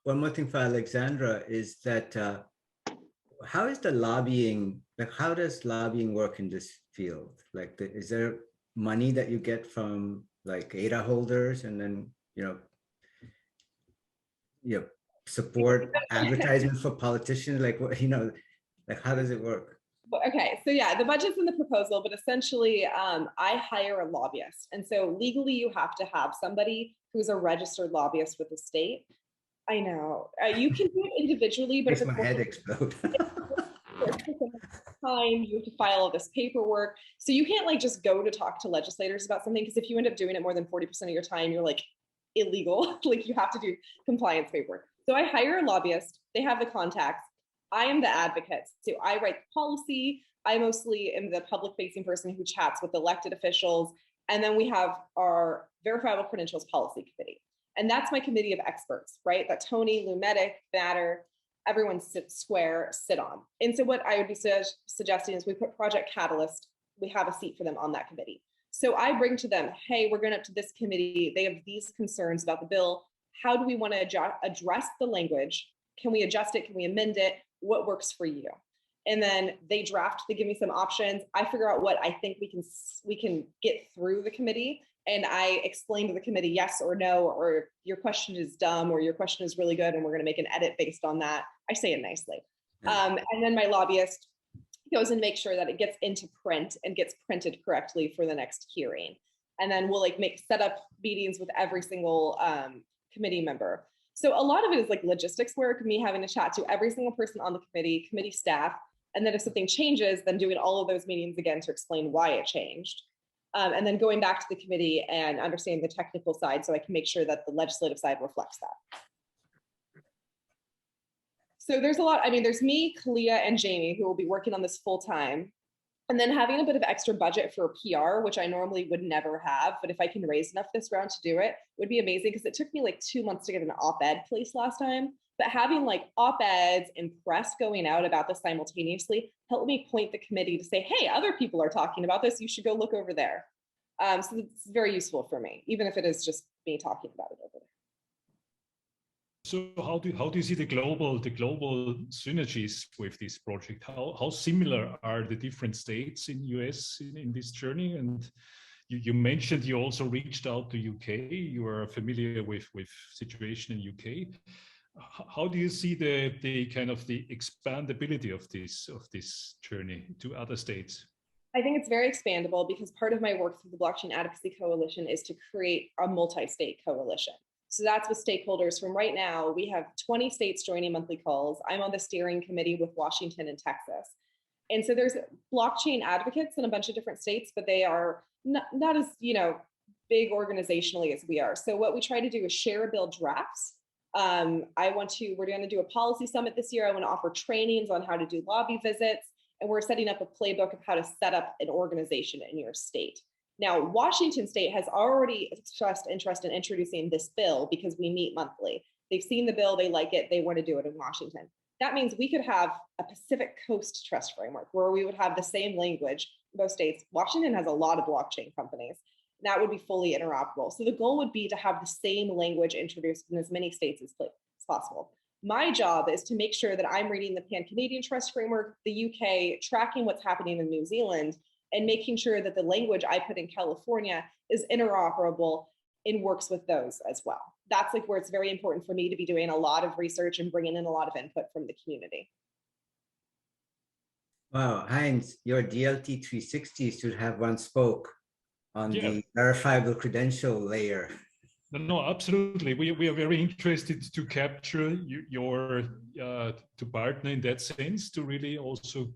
one more thing for Alexandra is that how is the lobbying, like how does lobbying work in this field? Like is there money that you get from like ADA holders and then, support advertisement for politicians? Like, what, like how does it work? Okay, so yeah, the budget's in the proposal, but essentially I hire a lobbyist. And so legally you have to have somebody who's a registered lobbyist with the state. I know, you can do it individually, but Makes my head explode. Time, you have to file all this paperwork. So you can't like just go to talk to legislators about something, because if you end up doing it more than 40% of your time, you're like illegal. Like you have to do compliance paperwork. So I hire a lobbyist, they have the contacts. I am the advocate. So I write the policy. I mostly am the public facing person who chats with elected officials. And then we have our verifiable credentials policy committee. And that's my committee of experts, right? That Tony, Lumetic, Batter, everyone sit on. And so what I would be suggesting is we put Project Catalyst, we have a seat for them on that committee. So I bring to them, hey, we're going up to this committee. They have these concerns about the bill. How do we want to address the language? Can we adjust it? Can we amend it? What works for you? And then they draft, they give me some options. I figure out what I think we can get through the committee. And I explain to the committee, yes or no, or your question is dumb, or your question is really good, and we're going to make an edit based on that. I say it nicely. And then my lobbyist goes and makes sure that it gets into print and gets printed correctly for the next hearing. And then we'll like set up meetings with every single committee member. So a lot of it is like logistics work, me having to chat to every single person on the committee staff. And then if something changes, then doing all of those meetings again to explain why it changed. And then going back to the committee and understanding the technical side so I can make sure that the legislative side reflects that. So there's a lot, there's me, Kalia, and Jamie who will be working on this full time. And then having a bit of extra budget for PR, which I normally would never have, but if I can raise enough this round to do it, would be amazing, because it took me like 2 months to get an op-ed placed last time. But having like op-eds and press going out about this simultaneously helped me point the committee to say, hey, other people are talking about this, you should go look over there. So it's very useful for me, even if it is just me talking about it over there. So how do you see the global synergies with this project? How similar are the different states in US in this journey? And you mentioned you also reached out to UK. You are familiar with situation in UK. How do you see the kind of the expandability of this journey to other states? I think it's very expandable, because part of my work through the Blockchain Advocacy Coalition is to create a multi-state coalition. So that's with stakeholders from right now. We have 20 states joining monthly calls. I'm on the steering committee with Washington and Texas. And so there's blockchain advocates in a bunch of different states, but they are not as big organizationally as we are. So what we try to do is share bill drafts. We're going to do a policy summit this year. I want to offer trainings on how to do lobby visits. And we're setting up a playbook of how to set up an organization in your state. Now, Washington State has already expressed interest in introducing this bill because we meet monthly. They've seen the bill, they like it, they want to do it in Washington. That means we could have a Pacific Coast Trust Framework where we would have the same language in both states. Washington has a lot of blockchain companies. That would be fully interoperable. So the goal would be to have the same language introduced in as many states as possible. My job is to make sure that I'm reading the Pan-Canadian Trust Framework, the UK, tracking what's happening in New Zealand, and making sure that the language I put in California is interoperable and works with those as well. That's like where it's very important for me to be doing a lot of research and bringing in a lot of input from the community. Wow, Heinz, your DLT 360 should have one spoke on the verifiable credential layer. No, absolutely. We are very interested to capture your to partner in that sense, to really also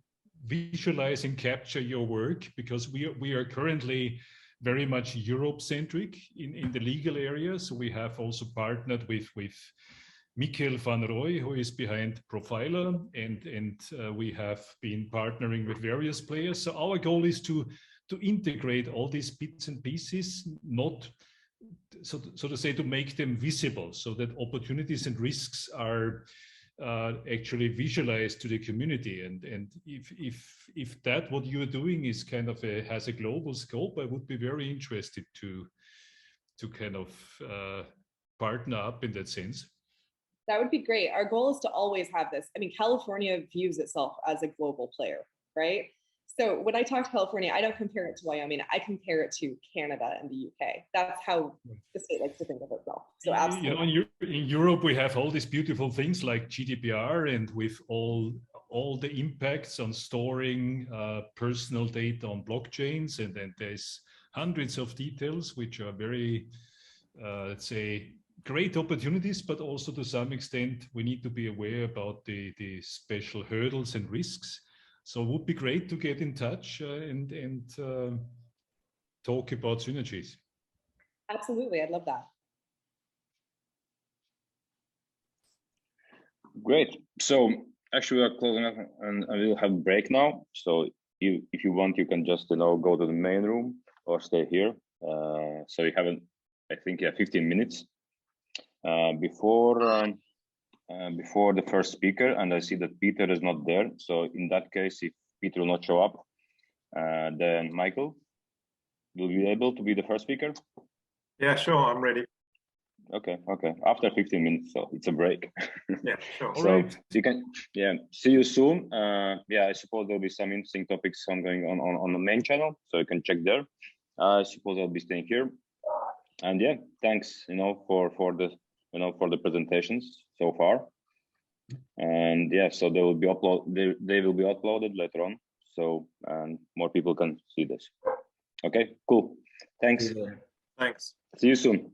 visualize and capture your work, because we are currently very much Europe-centric in the legal area. So we have also partnered with Michael van Rooij, who is behind Profiler, and we have been partnering with various players. So our goal is to integrate all these bits and pieces, not so to say, to make them visible, so that opportunities and risks are actually visualized to the community. And if that what you are doing is kind of has a global scope, I would be very interested to kind of partner up in that sense. That would be great. Our goal is to always have this. I mean, California views itself as a global player, right? So when I talk to California, I don't compare it to Wyoming. I compare it to Canada and the UK. That's how the state likes to think of itself. So absolutely. You know, in Europe, we have all these beautiful things like GDPR, and with all the impacts on storing personal data on blockchains, and then there's hundreds of details which are very, let's say, great opportunities, but also to some extent we need to be aware about the special hurdles and risks. So it would be great to get in touch and talk about synergies. Absolutely, I'd love that. Great. So actually we are closing up and we'll have a break now. So if you want, you can just go to the main room or stay here. So you have, I think, 15 minutes before the first speaker, and I see that Peter is not there. So in that case, if Peter will not show up, then Michael, will you be able to be the first speaker? Yeah, sure, I'm ready. Okay. After 15 minutes, so it's a break. Yeah, sure. So you can, see you soon. I suppose there'll be some interesting topics ongoing on the main channel, so you can check there. I suppose I'll be staying here. And thanks, for the presentations so far. And so they will be uploaded later on, so more people can see this. Okay, cool. Thanks. Thanks. See you soon.